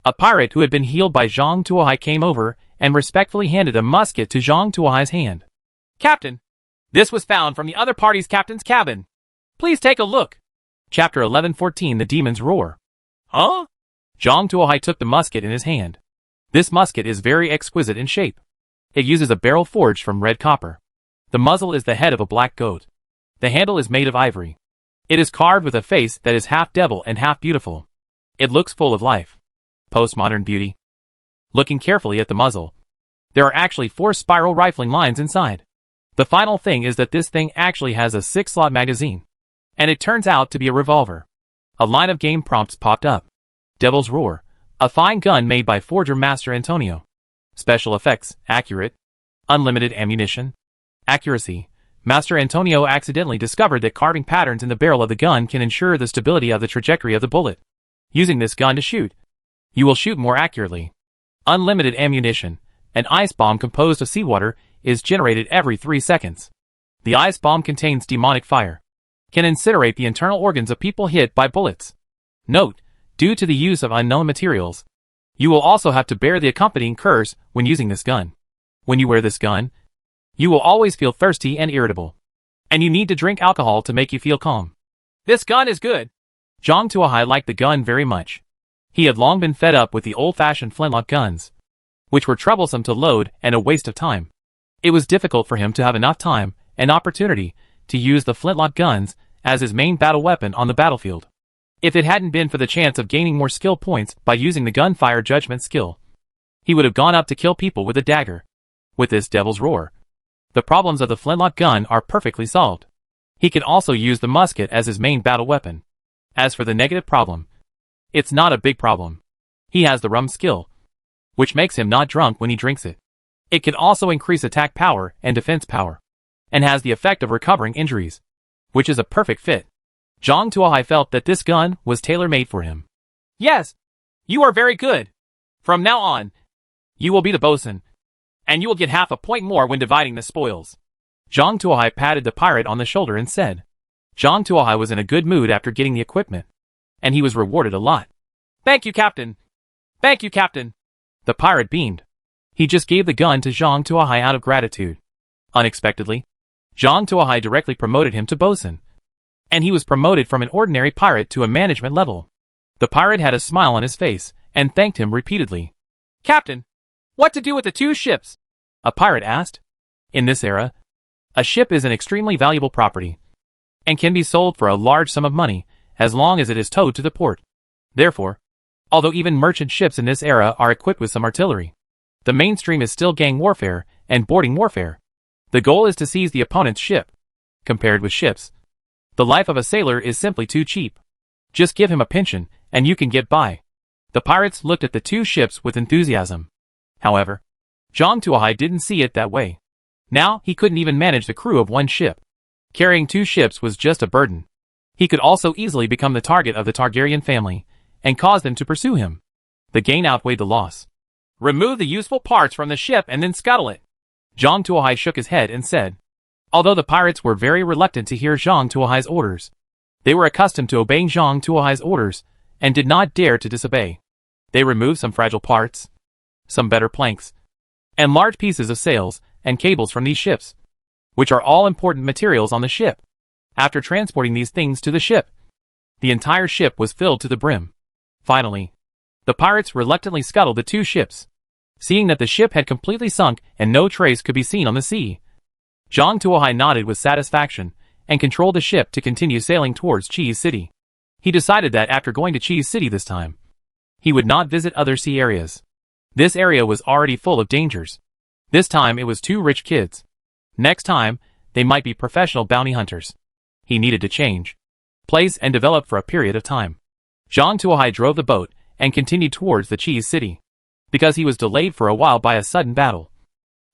a pirate who had been healed by Zhang Tuohai came over and respectfully handed a musket to Zhang Tuohai's hand. Captain, this was found from the other party's captain's cabin. Please take a look. Chapter 11:14 The Demon's Roar. Huh? Zhang Tuohai took the musket in his hand. This musket is very exquisite in shape. It uses a barrel forged from red copper. The muzzle is the head of a black goat. The handle is made of ivory. It is carved with a face that is half devil and half beautiful. It looks full of life. Postmodern beauty. Looking carefully at the muzzle, there are actually 4 spiral rifling lines inside. The final thing is that this thing actually has a 6-slot magazine. And it turns out to be a revolver. A line of game prompts popped up. Devil's Roar, a fine gun made by forger Master Antonio. Special effects, accurate. Unlimited ammunition. Accuracy. Master Antonio accidentally discovered that carving patterns in the barrel of the gun can ensure the stability of the trajectory of the bullet. Using this gun to shoot, you will shoot more accurately. Unlimited ammunition. An ice bomb composed of seawater is generated every 3 seconds. The ice bomb contains demonic fire. Can incinerate the internal organs of people hit by bullets. Note, due to the use of unknown materials, you will also have to bear the accompanying curse when using this gun. When you wear this gun, you will always feel thirsty and irritable. And you need to drink alcohol to make you feel calm. This gun is good. Zhang Tuohai liked the gun very much. He had long been fed up with the old-fashioned flintlock guns, which were troublesome to load and a waste of time. It was difficult for him to have enough time and opportunity to use the flintlock guns as his main battle weapon on the battlefield. If it hadn't been for the chance of gaining more skill points by using the gunfire judgment skill, he would have gone up to kill people with a dagger. With this Devil's Roar, the problems of the flintlock gun are perfectly solved. He can also use the musket as his main battle weapon. As for the negative problem, it's not a big problem. He has the rum skill, which makes him not drunk when he drinks it. It can also increase attack power and defense power, and has the effect of recovering injuries, which is a perfect fit. Zhang Tuohai felt that this gun was tailor-made for him. Yes, you are very good. From now on, you will be the bosun, and you will get half a point more when dividing the spoils. Zhang Tuohai patted the pirate on the shoulder and said. Zhang Tuohai was in a good mood after getting the equipment, and he was rewarded a lot. Thank you, Captain. Thank you, Captain. The pirate beamed. He just gave the gun to Zhang Tuohai out of gratitude. Unexpectedly, Zhang Tuohai directly promoted him to bosun, and he was promoted from an ordinary pirate to a management level. The pirate had a smile on his face and thanked him repeatedly. Captain, what to do with the 2 ships? A pirate asked. In this era, a ship is an extremely valuable property, and can be sold for a large sum of money as long as it is towed to the port. Therefore, although even merchant ships in this era are equipped with some artillery, the mainstream is still gang warfare and boarding warfare. The goal is to seize the opponent's ship. Compared with ships, the life of a sailor is simply too cheap. Just give him a pension, and you can get by. The pirates looked at the 2 ships with enthusiasm. However, Zhang Tuohai didn't see it that way. Now he couldn't even manage the crew of 1 ship. Carrying 2 ships was just a burden. He could also easily become the target of the Targaryen family, and cause them to pursue him. The gain outweighed the loss. Remove the useful parts from the ship and then scuttle it. Zhang Tuohai shook his head and said. Although the pirates were very reluctant to hear Zhang Tuohai's orders, they were accustomed to obeying Zhang Tuohai's orders, and did not dare to disobey. They removed some fragile parts, some better planks, and large pieces of sails and cables from these ships, which are all important materials on the ship. After transporting these things to the ship, the entire ship was filled to the brim. Finally, the pirates reluctantly scuttled the 2 ships. Seeing that the ship had completely sunk and no trace could be seen on the sea, Zhang Tuohai nodded with satisfaction and controlled the ship to continue sailing towards Cheese City. He decided that after going to Cheese City this time, he would not visit other sea areas. This area was already full of dangers. This time it was 2 rich kids. Next time, they might be professional bounty hunters. He needed to change place and develop for a period of time. Zhang Tuohai drove the boat and continued towards the Cheese City, because he was delayed for a while by a sudden battle.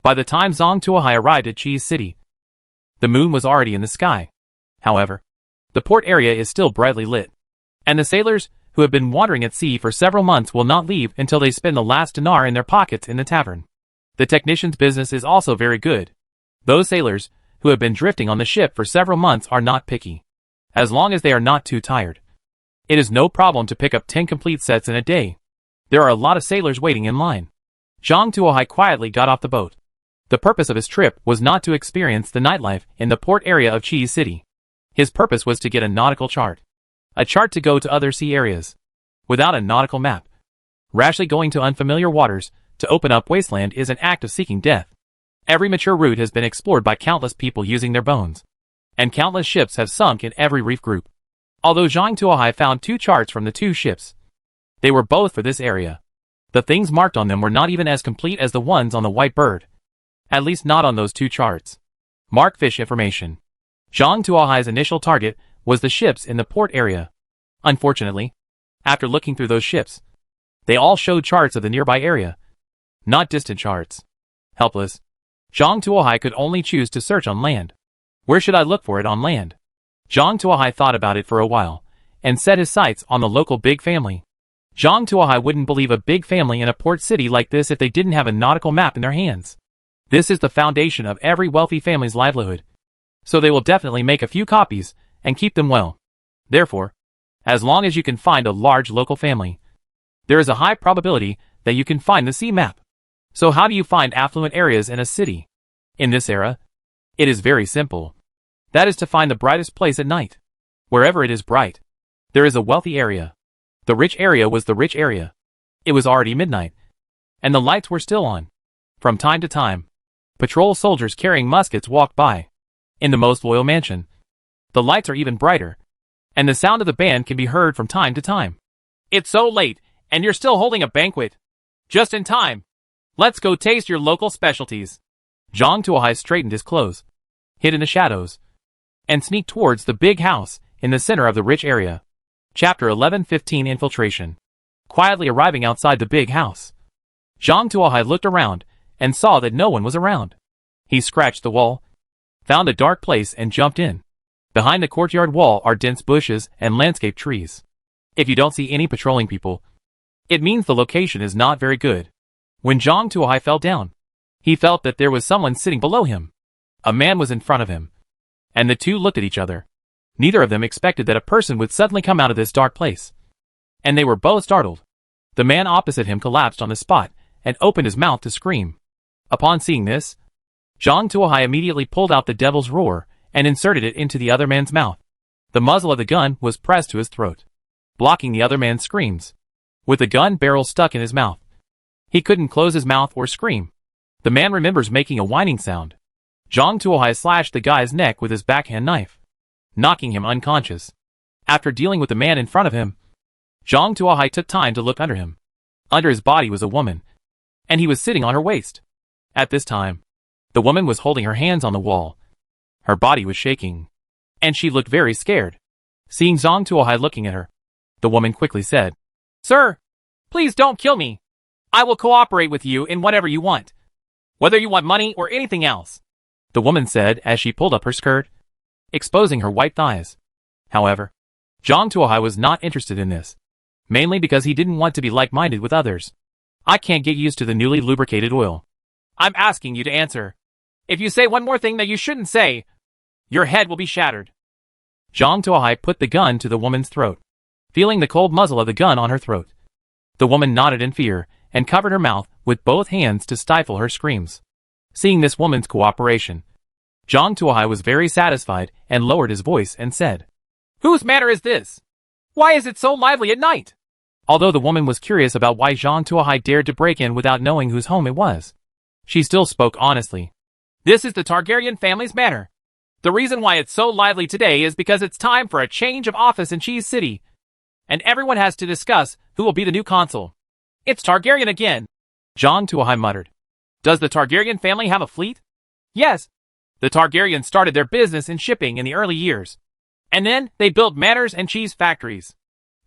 By the time Zhang Tuohai arrived at Cheese City, the moon was already in the sky. However, the port area is still brightly lit, and the sailors who have been wandering at sea for several months will not leave until they spend the last dinar in their pockets in the tavern. The technician's business is also very good. Those sailors who have been drifting on the ship for several months are not picky, as long as they are not too tired. It is no problem to pick up 10 complete sets in a day. There are a lot of sailors waiting in line. Zhang Tuohai quietly got off the boat. The purpose of his trip was not to experience the nightlife in the port area of Cheese City. His purpose was to get a nautical chart. A chart to go to other sea areas. Without a nautical map, rashly going to unfamiliar waters to open up wasteland is an act of seeking death. Every mature route has been explored by countless people using their bones, and countless ships have sunk in every reef group. Although Zhang Tuohai found 2 charts from the 2 ships, they were both for this area. The things marked on them were not even as complete as the ones on the White Bird. At least not on those 2 charts. Mark fish information. Zhang Tuohai's initial target was the ships in the port area. Unfortunately, after looking through those ships, they all showed charts of the nearby area, not distant charts. Helpless, Zhang Tuohai could only choose to search on land. Where should I look for it on land? Zhang Tuohai thought about it for a while, and set his sights on the local big family. Zhang Tuohai wouldn't believe a big family in a port city like this if they didn't have a nautical map in their hands. This is the foundation of every wealthy family's livelihood, so they will definitely make a few copies and keep them well. Therefore, as long as you can find a large local family, there is a high probability that you can find the sea map. So how do you find affluent areas in a city? In this era, it is very simple. That is to find the brightest place at night. Wherever it is bright, there is a wealthy area. The rich area was the rich area. It was already midnight, and the lights were still on. From time to time, patrol soldiers carrying muskets walked by. In the most loyal mansion, the lights are even brighter, and the sound of the band can be heard from time to time. It's so late, and you're still holding a banquet. Just in time. Let's go taste your local specialties. Zhang Tuohai straightened his clothes, hid in the shadows, and sneaked towards the big house in the center of the rich area. Chapter 11:15 Infiltration. Quietly arriving outside the big house, Zhang Tuohai looked around and saw that no one was around. He scratched the wall, found a dark place and jumped in. Behind the courtyard wall are dense bushes and landscape trees. If you don't see any patrolling people, it means the location is not very good. When Zhang Tuohai fell down, he felt that there was someone sitting below him. A man was in front of him, and the two looked at each other. Neither of them expected that a person would suddenly come out of this dark place, and they were both startled. The man opposite him collapsed on the spot and opened his mouth to scream. Upon seeing this, Zhang Tuohai immediately pulled out the devil's roar and inserted it into the other man's mouth. The muzzle of the gun was pressed to his throat, blocking the other man's screams. With the gun barrel stuck in his mouth, he couldn't close his mouth or scream. The man remembers making a whining sound. Zhang Tuohai slashed the guy's neck with his backhand knife, knocking him unconscious. After dealing with the man in front of him, Zhang Tuohai took time to look under him. Under his body was a woman, and he was sitting on her waist. At this time, the woman was holding her hands on the wall. Her body was shaking, and she looked very scared. Seeing Zhang Tuohai looking at her, the woman quickly said, "Sir, please don't kill me. I will cooperate with you in whatever you want, whether you want money or anything else," the woman said as she pulled up her skirt, exposing her white thighs. However, Zhang Tuohai was not interested in this, mainly because he didn't want to be like-minded with others. "I can't get used to the newly lubricated oil. I'm asking you to answer. If you say one more thing that you shouldn't say, your head will be shattered." Zhang Tuohai put the gun to the woman's throat, feeling the cold muzzle of the gun on her throat. The woman nodded in fear and covered her mouth with both hands to stifle her screams. Seeing this woman's cooperation, Zhang Tuohai was very satisfied and lowered his voice and said, "Whose manor is this? Why is it so lively at night?" Although the woman was curious about why Zhang Tuohai dared to break in without knowing whose home it was, she still spoke honestly. "This is the Targaryen family's manor. The reason why it's so lively today is because it's time for a change of office in Cheese City, and everyone has to discuss who will be the new consul. It's Targaryen again," Zhang Tuohai muttered. "Does the Targaryen family have a fleet?" "Yes. The Targaryens started their business in shipping in the early years, and then they built manors and cheese factories.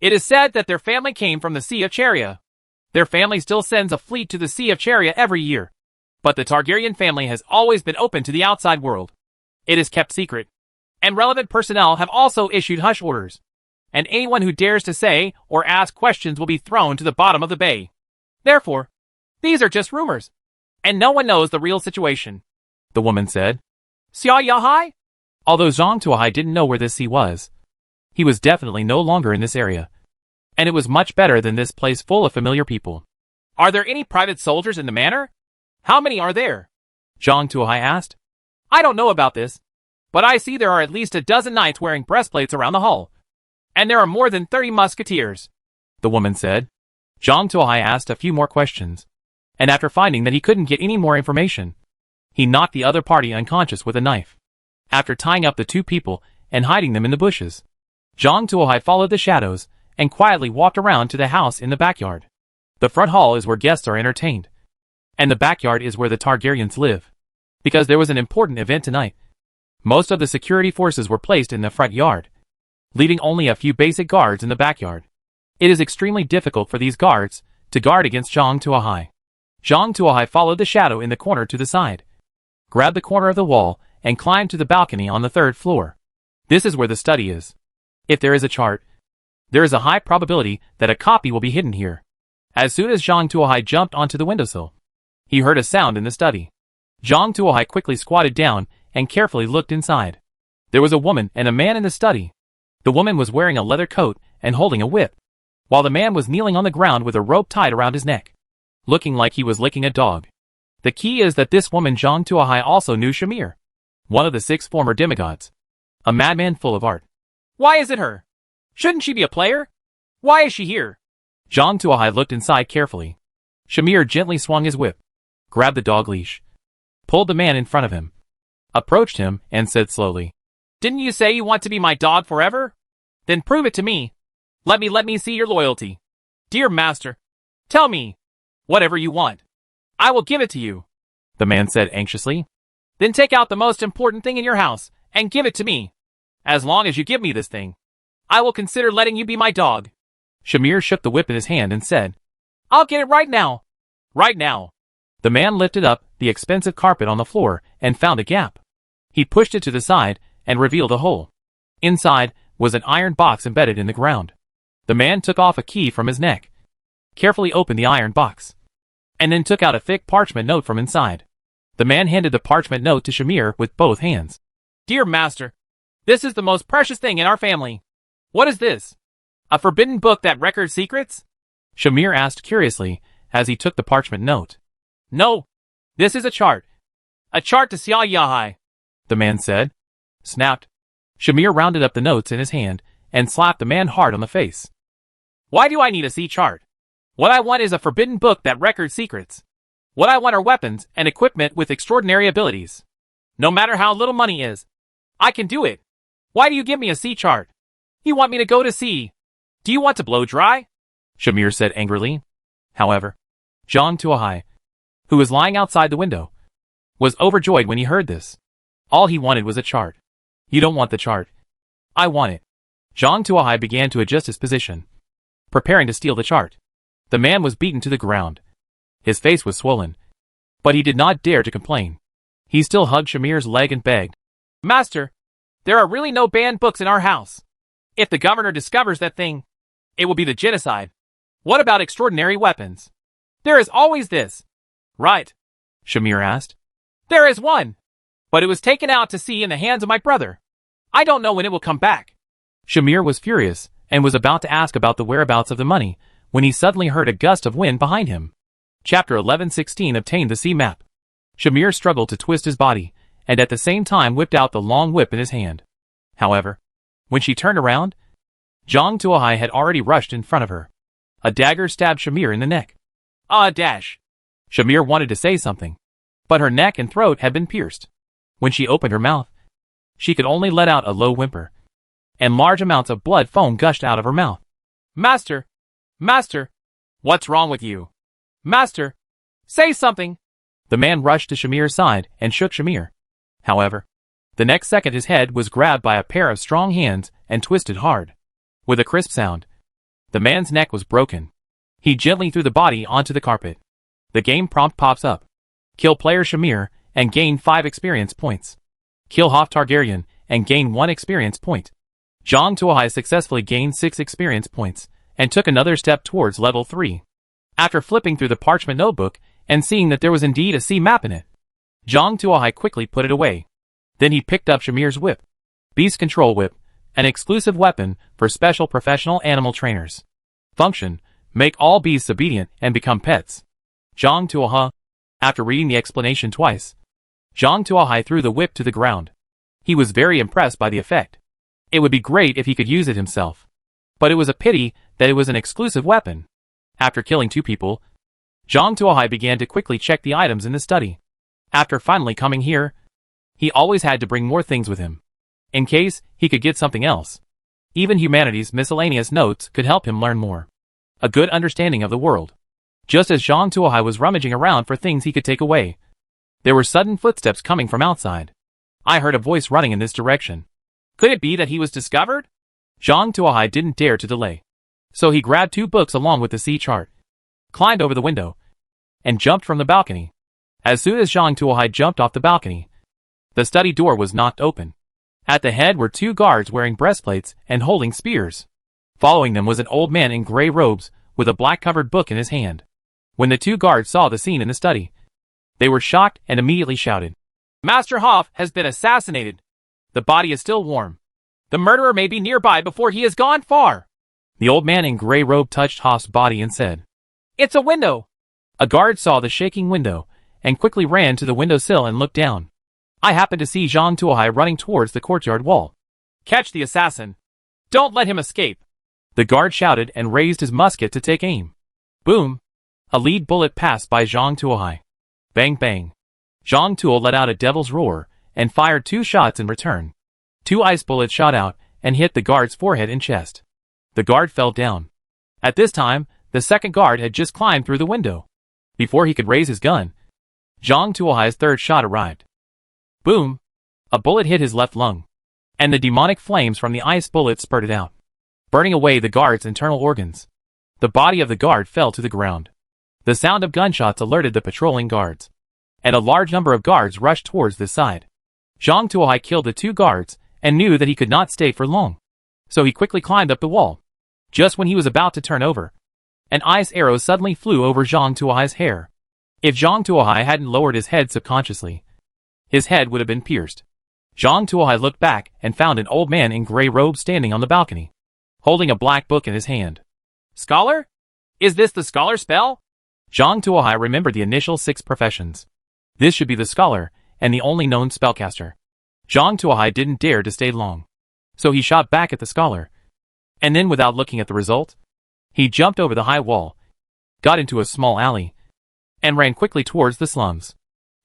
It is said that their family came from the Sea of Cheria. Their family still sends a fleet to the Sea of Cheria every year, but the Targaryen family has always been open to the outside world. It is kept secret, and relevant personnel have also issued hush orders, and anyone who dares to say or ask questions will be thrown to the bottom of the bay. Therefore, these are just rumors, and no one knows the real situation," the woman said. "Xia Yahai?" Although Zhang Tuohai didn't know where this sea was, he was definitely no longer in this area, and it was much better than this place full of familiar people. "Are there any private soldiers in the manor? How many are there?" Zhang Tuohai asked. "I don't know about this, but I see there are at least a dozen knights wearing breastplates around the hall, and there are more than 30 musketeers," the woman said. Zhang Tuohai asked a few more questions, and after finding that he couldn't get any more information, he knocked the other party unconscious with a knife. After tying up the two people and hiding them in the bushes, Zhang Tuohai followed the shadows and quietly walked around to the house in the backyard. The front hall is where guests are entertained, and the backyard is where the Targaryens live. Because there was an important event tonight, most of the security forces were placed in the front yard, leaving only a few basic guards in the backyard. It is extremely difficult for these guards to guard against Zhang Tuohai. Zhang Tuohai followed the shadow in the corner to the side, grabbed the corner of the wall, and climbed to the balcony on the 3rd floor. This is where the study is. If there is a chart, there is a high probability that a copy will be hidden here. As soon as Zhang Tuohai jumped onto the windowsill, he heard a sound in the study. Zhang Tuohai quickly squatted down and carefully looked inside. There was a woman and a man in the study. The woman was wearing a leather coat and holding a whip, while the man was kneeling on the ground with a rope tied around his neck, looking like he was licking a dog. The key is that this woman Zhang Tuohai also knew Shamir, one of the 6 former demigods, a madman full of art. "Why is it her? Shouldn't she be a player? Why is she here?" Zhang Tuohai looked inside carefully. Shamir gently swung his whip, grabbed the dog leash, pulled the man in front of him, approached him, and said slowly, "Didn't you say you want to be my dog forever? Then prove it to me. Let me see your loyalty. Dear master, tell me. Whatever you want. I will give it to you, the man said anxiously. Then take out the most important thing in your house and give it to me. As long as you give me this thing, I will consider letting you be my dog. Shamir shook the whip in his hand and said, I'll get it right now. Right now. The man lifted up the expensive carpet on the floor and found a gap. He pushed it to the side and revealed a hole. Inside was an iron box embedded in the ground. The man took off a key from his neck, carefully opened the iron box, and then took out a thick parchment note from inside. The man handed the parchment note to Shamir with both hands. Dear master, this is the most precious thing in our family. What is this? A forbidden book that records secrets? Shamir asked curiously as he took the parchment note. No, this is a chart. A chart to Sia Yahai, the man said. Snapped. Shamir rounded up the notes in his hand and slapped the man hard on the face. Why do I need a sea chart? What I want is a forbidden book that records secrets. What I want are weapons and equipment with extraordinary abilities. No matter how little money is, I can do it. Why do you give me a sea chart? You want me to go to sea. Do you want to blow dry? Shamir said angrily. However, Zhang Tuahai, who was lying outside the window, was overjoyed when he heard this. All he wanted was a chart. You don't want the chart. I want it. Zhang Tuahai began to adjust his position, preparing to steal the chart. The man was beaten to the ground. His face was swollen, but he did not dare to complain. He still hugged Shamir's leg and begged, Master, there are really no banned books in our house. If the governor discovers that thing, it will be the genocide. What about extraordinary weapons? There is always this. Right, Shamir asked. There is one, but it was taken out to sea in the hands of my brother. I don't know when it will come back. Shamir was furious and was about to ask about the whereabouts of the money when he suddenly heard a gust of wind behind him. Chapter 11:16 obtained the sea map. Shamir struggled to twist his body and at the same time whipped out the long whip in his hand. However, when she turned around, Zhang Tuahai had already rushed in front of her. A dagger stabbed Shamir in the neck. Dash! Shamir wanted to say something, but her neck and throat had been pierced. When she opened her mouth, she could only let out a low whimper, and large amounts of blood foam gushed out of her mouth. Master! Master! What's wrong with you? Master! Say something! The man rushed to Shamir's side and shook Shamir. However, the next second his head was grabbed by a pair of strong hands and twisted hard. With a crisp sound, the man's neck was broken. He gently threw the body onto the carpet. The game prompt pops up. Kill player Shamir and gain 5 experience points. Kill Hoff Targaryen and gain 1 experience point. Zhang Tuahai successfully gained 6 experience points and took another step towards level 3. After flipping through the parchment notebook and seeing that there was indeed a sea map in it, Zhang Tuahai quickly put it away. Then he picked up Shamir's whip. Beast Control Whip, an exclusive weapon for special professional animal trainers. Function: make all beasts obedient and become pets. Zhang Tuahai. After reading the explanation twice, Zhang Tuahai threw the whip to the ground. He was very impressed by the effect. It would be great if he could use it himself. But it was a pity that it was an exclusive weapon. After killing 2 people, Zhang Tuahai began to quickly check the items in the study. After finally coming here, he always had to bring more things with him, in case he could get something else. Even humanities' miscellaneous notes could help him learn more. A good understanding of the world. Just as Zhang Tuahai was rummaging around for things he could take away, there were sudden footsteps coming from outside. I heard a voice running in this direction. Could it be that he was discovered? Zhang Tuahai didn't dare to delay. So he grabbed 2 books along with the sea chart, climbed over the window, and jumped from the balcony. As soon as Zhang Tuahai jumped off the balcony, the study door was knocked open. At the head were 2 guards wearing breastplates and holding spears. Following them was an old man in gray robes with a black-covered book in his hand. When the 2 guards saw the scene in the study, they were shocked and immediately shouted, Master Hoff has been assassinated. The body is still warm. The murderer may be nearby before he has gone far. The old man in gray robe touched Hoff's body and said, It's a window. A guard saw the shaking window and quickly ran to the windowsill and looked down. I happened to see Zhang Tuahai running towards the courtyard wall. Catch the assassin. Don't let him escape. The guard shouted and raised his musket to take aim. Boom. A lead bullet passed by Zhang Tuahai. Bang bang. Zhang Tuo let out a devil's roar and fired 2 shots in return. 2 ice bullets shot out and hit the guard's forehead and chest. The guard fell down. At this time, the second guard had just climbed through the window. Before he could raise his gun, Zhang Tuohai's third shot arrived. Boom! A bullet hit his left lung, and the demonic flames from the ice bullet spurted out, burning away the guard's internal organs. The body of the guard fell to the ground. The sound of gunshots alerted the patrolling guards, and a large number of guards rushed towards this side. Zhang Tuohai killed the two guards and knew that he could not stay for long, so he quickly climbed up the wall. Just when he was about to turn over, an ice arrow suddenly flew over Zhang Tuohai's hair. If Zhang Tuohai hadn't lowered his head subconsciously, his head would have been pierced. Zhang Tuohai looked back and found an old man in gray robes standing on the balcony, holding a black book in his hand. Scholar? Is this the scholar spell? Zhang Tuohai remembered the initial 6 professions. This should be the scholar, and the only known spellcaster. Zhang Tuohai didn't dare to stay long, so he shot back at the scholar. And then without looking at the result, he jumped over the high wall, got into a small alley, and ran quickly towards the slums.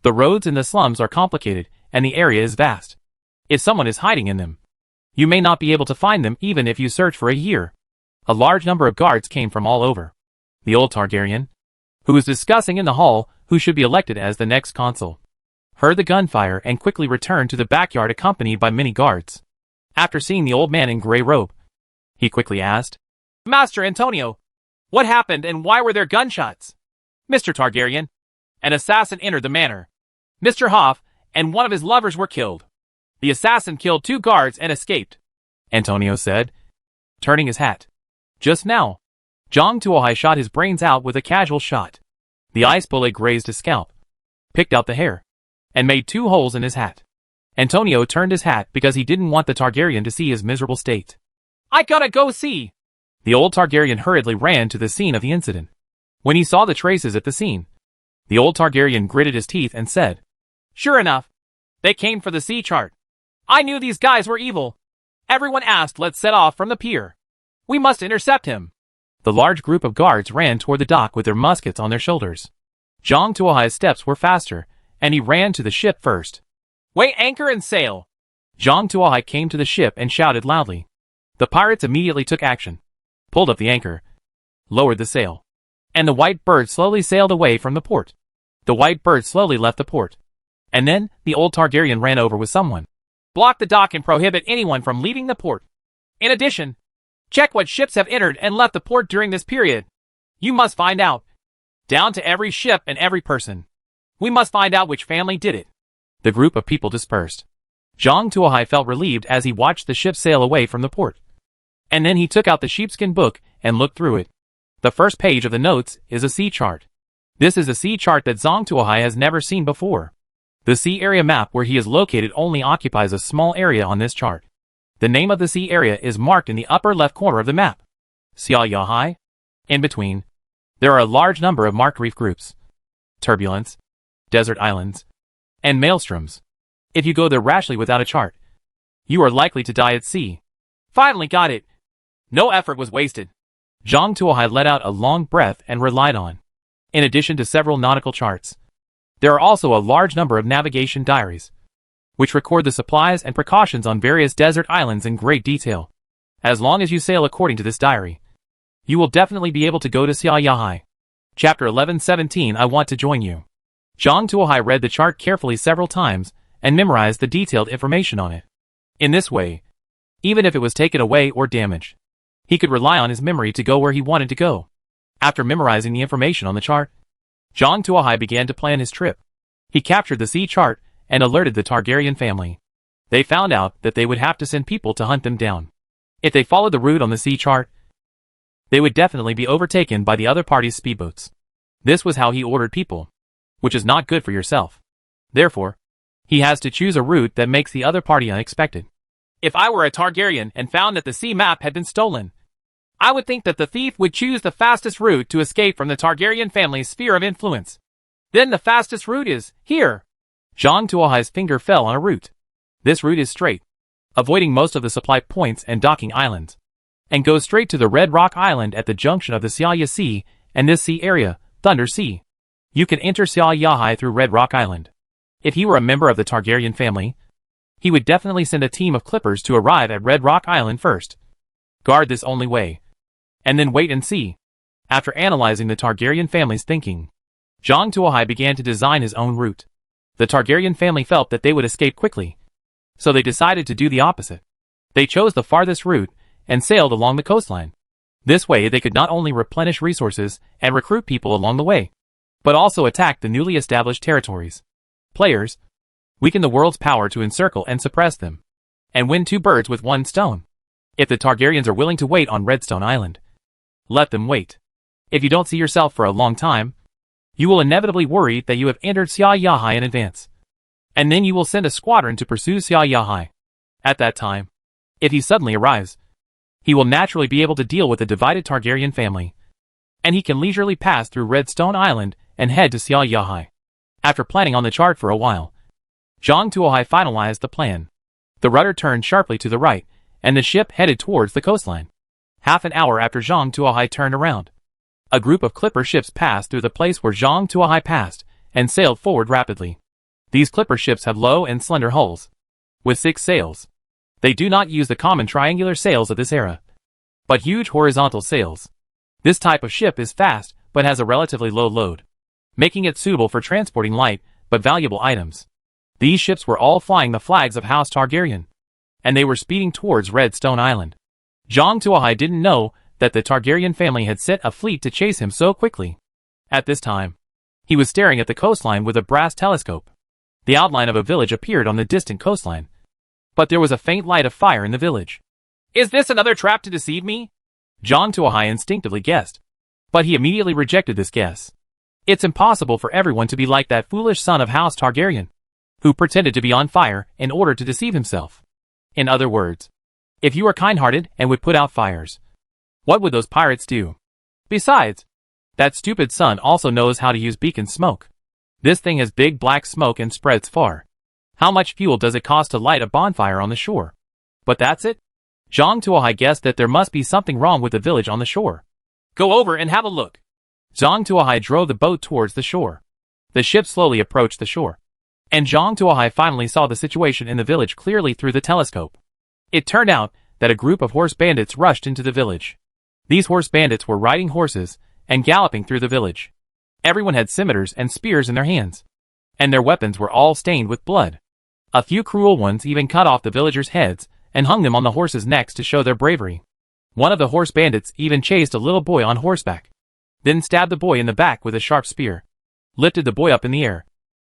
The roads in the slums are complicated, and the area is vast. If someone is hiding in them, you may not be able to find them even if you search for a year. A large number of guards came from all over. The old Targaryen, who was discussing in the hall who should be elected as the next consul, heard the gunfire and quickly returned to the backyard accompanied by many guards. After seeing the old man in gray robe, he quickly asked, Master Antonio, what happened and why were there gunshots? Mr. Targaryen, an assassin entered the manor. Mr. Hoff and one of his lovers were killed. The assassin killed 2 guards and escaped, Antonio said, turning his hat. Just now, Zhang Tuohai shot his brains out with a casual shot. The ice bullet grazed his scalp, picked out the hair, and made 2 holes in his hat. Antonio turned his hat because he didn't want the Targaryen to see his miserable state. I gotta go see! The old Targaryen hurriedly ran to the scene of the incident. When he saw the traces at the scene, the old Targaryen gritted his teeth and said, Sure enough, they came for the sea chart. I knew these guys were evil. Everyone asked let's set off from the pier. We must intercept him. The large group of guards ran toward the dock with their muskets on their shoulders. Zhang Tuohai's steps were faster, and he ran to the ship first. Weigh anchor and sail. Zhang Tuohai came to the ship and shouted loudly. The pirates immediately took action, pulled up the anchor, lowered the sail, and the White Bird slowly sailed away from the port. The White Bird slowly left the port, and then the old Targaryen ran over with someone. Block the dock and prohibit anyone from leaving the port. In addition, check what ships have entered and left the port during this period. You must find out, down to every ship and every person. We must find out which family did it. The group of people dispersed. Zhang Tuohai felt relieved as he watched the ship sail away from the port. And then he took out the sheepskin book and looked through it. The first page of the notes is a sea chart. This is a sea chart that Zhang Tuohai has never seen before. The sea area map where he is located only occupies a small area on this chart. The name of the sea area is marked in the upper left corner of the map. Xia Yahai. In between, there are a large number of marked reef groups, turbulence, desert islands, and maelstroms. If you go there rashly without a chart, you are likely to die at sea. Finally got it. No effort was wasted. Zhang Tuohai let out a long breath and relied on. In addition to several nautical charts, there are also a large number of navigation diaries, which record the supplies and precautions on various desert islands in great detail. As long as you sail according to this diary, you will definitely be able to go to Xia Yahai. Chapter 11:17 I want to join you. Zhang Tuohai read the chart carefully several times and memorized the detailed information on it. In this way, even if it was taken away or damaged, he could rely on his memory to go where he wanted to go. After memorizing the information on the chart, Zhang Tuohai began to plan his trip. He captured the sea chart and alerted the Targaryen family. They found out that they would have to send people to hunt them down. If they followed the route on the sea chart, they would definitely be overtaken by the other party's speedboats. This was how he ordered people, which is not good for yourself. Therefore, he has to choose a route that makes the other party unexpected. If I were a Targaryen and found that the sea map had been stolen, I would think that the thief would choose the fastest route to escape from the Targaryen family's sphere of influence. Then the fastest route is here. Zhang Tuohai's finger fell on a route. This route is straight, avoiding most of the supply points and docking islands, and goes straight to the Red Rock Island at the junction of the Xia Sea and this sea area, Thunder Sea. You can enter Xia Yahai through Red Rock Island. If he were a member of the Targaryen family, he would definitely send a team of clippers to arrive at Red Rock Island first. Guard this only way. And then wait and see. After analyzing the Targaryen family's thinking, Zhang Tuohai began to design his own route. The Targaryen family felt that they would escape quickly, so they decided to do the opposite. They chose the farthest route and sailed along the coastline. This way they could not only replenish resources and recruit people along the way, but also attack the newly established territories. Players, weaken the world's power to encircle and suppress them, and win 2 birds with 1 stone. If the Targaryens are willing to wait on Redstone Island, let them wait. If you don't see yourself for a long time, you will inevitably worry that you have entered Xia Yahai in advance. And then you will send a squadron to pursue Xia Yahai. At that time, if he suddenly arrives, he will naturally be able to deal with the divided Targaryen family, and he can leisurely pass through Redstone Island and head to Xia Yahai. After planning on the chart for a while, Zhang Tuohai finalized the plan. The rudder turned sharply to the right, and the ship headed towards the coastline. Half an hour after Zhang Tuohai turned around, a group of clipper ships passed through the place where Zhang Tuohai passed, and sailed forward rapidly. These clipper ships have low and slender hulls, with 6 sails. They do not use the common triangular sails of this era, but huge horizontal sails. This type of ship is fast, but has a relatively low load, making it suitable for transporting light, but valuable items. These ships were all flying the flags of House Targaryen, and they were speeding towards Redstone Island. Zhang Tuohai didn't know that the Targaryen family had sent a fleet to chase him so quickly. At this time, he was staring at the coastline with a brass telescope. The outline of a village appeared on the distant coastline, but there was a faint light of fire in the village. Is this another trap to deceive me? Zhang Tuohai instinctively guessed, but he immediately rejected this guess. It's impossible for everyone to be like that foolish son of House Targaryen, who pretended to be on fire in order to deceive himself. In other words, if you are kind-hearted and would put out fires, what would those pirates do? Besides, that stupid son also knows how to use beacon smoke. This thing has big black smoke and spreads far. How much fuel does it cost to light a bonfire on the shore? But that's it? Zhang Tuohai guessed that there must be something wrong with the village on the shore. Go over and have a look. Zhang Tuohai drove the boat towards the shore. The ship slowly approached the shore, and Zhang Tuohai finally saw the situation in the village clearly through the telescope. It turned out that a group of horse bandits rushed into the village. These horse bandits were riding horses and galloping through the village. Everyone had scimitars and spears in their hands, and their weapons were all stained with blood. A few cruel ones even cut off the villagers' heads and hung them on the horses' necks to show their bravery. One of the horse bandits even chased a little boy on horseback, then stabbed the boy in the back with a sharp spear, lifted the boy up in the air,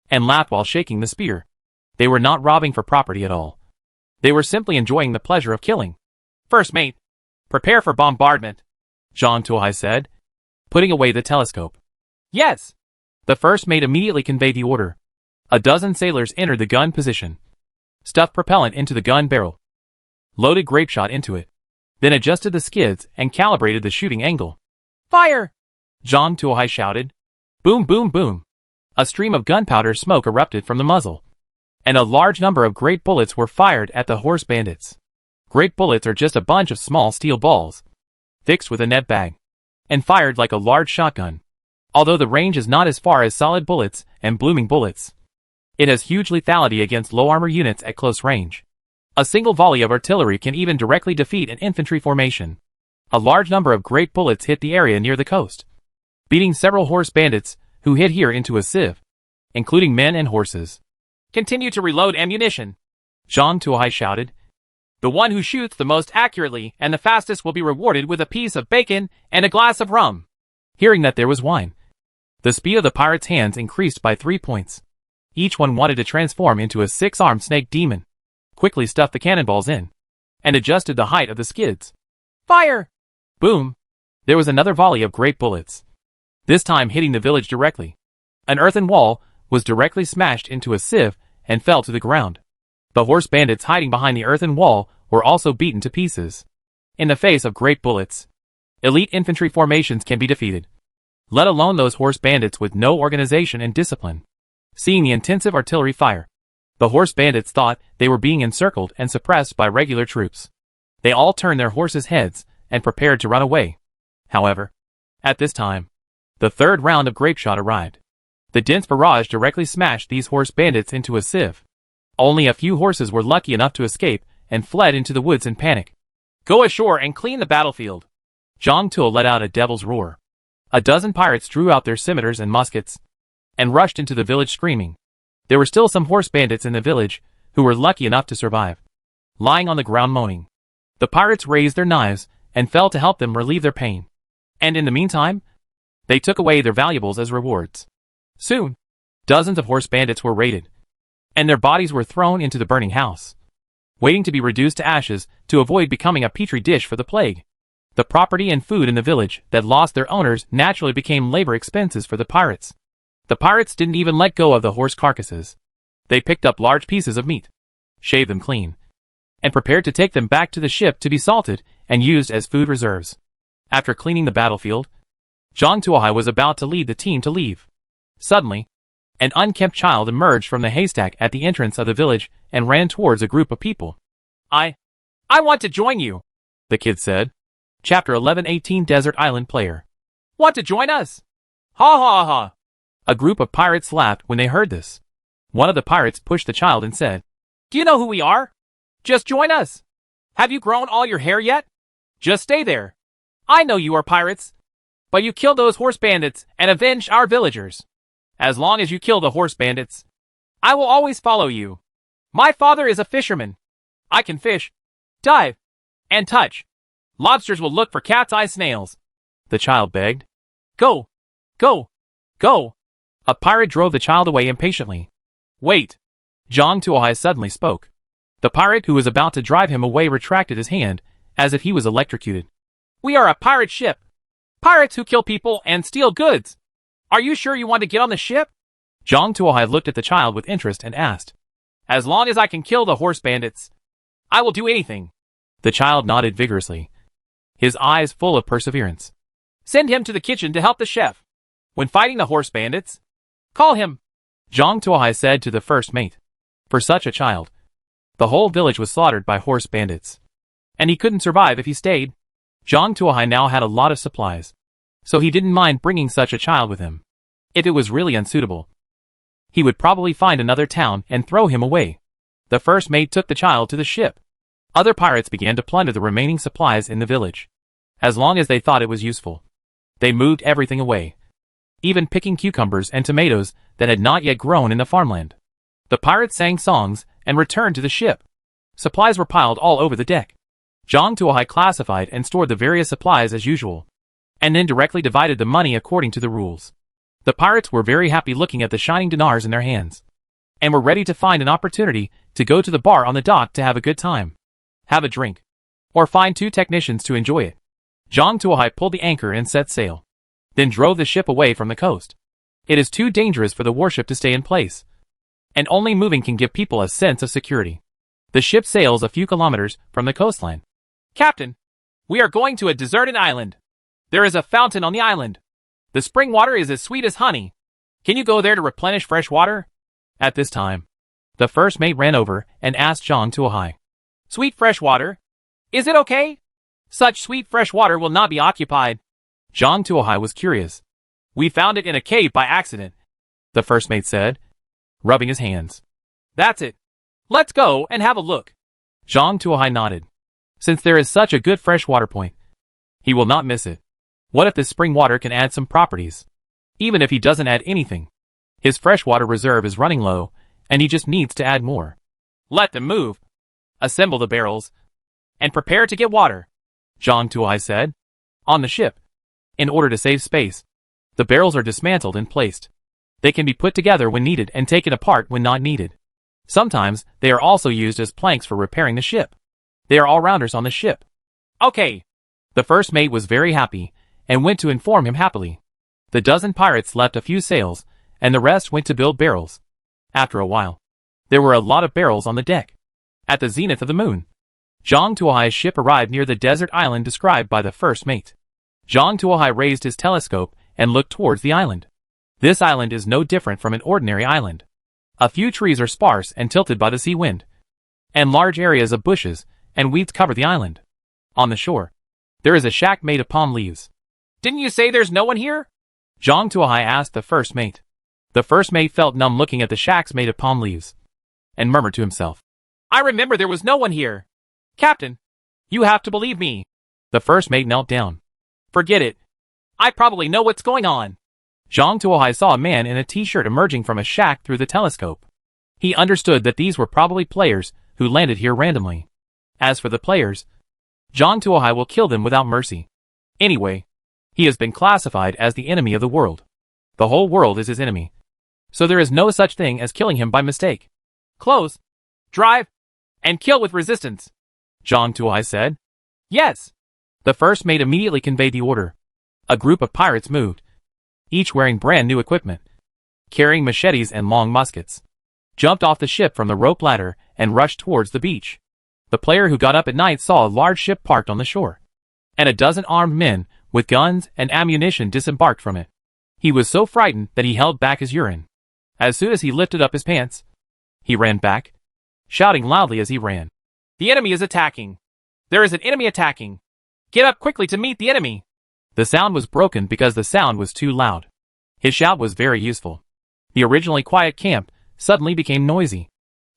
and laughed while shaking the spear. They were not robbing for property at all. They were simply enjoying the pleasure of killing. First mate, prepare for bombardment, Zhang Tuohai said, putting away the telescope. Yes. The first mate immediately conveyed the order. A dozen sailors entered the gun position, stuffed propellant into the gun barrel, loaded grape shot into it, then adjusted the skids and calibrated the shooting angle. Fire! Zhang Tuohai shouted. Boom, boom, boom. A stream of gunpowder smoke erupted from the muzzle, and a large number of great bullets were fired at the horse bandits. Great bullets are just a bunch of small steel balls, fixed with a net bag, and fired like a large shotgun. Although the range is not as far as solid bullets and blooming bullets, it has huge lethality against low armor units at close range. A single volley of artillery can even directly defeat an infantry formation. A large number of great bullets hit the area near the coast, beating several horse bandits who hid here into a sieve, including men and horses. Continue to reload ammunition, Zhang Tuohai shouted. The one who shoots the most accurately and the fastest will be rewarded with a piece of bacon and a glass of rum. Hearing that there was wine, the speed of the pirates' hands increased by 3 points. Each one wanted to transform into a 6-armed snake demon, quickly stuffed the cannonballs in, and adjusted the height of the skids. Fire! Boom! There was another volley of great bullets, this time hitting the village directly. An earthen wall was directly smashed into a sieve and fell to the ground. The horse bandits hiding behind the earthen wall were also beaten to pieces. In the face of great bullets, elite infantry formations can be defeated, let alone those horse bandits with no organization and discipline. Seeing the intensive artillery fire, the horse bandits thought they were being encircled and suppressed by regular troops. They all turned their horses' heads and prepared to run away. However, at this time, the third round of grape shot arrived. The dense barrage directly smashed these horse bandits into a sieve. Only a few horses were lucky enough to escape and fled into the woods in panic. Go ashore and clean the battlefield. Zhang Tuo let out a devil's roar. A dozen pirates drew out their scimitars and muskets and rushed into the village screaming. There were still some horse bandits in the village who were lucky enough to survive. Lying on the ground moaning, the pirates raised their knives and fell to help them relieve their pain. And in the meantime, they took away their valuables as rewards. Soon, dozens of horse bandits were raided, and their bodies were thrown into the burning house, waiting to be reduced to ashes to avoid becoming a petri dish for the plague. The property and food in the village that lost their owners naturally became labor expenses for the pirates. The pirates didn't even let go of the horse carcasses. They picked up large pieces of meat, shaved them clean, and prepared to take them back to the ship to be salted and used as food reserves. After cleaning the battlefield, Zhang Tuohai was about to lead the team to leave. Suddenly, an unkempt child emerged from the haystack at the entrance of the village and ran towards a group of people. I want to join you, the kid said. Chapter 11:18 Desert Island Player. Want to join us? Ha ha ha. A group of pirates laughed when they heard this. One of the pirates pushed the child and said, Do you know who we are? Just join us. Have you grown all your hair yet? Just stay there. I know you are pirates, but you killed those horse bandits and avenged our villagers. As long as you kill the horse bandits, I will always follow you. My father is a fisherman. I can fish, dive, and touch. Lobsters will look for cat's eye snails. The child begged. Go, go, go. A pirate drove the child away impatiently. Wait. Zhang Tuohai suddenly spoke. The pirate who was about to drive him away retracted his hand, as if he was electrocuted. We are a pirate ship. Pirates who kill people and steal goods. Are you sure you want to get on the ship? Zhang Tuohai looked at the child with interest and asked. As long as I can kill the horse bandits, I will do anything. The child nodded vigorously, his eyes full of perseverance. Send him to the kitchen to help the chef. When fighting the horse bandits, call him, Zhang Tuohai said to the first mate. For such a child, the whole village was slaughtered by horse bandits, and he couldn't survive if he stayed. Zhang Tuohai now had a lot of supplies, so he didn't mind bringing such a child with him. If it was really unsuitable, he would probably find another town and throw him away. The first mate took the child to the ship. Other pirates began to plunder the remaining supplies in the village, as long as they thought it was useful. They moved everything away, even picking cucumbers and tomatoes that had not yet grown in the farmland. The pirates sang songs and returned to the ship. Supplies were piled all over the deck. Zhang Tuohai classified and stored the various supplies as usual, and then directly divided the money according to the rules. The pirates were very happy looking at the shining dinars in their hands, and were ready to find an opportunity to go to the bar on the dock to have a good time, have a drink, or find two technicians to enjoy it. Zhang Tuohai pulled the anchor and set sail, then drove the ship away from the coast. It is too dangerous for the warship to stay in place, and only moving can give people a sense of security. The ship sails a few kilometers from the coastline. Captain, we are going to a deserted island. There is a fountain on the island. The spring water is as sweet as honey. Can you go there to replenish fresh water? At this time, the first mate ran over and asked Zhang Tuohai. Sweet fresh water? Is it okay? Such sweet fresh water will not be occupied. Zhang Tuohai was curious. We found it in a cave by accident, the first mate said, rubbing his hands. That's it. Let's go and have a look. Zhang Tuohai nodded. Since there is such a good freshwater point, he will not miss it. What if this spring water can add some properties? Even if he doesn't add anything, his freshwater reserve is running low, and he just needs to add more. Let them move. Assemble the barrels, and prepare to get water, Zhang Tuohai said. On the ship, in order to save space, the barrels are dismantled and placed. They can be put together when needed and taken apart when not needed. Sometimes they are also used as planks for repairing the ship. They are all-rounders on the ship. Okay. The first mate was very happy, and went to inform him happily. The dozen pirates left a few sails, and the rest went to build barrels. After a while, there were a lot of barrels on the deck. At the zenith of the moon, Zhang Tuohai's ship arrived near the desert island described by the first mate. Zhang Tuohai raised his telescope and looked towards the island. This island is no different from an ordinary island. A few trees are sparse and tilted by the sea wind, and large areas of bushes and weeds cover the island. On the shore, there is a shack made of palm leaves. Didn't you say there's no one here? Zhang Tuohai asked the first mate. The first mate felt numb looking at the shacks made of palm leaves. and murmured to himself. I remember there was no one here. Captain, you have to believe me. The first mate knelt down. Forget it. I probably know what's going on. Zhang Tuohai saw a man in a t-shirt emerging from a shack through the telescope. He understood that these were probably players who landed here randomly. As for the players, Zhang Tuohai will kill them without mercy. Anyway, he has been classified as the enemy of the world. The whole world is his enemy. So there is no such thing as killing him by mistake. Close, drive, and kill with resistance, Zhang Tuohai said. Yes. The first mate immediately conveyed the order. A group of pirates moved, each wearing brand new equipment, carrying machetes and long muskets, jumped off the ship from the rope ladder and rushed towards the beach. The player who got up at night saw a large ship parked on the shore, and a dozen armed men with guns and ammunition disembarked from it. He was so frightened that he held back his urine. As soon as he lifted up his pants, he ran back, shouting loudly as he ran. The enemy is attacking. There is an enemy attacking. Get up quickly to meet the enemy. The sound was broken because the sound was too loud. His shout was very useful. The originally quiet camp suddenly became noisy.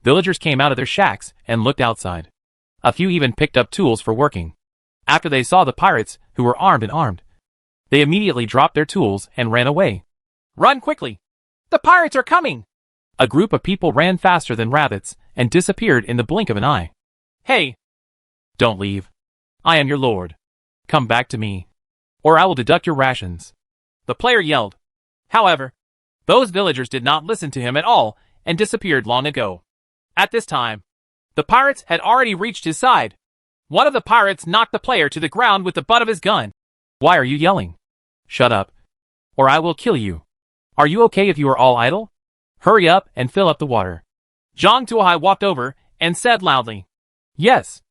Villagers came out of their shacks and looked outside. A few even picked up tools for working. After they saw the pirates, who were armed, they immediately dropped their tools and ran away. Run quickly! The pirates are coming! A group of people ran faster than rabbits and disappeared in the blink of an eye. Hey! Don't leave. I am your lord. Come back to me, or I will deduct your rations, the player yelled. However, those villagers did not listen to him at all and disappeared long ago. At this time, the pirates had already reached his side. One of the pirates knocked the player to the ground with the butt of his gun. Why are you yelling? Shut up, or I will kill you. Are you okay if you are all idle? Hurry up and fill up the water. Zhang Tuohai walked over and said loudly, Yes.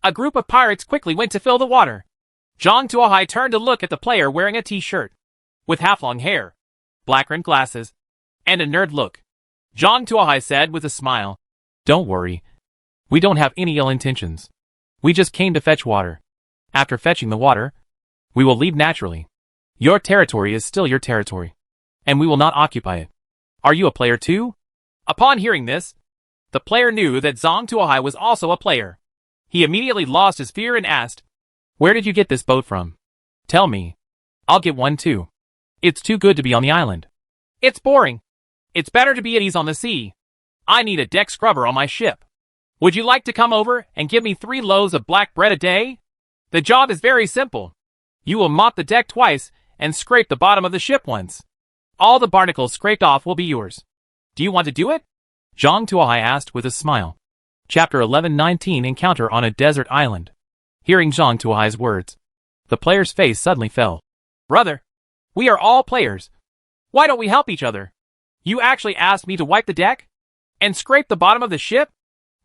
A group of pirates quickly went to fill the water. Zhang Tuohai turned to look at the player wearing a t-shirt, with half-long hair, black-rimmed glasses, and a nerd look. Zhang Tuohai said with a smile, Don't worry. We don't have any ill intentions. We just came to fetch water. After fetching the water, we will leave naturally. Your territory is still your territory, and we will not occupy it. Are you a player too? Upon hearing this, the player knew that Zhang Tuohai was also a player. He immediately lost his fear and asked, Where did you get this boat from? Tell me. I'll get one too. It's too good to be on the island. It's boring. It's better to be at ease on the sea. I need a deck scrubber on my ship. Would you like to come over and give me 3 loaves of black bread a day? The job is very simple. You will mop the deck twice and scrape the bottom of the ship once. All the barnacles scraped off will be yours. Do you want to do it? Zhang Tuohai asked with a smile. Chapter 11:19 Encounter on a Desert Island. Hearing Zhang Tuohai's words, the player's face suddenly fell. Brother, we are all players. Why don't we help each other? You actually asked me to wipe the deck? And scrape the bottom of the ship?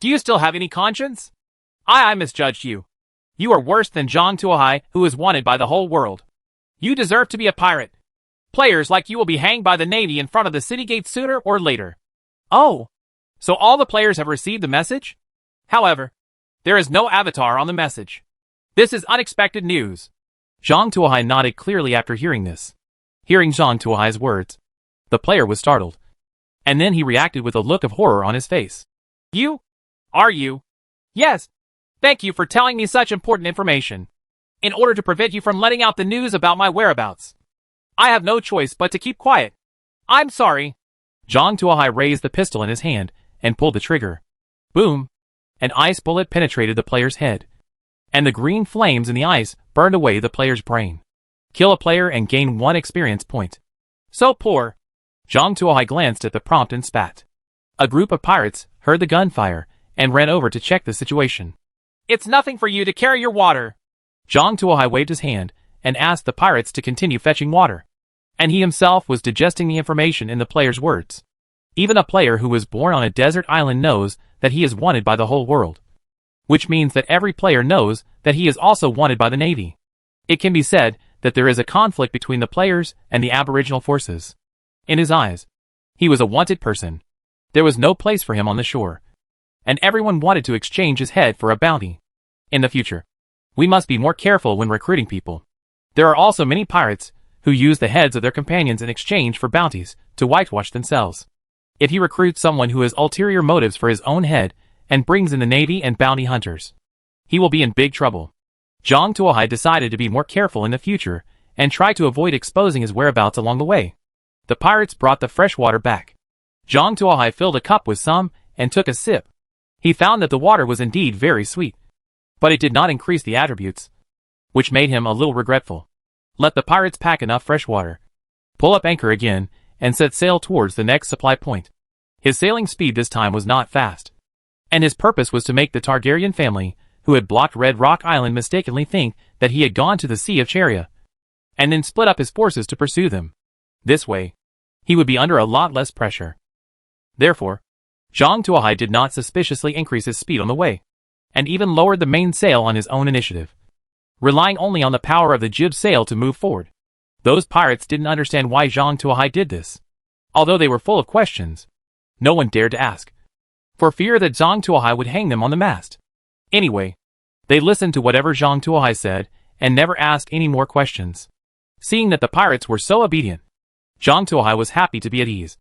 Do you still have any conscience? I misjudged you. You are worse than Zhang Tuohai, who is wanted by the whole world. You deserve to be a pirate. Players like you will be hanged by the Navy in front of the city gate sooner or later. Oh, so all the players have received the message? However, there is no avatar on the message. This is unexpected news. Zhang Tuohai nodded clearly after hearing this. Hearing Zhang Tuohai's words, the player was startled. And then he reacted with a look of horror on his face. You? Are you? Yes. Thank you for telling me such important information. In order to prevent you from letting out the news about my whereabouts, I have no choice but to keep quiet. I'm sorry. Zhang Tuohai raised the pistol in his hand and pulled the trigger. Boom! An ice bullet penetrated the player's head, and the green flames in the ice burned away the player's brain. Kill a player and gain 1 experience point. So poor. Zhang Tuohai glanced at the prompt and spat. A group of pirates heard the gunfire and ran over to check the situation. It's nothing for you to carry your water. Zhang Tuohai waved his hand and asked the pirates to continue fetching water. And he himself was digesting the information in the player's words. Even a player who was born on a desert island knows that he is wanted by the whole world. Which means that every player knows that he is also wanted by the Navy. It can be said that there is a conflict between the players and the Aboriginal forces. In his eyes, he was a wanted person. There was no place for him on the shore. And everyone wanted to exchange his head for a bounty. In the future, we must be more careful when recruiting people. There are also many pirates who use the heads of their companions in exchange for bounties to whitewash themselves. If he recruits someone who has ulterior motives for his own head and brings in the navy and bounty hunters, he will be in big trouble. Zhang Tuohai decided to be more careful in the future and try to avoid exposing his whereabouts along the way. The pirates brought the fresh water back. Zhang Tuohai filled a cup with some and took a sip. He found that the water was indeed very sweet, but it did not increase the attributes, which made him a little regretful. Let the pirates pack enough fresh water, pull up anchor again, and set sail towards the next supply point. His sailing speed this time was not fast, and his purpose was to make the Targaryen family, who had blocked Red Rock Island, mistakenly think that he had gone to the Sea of Cheria, and then split up his forces to pursue them. This way, he would be under a lot less pressure. Therefore, Zhang Tuohai did not suspiciously increase his speed on the way, and even lowered the mainsail on his own initiative, relying only on the power of the jib sail to move forward. Those pirates didn't understand why Zhang Tuohai did this. Although they were full of questions, no one dared to ask, for fear that Zhang Tuohai would hang them on the mast. Anyway, they listened to whatever Zhang Tuohai said and never asked any more questions. Seeing that the pirates were so obedient, Zhang Tuohai was happy to be at ease,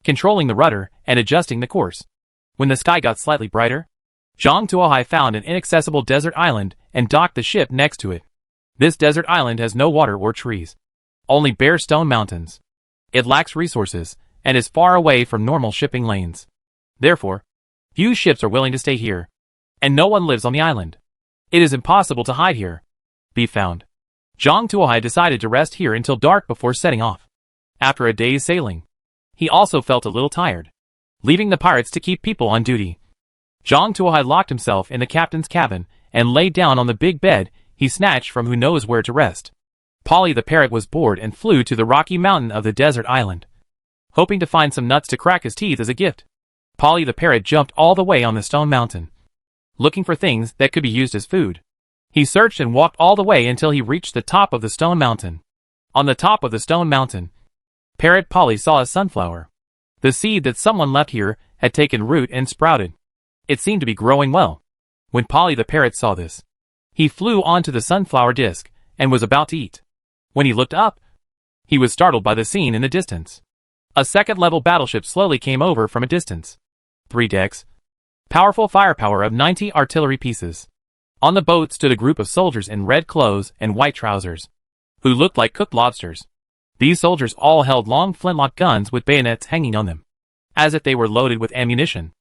controlling the rudder and adjusting the course. When the sky got slightly brighter, Zhang Tuohai found an inaccessible desert island and docked the ship next to it. This desert island has no water or trees, only bare stone mountains. It lacks resources and is far away from normal shipping lanes. Therefore, few ships are willing to stay here, and no one lives on the island. It is impossible to hide here. Be found. Zhang Tuohai decided to rest here until dark before setting off. After a day's sailing, he also felt a little tired, leaving the pirates to keep people on duty. Zhang Tuohai locked himself in the captain's cabin and lay down on the big bed he snatched from who knows where to rest. Polly the parrot was bored and flew to the rocky mountain of the desert island, hoping to find some nuts to crack his teeth as a gift. Polly the parrot jumped all the way on the stone mountain, looking for things that could be used as food. He searched and walked all the way until he reached the top of the stone mountain. On the top of the stone mountain, Parrot Polly saw a sunflower. The seed that someone left here had taken root and sprouted. It seemed to be growing well. When Polly the parrot saw this, he flew onto the sunflower disc and was about to eat. When he looked up, he was startled by the scene in the distance. A second-level battleship slowly came over from a distance. 3 decks. Powerful firepower of 90 artillery pieces. On the boat stood a group of soldiers in red clothes and white trousers, who looked like cooked lobsters. These soldiers all held long flintlock guns with bayonets hanging on them, as if they were loaded with ammunition.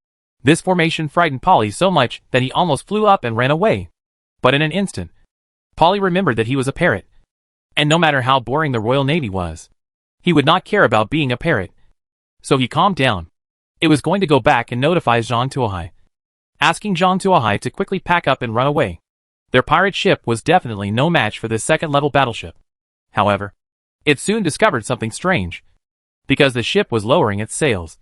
This formation frightened Polly so much that he almost flew up and ran away. But in an instant, Polly remembered that he was a parrot, and no matter how boring the Royal Navy was, he would not care about being a parrot. So he calmed down. It was going to go back and notify Zhang Tuohai, asking Zhang Tuohai to quickly pack up and run away. Their pirate ship was definitely no match for this second-level battleship. However, it soon discovered something strange, because the ship was lowering its sails,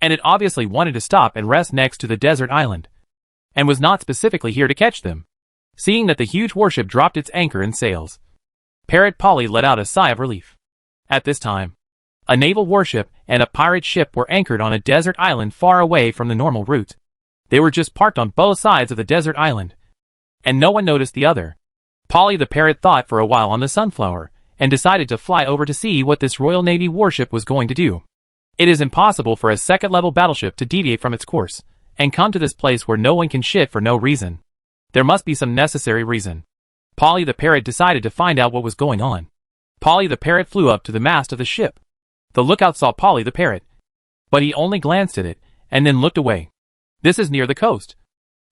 and it obviously wanted to stop and rest next to the desert island, and was not specifically here to catch them. Seeing that the huge warship dropped its anchor and sails, Parrot Polly let out a sigh of relief. At this time, a naval warship and a pirate ship were anchored on a desert island far away from the normal route. They were just parked on both sides of the desert island, and no one noticed the other. Polly the parrot thought for a while on the sunflower, and decided to fly over to see what this Royal Navy warship was going to do. It is impossible for a second-level battleship to deviate from its course, and come to this place where no one can shit for no reason. There must be some necessary reason. Polly the parrot decided to find out what was going on. Polly the parrot flew up to the mast of the ship. The lookout saw Polly the parrot, but he only glanced at it, and then looked away. This is near the coast,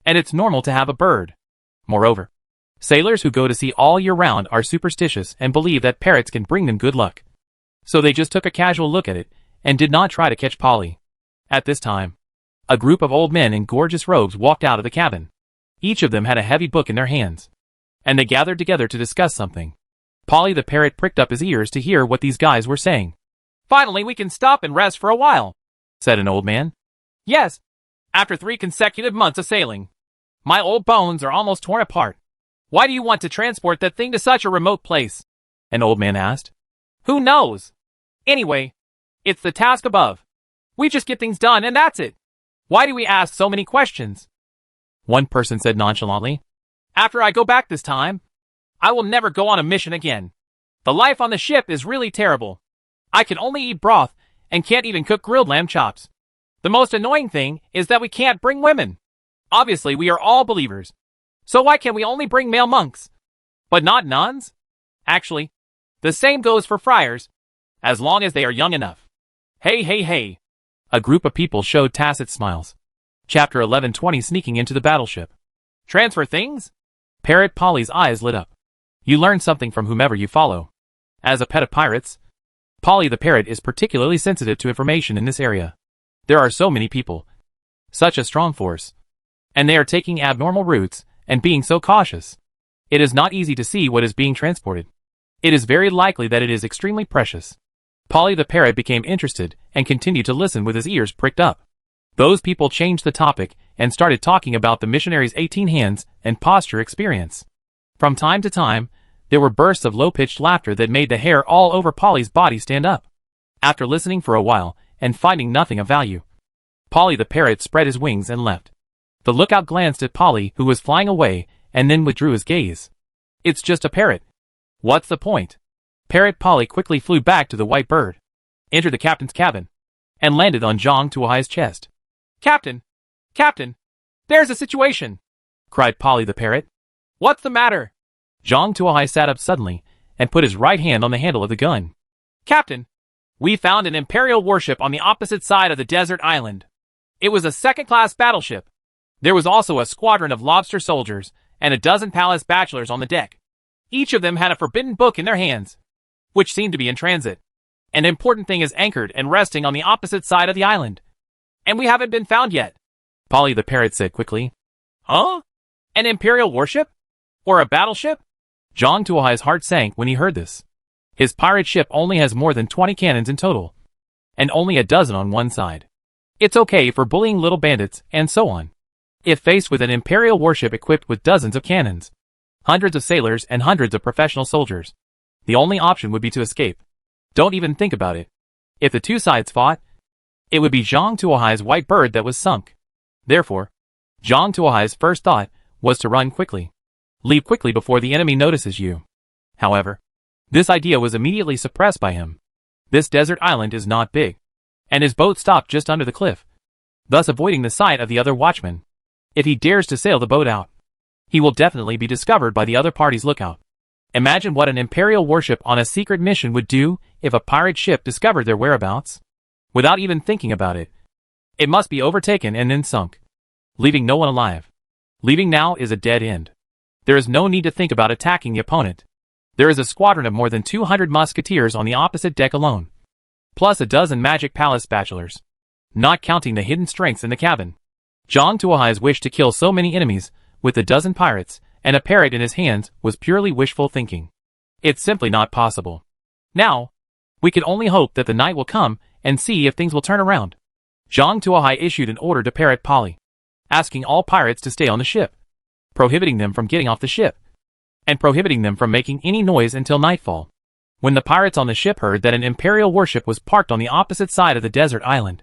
and it's normal to have a bird. Moreover, sailors who go to sea all year round are superstitious and believe that parrots can bring them good luck. So they just took a casual look at it, and did not try to catch Polly. At this time, a group of old men in gorgeous robes walked out of the cabin. Each of them had a heavy book in their hands, and they gathered together to discuss something. Polly the parrot pricked up his ears to hear what these guys were saying. "Finally we can stop and rest for a while," said an old man. "Yes, after 3 consecutive months of sailing. My old bones are almost torn apart. Why do you want to transport that thing to such a remote place?" an old man asked. "Who knows? Anyway, it's the task above. We just get things done and that's it. Why do we ask so many questions?" One person said nonchalantly. "After I go back this time, I will never go on a mission again. The life on the ship is really terrible. I can only eat broth and can't even cook grilled lamb chops. The most annoying thing is that we can't bring women. Obviously, we are all believers. So why can we only bring male monks? But not nuns? Actually, the same goes for friars, as long as they are young enough. Hey, hey, hey. A group of people showed tacit smiles. Chapter 1120 Sneaking into the battleship. Transfer things? Parrot Polly's eyes lit up. You learn something from whomever you follow. As a pet of pirates, Polly the parrot is particularly sensitive to information in this area. There are so many people. Such a strong force. And they are taking abnormal routes and being so cautious. It is not easy to see what is being transported. It is very likely that it is extremely precious. Polly the parrot became interested and continued to listen with his ears pricked up. Those people changed the topic and started talking about the missionaries' 18 hands and posture experience. From time to time, there were bursts of low-pitched laughter that made the hair all over Polly's body stand up. After listening for a while and finding nothing of value, Polly the parrot spread his wings and left. The lookout glanced at Polly, who was flying away, and then withdrew his gaze. It's just a parrot. What's the point? Parrot Polly quickly flew back to the white bird, entered the captain's cabin, and landed on Zhang Tuohai's chest. Captain! Captain! There's a situation! Cried Polly the parrot. What's the matter? Zhang Tuohai sat up suddenly and put his right hand on the handle of the gun. Captain! We found an Imperial warship on the opposite side of the desert island. It was a second-class battleship. There was also a squadron of lobster soldiers and a dozen palace bachelors on the deck. Each of them had a forbidden book in their hands, which seemed to be in transit. An important thing is anchored and resting on the opposite side of the island. And we haven't been found yet. Polly the parrot said quickly. Huh? An Imperial warship? Or a battleship? Zhang Tuohai's heart sank when he heard this. His pirate ship only has more than 20 cannons in total, and only a dozen on one side. It's okay for bullying little bandits and so on. If faced with an Imperial warship equipped with dozens of cannons, hundreds of sailors and hundreds of professional soldiers, the only option would be to escape. Don't even think about it. If the two sides fought, it would be Zhang Tuohai's white bird that was sunk. Therefore, Zhang Tuohai's first thought was to run quickly. Leave quickly before the enemy notices you. However, this idea was immediately suppressed by him. This desert island is not big, and his boat stopped just under the cliff, thus avoiding the sight of the other watchman. If he dares to sail the boat out, he will definitely be discovered by the other party's lookout. Imagine what an Imperial warship on a secret mission would do if a pirate ship discovered their whereabouts. Without even thinking about it, it must be overtaken and then sunk, leaving no one alive. Leaving now is a dead end. There is no need to think about attacking the opponent. There is a squadron of more than 200 musketeers on the opposite deck alone, plus a dozen magic palace bachelors, not counting the hidden strengths in the cabin. Zhang Tuohai's wish to kill so many enemies with a dozen pirates and a parrot in his hands was purely wishful thinking. It's simply not possible. Now, we can only hope that the night will come and see if things will turn around. Zhang Tuohai issued an order to Parrot Polly, asking all pirates to stay on the ship, prohibiting them from getting off the ship, and prohibiting them from making any noise until nightfall. When the pirates on the ship heard that an Imperial warship was parked on the opposite side of the desert island,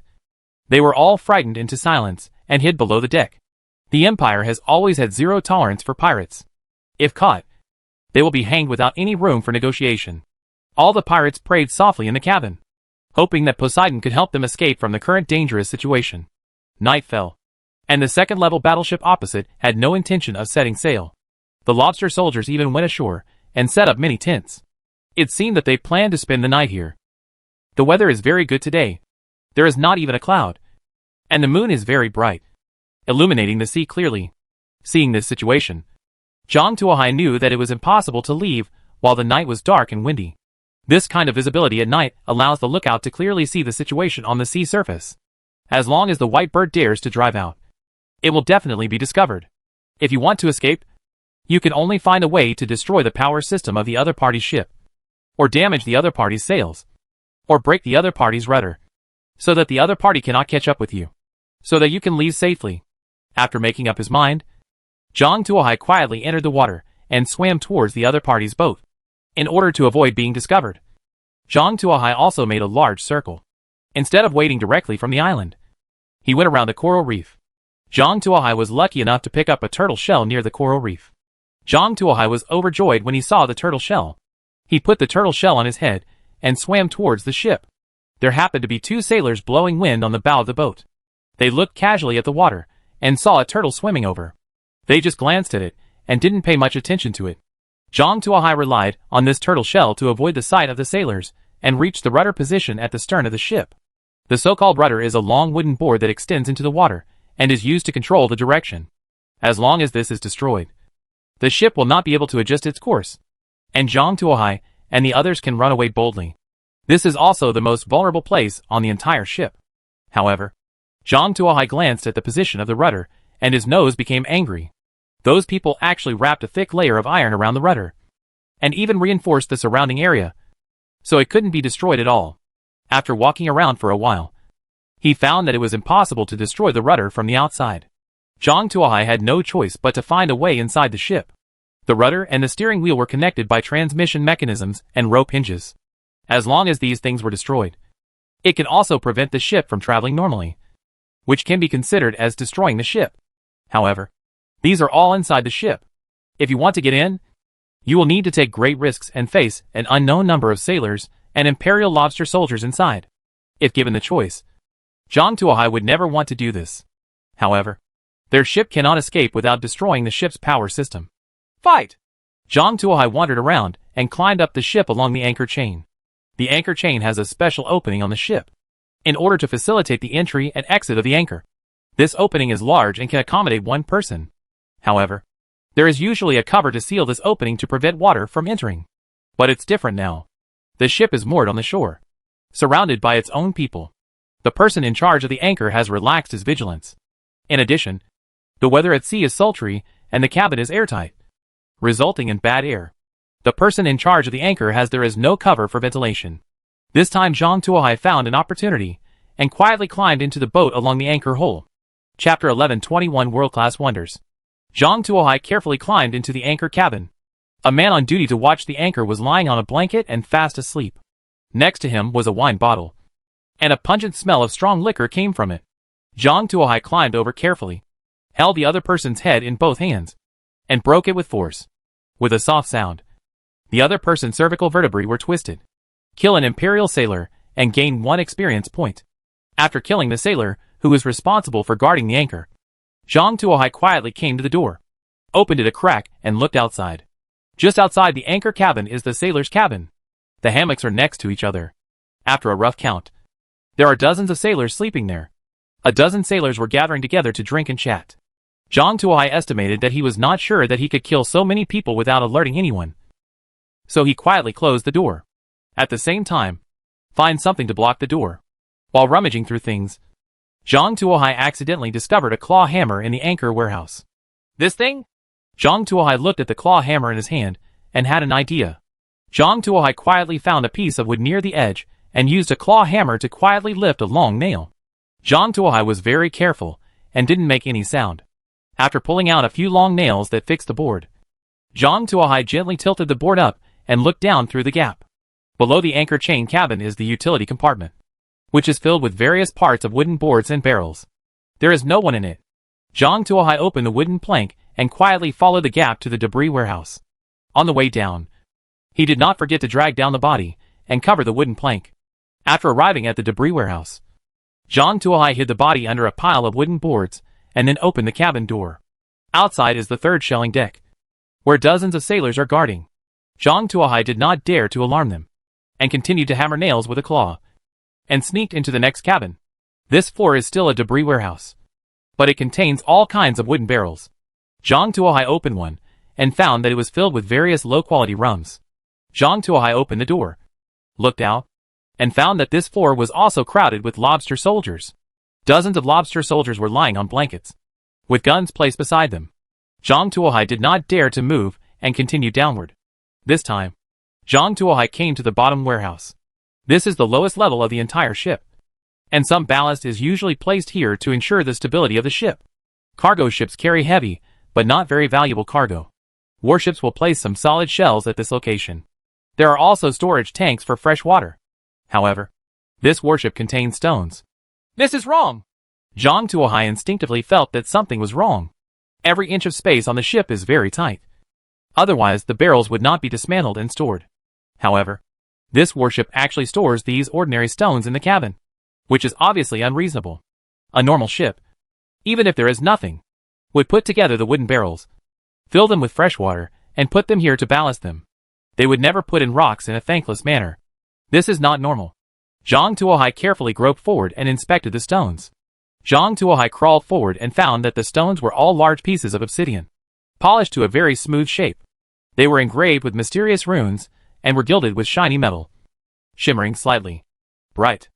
they were all frightened into silence and hid below the deck. The Empire has always had zero tolerance for pirates. If caught, they will be hanged without any room for negotiation. All the pirates prayed softly in the cabin, hoping that Poseidon could help them escape from the current dangerous situation. Night fell, and the second-level battleship opposite had no intention of setting sail. The lobster soldiers even went ashore and set up many tents. It seemed that they planned to spend the night here. The weather is very good today. There is not even a cloud, and the moon is very bright, illuminating the sea clearly. Seeing this situation, Zhang Tuohai knew that it was impossible to leave while the night was dark and windy. This kind of visibility at night allows the lookout to clearly see the situation on the sea surface. As long as the white bird dares to drive out, it will definitely be discovered. If you want to escape, you can only find a way to destroy the power system of the other party's ship, or damage the other party's sails, or break the other party's rudder, so that the other party cannot catch up with you, so that you can leave safely. After making up his mind, Zhang Tuohai quietly entered the water and swam towards the other party's boat, in order to avoid being discovered. Zhang Tuohai also made a large circle. Instead of wading directly from the island, he went around the coral reef. Zhang Tuohai was lucky enough to pick up a turtle shell near the coral reef. Zhang Tuohai was overjoyed when he saw the turtle shell. He put the turtle shell on his head and swam towards the ship. There happened to be two sailors blowing wind on the bow of the boat. They looked casually at the water, and saw a turtle swimming over. They just glanced at it, and didn't pay much attention to it. Zhang Tuohai relied on this turtle shell to avoid the sight of the sailors, and reached the rudder position at the stern of the ship. The so-called rudder is a long wooden board that extends into the water, and is used to control the direction. As long as this is destroyed, the ship will not be able to adjust its course, and Zhang Tuohai and the others can run away boldly. This is also the most vulnerable place on the entire ship. However, Zhang Tuohai glanced at the position of the rudder, and his nose became angry. Those people actually wrapped a thick layer of iron around the rudder, and even reinforced the surrounding area, so it couldn't be destroyed at all. After walking around for a while, he found that it was impossible to destroy the rudder from the outside. Zhang Tuohai had no choice but to find a way inside the ship. The rudder and the steering wheel were connected by transmission mechanisms and rope hinges. As long as these things were destroyed, it can also prevent the ship from traveling normally, which can be considered as destroying the ship. However, these are all inside the ship. If you want to get in, you will need to take great risks and face an unknown number of sailors and Imperial Lobster soldiers inside. If given the choice, Zhang Tuohai would never want to do this. However, their ship cannot escape without destroying the ship's power system. Fight! Zhang Tuohai wandered around and climbed up the ship along the anchor chain. The anchor chain has a special opening on the ship, in order to facilitate the entry and exit of the anchor. This opening is large and can accommodate one person. However, there is usually a cover to seal this opening to prevent water from entering. But it's different now. The ship is moored on the shore, surrounded by its own people. The person in charge of the anchor has relaxed his vigilance. In addition, the weather at sea is sultry and the cabin is airtight, resulting in bad air. The person in charge of the anchor there is no cover for ventilation. This time Zhang Tuohai found an opportunity and quietly climbed into the boat along the anchor hole. Chapter 11:21 World-Class Wonders. Zhang Tuohai carefully climbed into the anchor cabin. A man on duty to watch the anchor was lying on a blanket and fast asleep. Next to him was a wine bottle, and a pungent smell of strong liquor came from it. Zhang Tuohai climbed over carefully, held the other person's head in both hands, and broke it with force. With a soft sound, the other person's cervical vertebrae were twisted. Kill an Imperial sailor and gain 1 experience point. After killing the sailor, who was responsible for guarding the anchor, Zhang Tuohai quietly came to the door, opened it a crack, and looked outside. Just outside the anchor cabin is the sailor's cabin. The hammocks are next to each other. After a rough count, there are dozens of sailors sleeping there. A dozen sailors were gathering together to drink and chat. Zhang Tuohai estimated that he was not sure that he could kill so many people without alerting anyone, so he quietly closed the door. At the same time, find something to block the door. While rummaging through things, Zhang Tuohai accidentally discovered a claw hammer in the anchor warehouse. This thing? Zhang Tuohai looked at the claw hammer in his hand and had an idea. Zhang Tuohai quietly found a piece of wood near the edge and used a claw hammer to quietly lift a long nail. Zhang Tuohai was very careful and didn't make any sound. After pulling out a few long nails that fixed the board, Zhang Tuohai gently tilted the board up and looked down through the gap. Below the anchor chain cabin is the utility compartment, which is filled with various parts of wooden boards and barrels. There is no one in it. Zhang Tuohai opened the wooden plank and quietly followed the gap to the debris warehouse. On the way down, he did not forget to drag down the body and cover the wooden plank. After arriving at the debris warehouse, Zhang Tuohai hid the body under a pile of wooden boards and then opened the cabin door. Outside is the third shelling deck, where dozens of sailors are guarding. Zhang Tuohai did not dare to alarm them, and continued to hammer nails with a claw, and sneaked into the next cabin. This floor is still a debris warehouse, but it contains all kinds of wooden barrels. Zhang Tuohai opened one, and found that it was filled with various low-quality rums. Zhang Tuohai opened the door, looked out, and found that this floor was also crowded with lobster soldiers. Dozens of lobster soldiers were lying on blankets, with guns placed beside them. Zhang Tuohai did not dare to move and continued downward. This time, Zhang Tuohai came to the bottom warehouse. This is the lowest level of the entire ship, and some ballast is usually placed here to ensure the stability of the ship. Cargo ships carry heavy, but not very valuable cargo. Warships will place some solid shells at this location. There are also storage tanks for fresh water. However, this warship contains stones. This is wrong! Zhang Tuohai instinctively felt that something was wrong. Every inch of space on the ship is very tight. Otherwise, the barrels would not be dismantled and stored. However, this warship actually stores these ordinary stones in the cabin, which is obviously unreasonable. A normal ship, even if there is nothing, would put together the wooden barrels, fill them with fresh water, and put them here to ballast them. They would never put in rocks in a thankless manner. This is not normal. Zhang Tuohai carefully groped forward and inspected the stones. Zhang Tuohai crawled forward and found that the stones were all large pieces of obsidian, polished to a very smooth shape. They were engraved with mysterious runes, and were gilded with shiny metal, shimmering slightly bright.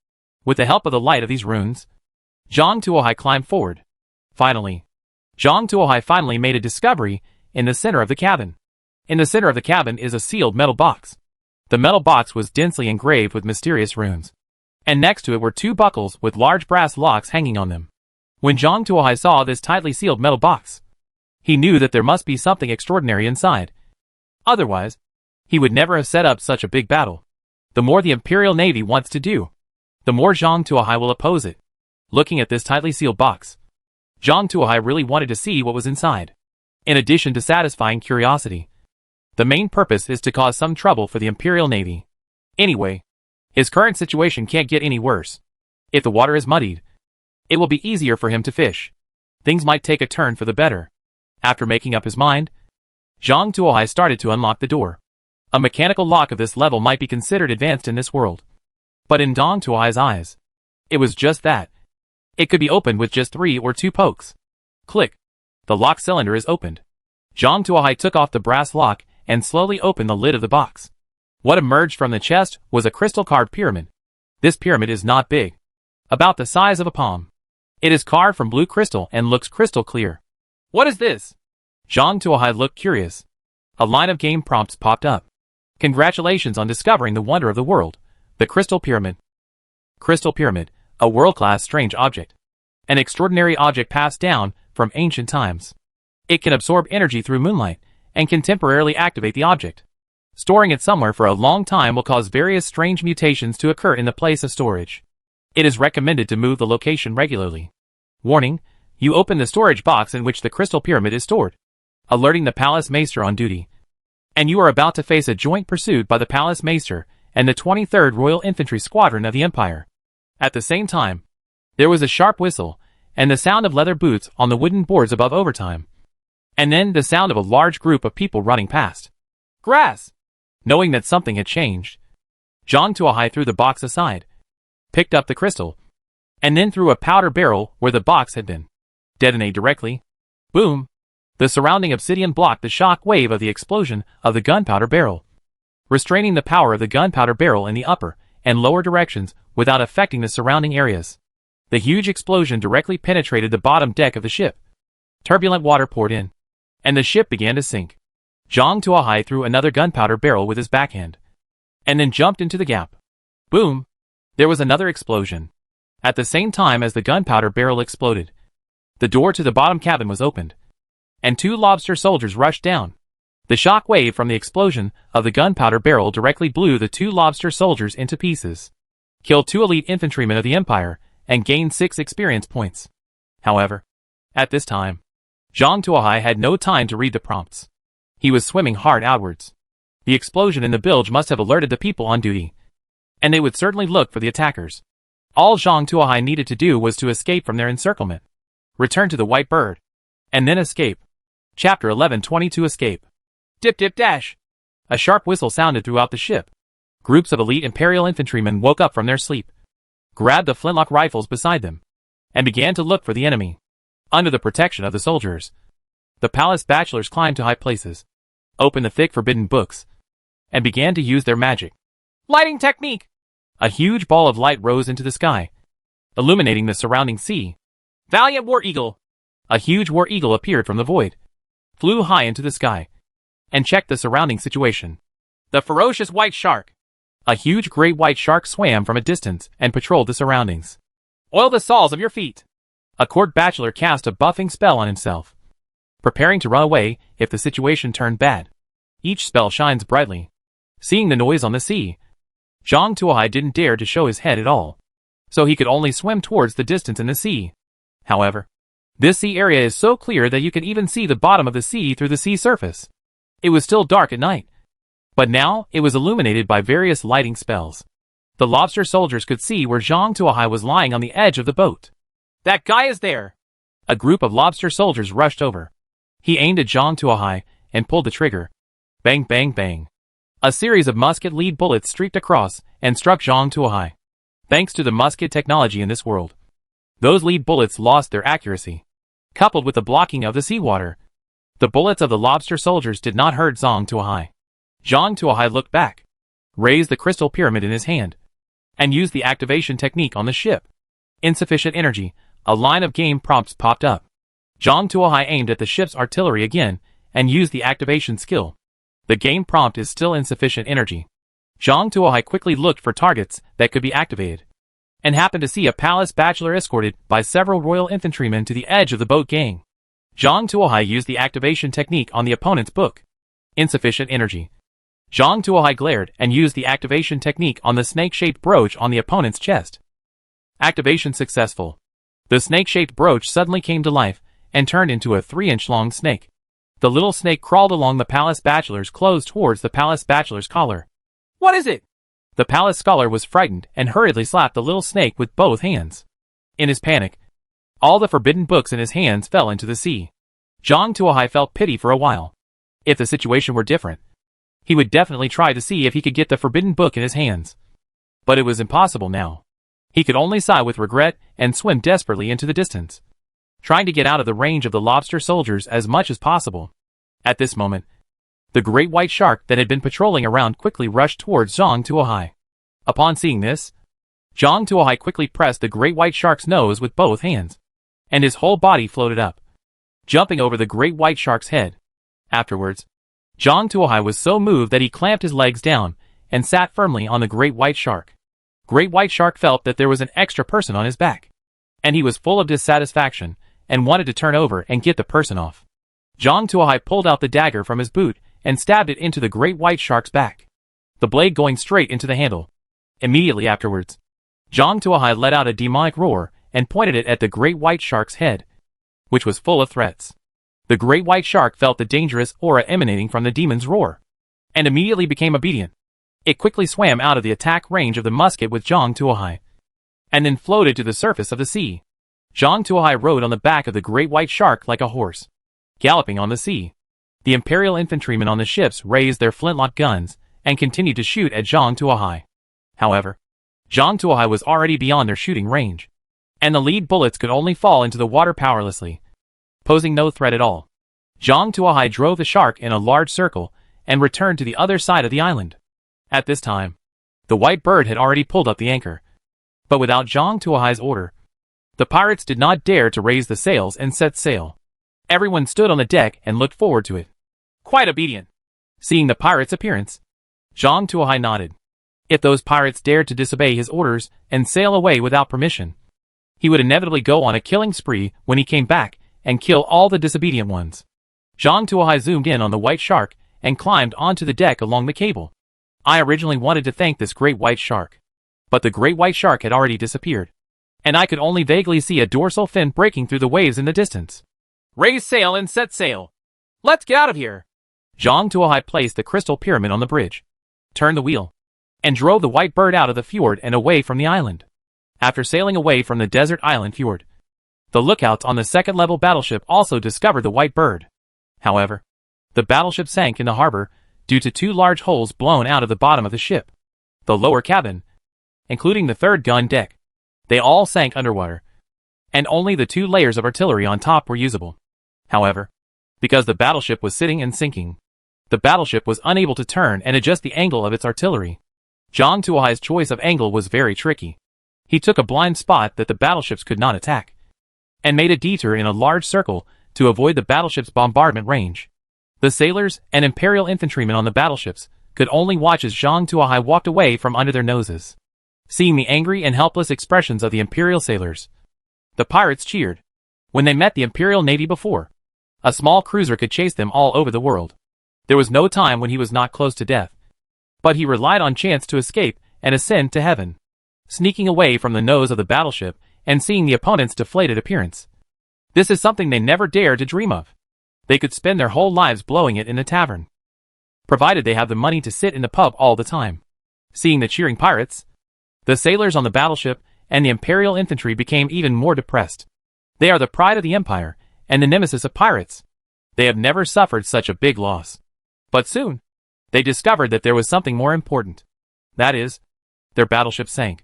With the help of the light of these runes, Zhang Tuohai climbed forward. Finally, Zhang Tuohai finally made a discovery in the center of the cabin. In the center of the cabin is a sealed metal box. The metal box was densely engraved with mysterious runes, and next to it were two buckles with large brass locks hanging on them. When Zhang Tuohai saw this tightly sealed metal box, he knew that there must be something extraordinary inside. Otherwise, he would never have set up such a big battle. The more the Imperial Navy wants to do, the more Zhang Tuohai will oppose it. Looking at this tightly sealed box, Zhang Tuohai really wanted to see what was inside. In addition to satisfying curiosity, the main purpose is to cause some trouble for the Imperial Navy. Anyway, his current situation can't get any worse. If the water is muddied, it will be easier for him to fish. Things might take a turn for the better. After making up his mind, Zhang Tuohai started to unlock the door. A mechanical lock of this level might be considered advanced in this world. But in Zhang Tuohai's eyes, it was just that. It could be opened with just 3 or 2 pokes. Click. The lock cylinder is opened. Zhang Tuohai took off the brass lock and slowly opened the lid of the box. What emerged from the chest was a crystal-carved pyramid. This pyramid is not big, about the size of a palm. It is carved from blue crystal and looks crystal clear. What is this? Zhang Tuohai looked curious. A line of game prompts popped up. Congratulations on discovering the wonder of the world, the Crystal Pyramid. Crystal Pyramid, a world-class strange object. An extraordinary object passed down from ancient times. It can absorb energy through moonlight and can temporarily activate the object. Storing it somewhere for a long time will cause various strange mutations to occur in the place of storage. It is recommended to move the location regularly. Warning: you open the storage box in which the Crystal Pyramid is stored, alerting the Palace Maester on duty. And you are about to face a joint pursuit by the Palace Maester and the 23rd Royal Infantry Squadron of the Empire. At the same time, there was a sharp whistle, and the sound of leather boots on the wooden boards above overtime. And then the sound of a large group of people running past. Grass! Knowing that something had changed, Zhang Tuohai threw the box aside, picked up the crystal, and then threw a powder barrel where the box had been. Detonate directly. Boom! The surrounding obsidian blocked the shock wave of the explosion of the gunpowder barrel, restraining the power of the gunpowder barrel in the upper and lower directions without affecting the surrounding areas. The huge explosion directly penetrated the bottom deck of the ship. Turbulent water poured in, and the ship began to sink. Zhang Tuohai threw another gunpowder barrel with his backhand, and then jumped into the gap. Boom! There was another explosion. At the same time as the gunpowder barrel exploded, the door to the bottom cabin was opened, and 2 lobster soldiers rushed down. The shock wave from the explosion of the gunpowder barrel directly blew the 2 lobster soldiers into pieces, killed 2 elite infantrymen of the Empire, and gained 6 experience points. However, at this time, Zhang Tuohai had no time to read the prompts. He was swimming hard outwards. The explosion in the bilge must have alerted the people on duty, and they would certainly look for the attackers. All Zhang Tuohai needed to do was to escape from their encirclement, return to the White Bird, and then escape. Chapter 11:22 Escape. Dip dip dash! A sharp whistle sounded throughout the ship. Groups of elite Imperial infantrymen woke up from their sleep, grabbed the flintlock rifles beside them, and began to look for the enemy. Under the protection of the soldiers, the palace bachelors climbed to high places, opened the thick forbidden books, and began to use their magic. Lighting technique! A huge ball of light rose into the sky, illuminating the surrounding sea. Valiant War Eagle! A huge war eagle appeared from the void, flew high into the sky, and checked the surrounding situation. The ferocious white shark! A huge great white shark swam from a distance and patrolled the surroundings. Oil the soles of your feet! A court bachelor cast a buffing spell on himself, preparing to run away if the situation turned bad. Each spell shines brightly. Seeing the noise on the sea, Zhang Tuohai didn't dare to show his head at all, so he could only swim towards the distance in the sea. However, this sea area is so clear that you can even see the bottom of the sea through the sea surface. It was still dark at night, but now it was illuminated by various lighting spells. The lobster soldiers could see where Zhang Tuohai was lying on the edge of the boat. That guy is there! A group of lobster soldiers rushed over. He aimed at Zhang Tuohai and pulled the trigger. Bang, bang, bang. A series of musket lead bullets streaked across and struck Zhang Tuohai. Thanks to the musket technology in this world, those lead bullets lost their accuracy. Coupled with the blocking of the seawater, the bullets of the lobster soldiers did not hurt Zhang Tuohai. Zhang Tuohai looked back, raised the crystal pyramid in his hand, and used the activation technique on the ship. Insufficient energy. A line of game prompts popped up. Zhang Tuohai aimed at the ship's artillery again and used the activation skill. The game prompt is still insufficient energy. Zhang Tuohai quickly looked for targets that could be activated, and happened to see a palace bachelor escorted by several royal infantrymen to the edge of the boat gang. Zhang Tuohai used the activation technique on the opponent's book. Insufficient energy. Zhang Tuohai glared and used the activation technique on the snake-shaped brooch on the opponent's chest. Activation successful. The snake-shaped brooch suddenly came to life and turned into a 3-inch long snake. The little snake crawled along the palace bachelor's clothes towards the palace bachelor's collar. What is it? The palace scholar was frightened and hurriedly slapped the little snake with both hands. In his panic, all the forbidden books in his hands fell into the sea. Zhang Tuohai felt pity for a while. If the situation were different, he would definitely try to see if he could get the forbidden book in his hands. But it was impossible now. He could only sigh with regret and swim desperately into the distance, trying to get out of the range of the lobster soldiers as much as possible. At this moment, the great white shark that had been patrolling around quickly rushed towards Zhang Tuohai. Upon seeing this, Zhang Tuohai quickly pressed the great white shark's nose with both hands, and his whole body floated up, jumping over the great white shark's head. Afterwards, Zhang Tuohai was so moved that he clamped his legs down and sat firmly on the great white shark. Great white shark felt that there was an extra person on his back, and he was full of dissatisfaction and wanted to turn over and get the person off. Zhang Tuohai pulled out the dagger from his boot and stabbed it into the great white shark's back, the blade going straight into the handle. Immediately afterwards, Zhang Tuohai let out a demonic roar and pointed it at the great white shark's head, which was full of threats. The great white shark felt the dangerous aura emanating from the demon's roar, and immediately became obedient. It quickly swam out of the attack range of the musket with Zhang Tuohai, and then floated to the surface of the sea. Zhang Tuohai rode on the back of the great white shark like a horse, galloping on the sea. The imperial infantrymen on the ships raised their flintlock guns and continued to shoot at Zhang Tuohai. However, Zhang Tuohai was already beyond their shooting range, and the lead bullets could only fall into the water powerlessly, posing no threat at all. Zhang Tuohai drove the shark in a large circle and returned to the other side of the island. At this time, the white bird had already pulled up the anchor, but without Zhang Tuohai's order, the pirates did not dare to raise the sails and set sail. Everyone stood on the deck and looked forward to it, quite obedient. Seeing the pirates' appearance, Zhang Tuohai nodded. If those pirates dared to disobey his orders and sail away without permission, he would inevitably go on a killing spree when he came back and kill all the disobedient ones. Zhang Tuohai zoomed in on the white shark and climbed onto the deck along the cable. I originally wanted to thank this great white shark, but the great white shark had already disappeared, and I could only vaguely see a dorsal fin breaking through the waves in the distance. Raise sail and set sail. Let's get out of here. Zhang Tuohai placed the crystal pyramid on the bridge, turned the wheel, and drove the white bird out of the fjord and away from the island. After sailing away from the desert island fjord, the lookouts on the second-level battleship also discovered the white bird. However, the battleship sank in the harbor due to 2 large holes blown out of the bottom of the ship. The lower cabin, including the third gun deck, they all sank underwater, and only the 2 layers of artillery on top were usable. However, because the battleship was sitting and sinking, the battleship was unable to turn and adjust the angle of its artillery. Zhang Tuohai's choice of angle was very tricky. He took a blind spot that the battleships could not attack, and made a detour in a large circle to avoid the battleship's bombardment range. The sailors and imperial infantrymen on the battleships could only watch as Zhang Tuohai walked away from under their noses. Seeing the angry and helpless expressions of the imperial sailors, the pirates cheered. When they met the imperial navy before, a small cruiser could chase them all over the world. There was no time when he was not close to death, but he relied on chance to escape and ascend to heaven, sneaking away from the nose of the battleship and seeing the opponent's deflated appearance. This is something they never dared to dream of. They could spend their whole lives blowing it in a tavern, provided they have the money to sit in the pub all the time. Seeing the cheering pirates, the sailors on the battleship and the imperial infantry became even more depressed. They are the pride of the Empire, and the nemesis of pirates. They have never suffered such a big loss. But soon, they discovered that there was something more important. That is, their battleship sank.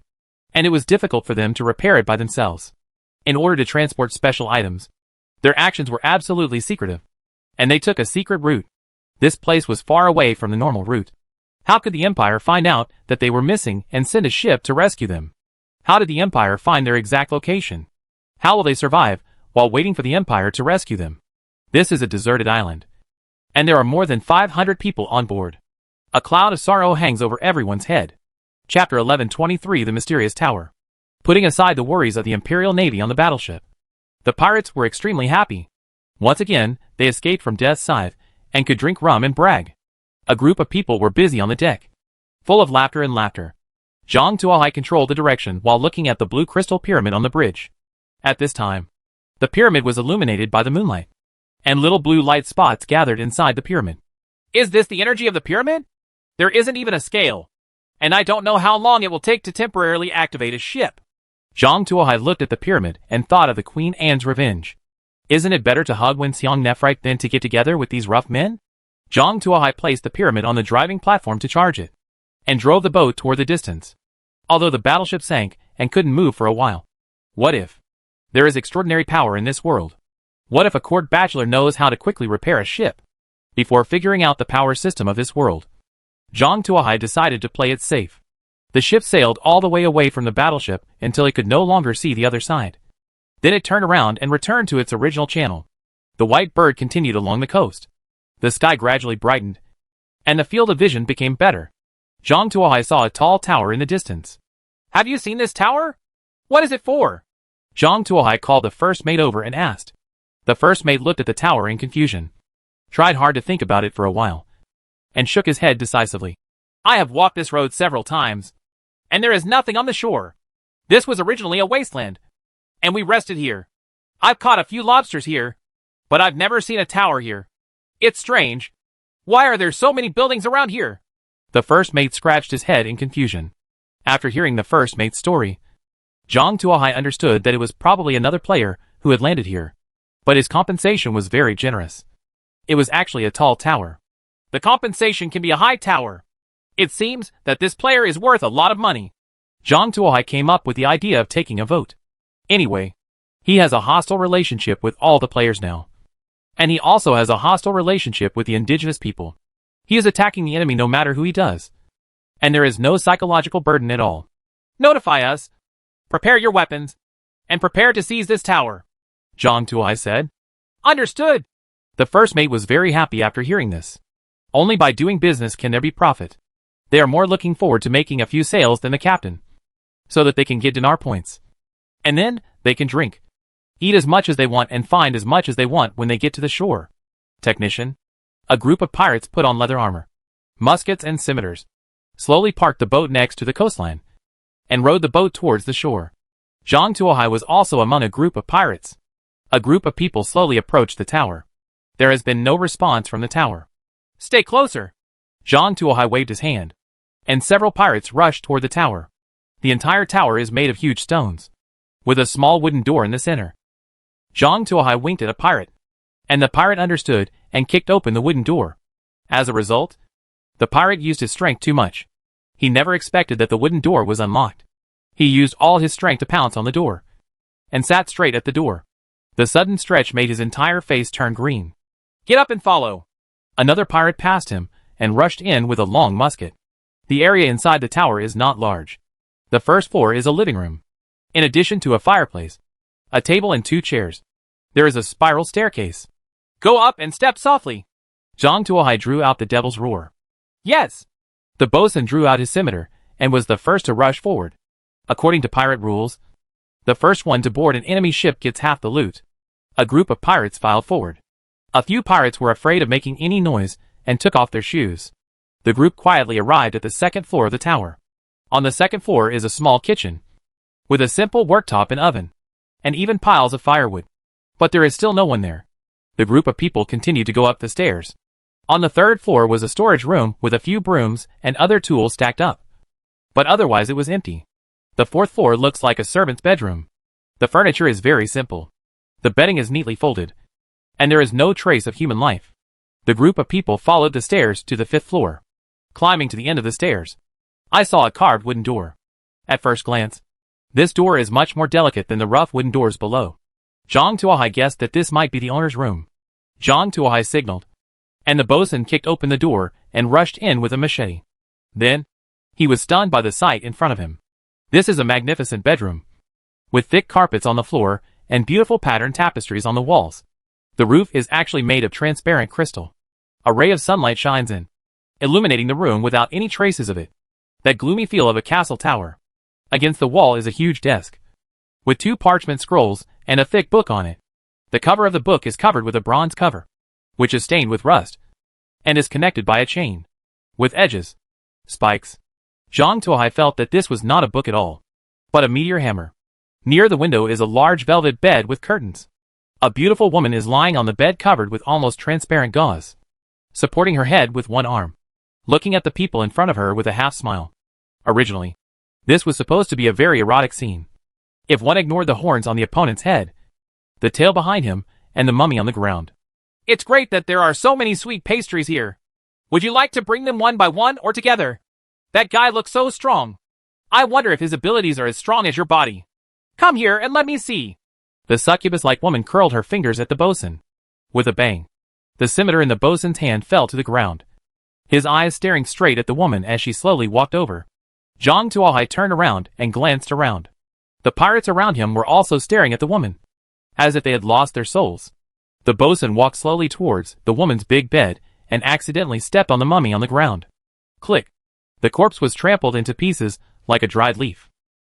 And it was difficult for them to repair it by themselves. In order to transport special items, their actions were absolutely secretive. And they took a secret route. This place was far away from the normal route. How could the Empire find out that they were missing and send a ship to rescue them? How did the Empire find their exact location? How will they survive while waiting for the Empire to rescue them? This is a deserted island. And there are more than 500 people on board. A cloud of sorrow hangs over everyone's head. Chapter 11:23 The Mysterious Tower. Putting aside the worries of the Imperial Navy on the battleship, the pirates were extremely happy. Once again, they escaped from death's scythe and could drink rum and brag. A group of people were busy on the deck, full of laughter and laughter. Zhang Tuohai controlled the direction while looking at the blue crystal pyramid on the bridge. At this time, the pyramid was illuminated by the moonlight, and little blue light spots gathered inside the pyramid. Is this the energy of the pyramid? There isn't even a scale, and I don't know how long it will take to temporarily activate a ship. Zhang Tuohai looked at the pyramid and thought of the Queen Anne's revenge. Isn't it better to hug Wen Xiang Nephrite than to get together with these rough men? Zhang Tuohai placed the pyramid on the driving platform to charge it, and drove the boat toward the distance. Although the battleship sank and couldn't move for a while. What if? There is extraordinary power in this world. What if a court bachelor knows how to quickly repair a ship? Before figuring out the power system of this world, Zhang Tuohai decided to play it safe. The ship sailed all the way away from the battleship until it could no longer see the other side. Then it turned around and returned to its original channel. The white bird continued along the coast. The sky gradually brightened, and the field of vision became better. Zhang Tuohai saw a tall tower in the distance. Have you seen this tower? What is it for? Zhang Tuohai called the first mate over and asked. The first mate looked at the tower in confusion, tried hard to think about it for a while, and shook his head decisively. I have walked this road several times, and there is nothing on the shore. This was originally a wasteland, and we rested here. I've caught a few lobsters here, but I've never seen a tower here. It's strange. Why are there so many buildings around here? The first mate scratched his head in confusion. After hearing the first mate's story, Zhang Tuohai understood that it was probably another player who had landed here. But his compensation was very generous. It was actually a tall tower. The compensation can be a high tower. It seems that this player is worth a lot of money. Zhang Tuohai came up with the idea of taking a vote. Anyway, he has a hostile relationship with all the players now. And he also has a hostile relationship with the indigenous people. He is attacking the enemy no matter who he does. And there is no psychological burden at all. Notify us. Prepare your weapons. And prepare to seize this tower. Zhang Tuohai said. Understood. The first mate was very happy after hearing this. Only by doing business can there be profit. They are more looking forward to making a few sales than the captain, so that they can get dinar points. And then, they can drink, eat as much as they want and find as much as they want when they get to the shore. Technician. A group of pirates put on leather armor, muskets and scimitars, slowly parked the boat next to the coastline, and rowed the boat towards the shore. Zhang Tuohai was also among a group of pirates. A group of people slowly approached the tower. There has been no response from the tower. Stay closer. Zhang Tuohai waved his hand, and several pirates rushed toward the tower. The entire tower is made of huge stones, with a small wooden door in the center. Zhang Tuohai winked at a pirate, and the pirate understood and kicked open the wooden door. As a result, the pirate used his strength too much. He never expected that the wooden door was unlocked. He used all his strength to pounce on the door, and sat straight at the door. The sudden stretch made his entire face turn green. Get up and follow. Another pirate passed him, and rushed in with a long musket. The area inside the tower is not large. The first floor is a living room. In addition to a fireplace, a table and 2 chairs, there is a spiral staircase. Go up and step softly. Zhang Tuohai drew out the devil's roar. Yes. The bosun drew out his scimitar, and was the first to rush forward. According to pirate rules, the first one to board an enemy ship gets half the loot. A group of pirates filed forward. A few pirates were afraid of making any noise, and took off their shoes. The group quietly arrived at the second floor of the tower. On the second floor is a small kitchen, with a simple worktop and oven, and even piles of firewood. But there is still no one there. The group of people continued to go up the stairs. On the third floor was a storage room with a few brooms and other tools stacked up. But otherwise it was empty. The fourth floor looks like a servant's bedroom. The furniture is very simple. The bedding is neatly folded, and there is no trace of human life. The group of people followed the stairs to the 5th floor. Climbing to the end of the stairs, I saw a carved wooden door. At first glance, this door is much more delicate than the rough wooden doors below. Zhang Tuohai guessed that this might be the owner's room. Zhang Tuohai signaled, and the bosun kicked open the door and rushed in with a machete. Then, he was stunned by the sight in front of him. This is a magnificent bedroom, with thick carpets on the floor and beautiful patterned tapestries on the walls. The roof is actually made of transparent crystal. A ray of sunlight shines in, illuminating the room without any traces of it. That gloomy feel of a castle tower. Against the wall is a huge desk, with 2 parchment scrolls and a thick book on it. The cover of the book is covered with a bronze cover, which is stained with rust, and is connected by a chain, with edges, spikes. Zhang Tuohai felt that this was not a book at all, but a meteor hammer. Near the window is a large velvet bed with curtains. A beautiful woman is lying on the bed covered with almost transparent gauze, supporting her head with one arm, looking at the people in front of her with a half smile. Originally, this was supposed to be a very erotic scene. If one ignored the horns on the opponent's head, the tail behind him, and the mummy on the ground. It's great that there are so many sweet pastries here. Would you like to bring them one by one or together? That guy looks so strong. I wonder if his abilities are as strong as your body. Come here and let me see. The succubus-like woman curled her fingers at the bosun. With a bang, the scimitar in the bosun's hand fell to the ground, his eyes staring straight at the woman as she slowly walked over. Zhang Tuohai turned around and glanced around. The pirates around him were also staring at the woman, as if they had lost their souls. The bosun walked slowly towards the woman's big bed and accidentally stepped on the mummy on the ground. Click! The corpse was trampled into pieces like a dried leaf.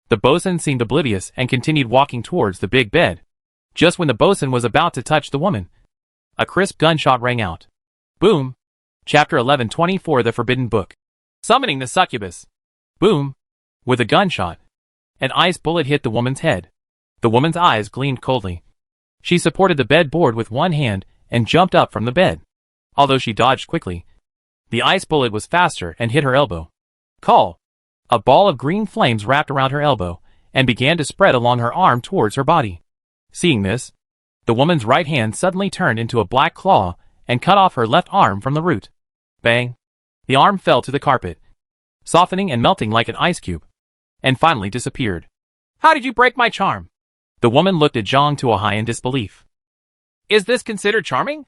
The bosun seemed oblivious and continued walking towards the big bed. Just when the bosun was about to touch the woman, a crisp gunshot rang out. Boom! Chapter 11:24 The Forbidden Book. Summoning the succubus. Boom! With a gunshot, an ice bullet hit the woman's head. The woman's eyes gleamed coldly. She supported the bed board with one hand and jumped up from the bed. Although she dodged quickly, the ice bullet was faster and hit her elbow. Call! A ball of green flames wrapped around her elbow and began to spread along her arm towards her body. Seeing this, the woman's right hand suddenly turned into a black claw and cut off her left arm from the root. Bang! The arm fell to the carpet, softening and melting like an ice cube, and finally disappeared. How did you break my charm? The woman looked at Zhang Tuohai in disbelief. Is this considered charming?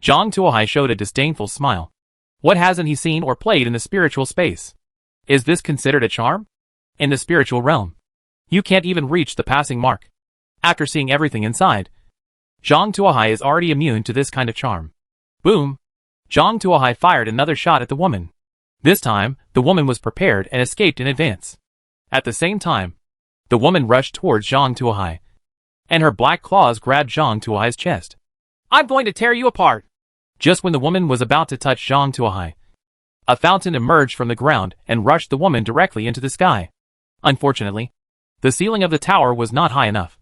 Zhang Tuohai showed a disdainful smile. What hasn't he seen or played in the spiritual space? Is this considered a charm? In the spiritual realm, you can't even reach the passing mark. After seeing everything inside, Zhang Tuohai is already immune to this kind of charm. Boom! Zhang Tuohai fired another shot at the woman. This time, the woman was prepared and escaped in advance. At the same time, the woman rushed towards Zhang Tuohai, and her black claws grabbed Zhang Tuohai's chest. I'm going to tear you apart. Just when the woman was about to touch Zhang Tuohai, a fountain emerged from the ground and rushed the woman directly into the sky. Unfortunately, the ceiling of the tower was not high enough,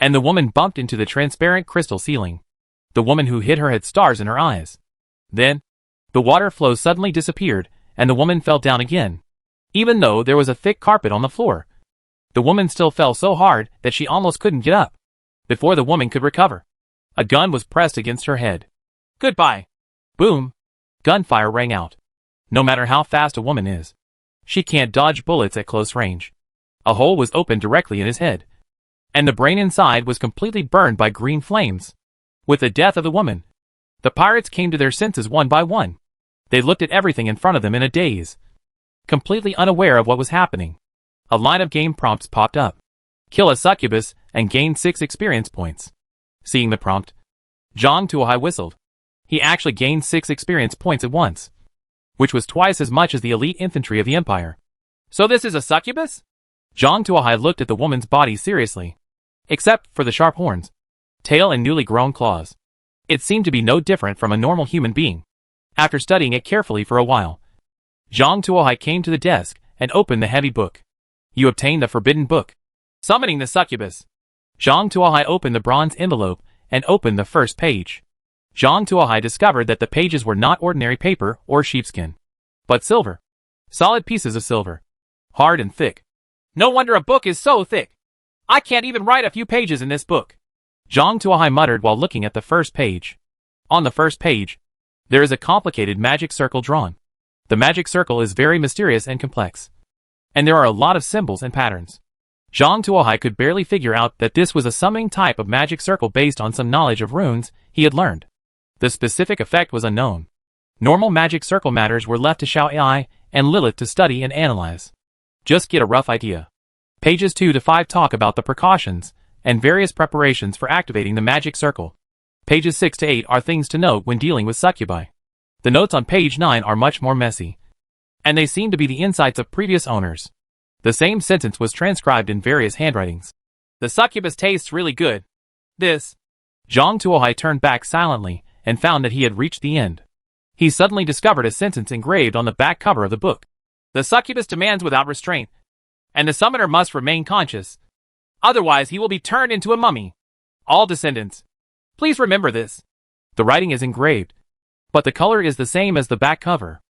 and the woman bumped into the transparent crystal ceiling. The woman who hit her had stars in her eyes. Then, the water flow suddenly disappeared, and the woman fell down again. Even though there was a thick carpet on the floor, the woman still fell so hard that she almost couldn't get up. Before the woman could recover, a gun was pressed against her head. Goodbye. Boom! Gunfire rang out. No matter how fast a woman is, she can't dodge bullets at close range. A hole was opened directly in his head, and the brain inside was completely burned by green flames. With the death of the woman, the pirates came to their senses one by one. They looked at everything in front of them in a daze, completely unaware of what was happening. A line of game prompts popped up. Kill a succubus and gain 6 experience points. Seeing the prompt, Zhang Tuohai whistled. He actually gained 6 experience points at once, which was twice as much as the elite infantry of the Empire. So this is a succubus? Zhang Tuohai looked at the woman's body seriously, except for the sharp horns, tail and newly grown claws. It seemed to be no different from a normal human being. After studying it carefully for a while, Zhang Tuohai came to the desk and opened the heavy book. You obtained the Forbidden Book. Summoning the succubus. Zhang Tuohai opened the bronze envelope and opened the first page. Zhang Tuohai discovered that the pages were not ordinary paper or sheepskin, but silver. Solid pieces of silver. Hard and thick. No wonder a book is so thick. I can't even write a few pages in this book. Zhang Tuohai muttered while looking at the first page. On the first page, there is a complicated magic circle drawn. The magic circle is very mysterious and complex, and there are a lot of symbols and patterns. Zhang Tuohai could barely figure out that this was a summoning type of magic circle based on some knowledge of runes he had learned. The specific effect was unknown. Normal magic circle matters were left to Xiao Ai and Lilith to study and analyze. Just get a rough idea. Pages 2 to 5 talk about the precautions and various preparations for activating the magic circle. Pages 6 to 8 are things to note when dealing with succubi. The notes on page 9 are much more messy, and they seem to be the insights of previous owners. The same sentence was transcribed in various handwritings. The succubus tastes really good. This. Zhang Tuohai turned back silently and found that he had reached the end. He suddenly discovered a sentence engraved on the back cover of the book. The succubus demands without restraint, and the summoner must remain conscious. Otherwise he will be turned into a mummy. All descendants, please remember this. The writing is engraved, but the color is the same as the back cover.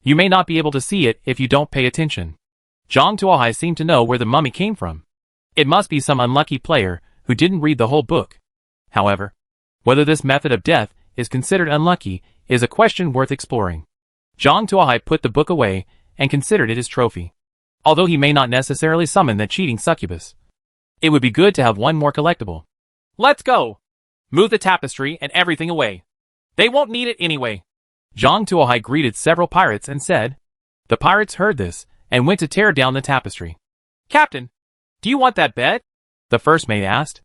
You may not be able to see it if you don't pay attention. Zhang Tuohai seemed to know where the mummy came from. It must be some unlucky player who didn't read the whole book. However, whether this method of death is considered unlucky is a question worth exploring. Zhang Tuohai put the book away and considered it his trophy. Although he may not necessarily summon that cheating succubus, it would be good to have one more collectible. Let's go. Move the tapestry and everything away. They won't need it anyway. Zhang Tuohai greeted several pirates and said. The pirates heard this and went to tear down the tapestry. Captain, do you want that bed? The first mate asked.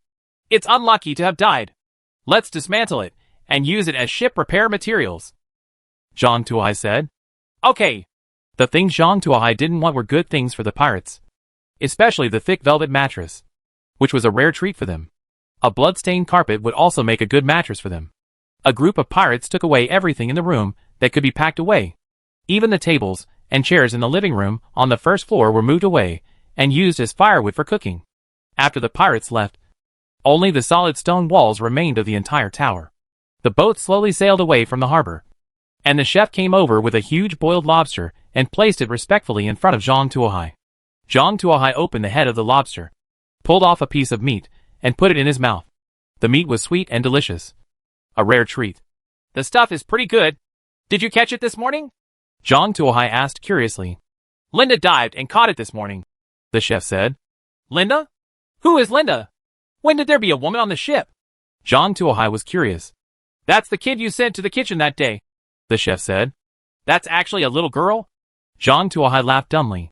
It's unlucky to have died. Let's dismantle it and use it as ship repair materials. Zhang Tuohai said. Okay. The things Zhang Tuohai didn't want were good things for the pirates, especially the thick velvet mattress, which was a rare treat for them. A blood-stained carpet would also make a good mattress for them. A group of pirates took away everything in the room that could be packed away. Even the tables and chairs in the living room on the first floor were moved away and used as firewood for cooking. After the pirates left, only the solid stone walls remained of the entire tower. The boat slowly sailed away from the harbor, and the chef came over with a huge boiled lobster and placed it respectfully in front of Zhang Tuohai. Zhang Tuohai opened the head of the lobster, pulled off a piece of meat, and put it in his mouth. The meat was sweet and delicious. A rare treat. The stuff is pretty good. Did you catch it this morning? Zhang Tuohai asked curiously. Linda dived and caught it this morning, the chef said. Linda? Who is Linda? When did there be a woman on the ship? Zhang Tuohai was curious. That's the kid you sent to the kitchen that day, the chef said. That's actually a little girl? Zhang Tuohai laughed dumbly.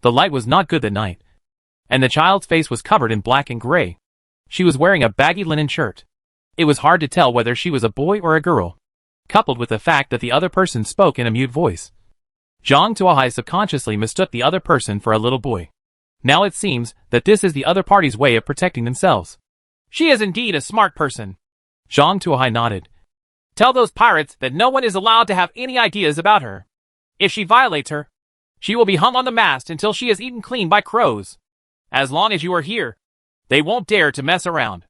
The light was not good that night, and the child's face was covered in black and gray. She was wearing a baggy linen shirt. It was hard to tell whether she was a boy or a girl, coupled with the fact that the other person spoke in a mute voice. Zhang Tuohai subconsciously mistook the other person for a little boy. Now it seems that this is the other party's way of protecting themselves. She is indeed a smart person. Zhang Tuohai nodded. Tell those pirates that no one is allowed to have any ideas about her. If she violates her, she will be hung on the mast until she is eaten clean by crows. As long as you are here, they won't dare to mess around,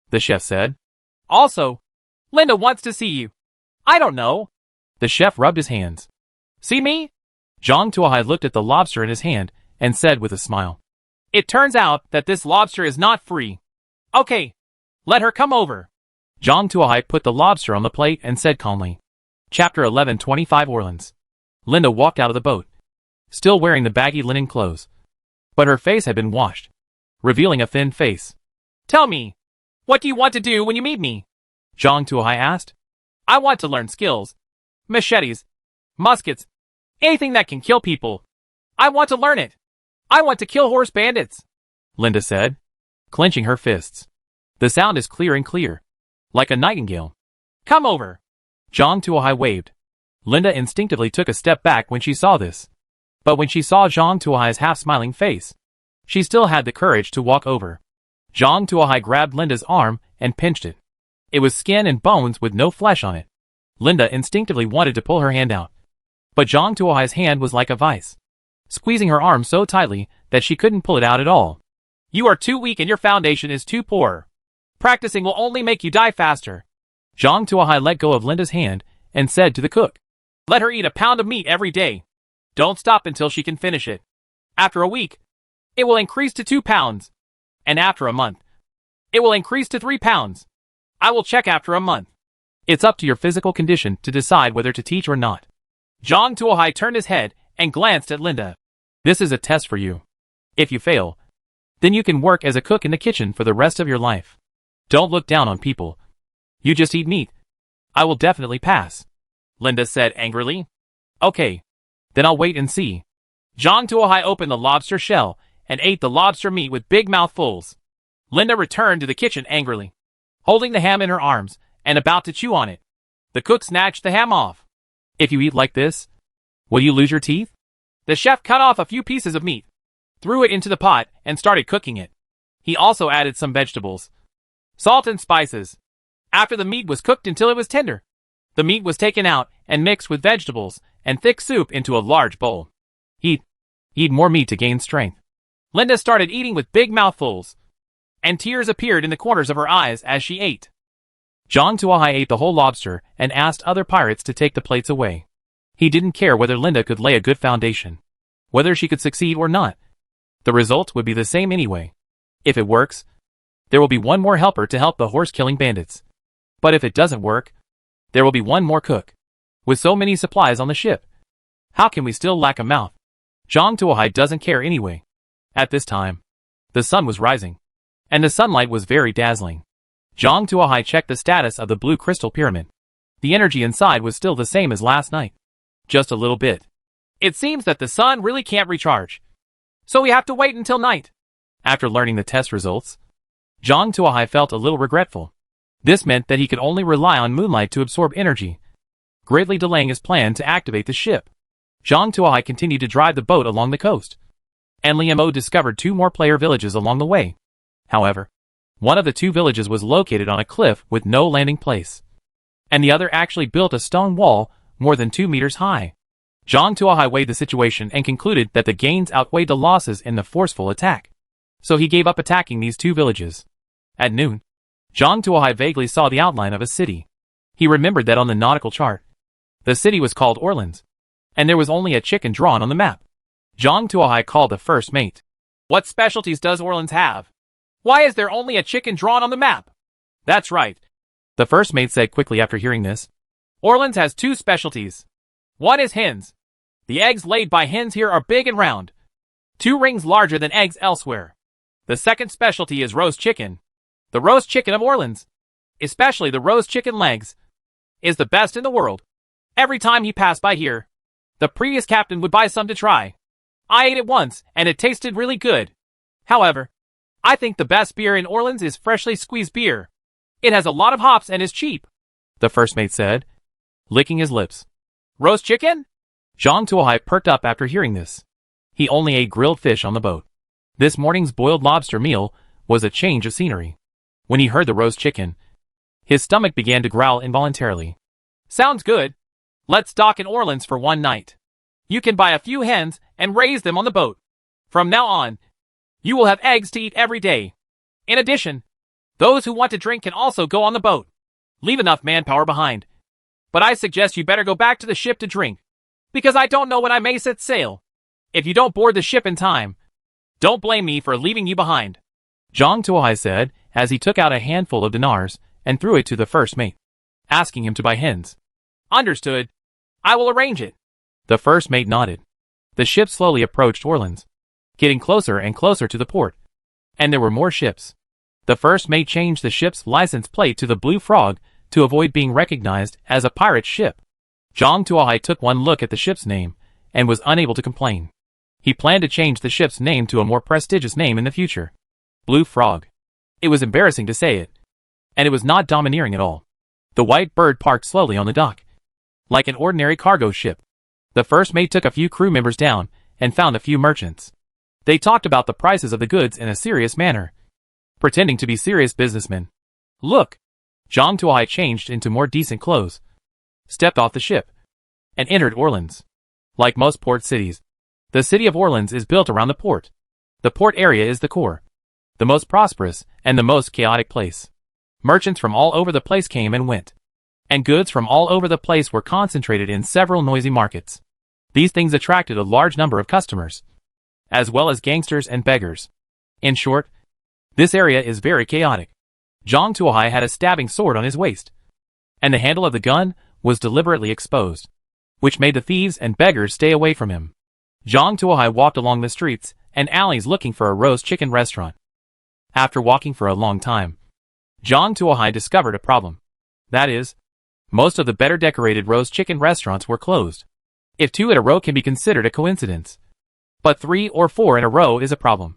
the chef said. Also, Linda wants to see you. I don't know. The chef rubbed his hands. See me? Zhang Tuohai looked at the lobster in his hand and said with a smile. It turns out that this lobster is not free. Okay, let her come over. Zhang Tuohai put the lobster on the plate and said calmly. Chapter 11:25 Orleans. Linda walked out of the boat, still wearing the baggy linen clothes, but her face had been washed, revealing a thin face. Tell me, what do you want to do when you meet me? Zhang Tuohai asked. I want to learn skills. Machetes, muskets, anything that can kill people. I want to learn it. I want to kill horse bandits, Linda said, clenching her fists. The sound is clear and clear, like a nightingale. Come over. Zhang Tuohai waved. Linda instinctively took a step back when she saw this. But when she saw Zhang Tuohai's half-smiling face, she still had the courage to walk over. Zhang Tuohai grabbed Linda's arm and pinched it. It was skin and bones with no flesh on it. Linda instinctively wanted to pull her hand out, but Zhang Tuohai's hand was like a vice, squeezing her arm so tightly that she couldn't pull it out at all. You are too weak and your foundation is too poor. Practicing will only make you die faster. Zhang Tuohai let go of Linda's hand and said to the cook, Let her eat a pound of meat every day. Don't stop until she can finish it. After a week, it will increase to 2 pounds. And after a month, it will increase to 3 pounds. I will check after a month. It's up to your physical condition to decide whether to teach or not. Zhang Tuohai turned his head and glanced at Linda. This is a test for you. If you fail, then you can work as a cook in the kitchen for the rest of your life. Don't look down on people. You just eat meat. I will definitely pass, Linda said angrily. Okay, then I'll wait and see. Zhang Tuohai opened the lobster shell and ate the lobster meat with big mouthfuls. Linda returned to the kitchen angrily, holding the ham in her arms and about to chew on it. The cook snatched the ham off. If you eat like this, will you lose your teeth? The chef cut off a few pieces of meat, threw it into the pot, and started cooking it. He also added some vegetables, salt and spices. After the meat was cooked until it was tender, the meat was taken out and mixed with vegetables and thick soup into a large bowl. Eat more meat to gain strength. Linda started eating with big mouthfuls, and tears appeared in the corners of her eyes as she ate. Zhang Tuohai ate the whole lobster and asked other pirates to take the plates away. He didn't care whether Linda could lay a good foundation, whether she could succeed or not. The result would be the same anyway. If it works, there will be one more helper to help the horse-killing bandits. But if it doesn't work, there will be one more cook. With so many supplies on the ship, how can we still lack a mouth? Zhang Tuohai doesn't care anyway. At this time, the sun was rising, and the sunlight was very dazzling. Zhang Tuohai checked the status of the blue crystal pyramid. The energy inside was still the same as last night. Just a little bit. It seems that the sun really can't recharge, so we have to wait until night. After learning the test results, Zhang Tuohai felt a little regretful. This meant that he could only rely on moonlight to absorb energy, greatly delaying his plan to activate the ship. Zhang Tuohai continued to drive the boat along the coast, and Liam O discovered 2 more player villages along the way. However, one of the 2 villages was located on a cliff with no landing place, and the other actually built a stone wall more than 2 meters high. Zhang Tuohai weighed the situation and concluded that the gains outweighed the losses in the forceful attack, so he gave up attacking these 2 villages. At noon, Zhang Tuohai vaguely saw the outline of a city. He remembered that on the nautical chart, the city was called Orleans, and there was only a chicken drawn on the map. Zhang Tuohai called the first mate. What specialties does Orleans have? Why is there only a chicken drawn on the map? That's right, the first mate said quickly after hearing this. Orleans has 2 specialties. One is hens. The eggs laid by hens here are big and round, 2 rings larger than eggs elsewhere. The second specialty is roast chicken. The roast chicken of Orleans, especially the roast chicken legs, is the best in the world. Every time he passed by here, the previous captain would buy some to try. I ate it once, and it tasted really good. However, I think the best beer in Orleans is freshly squeezed beer. It has a lot of hops and is cheap, the first mate said, licking his lips. Roast chicken? Zhang Tuohai perked up after hearing this. He only ate grilled fish on the boat. This morning's boiled lobster meal was a change of scenery. When he heard the roast chicken, his stomach began to growl involuntarily. Sounds good. Let's dock in Orleans for one night. You can buy a few hens and raise them on the boat. From now on, you will have eggs to eat every day. In addition, those who want to drink can also go on the boat. Leave enough manpower behind. But I suggest you better go back to the ship to drink, because I don't know when I may set sail. If you don't board the ship in time, don't blame me for leaving you behind, Zhang Tuohai said as he took out a handful of dinars and threw it to the first mate, asking him to buy hens. Understood. I will arrange it. The first mate nodded. The ship slowly approached Orleans, getting closer and closer to the port, and there were more ships. The first mate changed the ship's license plate to the Blue Frog to avoid being recognized as a pirate ship. Zhang Tuohai took one look at the ship's name and was unable to complain. He planned to change the ship's name to a more prestigious name in the future. Blue Frog. It was embarrassing to say it, and it was not domineering at all. The White Bird parked slowly on the dock, like an ordinary cargo ship. The first mate took a few crew members down and found a few merchants. They talked about the prices of the goods in a serious manner, pretending to be serious businessmen. Look! Zhang Tuohai changed into more decent clothes, stepped off the ship, and entered Orleans. Like most port cities, the city of Orleans is built around the port. The port area is the core, the most prosperous, and the most chaotic place. Merchants from all over the place came and went, and goods from all over the place were concentrated in several noisy markets. These things attracted a large number of customers, as well as gangsters and beggars. In short, this area is very chaotic. Zhang Tuohai had a stabbing sword on his waist, and the handle of the gun was deliberately exposed, which made the thieves and beggars stay away from him. Zhang Tuohai walked along the streets and alleys looking for a roast chicken restaurant. After walking for a long time, Zhang Tuohai discovered a problem. That is, most of the better decorated roast chicken restaurants were closed. If 2 in a row can be considered a coincidence, but 3 or 4 in a row is a problem.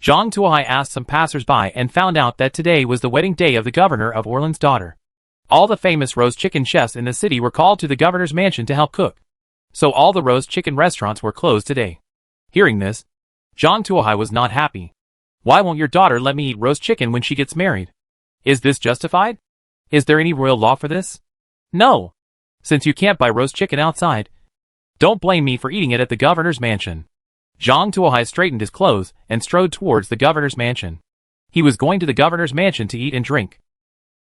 Zhang Tuohai asked some passers-by and found out that today was the wedding day of the governor of Orlan's daughter. All the famous roast chicken chefs in the city were called to the governor's mansion to help cook. So all the roast chicken restaurants were closed today. Hearing this, Zhang Tuohai was not happy. Why won't your daughter let me eat roast chicken when she gets married? Is this justified? Is there any royal law for this? No. Since you can't buy roast chicken outside, don't blame me for eating it at the governor's mansion. Zhang Tuohai straightened his clothes and strode towards the governor's mansion. He was going to the governor's mansion to eat and drink.